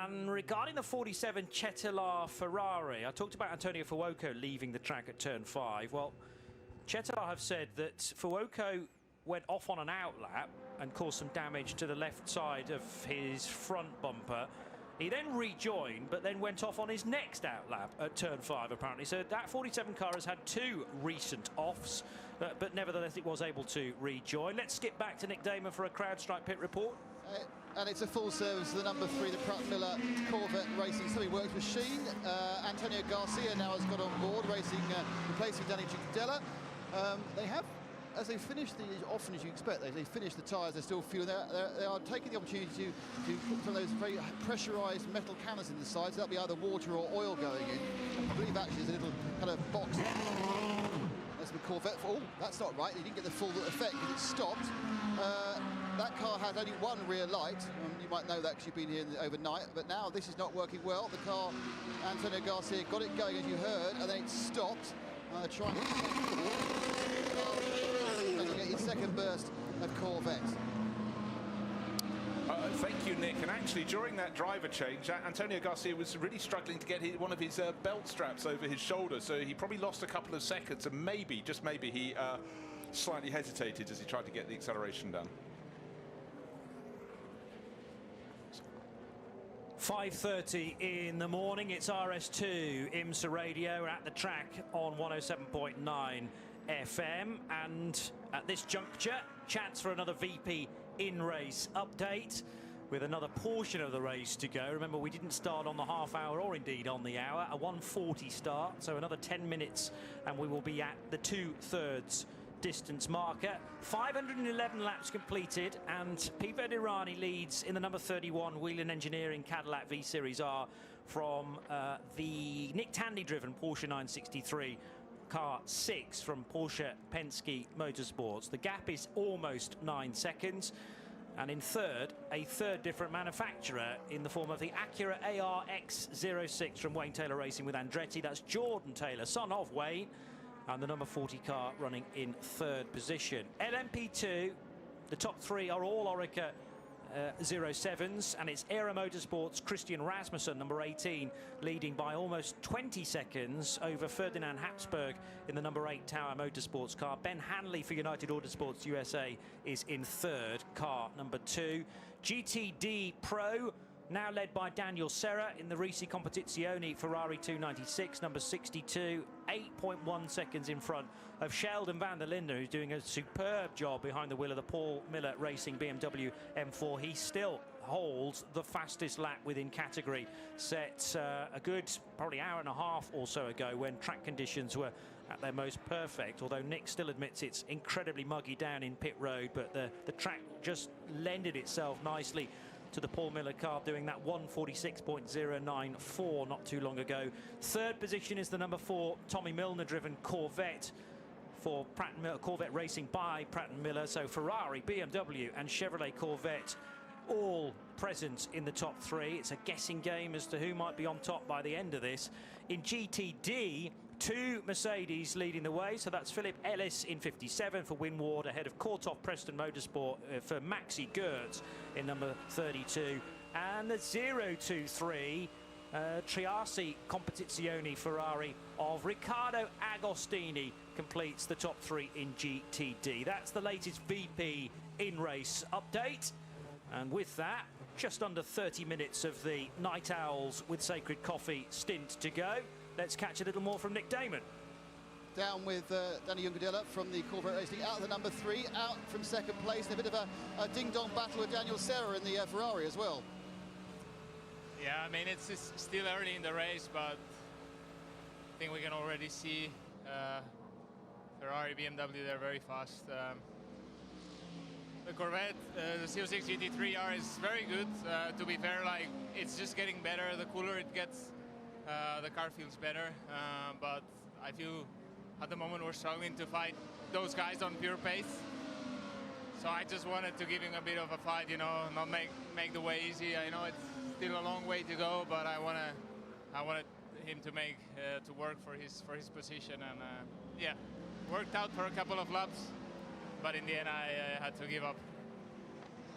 And regarding the 47 Cetilar Ferrari, I talked about Antonio Fuoco leaving the track at turn 5. Well, Cetilar have said that Fuoco went off on an outlap and caused some damage to the left side of his front bumper. He then rejoined, but then went off on his next outlap at turn 5, apparently. So that 47 car has had 2 recent offs, but nevertheless it was able to rejoin. Let's skip back to Nick Damon for a CrowdStrike pit report. And it's a full service of the number 3, the Pratt Miller Corvette Racing Semi-Works machine. Antonio Garcia now has got on board, racing, replacing Danny Ciccadella. They have, as they finish often as you expect, they finish the tyres, they're still fueling. They are taking the opportunity to put some of those very pressurised metal cannons in the sides. That'll be either water or oil going in. I believe actually there's a little kind of box. That's the Corvette. Oh, that's not right. You didn't get the full effect because it stopped. That car has only one rear light. You might know that because you've been here overnight. But now this is not working well. The car, Antonio Garcia, got it going as you heard, and then it stopped. Trying to get his second burst of Corvette. Thank you, Nick. And actually, during that driver change, Antonio Garcia was really struggling to get one of his belt straps over his shoulder, so he probably lost a couple of seconds, and maybe, just maybe, he slightly hesitated as he tried to get the acceleration done. 5:30 in the morning, it's RS2 IMSA Radio at the track on 107.9 FM, and at this juncture, chance for another VP in-race update with another portion of the race to go. Remember, we didn't start on the half hour or indeed on the hour, a 1:40 start, so another 10 minutes and we will be at the 2/3 distance marker. 511 laps completed, and Pipo Derani leads in the number 31 Whelen Engineering Cadillac V Series R from the Nick Tandy driven Porsche 963 car 6 from Porsche Penske Motorsports. The gap is almost 9 seconds, and in third, a third different manufacturer in the form of the Acura ARX06 from Wayne Taylor Racing with Andretti. That's Jordan Taylor, son of Wayne, and the number 40 car running in third position. LMP2, the top 3 are all Orica 07s, and it's Aero Motorsports Christian Rasmussen, number 18, leading by almost 20 seconds over Ferdinand Habsburg in the number 8 Tower Motorsports car. Ben Hanley for United Autosports USA is in third, car number 2. GTD Pro, now led by Daniel Serra in the Risi Competizione Ferrari 296, number 62, 8.1 seconds in front of Sheldon van der Linde, who's doing a superb job behind the wheel of the Paul Miller Racing BMW M4. He still holds the fastest lap within category, set a good probably hour and a half or so ago when track conditions were at their most perfect, although Nick still admits it's incredibly muggy down in pit road, but the track just lended itself nicely to the Paul Miller car, doing that 1:46.094 not too long ago. Third position is the number 4 Tommy Milner driven Corvette for Pratt & Miller, Corvette Racing by Pratt & Miller. So Ferrari, BMW and Chevrolet Corvette all present in the top 3. It's a guessing game as to who might be on top by the end of this. In GTD, 2 Mercedes leading the way, so that's Philip Ellis in 57 for Winward, ahead of Korthoff Preston Motorsport for Maxi Goertz in number 32, and the 023 Triassi Competizione Ferrari of Riccardo Agostini completes the top 3 in GTD. That's the latest VP in-race update, and with that, just under 30 minutes of the Night Owls with Sacred Coffee stint to go. Let's catch a little more from Nick Damon. Down with Danny Jungadilla from the Corvette Racing, out of the number 3, out from second place, and a bit of a ding-dong battle with Daniel Serra in the Ferrari as well. Yeah, I mean, it's still early in the race, but I think we can already see Ferrari, BMW, they're very fast. The Corvette, the CO6 GT3R is very good. To be fair, like, it's just getting better. The cooler it gets, the car feels better, but I feel at the moment we're struggling to fight those guys on pure pace. So I just wanted to give him a bit of a fight, you know, not make the way easy. I know it's still a long way to go, but I wanted him to make to work for his position, and yeah, worked out for a couple of laps, but in the end I had to give up.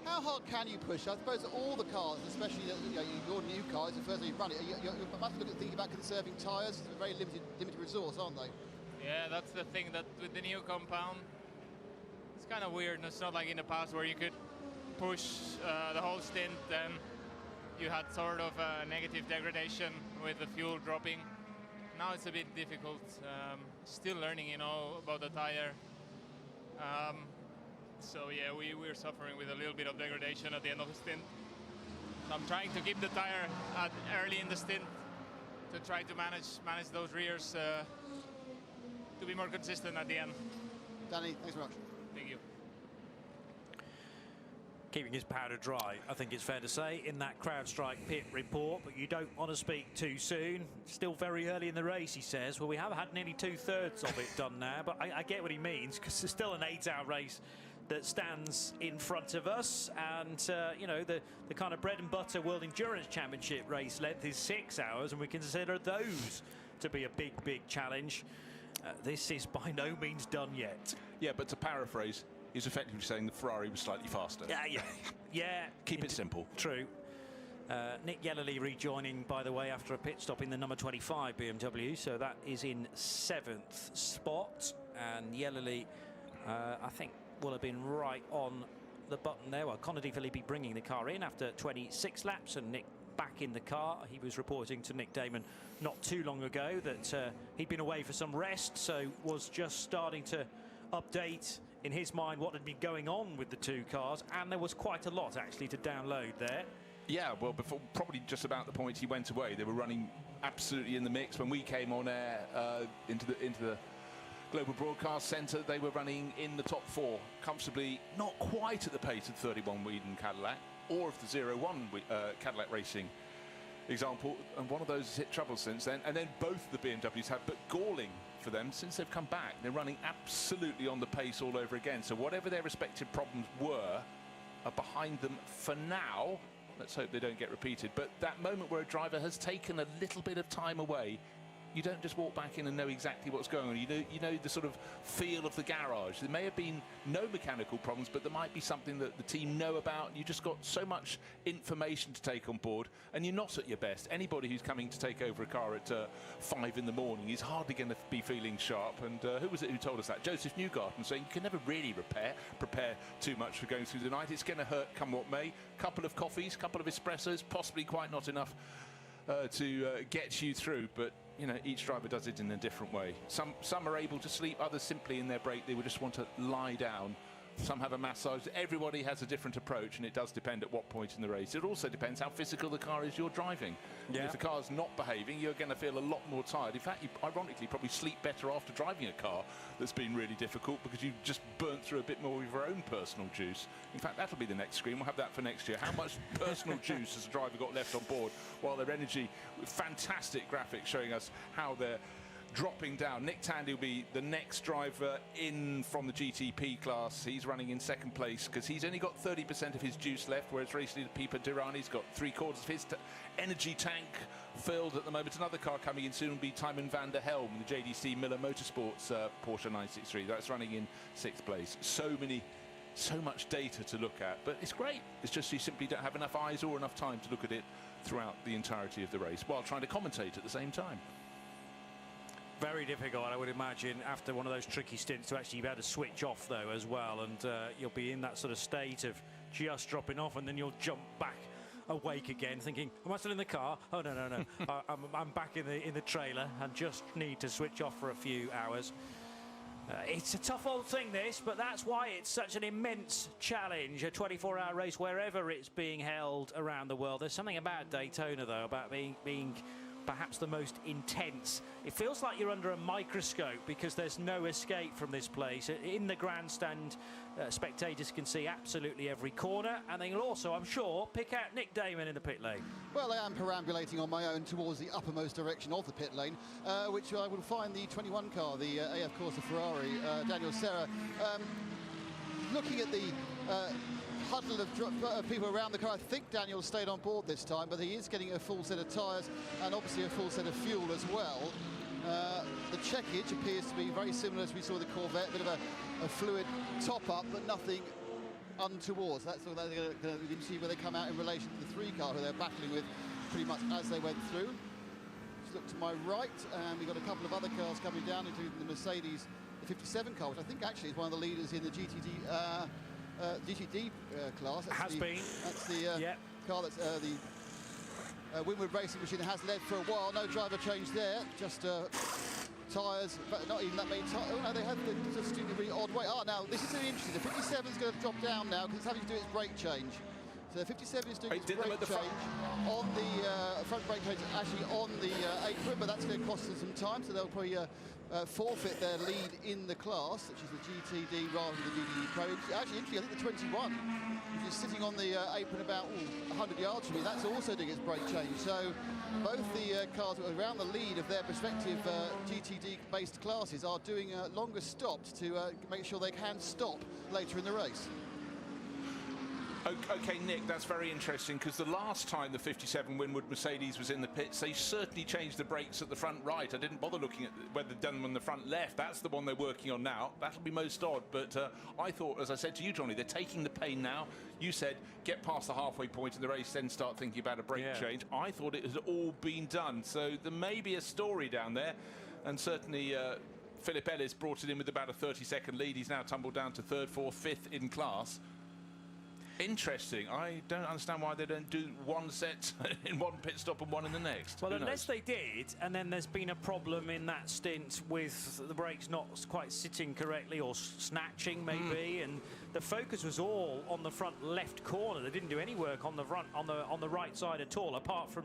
How hard can you push? I suppose all the cars, especially your new cars, the first time you run it, you must look at thinking about conserving tyres. It's a very limited resource, aren't they? Yeah, that's the thing, that with the new compound, it's kind of weird. It's not like in the past where you could push the whole stint, then you had sort of a negative degradation with the fuel dropping. Now it's a bit difficult. Still learning, you know, about the tire. So yeah, we're suffering with a little bit of degradation at the end of the stint. So I'm trying to keep the tire early in the stint to try to manage those rears to be more consistent at the end. Danny, thanks very much. Thank you. Keeping his powder dry, I think it's fair to say, in that CrowdStrike pit report, but you don't want to speak too soon. Still very early in the race, he says. Well, we have had nearly 2/3 of it done now, but I get what he means, because there's still an 8-hour race that stands in front of us, and you know, the kind of bread and butter World Endurance Championship race length is 6 hours, and we consider those to be a big challenge. This is by no means done yet. Yeah, but to paraphrase, he's effectively saying the Ferrari was slightly faster. Yeah. Keep it simple. True. Nick Yellerly rejoining, by the way, after a pit stop in the number 25 BMW, so that is in 7th spot, and Yellerly, I think, will have been right on the button there. Well, Conor Di Filippi bringing the car in after 26 laps, and Nick back in the car. He was reporting to Nick Damon not too long ago that he'd been away for some rest, so was just starting to update in his mind what had been going on with the two cars, and there was quite a lot actually to download there. Yeah, well, before probably just about the point he went away, they were running absolutely in the mix. When we came on air into the Global Broadcast Centre, they were running in the top 4 comfortably, not quite at the pace of 31 Whedon Cadillac or of the 01 Cadillac Racing example, and one of those has hit trouble since then, and then both the BMWs have, but galling for them since they've come back. They're running absolutely on the pace all over again, so whatever their respective problems were are behind them for now. Let's hope they don't get repeated, but that moment where a driver has taken a little bit of time away you don't just walk back in and know exactly what's going on. You know the sort of feel of the garage. There may have been no mechanical problems, but there might be something that the team know about. You just got so much information to take on board, and you're not at your best. Anybody who's coming to take over a car at 5 in the morning is hardly going to be feeling sharp. And who was it who told us that? Joseph Newgarden, saying you can never really prepare too much for going through the night. It's going to hurt come what may. Couple of coffees, couple of espressos, possibly quite not enough to get you through, but you know, each driver does it in a different way. Some are able to sleep, others simply in their break they would just want to lie down. Some have a massage. Everybody has a different approach, and it does depend at what point in the race. It also depends how physical the car is you're driving. Yeah. If the car's not behaving, you're going to feel a lot more tired. In fact, you ironically probably sleep better after driving a car that's been really difficult, because you've just burnt through a bit more of your own personal juice. In fact, that'll be the next screen. We'll have that for next year. How much personal juice has a driver got left on board, while their energy, fantastic graphics showing us how they're dropping down. Nick Tandy will be the next driver in from the GTP class. He's running in second place because he's only got 30% of his juice left, whereas race leader Pipa Durrani's got 3/4 of his energy tank filled at the moment. Another car coming in soon will be Tymon van der Helm, the JDC Miller Motorsports Porsche 963. That's running in 6th place. So much data to look at, but it's great. It's just you simply don't have enough eyes or enough time to look at it throughout the entirety of the race while trying to commentate at the same time. Very difficult, I would imagine, after one of those tricky stints, to actually be able to switch off, though, as well. And you'll be in that sort of state of just dropping off, and then you'll jump back awake again, thinking, am I still in the car? Oh, no. I'm back in the trailer and just need to switch off for a few hours. It's a tough old thing, this, but that's why it's such an immense challenge, a 24-hour race wherever it's being held around the world. There's something about Daytona, though, about being perhaps the most intense. It feels like you're under a microscope because there's no escape from this place. In the grandstand, spectators can see absolutely every corner, and they will also, I'm sure, pick out Nick Damon in the pit lane. Well, I am perambulating on my own towards the uppermost direction of the pit lane, which I will find the 21 car, the AF Corsa Ferrari, Daniel Serra. Looking at the huddle of people around the car, I think Daniel stayed on board this time, but he is getting a full set of tyres and obviously a full set of fuel as well. The checkage appears to be very similar as we saw the Corvette, a bit of a fluid top-up, but nothing untoward. That's all they're going to see where they come out in relation to the 3 car who they're battling with pretty much as they went through. Just look to my right, and we've got a couple of other cars coming down, including the Mercedes, the 57 car, which I think actually is one of the leaders in the GTD class. That's the car that's the Winwood Racing Machine has led for a while. No driver change there, just tyres, but not even that many tyres. Oh no, they have just doing a really odd way. Oh, now this is really interesting. The 57 is going to drop down now because it's having to do its brake change. So the 57 is doing its brake change on the front brake change, actually on the apron, but that's going to cost them some time, so they'll probably forfeit their lead in the class, which is the GTD rather than the GTD Pro. Actually, interesting, I think the 21, which is sitting on the apron about 100 yards from me, that's also doing its brake change. So both the cars around the lead of their respective GTD-based classes are doing longer stops to make sure they can stop later in the race. Okay, Nick, that's very interesting, because the last time the 57 Winwood Mercedes was in the pits, they certainly changed the brakes at the front right. I didn't bother looking at whether they'd done them on the front left. That's the one they're working on now. That'll be most odd, but I thought, as I said to you, Johnny, they're taking the pain now. You said get past the halfway point in the race, then start thinking about a brake change. I thought it had all been done, so there may be a story down there, and certainly Philip Ellis brought it in with about a 30-second lead. He's now tumbled down to 3rd, 4th, 5th in class. Interesting. I don't understand why they don't do one set in one pit stop and one in the next. Well, unless they did, and then there's been a problem in that stint with the brakes not quite sitting correctly or snatching maybe, and the focus was all on the front left corner. They didn't do any work on the front, on the right side at all, apart from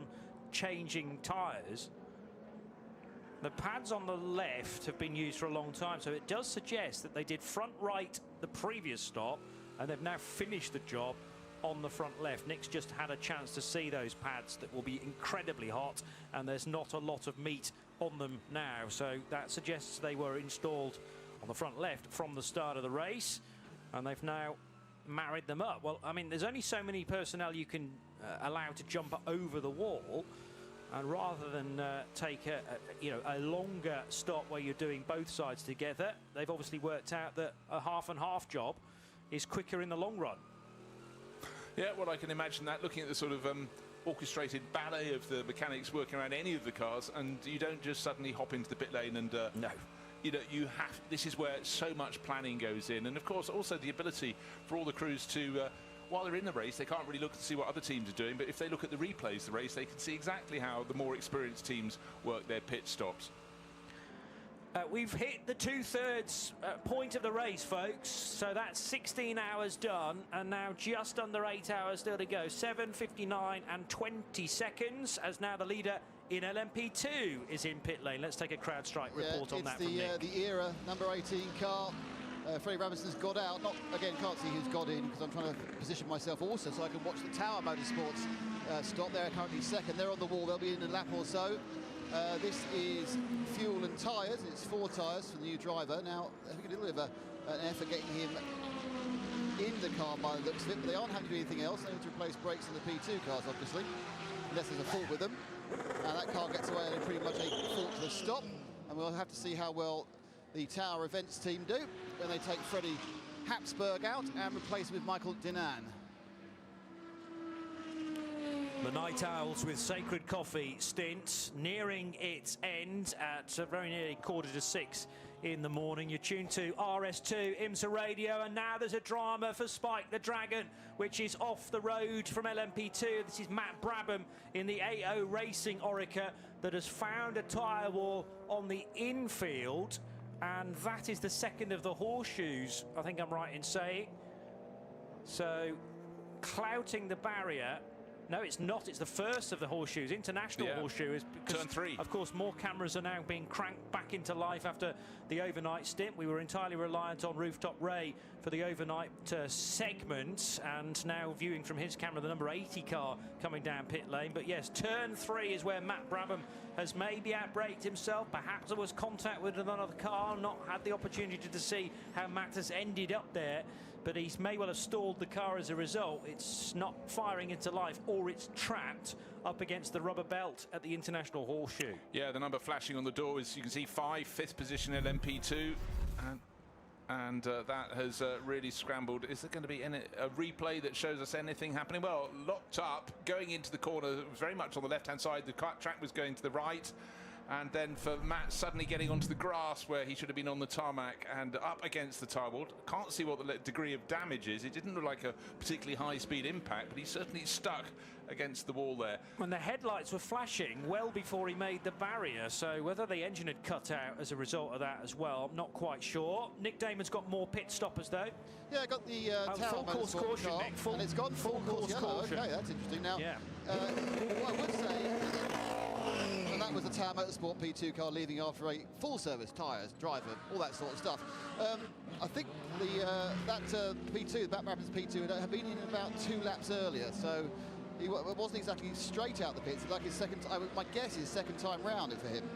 changing tyres. The pads on the left have been used for a long time, so it does suggest that they did front right the previous stop, and they've now finished the job on the front left. Nick's just had a chance to see those pads that will be incredibly hot, and there's not a lot of meat on them now. So that suggests they were installed on the front left from the start of the race, and they've now married them up. Well, I mean, there's only so many personnel you can allow to jump over the wall. And rather than take a longer stop where you're doing both sides together, they've obviously worked out that a half and half job is quicker in the long run. Yeah, well, I can imagine that, looking at the sort of orchestrated ballet of the mechanics working around any of the cars, and you don't just suddenly hop into the pit lane and no. You know, this is where so much planning goes in, and of course also the ability for all the crews to while they're in the race, they can't really look to see what other teams are doing, but if they look at the replays of the race, they can see exactly how the more experienced teams work their pit stops. We've hit the 2/3 point of the race, folks, so that's 16 hours done, and now just under 8 hours still to go. 7:59 and 20 seconds, as now the leader in LMP2 is in pit lane. Let's take a CrowdStrike report on that from Nick. The era number 18 car. Freddie Robinson's got out. Can't see who's got in because I'm trying to position myself also so I can watch the Tower Motorsports stop. They're currently second. They're on the wall. They'll be in a lap or so. This is fuel and tyres. It's 4 tyres for the new driver. Now, I think a little bit of an effort getting him in the car by the looks of it, but they aren't having to do anything else. They have to replace brakes in the P2 cars, obviously, unless there's a fault with them. And that car gets away at pretty much a faultless stop. And we'll have to see how well the Tower Events team do when they take Freddie Habsburg out and replace him with Michael Dinan. The Night Owls with Sacred Coffee stint nearing its end at very nearly 5:45 in the morning. You're tuned to RS2 IMSA Radio, and now there's a drama for Spike the Dragon, which is off the road from LMP2. This is Matt Brabham in the AO Racing Orica that has found a tyre wall on the infield, and that is the second of the horseshoes, I think I'm right in saying. So, clouting the barrier. No, it's not. It's the first of the horseshoes, international horseshoe. Turn 3. Of course, more cameras are now being cranked back into life after the overnight stint. We were entirely reliant on Rooftop Ray for the overnight segment, and now viewing from his camera the number 80 car coming down pit lane. But yes, turn 3 is where Matt Brabham has maybe outbraked himself. Perhaps there was contact with another car. Not had the opportunity to see how Matt has ended up there, but he may well have stalled the car as a result. It's not firing into life, or it's trapped up against the rubber belt at the International Horseshoe. Yeah, the number flashing on the door is, you can see, 5, 5th position LMP2, and that has really scrambled. Is there going to be a replay that shows us anything happening? Well, locked up, going into the corner, it was very much on the left-hand side. The track was going to the right. And then for Matt suddenly getting onto the grass where he should have been on the tarmac and up against the tyre wall. Can't see what the degree of damage is. It didn't look like a particularly high-speed impact, but he certainly stuck against the wall there. And the headlights were flashing well before he made the barrier, so whether the engine had cut out as a result of that as well, I'm not quite sure. Nick Damon's got more pit stoppers though. Yeah, I got the Tower full course caution, car, Nick. and it's gone full course caution. Okay, that's interesting. Now, what I would say, and that was the Tower Motorsport P2 car leaving after a full service, tyres, driver, all that sort of stuff. I think that P2, that Brabham's P2, had been in about 2 laps earlier, so he wasn't exactly straight out the pits. It's like his second. My guess is second time round for him.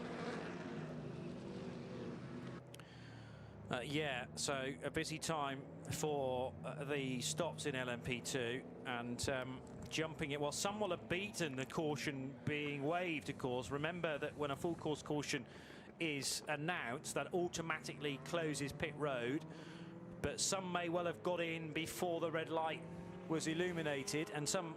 Yeah, so a busy time for the stops in LMP2, and jumping it. Well, some will have beaten the caution being waived, of course. Remember that when a full course caution is announced, that automatically closes pit road, but some may well have got in before the red light was illuminated, and some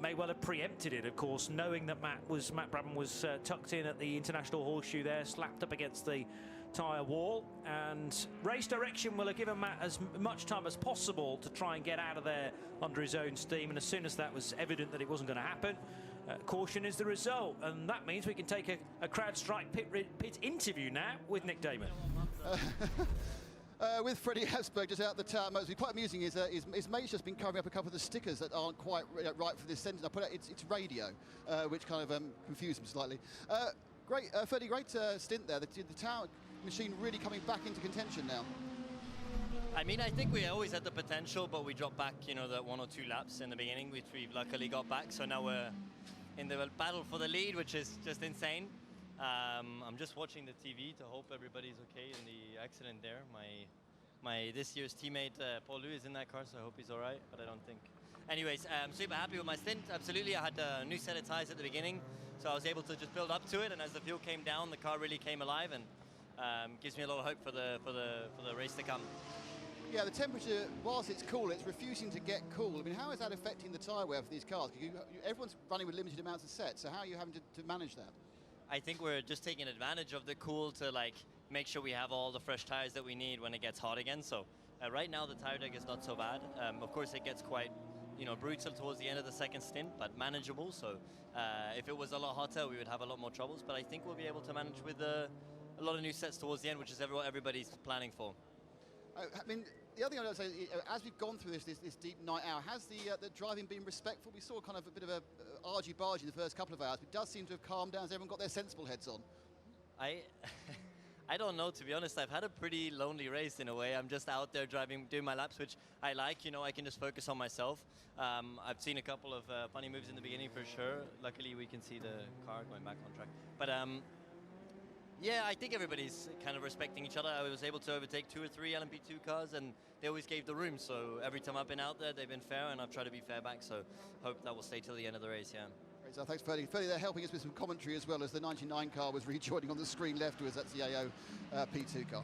may well have preempted it, of course, knowing that Matt Brabham was tucked in at the International Horseshoe there, slapped up against the tyre wall, and race direction will have given Matt as much time as possible to try and get out of there under his own steam, and as soon as that was evident that it wasn't going to happen, caution is the result, and that means we can take a CrowdStrike pit interview now with Nick Damon. With Freddie Habsburg just out the Tower Motors. Quite amusing is his mate's just been covering up a couple of the stickers that aren't quite right for this sentence. I put out it's radio, which kind of confused him slightly. Great, Freddie, great stint there. The Tower machine really coming back into contention now. I mean, I think we always had the potential, but we dropped back, you know, that 1 or 2 laps in the beginning, which we've luckily got back. So now we're in the battle for the lead, which is just insane. I'm just watching the TV to hope everybody's okay in the accident there. My this year's teammate Paul Lou is in that car, so I hope he's all right. But I don't think anyways, I'm super happy with my stint. Absolutely, I had a new set of tires at the beginning, so I was able to just build up to it. And as the fuel came down, the car really came alive, and gives me a lot of hope for the race to come. Yeah, the temperature, whilst it's cool, it's refusing to get cool. I mean, how is that affecting the tyre wear for these cars? Everyone's running with limited amounts of sets, so how are you having to manage that? I think we're just taking advantage of the cool to like make sure we have all the fresh tires that we need when it gets hot again. So right now the tire deck is not so bad. Of course it gets quite, brutal towards the end of the second stint, but manageable. So if it was a lot hotter, we would have a lot more troubles. But I think we'll be able to manage with a lot of new sets towards the end, which is what everybody's planning for. I mean, the other thing I would say, as we've gone through this deep night out, has the driving been respectful? We saw kind of a bit of a argy-bargy in the first couple of hours, but it does seem to have calmed down as everyone got their sensible heads on. I don't know, to be honest. I've had a pretty lonely race in a way. I'm just out there driving, doing my laps, which I like. I can just focus on myself. I've seen a couple of funny moves in the beginning for sure. Luckily, we can see the car going back on track. But yeah, I think everybody's kind of respecting each other. I was able to overtake 2 or 3 LMP2 cars, and they always gave the room. So every time I've been out there, they've been fair, and I've tried to be fair back. So hope that will stay till the end of the race, yeah. Great, so thanks, Ferdy. Ferdy, they're helping us with some commentary as well, as the 99 car was rejoining on the screen left to us. That's the AO P2 car.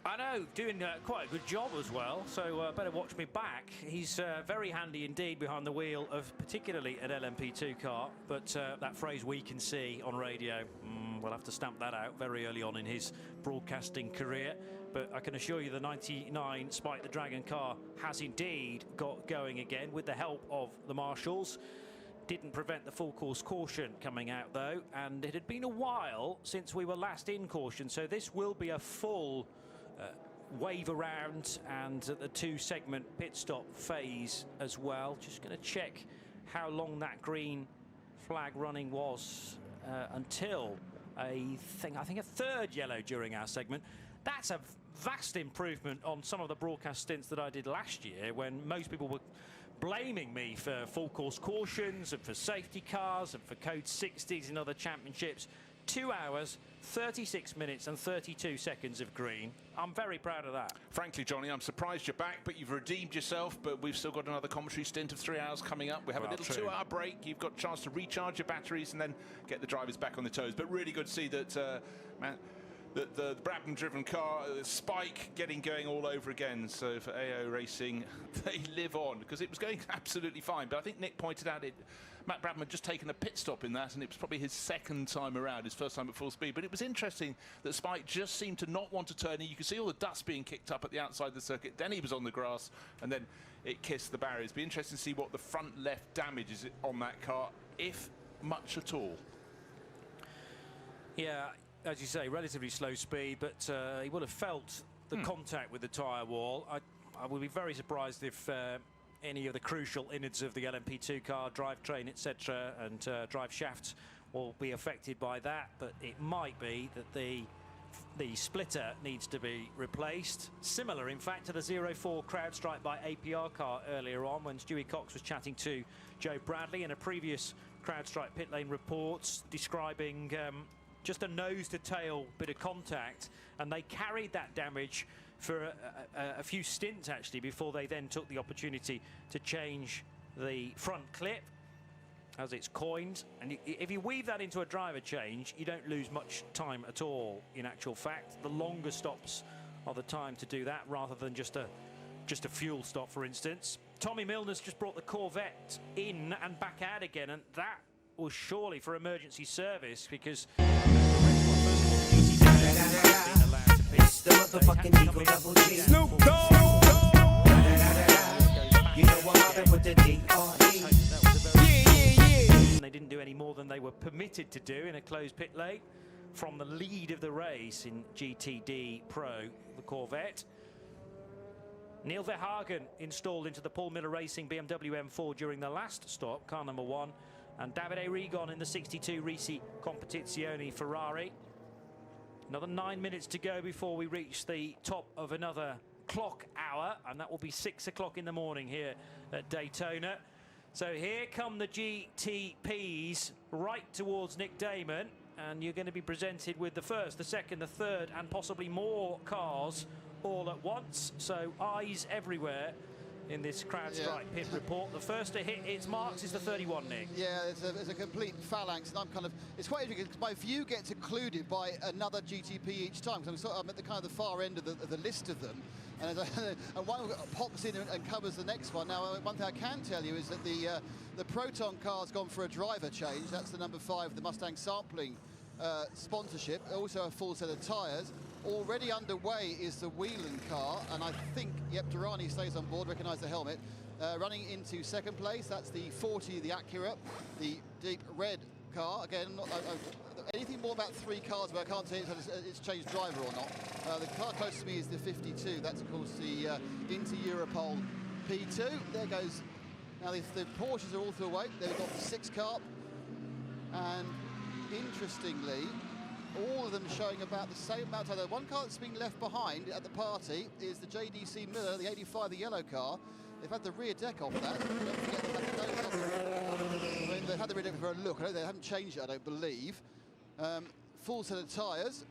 I know, doing quite a good job as well, so better watch me back. He's very handy indeed behind the wheel of particularly an LMP2 car, but that phrase "we can see" on radio, we'll have to stamp that out very early on in his broadcasting career. But I can assure you the 99 Spike the Dragon car has indeed got going again with the help of the marshals. Didn't prevent the full course caution coming out though, and it had been a while since we were last in caution, so this will be a full wave around and the 2-segment pit stop phase as well. Just going to check how long that green flag running was until I think a third yellow during our segment. That's a vast improvement on some of the broadcast stints that I did last year, when most people were blaming me for full course cautions and for safety cars and for code 60s in other championships. 2 hours, 36 minutes and 32 seconds of green. I'm very proud of that. Frankly, Johnny, I'm surprised you're back, but you've redeemed yourself. But we've still got another commentary stint of 3 hours coming up. We have a little 2-hour break. You've got a chance to recharge your batteries and then get the drivers back on the toes. But really good to see that the Brabham-driven car, Spike, getting going all over again. So for AO Racing, they live on, because it was going absolutely fine. But I think Nick pointed out Matt Brabham had just taken a pit stop in that, and it was probably his second time around, his first time at full speed. But it was interesting that Spike just seemed to not want to turn in. You could see all the dust being kicked up at the outside of the circuit. Then he was on the grass, and then it kissed the barriers. Be interesting to see what the front left damage is on that car, if much at all. Yeah, as you say, relatively slow speed, but he would have felt the contact with the tyre wall. I would be very surprised if any of the crucial innards of the LMP2 car, drivetrain, etc., and drive shafts will be affected by that. But it might be that the splitter needs to be replaced. Similar, in fact, to the 04 CrowdStrike by APR car earlier on, when Stewie Cox was chatting to Joe Bradley in a previous CrowdStrike pit lane reports, describing just a nose-to-tail bit of contact, and they carried that damage for a few stints actually before they then took the opportunity to change the front clip, as it's coined. And if you weave that into a driver change, you don't lose much time at all. In actual fact, the longer stops are the time to do that, rather than just a fuel stop, for instance. Tommy Milner's just brought the Corvette in and back out again, and that was surely for emergency service, because It's the motherfucking Eagle Double G. Snoop Dogg. You know I'm mobbing with the D.R.E. And they didn't do any more than they were permitted to do in a closed pit lane from the lead of the race in GTD Pro, the Corvette. Neil Verhagen installed into the Paul Miller Racing BMW M4 during the last stop, car number 1, and Davide Rigon in the 62 Risi Competizione Ferrari. Another 9 minutes to go before we reach the top of another clock hour, and that will be 6 o'clock in the morning here at Daytona. So here come the GTPs right towards Nick Damon, and you're going to be presented with the first, the second, the third, and possibly more cars all at once. So eyes everywhere in this CrowdStrike pit report. The first to hit its marks is the 31, Nick. Yeah, it's a complete phalanx, and I'm kind of, it's quite interesting because my view gets occluded by another GTP each time, because I'm at the kind of the far end of the list of them, and, and one pops in and covers the next one. Now, one thing I can tell you is that the Proton car's gone for a driver change. That's the number 5, the Mustang Sampling sponsorship, also a full set of tyres. Already underway is the Whelan car, and I think, yep, Durrani stays on board, recognise the helmet. Running into second place, that's the 40, the Acura, the deep red car. Again, not anything more about 3 cars where I can't say it's changed driver or not. The car closest to me is the 52. That's, of course, the Inter Europol P2. There goes. Now, the Porsches are all through away. They've got the 6 car, and interestingly, all of them showing about the same amount of time. One car that's been left behind at the party is the JDC Miller, the 85, the yellow car. They've had the rear deck off that. Don't forget they've had the rear deck for a look. They haven't changed it, I don't believe. Full set of tyres.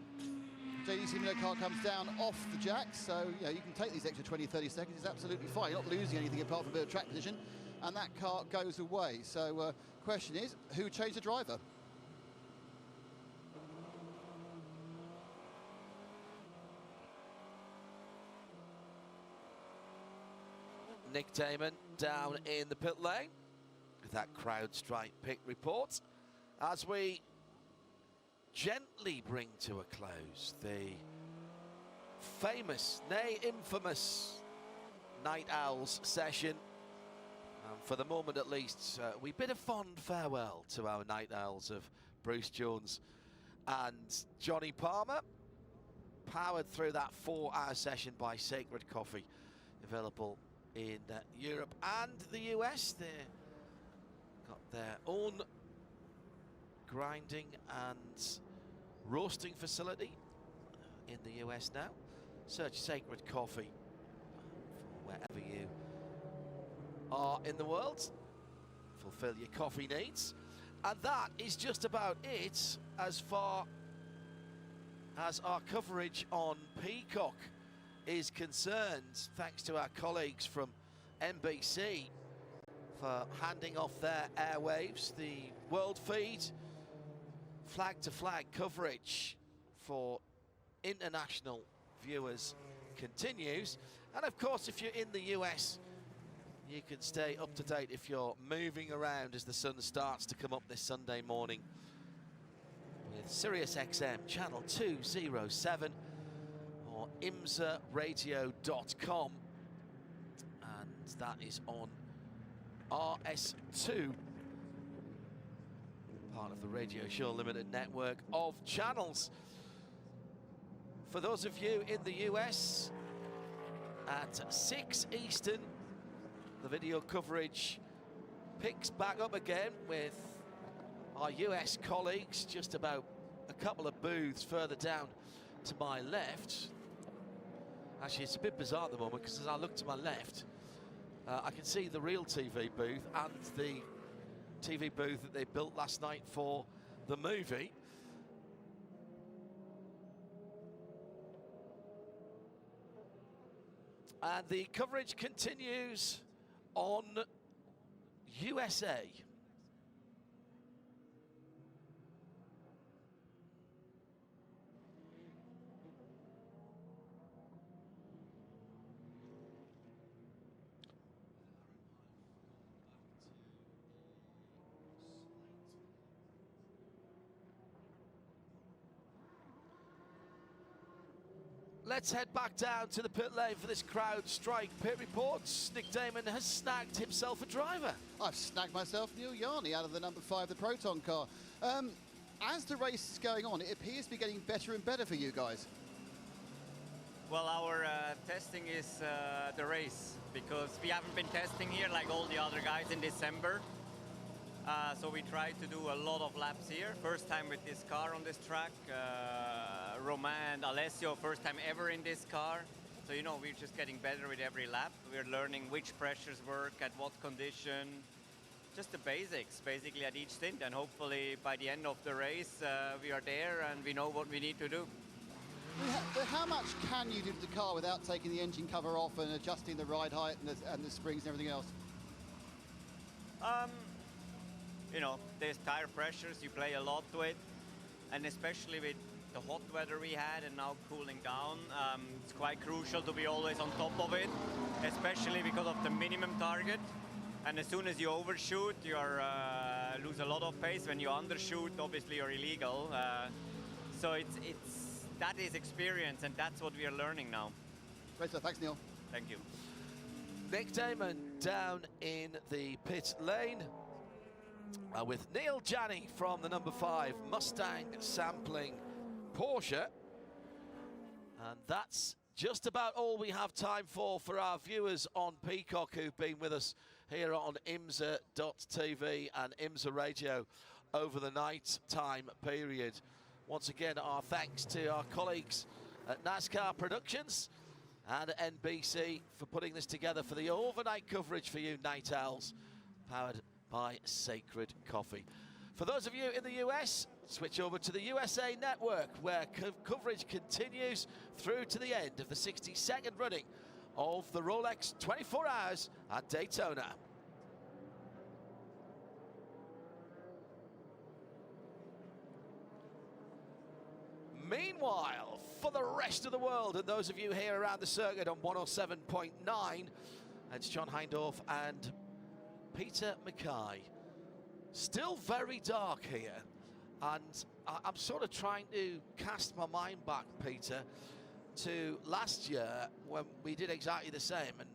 JDC Miller car comes down off the jacks, so you can take these extra 20, 30 seconds. It's absolutely fine. You're not losing anything apart from a bit of track position. And that car goes away. So question is, who changed the driver? Nick Damon down in the pit lane with that CrowdStrike pit report as we gently bring to a close the famous, nay infamous, Night Owls session. For the moment at least, we bid a fond farewell to our Night Owls of Bruce Jones and Johnny Palmer, powered through that 4-hour session by Sacred Coffee, available in Europe and the US. They've got their own grinding and roasting facility in the US now. Search Sacred Coffee for wherever you are in the world. Fulfill your coffee needs. And that is just about it as far as our coverage on Peacock is concerned, thanks to our colleagues from NBC for handing off their airwaves. The world feed, flag-to-flag coverage for international viewers continues. And of course, if you're in the US, you can stay up to date if you're moving around as the sun starts to come up this Sunday morning with SiriusXM channel 207 or IMSAradio.com, and that is on RS2, part of the Radio Show Limited network of channels. For those of you in the US, at 6 Eastern, the video coverage picks back up again with our US colleagues just about a couple of booths further down to my left. Actually, it's a bit bizarre at the moment because as I look to my left, I can see the real TV booth and the TV booth that they built last night for the movie. And the coverage continues on USA. Let's head back down to the pit lane for this CrowdStrike pit reports. Nick Damon has snagged himself a driver. I've snagged myself Neil Yarney out of the number 5, the Proton car. As the race is going on, it appears to be getting better and better for you guys. Well, our testing is the race, because we haven't been testing here like all the other guys in December. So we tried to do a lot of laps here. First time with this car on this track. Romain and Alessio, first time ever in this car. So, you know, we're just getting better with every lap. We're learning which pressures work, at what condition. Just the basics, basically, at each stint. And hopefully, by the end of the race, we are there and we know what we need to do. How much can you do to the car without taking the engine cover off and adjusting the ride height and the springs and everything else? You know, there's tire pressures, you play a lot to it, and especially with the hot weather we had and now cooling down, it's quite crucial to be always on top of it, especially because of the minimum target. And as soon as you overshoot, you lose a lot of pace. When you undershoot, obviously you're illegal. So that is experience, and that's what we are learning now. Great stuff. Thanks, Neil. Thank you. Nick Damon down in the pit lane with Neil Janney from the number 5 Mustang sampling Porsche. And that's just about all we have time for our viewers on Peacock who've been with us here on IMSA.tv and IMSA Radio over the night time period. Once again, our thanks to our colleagues at NASCAR Productions and NBC for putting this together for the overnight coverage for you Night Owls, powered by Sacred Coffee. For those of you in the US, switch over to the USA Network, where coverage continues through to the end of the 62nd running of the Rolex 24 Hours at Daytona. Meanwhile, for the rest of the world, and those of you here around the circuit on 107.9, it's John Hindorf and Peter Mackay. Still very dark here, and I'm sort of trying to cast my mind back, Peter, to last year when we did exactly the same, and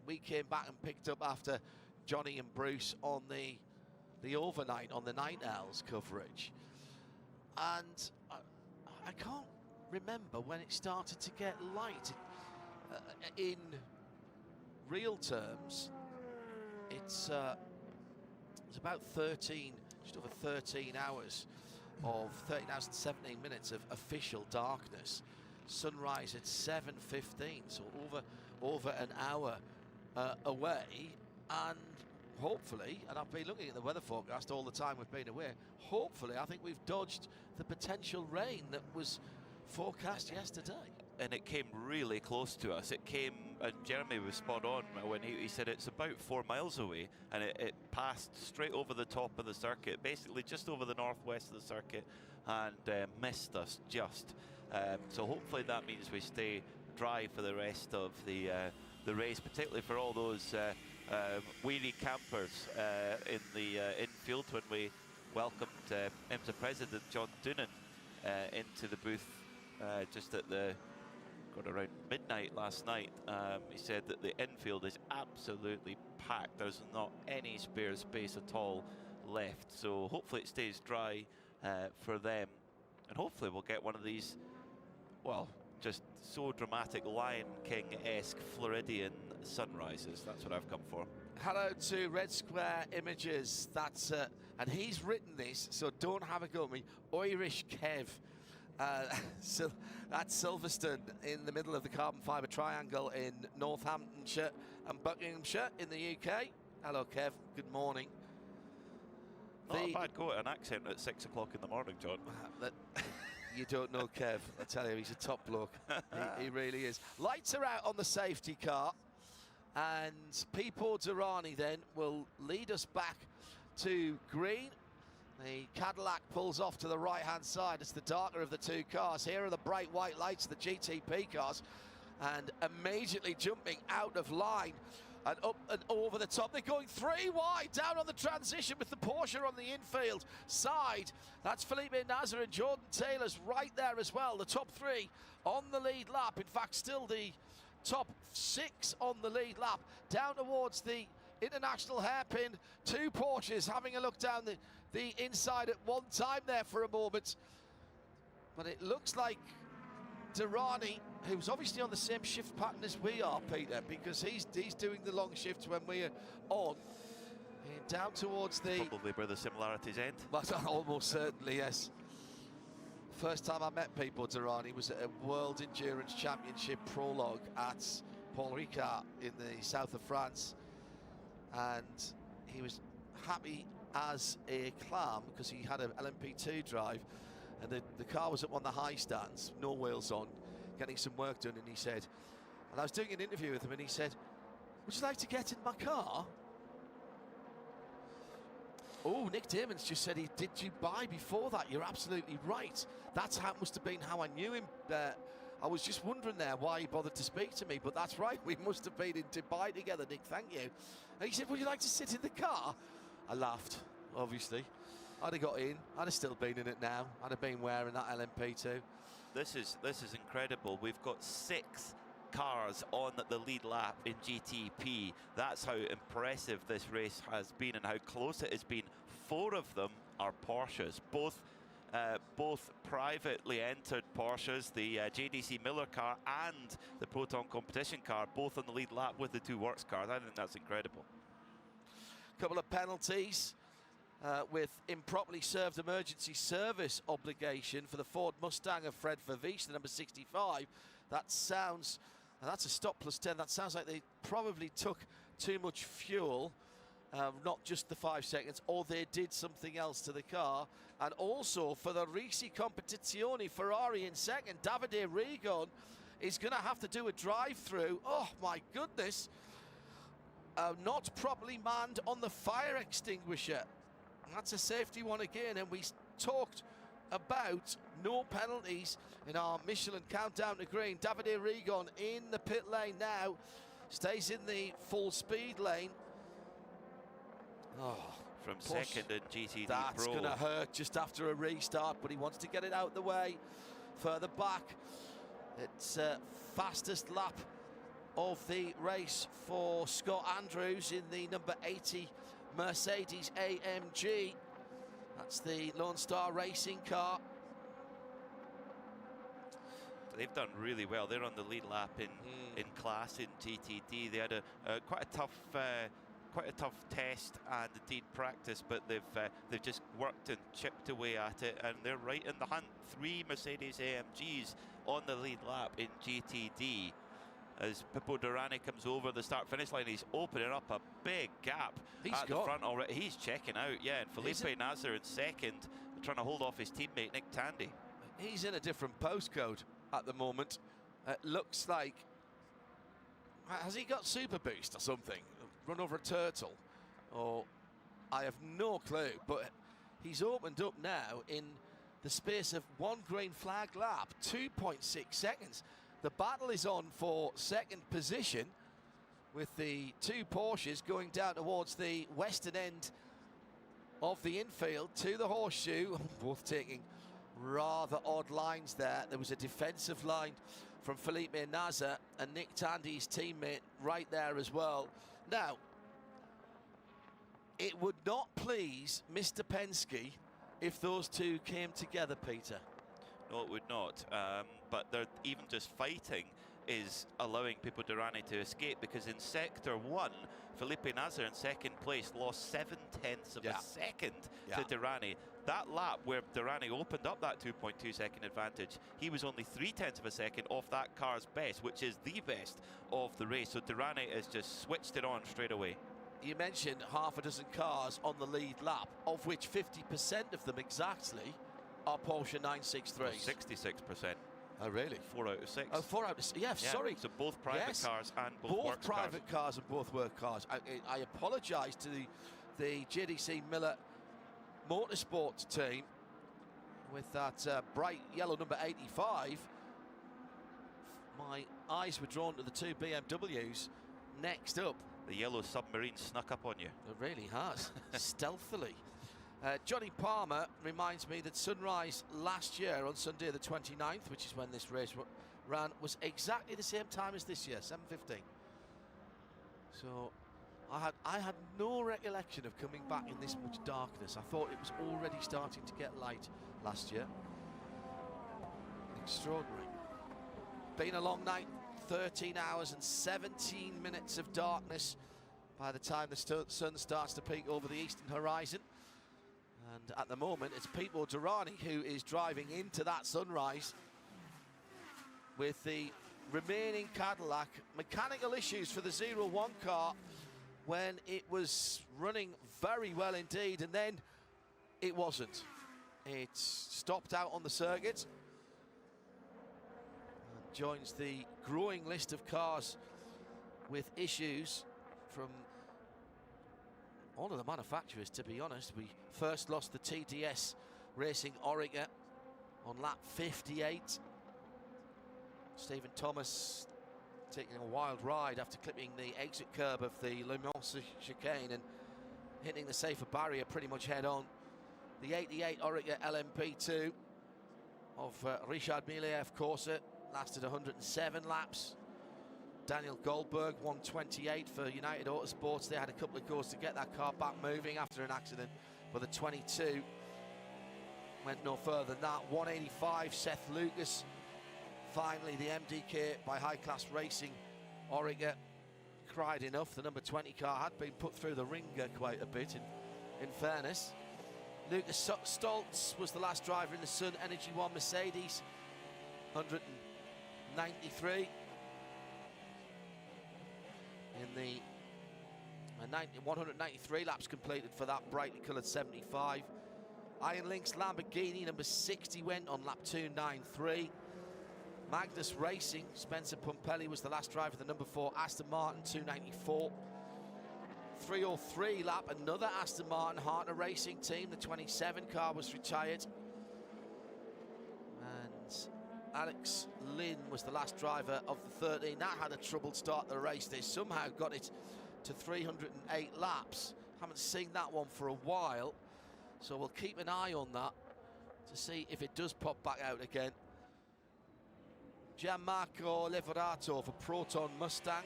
we came back and picked up after Johnny and Bruce on the overnight, on the Night Owls coverage. And I can't remember when it started to get light. In real terms, it's about 13, just over 13 hours of 13 hours and 17 minutes of official darkness. Sunrise at 7:15, so over an hour away, and hopefully, and I've been looking at the weather forecast all the time we've been away, hopefully I think we've dodged the potential rain that was forecast yesterday. And it came really close to us. It came, and Jeremy was spot on when he said it's about 4 miles away, and it passed straight over the top of the circuit, basically just over the northwest of the circuit, and missed us just. So hopefully that means we stay dry for the rest of the race, particularly for all those weary campers in the infield when we welcomed IMSA President John Doonan into the booth just at around midnight last night. He said that the infield is absolutely packed. There's not any spare space at all left. So hopefully it stays dry for them. And hopefully we'll get one of these, well, just so dramatic Lion King-esque Floridian sunrises. That's what I've come for. Hello to Red Square Images. That's and he's written this, so don't have a go at me. Irish Kev. So that's Silverstone in the middle of the carbon fibre triangle in Northamptonshire and Buckinghamshire in the UK. Hello, Kev. Good morning. Not a bad go at an accent at 6 o'clock in the morning, John. You don't know Kev. I tell you, he's a top bloke. He really is. Lights are out on the safety car, and Pipo Durrani then will lead us back to green. The Cadillac pulls off to the right-hand side. It's the darker of the two cars. Here are the bright white lights, the GTP cars, and immediately jumping out of line and up and over the top. They're going 3 wide down on the transition with the Porsche on the infield side. That's Felipe Nasr and Jordan Taylor's right there as well. The top 3 on the lead lap. In fact, still the top 6 on the lead lap. Down towards the international hairpin. 2 Porsches having a look down the inside at one time there for a moment. But it looks like Durrani, who's obviously on the same shift pattern as we are, Peter, because he's doing the long shifts when we're on. And down towards the... Probably where the similarities end. But almost certainly, yes. First time I met Pipo Durrani was at a World Endurance Championship prologue at Paul Ricard in the south of France. And he was happy as a clam because he had an LMP2 drive. and the car was up on the high stands, no wheels on, getting some work done, and he said, and I was doing an interview with him, and he said, would you like to get in my car? Oh, Nick Damon's just said he did Dubai before that. You're absolutely right. That's how must have been how I knew him. I was just wondering there why he bothered to speak to me, but that's right. We must have been in Dubai together, Nick. Thank you. And he said, would you like to sit in the car? I laughed, obviously. I'd have got in. I'd have still been in it now. I'd have been wearing that LMP2. This is incredible. We've got 6 cars on the lead lap in GTP. That's how impressive this race has been and how close it has been. 4 of them are Porsches, both privately entered Porsches, the JDC Miller car and the Proton competition car, both on the lead lap with the 2 works cars. I think that's incredible. Couple of penalties with improperly served emergency service obligation for the Ford Mustang of Fred Vervies, the number 65. That's a stop plus 10. That sounds like they probably took too much fuel, not just the 5 seconds, or they did something else to the car. And also for the Risi Competizione, Ferrari in second, Davide Rigon is going to have to do a drive-through. Oh my goodness. Not properly manned on the fire extinguisher. That's a safety one again, and we talked about no penalties in our Michelin countdown to green. Davide Rigon in the pit lane now, stays in the full speed lane. Oh, from second in GTD that's Pro. That's going to hurt just after a restart, but he wants to get it out the way. Further back, it's fastest lap of the race for Scott Andrews in the number 80 Mercedes AMG. That's the Lone Star Racing car. They've done really well. They're on the lead lap in class in GTD. They had quite a tough test and indeed practice, but they've just worked and chipped away at it, and they're right in the hunt. 3 Mercedes AMGs on the lead lap in GTD. As Pippo Durrani comes over the start-finish line, he's opening up a big gap at the front already. He's checking out, yeah, and Felipe Nasr in second, trying to hold off his teammate Nick Tandy. He's in a different postcode at the moment. It looks like, has he got super boost or something? Run over a turtle? Or I have no clue, but he's opened up now in the space of 1 green flag lap, 2.6 seconds. The battle is on for second position with the 2 Porsches going down towards the western end of the infield to the horseshoe, both taking rather odd lines there. There was a defensive line from Felipe Nasr and Nick Tandy's teammate right there as well. Now, it would not please Mr. Penske if those 2 came together, Peter. No, it would not. But they're even just fighting is allowing Pippo Durrani to escape, because in Sector 1, Felipe Nasr in second place lost 7/10 of a second to Durrani. That lap where Durrani opened up that 2.2 second advantage, he was only 3/10 of a second off that car's best, which is the best of the race. So Durrani has just switched it on straight away. You mentioned half a dozen cars on the lead lap, of which 50% of them exactly are Porsche 963s. 66%. Oh, really? 4 out of 6. Oh, 4 out of 6. Yeah, sorry. So both private cars and both works private cars and both work cars. I apologise to the JDC Miller Motorsports team with that bright yellow number 85. My eyes were drawn to the 2 BMWs next up. The yellow submarine snuck up on you. It really has, stealthily. Johnny Palmer reminds me that sunrise last year on Sunday the 29th, which is when this race ran, was exactly the same time as this year, 7:15. So I had no recollection of coming back in this much darkness. I thought it was already starting to get light last year. Extraordinary. Been a long night, 13 hours and 17 minutes of darkness by the time the sun starts to peak over the eastern horizon. And at the moment, it's Pippo Durrani who is driving into that sunrise with the remaining Cadillac. Mechanical issues for the 01 car when it was running very well indeed, and then it wasn't. It's stopped out on the circuit and joins the growing list of cars with issues from all of the manufacturers, to be honest. We first lost the TDS Racing Orica on lap 58. Stephen Thomas taking a wild ride after clipping the exit curb of the Le Mans chicane and hitting the safer barrier pretty much head on. The 88 Orica LMP2 of Richard Mille, of course, lasted 107 laps. Daniel Goldberg, 128 for United Autosports. They had a couple of goals to get that car back moving after an accident, but the 22 went no further than that. 185, Seth Lucas. Finally, the MDK by High Class Racing Orica cried enough. The number 20 car had been put through the ringer quite a bit, in fairness. Lucas Stoltz was the last driver in the Sun Energy One Mercedes, 193. In the 193 laps completed for that brightly coloured 75. Iron Lynx Lamborghini, number 60, went on lap 293. Magnus Racing, Spencer Pumpelly was the last driver, the number 4 Aston Martin, 294. 303 lap, another Aston Martin Hartner Racing team, the 27 car was retired. And Alex Lynn was the last driver of the 13. That had a troubled start to the race. They somehow got it to 308 laps. Haven't seen that one for a while, so we'll keep an eye on that to see if it does pop back out again. Gianmarco Lavorato for Proton Mustang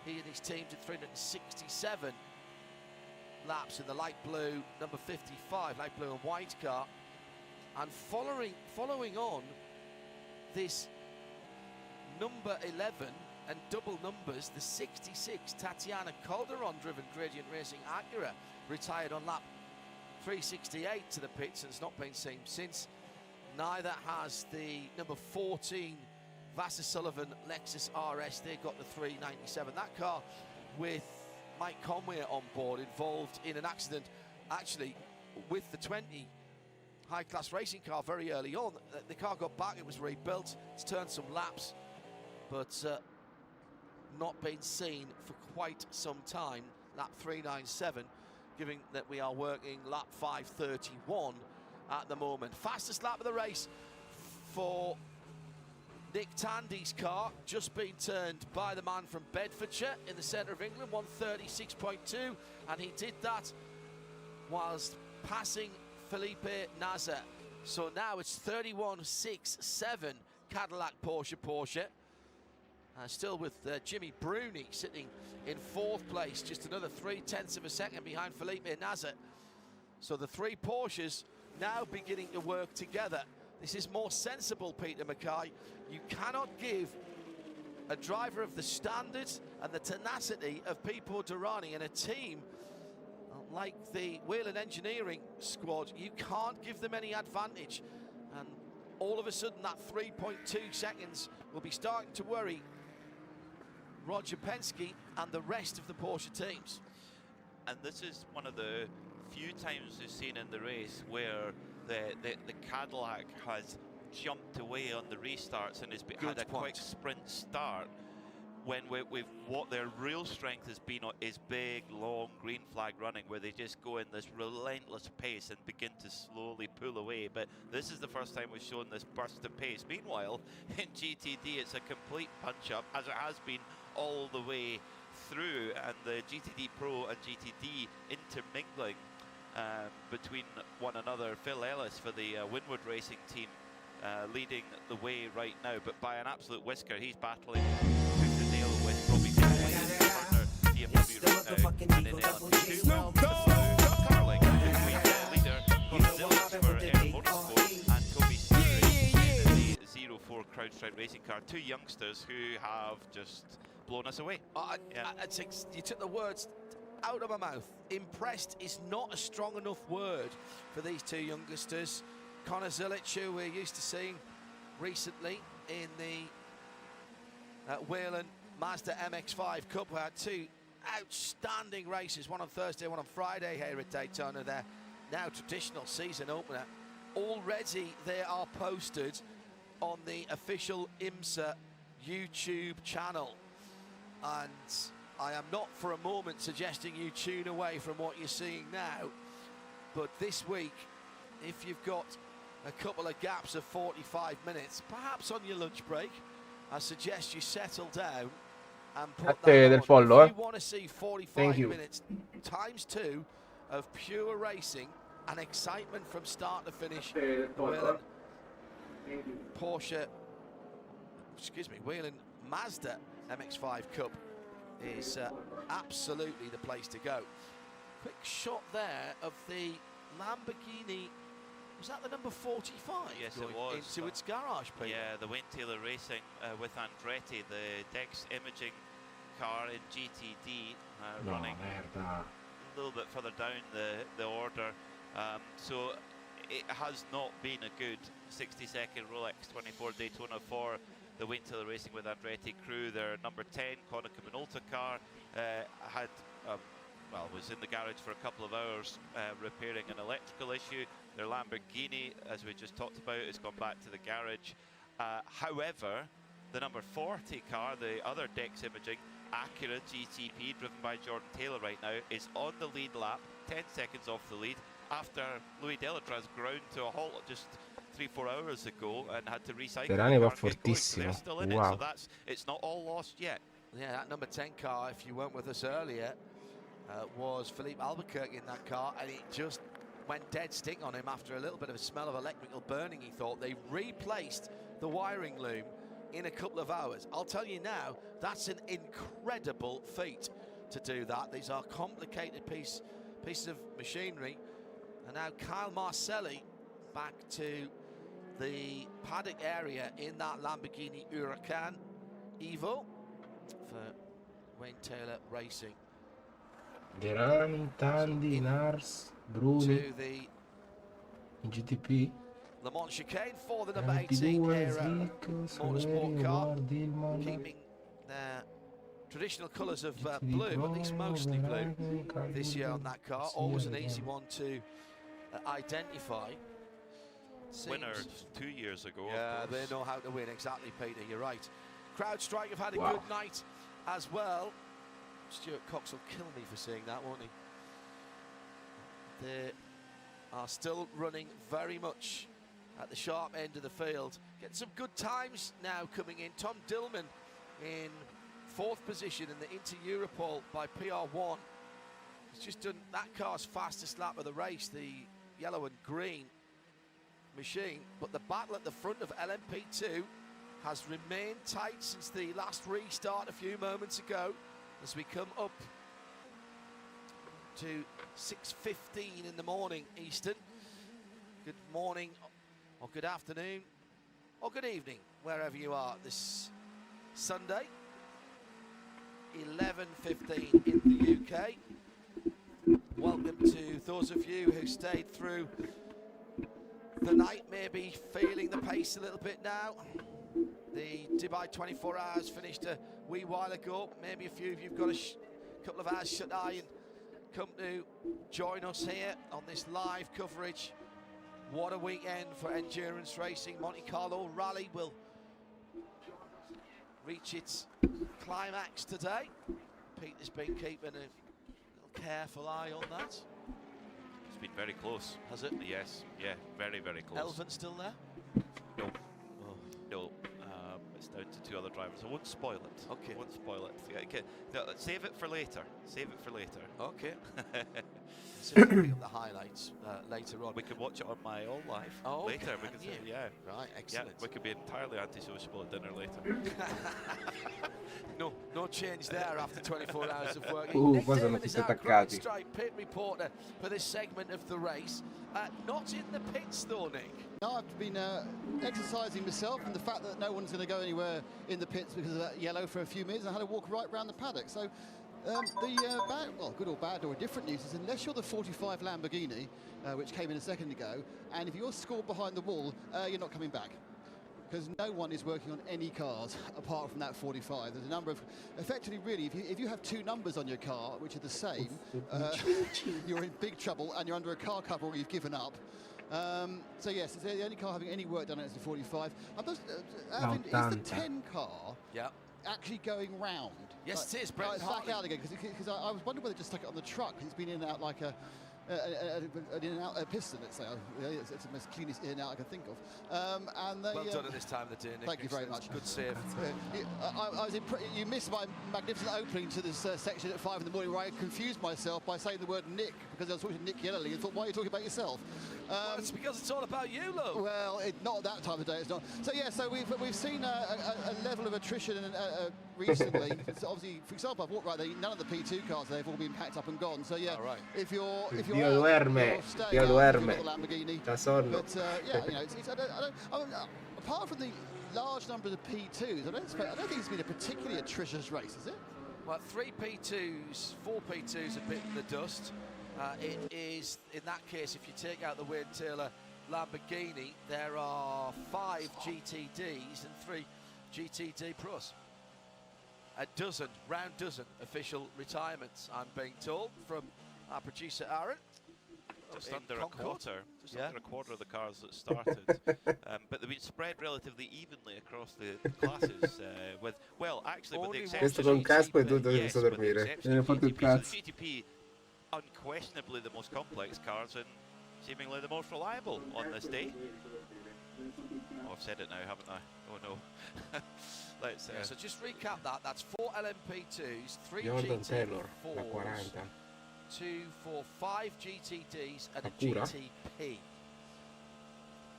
he and his team did 367 laps in the light blue number 55, light blue and white car. And following on this number 11 and double numbers, the 66 Tatiana Calderon driven Gradient Racing Acura retired on lap 368 to the pits and has not been seen since. Neither has the number 14 Vassar Sullivan Lexus RS. They got the 397. That car with Mike Conway on board involved in an accident actually with the 20 High Class Racing car very early on. The car got back, it was rebuilt, it's turned some laps, but not been seen for quite some time. Lap 397, given that we are working lap 531 at the moment. Fastest lap of the race for Nick Tandy's car, just been turned by the man from Bedfordshire in the centre of England, 136.2, and he did that whilst passing Felipe Nasr. So now it's 31.67 Cadillac Porsche. Still with Jimmy Bruni sitting in 4th place, just another 0.3 of a second behind Felipe Nasr. So the 3 Porsches now beginning to work together. This is more sensible, Peter Mackay. You cannot give a driver of the standards and the tenacity of Pipo Derani and a team like the Whelen Engineering squad, you can't give them any advantage. And all of a sudden that 3.2 seconds will be starting to worry Roger Penske and the rest of the Porsche teams. And this is one of the few times we've seen in the race where the Cadillac has jumped away on the restarts and has had a quick sprint start, when what their real strength has been is big, long green flag running, where they just go in this relentless pace and begin to slowly pull away. But this is the first time we've shown this burst of pace. Meanwhile, in GTD, it's a complete punch-up, as it has been all the way through, and the GTD Pro and GTD intermingling between one another. Phil Ellis for the Winwood Racing team leading the way right now, but by an absolute whisker. He's battling tooth and nail with Robbie partner BMW right now, and in LMP2. Carling between leader Gonzalez for Motorsport and Toby Stewart in the 04 CrowdStrike racing car. 2 youngsters who have just blown us away. You took the words out of my mouth. Impressed is not a strong enough word for these 2 youngsters. Connor Zilic, who we're used to seeing recently in the Whelen Mazda MX-5 Cup, who had 2 outstanding races, one on Thursday, one on Friday here at Daytona. They're now traditional season opener. Already they are posted on the official IMSA YouTube channel, and I am not for a moment suggesting you tune away from what you're seeing now, but this week, if you've got a couple of gaps of 45 minutes, perhaps on your lunch break, I suggest you settle down and put Grazie del that follow, on. If you want to see 45 minutes times 2 of pure racing and excitement from start to finish, Whelen Mazda MX-5 Cup is absolutely the place to go. Quick shot there of the Lamborghini. Was that the number 45? Yes, it was. Into its garage, Peter. Yeah, the Wayne Taylor Racing with Andretti, the Dex Imaging car in GTD, running a little bit further down the order. So it has not been a good 60-second Rolex 24 Daytona for the Wayne Taylor Racing with Andretti crew. Their number 10 Konica Minolta car was in the garage for a couple of hours repairing an electrical issue. Their Lamborghini, as we just talked about, has gone back to the garage. However, the number 40 car, the other Dex Imaging Acura GTP, driven by Jordan Taylor right now, is on the lead lap, 10 seconds off the lead, after Louis Delatraz ground to a halt just 3-4 hours ago and had to recycle the Verani va car and get going, so they're fortissimo. still in it, Wow. so it's not all lost yet. Yeah, that number 10 car, if you weren't with us earlier, was Philippe Albuquerque in that car, and it just went dead stink on him after a little bit of a smell of electrical burning, he thought. They replaced the wiring loom in a couple of hours. I'll tell you now, that's an incredible feat to do that. These are complicated pieces of machinery. And now Kyle Marcelli back to the paddock area in that Lamborghini Huracan Evo for Wayne Taylor Racing. Verani, Tandy, Nars, Bruni, To the in GTP, Le Mans chicane for the number 18 LP2, era Slick, motorsport Saverio, car, Ward, Dillman, keeping their traditional colours of blue, at least mostly blue, this year on that car. Always an easy one to identify. Winner 2 years ago. Yeah, of they course. know how to win, exactly, Peter, you're right. CrowdStrike have had a Wow. good night as well. Stuart Cox will kill me for saying that, won't he? They are still running very much at the sharp end of the field. Getting some good times now coming in. Tom Dillman in 4th position in the Inter-Europol by PR1. He's just done that car's fastest lap of the race, the yellow and green machine. But the battle at the front of LMP2 has remained tight since the last restart a few moments ago, as we come up to 6:15 in the morning Eastern. Good morning, or good afternoon, or good evening, wherever you are this Sunday, 11:15 in the UK. Welcome to those of you who stayed through the night, maybe feeling the pace a little bit now. The Dubai 24 hours finished a wee while ago. Maybe a few of you have got a couple of hours shut eye and come to join us here on this live coverage. What a weekend for endurance racing. Monte Carlo Rally will reach its climax today. Peter's been keeping a little careful eye on that. It's been very close. Has it? Yes, yeah, very, very close. Elvin still there? No. Oh. No. It's down to 2 other drivers. I won't spoil it. Okay. I won't spoil it. Okay. No, save it for later. Save it for later. Okay. So we'll bring up the highlights later on. We could watch it on my All Live later. Okay. Because, Yeah. yeah. Right, excellent. Yeah, we could be entirely antisociable at dinner later. No change there after 24 hours of work. Qua Nick sono Damon tutti is our attaccati. CrowdStrike pit reporter for this segment of the race. Not in the pits though, Nick. No, I've been exercising myself, and the fact that no one's going to go anywhere in the pits because of that yellow for a few minutes, I had to walk right round the paddock. So good or bad or different news is, unless you're the 45 Lamborghini, which came in a second ago, and if you're scored behind the wall, you're not coming back. because no one is working on any cars apart from that 45. There's a number of, effectively, really, if you have two numbers on your car which are the same, you're in big trouble and you're under a car cover or you've given up. So yes, it's the only car having any work done on it is the 45. Is the 10 car actually going round? Yes, like, it is. Brett it's back out again, because I was wondering whether they just stuck it on the truck. It's been in and out like an in and out piston, let's say. It's the most cleanest in and out I can think of. Well done at this time of the day, Nick. Thank you very much. Good save. You missed my magnificent opening to this section at 5 in the morning, where I confused myself by saying the word Nick, because I was talking to Nick Yellerly and thought, why are you talking about yourself? Well, it's because it's all about you, Lou. Well, not at that time of day, it's not. So yeah, so we've seen a level of attrition recently. So obviously, for example, I've walked right there. None of the P2 cars, they've all been packed up and gone. So yeah, if you're Dio duerme, Dio duerme. Da sonno. But yeah, you know, apart from the large number of P2s, I don't think it's been a particularly atrocious race, is it? Well, 3 P2s, 4 P2s have bitten the dust. It is, in that case, if you take out the Wayne Taylor Lamborghini, there are 5 GTDs and 3 GTD Pros. A round dozen official retirements, I'm being told, from our producer Aaron. Just under a quarter of the cars that started, but they've been spread relatively evenly across the classes. With the exception of GTP, unquestionably the most complex cars and seemingly the most reliable on this day. Oh, I've said it now, haven't I? Oh no. Let's. So just recap that. That's 4 LMP2s, 3 Jordan Taylor, la GT4s, 40. 2, 4, 5 GTDs and a Acura. GTP.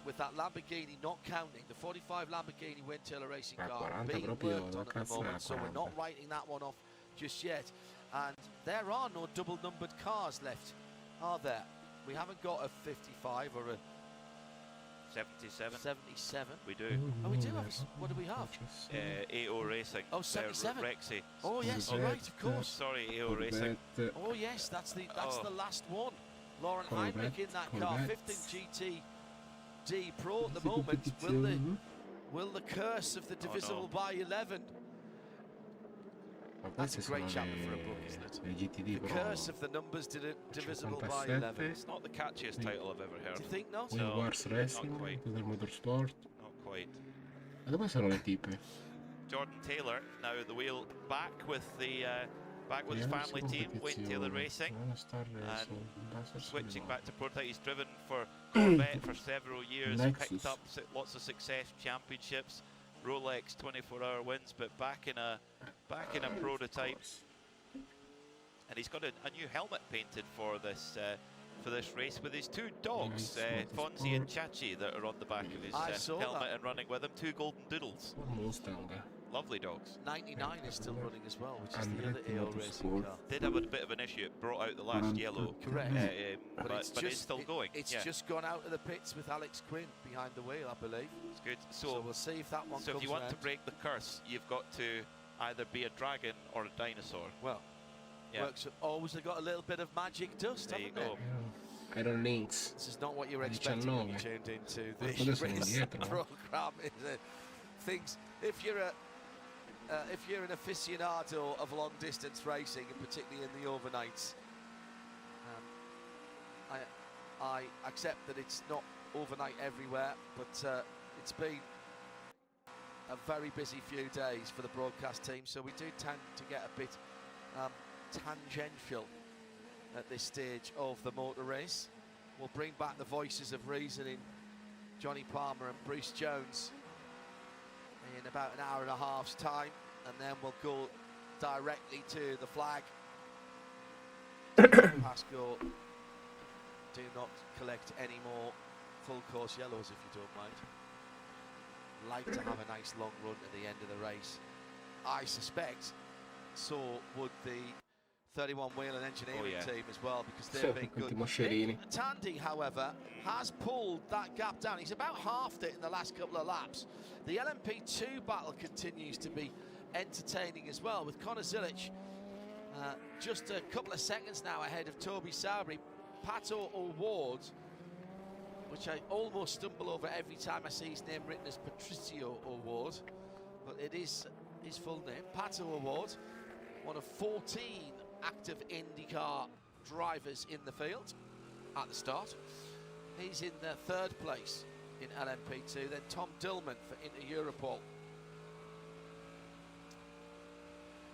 With that Lamborghini not counting, the 45 Lamborghini Wayne Taylor Racing car being worked on at the moment, so we're not writing that one off just yet. And there are no double-numbered cars left, are there? We haven't got a 55 or a 77. 77. We do. Oh, we do have. What do we have? AO Racing. Oh, 77. Rexy. Oh yes, you're right, of course. Sorry, AO Racing. Oh yes, that's the last one. Lauren Heinrich in that car, 15 GTD Pro at the moment. Will the curse of the divisible by 11? That's a great chapter for a book, isn't it? The curse of the numbers divisible by 11. It's not the catchiest title I've ever heard. Do you think not? No, Wars Racing, not quite. del Motorsport. Not quite. Ma dove sono le tipe? Jordan Taylor now at the wheel, back with his family team, Wayne Taylor Racing, and switching back to prototype. He's driven for Corvette for several years, picked up lots of success, championships, Rolex 24-hour wins, but back in a prototype, and he's got a new helmet painted for this race with his 2 dogs, Fonzie and Chachi, that are on the back of his helmet and running with him. 2 golden doodles. Lovely dogs. 99 is still running as well, which is the other AO Racing car. Did have a bit of an issue. It brought out the last yellow. Correct. But it's still going. It's just gone out of the pits with Alex Quinn behind the wheel, I believe. It's good. So we'll see if that one comes if you want around. to break the curse, you've got to either be a dragon or a dinosaur. Well, works always got a little bit of magic dust, there you go. Iron Links. This is not what you're expecting when you tuned into the race program, is it? Things, if you're an aficionado of long distance racing, and particularly in the overnights, I accept that it's not overnight everywhere, but it's been a very busy few days for the broadcast team, so we do tend to get a bit tangential at this stage of the motor race. We'll bring back the voices of reason in Johnny Palmer and Bruce Jones in about an hour and a half's time, and then we'll go directly to the flag. Pasco, do not collect any more full course yellows if you don't mind. Like to have a nice long run at the end of the race. I suspect so would the 31 Wheel and Engineering team as well, because they've been good. Tandy, however, has pulled that gap down. He's about halved it in the last couple of laps. The LMP2 battle continues to be entertaining as well, with Connor Zilic just a couple of seconds now ahead of Toby Sowery. Pato O'Ward which I almost stumble over every time I see his name written as Patricio Award, but it is his full name, Pato Award, one of 14 active IndyCar drivers in the field at the start. He's in the 3rd place in LMP2, then Tom Dillman for Inter Europol.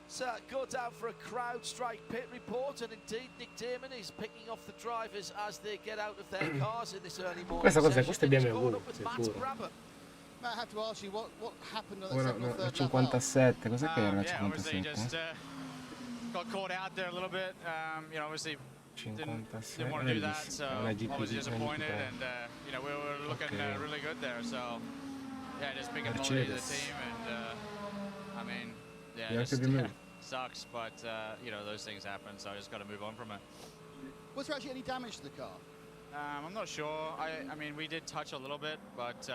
So go down for a CrowdStrike pit report, and indeed Nick Damon is picking off the drivers as they get out of their cars in this early morning Questa cos'è? session. Questo è He's BMW, caught up with Matt sicuro. Brabham. Matt, I have to ask you what happened on the Ora second or no, third lap 57, cos'è che era Yeah, obviously 57? just got caught out there a little bit. You know, obviously didn't 56, want to do that, so una GP obviously disappointed, 23. and you know, we were looking Okay. really good there. So yeah, just big apology to the Mercedes. team, and I mean, yeah, E anche just BMW. sucks, but you know, those things happen, so I just got to move on from it. Was there actually any damage to the car? I'm not sure. I mean, we did touch a little bit, but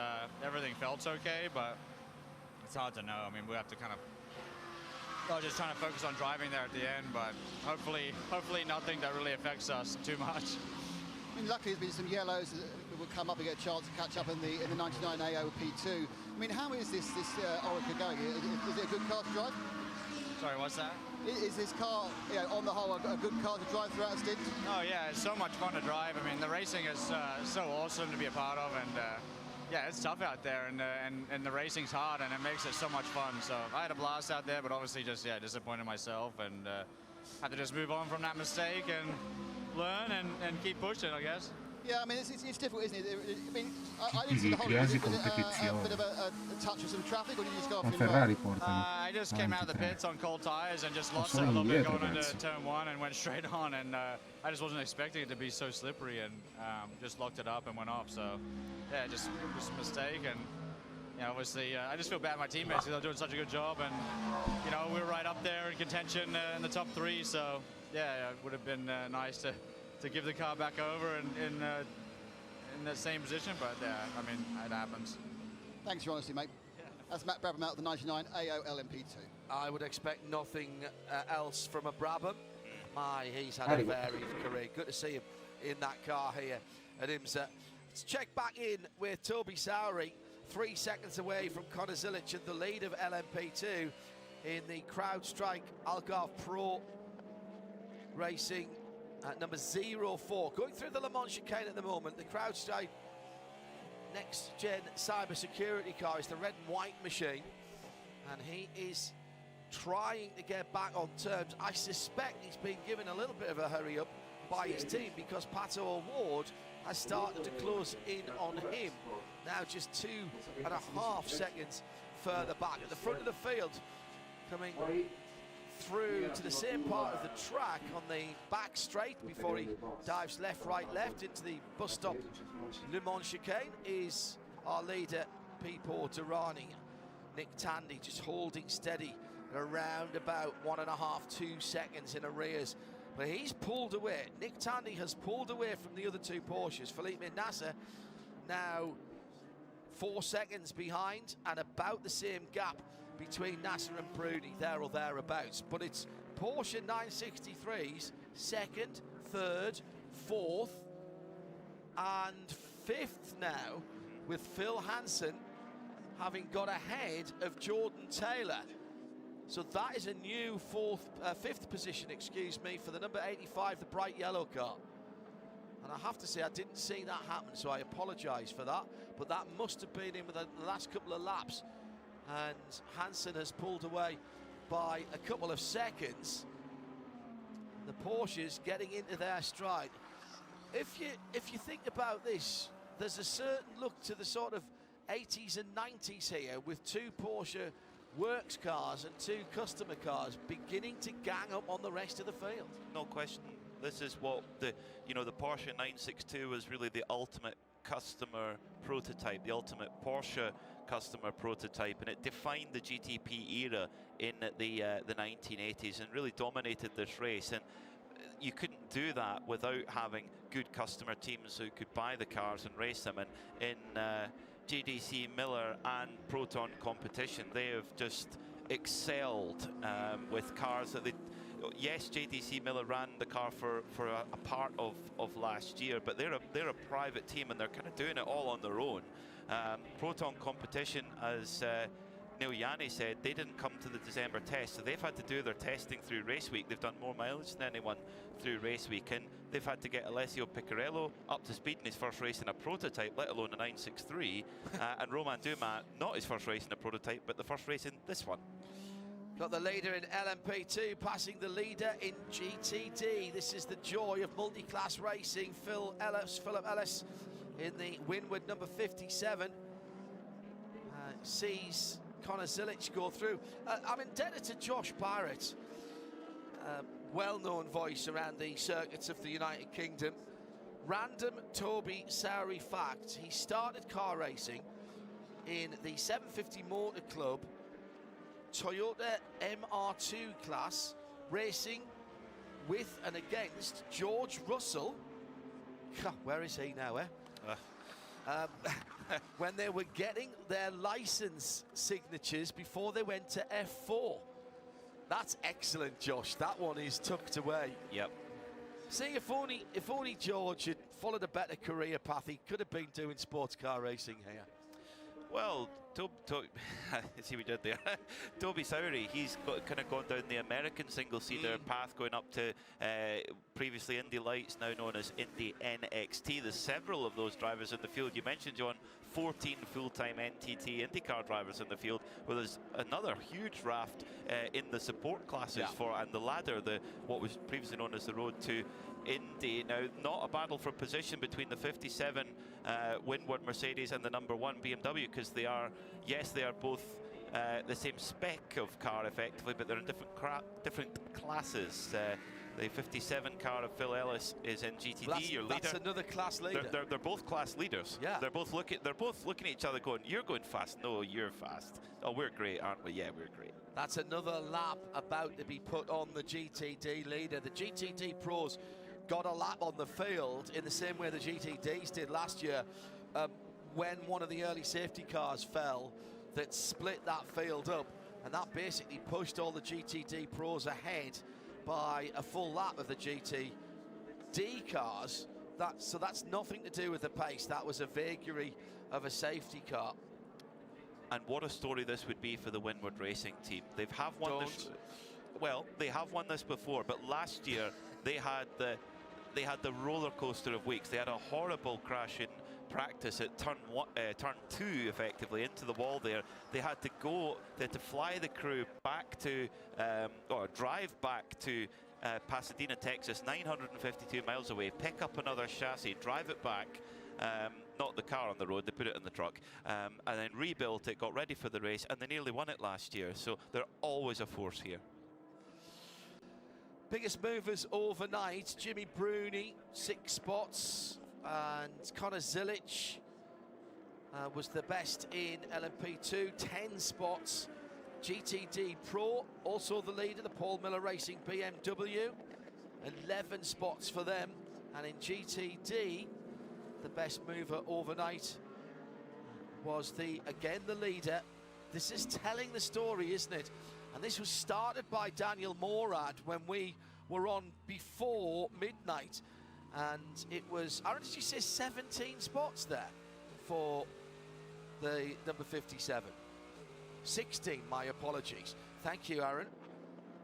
everything felt okay, but it's hard to know. I mean, we have to kind of, just trying to focus on driving there at the end, but hopefully nothing that really affects us too much. I mean, luckily there's been some yellows that will come up and get a chance to catch up in the 99 AOP2. I mean, how is this Orica going? Is it a good car to drive? Sorry, what's that? Is this car, on the whole, a good car to drive throughout a stint? Oh yeah, it's so much fun to drive. I mean, the racing is so awesome to be a part of, and yeah, it's tough out there, and the racing's hard, and it makes it so much fun. So I had a blast out there, but obviously just disappointed myself, and had to just move on from that mistake and learn and keep pushing, I guess. Yeah, I mean, it's difficult, isn't it? I mean, I didn't see the whole. Was it a bit of a touch of some traffic, or did you just go off Ma in Ferrari portano. I just came out of the pits on cold tires and just lost it a sono little bit indietro, going into ragazzi. turn 1 and went straight on, and I just wasn't expecting it to be so slippery, and just locked it up and went off. So yeah, just a mistake, and you know, obviously I just feel bad for my teammates because they're doing such a good job, and you know, we were right up there in contention in the top 3. So yeah, it would have been nice to give the car back over in the same position, but yeah, I mean, it happens. Thanks for your honesty, mate. That's Matt Brabham out of the 99 AO LMP2. I would expect nothing else from a Brabham. He's had a varied career. Good to see him in that car here at IMSA. Let's check back in with Toby Sowery, 3 seconds away from Conor Zilic in the lead of LMP2 in the CrowdStrike Algarve Pro Racing at number 04. Going through the Le Mans chicane at the moment, the CrowdStrike next-gen cybersecurity car is the red and white machine, and he is trying to get back on terms. I suspect he's been given a little bit of a hurry up by his team because Pato Award has started to close in on him. Now just 2.5 seconds further back. At the front of the field, coming through to the same part of the track on the back straight before he dives left, right, left into the bus stop Le Mans chicane is our leader, Pipo Durrani. Nick Tandy just holding steady at around about 1.5, 2 seconds in arrears. But he's pulled away. Nick Tandy has pulled away from the other 2 Porsches. Felipe Nasser now 4 seconds behind, and about the same gap between Nasser and Prudy, there or thereabouts. But it's Porsche 963s, 2nd, 3rd, 4th, and 5th now, with Phil Hansen having got ahead of Jordan Taylor. So that is a new 5th position, excuse me, for the number 85, the bright yellow car. And I have to say, I didn't see that happen, so I apologise for that. But that must have been in with the last couple of laps. And Hansen has pulled away by a couple of seconds. The Porsches getting into their stride. If you think about this, there's a certain look to the sort of 80s and 90s here, with 2 Porsche works cars and 2 customer cars beginning to gang up on the rest of the field. No question. This is what the Porsche 962 was really the ultimate customer prototype, the ultimate Porsche customer prototype, and it defined the GTP era in the 1980s and really dominated this race. And you couldn't do that without having good customer teams who could buy the cars and race them. And in JDC Miller and Proton competition, they have just excelled with cars that they. Yes, JDC Miller ran the car for a part of last year, but they're a private team and they're kind of doing it all on their own. Proton Competition, as Neil Yanni said, they didn't come to the December test, so they've had to do their testing through race week. They've done more mileage than anyone through race week, and they've had to get Alessio Piccarello up to speed in his first race in a prototype, let alone a 963, and Romain Dumas, not his first race in a prototype, but the first race in this one. Got the leader in LMP2 passing the leader in GTD. This is the joy of multi-class racing. Philip Ellis in the Winward number 57 sees Connor Zilic go through. I'm indebted to Josh Barrett, well-known voice around the circuits of the United Kingdom. Random Toby Sowery fact: he started car racing in the 750 Motor Club Toyota MR2 class, racing with and against George Russell. Where is he now, when they were getting their license signatures before they went to F4. That's excellent, Josh. That one is tucked away. Yep. See, if only George had followed a better career path, he could have been doing sports car racing here. Well, see what we did there. Toby Sowery, he's kind of gone down the American single-seater path, going up to previously Indy Lights, now known as Indy NXT. There's several of those drivers in the field. You mentioned, John, 14 full-time NTT IndyCar drivers in the field. Well, there's another huge raft in the support classes and the ladder, what was previously known as the road to Indy. Now, not a battle for position between the 57 Winward Mercedes and the number 1 BMW, because they are both the same spec of car effectively, but they're in different classes. The 57 car of Phil Ellis is in GTD. Your leader. That's another class leader. They're both class leaders. Yeah. They're both looking at each other, going, "You're going fast. No, you're fast. Oh, we're great, aren't we? Yeah, we're great." That's another lap about to be put on the GTD leader. The GTD pros got a lap on the field in the same way the GTDs did last year, when one of the early safety cars fell that split that field up, and that basically pushed all the GTD pros ahead by a full lap of the GTD cars. So that's nothing to do with the pace. That was a vagary of a safety car. And what a story this would be for the Winward Racing team. They have won this. Well, they have won this before, but last year they had the roller coaster of weeks. They had a horrible crash in practice at turn 2, effectively into the wall there. They had to fly the crew back to, or drive back to Pasadena, Texas, 952 miles away, pick up another chassis, drive it back, not the car on the road, they put it in the truck, and then rebuilt it, got ready for the race, and they nearly won it last year. So they're always a force here. Biggest movers overnight: Jimmy Bruni, 6 spots, and Connor Zilic was the best in LMP2, 10 spots. GTD Pro, also the leader, the Paul Miller Racing BMW, 11 spots for them. And in GTD, the best mover overnight was again the leader. This is telling the story, isn't it? And this was started by Daniel Morad when we were on before midnight. And it was, Aaron, did you say 17 spots there for the number 57? 16, my apologies. Thank you, Aaron.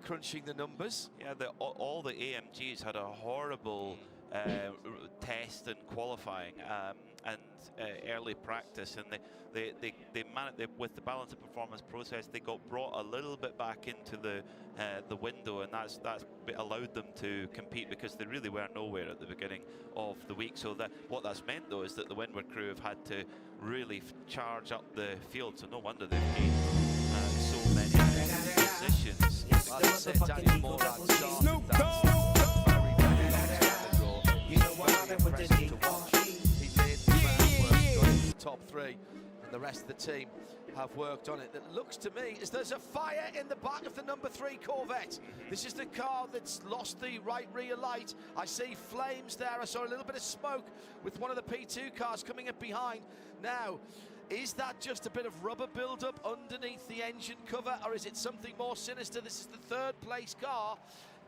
Crunching the numbers. Yeah, all the AMGs had a horrible test and qualifying and early practice, and they managed, with the balance of performance process, they got brought a little bit back into the window, and that's allowed them to compete, because they really were nowhere at the beginning of the week. So what that's meant, though, is that the Winward crew have had to really charge up the field. So no wonder they've gained so many positions. That's it, Daniel Morad started that. Impressive to watch. He did the groundwork, got into the top 3, and the rest of the team have worked on it. It looks to me as there's a fire in the back of the number 3 Corvette. This is the car that's lost the right rear light. I see flames there. I saw a little bit of smoke with one of the P2 cars coming up behind. Now, Is that just a bit of rubber build-up underneath the engine cover, or is it something more sinister? This is the third place car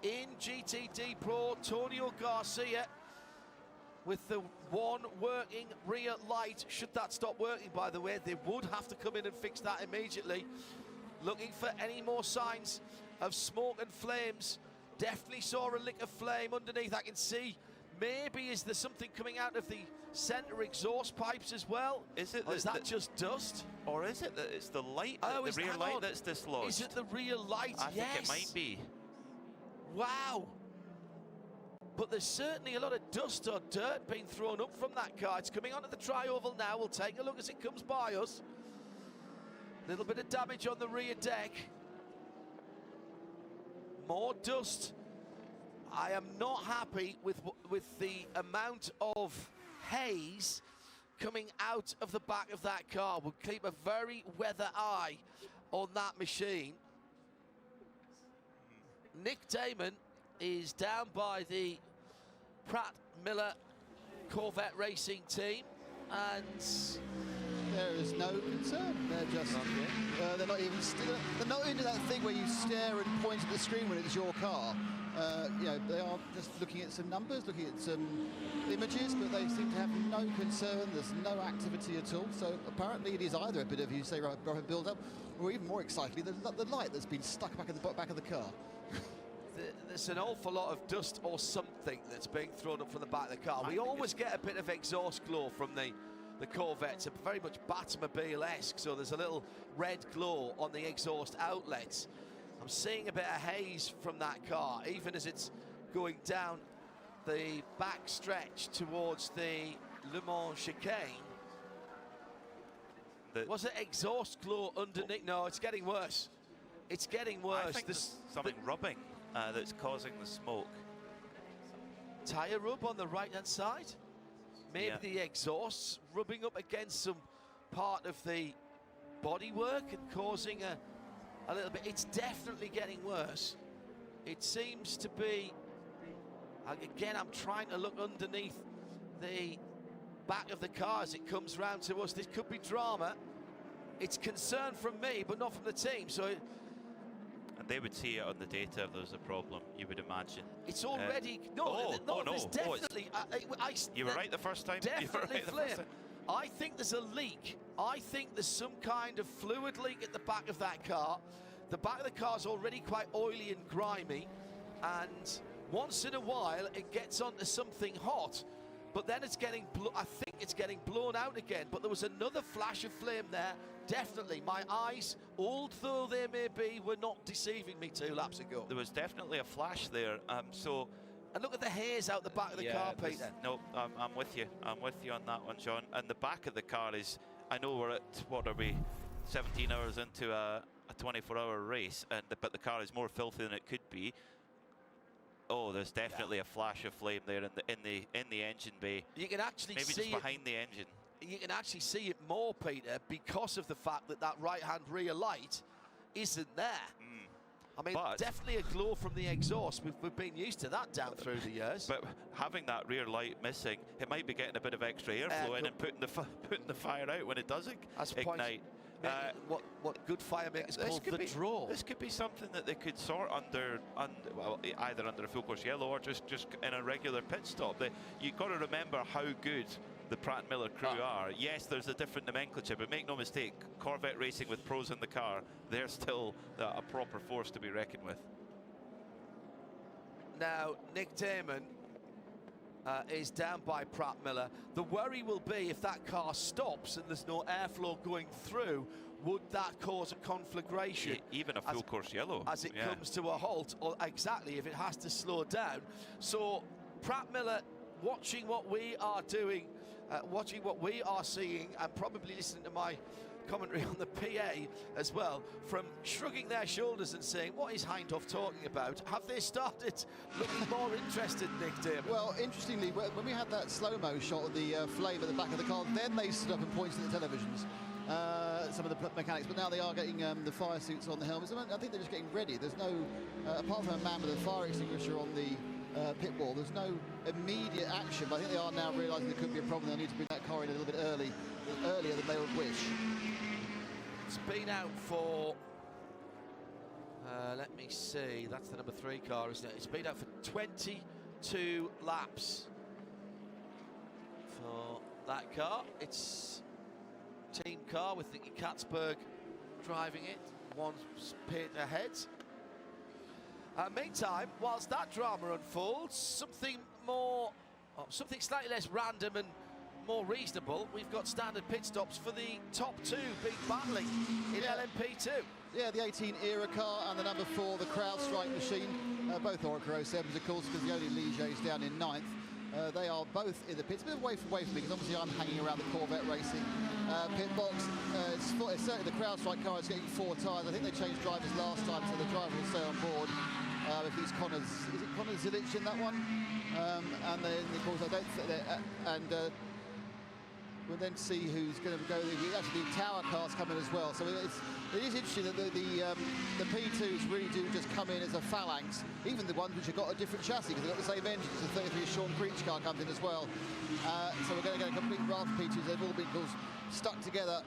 in GTD Pro. Antonio Garcia with the one working rear light. Should that stop working, by the way, they would have to come in and fix that immediately. Looking for any more signs of smoke and flames. Definitely saw a lick of flame underneath. I can see, maybe is there something coming out of the centre exhaust pipes as well? Is it? Or is that just dust? Or is it that it's the light, the rear light that's dislodged? Is it the rear light? I Yes. think it might be. Wow. But there's certainly a lot of dust or dirt being thrown up from that car. It's coming onto the tri-oval now. We'll take a look as it comes by us. Little bit of damage on the rear deck. More dust. I am not happy with the amount of haze coming out of the back of that car. We'll keep a very weather eye on that machine. Nick Damon is down by the Pratt Miller Corvette racing team, and there is no concern. They're just they're not even they're not into that thing where you stare and point at the screen when it's your car. You know, they are just looking at some numbers, looking at some images, but they seem to have no concern. There's no activity at all. So apparently it is either a bit of, you say, rubber build-up, or even more excitedly, the light that's been stuck back of the car. There's an awful lot of dust or something that's being thrown up from the back of the car. We always get a bit of exhaust glow from the Corvettes, very much Batmobile-esque, so there's a little red glow on the exhaust outlets. I'm seeing a bit of haze from that car, even as it's going down the back stretch towards the Le Mans chicane. Was it exhaust glow underneath? No, it's getting worse. It's getting worse. I think there's something rubbing that's causing the smoke. Tyre rub on the right-hand side. Maybe the exhaust's rubbing up against some part of the bodywork and causing a little bit. It's definitely getting worse. It seems to be, again, I'm trying to look underneath the back of the car as it comes round to us. This could be drama. It's concern from me, but not from the team. So, and they would see it on the data if there was a problem, you would imagine. It's already there's definitely. You were right the first time. Definitely flame. I think there's a leak. I think there's some kind of fluid leak at the back of that car. The back of the car's already quite oily and grimy, and once in a while it gets onto something hot, but then it's getting, I think it's getting blown out again. But there was another flash of flame there. Definitely, my eyes, old though they may be, were not deceiving me 2 laps ago. There was definitely a flash there. And look at the haze out the back of the car, Peter. No, I'm with you. I'm with you on that one, John. And the back of the car is, I know we're at, what are we, 17 hours into a 24-hour race, but the car is more filthy than it could be. Oh, there's definitely a flash of flame there in the engine bay. You can actually maybe see just behind the engine. You can actually see it more, Peter, because of the fact that right-hand rear light isn't there. I mean, definitely a glow from the exhaust. We've been used to that down through the years. But having that rear light missing, it might be getting a bit of extra airflow in and putting the fire out when it doesn't ignite. What good fire makers call the draw. This could be something that they could sort either under a full course yellow or just in a regular pit stop. You've got to remember how good the Pratt Miller crew are. Yes, there's a different nomenclature, but make no mistake, Corvette racing with pros in the car, they're still a proper force to be reckoned with. Now, Nick Damon is down by Pratt Miller. The worry will be if that car stops and there's no airflow going through, would that cause a conflagration? Even a full course yellow. As it comes to a halt, or exactly, if it has to slow down. So, Pratt Miller watching what we are doing, watching what we are seeing, and probably listening to my commentary on the PA as well, from shrugging their shoulders and saying, what is Hindhoff talking about? Have they started looking more interested, Nick Damon? Well, interestingly, when we had that slow-mo shot of the flame at the back of the car, then they stood up and pointed at the televisions, some of the mechanics, but now they are getting the fire suits on the helmets. I think they're just getting ready. There's no, apart from a man with a fire extinguisher on the pit wall. There's no immediate action, but I think they are now realising there could be a problem. They need to bring that car in a little bit earlier than they would wish. It's been out for, let me see, that's the number 3 car, isn't it? It's been out for 22 laps for that car. It's team car with Nicky Katzberg driving it, one pit ahead. Meantime, whilst that drama unfolds, something slightly less random and more reasonable. We've got standard pit stops for the top 2 big battling in LMP2. Yeah, the 18 era car and the number 4, the CrowdStrike machine. Both Oracle 07s, of course, because the only Ligier is down in 9th. They are both in the pits, a bit away from me, because obviously I'm hanging around the Corvette Racing pit box. It's certainly the CrowdStrike car is getting 4 tyres. I think they changed drivers last time, so the driver will stay on board. If he's Connor Zilic in that one? And then, of course, I don't think we'll then see who's going to go. Actually, the Tower cars come in as well. So it is interesting that the P2s really do just come in as a phalanx, even the ones which have got a different chassis because they've got the same engine. So 33 Sean Creech car comes in as well. So we're going to get a complete raft of P2s. They've all been stuck together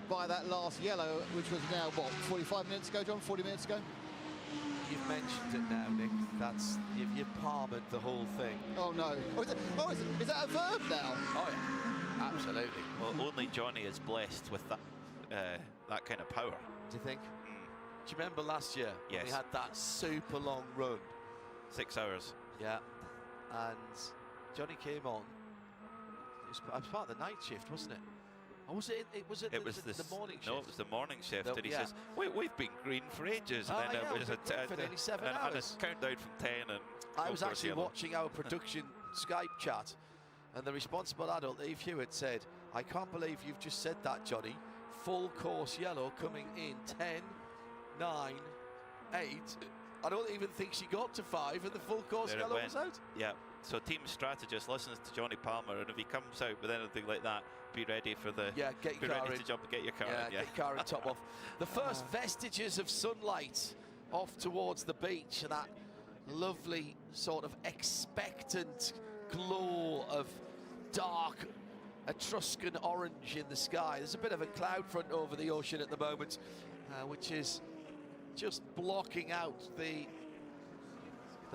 by that last yellow, which was now, what, 45 minutes ago, John? 40 minutes ago? You've mentioned it now, Nick. You've palmered the whole thing. Oh, no. Is that a verb now? Oh, yeah. Absolutely. Well, only Johnny is blessed with that kind of power. Do you think? Do you remember last year? Yes. We had that super long run. 6 hours. Yeah. And Johnny came on. It was part of the night shift, wasn't it? Or was it? It was the morning shift. No, it was the morning shift. And he yeah. says, "We've been green for ages." And then it was for nearly 7 and hours. a countdown from 10. And I was actually watching our production Skype chat, and the responsible adult, Eve Hewitt, said, "I can't believe you've just said that, Johnny. Full course yellow coming in 10, 9, 8. I don't even think she got to 5, and the full course yellow was out." Yeah. So team strategist listens to Johnny Palmer, and if he comes out with anything like that, be ready for the get be your car ready in. to jump and get your car in. Get your car in top off. The first vestiges of sunlight off towards the beach, and that lovely sort of expectant glow of dark Etruscan orange in the sky. There's a bit of a cloud front over the ocean at the moment, which is just blocking out the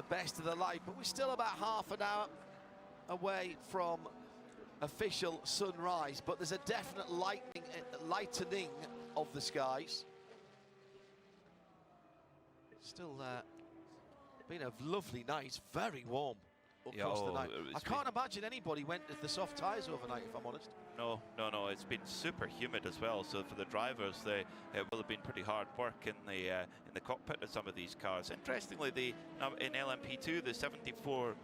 best of the light, but we're still about half an hour away from official sunrise, but there's a definite lightening of the skies. Still been a lovely night, very warm across the night. I can't imagine anybody went to the soft tyres overnight, if I'm honest. No, it's been super humid as well. So for the drivers, it will have been pretty hard work in the cockpit of some of these cars. Interestingly, in LMP2, the 74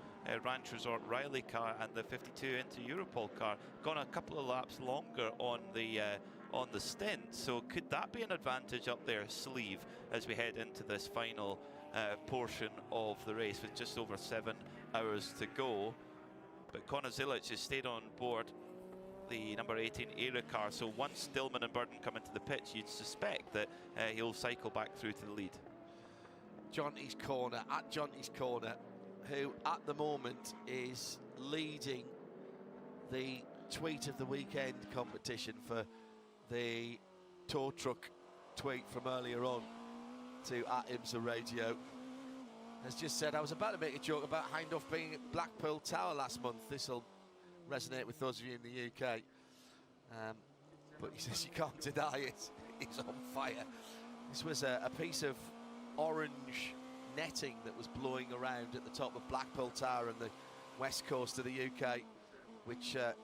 Ranch Resort Riley car and the 52 Inter Europol car gone a couple of laps longer on the stint. So could that be an advantage up their sleeve as we head into this final portion of the race with just over 7 hours to go? But Conor Zilic has stayed on board the number 18 era car, so once Stillman and Burton come into the pits, you'd suspect that he'll cycle back through to the lead. Jonty's Corner, at Jonty's Corner, who at the moment is leading the tweet of the weekend competition for the tow truck tweet from earlier on to at IMSA Radio, has just said, "I was about to make a joke about Hindhaugh being at Blackpool Tower last month. This will resonate with those of you in the UK. But he says you can't deny it. He's on fire." This was a piece of orange netting that was blowing around at the top of Blackpool Tower and the west coast of the UK, which a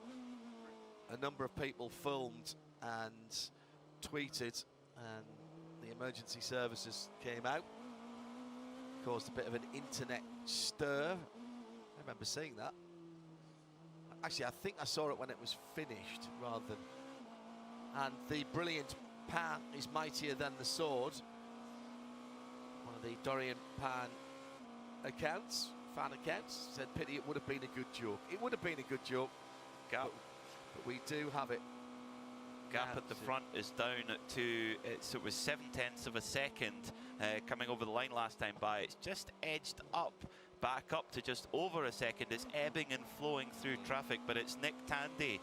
number of people filmed and tweeted, and the emergency services came out. Caused a bit of an internet stir. I remember seeing that. Actually, I think I saw it when it was finished rather than... And the brilliant Pan is mightier than the sword. One of the Dorian Pan accounts, fan accounts, said, "Pity it would have been a good joke." It would have been a good joke, but we do have it. Gap at the front is down to, so it was 0.7 of a second coming over the line last time by. It's just edged up back up to just over a second. It's ebbing and flowing through traffic, but it's Nick Tandy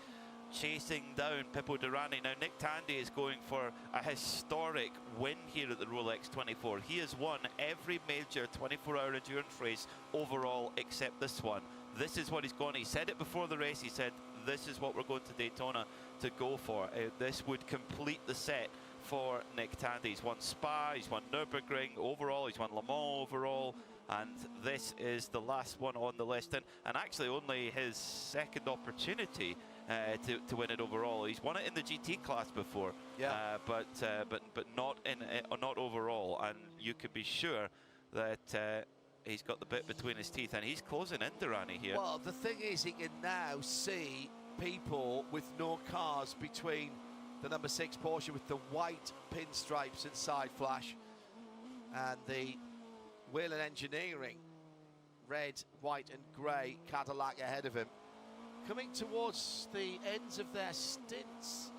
chasing down Pippo Durrani. Now Nick Tandy is going for a historic win here at the Rolex 24. He has won every major 24-hour endurance race overall except this one. This is what he's gone. He said it before the race. He said, this is what we're going to Daytona to go for. This would complete the set for Nick Tandy. He's won Spa, he's won Nürburgring overall, he's won Le Mans overall, and this is the last one on the list, and actually only his second opportunity to win it overall. He's won it in the GT class before, but not overall, and you can be sure that he's got the bit between his teeth, and he's closing in Durrani here. Well, the thing is, he can now see people with no cars between the number 6 Porsche with the white pinstripes and side flash and the Whelen Engineering red, white and grey Cadillac ahead of him. Coming towards the ends of their stints,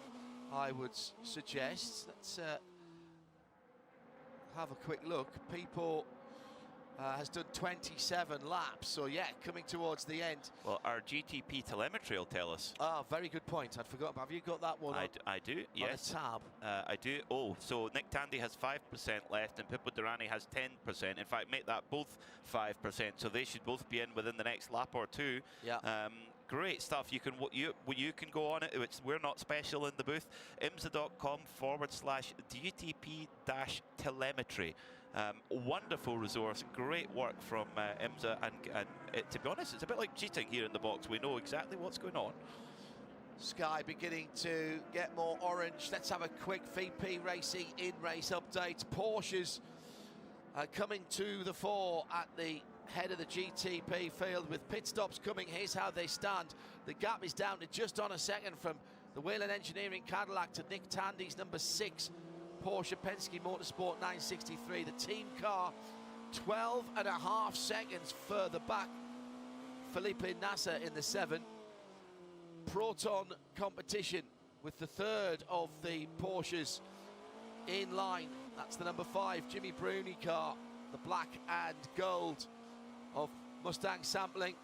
I would suggest. Let's have a quick look. People has done 27 laps, so yeah, coming towards the end. Well, our GTP telemetry will tell us. Ah, very good point. I'd forgotten. Have you got that one? I do, yes. On a tab. I do. Oh, so Nick Tandy has 5% left and Pippo Durrani has 10%. In fact, make that both 5%, so they should both be in within the next lap or two. Yeah. Great stuff. You can can go on it. We're not special in the booth. IMSA.com/DTP-telemetry. Wonderful resource, great work from IMSA, and to be honest, it's a bit like cheating here in the box. We know exactly what's going on. Sky beginning to get more orange. Let's have a quick VP Racing in-race update. Porsches coming to the fore at the head of the GTP field with pit stops coming. Here's how they stand. The gap is down to just on a second from the Whelen Engineering Cadillac to Nick Tandy's number 6 Porsche Penske Motorsport 963. The team car 12.5 seconds further back. Felipe Nasser in the 7. Proton competition with the third of the Porsches in line. That's the number 5 Jimmy Bruni car, the black and gold of Mustang sampling.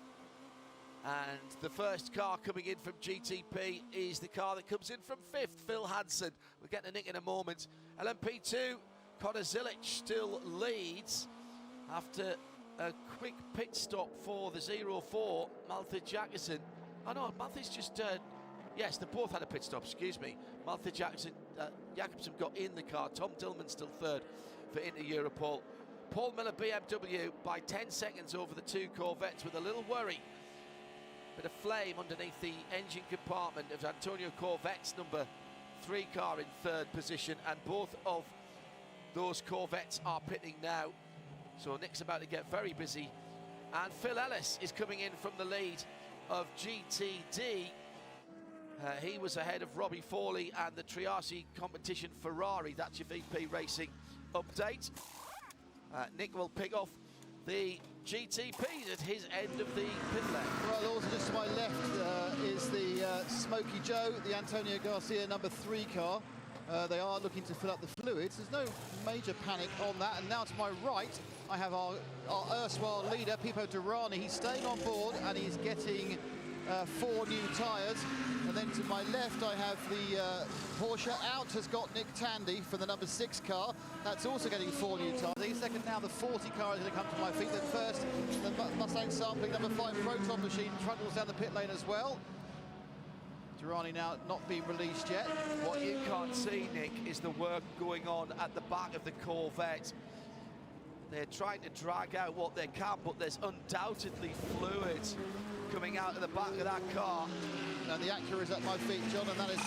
And the first car coming in from GTP is the car that comes in from 5th, Phil Hansen. We'll get to Nick in a moment. LMP2, Connor Zilic still leads after a quick pit stop for the 04, Malte Jakobsen. Oh no, Malte's just, yes, they both had a pit stop, excuse me. Malte Jakobsen got in the car. Tom Dillman still third for Inter Europol. Paul Miller BMW by 10 seconds over the 2 Corvettes with a little worry. Bit of flame underneath the engine compartment of Antonio Corvette's number 3 car in 3rd position, and both of those Corvettes are pitting now. So Nick's about to get very busy. And Phil Ellis is coming in from the lead of GTD. He was ahead of Robbie Fawley and the Triassi competition Ferrari. That's your VP Racing update. Nick will pick off the GTPs at his end of the pit lane. Well, also just to my left is the Smokey Joe, the Antonio Garcia number 3 car. They are looking to fill up the fluids. There's no major panic on that. And now to my right, I have our erstwhile leader, Pippo Durrani. He's staying on board and he's getting 4 new tyres. And then to my left, I have the Porsche out has got Nick Tandy for the number 6 car. That's also getting 4 new tyres. In second now, the 40 car is going to come to my feet. Then first, the Mustang sampling number 5 Proton machine trundles down the pit lane as well. Durrani now not being released yet. What you can't see, Nick, is the work going on at the back of the Corvette. They're trying to drag out what they can, but there's undoubtedly fluid coming out of the back of that car. And the Acura is at my feet, John, and that is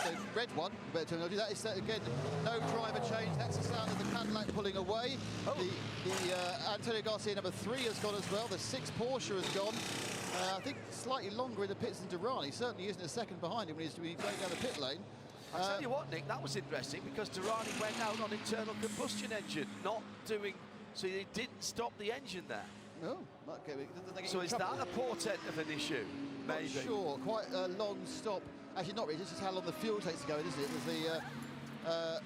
the red one. That is, again, no driver change. That's the sound of the Cadillac pulling away. Oh. The Antonio Garcia number 3 has gone as well. The 6 Porsche has gone. I think slightly longer in the pits than Durrani. Certainly isn't a second behind him when he's going down the pit lane. I'll tell you what, Nick, that was interesting because Durrani went out on internal combustion engine, not doing, so he didn't stop the engine there. No, so is that a portent of an issue? Maybe. Not sure. Quite a long stop. Actually, not really. This is how long the fuel takes to go in, isn't it? There's the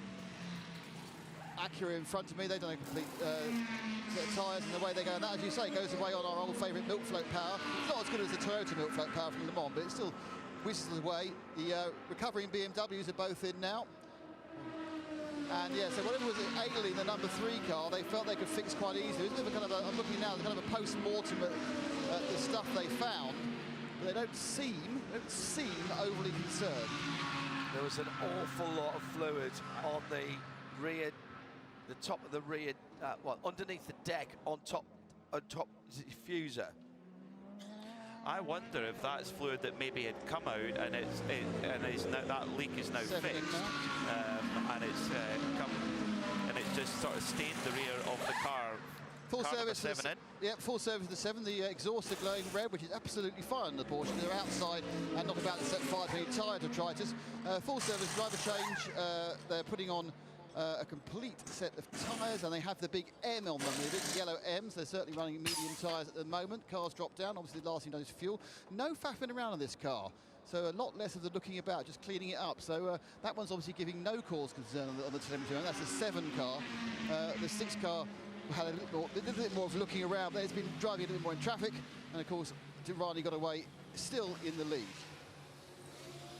Acura in front of me. They've done a complete tyres and the way they go. And that, as you say, goes away on our old favourite milk float power. It's not as good as the Toyota milk float power from Le Mans, but it still whistles away. The recovering BMWs are both in now. And yeah, so whatever was ailing the number 3 car, they felt they could fix quite easily. It was a bit of a kind of I'm looking now, kind of a post-mortem at the stuff they found, but they don't seem overly concerned. There was an awful lot of fluid on the rear, the top of the rear, well, underneath the deck, on top diffuser. I wonder if that's fluid that maybe had come out and that leak is now fixed, and it's just sort of stained the rear of the car. Full service for the 7 in. Yeah, full service for the 7. The exhausts are glowing red, which is absolutely fine on the Porsche. They're outside and not about to set fire to any tyre detritus. Full service driver change. They're putting on a complete set of tyres, and they have the big M on them, the big yellow M's. They're certainly running medium tyres at the moment. Cars drop down. Obviously, the last thing done is fuel. No faffing around on this car. So a lot less of the looking about, just cleaning it up. So that one's obviously giving no cause concern on the telemetry. That's a 7 car. The 6 car had a little bit more of looking around, but it's been driving a little bit more in traffic, and of course Rani got away still in the lead.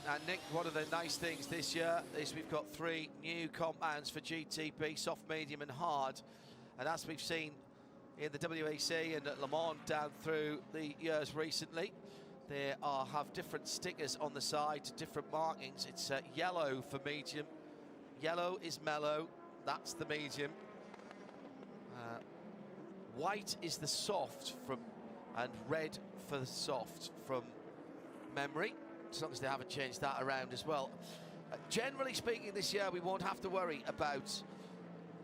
And Nick, one of the nice things this year is we've got 3 new compounds for GTP, soft, medium and hard, and as we've seen in the WEC and at Le Mans down through the years recently, they have different stickers on the side, different markings. It's yellow for medium, yellow is mellow, that's the medium. White is the soft and red for the soft from memory, as long as they haven't changed that around as well. Generally speaking, this year we won't have to worry about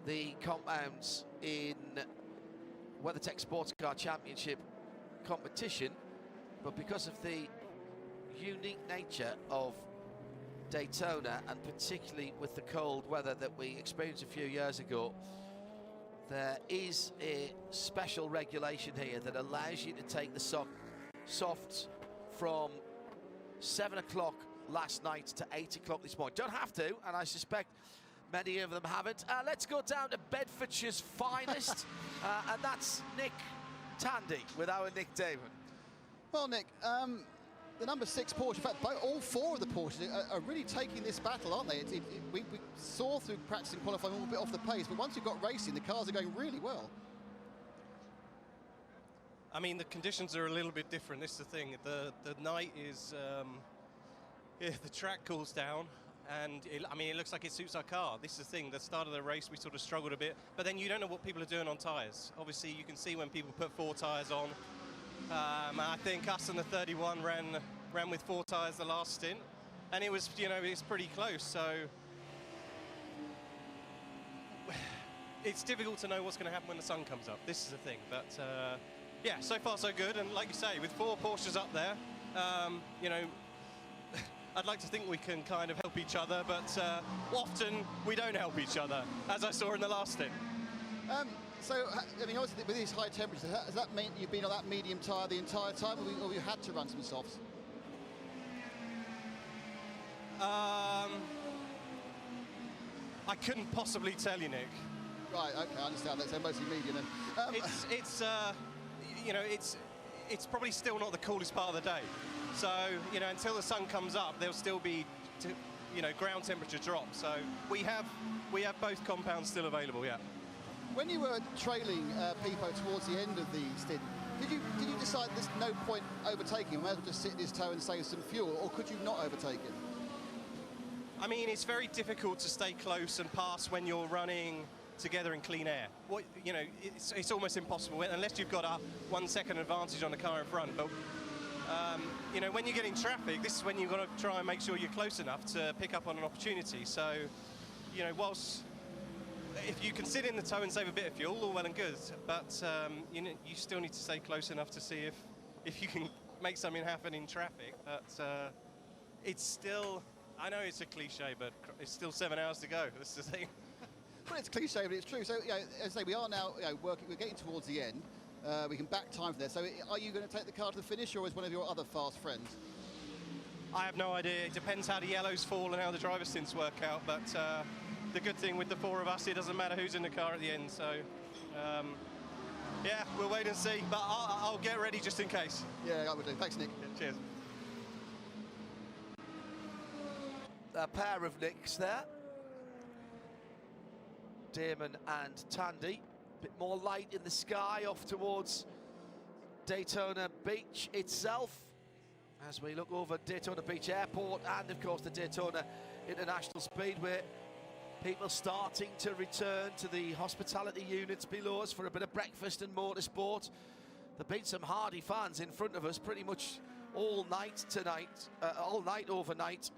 the compounds in WeatherTech Sports Car Championship competition, but because of the unique nature of Daytona, and particularly with the cold weather that we experienced a few years ago, there is a special regulation here that allows you to take the softs from 7 o'clock last night to 8 o'clock this morning. Don't have to, and I suspect many of them haven't. Let's go down to Bedfordshire's finest, and that's Nick Tandy with our Nick Damon. Well, Nick, the number 6 Porsche, in fact, all 4 of the Porsches are really taking this battle, aren't they? We saw through practice and qualifying a little bit off the pace, but once you've got racing, the cars are going really well. I mean, the conditions are a little bit different. This is the thing. The night is, the track cools down, and it looks like it suits our car. This is the thing. The start of the race, we sort of struggled a bit, but then you don't know what people are doing on tyres. Obviously, you can see when people put 4 tyres on. I think us and the 31 ran with 4 tyres the last stint, and it was, it's pretty close. So it's difficult to know what's going to happen when the sun comes up. This is the thing, but yeah, so far so good. And like you say, with 4 Porsches up there, I'd like to think we can kind of help each other, but often we don't help each other, as I saw in the last stint. So, I mean, obviously with these high temperatures, has that meant you've been on that medium tyre the entire time, or you had to run some softs? I couldn't possibly tell you, Nick. Right, okay, I understand that. So mostly medium then. It's probably still not the coolest part of the day. So, until the sun comes up, there'll still be, ground temperature drop. So we have both compounds still available, yeah. When you were trailing Pipo towards the end of the stint, did you decide there's no point overtaking him? Might as well just sit in his toe and save some fuel, or could you not overtake him? I mean, it's very difficult to stay close and pass when you're running together in clean air. It's almost impossible unless you've got a 1 second advantage on the car in front. But when you get in traffic, this is when you've got to try and make sure you're close enough to pick up on an opportunity. So, whilst if you can sit in the toe and save a bit of fuel, all well and good, but you still need to stay close enough to see if you can make something happen in traffic. But it's still, I know it's a cliche, but it's still 7 hours to go. That's the thing. Well, it's cliche, but it's true. So, as I say, we are now working. We're getting towards the end. We can back time for there. So, are you going to take the car to the finish, or is one of your other fast friends? I have no idea. It depends how the yellows fall and how the driver stints work out. But the good thing with the 4 of us, it doesn't matter who's in the car at the end. So Yeah, we'll wait and see, but I'll get ready just in case. Yeah, I would do. Thanks, Nick. Yeah, cheers. A pair of Nicks there. Damon and Tandy. A bit more light in the sky off towards Daytona Beach itself, as we look over Daytona Beach Airport and, of course, the Daytona International Speedway. People starting to return to the hospitality units below us for a bit of breakfast and motorsport. There've been some hardy fans in front of us pretty much all night tonight, all night overnight,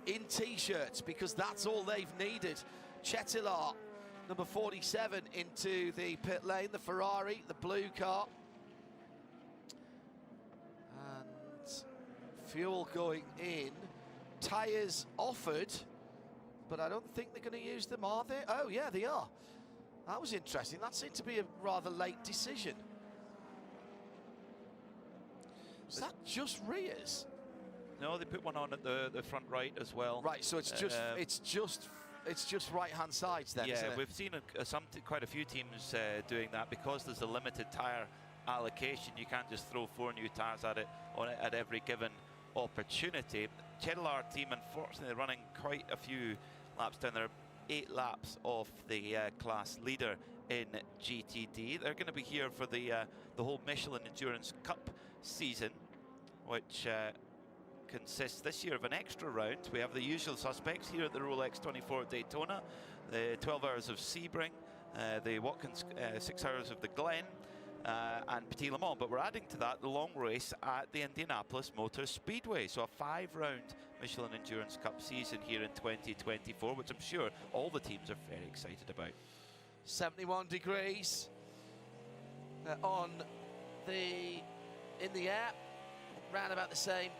in T-shirts, because that's all they've needed. Chetilar, number 47, into the pit lane, the Ferrari, the blue car. And fuel going in. Tyres offered, but I don't think they're going to use them, are they? Oh, yeah, they are. That was interesting. That seemed to be a rather late decision. Was that just rears? No, they put one on at the front right as well. Right, so it's just right-hand sides then, isn't yeah, it? we've seen quite a few teams doing that because there's a limited tyre allocation. You can't just throw 4 new tyres at it at every given opportunity. Chedlar team, unfortunately, running quite a few laps down there. 8 laps off the class leader in GTD. They're going to be here for the whole Michelin Endurance Cup season, which consists this year of an extra round. We have the usual suspects here at the Rolex 24 at Daytona, the 12 hours of Sebring, the Watkins 6 hours of the Glen, and Petit Le Mans. But we're adding to that the long race at the Indianapolis Motor Speedway. So a 5-round Michelin Endurance Cup season here in 2024, which I'm sure all the teams are very excited about. 71 degrees in the air, round about the same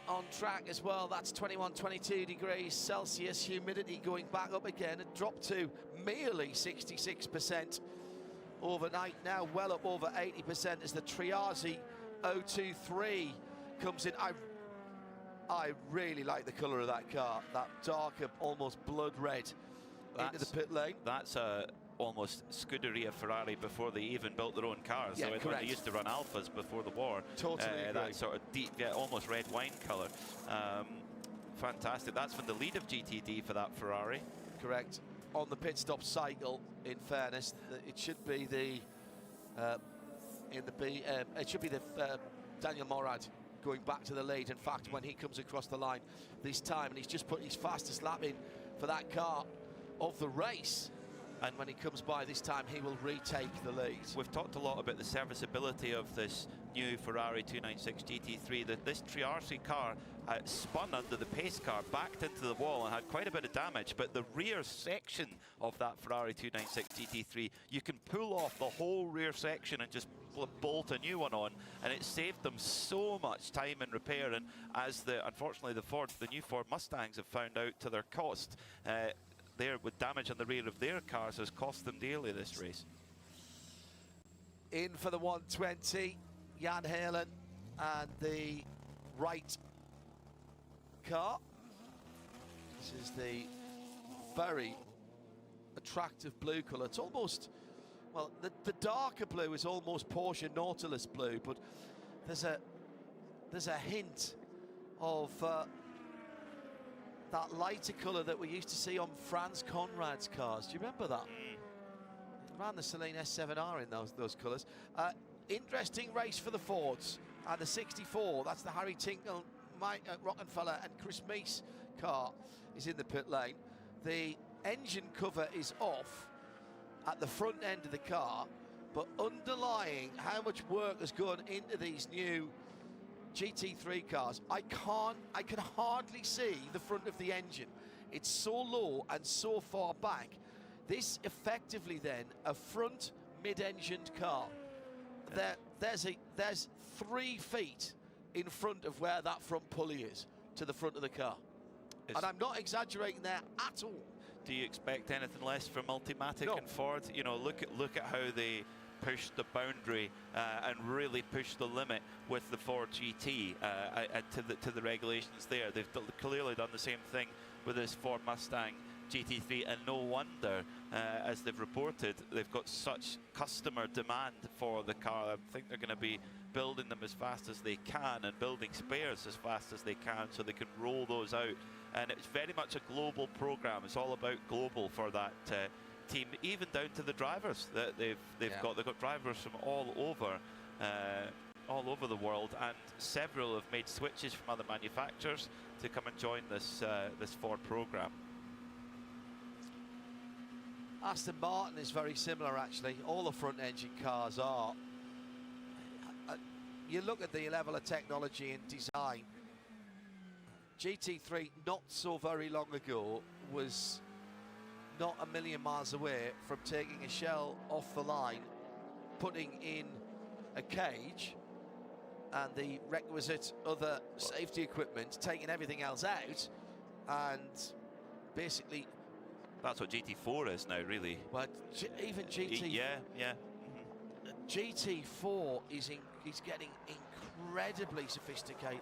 on track as well. That's 21, 22 degrees Celsius. Humidity going back up again. It dropped to merely 66% overnight, now well up over 80% as the Triazi 023 comes in. I really like the colour of that car, that darker, almost blood red into the pit lane. That's almost Scuderia Ferrari before they even built their own cars. Yeah, so when they used to run Alphas before the war. Totally agree. That sort of deep, almost red wine colour. Fantastic. That's from the lead of GTD for that Ferrari. Correct. On the pit stop cycle, in fairness, it should be the Daniel Morad going back to the lead. In fact, when he comes across the line this time, and he's just put his fastest lap in for that car of the race, and when he comes by this time, he will retake the lead. We've talked a lot about the serviceability of this new Ferrari 296 GT3. This Triarci car spun under the pace car, backed into the wall and had quite a bit of damage, but the rear section of that Ferrari 296 GT3, you can pull off the whole rear section and just bolt a new one on, and it saved them so much time in repair. And as unfortunately the new Ford Mustangs have found out to their cost, there with damage on the rear of their cars has cost them dearly this race. In for the 120, Jan Halen and the right car. This is the very attractive blue colour. It's almost, well, the darker blue is almost Porsche Nautilus blue, but there's a hint of that lighter colour that we used to see on Franz Conrad's cars. Do you remember that? Ran the Celine S7R in those colours. Interesting race for the Fords. And the 64, that's the Harry Tinkle, Mike Rockenfeller and Chris Meese car is in the pit lane. The engine cover is off at the front end of the car, but underlying how much work has gone into these new GT3 cars, I can hardly see the front of the engine. It's so low and so far back. This effectively then a front mid-engined car. There's 3 feet in front of where that front pulley is to the front of the car. And I'm not exaggerating there at all. Do you expect anything less from Multimatic and Ford? You know, look at how they pushed the boundary and really pushed the limit with the Ford GT to the regulations there. They've clearly done the same thing with this Ford Mustang GT3, and no wonder, as they've reported, they've got such customer demand for the car. I think they're going to be building them as fast as they can and building spares as fast as they can so they can roll those out. And it's very much a global program. It's all about global for that team, even down to the drivers that they've got. They've got drivers from all over the world, and several have made switches from other manufacturers to come and join this this Ford program. Aston Martin is very similar, actually. All the front engine cars are. You look at the level of technology and design. GT3 not so very long ago was not a million miles away from taking a shell off the line, putting in a cage and the requisite other safety equipment, taking everything else out, and basically... That's what GT4 is now, really. But even GT... Yeah. GT4 is getting incredibly sophisticated.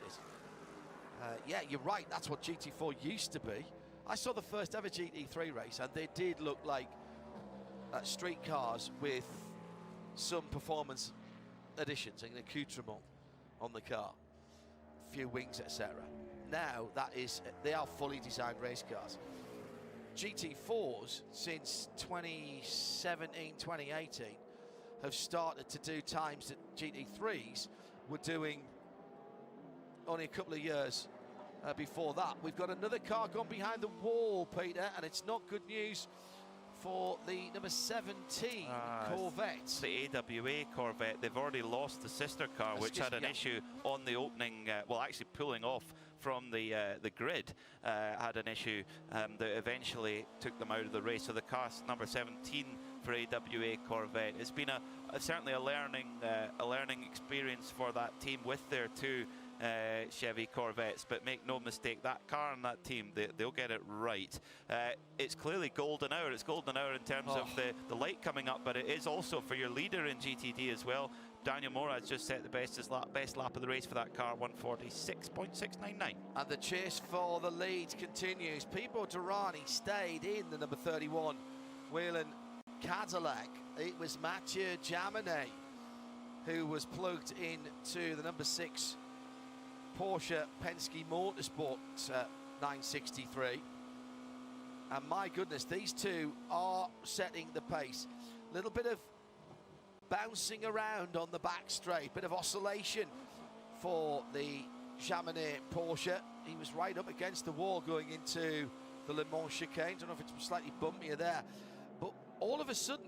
Yeah, you're right, that's what GT4 used to be. I saw the first ever GT3 race, and they did look like street cars with some performance additions, an accoutrement on the car, a few wings, etc. Now they are fully designed race cars. GT4s since 2017, 2018 have started to do times that GT3s were doing only a couple of years before that. We've got another car gone behind the wall, Peter, and it's not good news for the number 17 Corvette. The AWA Corvette. They've already lost the sister car, which had an issue on the opening, well, actually pulling off from the grid, had an issue that eventually took them out of the race. So the car number 17 for AWA Corvette. It's been certainly a learning experience for that team with their two Chevy Corvettes, but make no mistake, that car and that team, they'll get it right. It's clearly golden hour. It's golden hour in terms of the light coming up, but it is also for your leader in GTD as well. Daniel Morad just set the best lap of the race for that car, 146.699. And the chase for the lead continues. Pipo Derani stayed in the number 31 Whelen Cadillac. It was Mathieu Jaminet who was plugged into the number 6 Porsche Penske Motorsport 963. And my goodness, these two are setting the pace. A little bit of bouncing around on the back straight, bit of oscillation for the Jaminet Porsche. He was right up against the wall going into the Le Mans chicane. Don't know if it's slightly bumpier there, but all of a sudden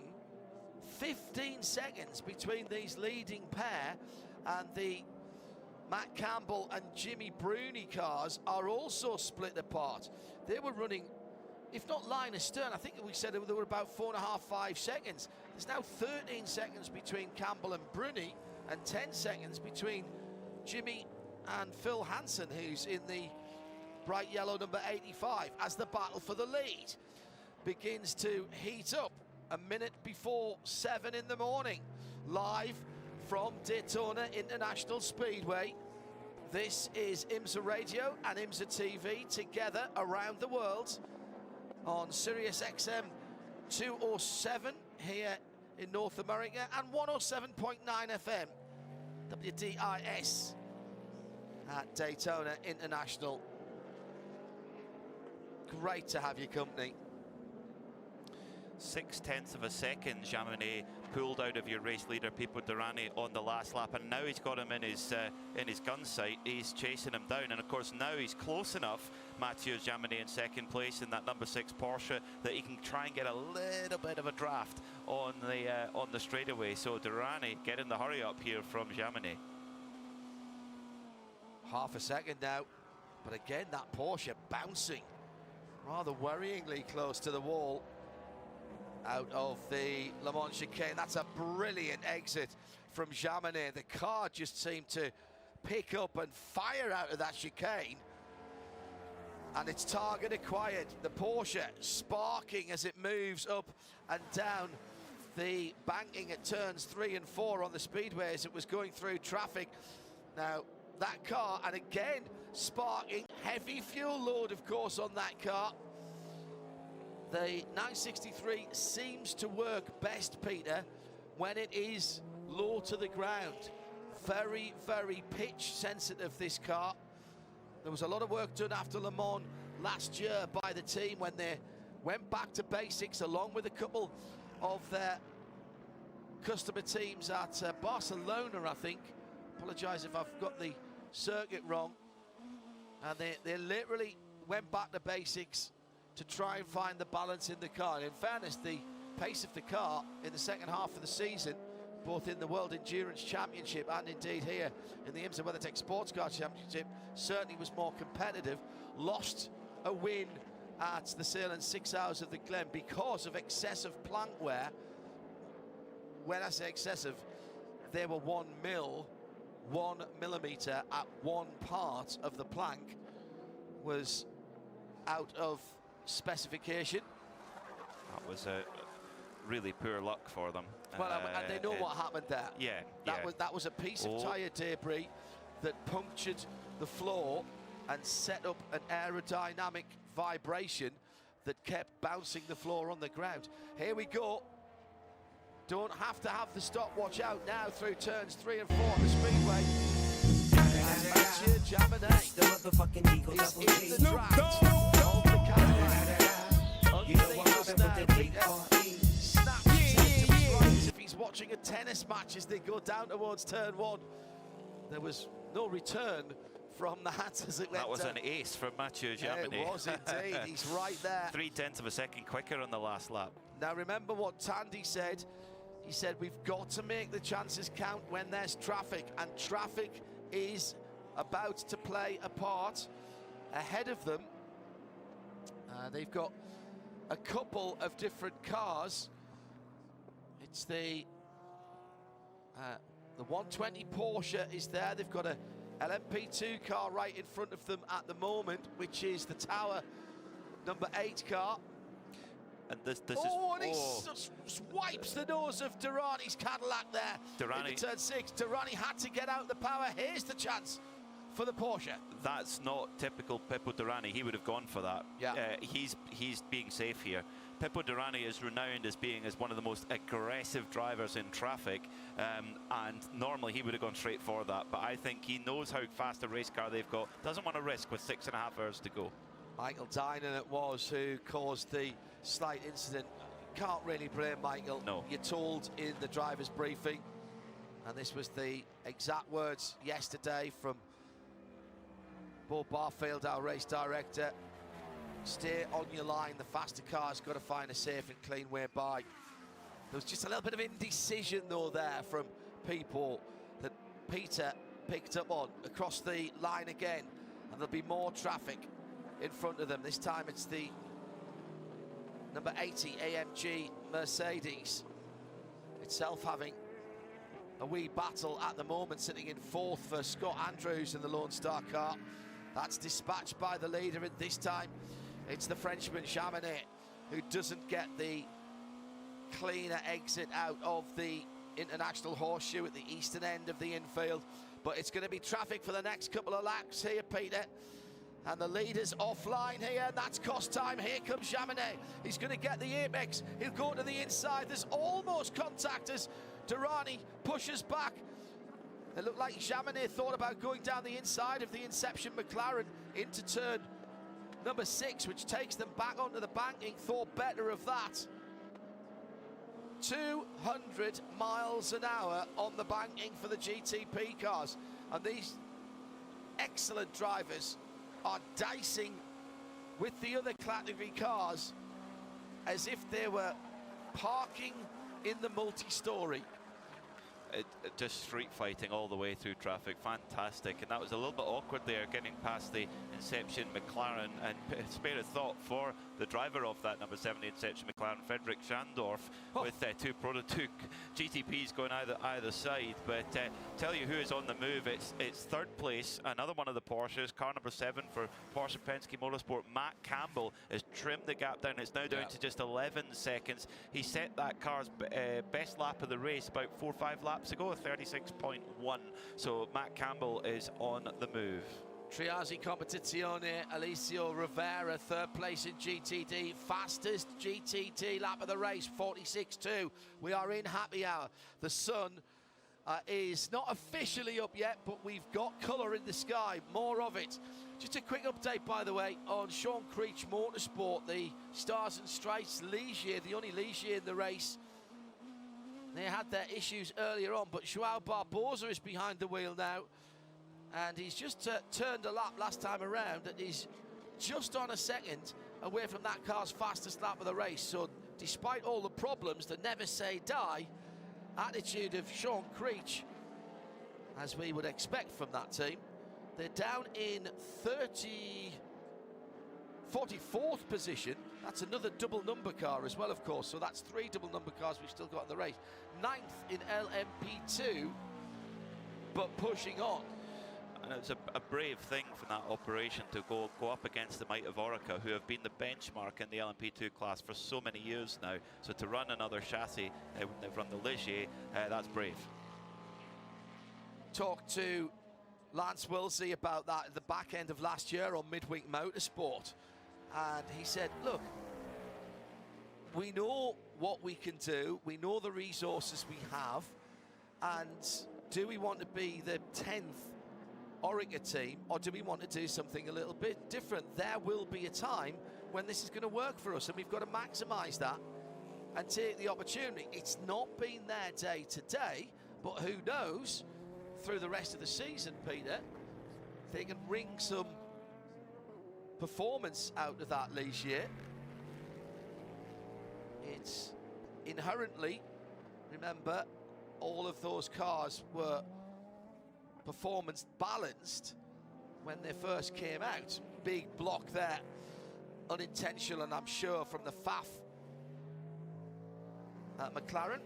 15 seconds between these leading pair, and the Matt Campbell and Jimmy Bruni cars are also split apart. They were running, if not line astern, I think we said they were about 4.5, 5 seconds. There's now 13 seconds between Campbell and Bruni, and 10 seconds between Jimmy and Phil Hansen, who's in the bright yellow number 85, as the battle for the lead begins to heat up. A minute before 7 in the morning, live from Daytona International Speedway. This is IMSA Radio and IMSA TV together around the world on Sirius XM 207 here in North America and 107.9 FM WDIS at Daytona International. Great to have your company. 0.6 of a second, Jaminet pulled out of your race leader, Pipo Derani, on the last lap, and now he's got him in his gun sight. He's chasing him down, and of course now he's close enough, Mathieu Jaminet, in second place in that number 6 Porsche, that he can try and get a little bit of a draft on the straightaway. So Derani getting the hurry up here from Jaminet. Half a second now, but again that Porsche bouncing rather worryingly close to the wall out of the Le Mans chicane. That's a brilliant exit from Jaminet. The car just seemed to pick up and fire out of that chicane, and it's target acquired. The Porsche sparking as it moves up and down the banking at turns 3 and 4 on the speedway as it was going through traffic. Now that car, and again sparking, heavy fuel load of course on that car. The 963 seems to work best, Peter, when it is low to the ground. Very, very pitch sensitive, this car. There was a lot of work done after Le Mans last year by the team when they went back to basics, along with a couple of their customer teams at Barcelona, I think. Apologise if I've got the circuit wrong. And they literally went back to basics to try and find the balance in the car. And in fairness, the pace of the car in the second half of the season, both in the World Endurance Championship and indeed here in the IMSA WeatherTech Sports Car Championship, certainly was more competitive. Lost a win at the Sahlen's 6 Hours of the Glen because of excessive plank wear. When I say excessive, there were 1 millimeter at one part of the plank was out of specification. That was really poor luck for them. Well, and they know what happened there. Yeah, that was a piece of tyre debris that punctured the floor and set up an aerodynamic vibration that kept bouncing the floor on the ground. Here we go. Don't have to have the stopwatch out now through turns 3 and 4 on the speedway. Mathieu Jaminet is in the draft of the Cadillac. Underneath us now, Peter snaps his head to his right if he's watching a tennis match as they go down towards turn 1. There was no return from that as it went That was down. an ace from Mathieu Jaminet. Yeah, it was indeed. He's right there. 0.3 of a second quicker on the last lap. Now remember what Tandy said. He said we've got to make the chances count when there's traffic, and traffic is about to play a part. Ahead of them, they've got a couple of different cars. It's the 120 Porsche is there. They've got a LMP2 car right in front of them at the moment, which is the Tower number 8 car. And this and he swipes the nose of Durrani's Cadillac there. Durrani, into turn 6. Durrani had to get out the power. Here's the chance for the Porsche. That's not typical Pippo Durrani. He would have gone for that. Yeah. He's being safe here. Pippo Durrani is renowned as being one of the most aggressive drivers in traffic, and normally he would have gone straight for that. But I think he knows how fast a race car they've got. Doesn't want to risk with 6.5 hours to go. Michael Dinan it was who caused the slight incident. Can't really blame Michael. No. You're told in the driver's briefing, and this was the exact words yesterday from Bo Barfield, our race director. Stay on your line. The faster car's got to find a safe and clean way by. There was just a little bit of indecision though there from people that Peter picked up on across the line again, and there'll be more traffic in front of them. This time it's the number 80 AMG Mercedes itself having a wee battle at the moment, sitting in 4th for Scott Andrews in the Lone Star car. That's dispatched by the leader, and this time it's the Frenchman Jaminet who doesn't get the cleaner exit out of the International Horseshoe at the eastern end of the infield. But it's going to be traffic for the next couple of laps here, Peter. And the leader's offline here, and that's cost time. Here comes Jaminet. He's going to get the apex. He'll go to the inside. There's almost contact as Durrani pushes back. It looked like Jaminet thought about going down the inside of the Inception McLaren into turn number 6, which takes them back onto the banking. Thought better of that. 200 miles an hour on the banking for the GTP cars. And these excellent drivers are dicing with the other category cars as if they were parking in the multi-story. Just street fighting all the way through traffic. Fantastic. And that was a little bit awkward there, getting past the Inception McLaren, and spare a thought for the driver of that number 70 Inception McLaren, Frederick Schandorf, with 2 Prototype GTPs going either side. But tell you who is on the move, it's 3rd place, another one of the Porsches, car number 7 for Porsche Penske Motorsport. Matt Campbell has trimmed the gap down. It's now down to just 11 seconds. He set that car's best lap of the race about 4 or 5 laps ago, a 36.1. So Matt Campbell is on the move. Triazi Competizione, Alessio Rivera, third place in GTD, fastest GTD lap of the race, 46.2. We are in happy hour. The sun is not officially up yet, but we've got colour in the sky, more of it. Just a quick update, by the way, on Sean Creech Motorsport, the Stars and Stripes Ligier, the only Ligier in the race. They had their issues earlier on, but Joao Barbosa is behind the wheel now. And he's just turned a lap last time around, and he's just on a second away from that car's fastest lap of the race. So despite all the problems, the never say die attitude of Sean Creech, as we would expect from that team, they're down in 44th position. That's another double number car as well, of course. So that's 3 double number cars we've still got in the race. 9th in LMP2, but pushing on. And it's a brave thing from that operation to go up against the might of Orica, who have been the benchmark in the LMP2 class for so many years now. So to run another chassis, they've run the Ligier, that's brave. Talked to Lance Wilsey about that at the back end of last year on Midweek Motorsport. And he said, look, we know what we can do, we know the resources we have, and do we want to be the 10th Orica team, or do we want to do something a little bit different? There will be a time when this is going to work for us, and we've got to maximise that and take the opportunity. It's not been their day today, but who knows, through the rest of the season, Peter, they can wring some performance out of that Ligier. It's inherently, remember, all of those cars were performance balanced when they first came out. Big block there, unintentional, and I'm sure from the FAF at McLaren.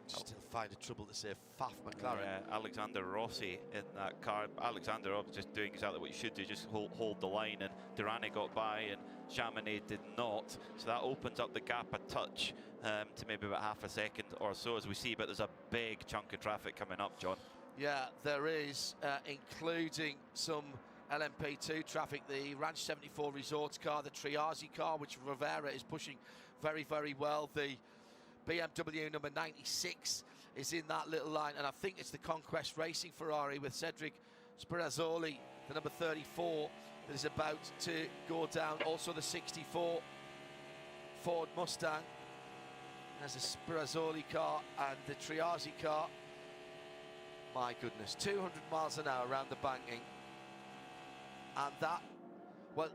Just still find it trouble to say FAF McLaren. Yeah, Alexander Rossi in that car. Alexander just doing exactly what you should do, just hold the line, and Durrani got by and Chamonix did not. So that opens up the gap a touch to maybe about half a second or so as we see, but there's a big chunk of traffic coming up, John. Yeah, there is, including some LMP2 traffic, the Ranch 74 Resorts car, the Triazi car, which Rivera is pushing very, very well. The BMW number 96 is in that little line, and I think it's the Conquest Racing Ferrari with Cedric Spirazzoli, the number 34, that is about to go down. Also the 64 Ford Mustang. There's a Spirazzoli car and the Triazi car. My goodness, 200 miles an hour around the banking. And that, well,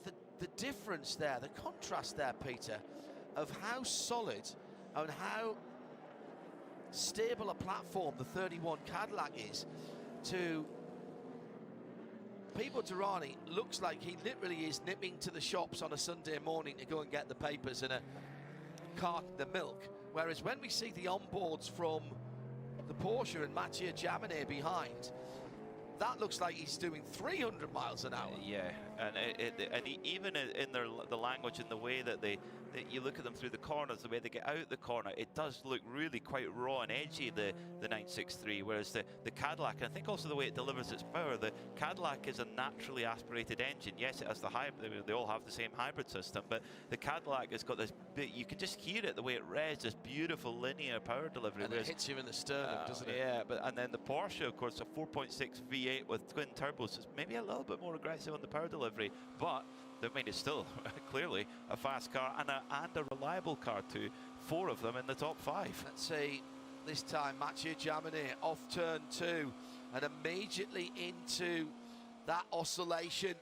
the difference there, the contrast there, Peter, of how solid and how stable a platform the 31 Cadillac is to Pipo Derani. Looks like he literally is nipping to the shops on a Sunday morning to go and get the papers and a carton of milk. Whereas when we see the onboards from the Porsche and Mathieu Jaminet behind, that looks like he's doing 300 miles an hour. Yeah, and even in the language and the way that you look at them through the corners, the way they get out the corner, it does look really quite raw and edgy, the 963, whereas the Cadillac, and I think also the way it delivers its power, the Cadillac is a naturally aspirated engine. Yes, it has the hybrid, they all have the same hybrid system, but the Cadillac has got this bit, you can just hear it, the way it revs, this beautiful linear power delivery. And it hits you in the sternum, doesn't it? Yeah, and then the Porsche, of course, a 4.6 V8 with twin turbos, is maybe a little bit more aggressive on the power delivery, but I mean, it's still clearly a fast car and a reliable car too. 4 of them in the top 5. Let's see, this time Mathieu Jaminet off turn 2 and immediately into that oscillation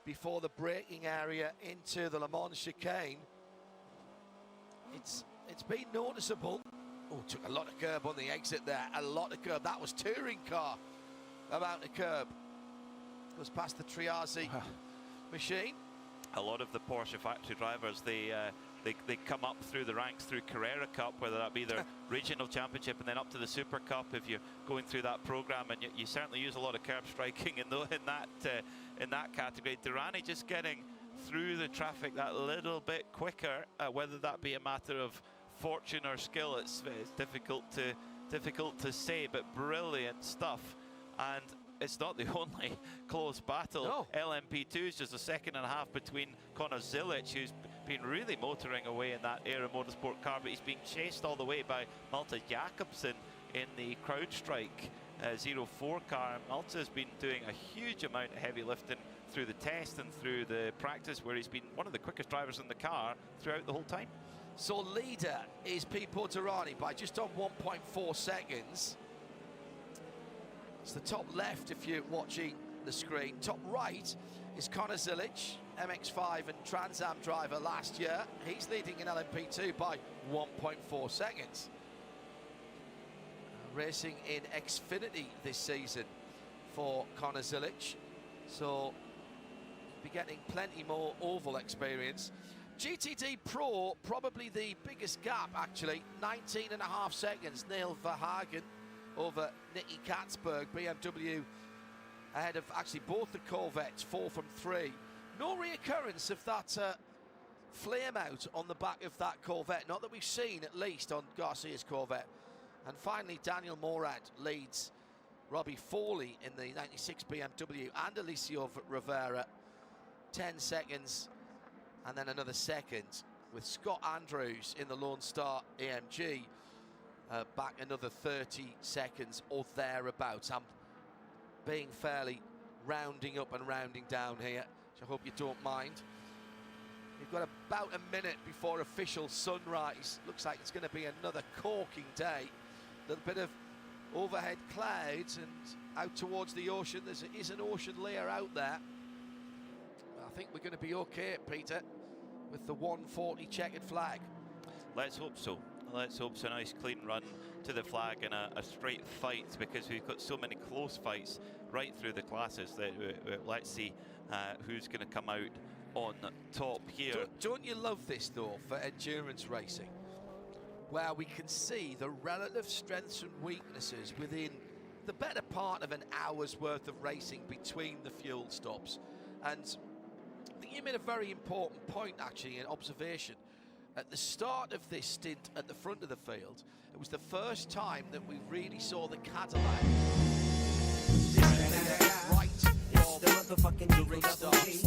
before the braking area into the Le Mans chicane. It's been noticeable. Oh, took a lot of curb on the exit there, a lot of curb. That was touring car amount of curb. Goes past the Triazi machine. A lot of the Porsche factory drivers, they come up through the ranks through Carrera Cup, whether that be their regional championship and then up to the Super Cup if you're going through that program, and you certainly use a lot of curb striking in that category. Durrani just getting through the traffic that little bit quicker, whether that be a matter of fortune or skill, it's difficult to say, but brilliant stuff. And it's not the only close battle. No. LMP2 is just a second and a half between Connor Zilic, who's been really motoring away in that Aero Motorsport car, but he's being chased all the way by Malte Jakobsen in the CrowdStrike 04 car. Malte has been doing a huge amount of heavy lifting through the test and through the practice, where he's been one of the quickest drivers in the car throughout the whole time. So leader is Pete Porterani by just on 1.4 seconds. It's the top left if you're watching the screen. Top right is Connor Zilic, MX5 and Trans Am driver last year. He's leading in LMP2 by 1.4 seconds. Racing in Xfinity this season for Connor Zilic. So be getting plenty more oval experience. GTD Pro, probably the biggest gap actually, 19.5 seconds. Neil Verhagen over Nicky Katzberg, BMW ahead of actually both the Corvettes, 4 from 3. No reoccurrence of that flame out on the back of that Corvette, not that we've seen at least on Garcia's Corvette. And finally, Daniel Morad leads Robbie Foley in the 96 BMW and Alicio Rivera, 10 seconds and then another second, with Scott Andrews in the Lone Star AMG back another 30 seconds or thereabouts. I'm being fairly rounding up and rounding down here, which I hope you don't mind. We've got about a minute before official sunrise. Looks like it's going to be another corking day. A little bit of overhead clouds and out towards the ocean. There is an ocean layer out there. I think we're going to be okay, Peter, with the 140 checkered flag. Let's hope so. Let's hope so. Nice clean run to the flag and a straight fight, because we've got so many close fights right through the classes that let's see who's going to come out on top here. Don't you love this though for endurance racing, where we can see the relative strengths and weaknesses within the better part of an hour's worth of racing between the fuel stops? And I think you made a very important point actually, an observation. At the start of this stint at the front of the field, it was the first time that we really saw the Cadillac right from the restart. That's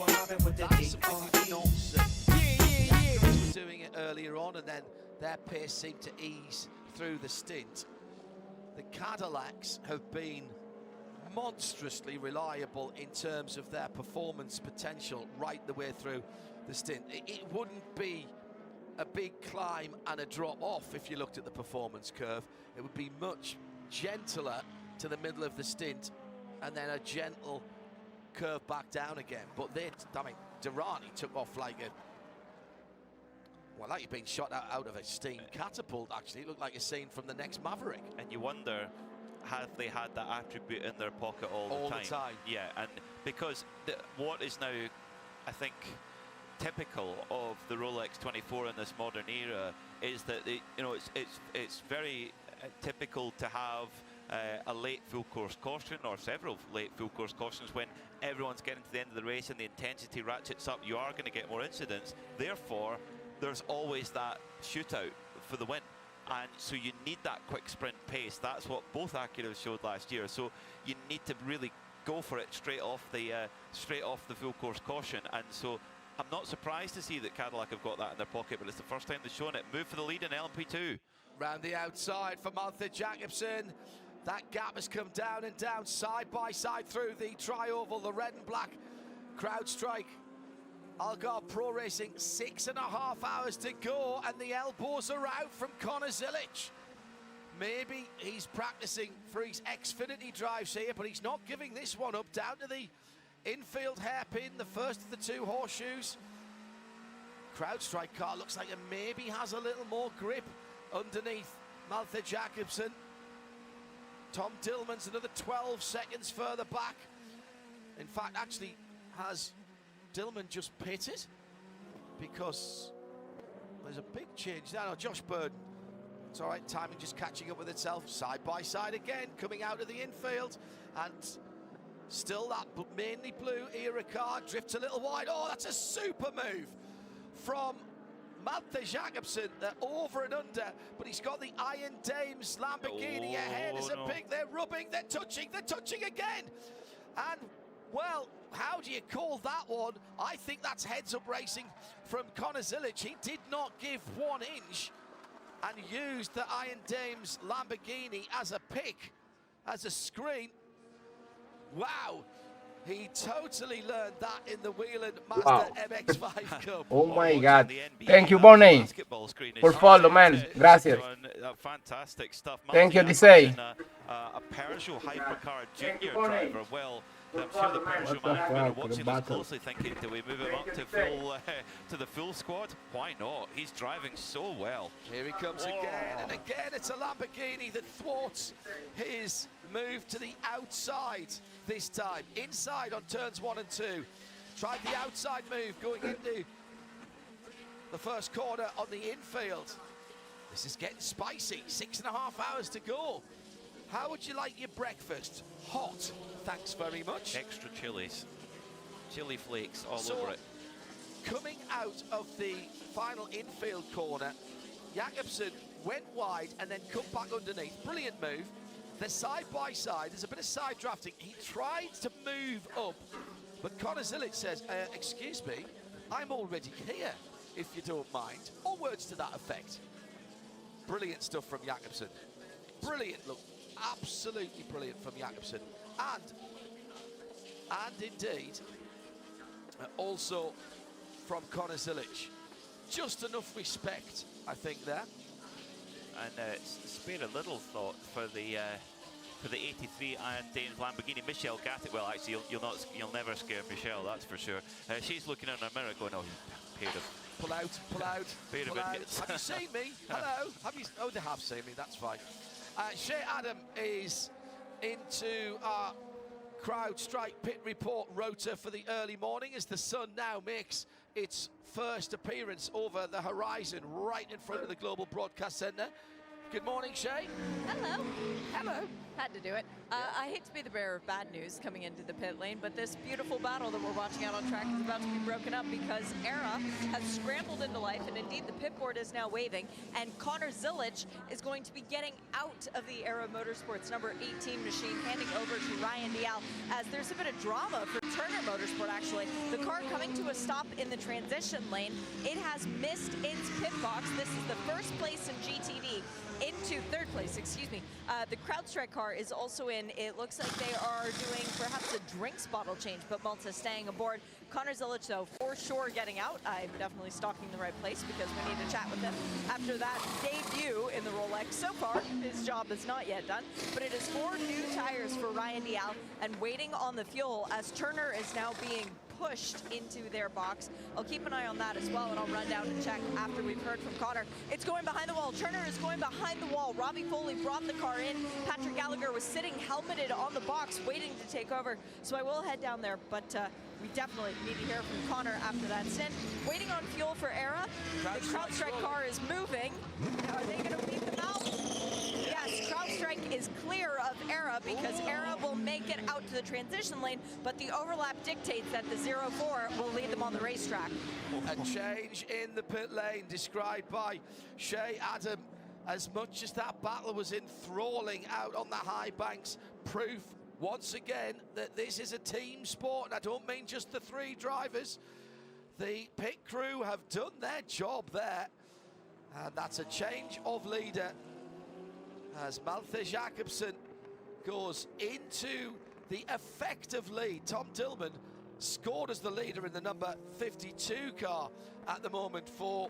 something we did not see. Jaguars were doing it earlier on, and then their pace seemed to ease through the stint. The Cadillacs have been monstrously reliable in terms of their performance potential right the way through the stint. It wouldn't be a big climb and a drop off if you looked at the performance curve. It would be much gentler to the middle of the stint and then a gentle curve back down again. But Durrani took off like you'd been shot out of a steam catapult actually. It looked like a scene from the next Maverick. And you wonder, have they had that attribute in their pocket all the time? Yeah, and because what is now, I think, typical of the Rolex 24 in this modern era is that it's very typical to have a late full course caution or several late full course cautions when everyone's getting to the end of the race and the intensity ratchets up. You are going to get more incidents. Therefore, there's always that shootout for the win. And so you need that quick sprint pace. That's what both Acuras showed last year. So you need to really go for it straight off the full course caution. And so I'm not surprised to see that Cadillac have got that in their pocket, but it's the first time they've shown it. Move for the lead in LMP2. Round the outside for Malte Jakobsen. That gap has come down and down, side by side through the tri-oval, the red and black CrowdStrike. Algarve Pro Racing, 6.5 hours to go, and the elbows are out from Connor Zilic. Maybe he's practicing for his Xfinity drives here, but he's not giving this one up. Down to the infield hairpin, the first of the two horseshoes. CrowdStrike car looks like it maybe has a little more grip underneath Malte Jakobsen. Tom Dillman's another 12 seconds further back. In fact, actually, has Dillman just pitted? Because there's a big change there. No, Josh Burden. It's all right, timing just catching up with itself. Side by side again, coming out of the infield. And still that mainly blue era car drifts a little wide. Oh, that's a super move from Malte Jacobsen, they're over and under, but he's got the Iron Dames Lamborghini ahead as a pig. They're rubbing, they're touching again. And, well, how do you call that one? I think that's heads-up racing from Connor Zilic. He did not give 1 inch and used the Iron Dames Lamborghini as a pick, as a screen. Wow. He totally learned that in the Wheeling Mazda MX-5 Cup. Oh my God. Thank you, Bonnie, for follow, man. Gracias. Fantastic stuff. Thank you, Disey. A Peugeot Hypercar Junior driver. Well, I'm sure the Peugeot management are watching this closely, thinking, do we move him up to full to the full squad? Why not? He's driving so well. Here he comes again, and again it's a Lamborghini that thwarts his move to the outside this time. Inside on turns 1 and 2. Tried the outside move going into the first corner on the infield. This is getting spicy. 6.5 hours to go. How would you like your breakfast? Hot. Thanks very much. Extra chilies. Chili flakes all So, over it. coming out of the final infield corner, Jacobsen went wide and then cut back underneath. Brilliant move. They're side by side. There's a bit of side drafting. He tried to move up, but Connor Zilic says, excuse me, I'm already here, if you don't mind. Or words to that effect. Brilliant stuff from Jacobsen. Brilliant look. Absolutely brilliant from Jacobsen. And indeed, also from Connor Zilic. Just enough respect, I think, there. And spare a little thought for the 83 Iron Dames Lamborghini. Michelle Gattet. Well, actually, you'll never scare Michelle, that's for sure. She's looking in her mirror, going, "Oh, pair of pull out, pull out, pull out." Have you seen me? Hello. Have you? Oh, they have seen me. That's fine. Shea Adam is into our CrowdStrike pit report rota for the early morning as the sun now makes its first appearance over the horizon right in front of the Global Broadcast Centre. Good morning, Shay. Hello. Hello. Had to do it. I hate to be the bearer of bad news coming into the pit lane, but this beautiful battle that we're watching out on track is about to be broken up because ERA has scrambled into life, and indeed the pit board is now waving, and Connor Zilic is going to be getting out of the ERA Motorsports number 18 machine, handing over to Ryan Dial, as there's a bit of drama for Turner Motorsport, actually. The car coming to a stop in the transition lane. It has missed its pit box. This is the first place in GTD. Into third place, excuse me. The CrowdStrike car is also in. It looks like they are doing perhaps a drinks bottle change, but Malta staying aboard. Connor Zilic, though, for sure getting out. I'm definitely stalking the right place because we need to chat with him after that debut in the Rolex. So far, his job is not yet done, but it is 4 new tires for Ryan Dial and waiting on the fuel as Turner is now being pushed into their box. I'll keep an eye on that as well, and I'll run down and check after we've heard from Connor. It's going behind the wall. Turner is going behind the wall. Robbie Foley brought the car in. Patrick Gallagher was sitting helmeted on the box waiting to take over, so I will head down there, but we definitely need to hear from Connor after that stint. Waiting on fuel for ERA. The CrowdStrike car is moving. Are they going to beat them out? Yes, CrowdStrike is clear of ERA because ERA will make it out to the transition lane, but the overlap dictates that the 04 will lead them on the racetrack. A change in the pit lane described by Shea Adam. As much as that battle was enthralling out on the high banks, proof once again that this is a team sport, and I don't mean just the 3 drivers. The pit crew have done their job there, and that's a change of leader as Malte Jacobsen goes into the effective lead. Tom Tillman scored as the leader in the number 52 car at the moment for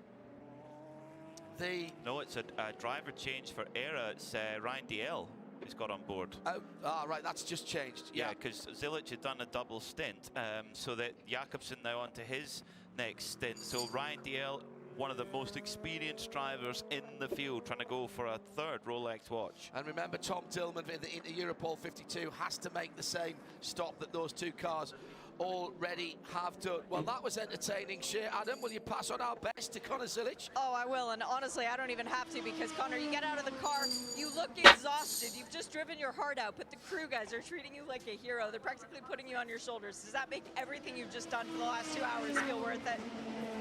the... No, it's a driver change for ERA. It's Ryan DL who's got on board. Oh, right, that's just changed. Yeah, because Zilic had done a double stint, so that Jacobsen now onto his next stint. So Ryan DL, one of the most experienced drivers in the field, trying to go for a 3rd Rolex watch. And remember, Tom Tillman in the Europol 52 has to make the same stop that those 2 cars already have done. Well, that was entertaining. Shea Adam, will you pass on our best to Connor Zilic? Oh, I will, and honestly, I don't even have to, because Connor, you get out of the car, you look exhausted, you've just driven your heart out, but the crew guys are treating you like a hero. They're practically putting you on your shoulders. Does that make everything you've just done for the last 2 hours feel worth it?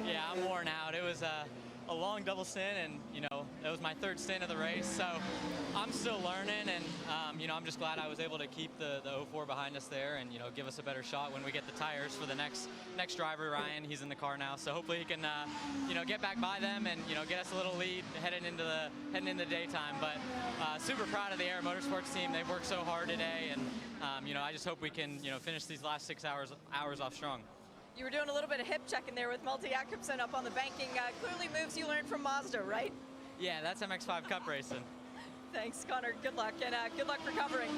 Yeah, I'm worn out. It was a long double stint, and you know, it was my third stint of the race, so I'm still learning, and you know, I'm just glad I was able to keep the 04 behind us there, and you know, give us a better shot when we get the tires for the next driver, Ryan. He's in the car now, so hopefully he can you know, get back by them and you know, get us a little lead heading into the daytime. But super proud of the Air Motorsports team. They've worked so hard today, and you know, I just hope we can, you know, finish these last 6 hours off strong. You were doing a little bit of hip checking there with Malte Jakobsen up on the banking. Clearly moves you learned from Mazda, right? Yeah, that's MX-5 Cup racing. Thanks, Connor. Good luck, and good luck for covering.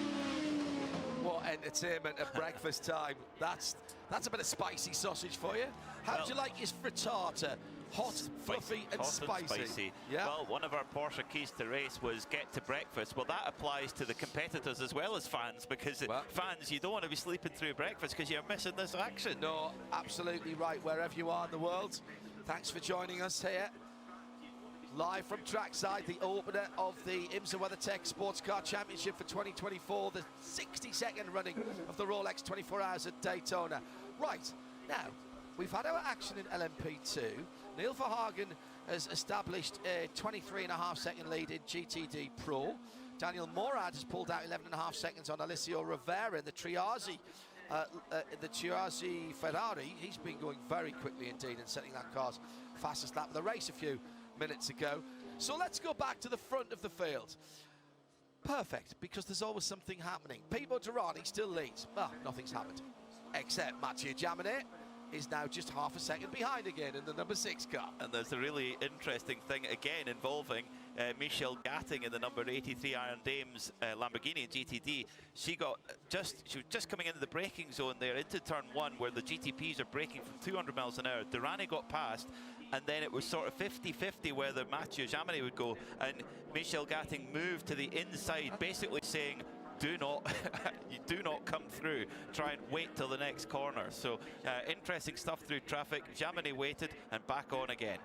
What entertainment at breakfast time. That's a bit of spicy sausage for you. How do you like your frittata? Hot, fluffy, and spicy. Yeah. Well, one of our Porsche keys to race was get to breakfast. Well, that applies to the competitors as well as fans, because fans, you don't want to be sleeping through breakfast because you're missing this action. No, absolutely right, wherever you are in the world. Thanks for joining us here. Live from trackside, the opener of the IMSA WeatherTech Sports Car Championship for 2024, the 62nd running of the Rolex 24 Hours at Daytona. Right, now, we've had our action in LMP2. Neil Verhagen has established a 23.5-second lead in GTD Pro. Daniel Morad has pulled out 11.5 seconds on Alessio Rivera in the Triazzi Ferrari. He's been going very quickly indeed and setting that car's fastest lap of the race a few minutes ago. So let's go back to the front of the field. Perfect, because there's always something happening. Pipo Derani still leads. Well, nothing's happened, except Mathieu Jaminet is now just half a second behind again in the number 6 car. And there's a really interesting thing again involving Michelle Gatting in the number 83 Iron Dames Lamborghini GTD. She was just coming into the braking zone there into turn 1 where the GTPs are braking from 200 miles an hour. Durrani got past, and then it was sort of 50-50 whether Mathieu Jaminet would go, and Michelle Gatting moved to the inside, basically saying, do not come through, try and wait till the next corner. So interesting stuff through traffic. Jaminet waited and back on again.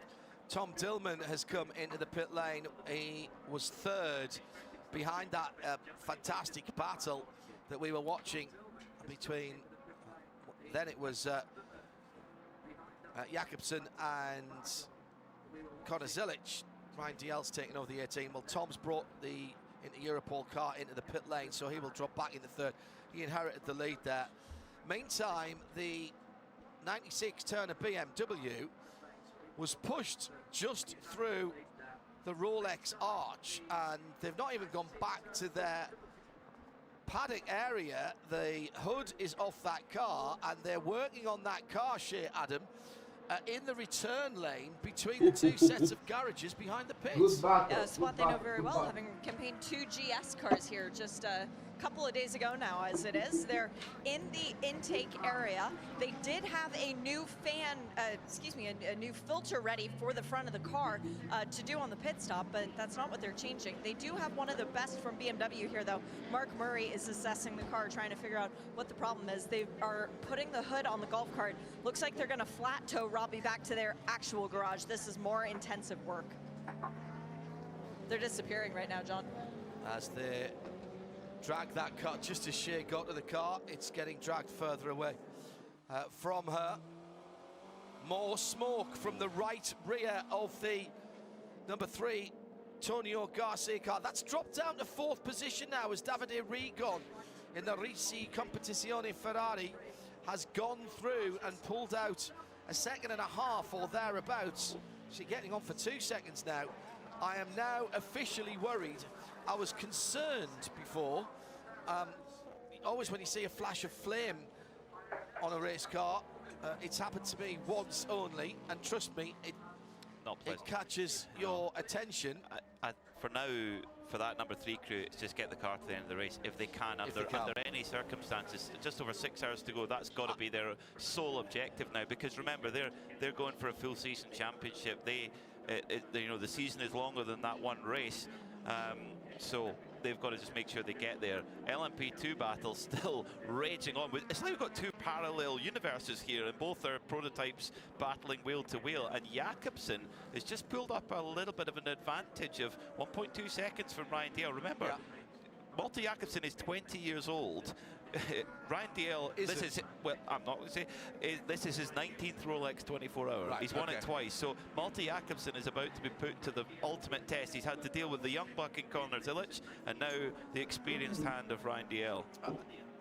Tom Dillman has come into the pit lane. He was third behind that fantastic battle that we were watching between, then it was Jakobsen and Conor Zilic. Ryan Diel's taking over the 18. Well, Tom's brought the Europol car into the pit lane, so he will drop back in the third. He inherited the lead there. Meantime, the 96 Turner BMW was pushed just through the Rolex arch, and they've not even gone back to their paddock area. The hood is off that car, and they're working on that car share, Adam, in the return lane between the two sets of garages behind the pits. Yeah, a spot they know very well, having campaigned 2 GS cars here just a couple of days ago now, as it is. They're in the intake area. They did have a new fan, a new filter ready for the front of the car to do on the pit stop, but that's not what they're changing. They do have one of the best from BMW here, though. Mark Murray is assessing the car, trying to figure out what the problem is. They are putting the hood on the golf cart. Looks like they're going to flat tow Robbie back to their actual garage. This is more intensive work. They're disappearing right now, John. As they drag that car, just as Shea got to the car, it's getting dragged further away from her. More smoke from the right rear of the number 3 Tonio Garcia car. That's dropped down to 4th position now as Davide Rigon in the Ricci Competizione Ferrari has gone through and pulled out a 1.5 seconds or thereabouts. She's getting on for 2 seconds now. I am now officially worried. I was concerned before. Always when you see a flash of flame on a race car, it's happened to me once only, and trust me, it catches your attention. For now, for that number 3 crew, it's just get the car to the end of the race if they can. Under any circumstances. Just over 6 hours to go. That's got to be their sole objective now, because remember, they're going for a full season championship. You know, the season is longer than that one race, so they've got to just make sure they get there. LMP2 battle still raging on. It's like we've got 2 parallel universes here, and both are prototypes battling wheel to wheel. And Jakobsen has just pulled up a little bit of an advantage of 1.2 seconds from Ryan Dale. Remember, Malte Jakobsen is 20 years old. Ryan DL, well, I'm not going to say, this is his 19th Rolex 24 hour. Right, He's won it twice. So Malte Jakobsen is about to be put to the ultimate test. He's had to deal with the young buck in Conor Zilic and now the experienced hand of Ryan DL.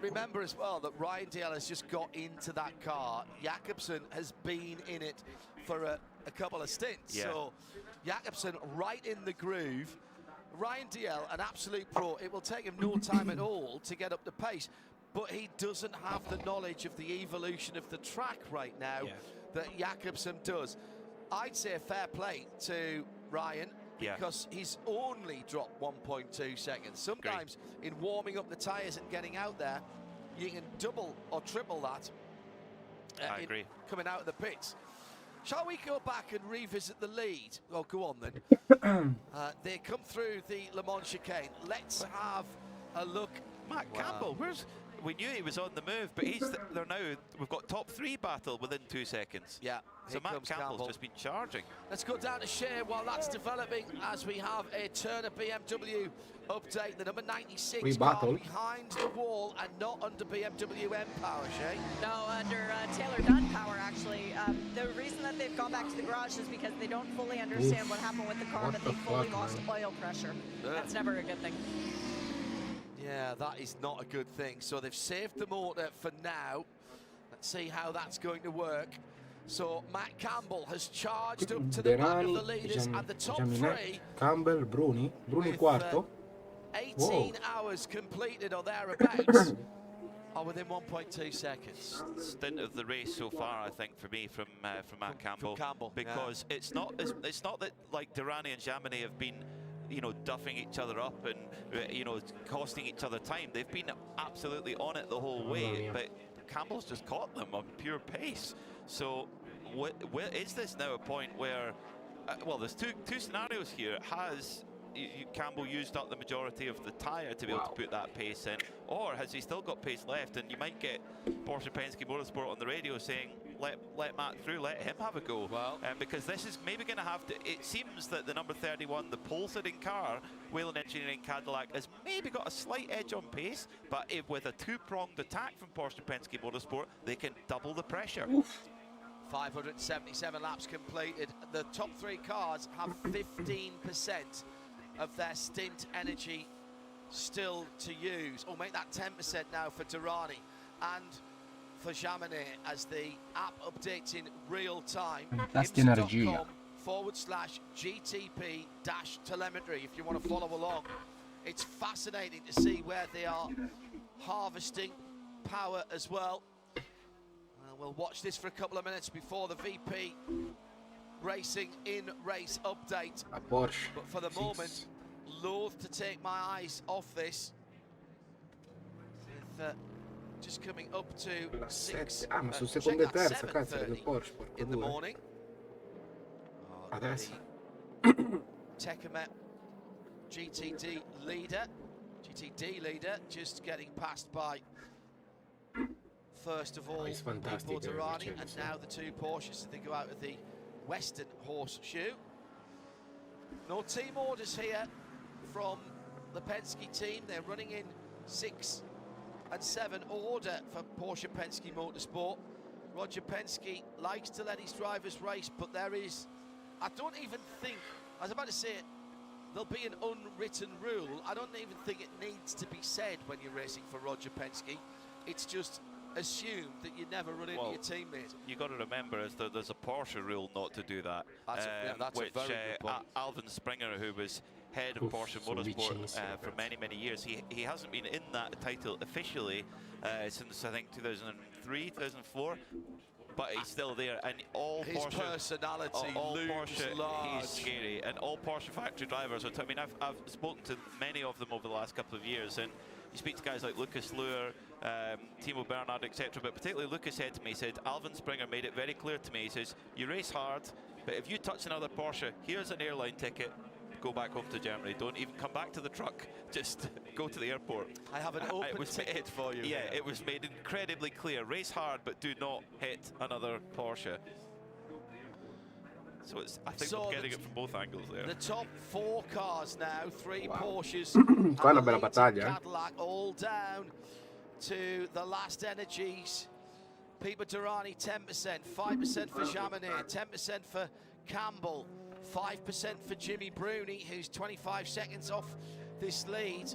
Remember as well that Ryan DL has just got into that car. Jakobsen has been in it for a couple of stints. Yeah. So Jakobsen right in the groove. Ryan DL, an absolute pro. It will take him no time at all to get up the pace, but he doesn't have the knowledge of the evolution of the track right now that Jakobsen does. I'd say fair play to Ryan because he's only dropped 1.2 seconds. Sometimes in warming up the tyres and getting out there, you can double or triple that I agree. coming out of the pits. Shall we go back and revisit the lead? Oh, go on then. They come through the Le Mans chicane. Let's have a look. Matt Campbell, we knew he was on the move, but they're now, we've got top 3 battle within 2 seconds. Yeah. So Matt Campbell's just been charging. Let's go down to Shea while that's developing as we have a Turner BMW update. The number 96 car behind the wall and not under BMW M power, Shea. No, under Taylor Dunn power, actually. The reason that they've gone back to the garage is because they don't fully understand what happened with the car, but they fully lost oil pressure. That's never a good thing. Yeah, that is not a good thing. So they've saved the motor for now. Let's see how that's going to work. So Matt Campbell has charged up to the back of the leaders at the top 3. Campbell, Bruni quarto. 18 hours completed or thereabouts. Are within 1.2 seconds. Stint of the race so far, I think, for me, from Matt Campbell. Because it's not that like Durrani and Jaminet have been, you know, duffing each other up and you know, costing each other time. They've been absolutely on it the whole way, but Campbell's just caught them on pure pace. So is this now a point where well, there's two scenarios here. Has Campbell used up the majority of the tyre to be able to put that pace in, or has he still got pace left? And you might get Porsche Penske Motorsport on the radio saying, let Matt through, let him have a go. Because this is maybe going to have to, it seems that the number 31, the pole-sitting car, Whelen Engineering Cadillac, has maybe got a slight edge on pace, but with a two-pronged attack from Porsche Penske Motorsport, they can double the pressure. 577 laps completed. The top 3 cars have 15% of their stint energy still to use. Or make that 10% now for Durrani and for Jaminet as the app updates in real time. IMSA.com/GTP-telemetry if you want to follow along. It's fascinating to see where they are harvesting power as well. We'll watch this for a couple of minutes before the VP Racing in-race update. But for the moment, loath to take my eyes off this. With, just coming up to 6 in the morning. Techemet GTD leader just getting passed by first of all Nico Durrani and now the 2 Porsches as they go out of the Western Horseshoe. No team orders here from the Penske team. They're running in 6 and 7 order for Porsche Penske Motorsport. Roger Penske likes to let his drivers race, but there is, I don't even think, I was about to say it, there'll be an unwritten rule. I don't even think it needs to be said when you're racing for Roger Penske. It's just assumed that you never run into your teammate. You got to remember, there's a Porsche rule not to do that. That's which a very good point. Alvin Springer, who was head of Porsche Motorsport for many years, he hasn't been in that title officially since I think 2003, 2004. But he's still there, and all his Porsche personality looms Porsche, large. he's scary, and all Porsche factory drivers are. I mean, I've spoken to many of them over the last couple of years, and you speak to guys like Lucas Luhr, Timo Bernhard, etc. But particularly Lucas said to me, he said, Alvin Springer made it very clear to me. He says, you race hard, but if you touch another Porsche, here's an airline ticket. Go back home to Germany. Don't even come back to the truck. Just go to the airport. I have an open ticket for you. Yeah, it was made incredibly clear. Race hard, but do not hit another Porsche. So I think we're getting it from both angles there. The top 4 cars now, 3 Porsches. Qua è una bella battaglia. Cadillac all down to the last energies. Peter Durrani 10%, 5% for Chamonix, 10% for Campbell, 5% for Jimmy Bruni, who's 25 seconds off this lead.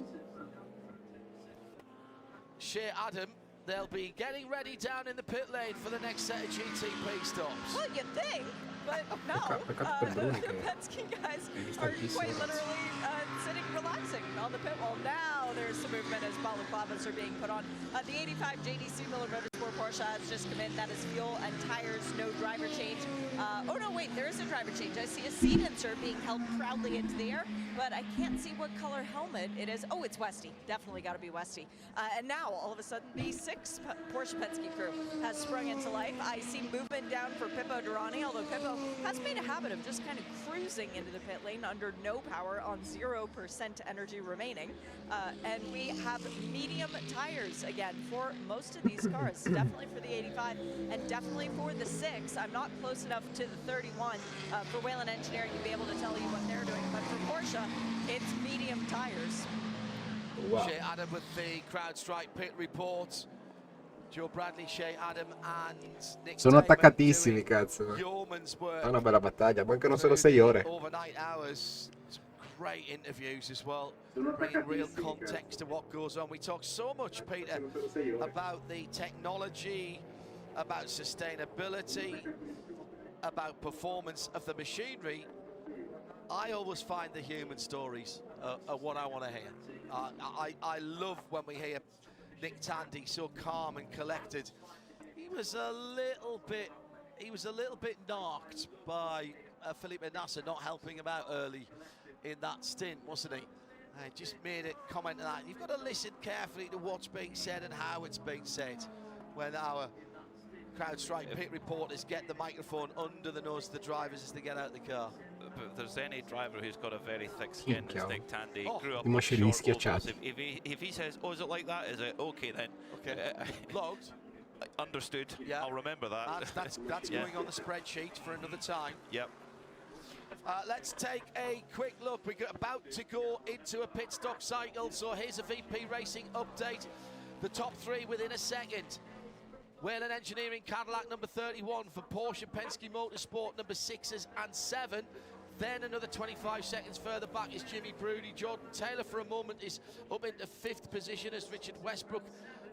Shea Adam, they'll be getting ready down in the pit lane for the next set of GTP stops. Well, you'd think, but no. The Penske guys are quite literally sitting relaxing on the pit wall. Now there's some movement as balaclavas are being put on. The 85 JDC Miller Motorsport Porsche has just come in. That is fuel and tires, no driver change. Oh no, wait, there is a driver change. I see a seat insert being held proudly into the air, but I can't see what color helmet it is. Oh, it's Westy. Definitely got to be Westy. And now, all of a sudden, the 6 Porsche Penske crew has sprung into life. I see movement down for Pippo Durrani, although Pippo has made a habit of just kind of cruising into the pit lane under no power on 0% energy remaining. And we have medium tires again for most of these cars. Definitely for the 85 and definitely for the 6. I'm not close enough to the 31 for Whelen Engineering to be able to tell you what they're doing, but for Porsche, it's medium tires. Wow. Shea Adam with the CrowdStrike pit report. Joe Bradley, Shea Adam and Nick Sono Taman attaccatissimi, cazzo. yeoman's work. È una bella battaglia, mancano solo 6 ore. Overnight hours. Some great interviews as well, bringing real context to what goes on. We talk so much, Peter, about the technology, about sustainability, about performance of the machinery. I always find the human stories are what I want to hear. I love when we hear Nick Tandy so calm and collected. He was a little bit knocked by Felipe Nasser not helping him out early in that stint, wasn't he? I just made a comment on that. You've got to listen carefully to what's being said and how it's being said when our CrowdStrike pit reporters get the microphone under the nose of the drivers as they get out of the car. But if there's any driver who's got a very thick skin, it's Nick Tandy. Grew up I on moscerini short schiacciati. ovals. If he says, "Oh, is it like that?" Is it okay then? Okay. Logged. Understood. Yeah. I'll remember that. That's Yeah. going on the spreadsheet for another time. Yep. Let's take a quick look. We're about to go into a pit stop cycle, so here's a VP Racing update. The top 3 within a second. Whelen Engineering Cadillac number 31 for Porsche Penske Motorsport number 6s and 7. Then another 25 seconds further back is Jimmy Bruni. Jordan Taylor for a moment is up into 5th position as Richard Westbrook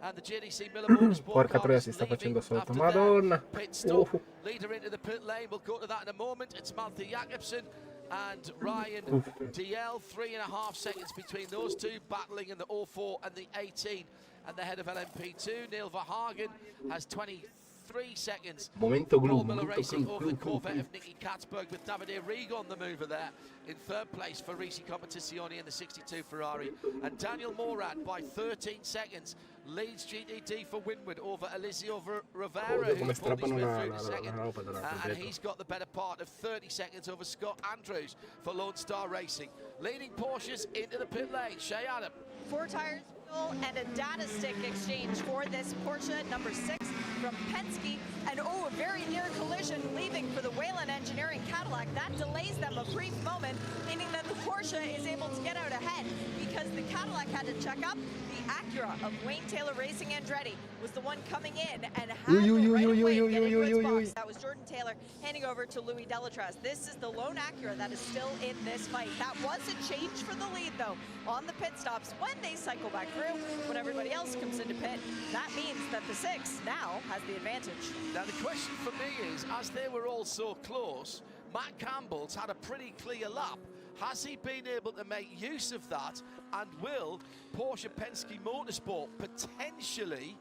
and the JDC Miller Motorsport Porca troia, si sta facendo sotto. Madonna. Pit stop. Leader into the pit lane. We'll go to that in a moment. It's Malte Jakobsen and Ryan DL. 3.5 seconds between those two, battling in the 04 and the 18. And the head of LMP2, Neil Verhagen, has 23 seconds. Momento Paul glue, Miller momento racing glue, over the glue, Corvette glue. of Nicky Katzberg with Davide Arrigo on the mover there. In 3rd place for Risi Competizione in the 62 Ferrari. And Daniel Morad by 13 seconds leads GTD for Winward over Eliseo Rivera, come who's pulled his strappano way la through the second. roba della And progetto. he's got the better part of 30 seconds over Scott Andrews for Lone Star Racing. Leading Porsches into the pit lane. Shea Adam. 4 tires, fuel, and a data stick exchange for this Porsche number 6 from Penske. And oh, a very near collision leaving for the Whelen Engineering Cadillac. That delays them a brief moment, meaning that the Porsche is able to get out ahead because the Cadillac had to check up. The Acura of Wayne Taylor Racing Andretti was the one coming in and had to right away get into its box. That was Jordan Taylor handing over to Louis Delatraz. This is the lone Acura that is still in this fight. That was a change for the lead, though, on the pit stops when they cycle back through. When everybody else comes into pit, that means that the 6 now has the advantage. Now the question for me is, as they were all so close, Matt Campbell's had a pretty clear lap. Has he been able to make use of that? And will Porsche Penske Motorsport potentially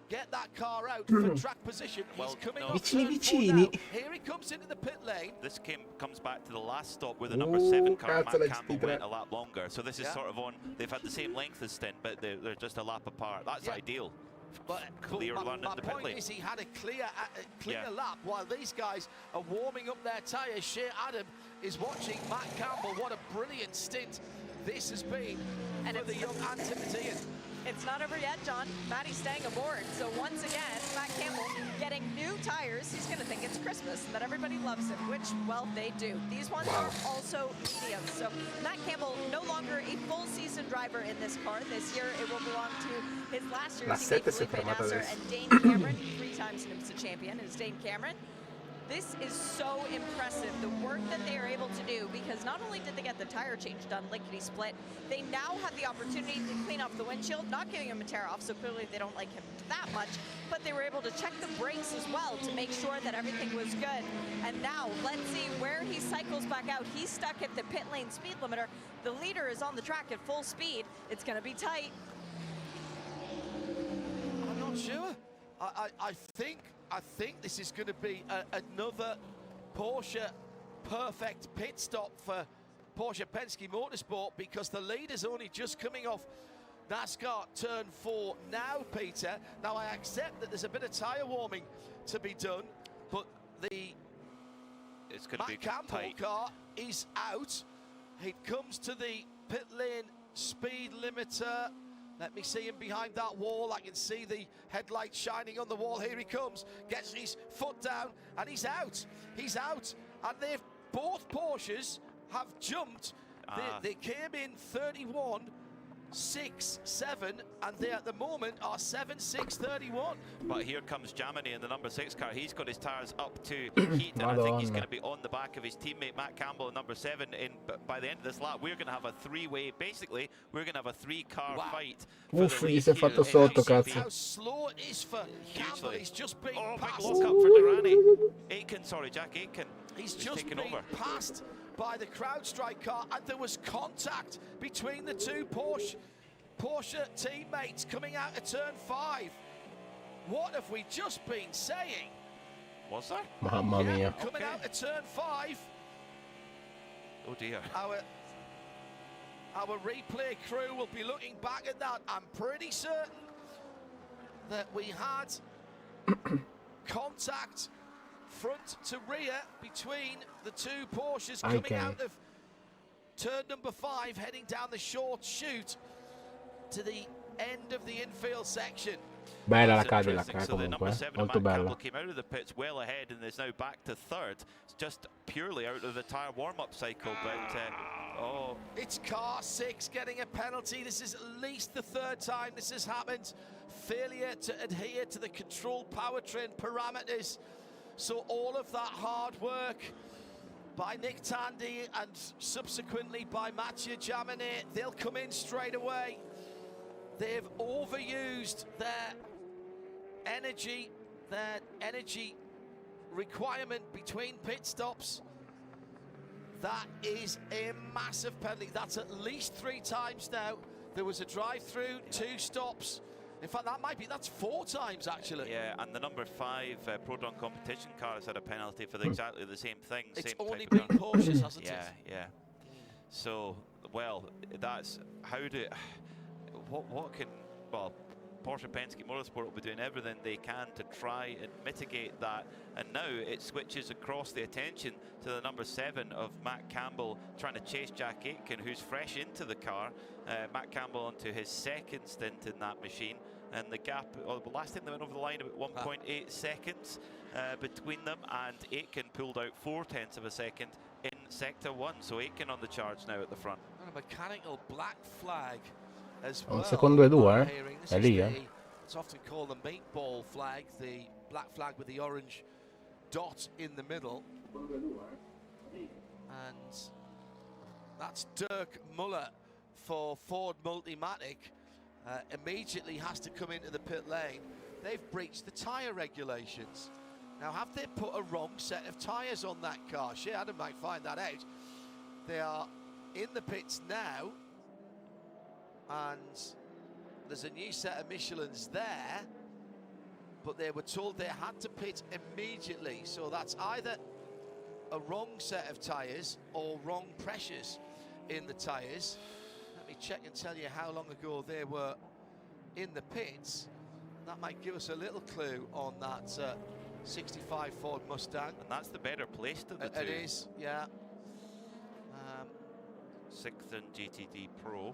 get that car out for track position? Well, He's coming no. off Vicini, turn 4 vicini. now. Here he comes into the pit lane. This comes back to the last stop where the number 7 car, cazzo, Matt la Campbell, GT3. went a lap longer. So this is Yeah. sort of on, they've had the same length as stint, but they're just a lap apart. That's Yeah. ideal. But Clear my run in the pit point lane. is he had a clear Yeah. lap while these guys are warming up their tyres. Shea Adam is watching Matt Campbell. What a brilliant stint this has been for the young Antipodean. It's not over yet, John. Matty's staying aboard. So once again, Matt Campbell getting new tires. He's going to think it's Christmas and that everybody loves him, which, well, they do. These ones are also medium. So Matt Campbell no longer a full season driver in this car. This year it will belong to his last year's teammate Felipe Nasser and Dane Cameron, 3 times IMSA champion, is Dane Cameron. This is so impressive, the work that they are able to do, because not only did they get the tire change done, lickety-split, they now have the opportunity to clean off the windshield, not giving him a tear-off, so clearly they don't like him that much, but they were able to check the brakes as well to make sure that everything was good. And now, let's see where he cycles back out. He's stuck at the pit lane speed limiter. The leader is on the track at full speed. It's going to be tight. I'm not sure. I think this is going to be another Porsche perfect pit stop for Porsche Penske Motorsport, because the leader's only just coming off NASCAR turn 4 now, Peter. Now, I accept that there's a bit of tyre warming to be done, but it's going to be Matt Campbell tight. car is out. He comes to the pit lane speed limiter. Let me see him behind that wall. I can see the headlights shining on the wall. Here he comes, gets his foot down, and he's out. He's out, and they've both Porsches have jumped. They came in 31, 6, 7, and they at the moment are 7, 6, 31. But here comes Jamini in the number 6 car. He's got his tyres up to heat, and I think he's going to be on the back of his teammate Matt Campbell in number 7. By the end of this lap, we're going to have a 3-way. Basically, we're going to have a 3-car fight. Uff, gli si è fatto sotto, cazzo. How slow it is for Campbell. He's just been passed. Big lock up for Durrani. Aitken, sorry, Jack Aitken. He's just been passed by the CrowdStrike car, and there was contact between the two Porsche teammates coming out of turn 5. What have we just been saying? Was there? Mamma mia. Coming out of turn 5. Oh dear. Our replay crew will be looking back at that. I'm pretty certain that we had contact front to rear between the two Porsches coming out of turn number 5, heading down the short chute to the end of the infield section. Bella la Cadillac, So the number comunque, 7 molto Matt Campbell bella. came out of the pits well ahead and is now back to 3rd. It's just purely out of the tyre warm-up cycle, but It's car 6 getting a penalty. This is at least the 3rd time this has happened. Failure to adhere to the control powertrain parameters. So all of that hard work by Nick Tandy and subsequently by Mathieu Jaminet, they'll come in straight away. They've overused their energy requirement between pit stops. That is a massive penalty. That's at least 3 times now. There was a drive-through, 2 stops. In fact, that's 4 times actually. yeah, and the number 5 Prodon competition car has had a penalty for exactly the same thing. It's same only type been of car. Porsches, hasn't it? Yeah. So, well, that's what can Porsche Penske Motorsport will be doing everything they can to try and mitigate that, and now it switches across the attention to the number 7 of Matt Campbell trying to chase Jack Aitken, who's fresh into the car. Matt Campbell onto his 2nd stint in that machine, and the gap, the last time they went over the line, about 1.8 seconds between them, and Aitken pulled out 0.4 of a second in sector 1, so Aitken on the charge now at the front. And a mechanical black flag as Un well. secondo e 2, This È is lì, It's often called the meatball flag, the black flag with the orange dot in the middle. And that's Dirk Muller for Ford Multimatic. Immediately has to come into the pit lane. They've breached the tyre regulations. Now, have they put a wrong set of tyres on that car? Shea Adam might find that out. They are in the pits now, and there's a new set of Michelins there, but they were told they had to pit immediately. So that's either a wrong set of tyres or wrong pressures in the tyres. Let me check and tell you how long ago they were in the pits. That might give us a little clue on that 65 Ford Mustang. And that's the better placed of the two. It is, yeah. 6th in GTD Pro.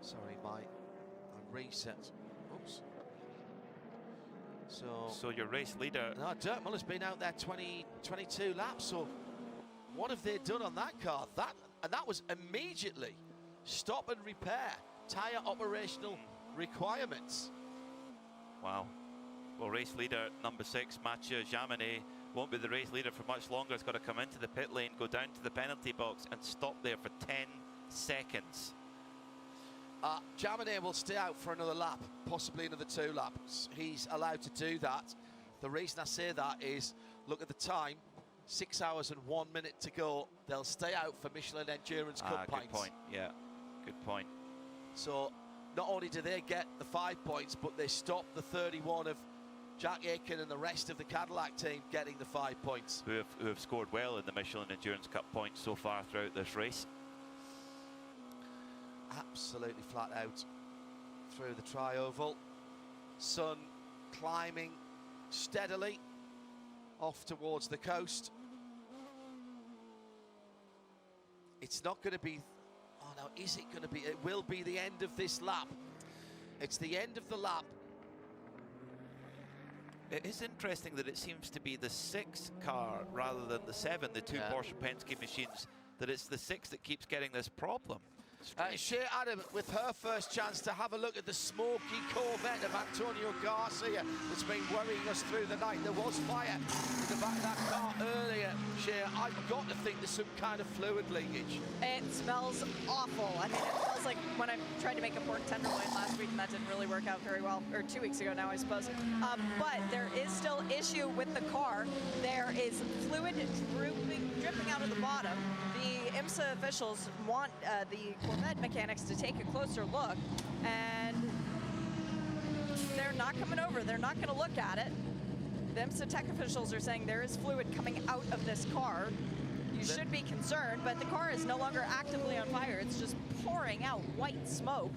Sorry, my reset. Oops. So your race leader. No, Dirk Muller's been out there 22 laps. So what have they done on that car? That was immediately stop and repair tyre operational requirements. Wow. Well, race leader number 6, Mathieu Jaminet, won't be the race leader for much longer. It's got to come into the pit lane, go down to the penalty box and stop there for 10 seconds. Jaminet will stay out for another lap, possibly another 2 laps. He's allowed to do that. The reason I say that is, look at the time, 6 hours and 1 minute to go. They'll stay out for Michelin Endurance Cup points. Good point, yeah, good point. So not only do they get the 5 points, but they stop the 31 of Jack Aitken and the rest of the Cadillac team getting the 5 points. Who have scored well in the Michelin Endurance Cup points so far throughout this race. Absolutely flat out through the tri-oval. Sun climbing steadily off towards the coast. It's not going to be, oh no, is it going to be? It will be the end of this lap. It's the end of the lap. It is interesting that it seems to be the 6 car rather than the 7, the 2 Porsche Penske machines, that it's the 6 that keeps getting this problem. Shea Adam with her first chance to have a look at the smoky Corvette of Antonio Garcia that's been worrying us through the night. There was fire in the back of that car earlier, Shea. I've got to think there's some kind of fluid leakage. It smells awful. I mean, it smells like when I tried to make a pork tenderloin last week and that didn't really work out very well, or 2 weeks ago now, I suppose. But there is still issue with the car. There is fluid dripping out of the bottom. The IMSA officials want the Corvette mechanics to take a closer look, and they're not coming over. They're not going to look at it. The IMSA tech officials are saying there is fluid coming out of this car. You should be concerned, but the car is no longer actively on fire. It's just pouring out white smoke,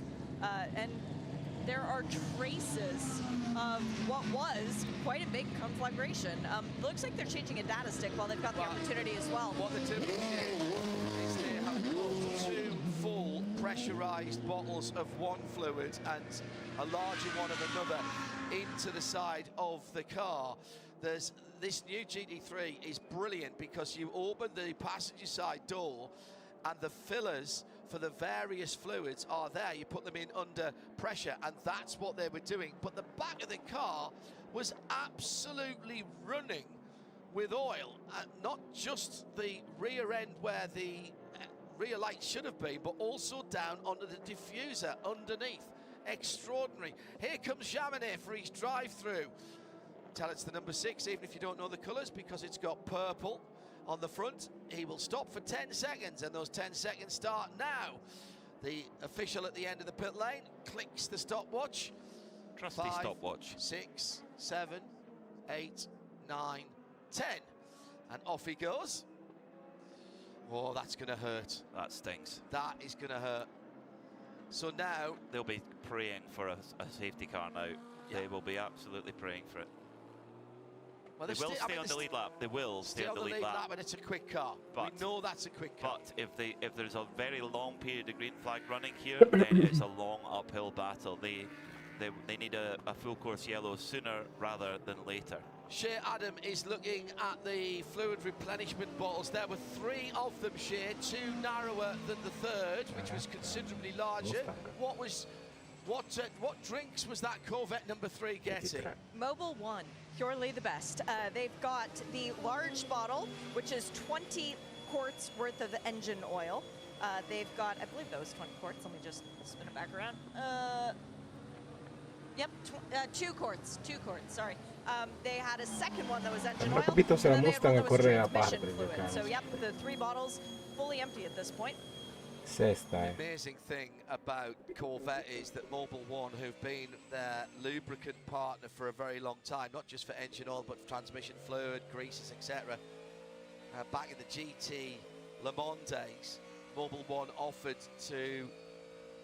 and there are traces of what was quite a big conflagration. Looks like they're changing a data stick while they've got the opportunity as well. What they're doing is they have put 2 full pressurized bottles of one fluid and a larger one of another into the side of the car. There's this new GT3 is brilliant because you open the passenger side door and the fillers for the various fluids are there. You put them in under pressure, and that's what they were doing. But the back of the car was absolutely running with oil, not just the rear end where the rear light should have been, but also down under the diffuser underneath. Extraordinary. Here comes Jaminet for his drive-through. Tell it's the number 6, even if you don't know the colours, because it's got purple on the front. He will stop for 10 seconds, and those 10 seconds start now. The official at the end of the pit lane clicks the stopwatch. Trusty 5, stopwatch. 6, 7, 8, 9, 10. And off he goes. Oh, that's going to hurt. That stings. That is going to hurt. So now they'll be praying for a safety car now. They will be absolutely praying for it. Well, they will stay on the lead lap. They will stay on the lead lap. And it's a quick car. But, we know that's a quick car. But if there's a very long period of green flag running here, then it's a long uphill battle. They need a full course yellow sooner rather than later. Shea Adam is looking at the fluid replenishment bottles. There were 3 of them, Shea, 2 narrower than the third, which was considerably larger. What drinks was that Corvette number 3 getting? Mobil 1, purely the best. They've got the large bottle, which is 20 quarts worth of engine oil. They've got, I believe that was 20 quarts. Let me just spin it back around. Yep, 2 quarts, sorry. They had a second one that was engine oil, and then they had one that was transmission fluid. So yep, the 3 bottles fully empty at this point. The amazing thing about Corvette is that Mobil 1, who've been their lubricant partner for a very long time, not just for engine oil, but for transmission fluid, greases, etc. Back in the GT Le Mans days, Mobil 1 offered to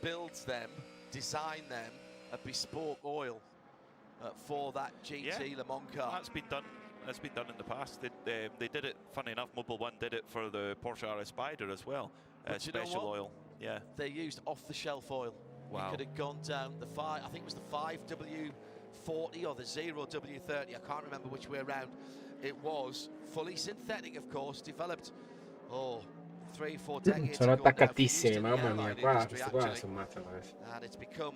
build them, design them, a bespoke oil for that GT Le Mans car. That's been done. That's been done in the past. They did it. Funny enough, Mobil 1 did it for the Porsche RS Spyder as well. Special oil. Yeah. They used off-the-shelf oil. Wow. He could have gone down the I think it was the 5W40 or the 0W30. I can't remember which way around it was. Fully synthetic, of course, developed 3-4 decades Sono ago now, attaccatissimi, used in the mamma mia, airline qua, industry, questi qua actually. si ammazzano adesso. And it's become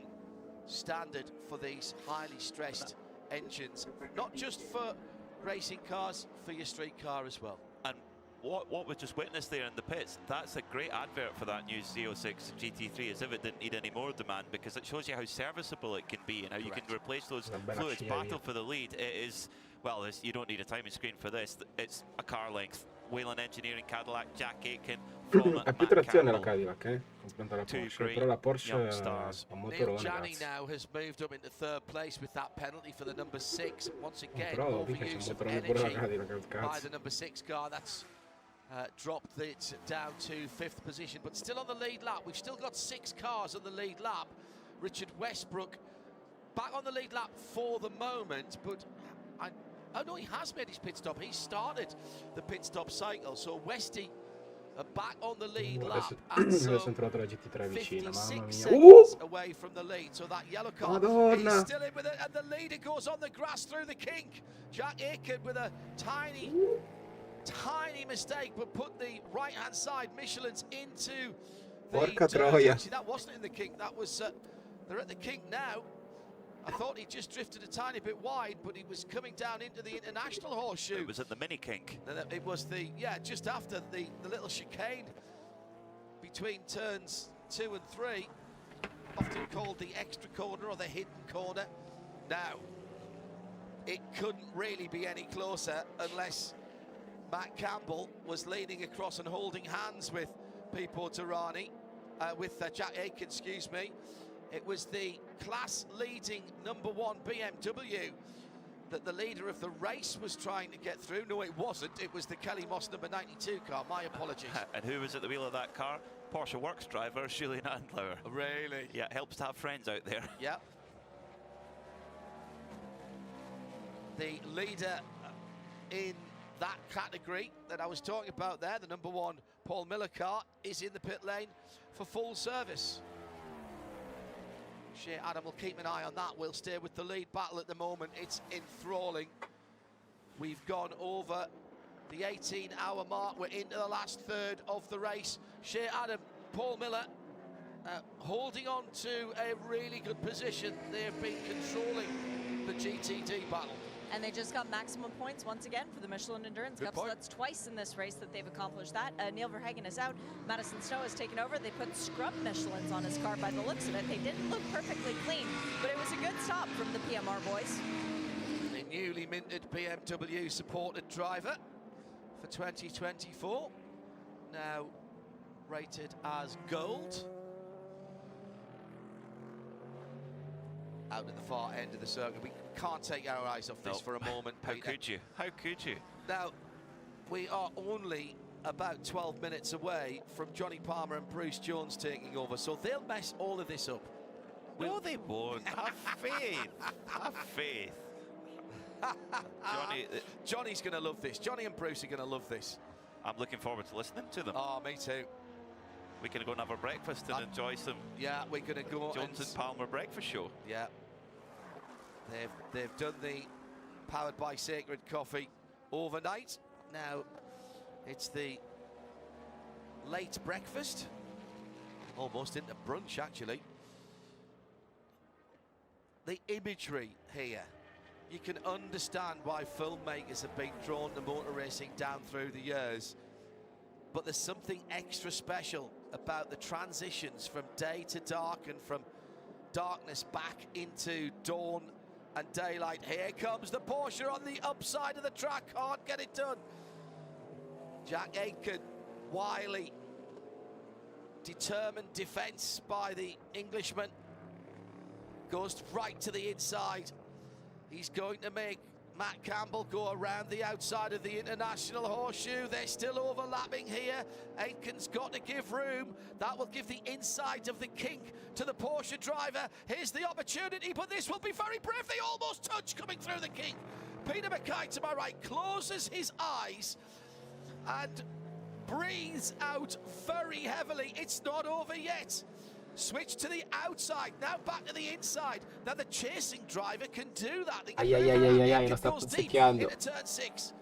standard for these highly stressed engines, not just for racing cars, for your street car as well. And what we just witnessed there in the pits, that's a great advert for that new Z06 GT3, as if it didn't need any more demand, because it shows you how serviceable it can be and how you can replace those fluids. Battle for the lead, it is, well, you don't need a timing screen for this. It's a car length. Whelen Engineering Cadillac, Jack Aitken, Ha più trazione la Cadillac, comprendo la Porsche, però la Porsche ha un Neil motorone, Janney ragazzi. now has moved up into third place with that penalty for the number 6. Once again, Però dica c'è un overuse of motorone pure la energy Cadillac, al by cazzo. the number 6 car. That's dropped it down to 5th position, but still on the lead lap. We've still got 6 cars on the lead lap. Richard Westbrook back on the lead lap for the moment, but oh no, he has made his pit stop. He started the pit stop cycle, so Westy back on the lead lap. Adesso è entrata la GT3 vicina, mamma mia. Seconds away from the lead, so that yellow car Madonna. is still in with it, and the leader goes on the grass through the kink. Jack Aitken with a tiny mistake, but put the right-hand side Michelin's into the Porca dirt. troia. Actually, that wasn't in the kink. That was they're at the kink now. I thought he just drifted a tiny bit wide, but he was coming down into the international horseshoe. It was at the mini kink. It was just after the little chicane between turns 2 and 3, often called the extra corner or the hidden corner. Now, it couldn't really be any closer unless Matt Campbell was leaning across and holding hands with Pipo Derani, with Jack Aitken, excuse me. It was the class-leading number 1 BMW that the leader of the race was trying to get through. No, it wasn't. It was the Kelly Moss number 92 car. My apologies. And who was at the wheel of that car? Porsche Works driver, Julian Andlauer. Really? Yeah, it helps to have friends out there. Yeah. The leader in that category that I was talking about there, the number 1 Paul Miller car, is in the pit lane for full service. Shea Adam will keep an eye on that. We'll stay with the lead battle at the moment. It's enthralling. We've gone over the 18-hour mark. We're into the last third of the race. Shea Adam, Paul Miller holding on to a really good position. They've been controlling the GTD battle. And they just got maximum points once again for the Michelin Endurance Cup. So that's twice in this race that they've accomplished that. Neil Verhagen is out. Madison Snow has taken over. They put scrub Michelins on his car by the looks of it. They didn't look perfectly clean, but it was a good stop from the PMR boys. The newly minted BMW supported driver for 2024. Now rated as gold. Out at the far end of the circuit. We can't take our eyes off this for a moment. How could you? How could you? Now, we are only about 12 minutes away from Johnny Palmer and Bruce Jones taking over, so they'll mess all of this up. No, they won't. Have faith. Have faith. Johnny's going to love this. Johnny and Bruce are going to love this. I'm looking forward to listening to them. Oh, me too. We can go and have our breakfast and enjoy some. Yeah, we're going to go Jones and Palmer breakfast show. Yeah. They've done the powered by Sacred Coffee overnight. Now it's the late breakfast, almost into brunch actually. The imagery here, you can understand why filmmakers have been drawn to motor racing down through the years, but there's something extra special about the transitions from day to dark and from darkness back into dawn and daylight. Here comes the Porsche on the upside of the track, can't get it done. Jack Aitken, wily, determined defence by the Englishman, goes right to the inside. He's going to make Matt Campbell go around the outside of the international horseshoe. They're still overlapping here. Aitken's got to give room. That will give the inside of the kink to the Porsche driver. Here's the opportunity, but this will be very brief. They almost touch coming through the kink. Peter Mackay to my right closes his eyes and breathes out very heavily. It's not over yet. Switch to the outside, now back to the inside. Now the chasing driver can do that. They can Ai ai move ai around ai the ai, edge, lo it sta goes deep punzecchiando. into turn 6.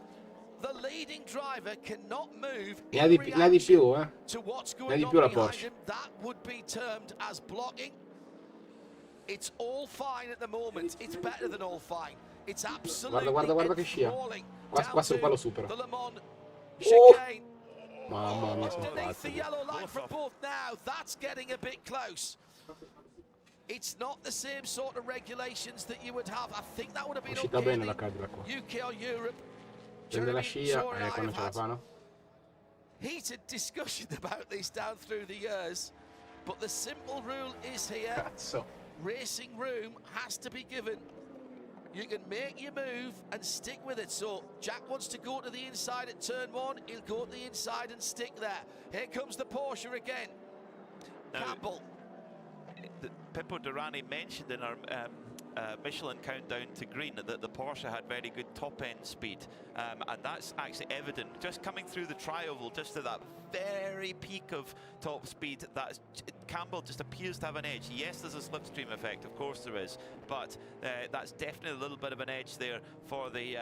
The leading driver cannot move Ne ha in di più, to what's Ne ha going di on più la behind Porsche. him. That would be termed as blocking. It's all fine at the moment. It's better than all fine. It's absolutely Guarda che scia. enthralling Qua down lo to supero. the Le Mans Oh! chicane. Mamma mia, sono Underneath the pazzo. yellow line from both now, that's getting a bit close. It's not the same sort of regulations that you would have. I think that would have been Uscita okay bene in la Cadillac qua. UK or Europe. Prende la Jeremy scia Shaw and I quando have ce la had fanno. heated discussion about this down through the years, but the simple rule is here. Cazzo. Racing room has to be given. You can make your move and stick with it. So Jack wants to go to the inside at turn 1. He'll go to the inside and stick there. Here comes the Porsche again. Now, Campbell. Pippo Durrani mentioned in our Michelin countdown to green that the Porsche had very good top-end speed, and that's actually evident just coming through the tri-oval, just to that very peak of top speed. That's Campbell just appears to have an edge. Yes, there's a slipstream effect, of course there is, but that's definitely a little bit of an edge there for the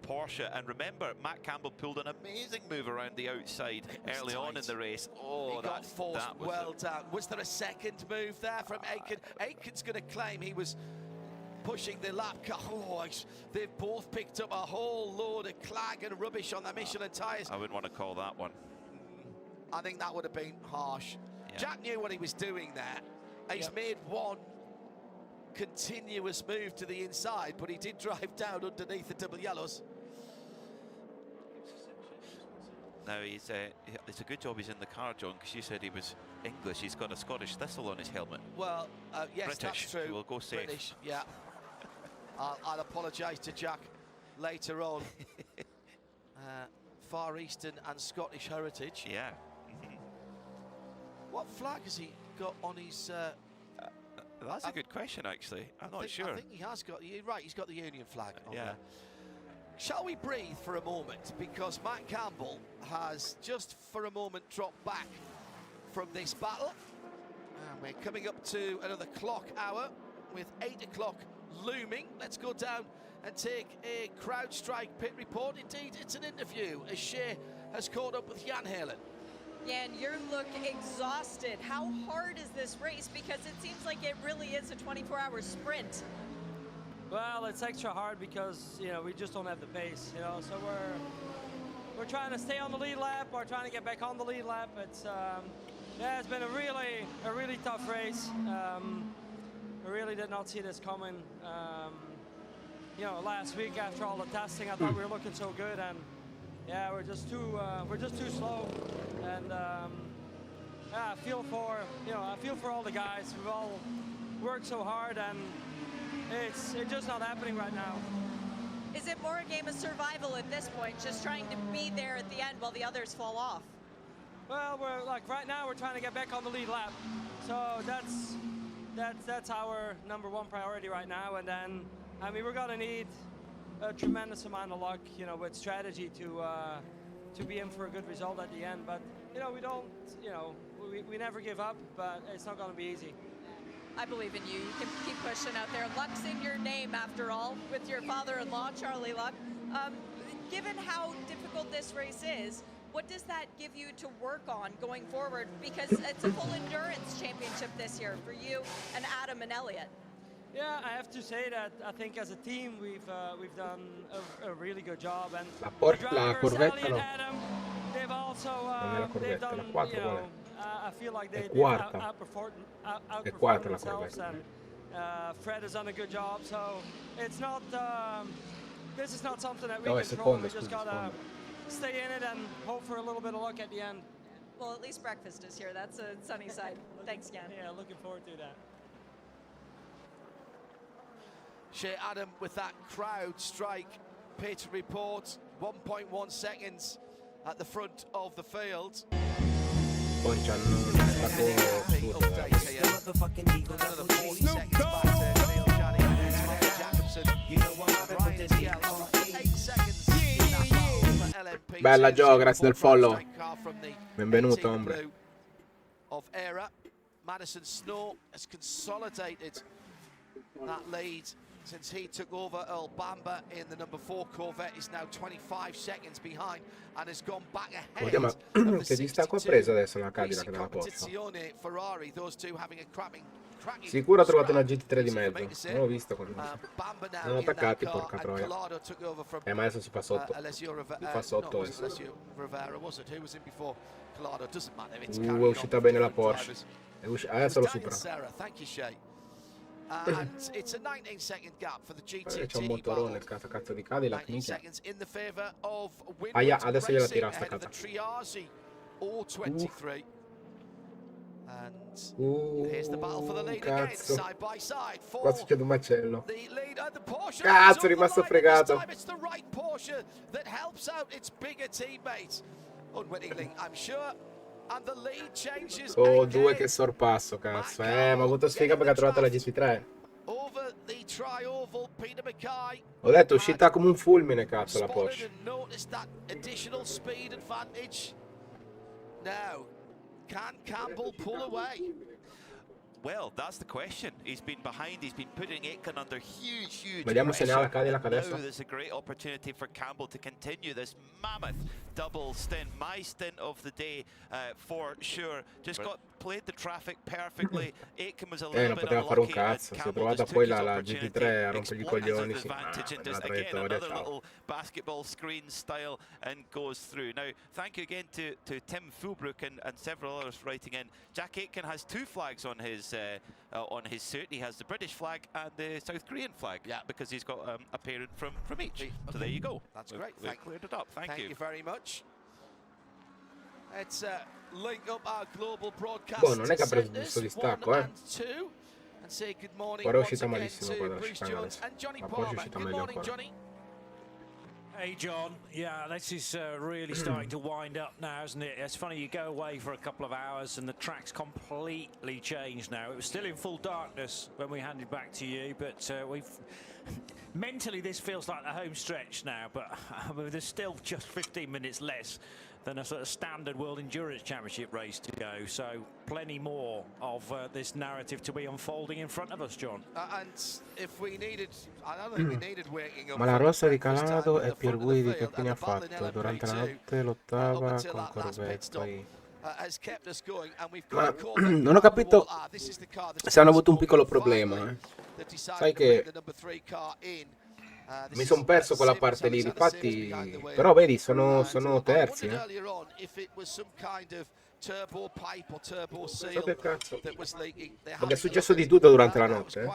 Porsche. And remember, Matt Campbell pulled an amazing move around the outside early on in the race. Oh, he got forced well down. Was there a second move there from Aitken? Aitken's going to claim he was pushing the lap car. Oh, they've both picked up a whole load of clag and rubbish on their Michelin tyres. I wouldn't want to call that one. I think that would have been harsh. Yeah. Jack knew what he was doing there. He's made one continuous move to the inside, but he did drive down underneath the double yellows. Now it's a good job he's in the car, John, because you said he was English. He's got a Scottish thistle on his helmet. Well, yes, British, that's true. We'll go safe. British, yeah. I'll apologise to Jack later on. Far Eastern and Scottish heritage. Yeah. What flag has he got on his... That's a good question, actually. I'm not sure. I think he has got... You're right, he's got the Union flag on yeah. there. Shall we breathe for a moment? Because Matt Campbell has just for a moment dropped back from this battle. And we're coming up to another clock hour with 8 o'clock looming. Let's go down and take a CrowdStrike pit report. Indeed, it's an interview as Shea has caught up with Jan Helen. Jan, you look exhausted. How hard is this race? Because it seems like it really is a 24-hour sprint. Well, it's extra hard because, you know, we just don't have the pace, you know, so we're trying to stay on the lead lap or trying to get back on the lead lap. It's yeah, it's been a really tough race. I really did not see this coming. You know, last week after all the testing, I thought we were looking so good, and yeah, we're just too slow. And yeah, I feel for all the guys. We've all worked so hard, and it's just not happening right now. Is it more a game of survival at this point, just trying to be there at the end while the others fall off? Well, we're like right now we're trying to get back on the lead lap, so that's our #1 priority right now. And then, I mean, we're gonna need a tremendous amount of luck, you know, with strategy to be in for a good result at the end. But you know, we don't, you know, we never give up, but it's not gonna be easy. I believe in you. You can keep pushing out there. Luck's in your name, after all, with your father-in-law, Charlie Luck. Given how difficult this race is, what does that give you to work on going forward? Because it's a full endurance championship this year for you and Adam and Elliot. Yeah, I have to say that I think as a team we've done a really good job. And La drivers, Corvetta Elliot, no. Adam, they've also Non è la they've Corvetta, done, la 4 you qual know, è? I feel like they've quarta. outperformed quarta la themselves, Corvetta. and Fred has done a good job. So it's not this is not something that we No, è control. seconda, We just scusi, gotta seconda. stay in it and hope for a little bit of luck at the end. Well, at least breakfast is here. That's a sunny side. Thanks, Jan. Yeah, looking forward to that. Shea Adam with that CrowdStrike pit report. 1.1 seconds at the front of the field. Poi c'hanno un attacco assurdo. Another 40 seconds back to Neil Janney and Thomas Jacobson. Ryan TL, 8 seconds in that battle for LMP2. Bella Gio, grazie del follow. Benvenuto, Team ombre. Blue of Era. Madison Snow has consolidated that lead since he took over. Earl Bamber in the number 4 Corvette is now 25 seconds behind and has gone back ahead Ma of che the distacco ha preso adesso la 62 Cadillac Racing dalla Porsche? Competizione Ferrari, those two having a cracking Sicuro ha trovato una GT3 di mezzo. Non l'ho visto quando Bamber now sono in that attaccati, car, porca and troia. Collado took over from Ma adesso si fa sotto. Alessio Rivera. Fa sotto no, it wasn't adesso. Alessio Rivera, was it? Who was in before Collado? Doesn't matter. It's È carrying uscita on bene la with Porsche. drivers. Adesso lo Daniel supera. Serra, thank you, Shay. And it's a 19-second gap for the GTT. C'è un motorone, cazzo di Cadillac, 19 minchia. seconds in the favor of Aia, Winwood adesso gliela Racing tira ahead of staccata. the Triazi all-23. And here's the battle for the lead again, Cazzo. side by side. Qua succede un macello. The lead and the Porsche. Cazzo, è rimasto fregato. It's the right Porsche that helps out its bigger teammates. Unwittingly, I'm sure. And the lead changes Oh, 2 che sorpasso, cazzo. Ma ha avuto sfiga perché ha trovato la GT3. over the tri-oval. Peter Mackay Ho detto, è uscita come un fulmine, cazzo, la spotted Porsche. and noticed that additional speed advantage. Now, can Campbell pull away? Well, that's the question. He's been behind, he's been putting Aitken under huge Vediamo se ne ha la pressure. Cadillac And now adesso. there's a great opportunity for Campbell to continue this mammoth double stint. My stint of the day, for sure. Just played the traffic perfectly. Aitken was a little Non bit poteva fare un unlucky, and cazzo. Si è Campbell trovata just poi took his la opportunity, GT3 a rompergli i exploited coglioni. his Sì, advantage, and la just again traiettoria, another ciao. little basketball screen style and goes through. Now, thank you again to Tim Fulbrook and several others writing in. Jack Aitken has 2 flags on his suit. He has the British flag and the South Korean flag, because he's got a parent from each. So there you go. That's great. We've cleared it up. Thank you. Thank you very much. Let's link up our global broadcast Boh, non è che ha preso centers, giusto distacco, 1 and 2, and say good morning Guarda, è once uscita again malissimo to qua dalla Bruce chicane Jones adesso. and Johnny La Porsche è Palmer. uscita Good meglio morning, ancora. Johnny. Hey John, yeah, this is really starting to wind up now, isn't it? It's funny, you go away for a couple of hours and the track's completely changed now. It was still in full darkness when we handed back to you, but we've mentally this feels like the home stretch now, but there's still just 15 minutes less than a sort of standard World Endurance Championship race to go, so plenty more of this narrative to be unfolding in front of us, John. And if we needed, I don't think we needed waking up. Ma la rossa di Calado e Pier Guidi che fine ha fatto? Durante la notte lottava con Corvette, poi... Ma non ho capito se hanno avuto un piccolo problema. Sai che mi sono perso quella parte lì, infatti, però vedi, sono terzi. So che cazzo? Perché è successo di tutto durante la notte.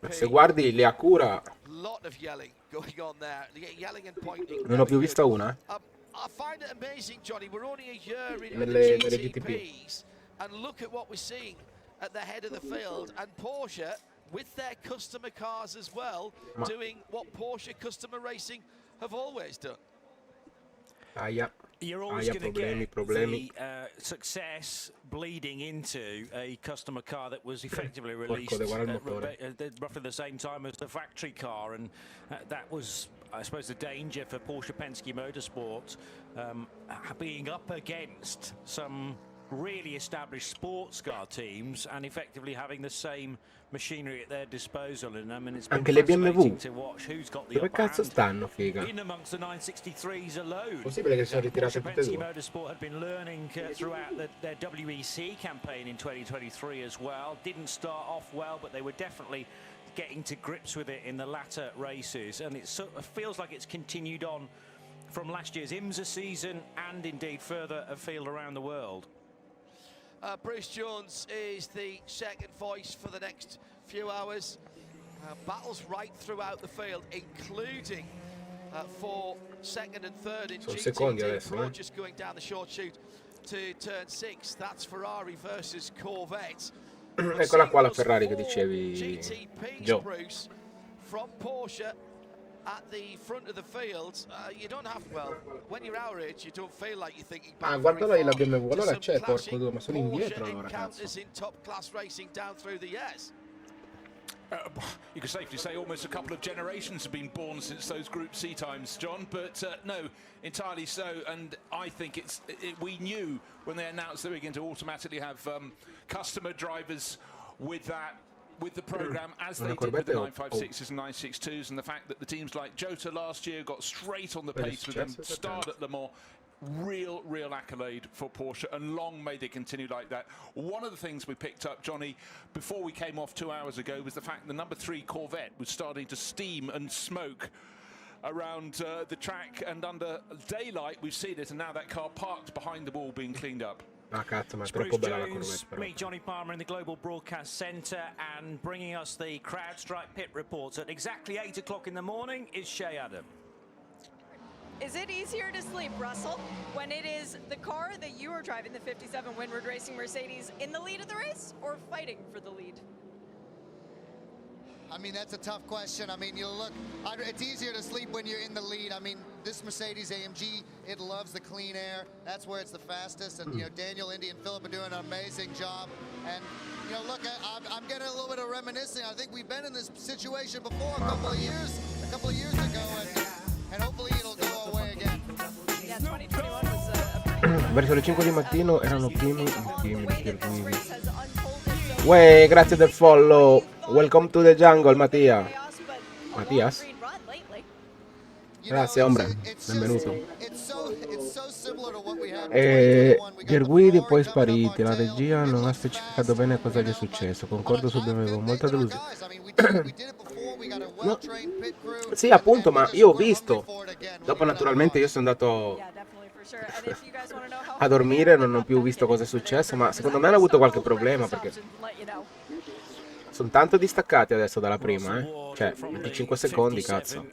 Se guardi le Acura, non ho più vista una. I find it amazing, Johnny. We're only a year into Nelle the GTP. GTPs, and look at what we're seeing at the head of the field. And Porsche, with their customer cars as well, doing what Porsche customer racing have always done. You're always going to get the success bleeding into a customer car that was effectively released roughly the same time as the factory car, and that was, I suppose, the danger for Porsche Penske Motorsport, being up against some really established sports car teams and effectively having the same machinery at their disposal. And I mean, it's been fascinating to watch who's got the Dove upper cazzo stanno, figa? hand in amongst the 963s alone. Possibile che si sono ritirate tutte e Penske due? Motorsport had been learning throughout their WEC campaign in 2023 as well. Didn't start off well, but they were definitely getting to grips with it in the latter races, and it sort of feels like it's continued on from last year's IMSA season and indeed further afield around the world. Bruce Jones is the second voice for the next few hours. Battles right throughout the field, including for second and third in GT2. Just going down the short chute to turn 6. That's Ferrari versus Corvette. Eccola qua la Ferrari che dicevi, Joe. Bruce, from Porsche at the front of the field, you don't have, well, when you're our age, you don't feel like you're thinking back. Ah, guarda lì la BMW, allora c'è, porco due, ma sono indietro allora, cazzo. In top class racing down through the years. you could safely say almost a couple of generations have been born since those Group C times, John, but no, entirely so, and I think we knew when they announced they were going to automatically have customer drivers with the program, as they did with the 956s and 962s, and the fact that the teams like Jota last year got straight on the pace with them, started at Le Mans. Real accolade for Porsche, and long may they continue like that. One of the things we picked up, Johnny, before we came off 2 hours ago, was the fact the number 3 Corvette was starting to steam and smoke around the track, and under daylight we've seen it, and now that car parked behind the wall being cleaned up. Ah, cazzo, ma è Bruce troppo bella la Jones, Corvette, però. me, Johnny Palmer in the Global Broadcast Centre, and bringing us the CrowdStrike pit reports at exactly 8 o'clock in the morning is Shea Adam. Is it easier to sleep, Russell, when it is the car that you are driving, the 57 Windward Racing Mercedes, in the lead of the race, or fighting for the lead? I mean, that's a tough question. I mean, you look, it's easier to sleep when you're in the lead. I mean, this Mercedes AMG, it loves the clean air. That's where it's the fastest. And, you know, Daniel, Indy, and Philip are doing an amazing job. And, you know, look, I'm getting a little bit of reminiscing. I think we've been in this situation before a couple of years ago, and hopefully it'll go away again. Yeah, 2021 was a Verso le 5 di mattino erano primi Uè, grazie del follow. Welcome to the jungle, Mattia. Mattias? Grazie, Ombre. Benvenuto. Pierguidi poi spariti. La regia non ha specificato bene cosa gli è successo. Concordo su avevo molta delusione. No. Sì, appunto, ma io ho visto. Dopo, naturalmente, io sono andato a dormire, non ho più visto cosa è successo, ma secondo me hanno avuto qualche problema, perché sono tanto distaccati adesso dalla prima, cioè 25 secondi, cazzo.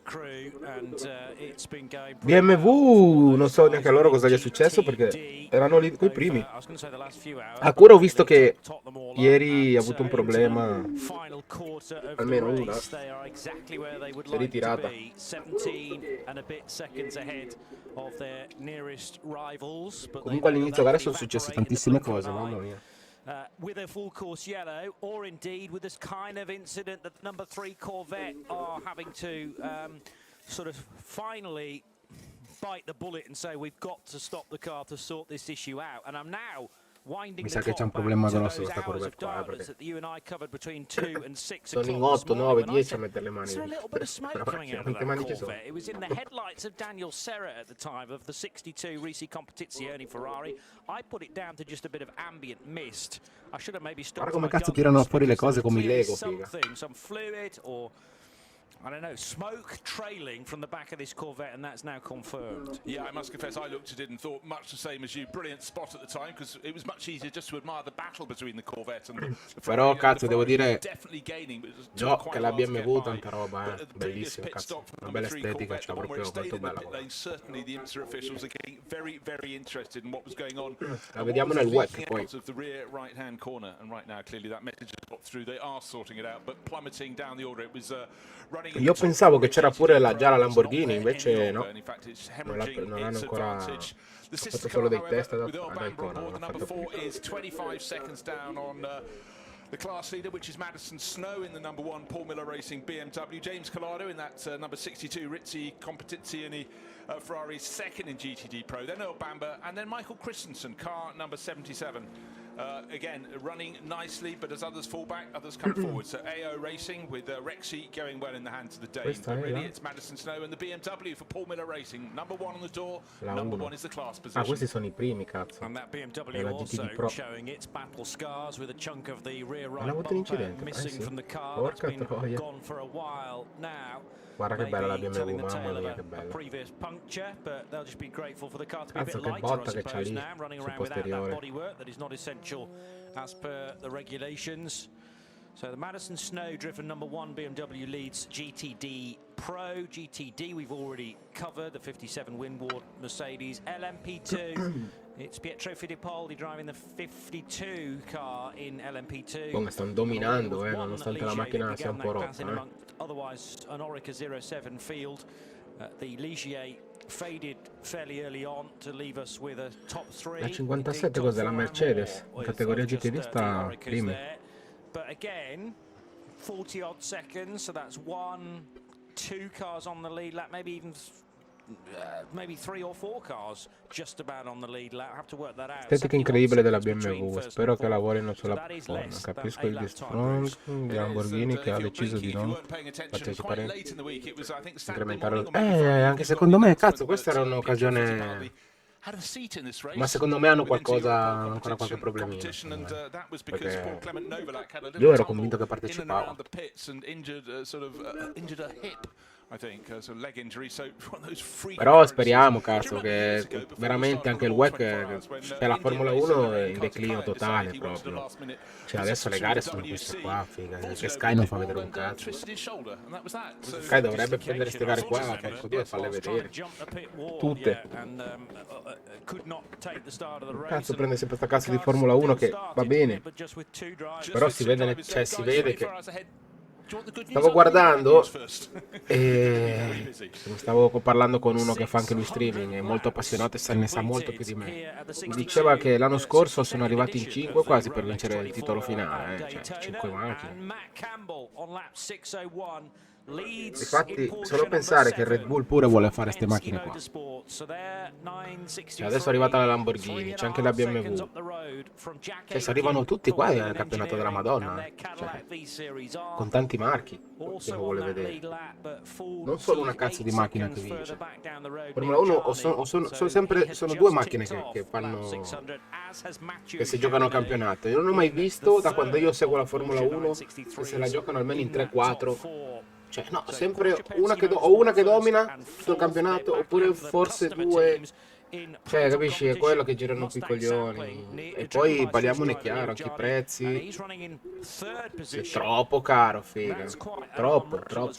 BMW, non so neanche a loro cosa gli è successo, perché erano lì coi primi. Acura ho visto che ieri ha avuto un problema, almeno una, si è ritirata. Comunque all'inizio gara sono successe tantissime cose, mamma mia. With a full course yellow, or indeed with this kind of incident that the number 3 Corvette are having to sort of finally bite the bullet and say we've got to stop the car to sort this issue out. And I'm now Mi sa che c'è un problema grosso con questa Corvette qua, perché sono in 8, 9, 10 a mettere le mani. Quante mani ci sono? It was in the headlights of Daniel Serra at the time of the 62 Risi Competizione Ferrari. I put it down to just a bit of ambient mist. I should have maybe stopped. Guarda come cazzo tirano fuori le cose come i Lego, figa. Some fluid or I don't know, smoke trailing from the back of this Corvette, and that's now confirmed. Yeah, I must confess, I looked at it and thought much the same as you. Brilliant spot at the time, because it was much easier just to admire the battle between the Corvette and the Però cazzo, devo dire, gaining, no, che la BMW tanta roba, bellissima, cazzo, una bella estetica, c'è proprio molto bella. Certainly the IMSA officials are getting very interested in what was going on. La vediamo nel web poi. Of the rear right-hand corner, and right now clearly that message has got through. They are sorting it out, but plummeting down the order, it was running. Io pensavo che c'era pure già la Lamborghini, invece no, non hanno ancora fatto solo dei test a Daytona. Number 4 is 25 seconds down on the class leader, which is Madison Snow in the number 1 Paul Miller Racing BMW. James Collado in that number 62 Rizzi Competizione Ferrari, second in GTD Pro. Then Earl Bamber, and then Michael Christensen, car number 77. Again, running nicely, but as others fall back, others come forward. So AO Racing with Rexy going well in the hands of the Dane. But really, it's Madison Snow and the BMW for Paul Miller Racing. Number 1 on the door, number 1 is the class position. Ah, questi sono i primi, cazzo. And that BMW also showing its battle scars with a chunk of the rear right bumper missing from the car. That's been gone for a while now. Guarda che bella la BMW, mamma mia che bella. Previous puncture, but they'll just be grateful for the car to be a Cazzo, bit che lighter, botta I che c'ha suppose, lì now, running sul around without that posteriore. bodywork that is not essential as per the regulations. So the Madison Snow driven number 1 BMW leads GTD Pro. GTD we've already covered, the 57 Windward Mercedes. LMP2, it's Pietro Fittipaldi driving the 52 car in LMP2. Come stanno dominando, nonostante la macchina sia un po' rotta. Otherwise, an Orica 07 field. The Ligier faded fairly early on to leave us with a top 3. La 57 cos'è? La Mercedes, in categoria GTD sta primi. But again, 40 odd seconds, so that's 1, 2 cars on the lead lap, maybe even maybe 3 or 4 cars just about on the lead lap. I have to work that out. Estetica incredibile della BMW, spero che lavorino sulla forma. Capisco il disfronto di Lamborghini che ha deciso di non partecipare, incrementare. Anche secondo me, cazzo, questa era un'occasione. Ma secondo me hanno ancora qualche problemino. Perché io ero convinto che partecipava. Però speriamo, cazzo, che veramente anche il WEC per la Formula 1 è in declino totale proprio. Cioè adesso le gare sono queste qua, figa, che Sky non fa vedere un cazzo. Sky dovrebbe prendere queste gare qua, porco Dio, e farle vedere. Tutte. Cazzo, prende sempre sta cazzo di Formula 1 che va bene. Però si vede, cioè si vede che stavo guardando e stavo parlando con uno che fa anche lui streaming, è molto appassionato e ne sa molto più di me. Mi diceva che l'anno scorso sono arrivati in 5 quasi per vincere il titolo finale, cioè 5 macchine. Infatti solo pensare che Red Bull pure vuole fare queste macchine qua. Cioè, adesso è arrivata la Lamborghini, c'è anche la BMW. Cioè si arrivano tutti qua al campionato della Madonna, cioè, con tanti marchi che lo vuole vedere. Non solo una cazzo di macchina che vince. Formula 1 sono 2 macchine che fanno, che si giocano al campionato. Io non ho mai visto, da quando io seguo la Formula 1, che se la giocano almeno in 3-4. Cioè, no, sempre una che domina tutto il campionato, oppure forse 2. Cioè, capisci? È quello che girano più i coglioni. E poi parliamone chiaro, anche i prezzi. È troppo caro, figa. Troppo. Cioè,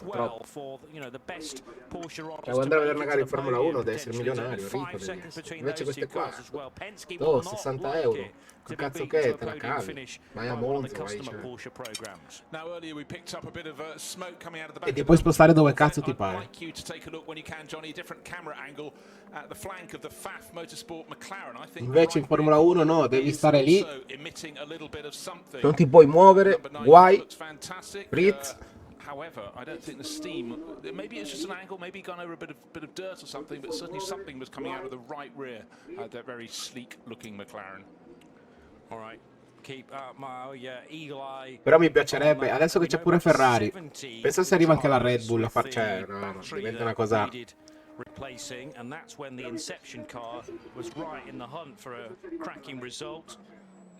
quando andare a vedere una gara in Formula 1 deve essere milionario, ricco. Invece queste qua, 60 euro. Che cazzo che è? Te la cavi. Vai a Monza, vai, cioè. E ti puoi spostare dove cazzo ti pare. Invece in Formula 1 no, devi stare lì, non ti puoi muovere, guai, Ritz. However, I don't think the steam, maybe it's just an angle, maybe gone over a bit of dirt or something, but certainly something was coming out of the right rear, that very sleek looking McLaren. All right. Keep my eagle eye. Però mi piacerebbe, adesso che c'è pure Ferrari, pensa se arriva anche la Red Bull a far, cioè, no, diventa una cosa. Replacing, and that's when the Inception car was right in the hunt for a cracking result.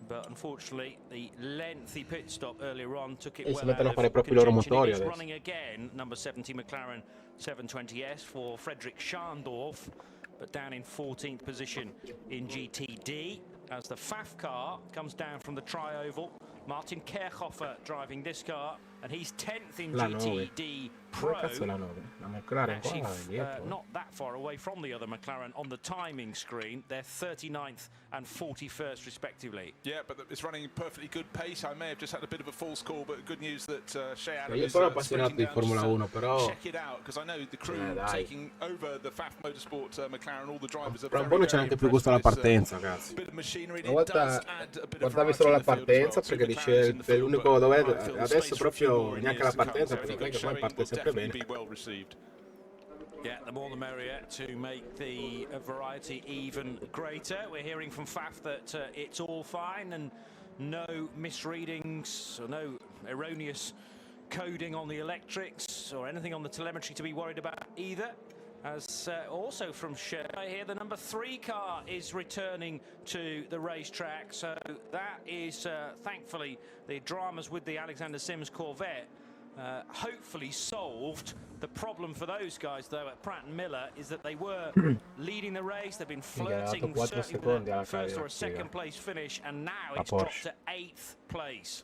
But unfortunately, the lengthy pit stop earlier on took it E si well mettono a out fare of proprio i loro contention. motori It is adesso. running again, number 70 McLaren 720S for Frederick Schandorf, but down in 14th position in GTD as the FAF car comes down from the tri-oval. Martin Kerchhofer driving this car, and he's 10th in La 9. GTD Pro. Dove cazzo è la 9? La McLaren Actually, qua dietro. not that far away from the other McLaren on the timing screen. They're 39th and 41st respectively. Yeah, but it's running in perfectly good pace. I may have just had a bit of a false call, but good news that Shea Adams Io sono appassionato di Formula 1, però check it out, because I know the crew taking over the FAF Motorsport McLaren, all the drivers are tra un po' non c'è neanche più gusto alla partenza, cazzo. Una volta guardavi solo la partenza perché dice è l'unico dove adesso proprio neanche la partenza perché ormai parte sempre bene. Yeah, the more the merrier to make the variety even greater. We're hearing from FAF that it's all fine and no misreadings or no erroneous coding on the electrics or anything on the telemetry to be worried about either. As also from Shea, I hear the number 3 car is returning to the racetrack, so that is thankfully the dramas with the Alexander Sims Corvette hopefully solved. The problem for those guys, though, at Pratt & Miller is that they were leading the race. They've been flirting certainly with a first or a second place finish, and now it's dropped to 8th place.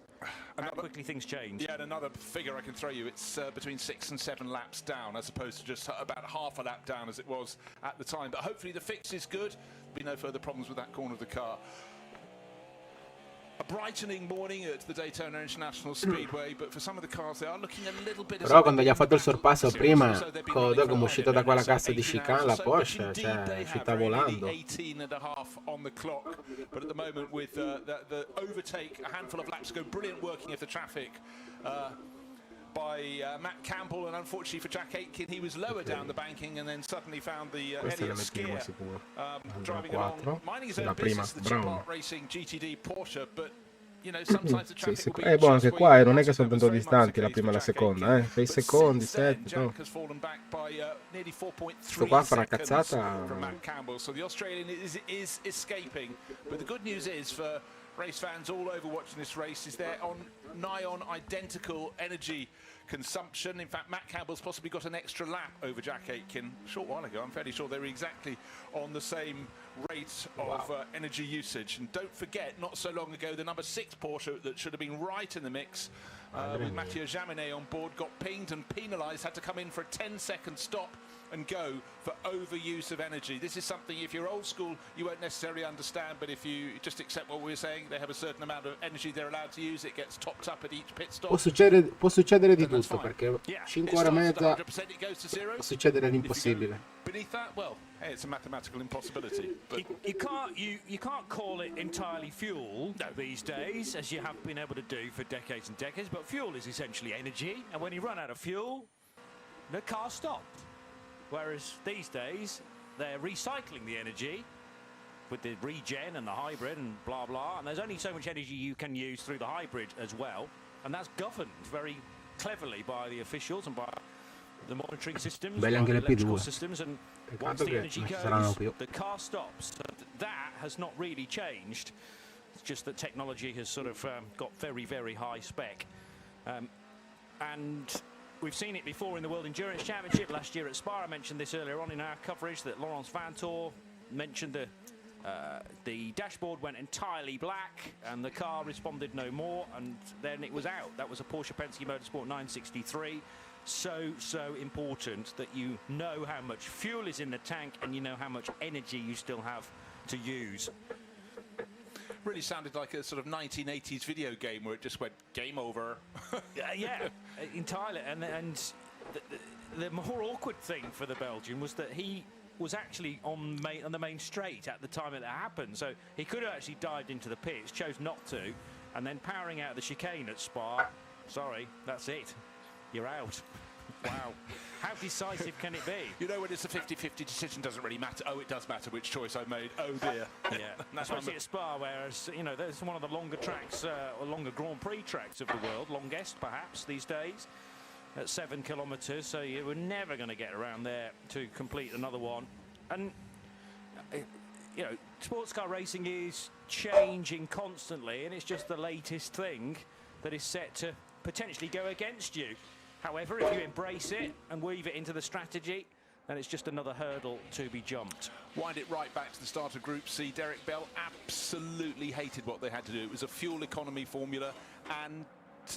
How quickly things change. Yeah, and another figure I can throw you, it's between 6 and 7 laps down, as opposed to just about half a lap down as it was at the time. But hopefully the fix is good. There'll be no further problems with that corner of the car. A brightening morning at the Daytona International Speedway, but for some of the cars they are looking a little bit. Però quando gli ha fatto il sorpasso prima, come è uscito da quella cazzo di chicane la Porsche, cioè è uscita volando. 18.5 on the clock, but at the moment with the overtake, a handful of laps ago, brilliant working of the traffic. by Matt Campbell, and unfortunately for Jack Aitken, he was lower down the banking and then suddenly found the Questa la Elliott mettiamo skier sicuro. driving 4. along, minding his La own prima, business, the Brown. Chipart Racing GTD Porsche, but you know, sometimes the Sì, traffic sì. will be Boh, anche just qua where you non è want che it. sono That was tanto very much the distanti la case prima e for la Jack seconda, Aitken. 6 But secondi, since then, 7, Jack no. has fallen back by nearly Sto 4.3 qua fa una seconds cazzata. from Matt Campbell. So the Australian is escaping. But the good news is for race fans all over watching this race is they're on nigh on identical energy consumption. In fact, Matt Campbell's possibly got an extra lap over Jack Aitken a short while ago. I'm fairly sure they were exactly on the same rate of energy usage. And don't forget, not so long ago, the number 6 Porsche that should have been right in the mix with Mathieu Jaminet on board got pinged and penalised, had to come in for a 10-second stop and go for overuse of energy. This is something, if you're old school, you won't necessarily understand, but if you just accept what we're saying, they have a certain amount of energy they're allowed to use, it gets topped up at each pit stop. Può succedere di tutto, perché 5 ore e mezza può succedere l'impossibile. Beneath that, well, hey, it's a mathematical impossibility. But You can't call it entirely fuel these days, as you have been able to do for decades and decades, but fuel is essentially energy, and when you run out of fuel, the car stopped. Whereas these days, they're recycling the energy with the regen and the hybrid and blah, blah, and there's only so much energy you can use through the hybrid as well, and that's governed very cleverly by the officials and by the monitoring systems, by Belli anche the le electrical P2. systems, and Peccato once the che energy non ci saranno goes, più. the car stops. So that has not really changed. It's just that technology has sort of got very, very high spec. And we've seen it before in the World Endurance Championship last year at Spa. I mentioned this earlier on in our coverage that Laurence Vantor mentioned the dashboard went entirely black and the car responded no more, and then it was out. That was a Porsche Penske Motorsport 963. So important that you know how much fuel is in the tank and you know how much energy you still have to use. really sounded like a sort of 1980s video game where it just went game over. Yeah, entirely. And the more awkward thing for the Belgian was that he was actually on the main straight at the time that happened. So he could have actually dived into the pits, chose not to, and then powering out the chicane at Spa. Sorry, that's it. You're out. Wow. How decisive can it be? You know, when it's a 50-50 decision, doesn't really matter. Oh, it does matter which choice I made. Oh, dear. Yeah. Especially at Spa, whereas, you know, there's one of the longer tracks, or longer Grand Prix tracks of the world, longest, perhaps, these days, at 7 kilometres, so you were never going to get around there to complete another one. And, you know, sports car racing is changing constantly, and it's just the latest thing that is set to potentially go against you. However, if you embrace it and weave it into the strategy, then it's just another hurdle to be jumped. Wind it right back to the start of Group C. Derek Bell absolutely hated what they had to do. It was a fuel economy formula, and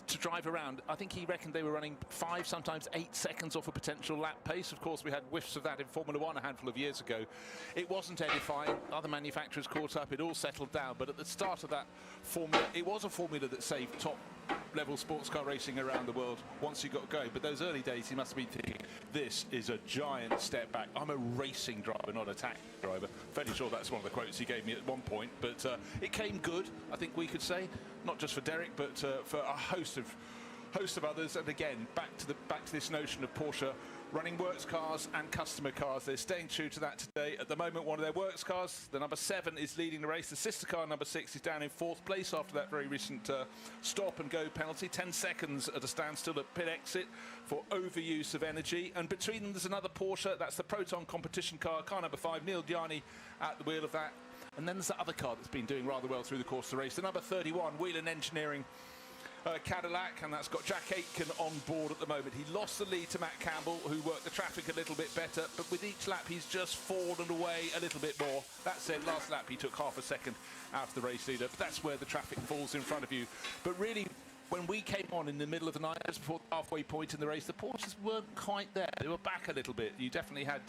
to drive around, I think he reckoned they were running 5, sometimes 8 seconds off a potential lap pace. Of course, we had whiffs of that in Formula One a handful of years ago. It wasn't edifying. Other manufacturers caught up. It all settled down. But at the start of that formula, it was a formula that saved top-level sports car racing around the world once you got going. But those early days, he must have been thinking, this is a giant step back. I'm a racing driver, not a tactic driver. Fairly sure that's one of the quotes he gave me at one point. But it came good, I think we could say, not just for Derek, but for a host of others. And again, back to this notion of Porsche running works cars and customer cars. They're staying true to that today. At the moment, one of their works cars, the number 7, is leading the race. The sister car, number 6, is down in 4th place after that very recent stop and go penalty. 10 seconds at a standstill at pit exit for overuse of energy. And between them, there's another Porsche. That's the Proton competition car number 5, Neil Gianni at the wheel of that. And then there's that other car that's been doing rather well through the course of the race, the number 31, Whelan Engineering Cadillac, and that's got Jack Aitken on board at the moment. He lost the lead to Matt Campbell, who worked the traffic a little bit better, but with each lap he's just fallen away a little bit more. That said, last lap he took half a second out of the race leader, but that's where the traffic falls in front of you. But really, when we came on in the middle of the night, just before the halfway point in the race, the Porsches weren't quite there. They were back a little bit. You definitely had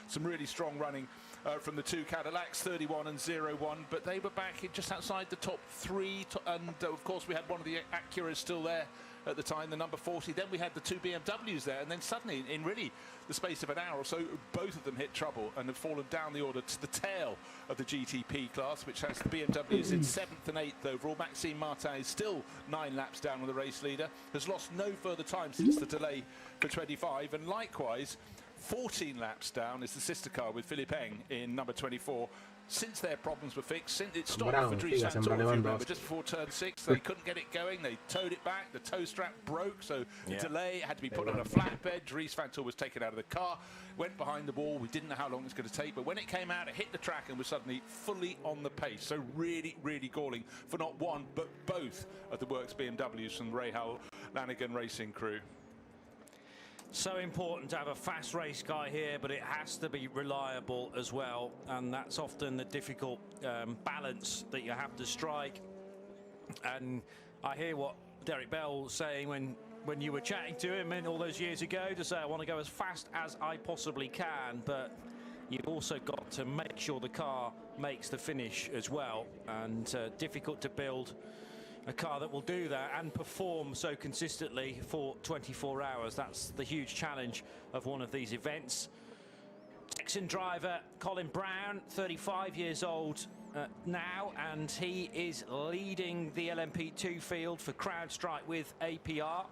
some really strong running from the two Cadillacs, 31 and 01, but they were back in just outside the top 3. And of course, we had one of the Acuras still there at the time, the number 40. Then we had the 2 BMWs there, and then suddenly, in really the space of an hour or so, both of them hit trouble and have fallen down the order to the tail of the GTP class, which has the BMWs in 7th and 8th overall. Maxime Martin is still 9 laps down on the race leader, has lost no further time since the delay for 25, and likewise 14 laps down is the sister car with Philippe Eng in number 24. Since their problems were fixed, since it stopped for Dries Van Tor, if you remember, just before turn 6, they couldn't get it going, they towed it back, the tow strap broke, so the delay had to be put on a flatbed. Dries Van Tor was taken out of the car, went behind the wall, we didn't know how long it was going to take, but when it came out, it hit the track and was suddenly fully on the pace, so really, really galling for not one, but both of the Works BMWs from the Rahal Lanigan Racing crew. So important to have a fast race car here, but it has to be reliable as well, and that's often the difficult balance that you have to strike. And I hear what Derek Bell was saying when you were chatting to him all those years ago, to say, I want to go as fast as I possibly can, but you've also got to make sure the car makes the finish as well, and difficult to build a car that will do that and perform so consistently for 24 hours. That's the huge challenge of one of these events. Texan driver Colin Brown, 35 years old now, and he is leading the LMP2 field for CrowdStrike with APR.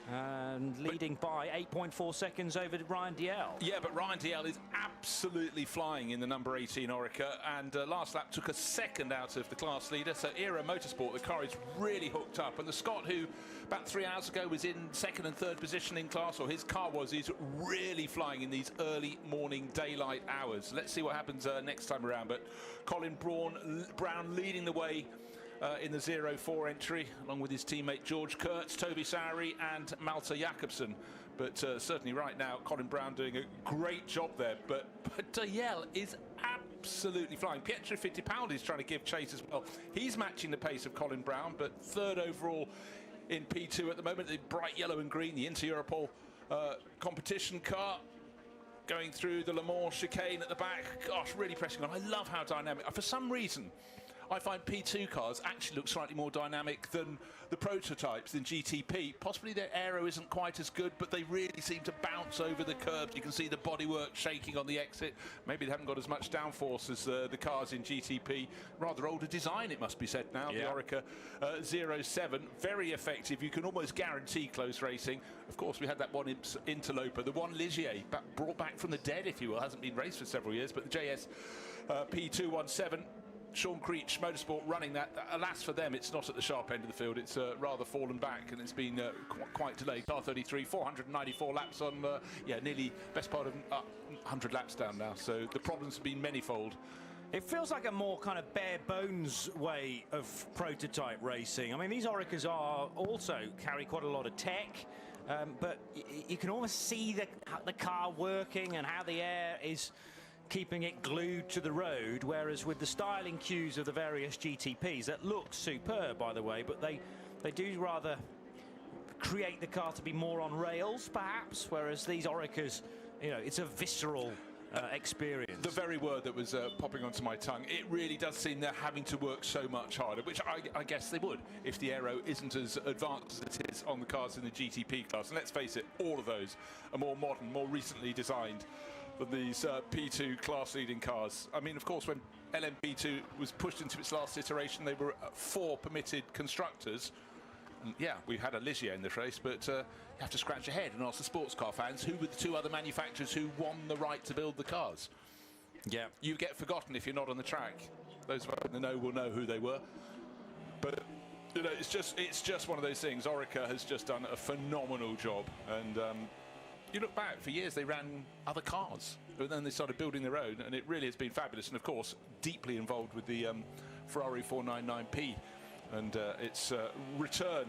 And leading by 8.4 seconds over Ryan Dalziel. Yeah, but Ryan Dalziel is absolutely flying in the number 18 Orica, and last lap took a second out of the class leader. So Era Motorsport, the car is really hooked up, and the Scot, who about 3 hours ago was in 2nd and 3rd position in class, or his car was, is really flying in these early morning daylight hours. Let's see what happens next time around. But Colin Brown leading the way in the 0-4 entry, along with his teammate George Kurtz, Toby Sowery and Malte Jakobsen. But certainly right now, Colin Brown doing a great job there. But Dalziel is absolutely flying. Pietro Fittipaldi is trying to give chase as well. He's matching the pace of Colin Brown, but 3rd overall in P2 at the moment. The bright yellow and green, the Inter-Europol competition car, going through the Le Mans chicane at the back. Gosh, really pressing on. I love how dynamic. For some reason, I find P2 cars actually look slightly more dynamic than the prototypes in GTP. Possibly their aero isn't quite as good, but they really seem to bounce over the curbs. You can see the bodywork shaking on the exit. Maybe they haven't got as much downforce as the cars in GTP. Rather older design, it must be said now. Yeah. The Orica 07, very effective. You can almost guarantee close racing. Of course, we had that one interloper, the one Ligier, brought back from the dead, if you will. Hasn't been raced for several years, but the JS P217. Sean Creech Motorsport running that. Alas for them, it's not at the sharp end of the field. It's rather fallen back, and it's been quite delayed. R33, 494 laps on, nearly best part of 100 laps down now. So the problems have been manifold. It feels like a more kind of bare bones way of prototype racing. I mean, these Oricas are also carry quite a lot of tech, but you can almost see the car working and how the air is keeping it glued to the road, whereas with the styling cues of the various GTPs, that looks superb, by the way, but they do rather create the car to be more on rails, perhaps, whereas these Oricas, it's a visceral experience. The very word that was popping onto my tongue. It really does seem they're having to work so much harder, which I guess they would if the aero isn't as advanced as it is on the cars in the GTP class. And let's face it, all of those are more modern, more recently designed than these P2 class-leading cars. I mean, of course, when LMP2 was pushed into its last iteration, they were 4 permitted constructors. And yeah, we had a Ligier in this race, but you have to scratch your head and ask the sports car fans, who were the 2 other manufacturers who won the right to build the cars? Yeah. You get forgotten if you're not on the track. Those of us in the know will know who they were. But it's just one of those things. Orica has just done a phenomenal job, and you look back, for years they ran other cars, but then they started building their own, and it really has been fabulous. And of course, deeply involved with the Ferrari 499P and its return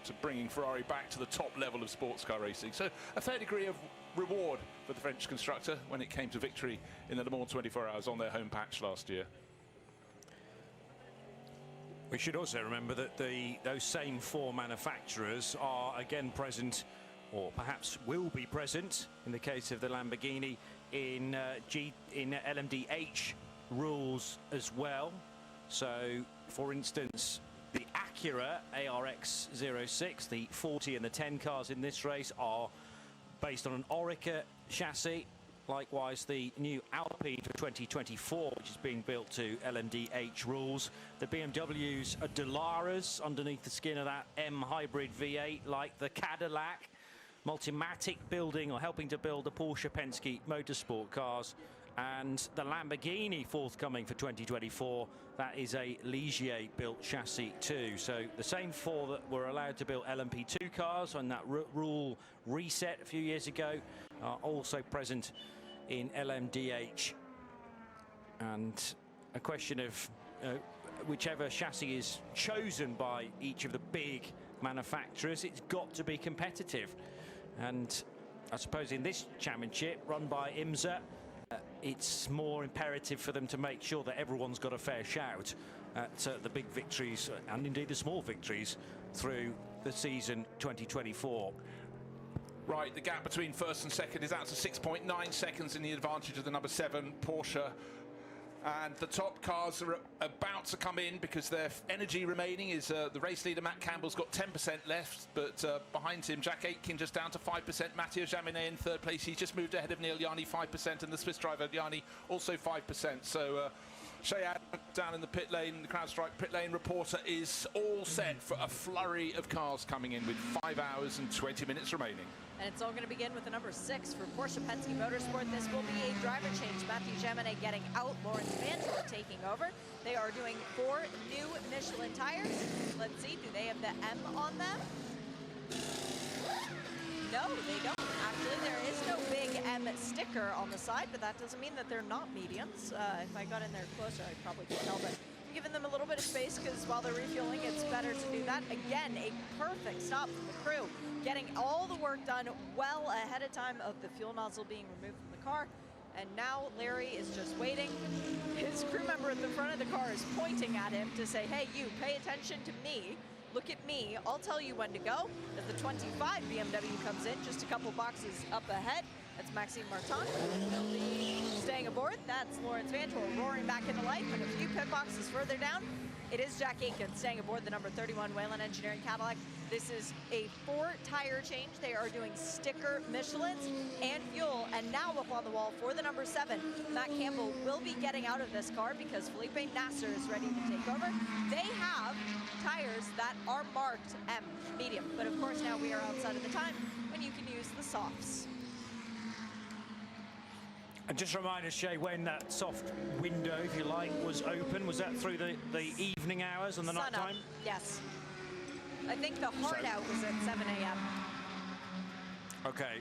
to bringing Ferrari back to the top level of sports car racing. So a fair degree of reward for the French constructor when it came to victory in the Le Mans 24 Hours on their home patch last year. We should also remember that those same 4 manufacturers are again present, or perhaps will be present, in the case of the Lamborghini, in LMDH rules as well. So, for instance, the Acura ARX-06. The 40 and the 10 cars in this race are based on an Orica chassis. Likewise, the new Alpine for 2024, which is being built to LMDH rules. The BMWs are Delaras underneath the skin of that M hybrid V8, like the Cadillac. Multimatic building or helping to build the Porsche Penske Motorsport cars. And the Lamborghini forthcoming for 2024, that is a Ligier built chassis too. So the same four that were allowed to build LMP2 cars on that rule reset a few years ago are also present in LMDH. And a question of whichever chassis is chosen by each of the big manufacturers, it's got to be competitive. And I suppose in this championship run by IMSA, it's more imperative for them to make sure that everyone's got a fair shout at the big victories and indeed the small victories through the season 2024. Right, the gap between first and second is out to 6.9 seconds in the advantage of the number 7 Porsche. And the top cars are about to come in because their energy remaining is the race leader Matt Campbell's got 10% left, but behind him Jack Aitken just down to 5%. Matteo Jaminet in third place, he's just moved ahead of Neil Yanni 5%, and the Swiss driver Yanni also 5%. So Shea down in the pit lane, the CrowdStrike pit lane reporter is all set for a flurry of cars coming in with 5 hours and 20 minutes remaining. And it's all going to begin with the number 6 for Porsche Penske Motorsport. This will be a driver change. Matthew Jaminet getting out, Lawrence Vantor taking over. They are doing 4 new Michelin tires. Let's see, do they have the M on them? No, they don't. Actually, there is no big M sticker on the side, but that doesn't mean that they're not mediums. If I got in there closer, I probably could tell, but I'm giving them a little bit of space because while they're refueling, it's better to do that. Again, a perfect stop from the crew, getting all the work done well ahead of time of the fuel nozzle being removed from the car. And now Larry is just waiting. His crew member at the front of the car is pointing at him to say, hey, you, pay attention to me. Look at me, I'll tell you when to go. As the 25 BMW comes in, just a couple boxes up ahead. That's Maxime Martin. He'll be staying aboard. That's Lawrence Vantor roaring back into life. And a few pit boxes further down, it is Jack Aitken staying aboard the number 31 Whelen Engineering Cadillac. This is a 4-tire change. They are doing sticker Michelins and fuel. And now up on the wall for the number 7, Matt Campbell will be getting out of this car because Felipe Nasser is ready to take over. They have tires that are marked M, medium. But of course now we are outside of the time when you can use the softs. And just remind us, Shay, when that soft window, if you like, was open. Was that through the evening hours and the night time? Yes. I think the hard out was at 7 a.m. Okay.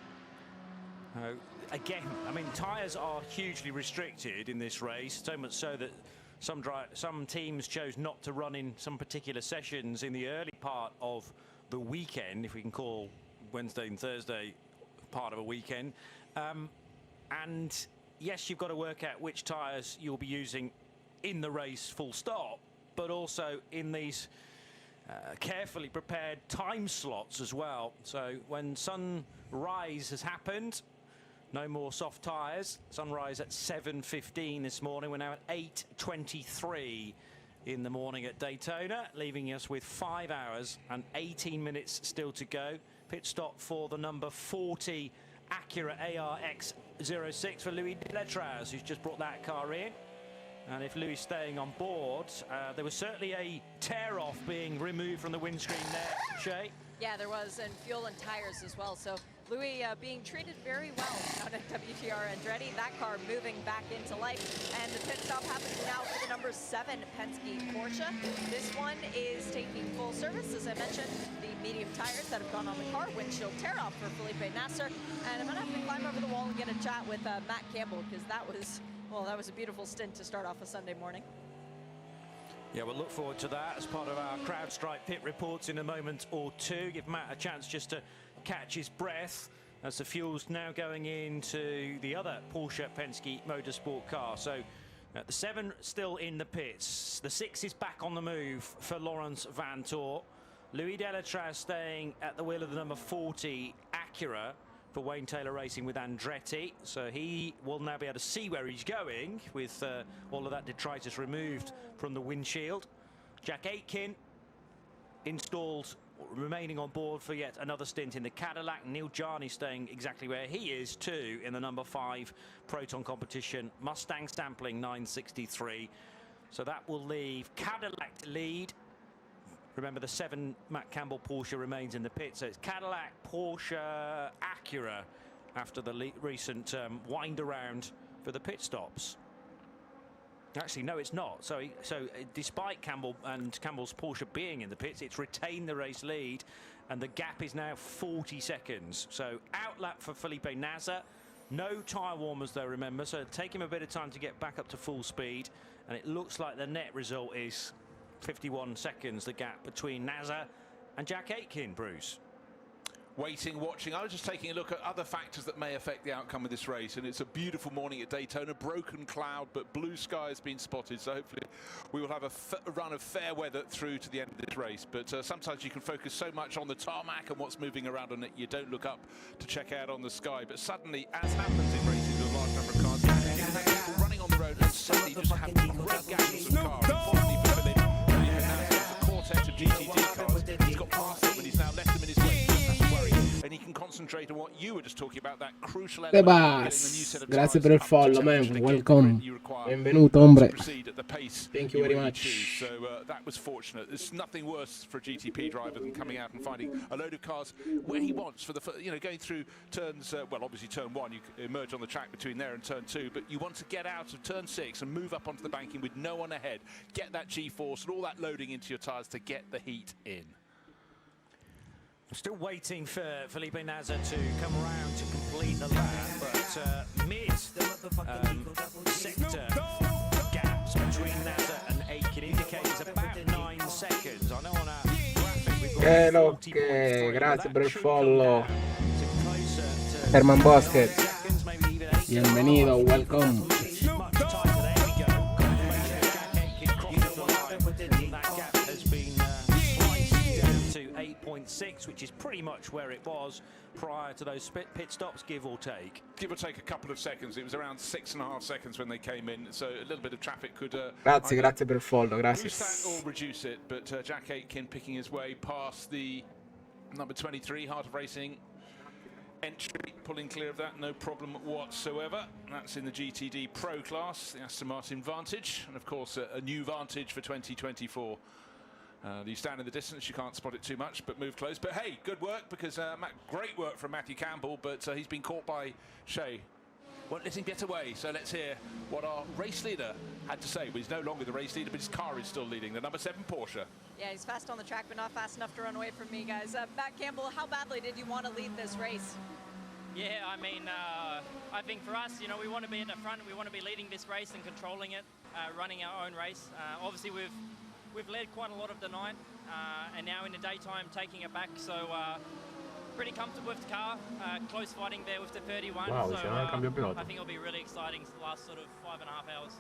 Again, I mean, tyres are hugely restricted in this race, so much so that some teams chose not to run in some particular sessions in the early part of the weekend, if we can call Wednesday and Thursday part of a weekend. And yes, you've got to work out which tyres you'll be using in the race full stop, but also in these carefully prepared time slots as well. So when sunrise has happened, no more soft tyres. Sunrise at 7:15 this morning. We're now at 8:23 in the morning at Daytona, leaving us with 5 hours and 18 minutes still to go. Pit stop for the number 40 Acura ARX-06 for Louis Delatraz, who's just brought that car in. And if Louis staying on board, there was certainly a tear-off being removed from the windscreen there, Shay. Yeah, there was, and fuel and tires as well. So Louis being treated very well down at WTR Andretti. That car moving back into life. And the pit stop happening now for the number 7 Penske Porsche. This one is taking full service, as I mentioned. The medium tires that have gone on the car, windshield tear-off for Felipe Nasser. And I'm going to have to climb over the wall and get a chat with Matt Campbell, because that was, well, that was a beautiful stint to start off a Sunday morning. Yeah, we'll look forward to that as part of our CrowdStrike pit reports in a moment or two. Give Matt a chance just to catch his breath as the fuel's now going into the other Porsche Penske Motorsport car. So the 7 still in the pits. The 6 is back on the move for Lawrence Vantor. Louis Delatraz staying at the wheel of the number 40 Acura for Wayne Taylor Racing with Andretti. So he will now be able to see where he's going with all of that detritus removed from the windshield. Jack Aitken installed, remaining on board for yet another stint in the Cadillac. Neil Jarney staying exactly where he is too in the number 5 Proton competition. Mustang sampling 963. So that will leave Cadillac to lead. Remember, the 7 Matt Campbell Porsche remains in the pit, so it's Cadillac, Porsche, Acura after the recent wind around for the pit stops. Actually, no, it's not. So despite Campbell and Campbell's Porsche being in the pits, it's retained the race lead, and the gap is now 40 seconds. So outlap for Felipe Nasr. No tyre warmers though, remember, so it'll take him a bit of time to get back up to full speed, and it looks like the net result is 51 seconds, the gap between Nasr and Jack Aitken, Bruce. Waiting, watching. I was just taking a look at other factors that may affect the outcome of this race, and it's a beautiful morning at Daytona. Broken cloud, but blue sky has been spotted, so hopefully we will have a run of fair weather through to the end of this race. But sometimes you can focus so much on the tarmac and what's moving around on it, you don't look up to check out on the sky. But suddenly, as happens in races with a large number of cars, you can have people running on the road and suddenly just have great gaps of cars. Unfortunately for Philip, a quartet of GTD cars. He's got past them, and he's now left them in his way. And he can concentrate on what you were just talking about, that crucial element. Sebas, grazie per il follow, man. Welcome. Benvenuto, hombre. Thank you very much. So that was fortunate. There's nothing worse for a GTP driver than coming out and finding a load of cars where he wants for the, going through turns. Well, obviously turn 1, you emerge on the track between there and turn 2, but you want to get out of turn 6 and move up onto the banking with no one ahead. Get that G-force and all that loading into your tyres to get the heat in. Still waiting for Felipe Nasr to come around to complete the lap, but mid-sector gaps between Nasr and Aitken indicates about 9 seconds. I know on our graphic we've got okay, grazie per il follow. Herman Bosquet. Bienvenido, welcome. 8.6, which is pretty much where it was prior to those pit stops, give or take. Give or take a couple of seconds. It was around 6.5 seconds when they came in, so a little bit of traffic could grazie per il follow, grazie. Boost that or reduce it, but Jack Aitken picking his way past the number 23 Heart of Racing entry, pulling clear of that, no problem whatsoever. That's in the GTD Pro class, the Aston Martin Vantage, and of course a new Vantage for 2024. You stand in the distance, you can't spot it too much, but move close. But hey, good work, because great work from Matthew Campbell, but he's been caught by Shea. Won't let him get away, so let's hear what our race leader had to say. Well, he's no longer the race leader, but his car is still leading, the number 7 Porsche. Yeah, he's fast on the track, but not fast enough to run away from me, guys. Matt Campbell, how badly did you want to lead this race? Yeah, I mean, I think for us, we want to be at the front, we want to be leading this race and controlling it, running our own race. Obviously, we've led quite a lot of the night, and now in the daytime taking it back, so pretty comfortable with the car, close fighting there with the 31, wow, so I think it'll be really exciting the last sort of 5.5 hours.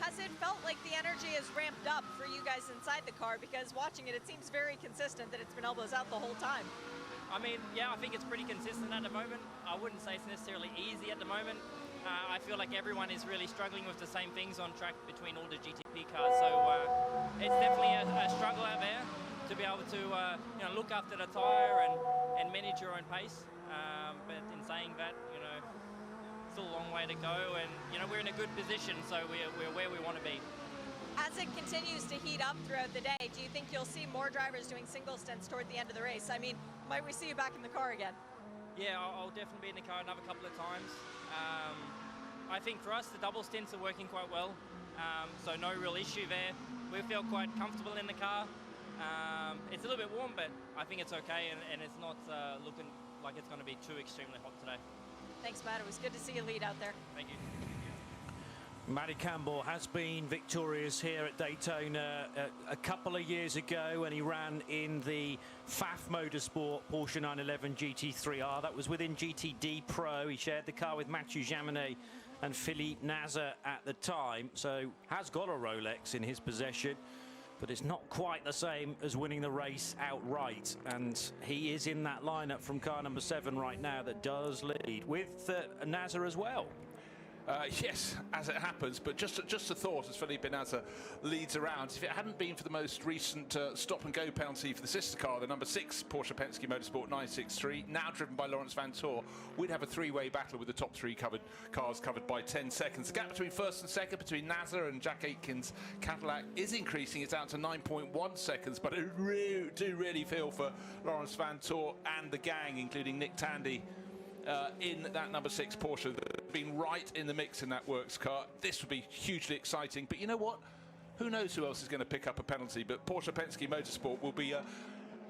Has it felt like the energy has ramped up for you guys inside the car? Because watching it, it seems very consistent that it's been elbows out the whole time. I mean, yeah, I think it's pretty consistent at the moment. I wouldn't say it's necessarily easy at the moment. I feel like everyone is really struggling with the same things on track between all the GTP cars, so it's definitely a struggle out there to be able to look after the tyre and manage your own pace. But in saying that, still a long way to go, and we're in a good position, so we're where we want to be. As it continues to heat up throughout the day, do you think you'll see more drivers doing single stints toward the end of the race? I mean, might we see you back in the car again? Yeah, I'll definitely be in the car another couple of times. I think for us, the double stints are working quite well, so no real issue there. We feel quite comfortable in the car. It's a little bit warm, but I think it's okay, and it's not looking like it's going to be too extremely hot today. Thanks, Matt. It was good to see you lead out there. Thank you. Matty Campbell has been victorious here at Daytona a couple of years ago when he ran in the FAF Motorsport Porsche 911 GT3R. That was within GTD Pro. He shared the car with Mathieu Jaminet and Philippe Nasr at the time, so has got a Rolex in his possession, but it's not quite the same as winning the race outright, and he is in that lineup from car number 7 right now that does lead with Nasr as well. Yes, as it happens, but just a thought as Felipe Nasr leads around. If it hadn't been for the most recent stop-and-go penalty for the sister car, the number 6 Porsche Penske Motorsport 963, now driven by Laurens Vanthoor, we'd have a three-way battle with the top 3 cars covered by 10 seconds. The gap between first and second, between Nasr and Jack Aitken's Cadillac, is increasing. It's down to 9.1 seconds, but I do really feel for Laurens Vanthoor and the gang, including Nick Tandy, in that number 6 Porsche that have been right in the mix in that works car. This would be hugely exciting, but you know what? Who knows who else is going to pick up a penalty, but Porsche Penske Motorsport will be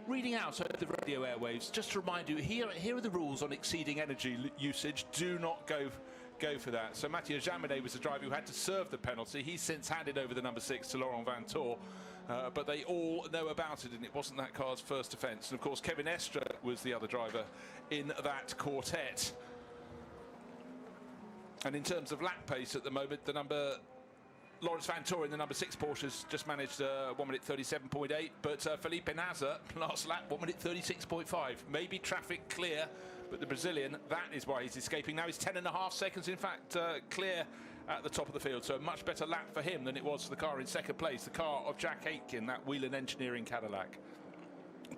reading out over the radio airwaves. Just to remind you, here are the rules on exceeding energy usage. Do not go for that. So Mathieu Jaminet was the driver who had to serve the penalty. He's since handed over the number 6 to Laurent Vanthoor. But they all know about it, and it wasn't that car's first offence. And of course, Kevin Estre was the other driver in that quartet. And in terms of lap pace at the moment, Laurens Vanthoor in the number 6 Porsche's just managed 1 minute 37.8, but Felipe Nasr, last lap, 1 minute 36.5. Maybe traffic clear, but the Brazilian, that is why he's escaping. Now he's 10.5 seconds, in fact, clear at the top of the field. So a much better lap for him than it was for the car in second place, the car of Jack Aitken, that Whelen Engineering Cadillac.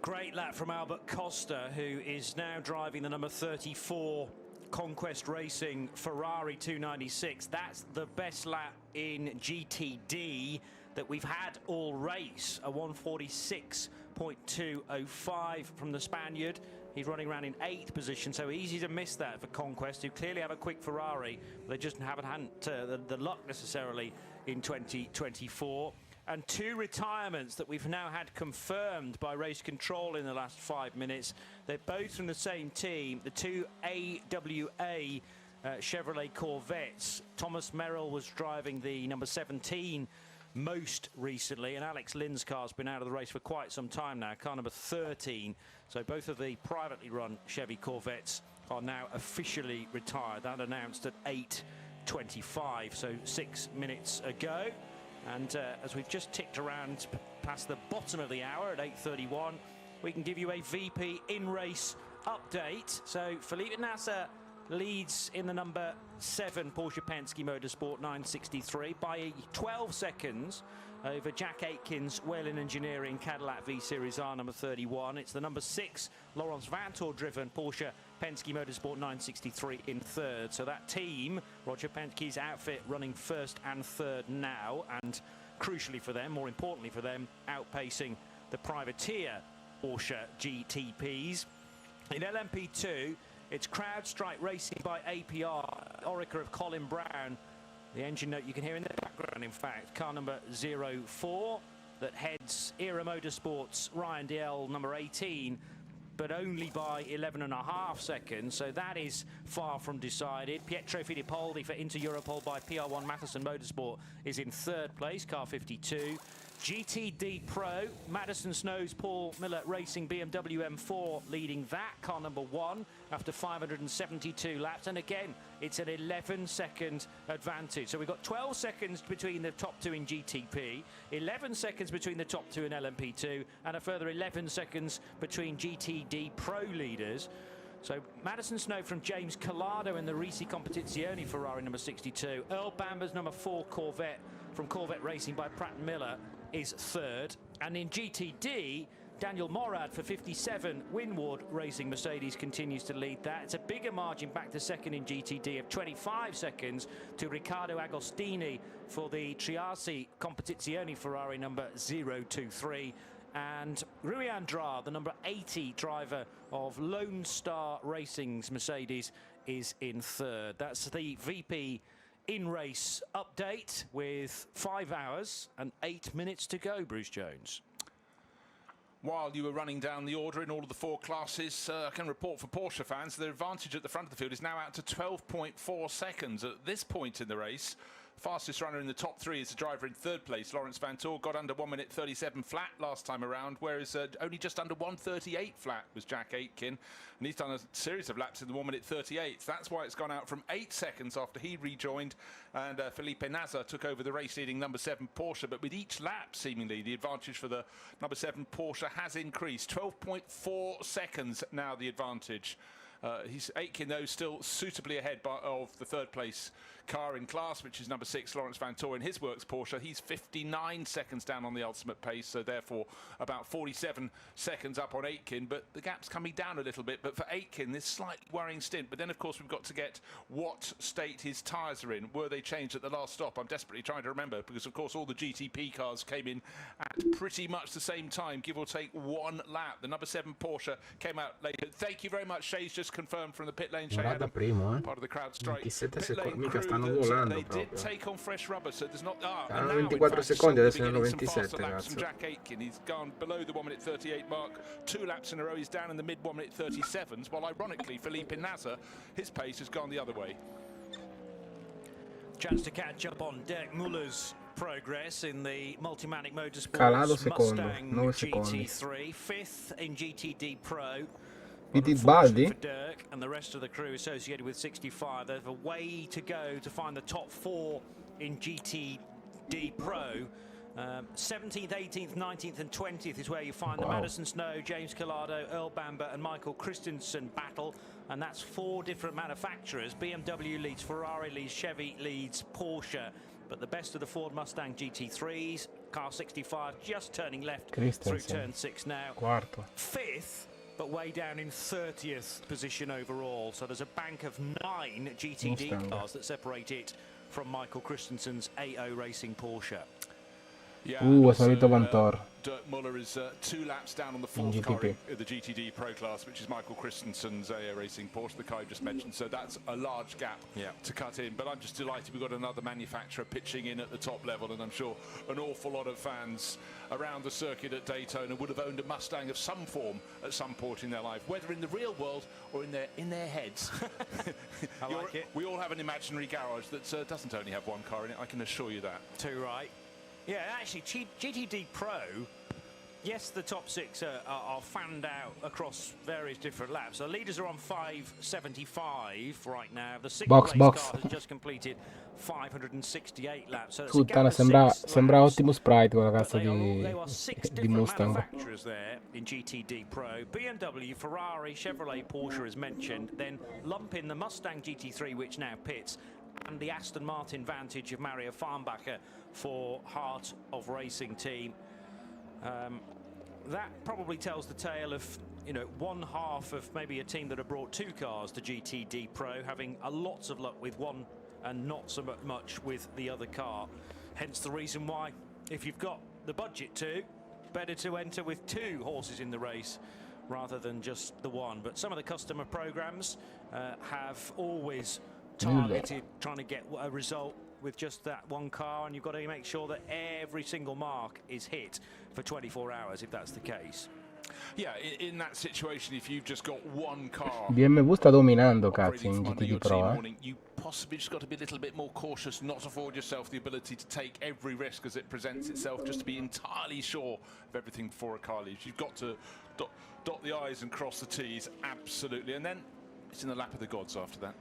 Great lap from Albert Costa, who is now driving the number 34 Conquest Racing Ferrari 296. That's the best lap in GTD that we've had all race, a 146.205 from the Spaniard. He's running around in 8th position, so easy to miss that for Conquest, who clearly have a quick Ferrari. They just haven't had the luck necessarily in 2024. And 2 retirements that we've now had confirmed by race control in the last 5 minutes. They're both from the same team, the 2 AWA Chevrolet Corvettes. Thomas Merrill was driving the number 17 most recently, and Alex Lynn's car's been out of the race for quite some time now, car number 13. So both of the privately run Chevy Corvettes are now officially retired. That announced at 8:25, so 6 minutes ago. And as we've just ticked around past the bottom of the hour at 8:31, we can give you a VP in-race update. So Felipe Nasr leads in the number 7 Porsche Penske Motorsport 963 by 12 seconds over Jack Aitken's Whelen Engineering Cadillac V-Series R number 31. It's the number 6 Laurens Vanthoor driven Porsche Penske Motorsport 963 in 3rd. So that team, Roger Penske's outfit, running 1st and 3rd now, and crucially for them, more importantly for them, outpacing the privateer Porsche GTPs. In LMP2, it's CrowdStrike Racing by APR, Orica of Colin Brown. The engine note you can hear in the background, in fact, car number 04 that heads Era Motorsports Ryan DL number 18, but only by 11.5 seconds, so that is far from decided. Pietro Fittipaldi for Inter Europol by PR1 Matheson Motorsport is in 3rd place, car 52. GTD Pro, Madison Snow's Paul Miller Racing BMW M4 leading that, car number 1 after 572 laps, and again it's an 11-second advantage. So we've got 12 seconds between the top 2 in GTP, 11 seconds between the top 2 in LMP2, and a further 11 seconds between GTD Pro leaders. So Madison Snow from James Collado in the Risi Competizione Ferrari number 62. Earl Bamber's number 4 Corvette from Corvette Racing by Pratt & Miller is 3rd. And in GTD, Daniel Morad for 57 Winward Racing Mercedes continues to lead that. It's a bigger margin back to 2nd in GTD of 25 seconds to Riccardo Agostini for the Triasi Competizione Ferrari number 023. And Rui Andrade, the number 80 driver of Lone Star Racing's Mercedes, is in 3rd. That's the VP in-race update with 5 hours and 8 minutes to go, Bruce Jones. While you were running down the order in all of the 4 classes, I can report for Porsche fans, the advantage at the front of the field is now out to 12.4 seconds. At this point in the race, fastest runner in the top 3 is the driver in 3rd place, Laurens Vanthoor, got under 1 minute 37 flat last time around, whereas only just under 1:38 flat was Jack Aitken, and he's done a series of laps in the 1 minute 38. That's why it's gone out from 8 seconds after he rejoined, and Felipe Nasr took over the race leading number 7 Porsche. But with each lap, seemingly, the advantage for the number 7 Porsche has increased. 12.4 seconds now the advantage. Aitken, though, still suitably ahead of the third place car in class, which is number 6, Lawrence Van Tor, in his works Porsche. He's 59 seconds down on the ultimate pace, so therefore about 47 seconds up on Aitken, but the gap's coming down a little bit. But for Aitken, this slightly worrying stint. But then, of course, we've got to get what state his tyres are in. Were they changed at the last stop? I'm desperately trying to remember, because, of course, all the GTP cars came in at pretty much the same time, give or take 1 lap. The number 7 Porsche came out later. Thank you very much. Shay's just confirmed from the pit lane. Shay Guarda primo, part of the crowd strike. 27 secondi, mica stanno volando They proprio. did take on fresh rubber, so there's not. Erano 24 secondi, adesso ne hanno 27, From cazzo. Jack Aitken, he's gone below the 1 minute 38 mark 2 laps in a row. He's down in the mid 1 minute 37s, while ironically Felipe Nasr, his pace has gone the other way. Chance to catch up on Dirk Muller's progress in the Multimatic Calato Motorsports secondo, Mustang 9 secondi. GT3, 5th in GTD Pro. Vedi Baldi? For Dirk and the rest of the crew associated with 65, there's a way to go to find the top 4 in GTD Pro. 17th, 18th, 19th and 20th is where you find the Madison Snow, James Collado, Earl Bamber and Michael Christensen battle, and that's 4 different manufacturers. BMW leads, Ferrari leads, Chevy leads, Porsche, but the best of the Ford Mustang GT3s, car 65 just turning left through turn 6 now. Quarto. 5th, but way down in 30th position overall. So there's a bank of 9 GTD Mustang. cars that separate it from Michael Christensen's AO Racing Porsche. Yeah, è salito Vantor. Dirk Muller is 2 laps down on the In 4th car GTP. in the GTD Pro class, which is Michael Christensen's AO Racing Porsche, the car I just mentioned. So that's a large gap to cut in. But I'm just delighted we've got another manufacturer pitching in at the top level, and I'm sure an awful lot of fans around the circuit at Daytona would have owned a Mustang of some form at some point in their life, whether in the real world or in their heads. I like it. We all have an imaginary garage that doesn't only have 1 car in it, I can assure you that. Too right. Yeah, actually, GTD Pro, yes, the top 6 are fanned out across various different laps. The leaders are on 575 right now. The 6th place car has just completed 568 laps. So Puttana, sembra Optimus Pride quella cazzo di Mustang. Manufacturers there in GTD Pro. BMW, Ferrari, Chevrolet, Porsche as mentioned. Then lump in the Mustang GT3, which now pits, and the Aston Martin Vantage of Mario Farnbacher for Heart of Racing team. That probably tells the tale of, you know, 1/2 of maybe a team that have brought 2 cars to GTD Pro, having lots of luck with one and not so much with the other car. Hence the reason why, if you've got the budget to, better to enter with 2 horses in the race rather than just the 1. But some of the customer programs have always targeted trying to get a result with just that 1 car, and you've got to make sure that every single mark is hit for 24 hours if that's the case. Yeah, in that situation, if you've just got 1 car BMW sta dominando, cazzo, in under GTD your Pro, team morning, you possibly just got to be a little bit more cautious, not afford yourself the ability to take every risk as it presents itself, just to be entirely sure of everything before a car leaves. You've got to dot the I's and cross the T's, absolutely, and then it's in the lap of the gods after that.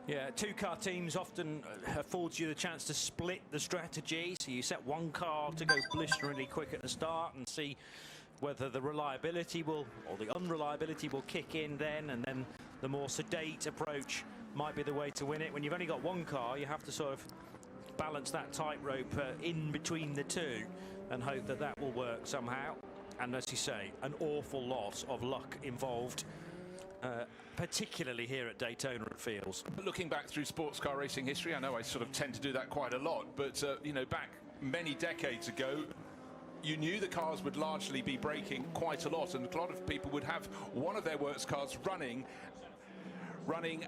Yeah, 2-car teams often affords you the chance to split the strategy. So you set 1 car to go blisteringly quick at the start and see whether the reliability will, or the unreliability will kick in then, and then the more sedate approach might be the way to win it. When you've only got 1 car, you have to sort of balance that tightrope in between the 2 and hope that that will work somehow. And as you say, an awful lot of luck involved. Particularly here at Daytona, it feels. Looking back through sports car racing history, I know I sort of tend to do that quite a lot, but you know, back many decades ago, you knew the cars would largely be braking quite a lot, and a lot of people would have one of their works cars running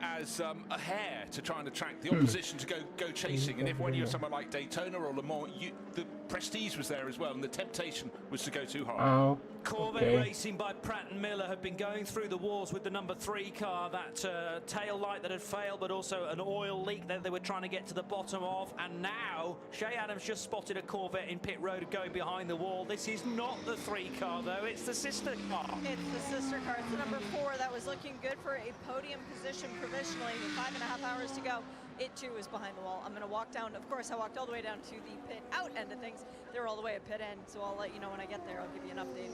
as a hare to try and attract the opposition to go chasing. And if when you're somewhere like Daytona or Le Mans, the prestige was there as well, and the temptation was to go too hard. Corvette Racing by Pratt & Miller had been going through the wars with the number 3 car, that tail light that had failed, but also an oil leak that they were trying to get to the bottom of. And now Shay Adams just spotted a Corvette in pit road going behind the wall. This is not the 3 car though, it's the sister car. It's the sister car. It's the number 4 that was looking good for a podium position provisionally with 5.5 hours to go. It too is behind the wall. I'm going to walk down. Of course, I walked all the way down to the pit out end of things. They're all the way at pit end, so I'll let you know when I get there. I'll give you an update.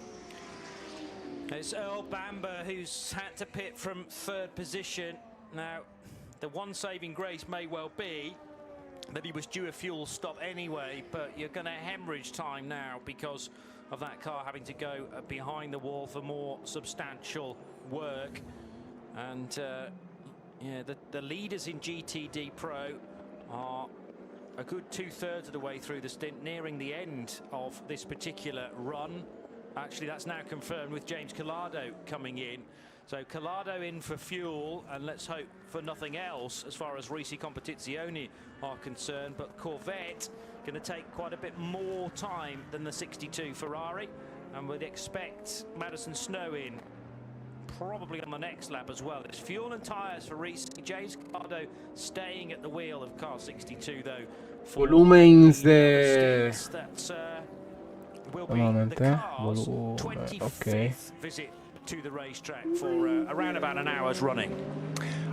It's Earl Bamber who's had to pit from 3rd position. Now, the one saving grace may well be that he was due a fuel stop anyway, but you're going to hemorrhage time now because of that car having to go behind the wall for more substantial work. And yeah, the leaders in GTD Pro are a good 2/3 of the way through the stint, nearing the end of this particular run. Actually, that's now confirmed with James Collado coming in. So Collado in for fuel, and let's hope for nothing else as far as Risi Competizione are concerned. But Corvette going to take quite a bit more time than the 62 Ferrari, and would expect Madison Snow in probably on the next lap as well. There's fuel and tyres for Risi. James Collado staying at the wheel of car 62 though. Volumens de... Un momento, volume, ok. Visit to the racetrack for around about an hour's running.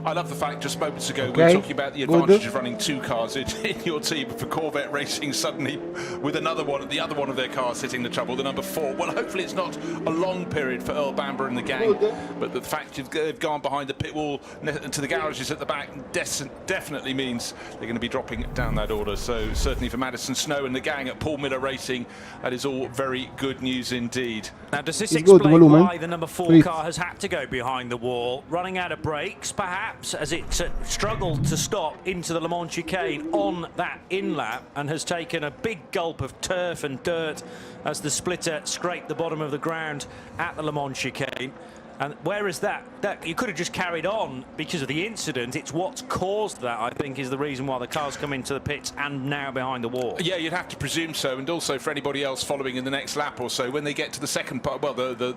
I love the fact just moments ago we were talking about the advantage of running 2 cars in your team for Corvette Racing, suddenly with another one, the other one of their cars hitting the trouble, the number 4. Well, hopefully it's not a long period for Earl Bamber and the gang, but the fact they've gone behind the pit wall to the garages at the back definitely means they're going to be dropping down that order. So certainly for Madison Snow and the gang at Paul Miller Racing, that is all very good news indeed. Now, does this explain why the number 4 car has had to go behind the wall, running out of brakes, perhaps, as it struggled to stop into the Le Mans chicane on that in-lap, and has taken a big gulp of turf and dirt as the splitter scraped the bottom of the ground at the Le Mans chicane. And whereas that you could have just carried on because of the incident, it's what's caused that, I think, is the reason why the car's come into the pits and now behind the wall. Yeah, you'd have to presume so, and also for anybody else following in the next lap or so, when they get to the second part, well, the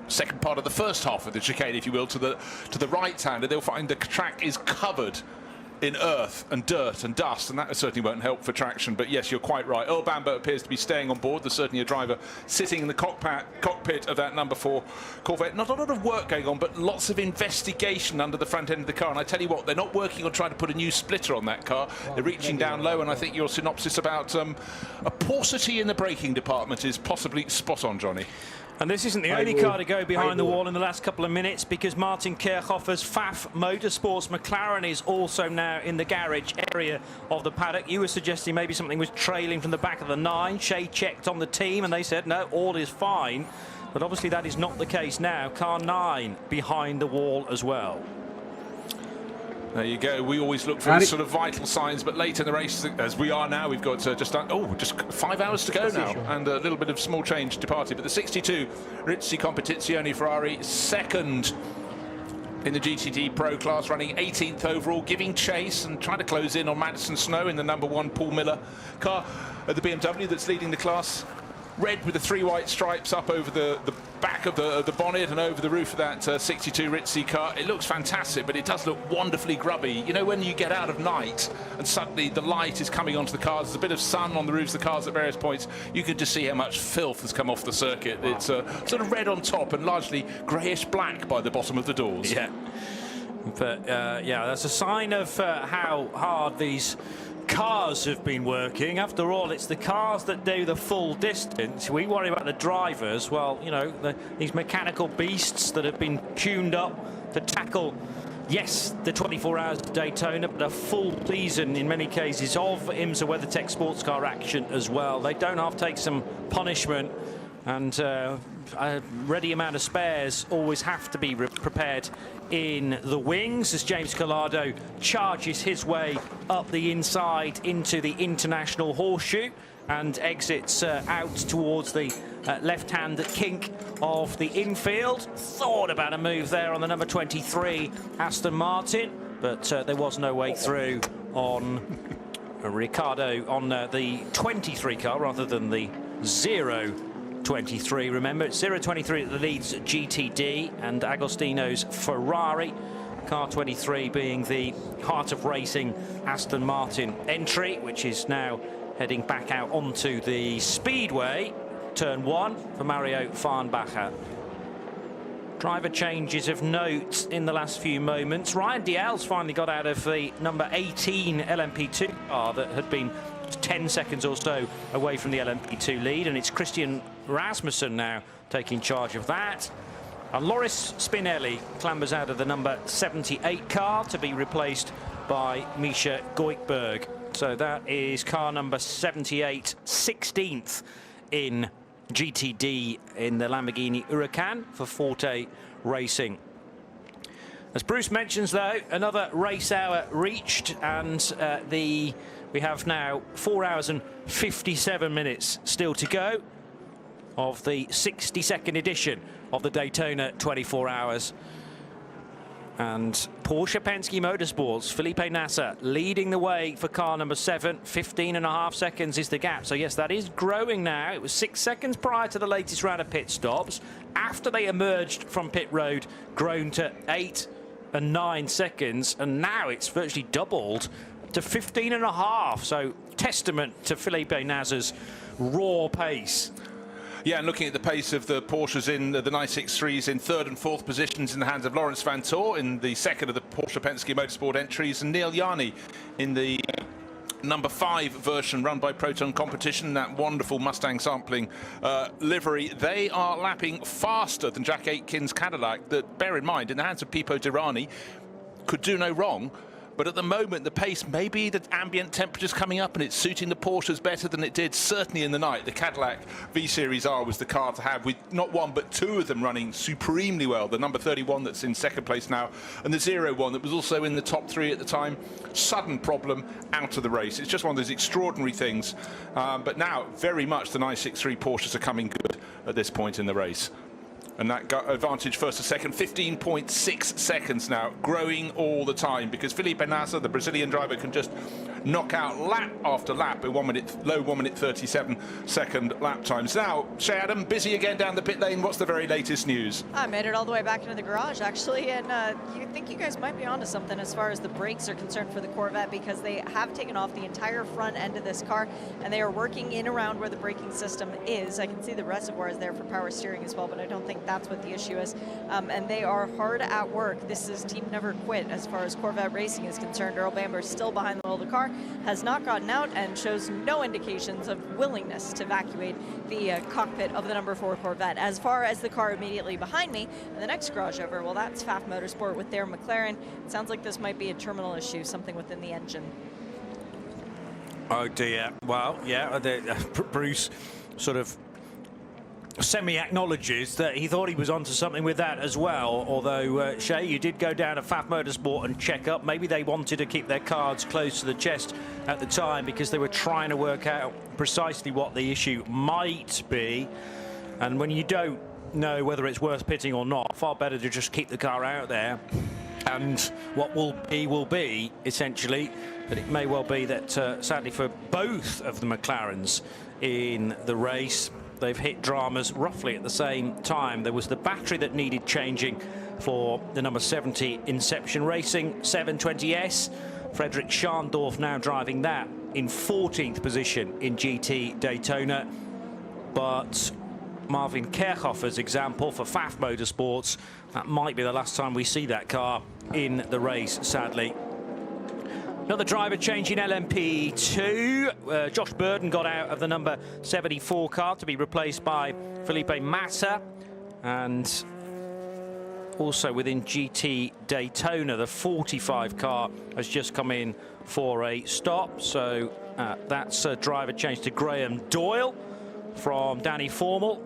second part of the first half of the chicane, if you will, to the right-hander, they'll find the track is covered in earth and dirt and dust, and that certainly won't help for traction. But yes, you're quite right. Earl Bamber appears to be staying on board. There's certainly a driver sitting in the cockpit of that number 4 Corvette. Not a lot of work going on, but lots of investigation under the front end of the car. And I tell you what, they're not working on trying to put a new splitter on that car. They're reaching down low, and I think your synopsis about a paucity in the braking department is possibly spot on, Johnny. And this isn't the only car to go behind the wall in the last couple of minutes, because Martin Kirchhoffer's Pfaff Motorsports McLaren is also now in the garage area of the paddock. You were suggesting maybe something was trailing from the back of the 9. Shea checked on the team and they said, no, all is fine. But obviously that is not the case now. Car 9 behind the wall as well. There you go. We always look for sort of vital signs, but late in the race, as we are now, we've got just 5 hours to go now, and a little bit of small change departed. But the 62 Risi Competizione Ferrari, second in the GTD Pro class, running 18th overall, giving chase and trying to close in on Madison Snow in the number 1 Paul Miller car at the BMW that's leading the class. Red with the 3 white stripes up over the back of the bonnet and over the roof of that 62 Risi car. It looks fantastic, but it does look wonderfully grubby. You know, when you get out of night and suddenly the light is coming onto the cars, there's a bit of sun on the roofs of the cars at various points, you can just see how much filth has come off the circuit. It's sort of red on top and largely greyish black by the bottom of the doors. Yeah, but yeah, that's a sign of how hard these cars have been working. After all, it's the cars that do the full distance. We worry about the drivers. Well, you know, these mechanical beasts that have been tuned up to tackle, yes, the 24 hours of Daytona, but a full season in many cases of IMSA WeatherTech sports car action as well. They don't have to take some punishment, and a ready amount of spares always have to be prepared in the wings as James Collado charges his way up the inside into the international horseshoe and exits out towards the left-hand kink of the infield. Thought about a move there on the number 23 Aston Martin, but there was no way through on Ricciardo on the 23 car rather than the 023. Remember, it's 023 that leads GTD and Agostino's Ferrari. Car 23 being the heart of racing Aston Martin entry, which is now heading back out onto the speedway. Turn 1 for Mario Farnbacher. Driver changes of note in the last few moments. Ryan Diel's finally got out of the number 18 LMP2 car that had been 10 seconds or so away from the LMP2 lead, and it's Christian Rasmussen now taking charge of that. And Loris Spinelli clambers out of the number 78 car to be replaced by Misha Goikberg. So that is car number 78, 16th in GTD in the Lamborghini Huracan for Forte Racing. As Bruce mentions, though, another race hour reached, and we have now 4 hours and 57 minutes still to go of the 62nd edition of the Daytona 24 Hours. And Porsche Penske Motorsports, Felipe Nasser leading the way for car number 7. 15.5 seconds is the gap. So yes, that is growing now. It was 6 seconds prior to the latest round of pit stops. After they emerged from pit road, grown to 8 and 9 seconds. And now it's virtually doubled to 15.5. So testament to Felipe Nasser's raw pace. Yeah, and looking at the pace of the Porsches in the 963s in 3rd and 4th positions in the hands of Lawrence Van Tor in the 2nd of the Porsche Penske Motorsport entries, and Neil Yarni in the number 5 version run by Proton Competition, that wonderful Mustang sampling livery. They are lapping faster than Jack Aitken's Cadillac that, bear in mind, in the hands of Pipo Derani, could do no wrong. But at the moment, the pace, maybe the ambient temperature's coming up and it's suiting the Porsches better than it did certainly in the night. The Cadillac V-Series R was the car to have, with not one but 2 of them running supremely well. The number 31 that's in 2nd place now, and the 01 that was also in the top 3 at the time. Sudden problem, out of the race. It's just one of those extraordinary things. But now, very much the 963 Porsches are coming good at this point in the race. And that advantage first to second, 15.6 seconds now, growing all the time, because Felipe Nasser, the Brazilian driver, can just knock out lap after lap in 1 minute, low 1 minute 37 second lap times. Now, Shea Adam, busy again down the pit lane. What's the very latest news? I made it all the way back into the garage, actually, and you think you guys might be onto something as far as the brakes are concerned for the Corvette, because they have taken off the entire front end of this car, and they are working in around where the braking system is. I can see the reservoir is there for power steering as well, but I don't think that's what the issue is. And they are hard at work. This is Team Never Quit as far as Corvette racing is concerned. Earl Bamber is still behind the wheel of the car, has not gotten out, and shows no indications of willingness to evacuate the cockpit of the number 4 Corvette. As far as the car immediately behind me, and the next garage over, well, that's Pfaff Motorsport with their McLaren. It sounds like this might be a terminal issue, something within the engine. Oh dear. Well, yeah, Bruce sort of semi-acknowledges that he thought he was onto something with that as well, although Shea, you did go down to Pfaff Motorsport and check up. Maybe they wanted to keep their cards close to the chest at the time because they were trying to work out precisely what the issue might be, and when you don't know whether it's worth pitting or not, far better to just keep the car out there, and what will be essentially. But it may well be that sadly for both of the McLarens in the race, they've hit dramas roughly at the same time. There was the battery that needed changing for the number 70 Inception Racing 720S. Frederick Scharndorf now driving that in 14th position in GT Daytona. But Marvin Kerchoffer's example for Pfaff Motorsports, that might be the last time we see that car in the race, sadly. Another driver change in LMP2. Josh Burden got out of the number 74 car to be replaced by Felipe Massa. And also within GT Daytona, the 45 car has just come in for a stop. So that's a driver change to Graham Doyle from Danny Formal.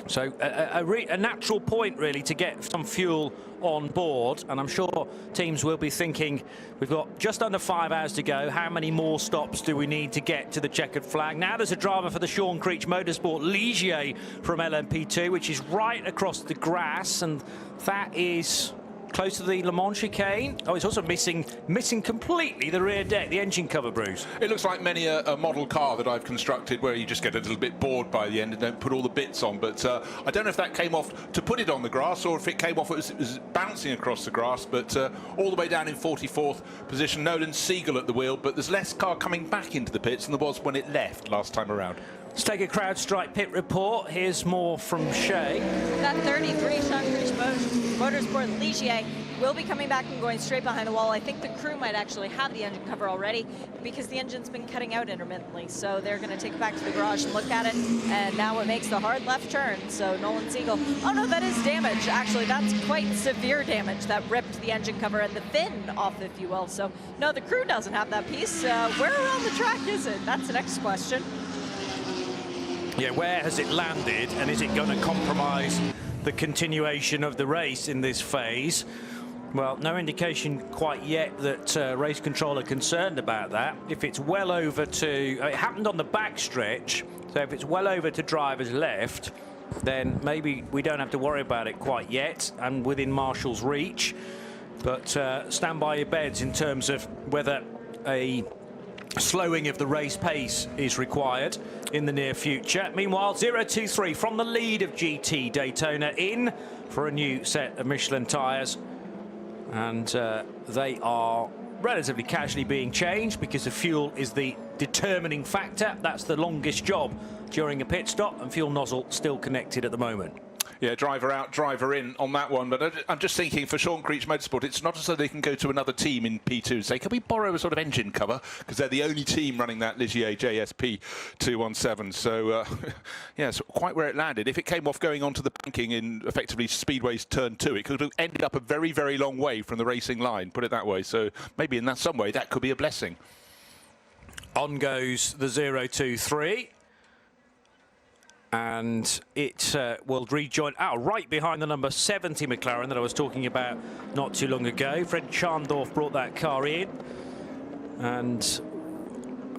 So a natural point, really, to get some fuel on board. And I'm sure teams will be thinking, we've got just under 5 hours to go. How many more stops do we need to get to the checkered flag? Now there's a driver for the Sean Creech Motorsport, Ligier from LMP2, which is right across the grass. And that is close to the Le Mans chicane. Oh, it's also missing completely the rear deck, the engine cover, Bruce. It looks like many a model car that I've constructed where you just get a little bit bored by the end and don't put all the bits on. But I don't know if that came off to put it on the grass or if it came off, it was bouncing across the grass. But all the way down in 44th position, Nolan Siegel at the wheel. But there's less car coming back into the pits than there was when it left last time around. Let's take a CrowdStrike pit report. Here's more from Shea. That 33 Sean Creech Motorsport Ligier will be coming back and going straight behind the wall. I think the crew might actually have the engine cover already because the engine's been cutting out intermittently. So they're going to take it back to the garage and look at it. And now it makes the hard left turn. So Nolan Siegel, oh no, that is damage. Actually, that's quite severe damage that ripped the engine cover and the fin off, if you will. So no, the crew doesn't have that piece. Where around the track is it? That's the next question. Yeah, where has it landed, and is it going to compromise the continuation of the race in this phase? Well, no indication quite yet that race control are concerned about that. If it's well over to, it happened on the back stretch, so if it's well over to driver's left, then maybe we don't have to worry about it quite yet and within Marshall's reach. But stand by your beds in terms of whether a slowing of the race pace is required in the near future. Meanwhile, 0-2-3 from the lead of GT Daytona in for a new set of Michelin tyres. And they are relatively casually being changed because the fuel is the determining factor. That's the longest job during a pit stop, and fuel nozzle still connected at the moment. Yeah, driver out, driver in on that one. But I'm just thinking for Sean Creech Motorsport, it's not as though they can go to another team in P2 and say, can we borrow a sort of engine cover? Because they're the only team running that Ligier JSP 217. So, yeah, so quite where it landed. If it came off going onto the banking in effectively Speedway's turn 2, it could have ended up a very, very long way from the racing line, put it that way. So maybe in some way that could be a blessing. On goes the 0-2-3. And it will rejoin right behind the number 70 McLaren that I was talking about not too long ago. Fred Chandorf brought that car in and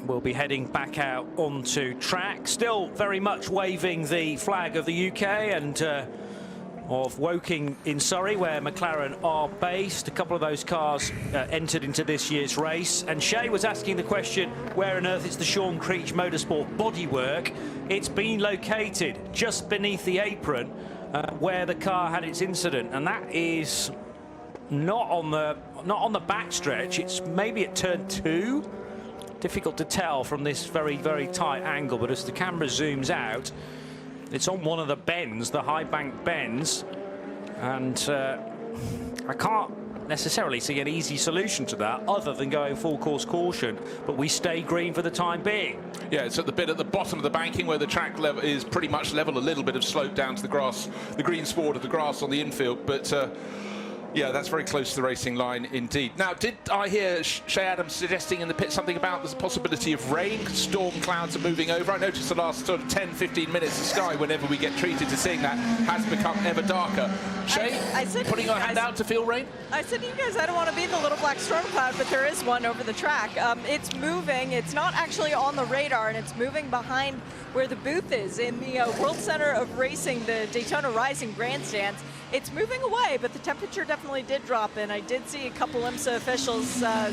will be heading back out onto track. Still very much waving the flag of the UK and of Woking in Surrey, where McLaren are based. A couple of those cars entered into this year's race. And Shay was asking the question, where on earth is the Sean Creech Motorsport bodywork? It's been located just beneath the apron where the car had its incident, and that is not on the back stretch. It's maybe at turn 2. Difficult to tell from this very, very tight angle, but as the camera zooms out, it's on one of the bends, the high bank bends, and I can't necessarily see an easy solution to that other than going full course caution, but we stay green for the time being. Yeah, it's at the bit at the bottom of the banking where the track level is pretty much level, a little bit of slope down to the grass, the green sward of the grass on the infield, but yeah, that's very close to the racing line indeed. Now, did I hear Shay Adams suggesting in the pit something about the possibility of rain? Storm clouds are moving over. I noticed the last sort of 10-15 minutes the sky, whenever we get treated to seeing that, has become ever darker. Shay, putting your hand out to feel rain? I said to you guys, I don't want to be the little black storm cloud, but there is one over the track. It's moving. It's not actually on the radar, and it's moving behind where the booth is in the World Center of Racing, the Daytona Rising grandstands. It's moving away, but the temperature definitely did drop, and I did see a couple IMSA officials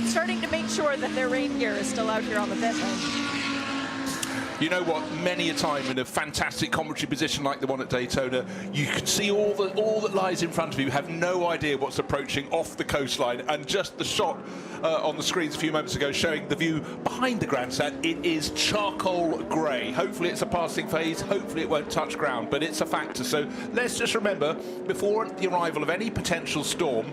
starting to make sure that their rain gear is still out here on the pit lane. You know what? Many a time in a fantastic commentary position like the one at Daytona, you can see all that lies in front of you. You have no idea what's approaching off the coastline, and just the shot on the screens a few moments ago showing the view behind the grandstand, it is charcoal grey. Hopefully it's a passing phase. Hopefully it won't touch ground, but it's a factor. So let's just remember, before the arrival of any potential storm,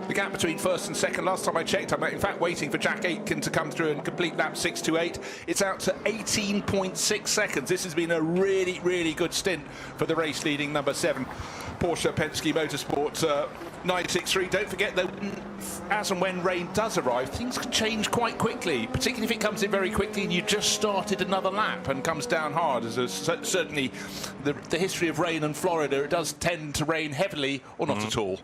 the gap between first and second, last time I checked, I'm in fact waiting for Jack Aitken to come through and complete lap 628. It's out to 18.6 seconds. This has been a really, really good stint for the race leading number 7 Porsche Penske Motorsport 963. Don't forget that as and when rain does arrive, things can change quite quickly, particularly if it comes in very quickly and you just started another lap and comes down hard. As certainly the history of rain in Florida, it does tend to rain heavily or not at all.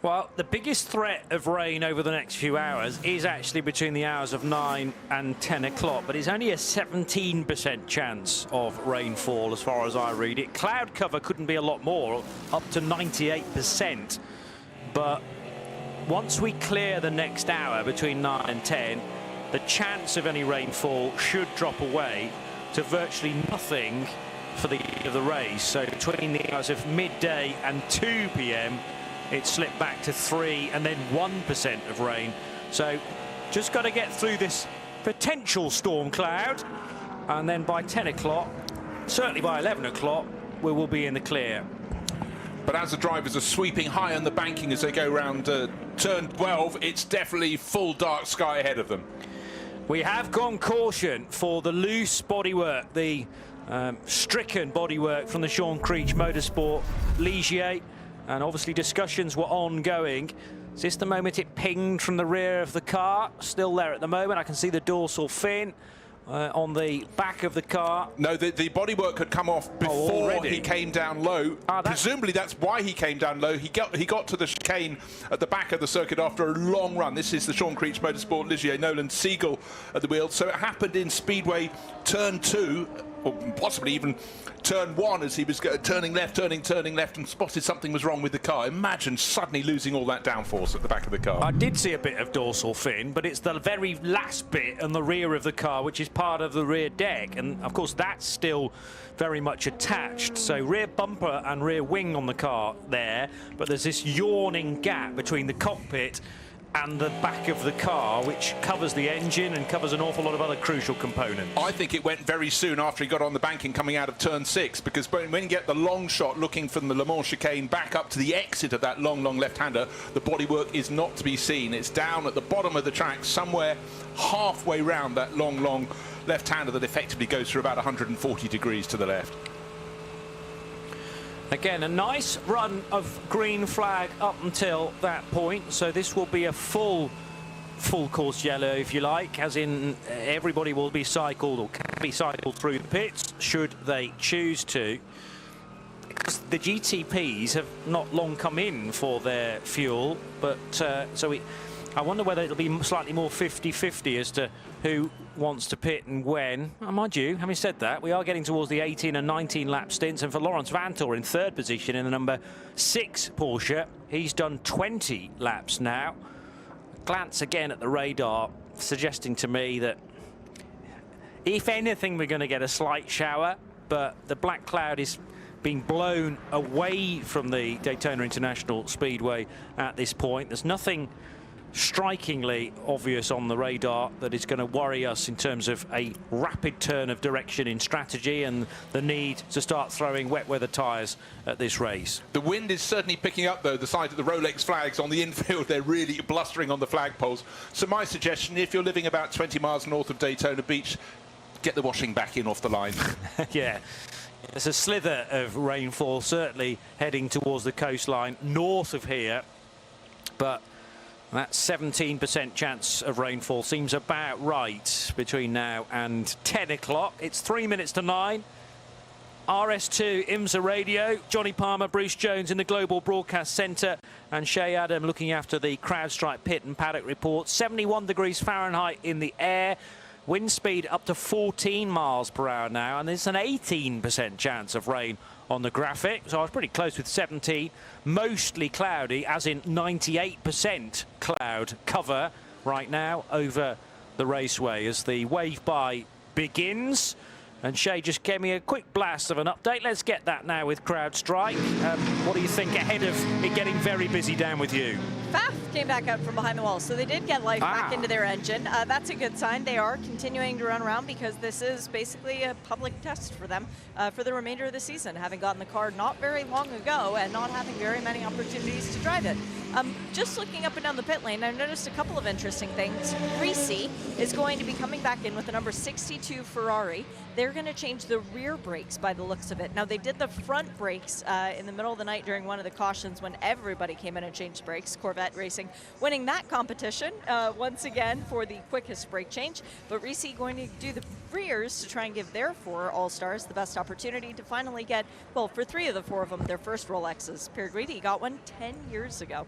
Well, the biggest threat of rain over the next few hours is actually between the hours of 9 and 10 o'clock, but it's only a 17% chance of rainfall as far as I read it. Cloud cover couldn't be a lot more, up to 98%. But once we clear the next hour between 9 and 10, the chance of any rainfall should drop away to virtually nothing for the end of the race. So between the hours of midday and 2 p.m, it slipped back to 3 and then 1% of rain. So just got to get through this potential storm cloud, and then by 10 o'clock, certainly by 11 o'clock, we will be in the clear. But as the drivers are sweeping high on the banking as they go round turn 12, it's definitely full dark sky ahead of them. We have gone caution for the loose bodywork, the stricken bodywork from the Sean Creech Motorsport Ligier, and obviously discussions were ongoing. Is this the moment it pinged from the rear of the car? Still there at the moment. I can see the dorsal fin on the back of the car. No, the bodywork had come off before he came down low. Presumably that's why he came down low. He got to the chicane at the back of the circuit after a long run. This is the Sean Creech Motorsport Ligier, Nolan Siegel at the wheel. So it happened in Speedway turn 2, or possibly even turn 1, as he was turning left and spotted something was wrong with the car. Imagine suddenly losing all that downforce at the back of the car. I did see a bit of dorsal fin, but it's the very last bit on the rear of the car, which is part of the rear deck, and of course that's still very much attached. So rear bumper and rear wing on the car there, but there's this yawning gap between the cockpit and the back of the car, which covers the engine and covers an awful lot of other crucial components. I think it went very soon after he got on the banking coming out of turn 6, because when you get the long shot looking from the Le Mans chicane back up to the exit of that long left-hander, the bodywork is not to be seen. It's down at the bottom of the track, somewhere halfway round that long left-hander that effectively goes through about 140 degrees to the left. Again, a nice run of green flag up until that point, so this will be a full course yellow, if you like, as in everybody will be cycled or can be cycled through the pits should they choose to. Because the GTPs have not long come in for their fuel, but I wonder whether it'll be slightly more 50-50 as to who wants to pit and when. Mind you, having said that, we are getting towards the 18 and 19 lap stints, and for Lawrence Vanthoor in 3rd position in the number 6 Porsche, he's done 20 laps now. Glance again at the radar, suggesting to me that if anything we're going to get a slight shower, but the black cloud is being blown away from the Daytona International Speedway at this point. There's nothing strikingly obvious on the radar that is going to worry us in terms of a rapid turn of direction in strategy and the need to start throwing wet weather tyres at this race. The wind is certainly picking up, though. The side of the Rolex flags on the infield, they're really blustering on the flagpoles. So my suggestion, if you're living about 20 miles north of Daytona Beach, get the washing back in off the line. Yeah. There's a slither of rainfall certainly heading towards the coastline north of here, but that 17% chance of rainfall seems about right between now and 10 o'clock. It's 3 minutes to 9. RS2 IMSA Radio. Johnny Palmer, Bruce Jones in the Global Broadcast Centre, and Shay Adam looking after the CrowdStrike pit and paddock report. 71 degrees Fahrenheit in the air. Wind speed up to 14 miles per hour now, and there's an 18% chance of rain on the graphic, so I was pretty close with 17. Mostly cloudy, as in 98% cloud cover right now over the raceway as the wave-by begins. And Shay just gave me a quick blast of an update. Let's get that now with CrowdStrike. What do you think ahead of it getting very busy down with you? Pfaff came back out from behind the wall, so they did get life back into their engine. That's a good sign. They are continuing to run around because this is basically a public test for them for the remainder of the season, having gotten the car not very long ago and not having very many opportunities to drive it. Just looking up and down the pit lane, I've noticed a couple of interesting things. Risi is going to be coming back in with the number 62 Ferrari. They're going to change the rear brakes by the looks of it. Now, they did the front brakes in the middle of the night during one of the cautions when everybody came in and changed brakes. Corvette Racing winning that competition once again for the quickest brake change. But Risi going to do the rears to try and give their 4 All-Stars the best opportunity to finally get, well, for 3 of the 4 of them, their first Rolexes. Pierre Guidi got one 10 years ago.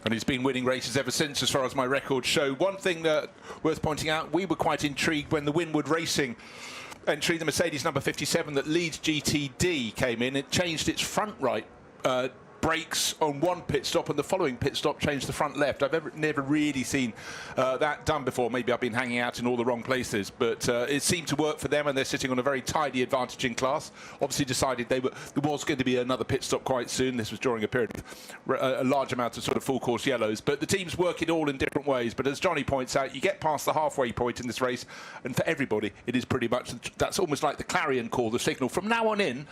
And he's been winning races ever since, as far as my records show. One thing that worth pointing out, we were quite intrigued when the Winwood Racing entry, the Mercedes number 57 that leads GTD, came in. It changed its front right brakes on one pit stop, and the following pit stop changed the front left. I've never really seen that done before. Maybe I've been hanging out in all the wrong places, but it seemed to work for them, and they're sitting on a very tidy advantage in class. Obviously decided there was going to be another pit stop quite soon. This was during a period of a large amount of sort of full course yellows, but the teams work it all in different ways. But as Johnny points out, you get past the halfway point in this race, and for everybody it is pretty much, that's almost like the clarion call, the signal. From now on in,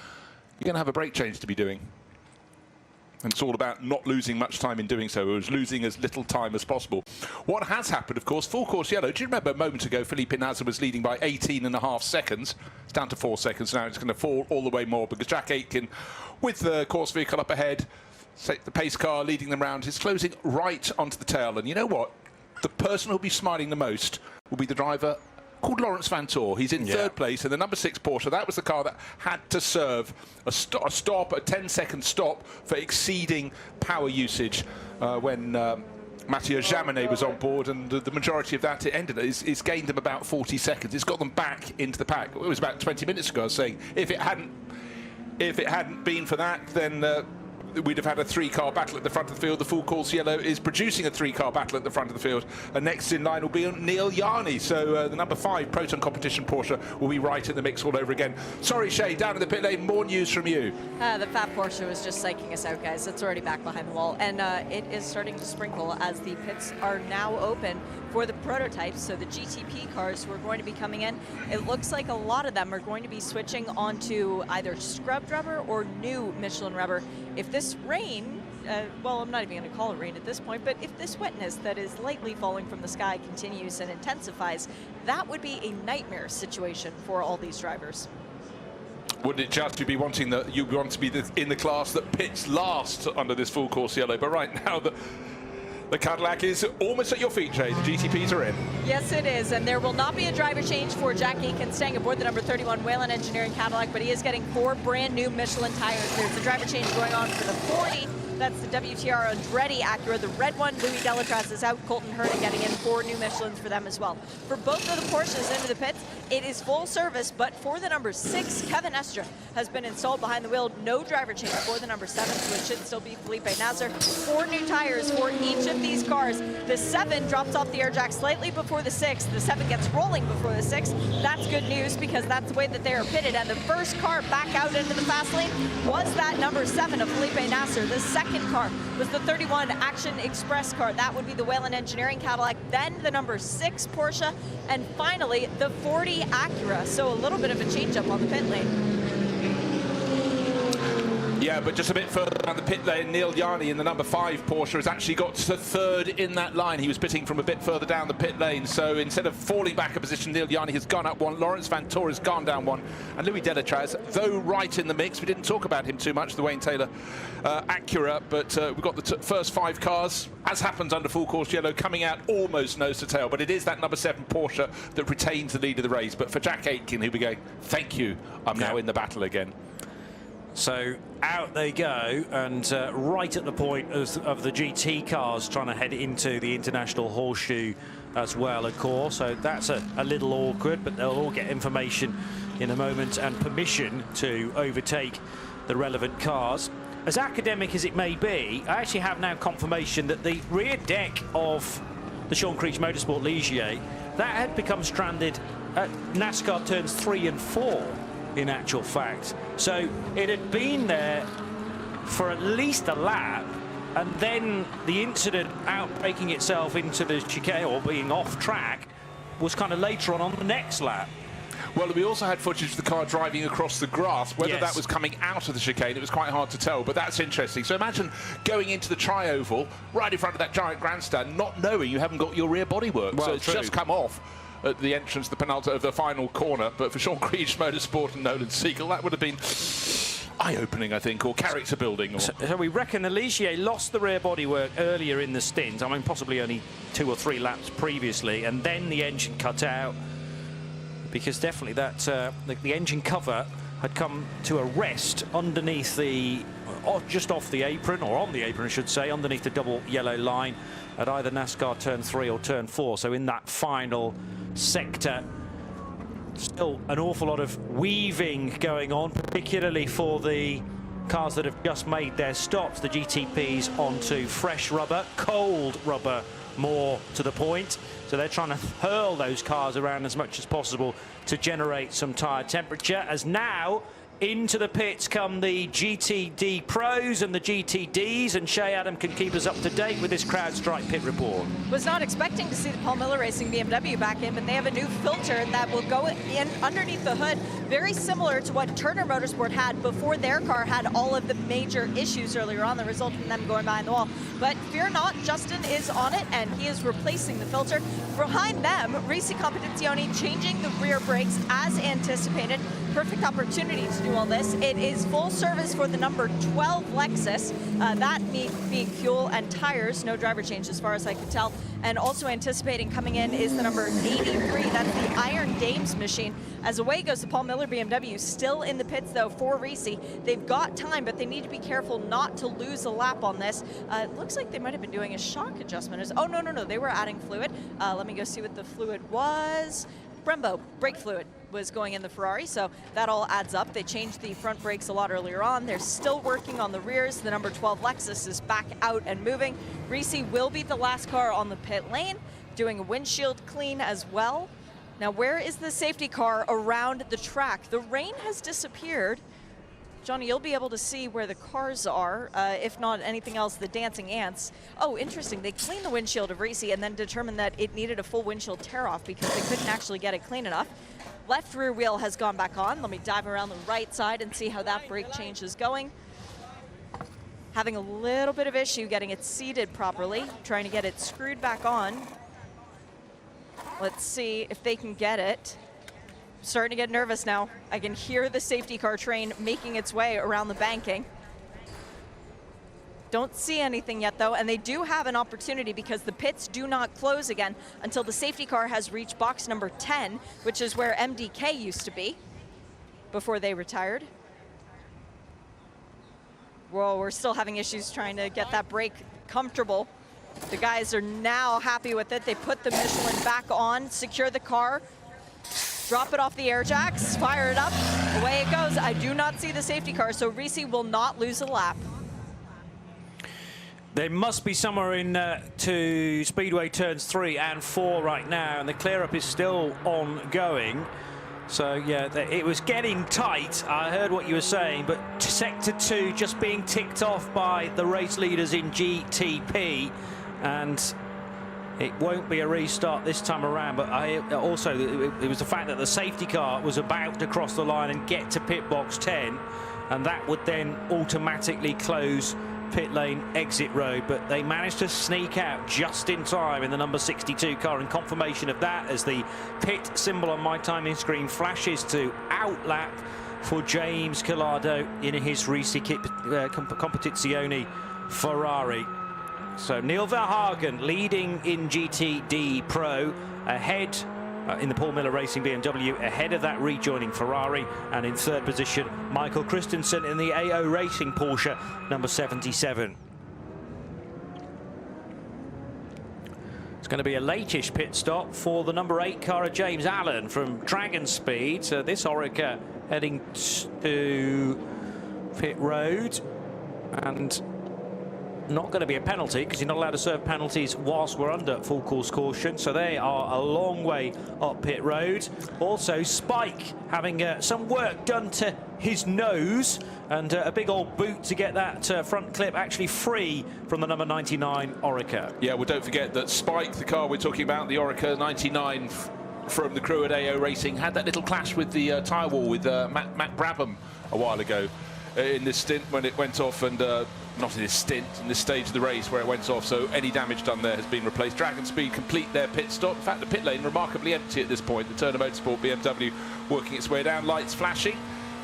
you're going to have a brake change to be doing. And it's all about not losing much time in doing so. It was losing as little time as possible. What has happened, of course, full course yellow. Do you remember a moment ago, Felipe Nasr was leading by 18.5 seconds. It's down to 4 seconds now. It's going to fall all the way more because Jack Aitken, with the course vehicle up ahead, the pace car leading them round, is closing right onto the tail. And you know what? The person who'll be smiling the most will be the driver called Lawrence Van Tor. He's in third place in the number 6 Porsche. That was the car that had to serve a 10-second stop for exceeding power usage when Mathieu Jaminet was on board, and the majority of that it's gained them about 40 seconds. It's got them back into the pack. It was about 20 minutes ago I was saying if it hadn't been for that, then we'd have had a 3-car battle at the front of the field. The full course yellow is producing a 3-car battle at the front of the field, and next in line will be Neil Yarney. So the number 5 Proton Competition Porsche will be right in the mix all over again. Sorry, Shay, down in the pit lane, more news from you. The fat Porsche was just psyching us out, guys. It's already back behind the wall, and it is starting to sprinkle as the pits are now open for the prototypes. So the GTP cars who are going to be coming in, it looks like a lot of them are going to be switching onto either scrubbed rubber or new Michelin rubber. If this rain, well, I'm not even going to call it rain at this point, but if this wetness that is lightly falling from the sky continues and intensifies, that would be a nightmare situation for all these drivers. Wouldn't it just be wanting that you want to be in the class that pits last under this full course yellow? But right now, the Cadillac is almost at your feet, Jay. The GTPs are in. Yes, it is, and there will not be a driver change for Jack Aitken staying aboard the number 31 Whelen Engineering Cadillac, but he is getting 4 brand new Michelin tires. There's a driver change going on for the 40. That's the WTR Andretti Acura. The red one, Louis Delatraz, is out. Colton Herta getting in 4 new Michelins for them as well. For both of the Porsches into the pits, it is full service, but for the number 6, Kevin Estra has been installed behind the wheel. No driver change for the number 7, so it should still be Felipe Nasr. 4 new tires for each of these cars. The 7 drops off the air jack slightly before the 6. The 7 gets rolling before the 6. That's good news because that's the way that they are pitted. And the first car back out into the fast lane was that number 7 of Felipe Nasr. The second car was the 31 Action Express car. That would be the Whelen Engineering Cadillac, then the number 6 Porsche, and finally the 40 Acura. So a little bit of a change up on the pit lane. Yeah, but just a bit further down the pit lane, Neil Yarney in the number 5 Porsche has actually got to 3rd in that line. He was pitting from a bit further down the pit lane, so instead of falling back a position, Neil Yarney has gone up 1, Lawrence Van Tor has gone down 1, and Louis Delatraz, though right in the mix, we didn't talk about him too much, the Wayne Taylor Acura, but we've got the first 5 cars, as happens under full course yellow, coming out almost nose to tail, but it is that number 7 Porsche that retains the lead of the race. But for Jack Aitken, he'll be going, thank you, I'm now in the battle again. So out they go, and right at the point of the GT cars trying to head into the International Horseshoe as well, of course. So that's a little awkward, but they'll all get information in a moment and permission to overtake the relevant cars. As academic as it may be, I actually have now confirmation that the rear deck of the Sean Creech Motorsport Ligier, that had become stranded at NASCAR turns 3 and 4. In actual fact. So it had been there for at least a lap, and then the incident outbreaking itself into the chicane or being off track was kind of later on the next lap. Well, we also had footage of the car driving across the grass. Whether that was coming out of the chicane, it was quite hard to tell, but that's interesting. So imagine going into the tri-oval right in front of that giant grandstand, not knowing you haven't got your rear bodywork. Well, so it's just come off at the entrance, the penultimate of the final corner. But for Sean Creech Motorsport and Nolan Siegel, that would have been eye-opening, I think, or character building. Or so we reckon the Ligier lost the rear bodywork earlier in the stint. I mean, possibly only 2 or 3 laps previously, and then the engine cut out because definitely that the engine cover had come to a rest underneath the, just off the apron, or on the apron, I should say, underneath the double yellow line at either NASCAR turn 3 or turn 4. So in that final sector, still an awful lot of weaving going on, particularly for the cars that have just made their stops, the GTPs onto fresh rubber, cold rubber more to the point. So they're trying to hurl those cars around as much as possible to generate some tyre temperature, as now into the pits come the GTD Pros and the GTDs, and Shay Adam can keep us up to date with this CrowdStrike pit report. Was not expecting to see the Paul Miller Racing BMW back in, but they have a new filter that will go in underneath the hood very similar to what Turner Motorsport had before their car had all of the major issues earlier on that resulted in them going behind the wall. But fear not, Justin is on it, and he is replacing the filter. Behind them, Risi Competizione changing the rear brakes as anticipated. Perfect opportunity to do all this. It is full service for the number 12 Lexus. That being fuel and tires, no driver change as far as I could tell. And also anticipating coming in is the number 83. That's the Iron Dames machine. As away goes the Paul Miller BMW, still in the pits though for Risi. They've got time, but they need to be careful not to lose a lap on this. It looks like they might have been doing a shock adjustment. Oh, no, they were adding fluid. Let me go see what the fluid was. Brembo, brake fluid was going in the Ferrari, so that all adds up. They changed the front brakes a lot earlier on. They're still working on the rears. The number 12 Lexus is back out and moving. Risi will be the last car on the pit lane, doing a windshield clean as well. Now, where is the safety car around the track? The rain has disappeared. Johnny, you'll be able to see where the cars are, if not anything else, the dancing ants. Oh, interesting. They cleaned the windshield of Risi and then determined that it needed a full windshield tear-off because they couldn't actually get it clean enough. Left rear wheel has gone back on. Let me dive around the right side and see how that brake change is going. Having a little bit of issue getting it seated properly, trying to get it screwed back on. Let's see if they can get it. Starting to get nervous now. I can hear the safety car train making its way around the banking. Don't see anything yet though, and they do have an opportunity because the pits do not close again until the safety car has reached box number 10, which is where MDK used to be before they retired. Whoa, we're still having issues trying to get that brake comfortable. The guys are now happy with it. They put the Michelin back on, secure the car, drop it off the air jacks, fire it up, away it goes. I do not see the safety car, so Risi will not lose a lap. They must be somewhere in to Speedway turns 3 and 4 right now, and the clear-up is still ongoing. So, yeah, it was getting tight. I heard what you were saying, but Sector 2 just being ticked off by the race leaders in GTP, and it won't be a restart this time around. But it was the fact that the safety car was about to cross the line and get to pit box 10, and that would then automatically close pit lane exit road, but they managed to sneak out just in time in the number 62 car, and confirmation of that as the pit symbol on my timing screen flashes to outlap for James Collado in his Risi Competizione Ferrari. So Neil Verhagen leading in GTD Pro, ahead in the Paul Miller Racing BMW, ahead of that rejoining Ferrari, and in third position Michael Christensen in the AO Racing Porsche number 77. It's going to be a late-ish pit stop for the number 8 car of James Allen from Dragon Speed. So this Orica heading to pit road, and not going to be a penalty because you're not allowed to serve penalties whilst we're under full course caution. So they are a long way up pit road. Also Spike having some work done to his nose, and a big old boot to get that front clip actually free from the number 99 Orica. Yeah, well, don't forget that Spike, the car we're talking about, the Orica 99 from the crew at AO Racing, had that little clash with the tyre wall with Matt Brabham a while ago in this stint when it went off, and not in this stint, in this stage of the race where it went off, so any damage done there has been replaced. Dragon Speed complete their pit stop. In fact, the pit lane remarkably empty at this point. The Turner Motorsport BMW working its way down, lights flashing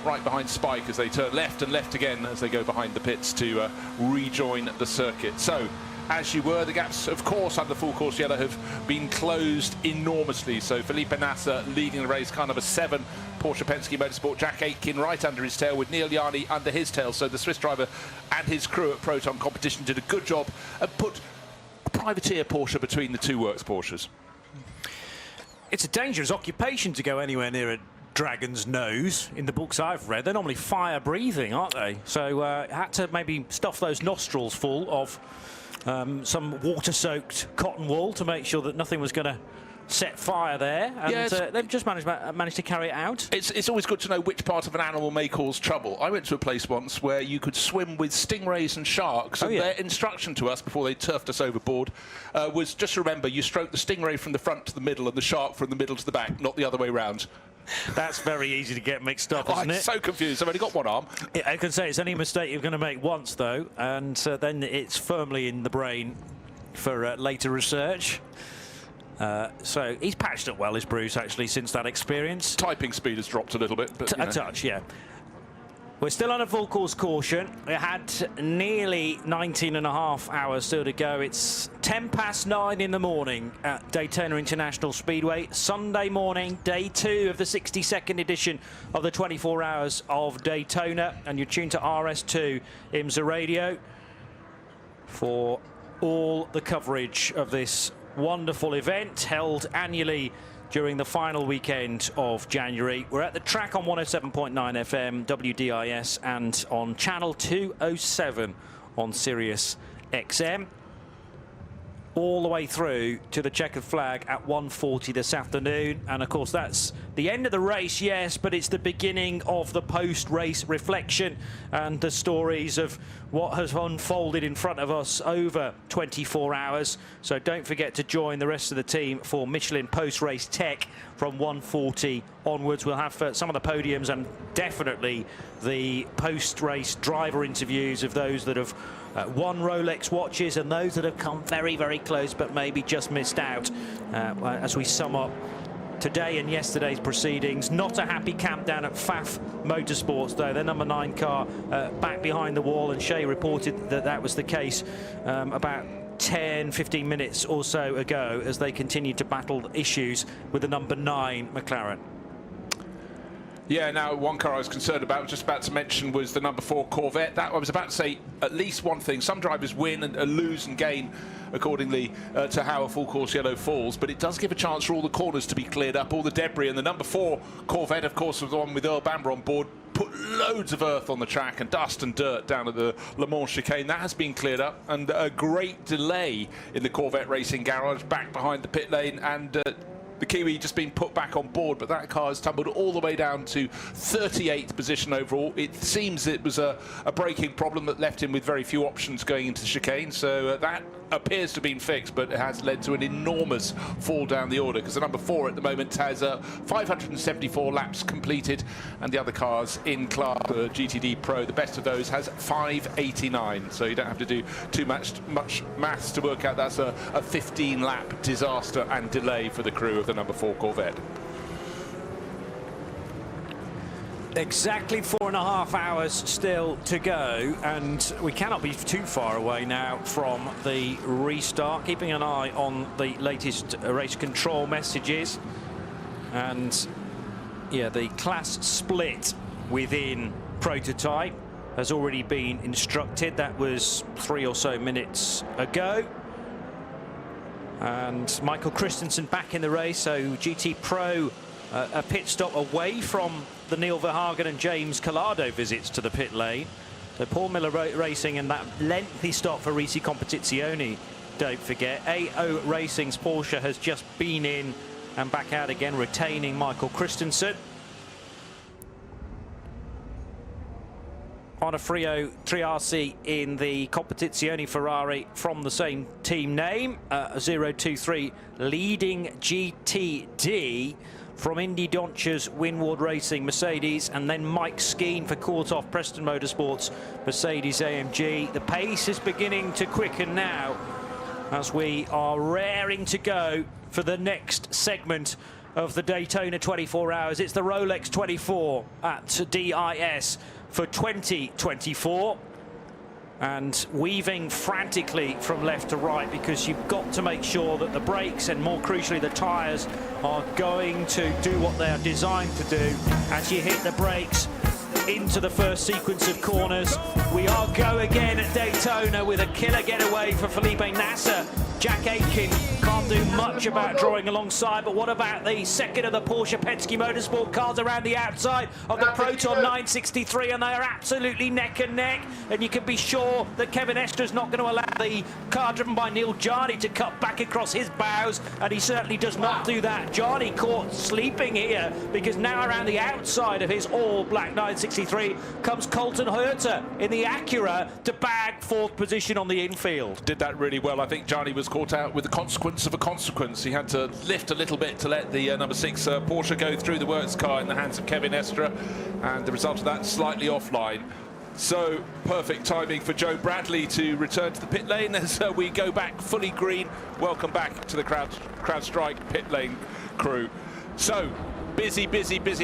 right behind Spike as they turn left and left again as they go behind the pits to rejoin the circuit. So, as you were, the gaps, of course, under full course yellow have been closed enormously. So Felipe Nasser leading the race, car number 7, Porsche Penske Motorsport, Jack Aitken right under his tail with Neil Yarni under his tail. So the Swiss driver and his crew at Proton Competition did a good job and put a privateer Porsche between the two works Porsches. It's a dangerous occupation to go anywhere near a dragon's nose. In the books I've read, they're normally fire breathing, aren't they? So had to maybe stuff those nostrils full of some water-soaked cotton wool to make sure that nothing was going to set fire there, and yeah, they've just managed to carry it out. It's always good to know which part of an animal may cause trouble. I went to a place once where you could swim with stingrays and sharks, and their instruction to us before they turfed us overboard was just remember, you stroke the stingray from the front to the middle and the shark from the middle to the back, not the other way round. That's very easy to get mixed up, Oh, isn't I'm it? so confused. I've only got one arm. I can say it's only a mistake you're going to make once, though, and then it's firmly in the brain for later research. So he's patched it well, is Bruce, actually, since that experience. Typing speed has dropped a little bit. But, A touch, yeah. We're still on a full course caution. We had nearly 19.5 hours still to go. It's 9:10 in the morning at Daytona International Speedway. Sunday morning, day 2 of the 62nd edition of the 24 Hours of Daytona. And you're tuned to RS2 IMSA Radio for all the coverage of this wonderful event held annually during the final weekend of January. We're at the track on 107.9 FM, WDIS, and on channel 207 on Sirius XM. All the way through to the checkered flag at 1:40 this afternoon. And of course, that's the end of the race, yes, but it's the beginning of the post-race reflection and the stories of what has unfolded in front of us over 24 hours. So don't forget to join the rest of the team for Michelin post-race tech from 1:40 onwards. We'll have some of the podiums and definitely the post-race driver interviews of those that have won Rolex watches and those that have come very, very close but maybe just missed out as we sum up today and yesterday's proceedings. Not a happy camp down at Pfaff Motorsports, though. Their number 9 car back behind the wall, and Shea reported that that was the case about 10-15 minutes or so ago as they continued to battle issues with the number 9 McLaren. Yeah, now one car I was concerned about, just about to mention, was the number 4 Corvette. That I was about to say at least one thing. Some drivers win and lose and gain accordingly to how a full course yellow falls, but it does give a chance for all the corners to be cleared up, all the debris. And the number 4 Corvette, of course, was the one with Earl Bamber on board, put loads of earth on the track and dust and dirt down at the Le Mans chicane. That has been cleared up, and a great delay in the Corvette racing garage back behind the pit lane, and the Kiwi just been put back on board, but that car has tumbled all the way down to 38th position overall. It seems it was a braking problem that left him with very few options going into the chicane, so that appears to have been fixed, but it has led to an enormous fall down the order, because the number 4 at the moment has 574 laps completed, and the other cars in class GTD Pro, the best of those, has 589, so you don't have to do too much maths to work out that's a 15-lap disaster and delay for the crew of the number 4 Corvette. Exactly 4.5 hours still to go, and we cannot be too far away now from the restart. Keeping an eye on the latest race control messages, and yeah, the class split within prototype has already been instructed. That was 3 or so minutes ago. And Michael Christensen back in the race, so GT Pro a pit stop away from the Neil Verhagen and James Collado visits to the pit lane. So Paul Miller Racing and that lengthy stop for Risi Competizione, don't forget. AO Racing's Porsche has just been in and back out again, retaining Michael Christensen. Onofrio Triarsi in the Competizione Ferrari from the same team name. 023 leading GTD from Indy Donchers, Winward Racing, Mercedes, and then Mike Skeen for Courtoff Preston Motorsports, Mercedes AMG. The pace is beginning to quicken now as we are raring to go for the next segment of the Daytona 24 Hours. It's the Rolex 24 at DIS for 2024, and weaving frantically from left to right, because you've got to make sure that the brakes and, more crucially, the tyres are going to do what they are designed to do as you hit the brakes into the first sequence of corners. We are go again at Daytona with a killer getaway for Felipe Nasser. Jack Aitken can't do much about drawing alongside, but what about the second of the Porsche Penske Motorsport cars around the outside of the Proton 963, and they are absolutely neck and neck, and you can be sure that Kevin Estra's not going to allow the car driven by Neil Jarney to cut back across his bows, and he certainly does not do that. Jarney caught sleeping here, because now around the outside of his all-black 963 963 comes Colton Herter in the Acura to bag 4th position on the infield. Did that really well. I think Gianni was caught out with the consequence of a consequence. He had to lift a little bit to let the number 6 Porsche go through the works car in the hands of Kevin Estra, and the result of that slightly offline. So perfect timing for Joe Bradley to return to the pit lane as we go back fully green. Welcome back to the CrowdStrike pit lane crew. So busy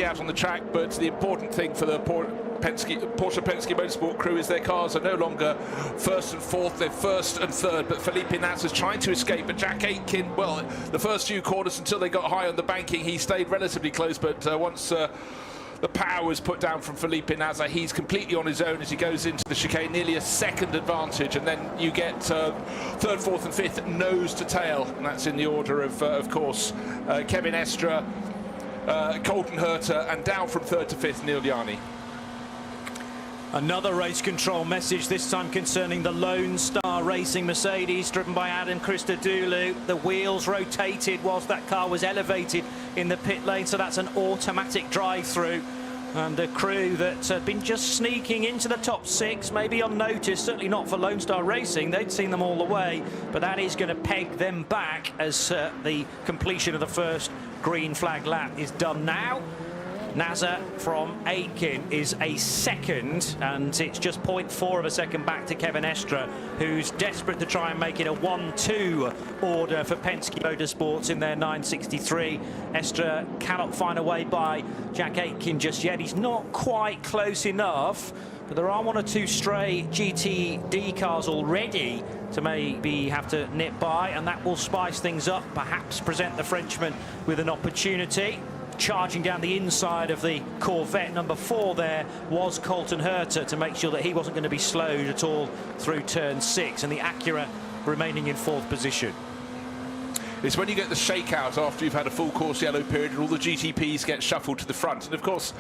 out on the track, but the important thing for the Porsche Penske Motorsport crew is their cars are no longer 1st and 4th, they're 1st and 3rd, but Felipe Nasser's trying to escape, but Jack Aitken, well, the first few corners until they got high on the banking, he stayed relatively close, but once the power was put down from Felipe Nasser, he's completely on his own as he goes into the chicane, nearly a second advantage, and then you get 3rd, 4th and 5th nose to tail, and that's in the order of course, Kevin Estra, Colton Herter, and down from 3rd to 5th, Neil Yanni. Another race control message, this time concerning the Lone Star Racing Mercedes, driven by Adam Christodoulou. The wheels rotated whilst that car was elevated in the pit lane, so that's an automatic drive-through. And a crew that had been just sneaking into the top 6, maybe unnoticed, certainly not for Lone Star Racing. They'd seen them all the way, but that is going to peg them back as the completion of the first green flag lap is done now. Nasser from Aitken is a second, and it's just 0.4 of a second back to Kevin Estra, who's desperate to try and make it a 1-2 order for Penske Motorsports in their 963. Estra cannot find a way by Jack Aitken just yet. He's not quite close enough, but there are 1 or 2 stray GTD cars already to maybe have to nip by, and that will spice things up, perhaps present the Frenchman with an opportunity. Charging down the inside of the Corvette, number 4 there was Colton Herter, to make sure that he wasn't going to be slowed at all through turn 6, and the Acura remaining in 4th position. It's when you get the shakeout after you've had a full course yellow period and all the GTPs get shuffled to the front. And of course,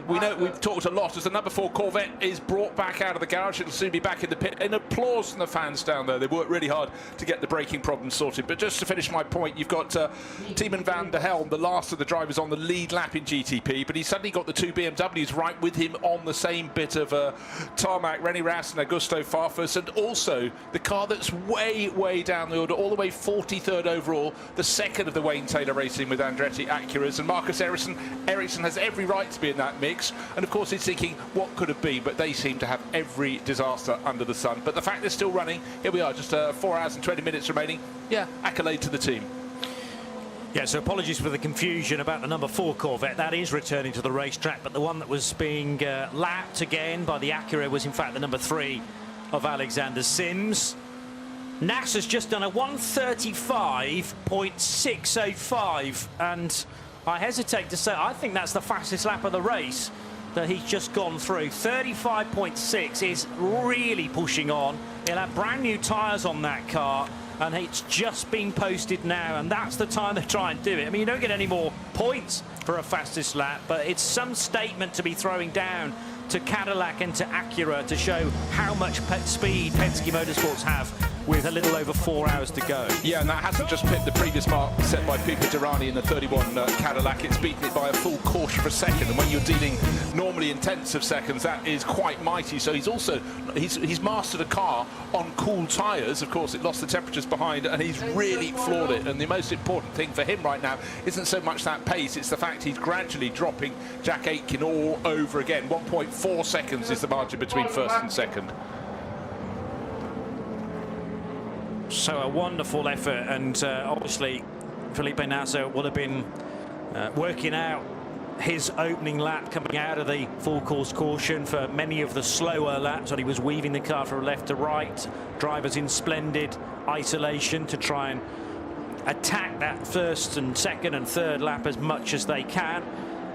we know we've talked a lot as the number 4 Corvette is brought back out of the garage. It'll soon be back in the pit. And applause from the fans down there. They worked really hard to get the braking problem sorted. But just to finish my point, you've got Tiemann van der Helm, the last of the drivers on the lead lap in GTP, but he's suddenly got the 2 BMWs right with him on the same bit of tarmac, René Rast and Augusto Farfus, and also the car that's way down the order, all the way 43rd overall, the second of the Wayne Taylor Racing with Andretti Acuras, and Marcus Ericsson has every right to be in that mix, and of course he's thinking what could have been, but they seem to have every disaster under the sun. But the fact they're still running, here we are, just 4 hours and 20 minutes remaining. Yeah, accolade to the team. Yeah, so apologies for the confusion about the number 4 Corvette. That is returning to the racetrack, but the one that was being lapped again by the Acura was in fact the number 3 of Alexander Sims. Nasser's just done a 1:35.605, and I hesitate to say I think that's the fastest lap of the race that he's just gone through. 35.6 is really pushing on. He'll have brand new tyres on that car, and it's just been posted now, and that's the time they try and do it. I mean, you don't get any more points for a fastest lap, but it's some statement to be throwing down to Cadillac and to Acura to show how much speed Penske Motorsports have with a little over 4 hours to go. Yeah, and that hasn't just pipped the previous mark set by Pipo Derani in the 31 Cadillac, it's beaten it by a full quarter of a second, and when you're dealing normally in tenths of seconds, that is quite mighty. So he's also, he's mastered a car on cool tyres. Of course, it lost the temperatures behind, and he's really floored it, and the most important thing for him right now isn't so much that pace, it's the fact he's gradually dropping Jack Aitken all over again. 1.4 seconds is the margin between first and second. So a wonderful effort, and obviously Felipe Nasser would have been working out his opening lap coming out of the full course caution for many of the slower laps when he was weaving the car from left to right. Drivers in splendid isolation to try and attack that first and second and third lap as much as they can.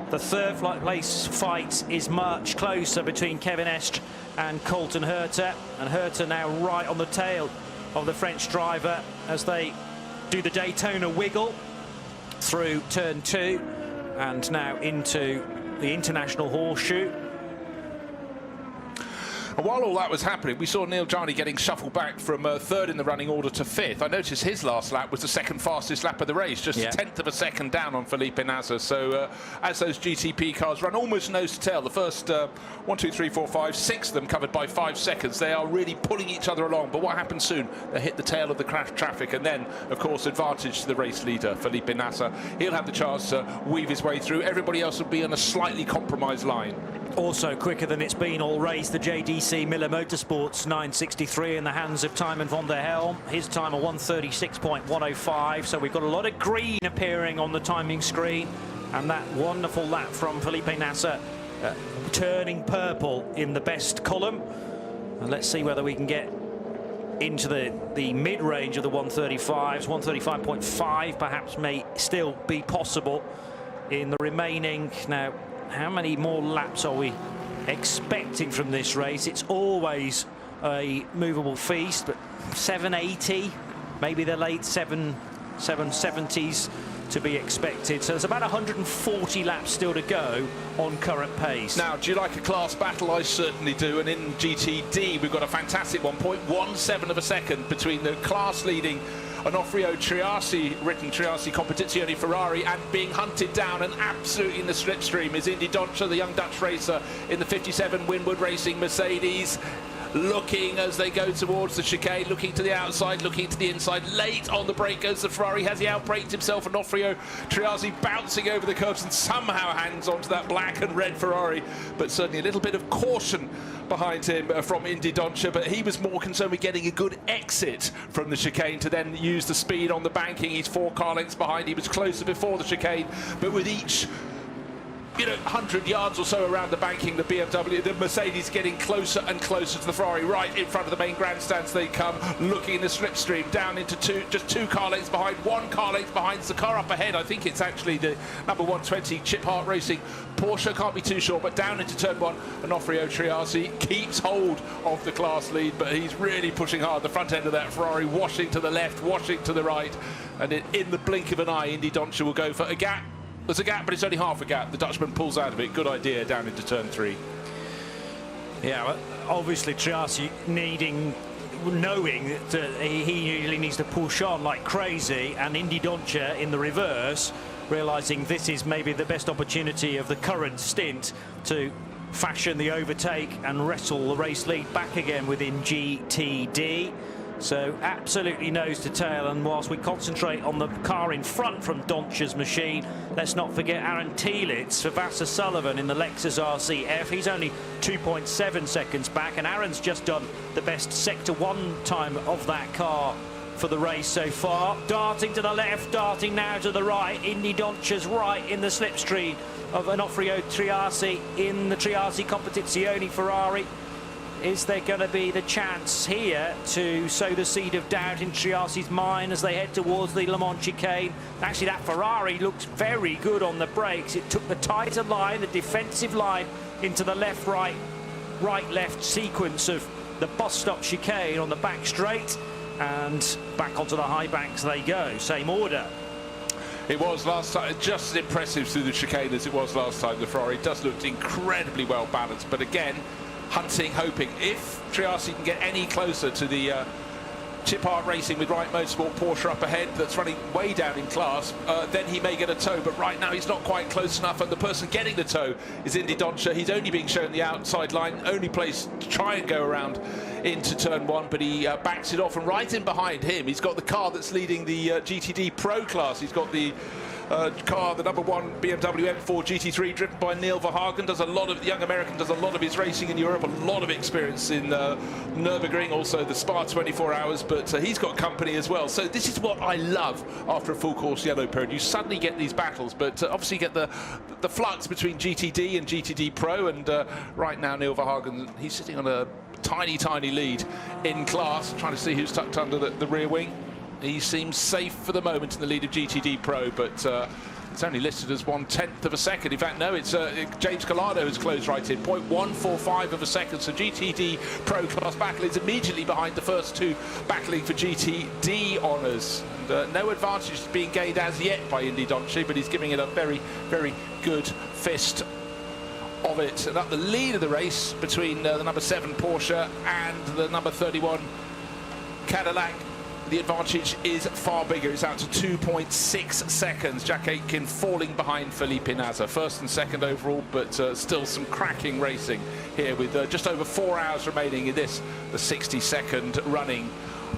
The third place fight is much closer between Kevin Estre and Colton Herter, and Herter now right on the tail of the French driver as they do the Daytona wiggle through turn 2 and now into the International Horseshoe. And while all that was happening, we saw Neil Jani getting shuffled back from third in the running order to fifth. I noticed his last lap was the second fastest lap of the race, just a tenth of a second down on Felipe Nasr. So as those GTP cars run almost nose to tail, the first 1, 2, 3, 4, 5, 6 of them covered by 5 seconds, they are really pulling each other along. But what happens soon? They hit the tail of the crash traffic, and then, of course, advantage to the race leader, Felipe Nasr. He'll have the chance to weave his way through. Everybody else will be on a slightly compromised line. Also quicker than it's been all race, the JDC Miller Motorsports 963 in the hands of Tymon van der Helm. His time a 136.105, so we've got a lot of green appearing on the timing screen, and that wonderful lap from Felipe Nasr turning purple in the best column. And let's see whether we can get into the mid-range of the 135s. 135.5 perhaps may still be possible in the remaining. Now, how many more laps are we expecting from this race? It's always a movable feast, but 780, maybe the late 770s to be expected. So there's about 140 laps still to go on current pace. Now, do you like a class battle? I certainly do. And in GTD, we've got a fantastic 1.17 of a second between the class leading Onofrio Triassi, written Triassi Competizione Ferrari, and being hunted down and absolutely in the slipstream is Indy Dontje, the young Dutch racer in the 57 Winwood Racing Mercedes. Looking as they go towards the chicane, looking to the outside, looking to the inside. Late on the brake goes the Ferrari. Has he outbraked himself? Onofrio Triassi bouncing over the curbs and somehow hangs onto that black and red Ferrari. But certainly a little bit of caution behind him from Indy Dontje. But he was more concerned with getting a good exit from the chicane to then use the speed on the banking. He's 4 car lengths behind. He was closer before the chicane. But with each 100 yards or so around the banking, the BMW, the Mercedes getting closer and closer to the Ferrari. Right in front of the main grandstands they come, looking in the slipstream, down into just 2 car lengths behind, 1 car length behind the car up ahead. I think it's actually the number 120 Chip Hart Racing Porsche, can't be too sure, but down into turn 1, Onofrio Triassi keeps hold of the class lead, but he's really pushing hard. The front end of that Ferrari washing to the left, washing to the right, and in the blink of an eye, Indy Dontje will go for a gap. There's a gap, but it's only half a gap. The Dutchman pulls out of it. Good idea down into turn 3. Yeah, obviously Triassi knowing that he usually needs to push on like crazy, and Indy Dontje in the reverse, realising this is maybe the best opportunity of the current stint to fashion the overtake and wrestle the race lead back again within GTD. So absolutely nose to tail, and whilst we concentrate on the car in front from Dontje's machine, let's not forget Aaron Tielitz for Vassar Sullivan in the Lexus RCF. He's only 2.7 seconds back, and Aaron's just done the best Sector 1 time of that car for the race so far. Darting to the left, darting now to the right. Indy Dontje's right in the slipstream of Onofrio Triassi in the Triassi Competizione Ferrari. Is there going to be the chance here to sow the seed of doubt in Triassi's mind as they head towards the Le Mans chicane? Actually, that Ferrari looked very good on the brakes. It took the tighter line, the defensive line, into the left-right, right-left sequence of the bus stop chicane on the back straight, and back onto the high banks they go. Same order. It was last time, just as impressive through the chicane as it was last time. The Ferrari does look incredibly well balanced, but again, hunting, hoping. If Triassi can get any closer to the Chip Hart Racing with Wright Motorsport Porsche up ahead that's running way down in class, then he may get a tow, but right now he's not quite close enough, and the person getting the tow is Indy Dontje. He's only being shown the outside line, only place to try and go around into turn 1, but he backs it off, and right in behind him he's got the car that's leading the GTD Pro class. He's got the car, the number 1 BMW M4 GT3, driven by Neil Verhagen. The young American does a lot of his racing in Europe, a lot of experience in Nürburgring, also the Spa 24 Hours, but he's got company as well. So this is what I love after a full course yellow period. You suddenly get these battles, but obviously you get the flux between GTD and GTD Pro, and right now Neil Verhagen, he's sitting on a tiny lead in class, trying to see who's tucked under the rear wing. He seems safe for the moment in the lead of GTD Pro, but it's only listed as 1/10 of a second. In fact, no, it's James Collado who's closed right in, 0.145 of a second. So GTD Pro class battle is immediately behind the first 2 battling for GTD honours. And, no advantage is being gained as yet by Indy Dontje, but he's giving it a very good fist of it, and up the lead of the race between the number 7 Porsche and the number 31 Cadillac. The advantage is far bigger. It's out to 2.6 seconds. Jack Aitken falling behind Felipe Nasr. First and second overall, but still some cracking racing here with just over 4 hours remaining in this, the 62nd running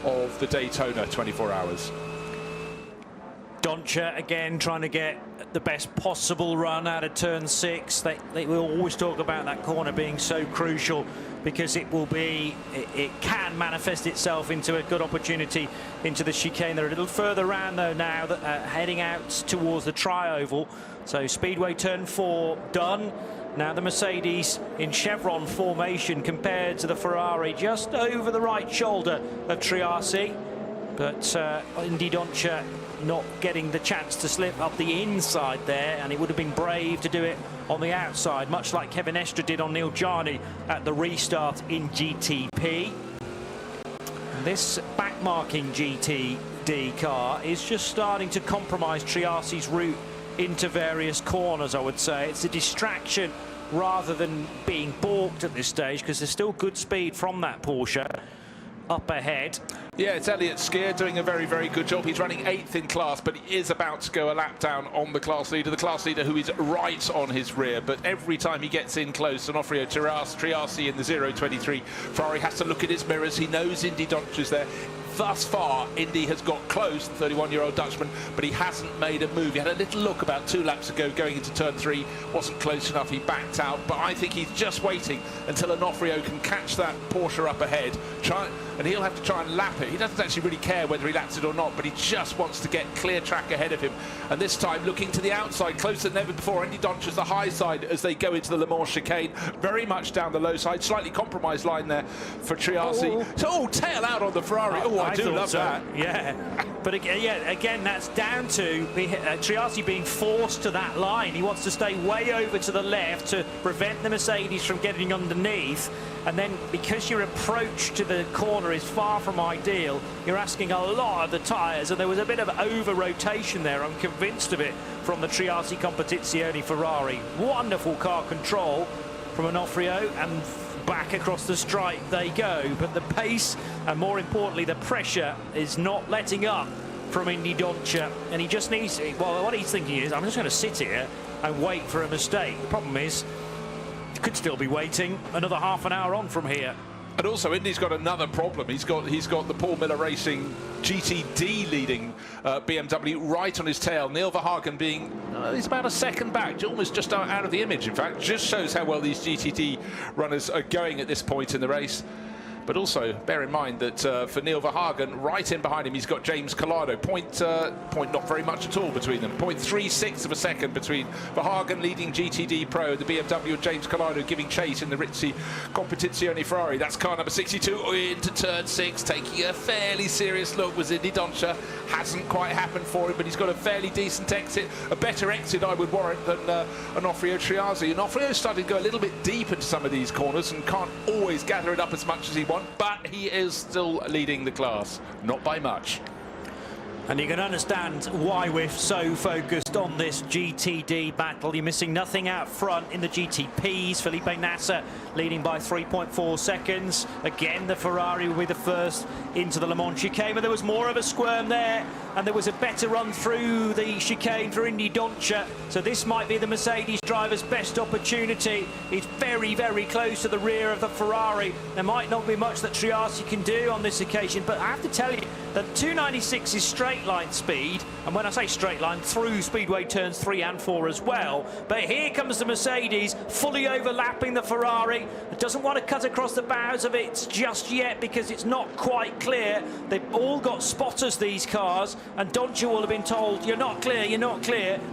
of the Daytona 24 hours. Doncha again trying to get the best possible run out of turn 6. They will always talk about that corner being so crucial because it can manifest itself into a good opportunity into the chicane. They're a little further around though now, heading out towards the tri-oval. So Speedway turn 4 done. Now the Mercedes in chevron formation compared to the Ferrari just over the right shoulder of Triassi. But Indy Doncha not getting the chance to slip up the inside there, and he would have been brave to do it on the outside, much like Kevin Estre did on Neil Jarni at the restart in GTP. This backmarking GTD car is just starting to compromise Triassi's route into various corners, I would say. It's a distraction rather than being balked at this stage, because there's still good speed from that Porsche up ahead. Yeah, it's Elliott Skier doing a very, very good job. He's running 8th in class, but he is about to go a lap down on the class leader who is right on his rear. But every time he gets in close, Onofrio Triassi in the 023 Ferrari has to look at his mirrors. He knows Indy Doncha's there. Thus far, Indy has got close, the 31-year-old Dutchman, but he hasn't made a move. He had a little look about 2 laps ago going into turn 3, wasn't close enough, he backed out. But I think he's just waiting until Onofrio can catch that Porsche up ahead, and he'll have to try and lap it. He doesn't actually really care whether he laps it or not, but he just wants to get clear track ahead of him. And this time, looking to the outside, closer than ever before. Indy Doncha's the high side as they go into the Le Mans chicane, very much down the low side. Slightly compromised line there for Triassi. Tail out on the Ferrari. I do love that. Yeah, but again, that's down to Triassi being forced to that line. He wants to stay way over to the left to prevent the Mercedes from getting underneath. And then because your approach to the corner is far from ideal, you're asking a lot of the tyres, and there was a bit of over-rotation there, I'm convinced of it, from the Triassi Competizione Ferrari. Wonderful car control from Onofrio, and back across the stripe they go. But the pace, and more importantly the pressure, is not letting up from Indy Doncha, and he just needs, well, what he's thinking is, I'm just going to sit here and wait for a mistake. The problem is, could still be waiting another half an hour on from here. And also, Indy's got another problem. He's got the Paul Miller Racing GTD leading BMW right on his tail. Neil Verhagen being he's about a second back, almost just out of the image. In fact, just shows how well these GTD runners are going at this point in the race. But also, bear in mind that for Neil Verhagen, right in behind him, he's got James Collado. Point not very much at all between them. 0.36 of a second between Verhagen leading GTD Pro, the BMW, and James Collado giving chase in the Rizzi Competizione Ferrari. That's car number 62 into turn 6, taking a fairly serious look. Was Indy Doncha. Hasn't quite happened for him, but he's got a fairly decent exit. A better exit, I would warrant, than Onofrio Triassi. Onofrio's starting to go a little bit deep into some of these corners and can't always gather it up as much as he wants. But he is still leading the class, not by much. And you can understand why we're so focused on this GTD battle. You're missing nothing out front in the GTPs. Felipe Nasr leading by 3.4 seconds. Again, the Ferrari will be the first into the Le Mans chicane, but there was more of a squirm there, and there was a better run through the chicane for Indy Doncha. So this might be the Mercedes driver's best opportunity. He's very, very close to the rear of the Ferrari. There might not be much that Triassi can do on this occasion, but I have to tell you that 296 is straight line speed, and when I say straight line, through speedway turns 3 and 4 as well. But here comes the Mercedes, fully overlapping the Ferrari. It doesn't want to cut across the bows of it just yet because it's not quite clear. They've all got spotters, these cars, and Doncha will have been told, you're not clear,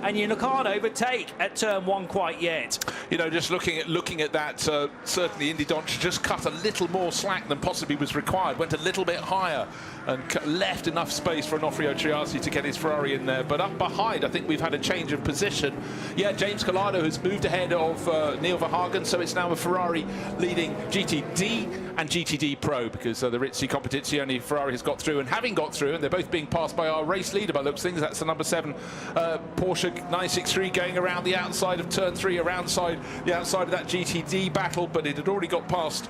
and you can't overtake at turn 1 quite yet. You know, just looking at that, certainly Indy Doncha just cut a little more slack than possibly was required, went a little bit higher and left enough space for Onofrio Triassi to get his Ferrari in there. But up behind, I think we've had a change of position. Yeah, James Collado has moved ahead of Neil Verhagen, so it's now a Ferrari leading GTD and GTD Pro, because the Rizzi Competizione Ferrari has got through, and having got through, and they're both being passed by our race leader by looks things. That's the number 7 Porsche 963 going around the outside of turn 3, around the outside of that GTD battle, but it had already got past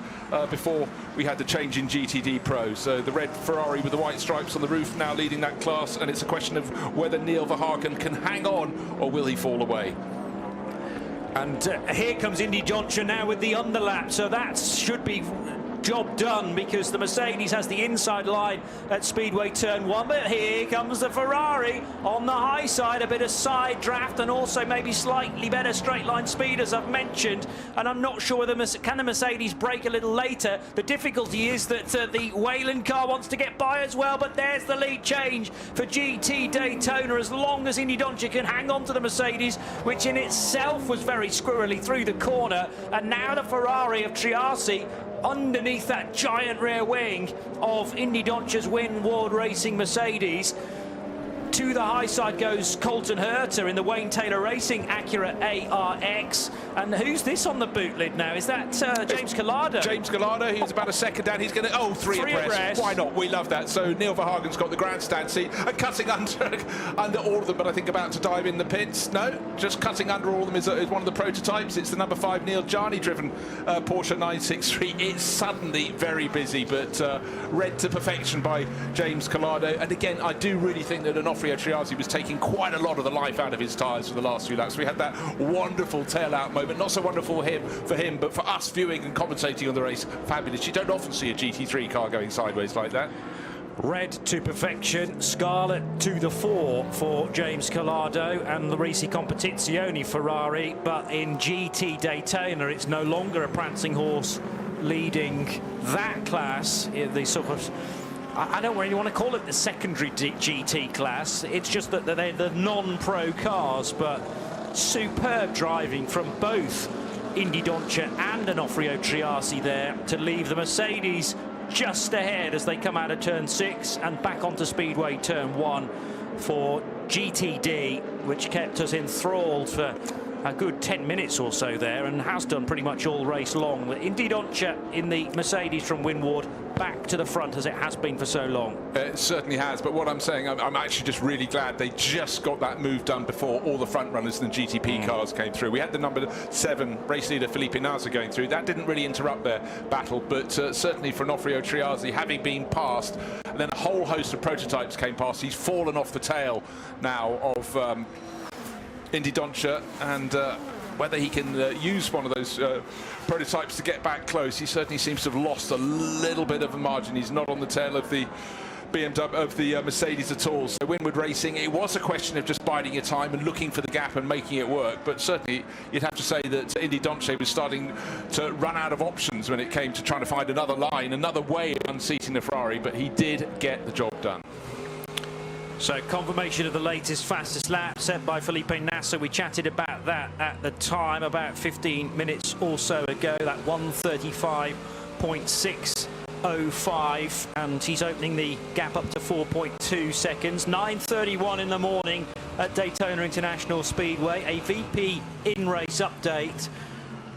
before we had the change in GTD Pro. So the red Ferrari with the white stripes on the roof now leading that class, and it's a question of whether Neil Verhagen can hang on or will he fall away. And here comes Indy Johnson now with the underlap, so that should be job done, because the Mercedes has the inside line at Speedway turn 1, but here comes the Ferrari on the high side, a bit of side draft and also maybe slightly better straight line speed, as I've mentioned, and I'm not sure whether can the Mercedes brake a little later. The difficulty is that the Whelen car wants to get by as well, but there's the lead change for GT Daytona, as long as Indy Johnson can hang on to the Mercedes, which in itself was very squirrely through the corner, and now the Ferrari of Triassi underneath that giant rear wing of Indy Doncha's Winward Racing Mercedes. To the high side goes Colton Herter in the Wayne Taylor Racing Acura ARX. And who's this on the boot lid now? Is that James Collado? James Collado, he's about a second down. He's going to, oh, three abreast. Why not? We love that. So Neil Verhagen's got the grandstand seat and cutting under all of them, but I think about to dive in the pits. No, just cutting under all of them is one of the prototypes. It's the number 5 Neil Jarni driven Porsche 963. It's suddenly very busy, but read to perfection by James Collado. And again, I do really think that Onofrio Triazzi was taking quite a lot of the life out of his tyres for the last few laps. We had that wonderful tail-out moment, not so wonderful for him, but for us viewing and commentating on the race, fabulous. You don't often see a GT3 car going sideways like that. Red to perfection, scarlet to the fore for James Collado and the Rizzi Competizione Ferrari, but in GT Daytona it's no longer a prancing horse leading that class. The sort of, I don't really want to call it the secondary GT class, it's just that they're the non-pro cars, but superb driving from both Indy Doncha and Onofrio Triassi there to leave the Mercedes just ahead as they come out of turn 6 and back onto Speedway turn 1 for GTD, which kept us enthralled for a good 10 minutes or so there, and has done pretty much all race long. Indy Doncha in the Mercedes from Winward back to the front as it has been for so long. It certainly has, but what I'm saying, I'm actually just really glad they just got that move done before all the front runners and the GTP cars came through. We had the number 7 race leader Felipe Nasr going through. That didn't really interrupt their battle, but certainly for Onofrio Triazzi, having been passed, and then a whole host of prototypes came past. He's fallen off the tail now of Indy Doncha, and whether he can use one of those prototypes to get back close. He certainly seems to have lost a little bit of a margin. He's not on the tail of the BMW, of the Mercedes at all. So Winward Racing, it was a question of just biding your time and looking for the gap and making it work, but certainly you'd have to say that Indy Doncha was starting to run out of options when it came to trying to find another line, another way of unseating the Ferrari, but he did get the job done. So confirmation of the latest fastest lap set by Felipe Nasr. We chatted about that at the time about 15 minutes or so ago, that 1:35.605, and he's opening the gap up to 4.2 seconds. 9:31 in the morning at Daytona International Speedway. A VP in-race update.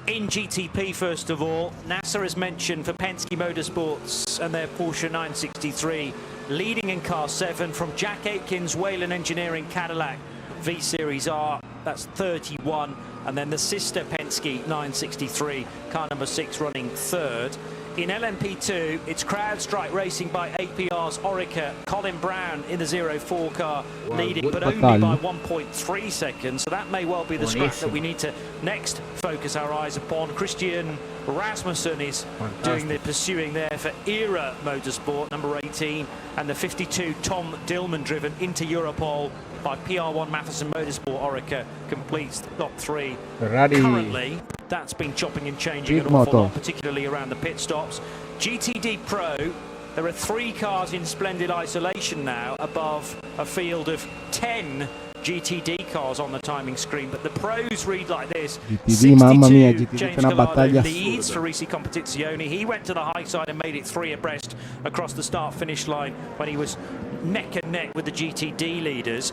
In GTP, first of all, Nasr has mentioned for Penske Motorsports and their Porsche 963, leading in car 7 from Jack Aitken's Whelen Engineering Cadillac V-Series R, that's 31, and then the sister Penske 963, car number 6, running 3rd. In LMP2, it's CrowdStrike Racing by APR's Orica, Colin Brown in the 04 car, leading, but only by 1.3 seconds. So that may well be the scrap that we need to next focus our eyes upon. Christian Rasmussen is doing the pursuing there for ERA Motorsport, number 18, and the 52 Tom Dillman driven into Europol by PR1 Matheson Motorsport Orica completes the top 3. Ferrari. Currently, that's been chopping and changing an awful lot, particularly around the pit stops. GTD Pro, there are 3 cars in splendid isolation now above a field of 10 GTD cars on the timing screen, but the pros read like this. GTD, mamma mia, GTD James c'è una battaglia leads for Rizzi Competizione. He went to the high side and made it 3 abreast across the start-finish line when he was neck and neck with the GTD leaders.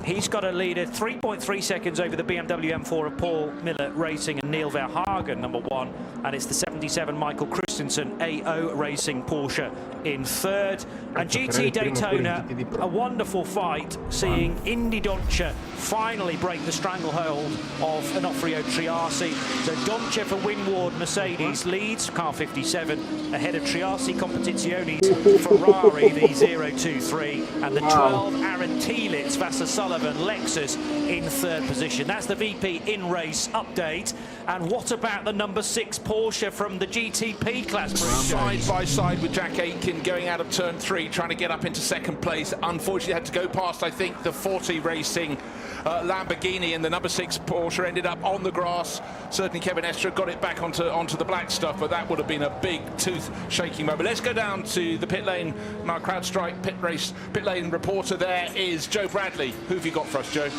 He's got a lead of 3.3 seconds over the BMW M4 of Paul Miller Racing and Neil Verhagen, number 1. And it's the 77 Michael Christensen AO Racing Porsche in 3rd. And GT Daytona, a wonderful fight, seeing Indy Doncia finally break the stranglehold of Onofrio Triassi. So Doncia for Winward Mercedes leads, car 57, ahead of Triassi Competizioni's Ferrari, the 023, and the 12 Aaron Tielitz, Vassar Sullivan, Lexus in 3rd position. That's the VP in-race update. And what about the number 6 Porsche from the GTP class? Side by side with Jack Aitken going out of turn 3, trying to get up into 2nd place. Unfortunately, had to go past, I think, the 40 Racing Lamborghini, and the number 6 Porsche ended up on the grass. Certainly Kevin Estre got it back onto the black stuff, but that would have been a big tooth-shaking moment. Let's go down to the pit lane. My CrowdStrike pit lane reporter there is Joe Bradley. Who have you got for us, Joe?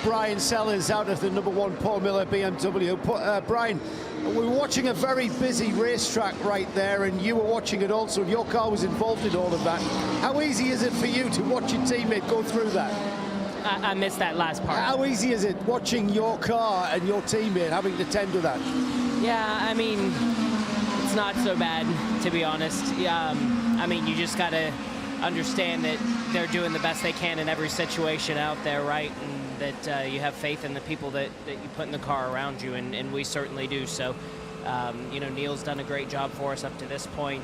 Brian Sellers out of the number 1 Paul Miller BMW. Brian, we're watching a very busy racetrack right there, and you were watching it also, and your car was involved in all of that. How easy is it for you to watch your teammate go through that? I missed that last part. How easy is it watching your car and your teammate having to tend to that? Yeah, I mean, it's not so bad, to be honest. I mean, you just got to understand that they're doing the best they can in every situation out there, right? And that you have faith in the people that you put in the car around you, and we certainly do. So, you know, Neil's done a great job for us up to this point.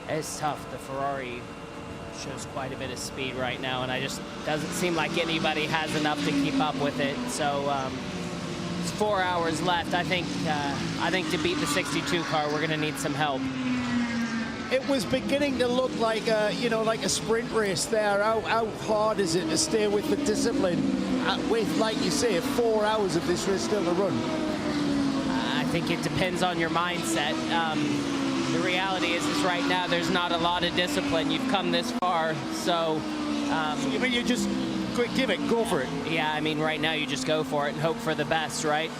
It's tough. The Ferrari shows quite a bit of speed right now, and I just doesn't seem like anybody has enough to keep up with it. So it's 4 hours left. I think to beat the 62 car, we're going to need some help. It was beginning to look like like a sprint race there. How hard is it to stay with the discipline with, like you say, 4 hours of this race still to run? I think it depends on your mindset. The reality is right now there's not a lot of discipline. You've come this far, so you mean you just give it, go for it? Yeah, I mean right now you just go for it and hope for the best, right?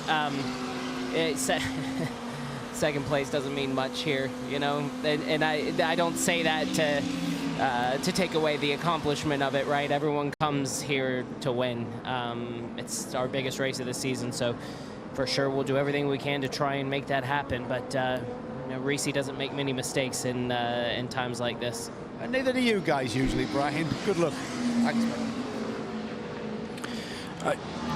Second place doesn't mean much here, you know, and I don't say that to take away the accomplishment of it, right? Everyone comes here to win. It's our biggest race of the season, so for sure we'll do everything we can to try and make that happen. But you know, Reese doesn't make many mistakes in times like this. And neither do you guys usually, Brian. Good luck. Thanks, man.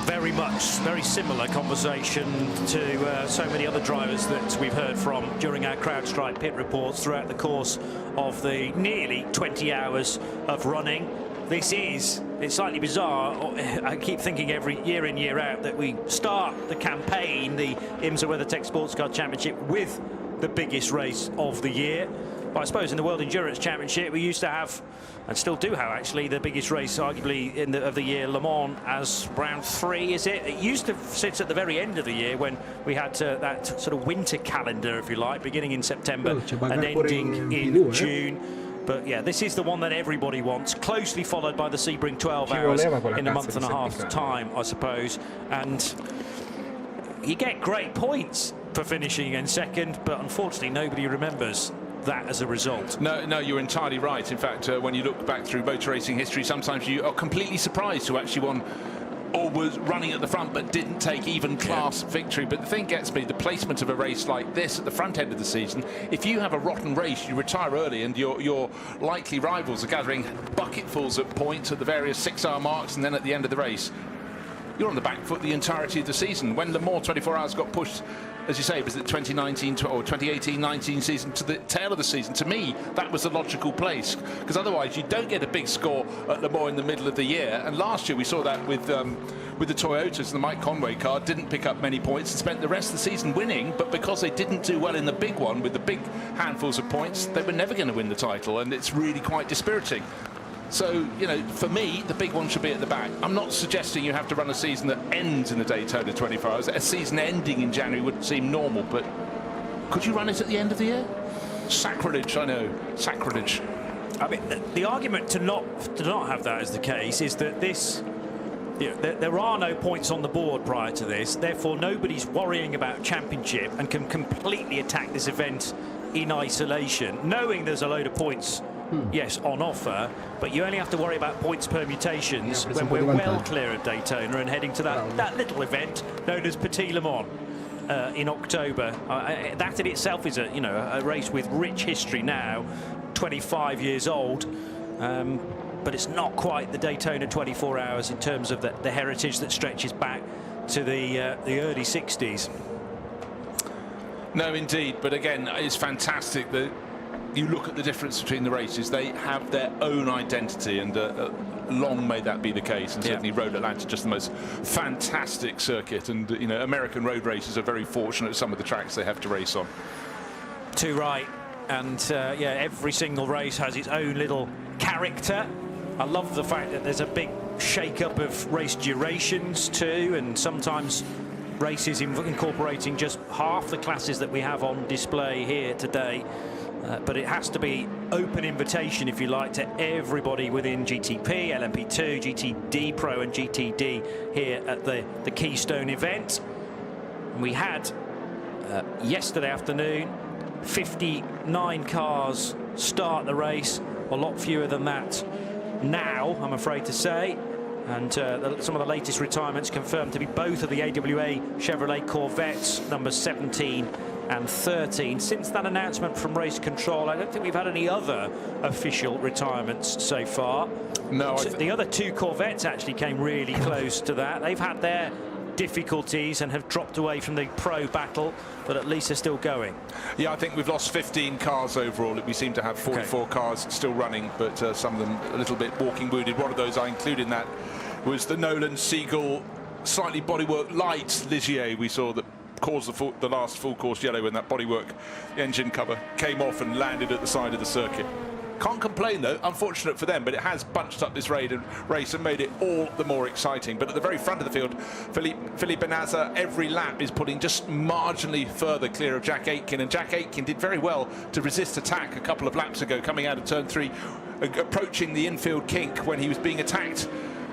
Very similar conversation to so many other drivers that we've heard from during our CrowdStrike pit reports throughout the course of the nearly 20 hours of running. It's slightly bizarre. I keep thinking every year in, year out that we start the campaign, the IMSA WeatherTech Sports Car Championship, with the biggest race of the year. But I suppose in the World Endurance Championship we used to have, and still do have actually, the biggest race arguably of the year, Le Mans, as round 3, is it? It used to sit at the very end of the year when we had that sort of winter calendar, if you like, beginning in September and ending in June. But yeah, this is the one that everybody wants, closely followed by the Sebring 12 hours in a month and a half time, I suppose. And you get great points for finishing in second, but unfortunately nobody remembers that as a result. No, you're entirely right. In fact, when you look back through motor racing history, sometimes you are completely surprised who actually won or was running at the front but didn't take even class victory. But the thing gets me, the placement of a race like this at the front end of the season, if you have a rotten race, you retire early and your likely rivals are gathering bucketfuls of points at the various 6-hour marks, and then at the end of the race you're on the back foot the entirety of the season. When Le Mans 24 Hours got pushed, as you say, it was the 2019 or 2018-19 season to the tail of the season. To me, that was the logical place, because otherwise you don't get a big score at Le Mans in the middle of the year. And last year we saw that with the Toyotas and the Mike Conway car. Didn't pick up many points and spent the rest of the season winning, but because they didn't do well in the big one with the big handfuls of points, they were never going to win the title, and it's really quite dispiriting. So, you know, for me, the big one should be at the back. I'm not suggesting you have to run a season that ends in the Daytona 24 Hours. A season ending in January would seem normal, but could you run it at the end of the year? Sacrilege, I know. Sacrilege. I mean, the argument to not have that as the case is that this, you know, there are no points on the board prior to this, therefore nobody's worrying about championship and can completely attack this event in isolation, knowing there's a load of points yes, on offer, but you only have to worry about points permutations when we're well clear of Daytona and heading to that little event known as Petit Le Mans in October. That in itself is a race with rich history now, 25 years old. But it's not quite the Daytona 24 hours in terms of the heritage that stretches back to the early 60s. No, indeed. But again, it's fantastic that you look at the difference between the races. They have their own identity, and long may that be the case. And certainly Road Atlanta, just the most fantastic circuit. And American road races are very fortunate at some of the tracks they have to race on. Too right. And every single race has its own little character. I love the fact that there's a big shake-up of race durations too, and sometimes races incorporating just half the classes that we have on display here today. But it has to be open invitation, if you like, to everybody within GTP, LMP2, GTD Pro and GTD here at the Keystone event. And we had yesterday afternoon 59 cars start the race, a lot fewer than that now, I'm afraid to say. And some of the latest retirements confirmed to be both of the AWA Chevrolet Corvettes, numbers 17 and 13. Since that announcement from Race Control, I don't think we've had any other official retirements so far. No, the other two Corvettes actually came really close to that. They've had their difficulties and have dropped away from the pro battle, but at least they're still going. Yeah, I think we've lost 15 cars overall. We seem to have 44 cars still running, but some of them a little bit walking wounded. One of those I included in that was the Nolan Siegel slightly bodywork light Ligier we saw that caused the last full course yellow when that bodywork engine cover came off and landed at the side of the circuit. Can't complain though, unfortunate for them, but it has bunched up this race and made it all the more exciting. But at the very front of the field, Philippe Benazza every lap is putting just marginally further clear of Jack Aitken, and Jack Aitken did very well to resist attack a couple of laps ago, coming out of turn 3, approaching the infield kink when he was being attacked,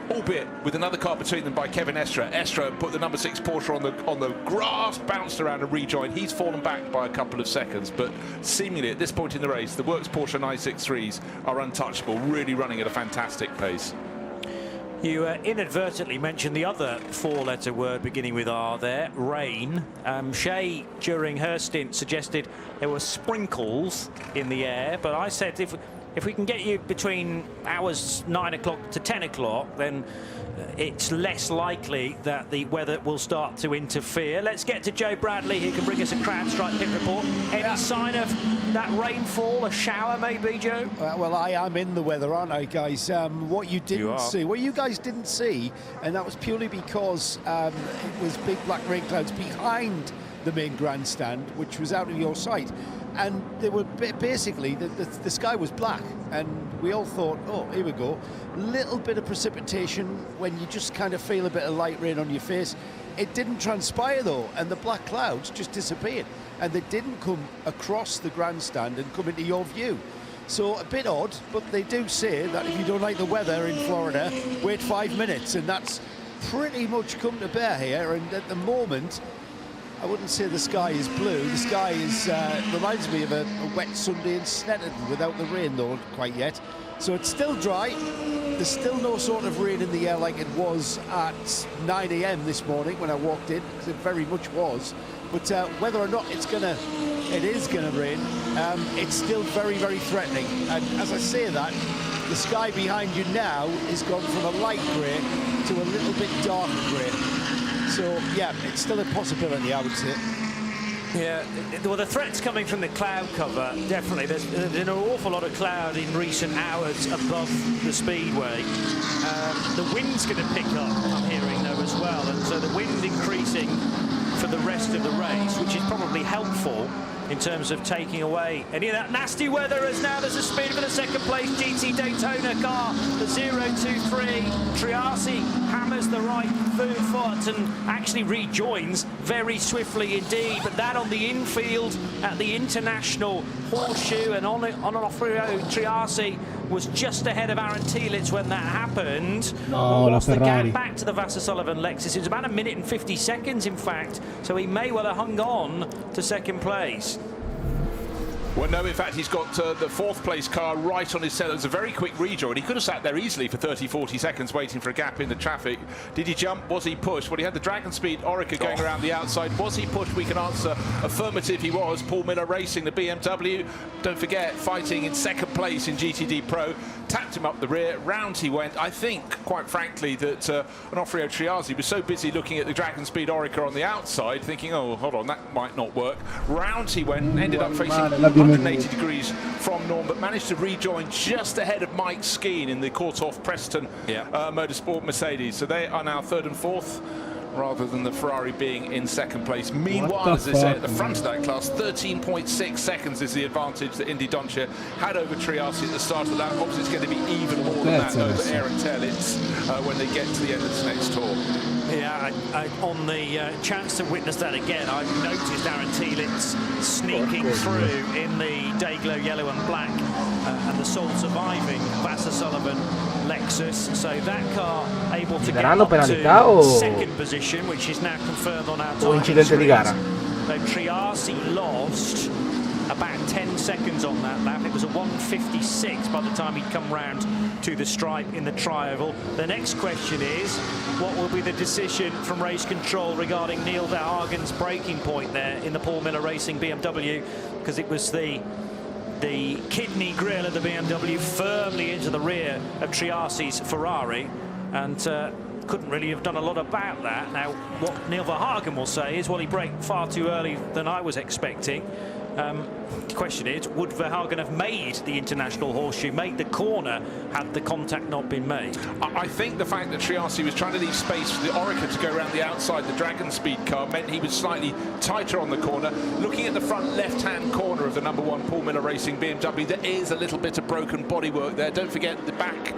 albeit with another car between them by Kevin Estre. Estre put the number 6 Porsche on the grass, bounced around and rejoined. He's fallen back by a couple of seconds, but seemingly at this point in the race, the Works Porsche 963s are untouchable, really running at a fantastic pace. You inadvertently mentioned the other 4-letter word beginning with R there, rain. Shea, during her stint, suggested there were sprinkles in the air, but I said if we can get you between hours 9 o'clock to 10 o'clock, then it's less likely that the weather will start to interfere. Let's get to Joe Bradley, who can bring us a CrowdStrike pit report. Any sign of that rainfall, a shower maybe, Joe? Well, I am in the weather, aren't I, guys? What you guys didn't see, and that was purely because it was big black rain clouds behind the main grandstand, which was out of your sight. And they were basically, the sky was black, and we all thought, oh, here we go. Little bit of precipitation when you just kind of feel a bit of light rain on your face. It didn't transpire though, and the black clouds just disappeared, and they didn't come across the grandstand and come into your view. So a bit odd, but they do say that if you don't like the weather in Florida, wait 5 minutes, and that's pretty much come to bear here. And at the moment, I wouldn't say the sky is blue. The sky is reminds me of a wet Sunday in Snetterton without the rain though, quite yet. So it's still dry. There's still no sort of rain in the air like it was at 9 AM this morning when I walked in, because it very much was. But whether or not it is gonna rain, it's still very, very threatening. And as I say that, the sky behind you now has gone from a light grey to a little bit darker grey. So, yeah, it's still a possibility, I would say. Yeah, well, the threat's coming from the cloud cover, definitely. There's been an awful lot of cloud in recent hours above the speedway. The wind's going to pick up, I'm hearing, though, as well. And so the wind increasing for the rest of the race, which is probably helpful in terms of taking away any of that nasty weather. As now there's a speed for the second place GT Daytona car, the 023. Triassi hammers the right foot and actually rejoins very swiftly indeed, but that on the infield at the International Horseshoe and on and off road, Triassi was just ahead of Aaron Tielitz when that happened. Lost the gap back to the Vassar Sullivan Lexus. It was about 1 minute and 50 seconds, in fact, so he may well have hung on to second place. Well, no, in fact, he's got the fourth place car right on his tail. It was a very quick rejoin. He could have sat there easily for 30, 40 seconds waiting for a gap in the traffic. Did he jump? Was he pushed? Well, he had the Dragon Speed Orica going around the outside. Was he pushed? We can answer affirmative, he was. Paul Miller Racing, the BMW, don't forget, fighting in second place in GTD Pro. Tapped him up the rear, round he went. I think, quite frankly, that Onofrio Triazzi was so busy looking at the Dragon Speed Orica on the outside, thinking, oh, hold on, that might not work. Round he went, ended up facing 180 degrees from Norm, but managed to rejoin just ahead of Mike Skeen in the Courthoff Preston Motorsport Mercedes. So they are now third and fourth, rather than the Ferrari being in second place. Meanwhile, as I say, at the front of that class, 13.6 seconds is the advantage that Indy Doncia had over Triassi at the start of that. Obviously, it's going to be even more than that over Aaron Terlitz when they get to the end of this next tour. Yeah, on the chance to witness that again, I've noticed Aaron Telitz sneaking through in the Dayglow yellow and black and the sole surviving Vassar Sullivan Lexus. So that car able to get up to second position, which is now confirmed on our time screens. So Triassi lost about 10 seconds on that lap. It was a 1:56 by the time he'd come round to the stripe in the tri-oval. The next question is, what will be the decision from race control regarding Neil Verhagen's braking point there in the Paul Miller Racing BMW? Because it was the kidney grille of the BMW firmly into the rear of Triassi's Ferrari, and couldn't really have done a lot about that. Now, what Neil Verhagen will say is, well, he braked far too early than I was expecting. The question is, would Verhagen have made the international horseshoe, made the corner, had the contact not been made? I think the fact that Triassi was trying to leave space for the Orica to go around the outside the Dragon Speed car meant he was slightly tighter on the corner. Looking at the front left-hand corner of the #1 Paul Miller Racing BMW, there is a little bit of broken bodywork there. Don't forget the back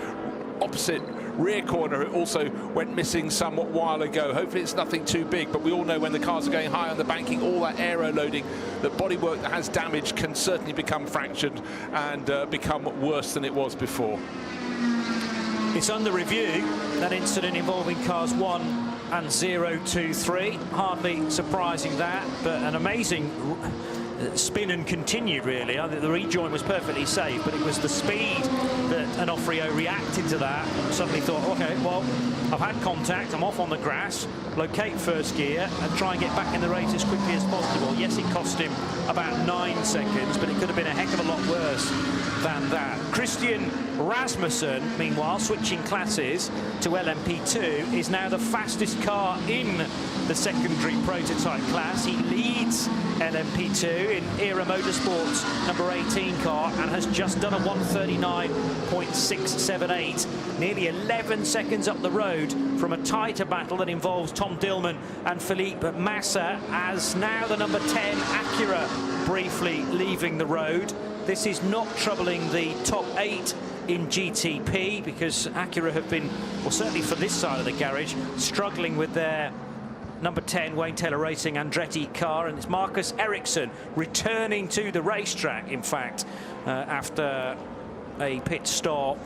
opposite rear corner, it also went missing somewhat while ago. Hopefully it's nothing too big, but we all know when the cars are going high on the banking, all that aero loading, the bodywork that has damage can certainly become fractured and become worse than it was before. It's under review, that incident involving cars 1 and 0, 2, 3. Hardly surprising that, but an amazing spin and continued, really. I think the rejoin was perfectly safe, but it was the speed that Onofrio reacted to that and suddenly thought, okay, well, I've had contact, I'm off on the grass, locate first gear and try and get back in the race as quickly as possible. Yes, it cost him about 9 seconds, but it could have been a heck of a lot worse than that. Christian Rasmussen, meanwhile, switching classes to LMP2, is now the fastest car in the secondary prototype class. He leads LMP2 in Era Motorsports number 18 car and has just done a 1:39.678, nearly 11 seconds up the road from a tighter battle that involves Tom Dillman and Felipe Massa, as now the number 10 Acura briefly leaving the road. This is not troubling the top 8 in GTP, because Acura have been, well, certainly for this side of the garage, struggling with their number 10 Wayne Taylor Racing Andretti car, and it's Marcus Ericsson returning to the racetrack, in fact, after a pit stop,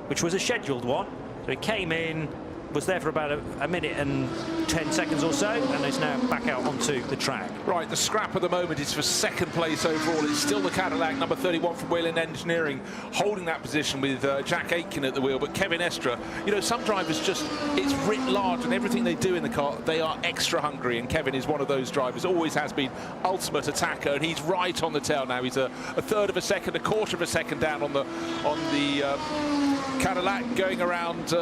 which was a scheduled one. So he came in, was there for about a minute and 10 seconds or so, and is now back out onto the track. Right, the scrap at the moment is for second place overall. It's still the Cadillac number 31 from Whelen Engineering holding that position with Jack Aitken at the wheel, but Kevin Estra, you know, some drivers just, it's writ large and everything they do in the car, they are extra hungry, and Kevin is one of those drivers, always has been, ultimate attacker, and he's right on the tail now. He's a third of a second, a quarter of a second down on the Cadillac, going around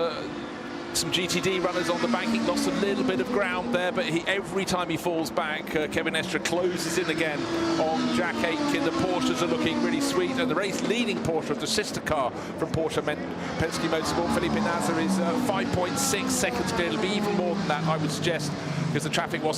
some GTD runners on the banking, lost a little bit of ground there, but every time he falls back, Kevin Estra closes in again on Jack Aitken. The Porsches are looking really sweet, and the race-leading Porsche of the sister car from Porsche Penske Motorsport, Felipe Nasr, is 5.6 seconds clear. It'll be even more than that, I would suggest, because the traffic wasn't